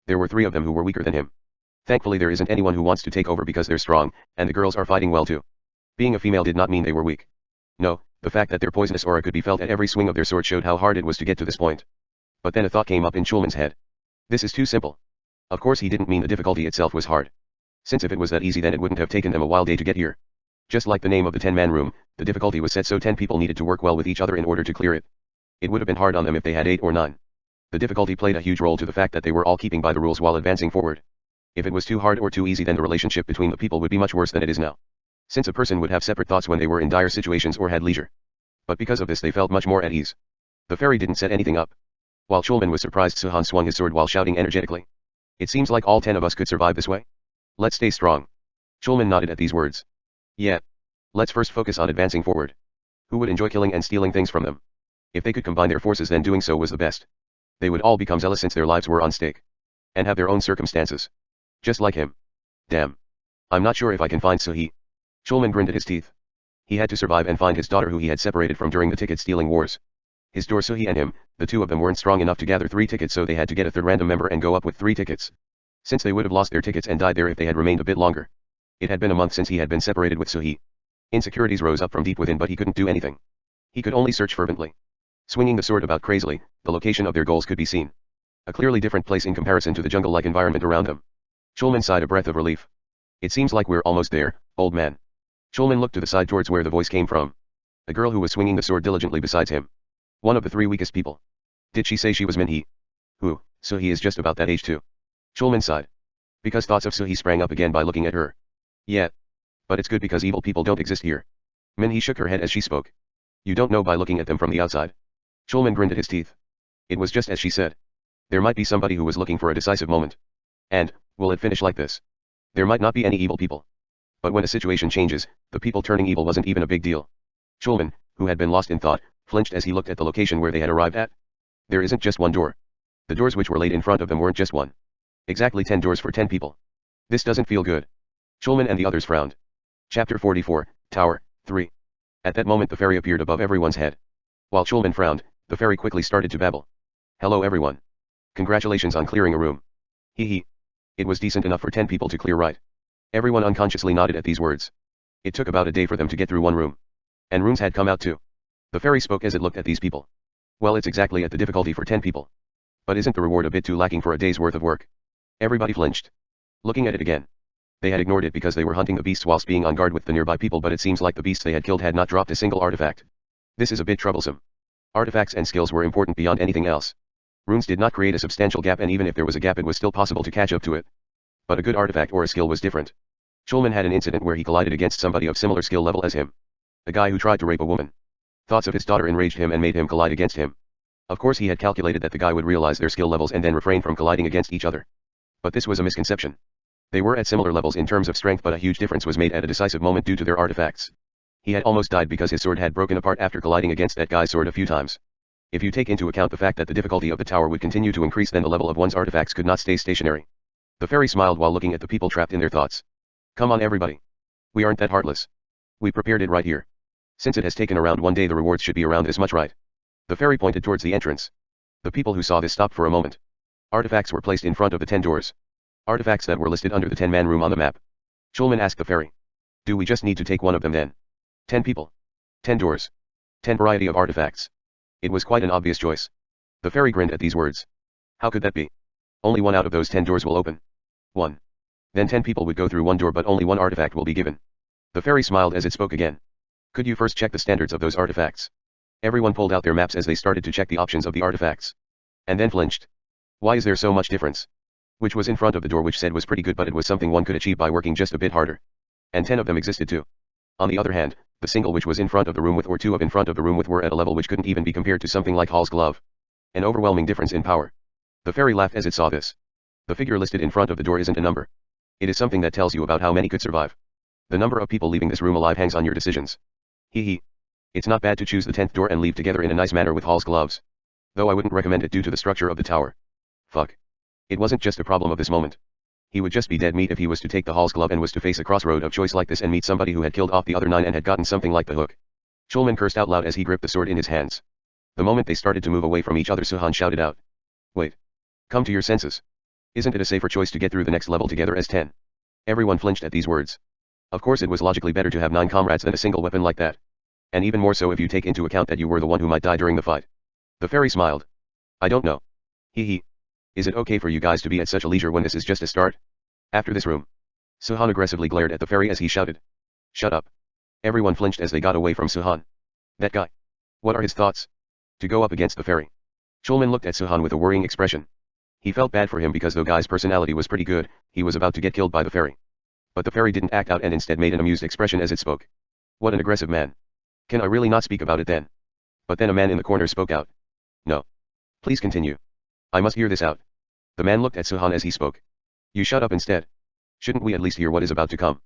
There were 3 of them who were weaker than him. Thankfully there isn't anyone who wants to take over because they're strong, and the girls are fighting well too. Being a female did not mean they were weak. No, the fact that their poisonous aura could be felt at every swing of their sword showed how hard it was to get to this point. But then a thought came up in Schulman's head. This is too simple. Of course he didn't mean the difficulty itself was hard. Since if it was that easy, then it wouldn't have taken them a wild day to get here. Just like the name of the 10-man room, the difficulty was set so 10 people needed to work well with each other in order to clear it. It would have been hard on them if they had 8 or 9. The difficulty played a huge role to the fact that they were all keeping by the rules while advancing forward. If it was too hard or too easy, then the relationship between the people would be much worse than it is now. Since a person would have separate thoughts when they were in dire situations or had leisure. But because of this they felt much more at ease. The fairy didn't set anything up. While Schulman was surprised, Suhan swung his sword while shouting energetically. It seems like all 10 of us could survive this way. Let's stay strong. Schulman nodded at these words. Yeah. Let's first focus on advancing forward. Who would enjoy killing and stealing things from them? If they could combine their forces, then doing so was the best. They would all become zealous since their lives were on stake. And have their own circumstances. Just like him. Damn. I'm not sure if I can find Suhi. Schulman grinned at his teeth. He had to survive and find his daughter who he had separated from during the ticket-stealing wars. His daughter Suhi and him, the 2 of them weren't strong enough to gather 3 tickets, so they had to get a 3rd random member and go up with 3 tickets. Since they would have lost their tickets and died there if they had remained a bit longer. It had been a month since he had been separated with Suhi. Insecurities rose up from deep within, but he couldn't do anything. He could only search fervently. Swinging the sword about crazily, the location of their goals could be seen. A clearly different place in comparison to the jungle-like environment around them. Schulman sighed a breath of relief. It seems like we're almost there, old man. Schulman looked to the side towards where the voice came from. A girl who was swinging the sword diligently besides him. One of the 3 weakest people. Did she say she was Minhee? Who, so he is just about that age too. Schulman sighed. Because thoughts of Suhi sprang up again by looking at her. Yeah. But it's good because evil people don't exist here. Minhee shook her head as she spoke. You don't know by looking at them from the outside. Schulman grinned at his teeth. It was just as she said. There might be somebody who was looking for a decisive moment. And, will it finish like this? There might not be any evil people. But when a situation changes, the people turning evil wasn't even a big deal. Schulman, who had been lost in thought, flinched as he looked at the location where they had arrived at. There isn't just one door. The doors which were laid in front of them weren't just one. Exactly 10 doors for 10 people. This doesn't feel good. Schulman and the others frowned. Chapter 44, Tower, 3. At that moment the fairy appeared above everyone's head. While Schulman frowned, the fairy quickly started to babble. Hello everyone. Congratulations on clearing a room. Hee hee. It was decent enough for 10 people to clear, right? Everyone unconsciously nodded at these words. It took about a day for them to get through one room. And runes had come out too. The fairy spoke as it looked at these people. Well, it's exactly at the difficulty for 10 people. But isn't the reward a bit too lacking for a day's worth of work? Everybody flinched. Looking at it again. They had ignored it because they were hunting the beasts whilst being on guard with the nearby people, but it seems like the beasts they had killed had not dropped a single artifact. This is a bit troublesome. Artifacts and skills were important beyond anything else. Runes did not create a substantial gap, and even if there was a gap it was still possible to catch up to it. But a good artifact or a skill was different. Schulman had an incident where he collided against somebody of similar skill level as him. A guy who tried to rape a woman. Thoughts of his daughter enraged him and made him collide against him. Of course he had calculated that the guy would realize their skill levels and then refrain from colliding against each other. But this was a misconception. They were at similar levels in terms of strength, but a huge difference was made at a decisive moment due to their artifacts. He had almost died because his sword had broken apart after colliding against that guy's sword a few times. If you take into account the fact that the difficulty of the tower would continue to increase, then the level of one's artifacts could not stay stationary. The fairy smiled while looking at the people trapped in their thoughts. Come on everybody. We aren't that heartless. We prepared it right here. Since it has taken around one day, the rewards should be around this much, right? The fairy pointed towards the entrance. The people who saw this stopped for a moment. Artifacts were placed in front of the 10 doors. Artifacts that were listed under the 10-man room on the map. Schulman asked the fairy. Do we just need to take one of them then? 10 people. 10 doors. 10 variety of artifacts. It was quite an obvious choice. The fairy grinned at these words. How could that be? Only one out of those 10 doors will open. 1. Then 10 people would go through one door, but only one artifact will be given. The fairy smiled as it spoke again. Could you first check the standards of those artifacts? Everyone pulled out their maps as they started to check the options of the artifacts. And then flinched. Why is there so much difference? Which was in front of the door, which said was pretty good, but it was something one could achieve by working just a bit harder. And 10 of them existed too. On the other hand, the single which was in front of the room with or 2 of in front of the room with were at a level which couldn't even be compared to something like Hall's glove. An overwhelming difference in power. The fairy laughed as it saw this. The figure listed in front of the door isn't a number. It is something that tells you about how many could survive. The number of people leaving this room alive hangs on your decisions. Hee hee. It's not bad to choose the 10th door and leave together in a nice manner with Hall's gloves. Though I wouldn't recommend it due to the structure of the tower. Fuck. It wasn't just a problem of this moment. He would just be dead meat if he was to take the Hall's glove and was to face a crossroad of choice like this and meet somebody who had killed off the other 9 and had gotten something like the hook. Schulman cursed out loud as he gripped the sword in his hands. The moment they started to move away from each other, Suhan shouted out. Wait. Come to your senses. Isn't it a safer choice to get through the next level together as 10? Everyone flinched at these words. Of course it was logically better to have 9 comrades than a single weapon like that. And even more so if you take into account that you were the one who might die during the fight. The fairy smiled. I don't know. Hee hee. Is it okay for you guys to be at such a leisure when this is just a start? After this room. Suhan aggressively glared at the fairy as he shouted. Shut up. Everyone flinched as they got away from Suhan. That guy. What are his thoughts? To go up against the fairy. Schulman looked at Suhan with a worrying expression. He felt bad for him because though guy's personality was pretty good, he was about to get killed by the fairy. But the fairy didn't act out and instead made an amused expression as it spoke. What an aggressive man. Can I really not speak about it then? But then a man in the corner spoke out. No. Please continue. I must hear this out. The man looked at Suhan as he spoke. You shut up instead. Shouldn't we at least hear what is about to come?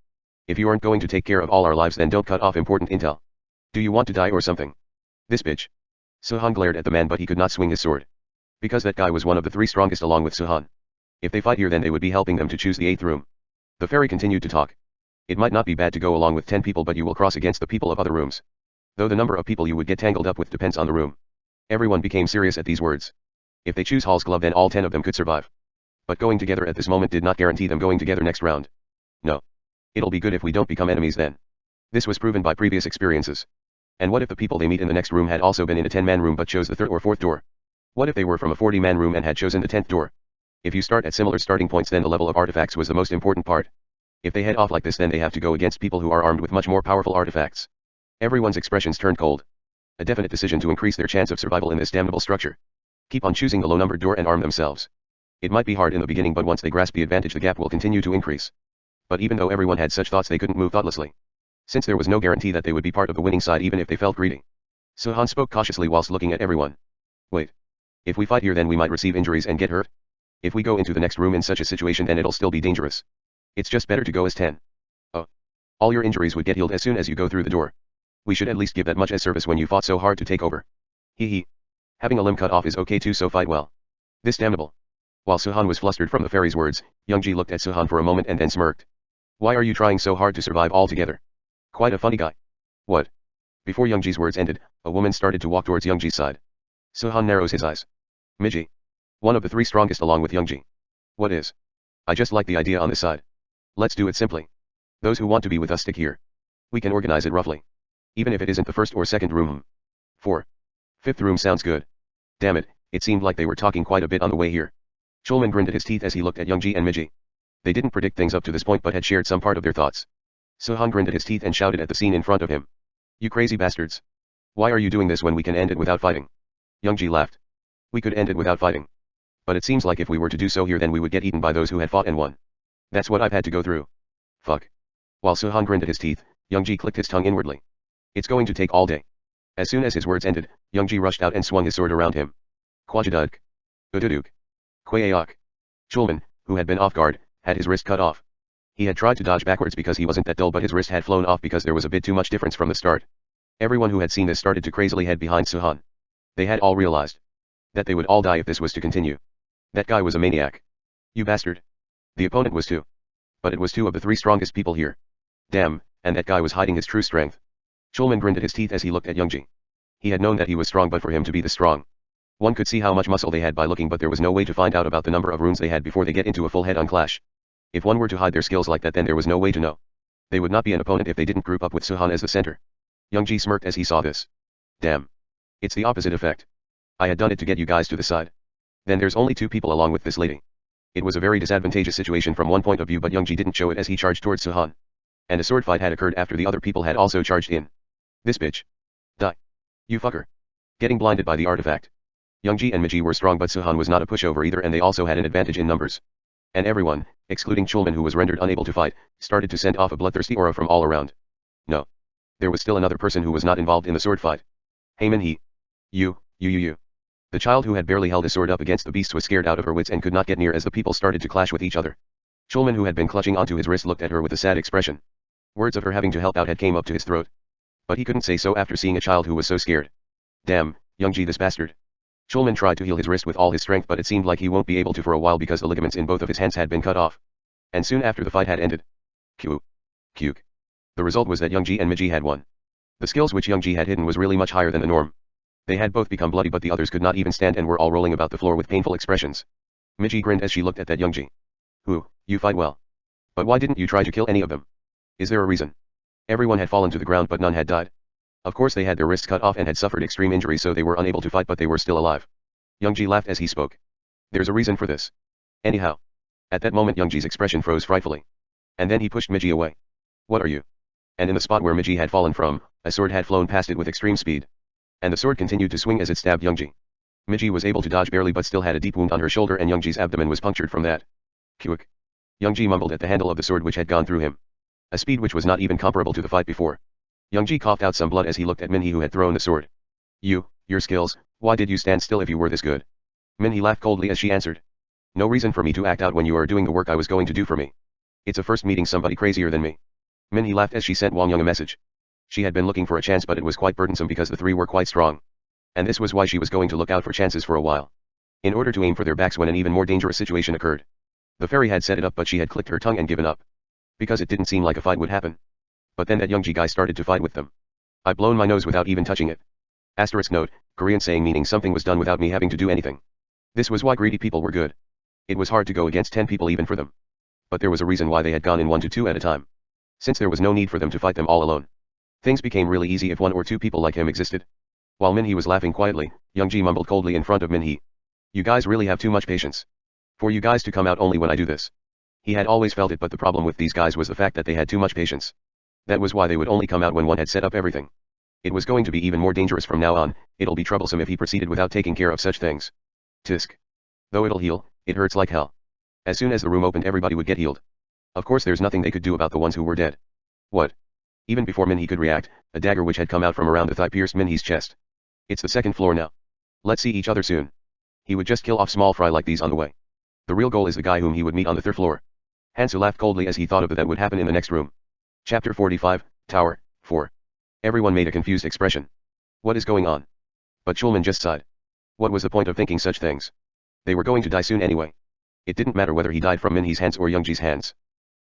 If you aren't going to take care of all our lives, then don't cut off important intel. Do you want to die or something? This bitch. Suhan glared at the man, but he could not swing his sword. Because that guy was one of the 3 strongest along with Suhan. If they fight here, then they would be helping them to choose the 8th room. The fairy continued to talk. It might not be bad to go along with 10 people, but you will cross against the people of other rooms. Though the number of people you would get tangled up with depends on the room. Everyone became serious at these words. If they choose Hall's glove, then all 10 of them could survive. But going together at this moment did not guarantee them going together next round. No. It'll be good if we don't become enemies then. This was proven by previous experiences. And what if the people they meet in the next room had also been in a 10-man room but chose the 3rd or 4th door? What if they were from a 40-man room and had chosen the 10th door? If you start at similar starting points, then the level of artifacts was the most important part. If they head off like this, then they have to go against people who are armed with much more powerful artifacts. Everyone's expressions turned cold. A definite decision to increase their chance of survival in this damnable structure. Keep on choosing the low-numbered door and arm themselves. It might be hard in the beginning, but once they grasp the advantage, the gap will continue to increase. But even though everyone had such thoughts, they couldn't move thoughtlessly. Since there was no guarantee that they would be part of the winning side even if they felt greedy. Suhan spoke cautiously whilst looking at everyone. Wait. If we fight here, then we might receive injuries and get hurt. If we go into the next room in such a situation, then it'll still be dangerous. It's just better to go as 10. Oh. All your injuries would get healed as soon as you go through the door. We should at least give that much as service when you fought so hard to take over. Hee hee. Having a limb cut off is okay too, so fight well. This damnable. While Suhan was flustered from the fairy's words, Youngji looked at Suhan for a moment and then smirked. Why are you trying so hard to survive altogether? Quite a funny guy. What? Before Youngji's words ended, a woman started to walk towards Youngji's side. Suhan narrows his eyes. Miji. One of the 3 strongest along with Youngji. What is? I just like the idea on this side. Let's do it simply. Those who want to be with us stick here. We can organize it roughly. Even if it isn't the first or second room. 4. Fifth room sounds good. Damn it, it seemed like they were talking quite a bit on the way here. Chulman grinned at his teeth as he looked at Youngji and Miji. They didn't predict things up to this point but had shared some part of their thoughts. Suhan grinned at his teeth and shouted at the scene in front of him. You crazy bastards. Why are you doing this when we can end it without fighting? Youngji laughed. We could end it without fighting. But it seems like if we were to do so here then we would get eaten by those who had fought and won. That's what I've had to go through. Fuck. While Suhan grinned at his teeth, Youngji clicked his tongue inwardly. It's going to take all day. As soon as his words ended, Youngji rushed out and swung his sword around him. Kwajaduk. Ududuk. Kwayak. Chulman, who had been off guard, had his wrist cut off. He had tried to dodge backwards because he wasn't that dull but his wrist had flown off because there was a bit too much difference from the start. Everyone who had seen this started to crazily head behind Suhan. They had all realized that they would all die if this was to continue. That guy was a maniac. You bastard. The opponent was too. But it was two of the three strongest people here. Damn, and that guy was hiding his true strength. Chulman grinned at his teeth as he looked at Youngji. He had known that he was strong but for him to be this strong. One could see how much muscle they had by looking but there was no way to find out about the number of runes they had before they get into a full head-on clash. If one were to hide their skills like that then there was no way to know. They would not be an opponent if they didn't group up with Suhan as the center. Youngji smirked as he saw this. Damn. It's the opposite effect. I had done it to get you guys to the side. Then there's only two people along with this lady. It was a very disadvantageous situation from one point of view but Youngji didn't show it as he charged towards Suhan. And a sword fight had occurred after the other people had also charged in. This bitch. Die. You fucker. Getting blinded by the artifact. Youngji and Miji were strong but Suhan was not a pushover either and they also had an advantage in numbers. And everyone, excluding Chulman who was rendered unable to fight, started to send off a bloodthirsty aura from all around. No. There was still another person who was not involved in the sword fight. Hey Minhee. You. The child who had barely held his sword up against the beast was scared out of her wits and could not get near as the people started to clash with each other. Chulman who had been clutching onto his wrist looked at her with a sad expression. Words of her having to help out had came up to his throat. But he couldn't say so after seeing a child who was so scared. Damn, Youngji this bastard. Chulman tried to heal his wrist with all his strength but it seemed like he won't be able to for a while because the ligaments in both of his hands had been cut off. And soon after the fight had ended. Q. The result was that Youngji and Miji had won. The skills which Youngji had hidden was really much higher than the norm. They had both become bloody but the others could not even stand and were all rolling about the floor with painful expressions. Miji grinned as she looked at that Youngji. You fight well. But why didn't you try to kill any of them? Is there a reason? Everyone had fallen to the ground but none had died. Of course they had their wrists cut off and had suffered extreme injuries so they were unable to fight but they were still alive. Youngji laughed as he spoke. There's a reason for this. Anyhow. At that moment Youngji's expression froze frightfully. And then he pushed Miji away. What are you? And in the spot where Miji had fallen from, a sword had flown past it with extreme speed. And the sword continued to swing as it stabbed Youngji. Miji was able to dodge barely but still had a deep wound on her shoulder and Youngji's abdomen was punctured from that. Quick. Youngji mumbled at the handle of the sword which had gone through him. A speed which was not even comparable to the fight before. Youngji coughed out some blood as he looked at Minhee who had thrown the sword. Your skills, why did you stand still if you were this good? Minhee laughed coldly as she answered. No reason for me to act out when you are doing the work I was going to do for me. It's a first meeting somebody crazier than me. Minhee laughed as she sent Wang Yang a message. She had been looking for a chance but it was quite burdensome because the three were quite strong. And this was why she was going to look out for chances for a while. In order to aim for their backs when an even more dangerous situation occurred. The fairy had set it up but she had clicked her tongue and given up. Because it didn't seem like a fight would happen. But then that Youngji guy started to fight with them. I blown my nose without even touching it. Asterisk note, Korean saying meaning something was done without me having to do anything. This was why greedy people were good. It was hard to go against 10 people even for them. But there was a reason why they had gone in 1 to 2 at a time. Since there was no need for them to fight them all alone. Things became really easy if 1 or 2 people like him existed. While Minhee was laughing quietly, Youngji mumbled coldly in front of Minhee. You guys really have too much patience. For you guys to come out only when I do this. He had always felt it but the problem with these guys was the fact that they had too much patience. That was why they would only come out when one had set up everything. It was going to be even more dangerous from now on, it'll be troublesome if he proceeded without taking care of such things. Tisk. Though it'll heal, it hurts like hell. As soon as the room opened everybody would get healed. Of course there's nothing they could do about the ones who were dead. What? Even before Minhee could react, a dagger which had come out from around the thigh pierced Minhee's chest. It's the 2nd floor now. Let's see each other soon. He would just kill off small fry like these on the way. The real goal is the guy whom he would meet on the 3rd floor. Hansu laughed coldly as he thought of that would happen in the next room. Chapter 45, Tower, 4. Everyone made a confused expression. What is going on? But Chulman just sighed. What was the point of thinking such things? They were going to die soon anyway. It didn't matter whether he died from Minhee's hands or Youngji's hands.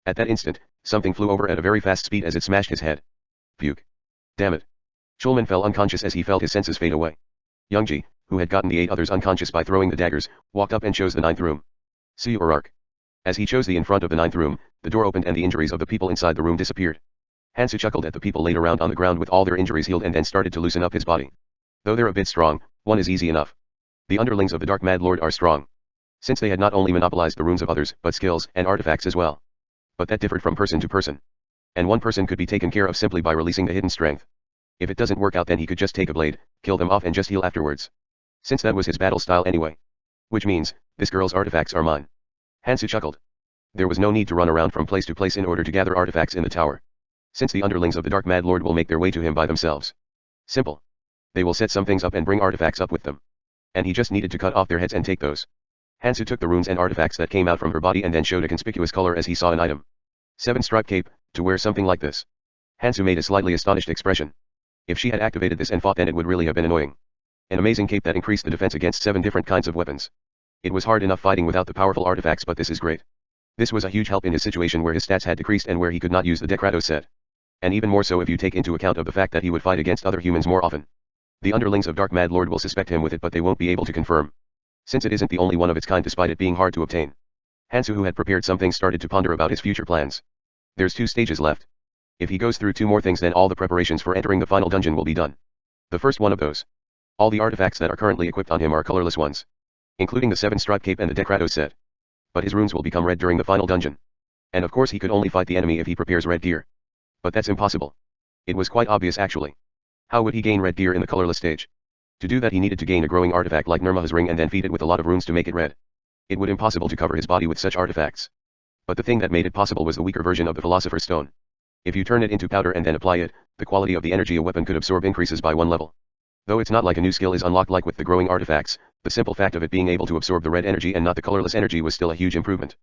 At that instant, something flew over at a very fast speed as it smashed his head. Puke. Damn it. Chulman fell unconscious as he felt his senses fade away. Youngji, who had gotten the 8 others unconscious by throwing the daggers, walked up and chose the 9th room. See your arc. As he chose the in front of the 9th room, the door opened and the injuries of the people inside the room disappeared. Hansu chuckled at the people laid around on the ground with all their injuries healed and then started to loosen up his body. Though they're a bit strong, one is easy enough. The underlings of the Dark Mad Lord are strong, since they had not only monopolized the runes of others, but skills and artifacts as well. But that differed from person to person. And one person could be taken care of simply by releasing the hidden strength. If it doesn't work out, then he could just take a blade, kill them off and just heal afterwards. Since that was his battle style anyway. Which means, this girl's artifacts are mine. Hansu chuckled. There was no need to run around from place to place in order to gather artifacts in the tower, since the underlings of the Dark Mad Lord will make their way to him by themselves. Simple. They will set some things up and bring artifacts up with them. And he just needed to cut off their heads and take those. Hansu took the runes and artifacts that came out from her body and then showed a conspicuous color as he saw an item. 7-stripe cape, to wear something like this. Hansu made a slightly astonished expression. If she had activated this and fought, then it would really have been annoying. An amazing cape that increased the defense against 7 different kinds of weapons. It was hard enough fighting without the powerful artifacts, but this is great. This was a huge help in his situation where his stats had decreased and where he could not use the Decrato set. And even more so if you take into account of the fact that he would fight against other humans more often. The underlings of Dark Mad Lord will suspect him with it, but they won't be able to confirm, since it isn't the only one of its kind despite it being hard to obtain. Hansu, who had prepared some things, started to ponder about his future plans. There's 2 stages left. If he goes through 2 more things, then all the preparations for entering the final dungeon will be done. The first one of those. All the artifacts that are currently equipped on him are colorless ones, including the 7-stripe cape and the Decrato set. But his runes will become red during the final dungeon. And of course he could only fight the enemy if he prepares red gear. But that's impossible. It was quite obvious actually. How would he gain red gear in the colorless stage? To do that he needed to gain a growing artifact like Nirmaha's ring and then feed it with a lot of runes to make it red. It would impossible to cover his body with such artifacts. But the thing that made it possible was the weaker version of the Philosopher's Stone. If you turn it into powder and then apply it, the quality of the energy a weapon could absorb increases by 1 level. Though it's not like a new skill is unlocked like with the growing artifacts, the simple fact of it being able to absorb the red energy and not the colorless energy was still a huge improvement.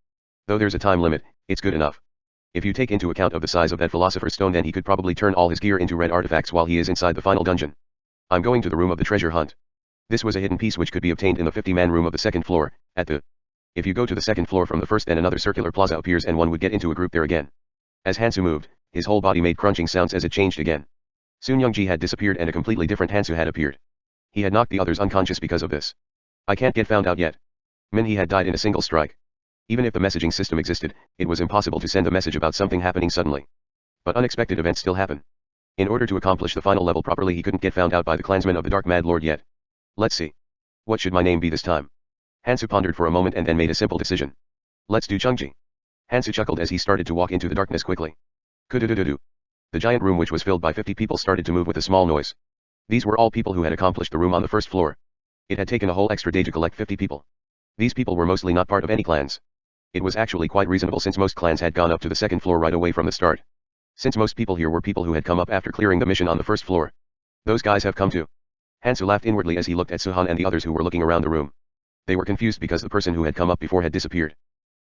Though there's a time limit, it's good enough. If you take into account of the size of that Philosopher's Stone, then he could probably turn all his gear into red artifacts while he is inside the final dungeon. I'm going to the room of the treasure hunt. This was a hidden piece which could be obtained in the 50-man room of the 2nd floor, If you go to the 2nd floor from the first, then another circular plaza appears and one would get into a group there again. As Hansu moved, his whole body made crunching sounds as it changed again. Soon Youngji had disappeared and a completely different Hansu had appeared. He had knocked the others unconscious because of this. I can't get found out yet. Minhee had died in a single strike. Even if the messaging system existed, it was impossible to send a message about something happening suddenly. But unexpected events still happen. In order to accomplish the final level properly, he couldn't get found out by the clansmen of the Dark Mad Lord yet. Let's see. What should my name be this time? Hansu pondered for a moment and then made a simple decision. Let's do Chungji. Hansu chuckled as he started to walk into the darkness quickly. Kududududu. The giant room, which was filled by 50 people, started to move with a small noise. These were all people who had accomplished the room on the 1st floor. It had taken a whole extra day to collect 50 people. These people were mostly not part of any clans. It was actually quite reasonable since most clans had gone up to the 2nd floor right away from the start. Since most people here were people who had come up after clearing the mission on the 1st floor. Those guys have come too. Hansu laughed inwardly as he looked at Suhan and the others who were looking around the room. They were confused because the person who had come up before had disappeared.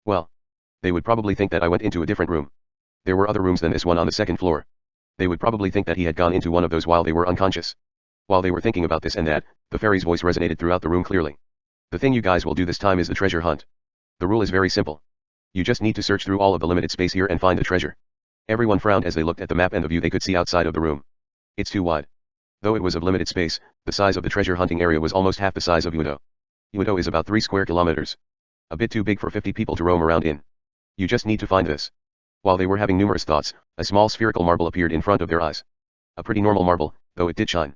Well, they would probably think that I went into a different room. There were other rooms than this one on the 2nd floor. They would probably think that he had gone into one of those while they were unconscious. While they were thinking about this and that, the fairy's voice resonated throughout the room clearly. The thing you guys will do this time is the treasure hunt. The rule is very simple. You just need to search through all of the limited space here and find the treasure. Everyone frowned as they looked at the map and the view they could see outside of the room. It's too wide. Though it was of limited space, the size of the treasure hunting area was almost half the size of Udo. Udo is about 3 square kilometers. A bit too big for 50 people to roam around in. You just need to find this. While they were having numerous thoughts, a small spherical marble appeared in front of their eyes. A pretty normal marble, though it did shine.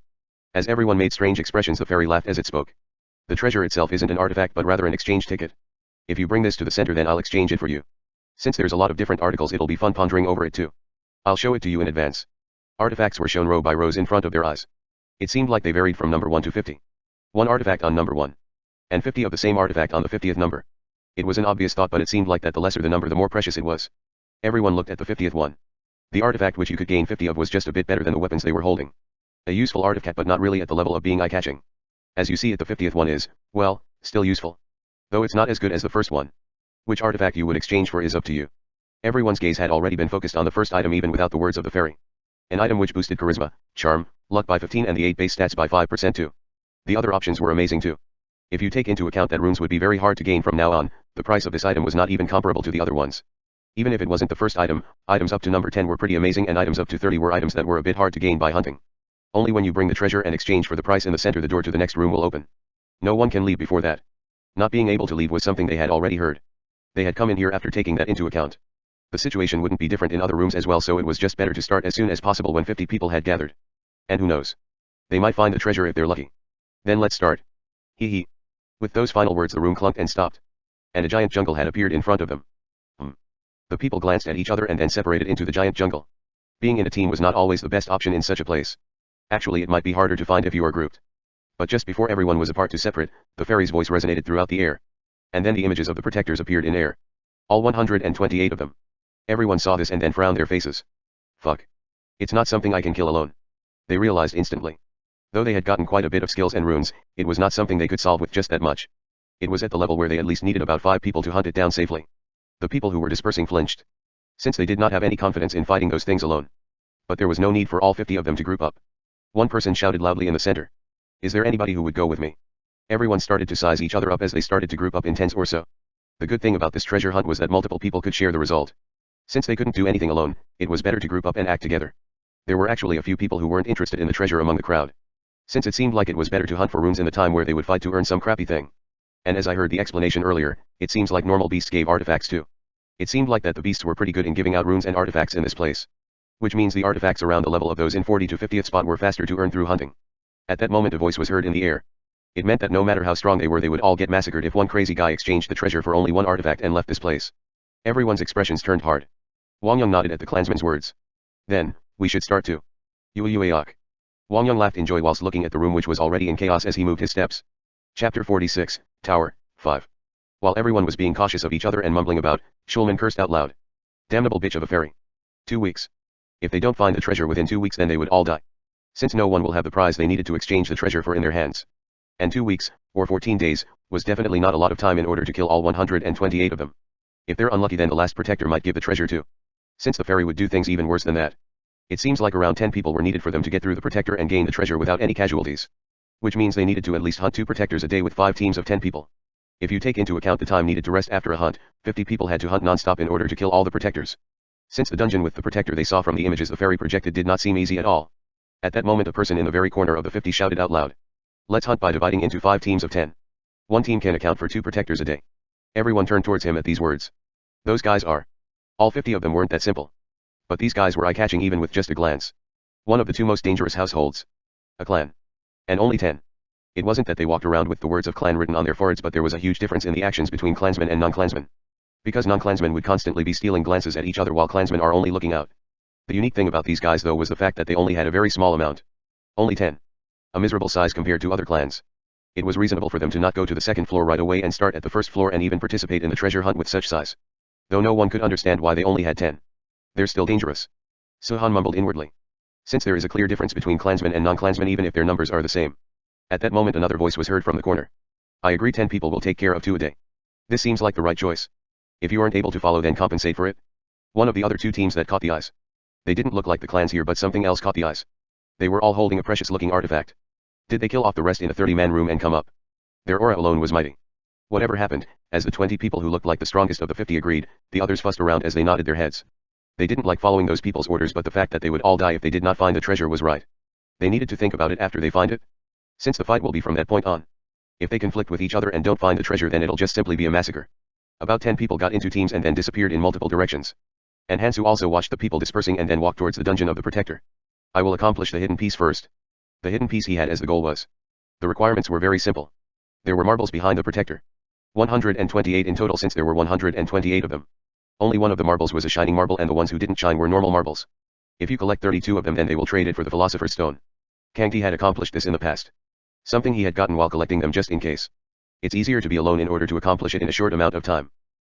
As everyone made strange expressions, the fairy laughed as it spoke. The treasure itself isn't an artifact but rather an exchange ticket. If you bring this to the center, then I'll exchange it for you. Since there's a lot of different articles, it'll be fun pondering over it too. I'll show it to you in advance. Artifacts were shown row by rows in front of their eyes. It seemed like they varied from number 1 to 50. 1 artifact on number 1. And 50 of the same artifact on the 50th number. It was an obvious thought, but it seemed like that the lesser the number, the more precious it was. Everyone looked at the 50th one. The artifact which you could gain 50 of was just a bit better than the weapons they were holding. A useful artifact, but not really at the level of being eye-catching. As you see it, the 50th one is, well, still useful. Though it's not as good as the first one. Which artifact you would exchange for is up to you. Everyone's gaze had already been focused on the first item even without the words of the fairy. An item which boosted charisma, charm, luck by 15 and the 8 base stats by 5% too. The other options were amazing too. If you take into account that runes would be very hard to gain from now on, the price of this item was not even comparable to the other ones. Even if it wasn't the first item, items up to number 10 were pretty amazing, and items up to 30 were items that were a bit hard to gain by hunting. Only when you bring the treasure and exchange for the price in the center, the door to the next room will open. No one can leave before that. Not being able to leave was something they had already heard. They had come in here after taking that into account. The situation wouldn't be different in other rooms as well, so it was just better to start as soon as possible when 50 people had gathered. And who knows? They might find the treasure if they're lucky. Then let's start. Hee hee. With those final words the room clunked and stopped. And a giant jungle had appeared in front of them. The people glanced at each other and then separated into the giant jungle. Being in a team was not always the best option in such a place. Actually, it might be harder to find if you are grouped. But just before everyone was apart to separate, the fairy's voice resonated throughout the air. And then the images of the protectors appeared in air. All 128 of them. Everyone saw this and then frowned their faces. Fuck. It's not something I can kill alone. They realized instantly. Though they had gotten quite a bit of skills and runes, it was not something they could solve with just that much. It was at the level where they at least needed about 5 people to hunt it down safely. The people who were dispersing flinched. Since they did not have any confidence in fighting those things alone. But there was no need for all 50 of them to group up. One person shouted loudly in the center. Is there anybody who would go with me? Everyone started to size each other up as they started to group up in tens or so. The good thing about this treasure hunt was that multiple people could share the result. Since they couldn't do anything alone, it was better to group up and act together. There were actually a few people who weren't interested in the treasure among the crowd. Since it seemed like it was better to hunt for runes in the time where they would fight to earn some crappy thing. And as I heard the explanation earlier, it seems like normal beasts gave artifacts too. It seemed like that the beasts were pretty good in giving out runes and artifacts in this place. Which means the artifacts around the level of those in 40 to 50th spot were faster to earn through hunting. At that moment a voice was heard in the air. It meant that no matter how strong they were they would all get massacred if one crazy guy exchanged the treasure for only one artifact and left this place. Everyone's expressions turned hard. Wang Yang nodded at the clansman's words. Then, we should start too. Yuayuayok. Wang Yang laughed in joy whilst looking at the room which was already in chaos as he moved his steps. Chapter 46, Tower, 5. While everyone was being cautious of each other and mumbling about, Schulman cursed out loud. Damnable bitch of a fairy. 2 weeks. If they don't find the treasure within 2 weeks then they would all die. Since no one will have the prize they needed to exchange the treasure for in their hands. And 2 weeks, or 14 days, was definitely not a lot of time in order to kill all 128 of them. If they're unlucky then the last protector might give the treasure to. Since the fairy would do things even worse than that. It seems like around 10 people were needed for them to get through the protector and gain the treasure without any casualties. Which means they needed to at least hunt 2 protectors a day with 5 teams of 10 people. If you take into account the time needed to rest after a hunt, 50 people had to hunt non-stop in order to kill all the protectors. Since the dungeon with the protector they saw from the images the fairy projected did not seem easy at all. At that moment a person in the very corner of the 50 shouted out loud. Let's hunt by dividing into 5 teams of 10. One team can account for 2 protectors a day. Everyone turned towards him at these words. Those guys are. All 50 of them weren't that simple. But these guys were eye-catching even with just a glance. One of the 2 most dangerous households. A clan. And only 10. It wasn't that they walked around with the words of clan written on their foreheads, but there was a huge difference in the actions between clansmen and non-clansmen. Because non-clansmen would constantly be stealing glances at each other while clansmen are only looking out. The unique thing about these guys though was the fact that they only had a very small amount. Only 10. A miserable size compared to other clans. It was reasonable for them to not go to the 2nd floor right away and start at the 1st floor and even participate in the treasure hunt with such size. Though no one could understand why they only had 10. They're still dangerous. Suhan mumbled inwardly. Since there is a clear difference between clansmen and non-clansmen even if their numbers are the same. At that moment another voice was heard from the corner. I agree 10 people will take care of 2 a day. This seems like the right choice. If you aren't able to follow then compensate for it. One of the other 2 teams that caught the eyes. They didn't look like the clans here but something else caught the eyes. They were all holding a precious looking artifact. Did they kill off the rest in a 30-man room and come up? Their aura alone was mighty. Whatever happened, as the 20 people who looked like the strongest of the 50 agreed, the others fussed around as they nodded their heads. They didn't like following those people's orders but the fact that they would all die if they did not find the treasure was right. They needed to think about it after they find it. Since the fight will be from that point on. If they conflict with each other and don't find the treasure then it'll just simply be a massacre. About 10 people got into teams and then disappeared in multiple directions. And Hansu also watched the people dispersing and then walked towards the dungeon of the protector. I will accomplish the hidden piece first. The hidden piece he had as the goal was. The requirements were very simple. There were marbles behind the protector. 128 in total since there were 128 of them. Only one of the marbles was a shining marble and the ones who didn't shine were normal marbles. If you collect 32 of them then they will trade it for the Philosopher's Stone. Kangti had accomplished this in the past. Something he had gotten while collecting them just in case. It's easier to be alone in order to accomplish it in a short amount of time.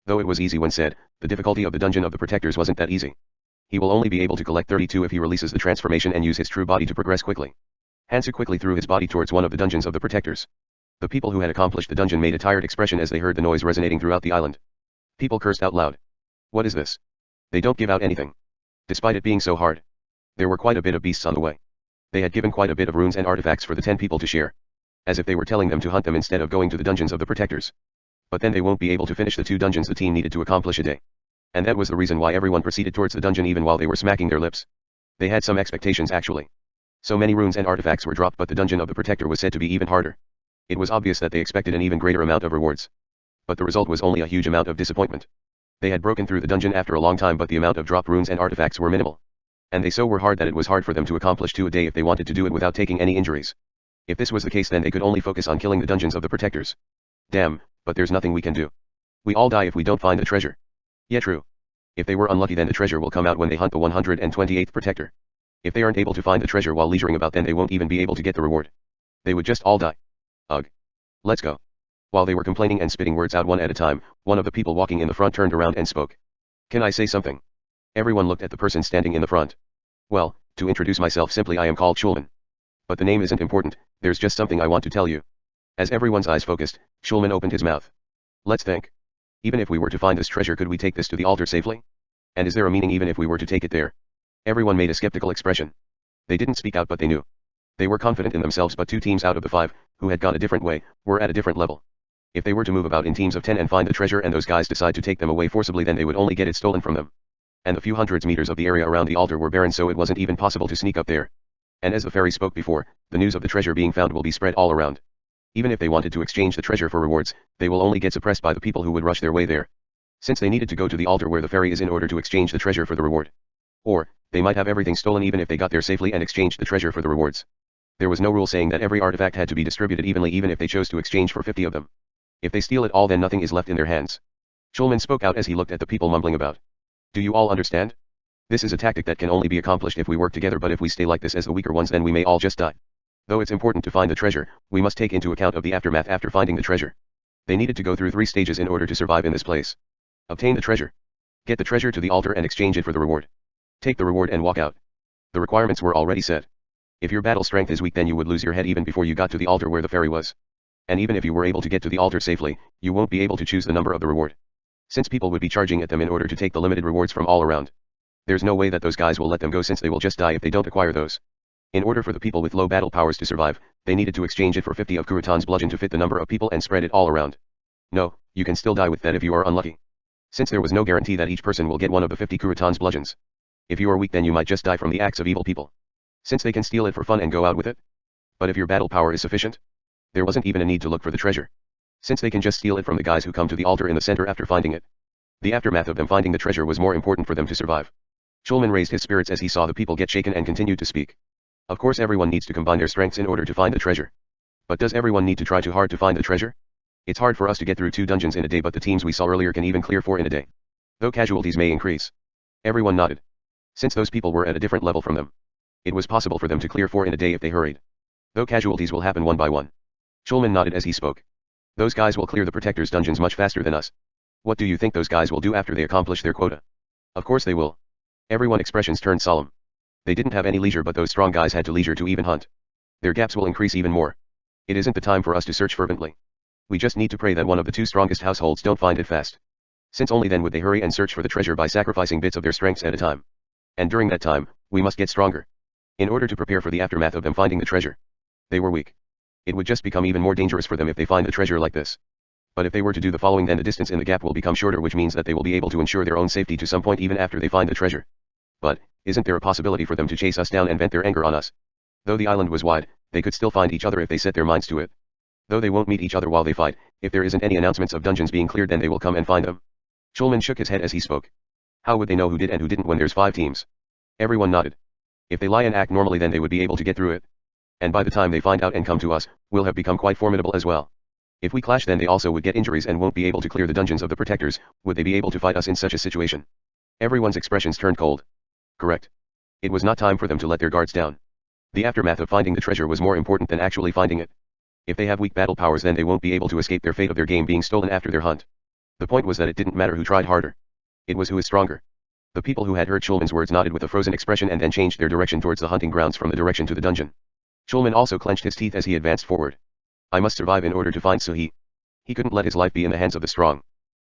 Though it was easy when said, the difficulty of the dungeon of the protectors wasn't that easy. He will only be able to collect 32 if he releases the transformation and use his true body to progress quickly. Hansu quickly threw his body towards one of the dungeons of the protectors. The people who had accomplished the dungeon made a tired expression as they heard the noise resonating throughout the island. People cursed out loud. What is this? They don't give out anything. Despite it being so hard. There were quite a bit of beasts on the way. They had given quite a bit of runes and artifacts for the 10 people to share. As if they were telling them to hunt them instead of going to the dungeons of the protectors. But then they won't be able to finish the 2 dungeons the team needed to accomplish a day. And that was the reason why everyone proceeded towards the dungeon even while they were smacking their lips. They had some expectations actually. So many runes and artifacts were dropped but the dungeon of the protector was said to be even harder. It was obvious that they expected an even greater amount of rewards. But the result was only a huge amount of disappointment. They had broken through the dungeon after a long time, but the amount of dropped runes and artifacts were minimal. And they so were hard that it was hard for them to accomplish 2 a day if they wanted to do it without taking any injuries. If this was the case, then they could only focus on killing the dungeons of the protectors. Damn, but there's nothing we can do. We all die if we don't find the treasure. Yeah, true. If they were unlucky, then the treasure will come out when they hunt the 128th protector. If they aren't able to find the treasure while leisuring about, then they won't even be able to get the reward. They would just all die. Ugh. Let's go. While they were complaining and spitting words out one at a time, one of the people walking in the front turned around and spoke. Can I say something? Everyone looked at the person standing in the front. Well, to introduce myself simply, I am called Schulman. But the name isn't important, there's just something I want to tell you. As everyone's eyes focused, Schulman opened his mouth. Let's think. Even if we were to find this treasure, could we take this to the altar safely? And is there a meaning even if we were to take it there? Everyone made a skeptical expression. They didn't speak out, but they knew. They were confident in themselves, but 2 teams out of the 5, who had gone a different way, were at a different level. If they were to move about in teams of 10 and find the treasure and those guys decide to take them away forcibly, then they would only get it stolen from them. And the few hundreds meters of the area around the altar were barren, so it wasn't even possible to sneak up there. And as the fairy spoke before, the news of the treasure being found will be spread all around. Even if they wanted to exchange the treasure for rewards, they will only get suppressed by the people who would rush their way there. Since they needed to go to the altar where the fairy is in order to exchange the treasure for the reward. Or, they might have everything stolen even if they got there safely and exchanged the treasure for the rewards. There was no rule saying that every artifact had to be distributed evenly, even if they chose to exchange for 50 of them. If they steal it all, then nothing is left in their hands. Schulman spoke out as he looked at the people mumbling about. Do you all understand? This is a tactic that can only be accomplished if we work together, but if we stay like this as the weaker ones, then we may all just die. Though it's important to find the treasure, we must take into account of the aftermath after finding the treasure. They needed to go through 3 stages in order to survive in this place. Obtain the treasure. Get the treasure to the altar and exchange it for the reward. Take the reward and walk out. The requirements were already set. If your battle strength is weak, then you would lose your head even before you got to the altar where the fairy was. And even if you were able to get to the altar safely, you won't be able to choose the number of the reward. Since people would be charging at them in order to take the limited rewards from all around. There's no way that those guys will let them go, since they will just die if they don't acquire those. In order for the people with low battle powers to survive, they needed to exchange it for 50 of Kurutan's bludgeon to fit the number of people and spread it all around. No, you can still die with that if you are unlucky. Since there was no guarantee that each person will get one of the 50 Kurutan's bludgeons. If you are weak, then you might just die from the acts of evil people. Since they can steal it for fun and go out with it. But if your battle power is sufficient, there wasn't even a need to look for the treasure. Since they can just steal it from the guys who come to the altar in the center after finding it. The aftermath of them finding the treasure was more important for them to survive. Schulman raised his spirits as he saw the people get shaken and continued to speak. Of course, everyone needs to combine their strengths in order to find the treasure. But does everyone need to try too hard to find the treasure? It's hard for us to get through 2 dungeons in a day, but the teams we saw earlier can even clear 4 in a day. Though casualties may increase. Everyone nodded. Since those people were at a different level from them. It was possible for them to clear 4 in a day if they hurried. Though casualties will happen one by one. Schulman nodded as he spoke. Those guys will clear the Protector's dungeons much faster than us. What do you think those guys will do after they accomplish their quota? Of course they will. Everyone's expressions turned solemn. They didn't have any leisure, but those strong guys had to leisure to even hunt. Their gaps will increase even more. It isn't the time for us to search fervently. We just need to pray that one of the 2 strongest households don't find it fast. Since only then would they hurry and search for the treasure by sacrificing bits of their strengths at a time. And during that time, we must get stronger. In order to prepare for the aftermath of them finding the treasure. They were weak. It would just become even more dangerous for them if they find the treasure like this. But if they were to do the following, then the distance in the gap will become shorter, which means that they will be able to ensure their own safety to some point even after they find the treasure. But, isn't there a possibility for them to chase us down and vent their anger on us? Though the island was wide, they could still find each other if they set their minds to it. Though they won't meet each other while they fight, if there isn't any announcements of dungeons being cleared, then they will come and find them. Schulman shook his head as he spoke. How would they know who did and who didn't when there's 5 teams? Everyone nodded. If they lie and act normally, then they would be able to get through it. And by the time they find out and come to us, we'll have become quite formidable as well. If we clash, then they also would get injuries and won't be able to clear the dungeons of the Protectors. Would they be able to fight us in such a situation? Everyone's expressions turned cold. Correct. It was not time for them to let their guards down. The aftermath of finding the treasure was more important than actually finding it. If they have weak battle powers, then they won't be able to escape their fate of their game being stolen after their hunt. The point was that it didn't matter who tried harder. It was who is stronger. The people who had heard Schulman's words nodded with a frozen expression and then changed their direction towards the hunting grounds from the direction to the dungeon. Schulman also clenched his teeth as he advanced forward. I must survive in order to find Suhi. He couldn't let his life be in the hands of the strong.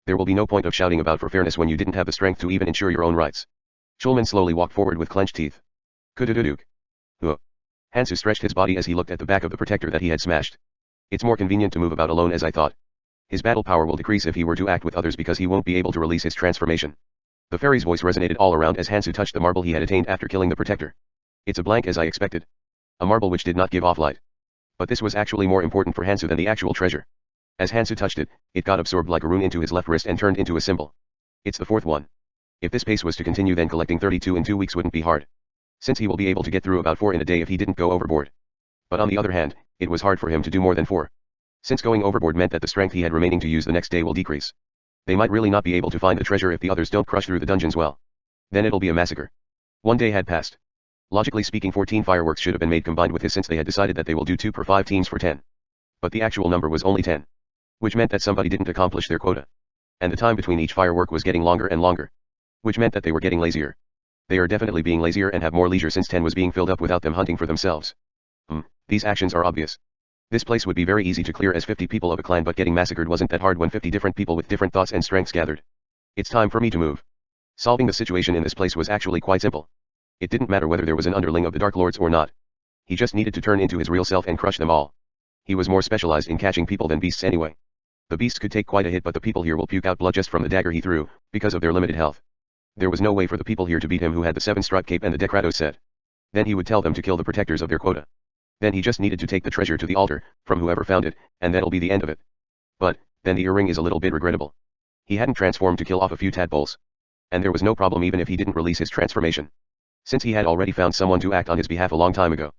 There will be no point of shouting about for fairness when you didn't have the strength to even ensure your own rights. Schulman slowly walked forward with clenched teeth. Kudududuk. Hansu stretched his body as he looked at the back of the Protector that he had smashed. It's more convenient to move about alone, as I thought. His battle power will decrease if he were to act with others because he won't be able to release his transformation. The fairy's voice resonated all around as Hansu touched the marble he had attained after killing the Protector. It's a blank as I expected. A marble which did not give off light. But this was actually more important for Hansu than the actual treasure. As Hansu touched it, it got absorbed like a rune into his left wrist and turned into a symbol. It's the fourth one. If this pace was to continue, then collecting 32 in 2 weeks wouldn't be hard, since he will be able to get through about 4 in a day if he didn't go overboard. But on the other hand, it was hard for him to do more than 4. Since going overboard meant that the strength he had remaining to use the next day will decrease. They might really not be able to find the treasure if the others don't crush through the dungeons well. Then it'll be a massacre. 1 day had passed. Logically speaking, 14 fireworks should have been made combined with his, since they had decided that they will do 2 per 5 teams for 10. But the actual number was only 10. Which meant that somebody didn't accomplish their quota. And the time between each firework was getting longer and longer. Which meant that they were getting lazier. They are definitely being lazier and have more leisure, since 10 was being filled up without them hunting for themselves. These actions are obvious. This place would be very easy to clear as 50 people of a clan, but getting massacred wasn't that hard when 50 different people with different thoughts and strengths gathered. It's time for me to move. Solving the situation in this place was actually quite simple. It didn't matter whether there was an underling of the Dark Lords or not. He just needed to turn into his real self and crush them all. He was more specialized in catching people than beasts anyway. The beasts could take quite a hit, but the people here will puke out blood just from the dagger he threw, because of their limited health. There was no way for the people here to beat him who had the 7-stripe cape and the Decratos set. Then he would tell them to kill the protectors of their quota. Then he just needed to take the treasure to the altar, from whoever found it, and that'll be the end of it. But, then the earring is a little bit regrettable. He hadn't transformed to kill off a few tadpoles. And there was no problem even if he didn't release his transformation, since he had already found someone to act on his behalf a long time ago.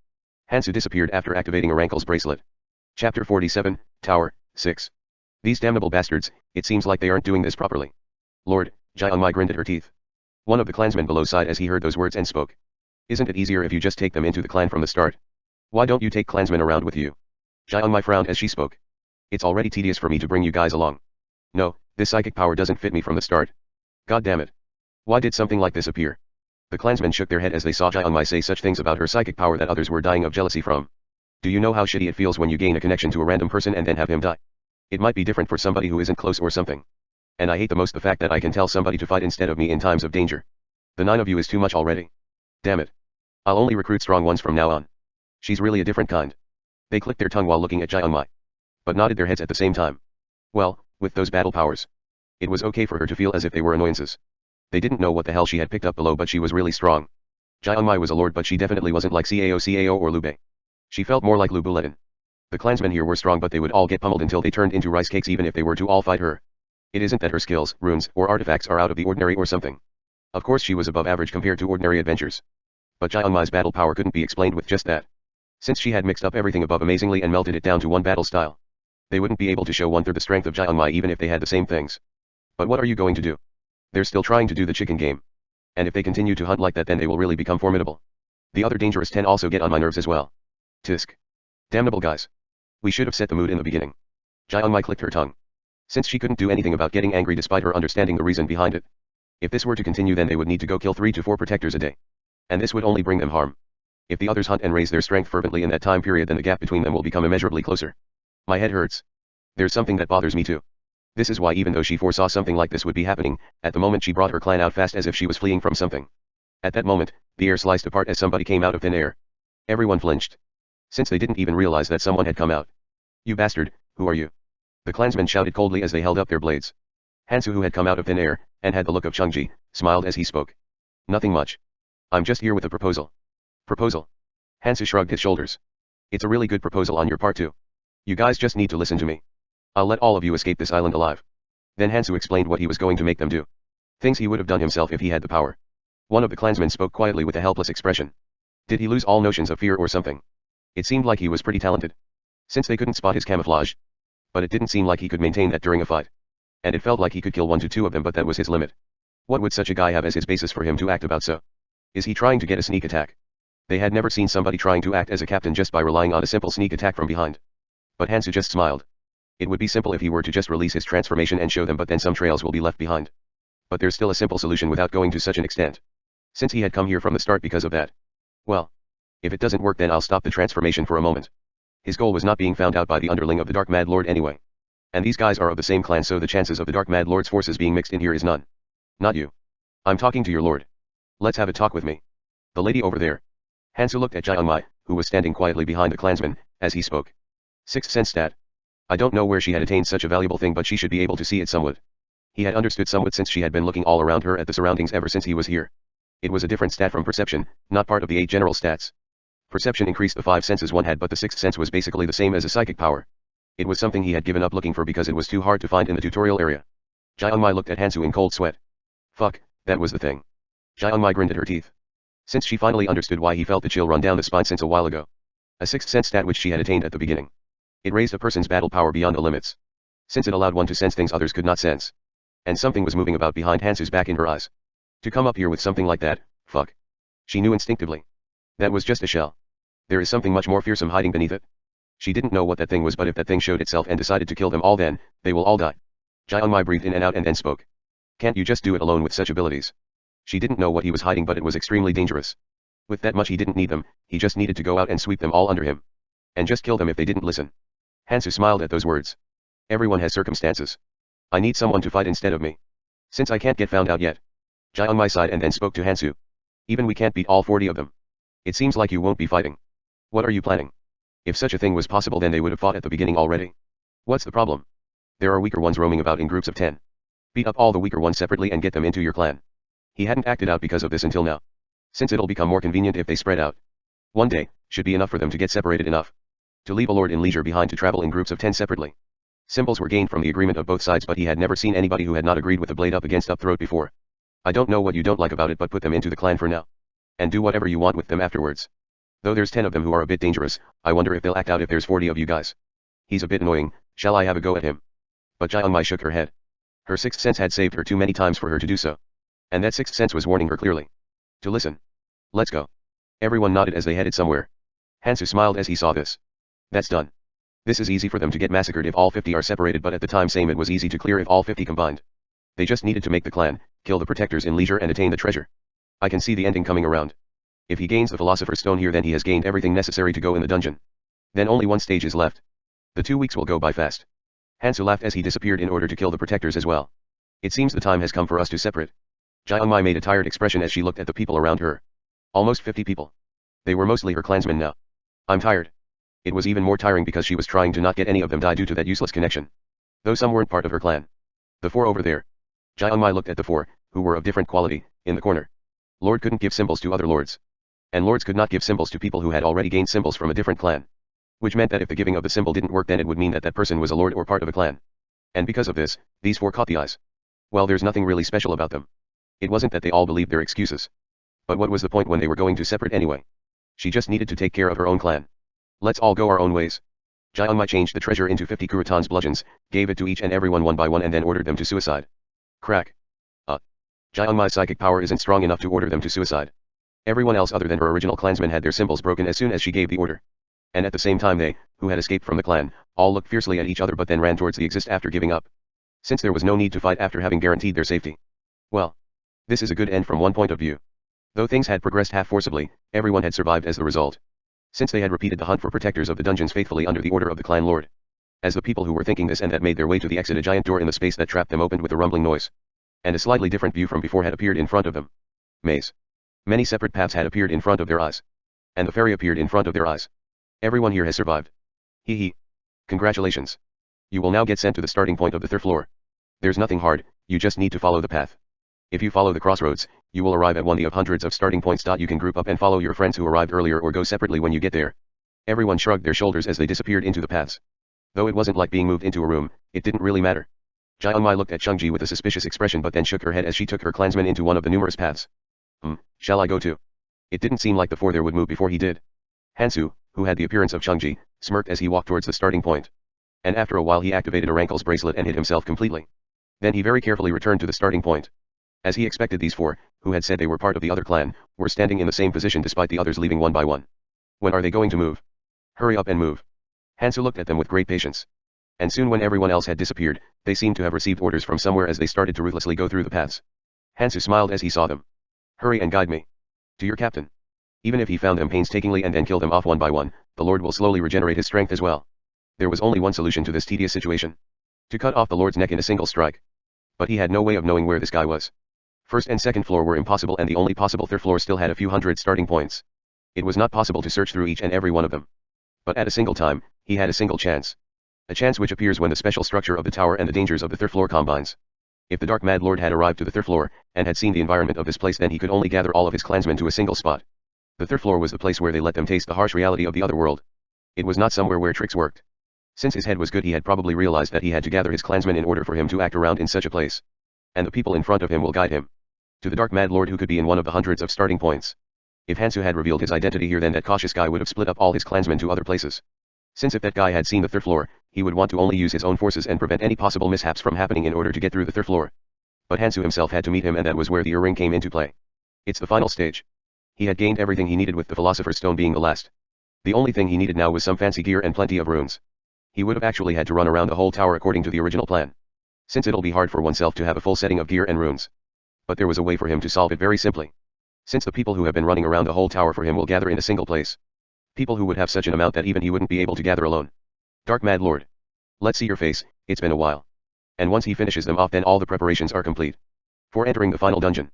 Hansu disappeared after activating a Rankle's bracelet. Chapter 47, Tower, 6. These damnable bastards, it seems like they aren't doing this properly. Lord, Jianmai grinned at her teeth. One of the clansmen below sighed as he heard those words and spoke. Isn't it easier if you just take them into the clan from the start? Why don't you take clansmen around with you? Jianmai frowned as she spoke. It's already tedious for me to bring you guys along. No, this psychic power doesn't fit me from the start. God damn it. Why did something like this appear? The clansmen shook their head as they saw Jianmai say such things about her psychic power that others were dying of jealousy from. Do you know how shitty it feels when you gain a connection to a random person and then have him die? It might be different for somebody who isn't close or something. And I hate the most the fact that I can tell somebody to fight instead of me in times of danger. The 9 of you is too much already. Damn it. I'll only recruit strong ones from now on. She's really a different kind. They clicked their tongue while looking at Jianmai, but nodded their heads at the same time. Well, with those battle powers, it was okay for her to feel as if they were annoyances. They didn't know what the hell she had picked up below, but she was really strong. Jianmai was a lord, but she definitely wasn't like Cao or Liu Bei. She felt more like Lu Buletin. The clansmen here were strong, but they would all get pummeled until they turned into rice cakes even if they were to all fight her. It isn't that her skills, runes, or artifacts are out of the ordinary or something. Of course she was above average compared to ordinary adventures. But Jianmai's battle power couldn't be explained with just that. Since she had mixed up everything above amazingly and melted it down to one battle style. They wouldn't be able to show 1/3 the strength of Jianmai even if they had the same things. But what are you going to do? They're still trying to do the chicken game. And if they continue to hunt like that, then they will really become formidable. The other dangerous 10 also get on my nerves as well. Tisk. Damnable guys. We should have set the mood in the beginning. Jianmai clicked her tongue. Since she couldn't do anything about getting angry despite her understanding the reason behind it. If this were to continue, then they would need to go kill 3 to 4 protectors a day. And this would only bring them harm. If the others hunt and raise their strength fervently in that time period, then the gap between them will become immeasurably closer. My head hurts. There's something that bothers me too. This is why, even though she foresaw something like this would be happening, at the moment she brought her clan out fast as if she was fleeing from something. At that moment, the air sliced apart as somebody came out of thin air. Everyone flinched, since they didn't even realize that someone had come out. You bastard, who are you? The clansmen shouted coldly as they held up their blades. Hansu, who had come out of thin air, and had the look of Changji, smiled as he spoke. Nothing much. I'm just here with a proposal. Proposal? Hansu shrugged his shoulders. It's a really good proposal on your part too. You guys just need to listen to me. I'll let all of you escape this island alive. Then Hansu explained what he was going to make them do. Things he would have done himself if he had the power. One of the clansmen spoke quietly with a helpless expression. Did he lose all notions of fear or something? It seemed like he was pretty talented, since they couldn't spot his camouflage. But it didn't seem like he could maintain that during a fight. And it felt like he could kill 1 to 2 of them, but that was his limit. What would such a guy have as his basis for him to act about so? Is he trying to get a sneak attack? They had never seen somebody trying to act as a captain just by relying on a simple sneak attack from behind. But Hansu just smiled. It would be simple if he were to just release his transformation and show them, but then some trails will be left behind. But there's still a simple solution without going to such an extent. Since he had come here from the start because of that. Well, if it doesn't work, then I'll stop the transformation for a moment. His goal was not being found out by the underling of the Dark Mad Lord anyway. And these guys are of the same clan, so the chances of the Dark Mad Lord's forces being mixed in here is none. Not you. I'm talking to your lord. Let's have a talk with me. The lady over there. Hansu looked at Jianmai, who was standing quietly behind the clansman, as he spoke. 6th sense stat. I don't know where she had attained such a valuable thing, but she should be able to see it somewhat. He had understood somewhat since she had been looking all around her at the surroundings ever since he was here. It was a different stat from perception, not part of the 8 general stats. Perception increased the 5 senses one had, but the 6th sense was basically the same as a psychic power. It was something he had given up looking for because it was too hard to find in the tutorial area. Jianmai looked at Hansu in cold sweat. Fuck, that was the thing. Jiangmai grinned at her teeth. Since she finally understood why he felt the chill run down the spine since a while ago. A sixth sense stat which she had attained at the beginning. It raised a person's battle power beyond the limits. Since it allowed one to sense things others could not sense. And something was moving about behind Hansu's back in her eyes. To come up here with something like that, fuck. She knew instinctively. That was just a shell. There is something much more fearsome hiding beneath it. She didn't know what that thing was, but if that thing showed itself and decided to kill them all, then they will all die. Jiangmai breathed in and out and then spoke. Can't you just do it alone with such abilities? She didn't know what he was hiding, but it was extremely dangerous. With that much he didn't need them, he just needed to go out and sweep them all under him. And just kill them if they didn't listen. Hansu smiled at those words. Everyone has circumstances. I need someone to fight instead of me. Since I can't get found out yet. Jiangmai sighed and then spoke to Hansu. Even we can't beat all 40 of them. It seems like you won't be fighting. What are you planning? If such a thing was possible, then they would have fought at the beginning already. What's the problem? There are weaker ones roaming about in groups of 10. Beat up all the weaker ones separately and get them into your clan. He hadn't acted out because of this until now. Since it'll become more convenient if they spread out. One day, should be enough for them to get separated enough. To leave a lord in leisure behind to travel in groups of 10 separately. Symbols were gained from the agreement of both sides, but he had never seen anybody who had not agreed with a blade up against up throat before. I don't know what you don't like about it, but put them into the clan for now. And do whatever you want with them afterwards. Though there's 10 of them who are a bit dangerous, I wonder if they'll act out if there's 40 of you guys. He's a bit annoying, shall I have a go at him? But Jiangmai shook her head. Her sixth sense had saved her too many times for her to do so. And that sixth sense was warning her clearly. To listen. Let's go. Everyone nodded as they headed somewhere. Hansu smiled as he saw this. That's done. This is easy for them to get massacred if all 50 are separated, but at the time same it was easy to clear if all 50 combined. They just needed to make the clan, kill the protectors in leisure and attain the treasure. I can see the ending coming around. If he gains the Philosopher's Stone here, then he has gained everything necessary to go in the dungeon. Then only one stage is left. The 2 weeks will go by fast. Hansu laughed as he disappeared in order to kill the protectors as well. It seems the time has come for us to separate. Jiangmai made a tired expression as she looked at the people around her. Almost 50 people. They were mostly her clansmen now. I'm tired. It was even more tiring because she was trying to not get any of them die due to that useless connection. Though some weren't part of her clan. The 4 over there. Jiangmai looked at the 4, who were of different quality, in the corner. Lord couldn't give symbols to other lords. And lords could not give symbols to people who had already gained symbols from a different clan. Which meant that if the giving of the symbol didn't work, then it would mean that that person was a lord or part of a clan. And because of this, these 4 caught the eyes. Well, there's nothing really special about them. It wasn't that they all believed their excuses. But what was the point when they were going to separate anyway? She just needed to take care of her own clan. Let's all go our own ways. Jiangmai changed the treasure into 50 Kurutan's bludgeons, gave it to each and everyone one by one and then ordered them to suicide. Crack. Jiangmai's psychic power isn't strong enough to order them to suicide. Everyone else other than her original clansmen had their symbols broken as soon as she gave the order. And at the same time they, who had escaped from the clan, all looked fiercely at each other but then ran towards the exist after giving up. Since there was no need to fight after having guaranteed their safety. Well. This is a good end from one point of view. Though things had progressed half forcibly, everyone had survived as the result. Since they had repeated the hunt for protectors of the dungeons faithfully under the order of the clan lord. As the people who were thinking this and that made their way to the exit, a giant door in the space that trapped them opened with a rumbling noise. And a slightly different view from before had appeared in front of them. Maze. Many separate paths had appeared in front of their eyes. And the ferry appeared in front of their eyes. Everyone here has survived. Hee hee. Congratulations. You will now get sent to the starting point of the 3rd floor. There's nothing hard, you just need to follow the path. If you follow the crossroads, you will arrive at one of hundreds of starting points. You can group up and follow your friends who arrived earlier or go separately when you get there. Everyone shrugged their shoulders as they disappeared into the paths. Though it wasn't like being moved into a room, it didn't really matter. Jiangmai looked at Changji with a suspicious expression but then shook her head as she took her clansmen into one of the numerous paths. Shall I go too? It didn't seem like the 4 there would move before he did. Hansu, who had the appearance of Changji, smirked as he walked towards the starting point. And after a while he activated a Rankle's bracelet and hid himself completely. Then he very carefully returned to the starting point. As he expected, these 4, who had said they were part of the other clan, were standing in the same position despite the others leaving one by one. When are they going to move? Hurry up and move. Hansu looked at them with great patience. And soon when everyone else had disappeared, they seemed to have received orders from somewhere as they started to ruthlessly go through the paths. Hansu smiled as he saw them. Hurry and guide me. To your captain. Even if he found them painstakingly and then killed them off one by one, the Lord will slowly regenerate his strength as well. There was only one solution to this tedious situation. To cut off the Lord's neck in a single strike. But he had no way of knowing where this guy was. 1st and 2nd floor were impossible and the only possible 3rd floor still had a few hundred starting points. It was not possible to search through each and every one of them. But at a single time, he had a single chance. A chance which appears when the special structure of the tower and the dangers of the 3rd floor combines. If the Dark Mad Lord had arrived to the 3rd floor, and had seen the environment of this place, then he could only gather all of his clansmen to a single spot. The 3rd floor was the place where they let them taste the harsh reality of the other world. It was not somewhere where tricks worked. Since his head was good, he had probably realized that he had to gather his clansmen in order for him to act around in such a place. And the people in front of him will guide him. To the dark mad lord who could be in one of the hundreds of starting points. If Hansu had revealed his identity here, then that cautious guy would have split up all his clansmen to other places. Since if that guy had seen the third floor, he would want to only use his own forces and prevent any possible mishaps from happening in order to get through the third floor. But Hansu himself had to meet him, and that was where the earring came into play. It's the final stage. He had gained everything he needed, with the Philosopher's Stone being the last. The only thing he needed now was some fancy gear and plenty of runes. He would have actually had to run around the whole tower according to the original plan, since it'll be hard for oneself to have a full setting of gear and runes. But there was a way for him to solve it very simply. Since the people who have been running around the whole tower for him will gather in a single place. People who would have such an amount that even he wouldn't be able to gather alone. Dark Mad Lord. Let's see your face, it's been a while. And once he finishes them off, then all the preparations are complete for entering the final dungeon.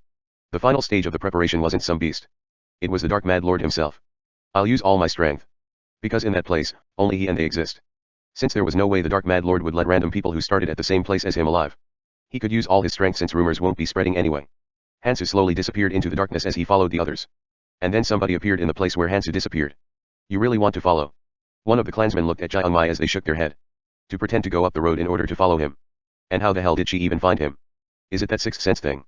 The final stage of the preparation wasn't some beast. It was the Dark Mad Lord himself. I'll use all my strength. Because in that place, only he and they exist. Since there was no way the Dark Mad Lord would let random people who started at the same place as him alive. He could use all his strength, since rumors won't be spreading anyway. Hansu slowly disappeared into the darkness as he followed the others. And then somebody appeared in the place where Hansu disappeared. You really want to follow? One of the clansmen looked at Jiangmai as they shook their head. To pretend to go up the road in order to follow him. And how the hell did she even find him? Is it that sixth sense thing?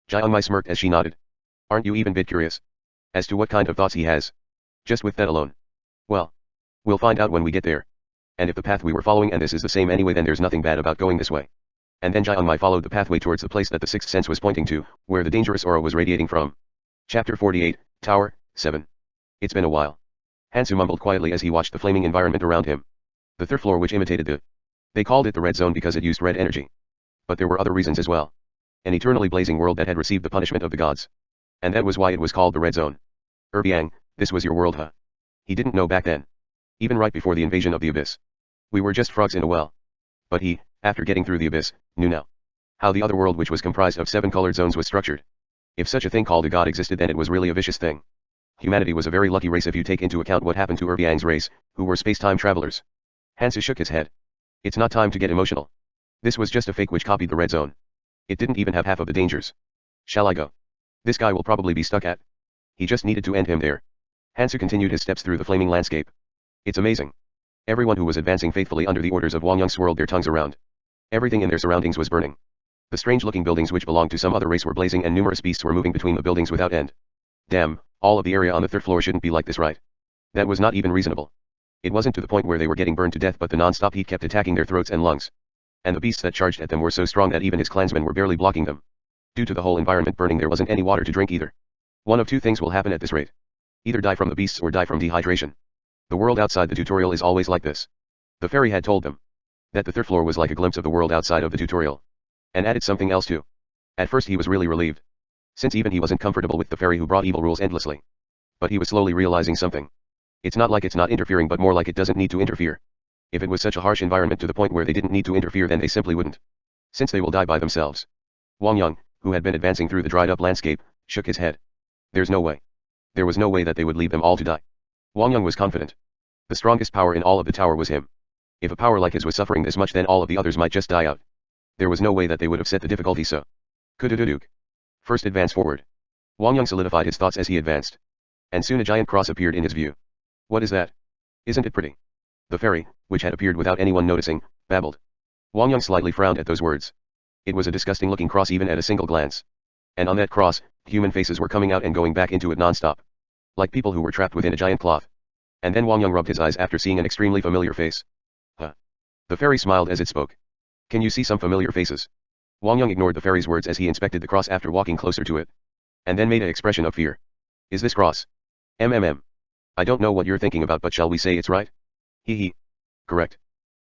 Jiangmai smirked as she nodded. Aren't you even bit curious as to what kind of thoughts he has? Just with that alone. Well, we'll find out when we get there. And if the path we were following and this is the same anyway, then there's nothing bad about going this way. And then Jiangmai followed the pathway towards the place that the sixth sense was pointing to, where the dangerous aura was radiating from. Chapter 48, Tower 7. It's been a while. Hansu mumbled quietly as he watched the flaming environment around him. The third floor, which imitated the... They called it the red zone because it used red energy. But there were other reasons as well. An eternally blazing world that had received the punishment of the gods. And that was why it was called the red zone. Erbiang, this was your world, huh? He didn't know back then. Even right before the invasion of the abyss. We were just frogs in a well. But he, after getting through the abyss, knew now how the other world, which was comprised of 7 colored zones, was structured. If such a thing called a god existed, then it was really a vicious thing. Humanity was a very lucky race if you take into account what happened to Erbiang's race, who were space-time travelers. Hansu shook his head. It's not time to get emotional. This was just a fake which copied the red zone. It didn't even have half of the dangers. Shall I go? This guy will probably be stuck at. He just needed to end him there. Hansu continued his steps through the flaming landscape. It's amazing. Everyone who was advancing faithfully under the orders of Wang Yang swirled their tongues around. Everything in their surroundings was burning. The strange-looking buildings which belonged to some other race were blazing, and numerous beasts were moving between the buildings without end. Damn, all of the area on the third floor shouldn't be like this, right? That was not even reasonable. It wasn't to the point where they were getting burned to death, but the non-stop heat kept attacking their throats and lungs. And the beasts that charged at them were so strong that even his clansmen were barely blocking them. Due to the whole environment burning, there wasn't any water to drink either. One of two things will happen at this rate. Either die from the beasts or die from dehydration. The world outside the tutorial is always like this. The fairy had told them that the third floor was like a glimpse of the world outside of the tutorial. And added something else too. At first he was really relieved, since even he wasn't comfortable with the fairy who brought evil rules endlessly. But he was slowly realizing something. It's not like it's not interfering, but more like it doesn't need to interfere. If it was such a harsh environment to the point where they didn't need to interfere, then they simply wouldn't. Since they will die by themselves. Wang Yang, who had been advancing through the dried up landscape, shook his head. There's no way. There was no way that they would leave them all to die. Wang Yang was confident. The strongest power in all of the tower was him. If a power like his was suffering this much, then all of the others might just die out. There was no way that they would have set the difficulty so. Kudududuk. First advance forward. Wang Yang solidified his thoughts as he advanced. And soon a giant cross appeared in his view. What is that? Isn't it pretty? The fairy, which had appeared without anyone noticing, babbled. Wang Yang slightly frowned at those words. It was a disgusting looking cross even at a single glance. And on that cross, human faces were coming out and going back into it non-stop. Like people who were trapped within a giant cloth. And then Wang Yang rubbed his eyes after seeing an extremely familiar face. Huh. The fairy smiled as it spoke. Can you see some familiar faces? Wang Yang ignored the fairy's words as he inspected the cross after walking closer to it. And then made an expression of fear. Is this cross? I don't know what you're thinking about, but shall we say it's right? Hee. Correct.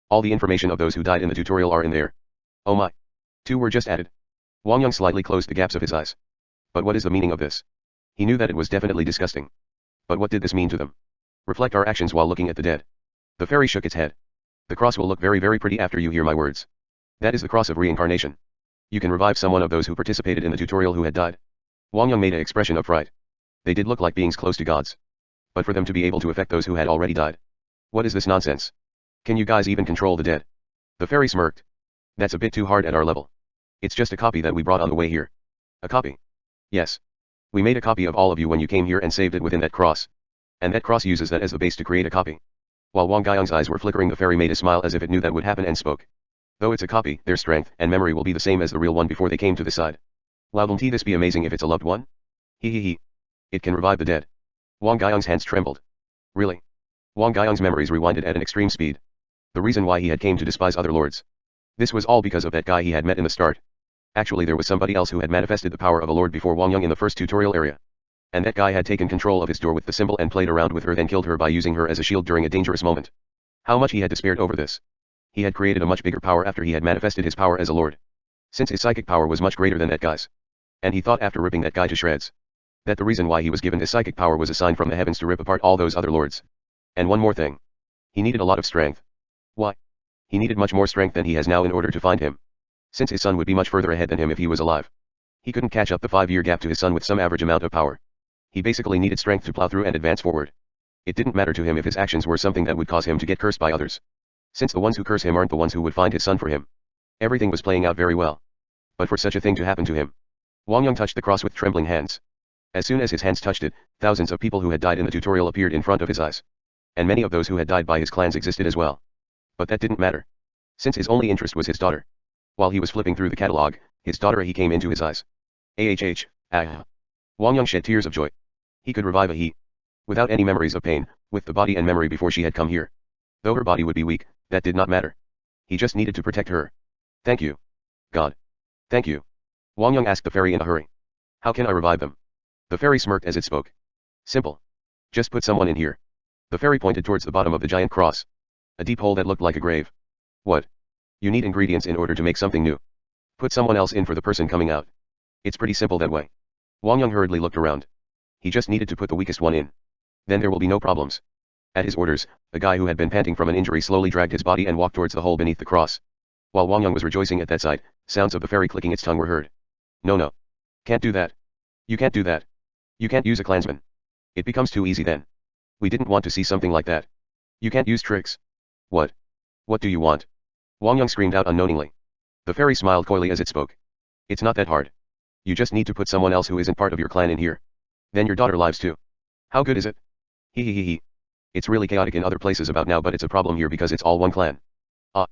All the information of those who died in the tutorial are in there. Oh my. 2 were just added. Wang Yang slightly closed the gaps of his eyes. But what is the meaning of this? He knew that it was definitely disgusting. But what did this mean to them? Reflect our actions while looking at the dead. The fairy shook its head. The cross will look very, very pretty after you hear my words. That is the cross of reincarnation. You can revive someone of those who participated in the tutorial who had died. Wang Yang made an expression of fright. They did look like beings close to gods. But for them to be able to affect those who had already died. What is this nonsense? Can you guys even control the dead? The fairy smirked. That's a bit too hard at our level. It's just a copy that we brought on the way here. A copy? Yes. We made a copy of all of you when you came here and saved it within that cross. And that cross uses that as the base to create a copy. While Wang Gaiyang's eyes were flickering, the fairy made a smile as if it knew that would happen and spoke. Though it's a copy, their strength and memory will be the same as the real one before they came to the side. Won't this be amazing if it's a loved one? He. It can revive the dead. Wang Guiyang's hands trembled. Really? Wang Guiyang's memories rewinded at an extreme speed. The reason why he had came to despise other lords. This was all because of that guy he had met in the start. Actually there was somebody else who had manifested the power of a lord before Wang Yang in the first tutorial area. And that guy had taken control of his door with the symbol and played around with her then killed her by using her as a shield during a dangerous moment. How much he had despaired over this. He had created a much bigger power after he had manifested his power as a lord. Since his psychic power was much greater than that guy's. And he thought after ripping that guy to shreds. That the reason why he was given his psychic power was a sign from the heavens to rip apart all those other lords. And one more thing. He needed a lot of strength. Why? He needed much more strength than he has now in order to find him. Since his son would be much further ahead than him if he was alive. He couldn't catch up the 5-year gap to his son with some average amount of power. He basically needed strength to plow through and advance forward. It didn't matter to him if his actions were something that would cause him to get cursed by others. Since the ones who curse him aren't the ones who would find his son for him. Everything was playing out very well. But for such a thing to happen to him. Wang Yang touched the cross with trembling hands. As soon as his hands touched it, thousands of people who had died in the tutorial appeared in front of his eyes. And many of those who had died by his clans existed as well. But that didn't matter. Since his only interest was his daughter. While he was flipping through the catalog, his daughter he came into his eyes. Ah. Wang Yang shed tears of joy. He could revive a he. Without any memories of pain, with the body and memory before she had come here. Though her body would be weak, that did not matter. He just needed to protect her. Thank you. God. Thank you. Wang Yang asked the fairy in a hurry. How can I revive them? The fairy smirked as it spoke. Simple. Just put someone in here. The fairy pointed towards the bottom of the giant cross. A deep hole that looked like a grave. What? You need ingredients in order to make something new. Put someone else in for the person coming out. It's pretty simple that way. Wang Yang hurriedly looked around. He just needed to put the weakest one in. Then there will be no problems. At his orders, a guy who had been panting from an injury slowly dragged his body and walked towards the hole beneath the cross. While Wang Yang was rejoicing at that sight, sounds of the fairy clicking its tongue were heard. No. Can't do that. You can't do that. You can't use a clansman. It becomes too easy then. We didn't want to see something like that. You can't use tricks. What? What do you want? Wang Yang screamed out unknowingly. The fairy smiled coyly as it spoke. It's not that hard. You just need to put someone else who isn't part of your clan in here. Then your daughter lives too. How good is it? He. It's really chaotic in other places about now but it's a problem here because it's all one clan. Ah.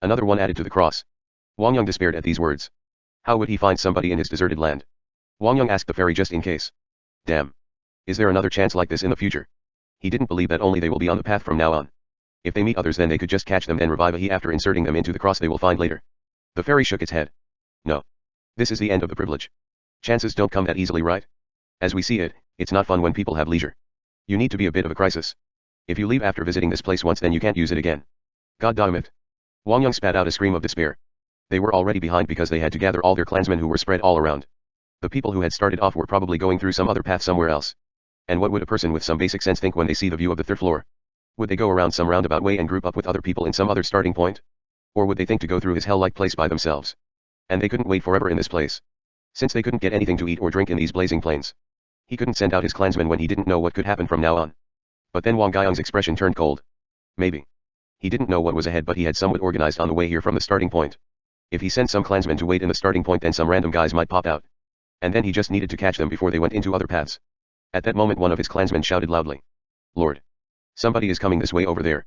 Another one added to the cross. Wang Yang despaired at these words. How would he find somebody in his deserted land? Wang Yang asked the fairy just in case. Damn. Is there another chance like this in the future? He didn't believe that only they will be on the path from now on. If they meet others then they could just catch them and revive a he after inserting them into the cross they will find later. The fairy shook its head. No. This is the end of the privilege. Chances don't come that easily, right? As we see it, it's not fun when people have leisure. You need to be a bit of a crisis. If you leave after visiting this place once then you can't use it again. God damn it. Wang Yang spat out a scream of despair. They were already behind because they had to gather all their clansmen who were spread all around. The people who had started off were probably going through some other path somewhere else. And what would a person with some basic sense think when they see the view of the third floor? Would they go around some roundabout way and group up with other people in some other starting point? Or would they think to go through his hell-like place by themselves? And they couldn't wait forever in this place. Since they couldn't get anything to eat or drink in these blazing plains. He couldn't send out his clansmen when he didn't know what could happen from now on. But then Wang Guiyang's expression turned cold. Maybe. He didn't know what was ahead but he had somewhat organized on the way here from the starting point. If he sent some clansmen to wait in the starting point then some random guys might pop out. And then he just needed to catch them before they went into other paths. At that moment one of his clansmen shouted loudly. Lord. Somebody is coming this way over there.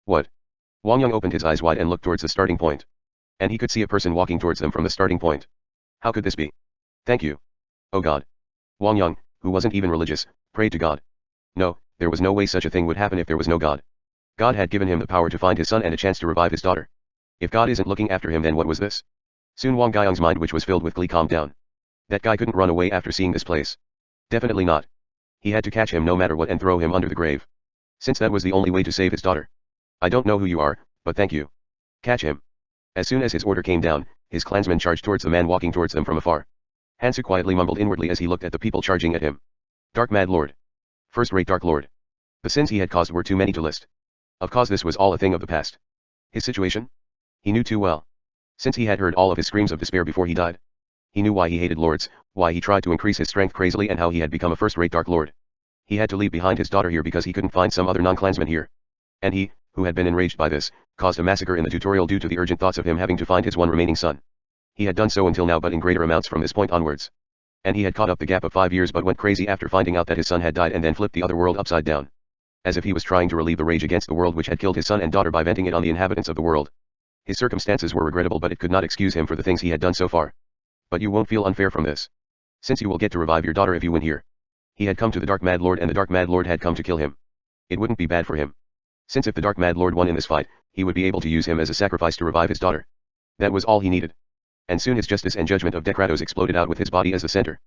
What? Wang Yang opened his eyes wide and looked towards the starting point. And he could see a person walking towards them from the starting point. How could this be? Thank you. Oh God. Wang Yang, who wasn't even religious, prayed to God. No, there was no way such a thing would happen if there was no God. God had given him the power to find his son and a chance to revive his daughter. If God isn't looking after him then what was this? Soon Wang Guiyang's mind which was filled with glee calmed down. That guy couldn't run away after seeing this place. Definitely not. He had to catch him no matter what and throw him under the grave. Since that was the only way to save his daughter. I don't know who you are, but thank you. Catch him. As soon as his order came down, his clansmen charged towards the man walking towards them from afar. Hansu quietly mumbled inwardly as he looked at the people charging at him. Dark Mad Lord. First-rate Dark Lord. The sins he had caused were too many to list. Of course this was all a thing of the past. His situation? He knew too well. Since he had heard all of his screams of despair before he died. He knew why he hated lords, why he tried to increase his strength crazily and how he had become a first-rate Dark Lord. He had to leave behind his daughter here because he couldn't find some other non-clansman here. And he, who had been enraged by this, caused a massacre in the tutorial due to the urgent thoughts of him having to find his one remaining son. He had done so until now but in greater amounts from this point onwards. And he had caught up the gap of 5 years but went crazy after finding out that his son had died and then flipped the other world upside down. As if he was trying to relieve the rage against the world which had killed his son and daughter by venting it on the inhabitants of the world. His circumstances were regrettable but it could not excuse him for the things he had done so far. But you won't feel unfair from this. Since you will get to revive your daughter if you win here. He had come to the Dark Mad Lord and the Dark Mad Lord had come to kill him. It wouldn't be bad for him. Since if the Dark Mad Lord won in this fight, he would be able to use him as a sacrifice to revive his daughter. That was all he needed. And soon his justice and judgment of Dekratos exploded out with his body as the center.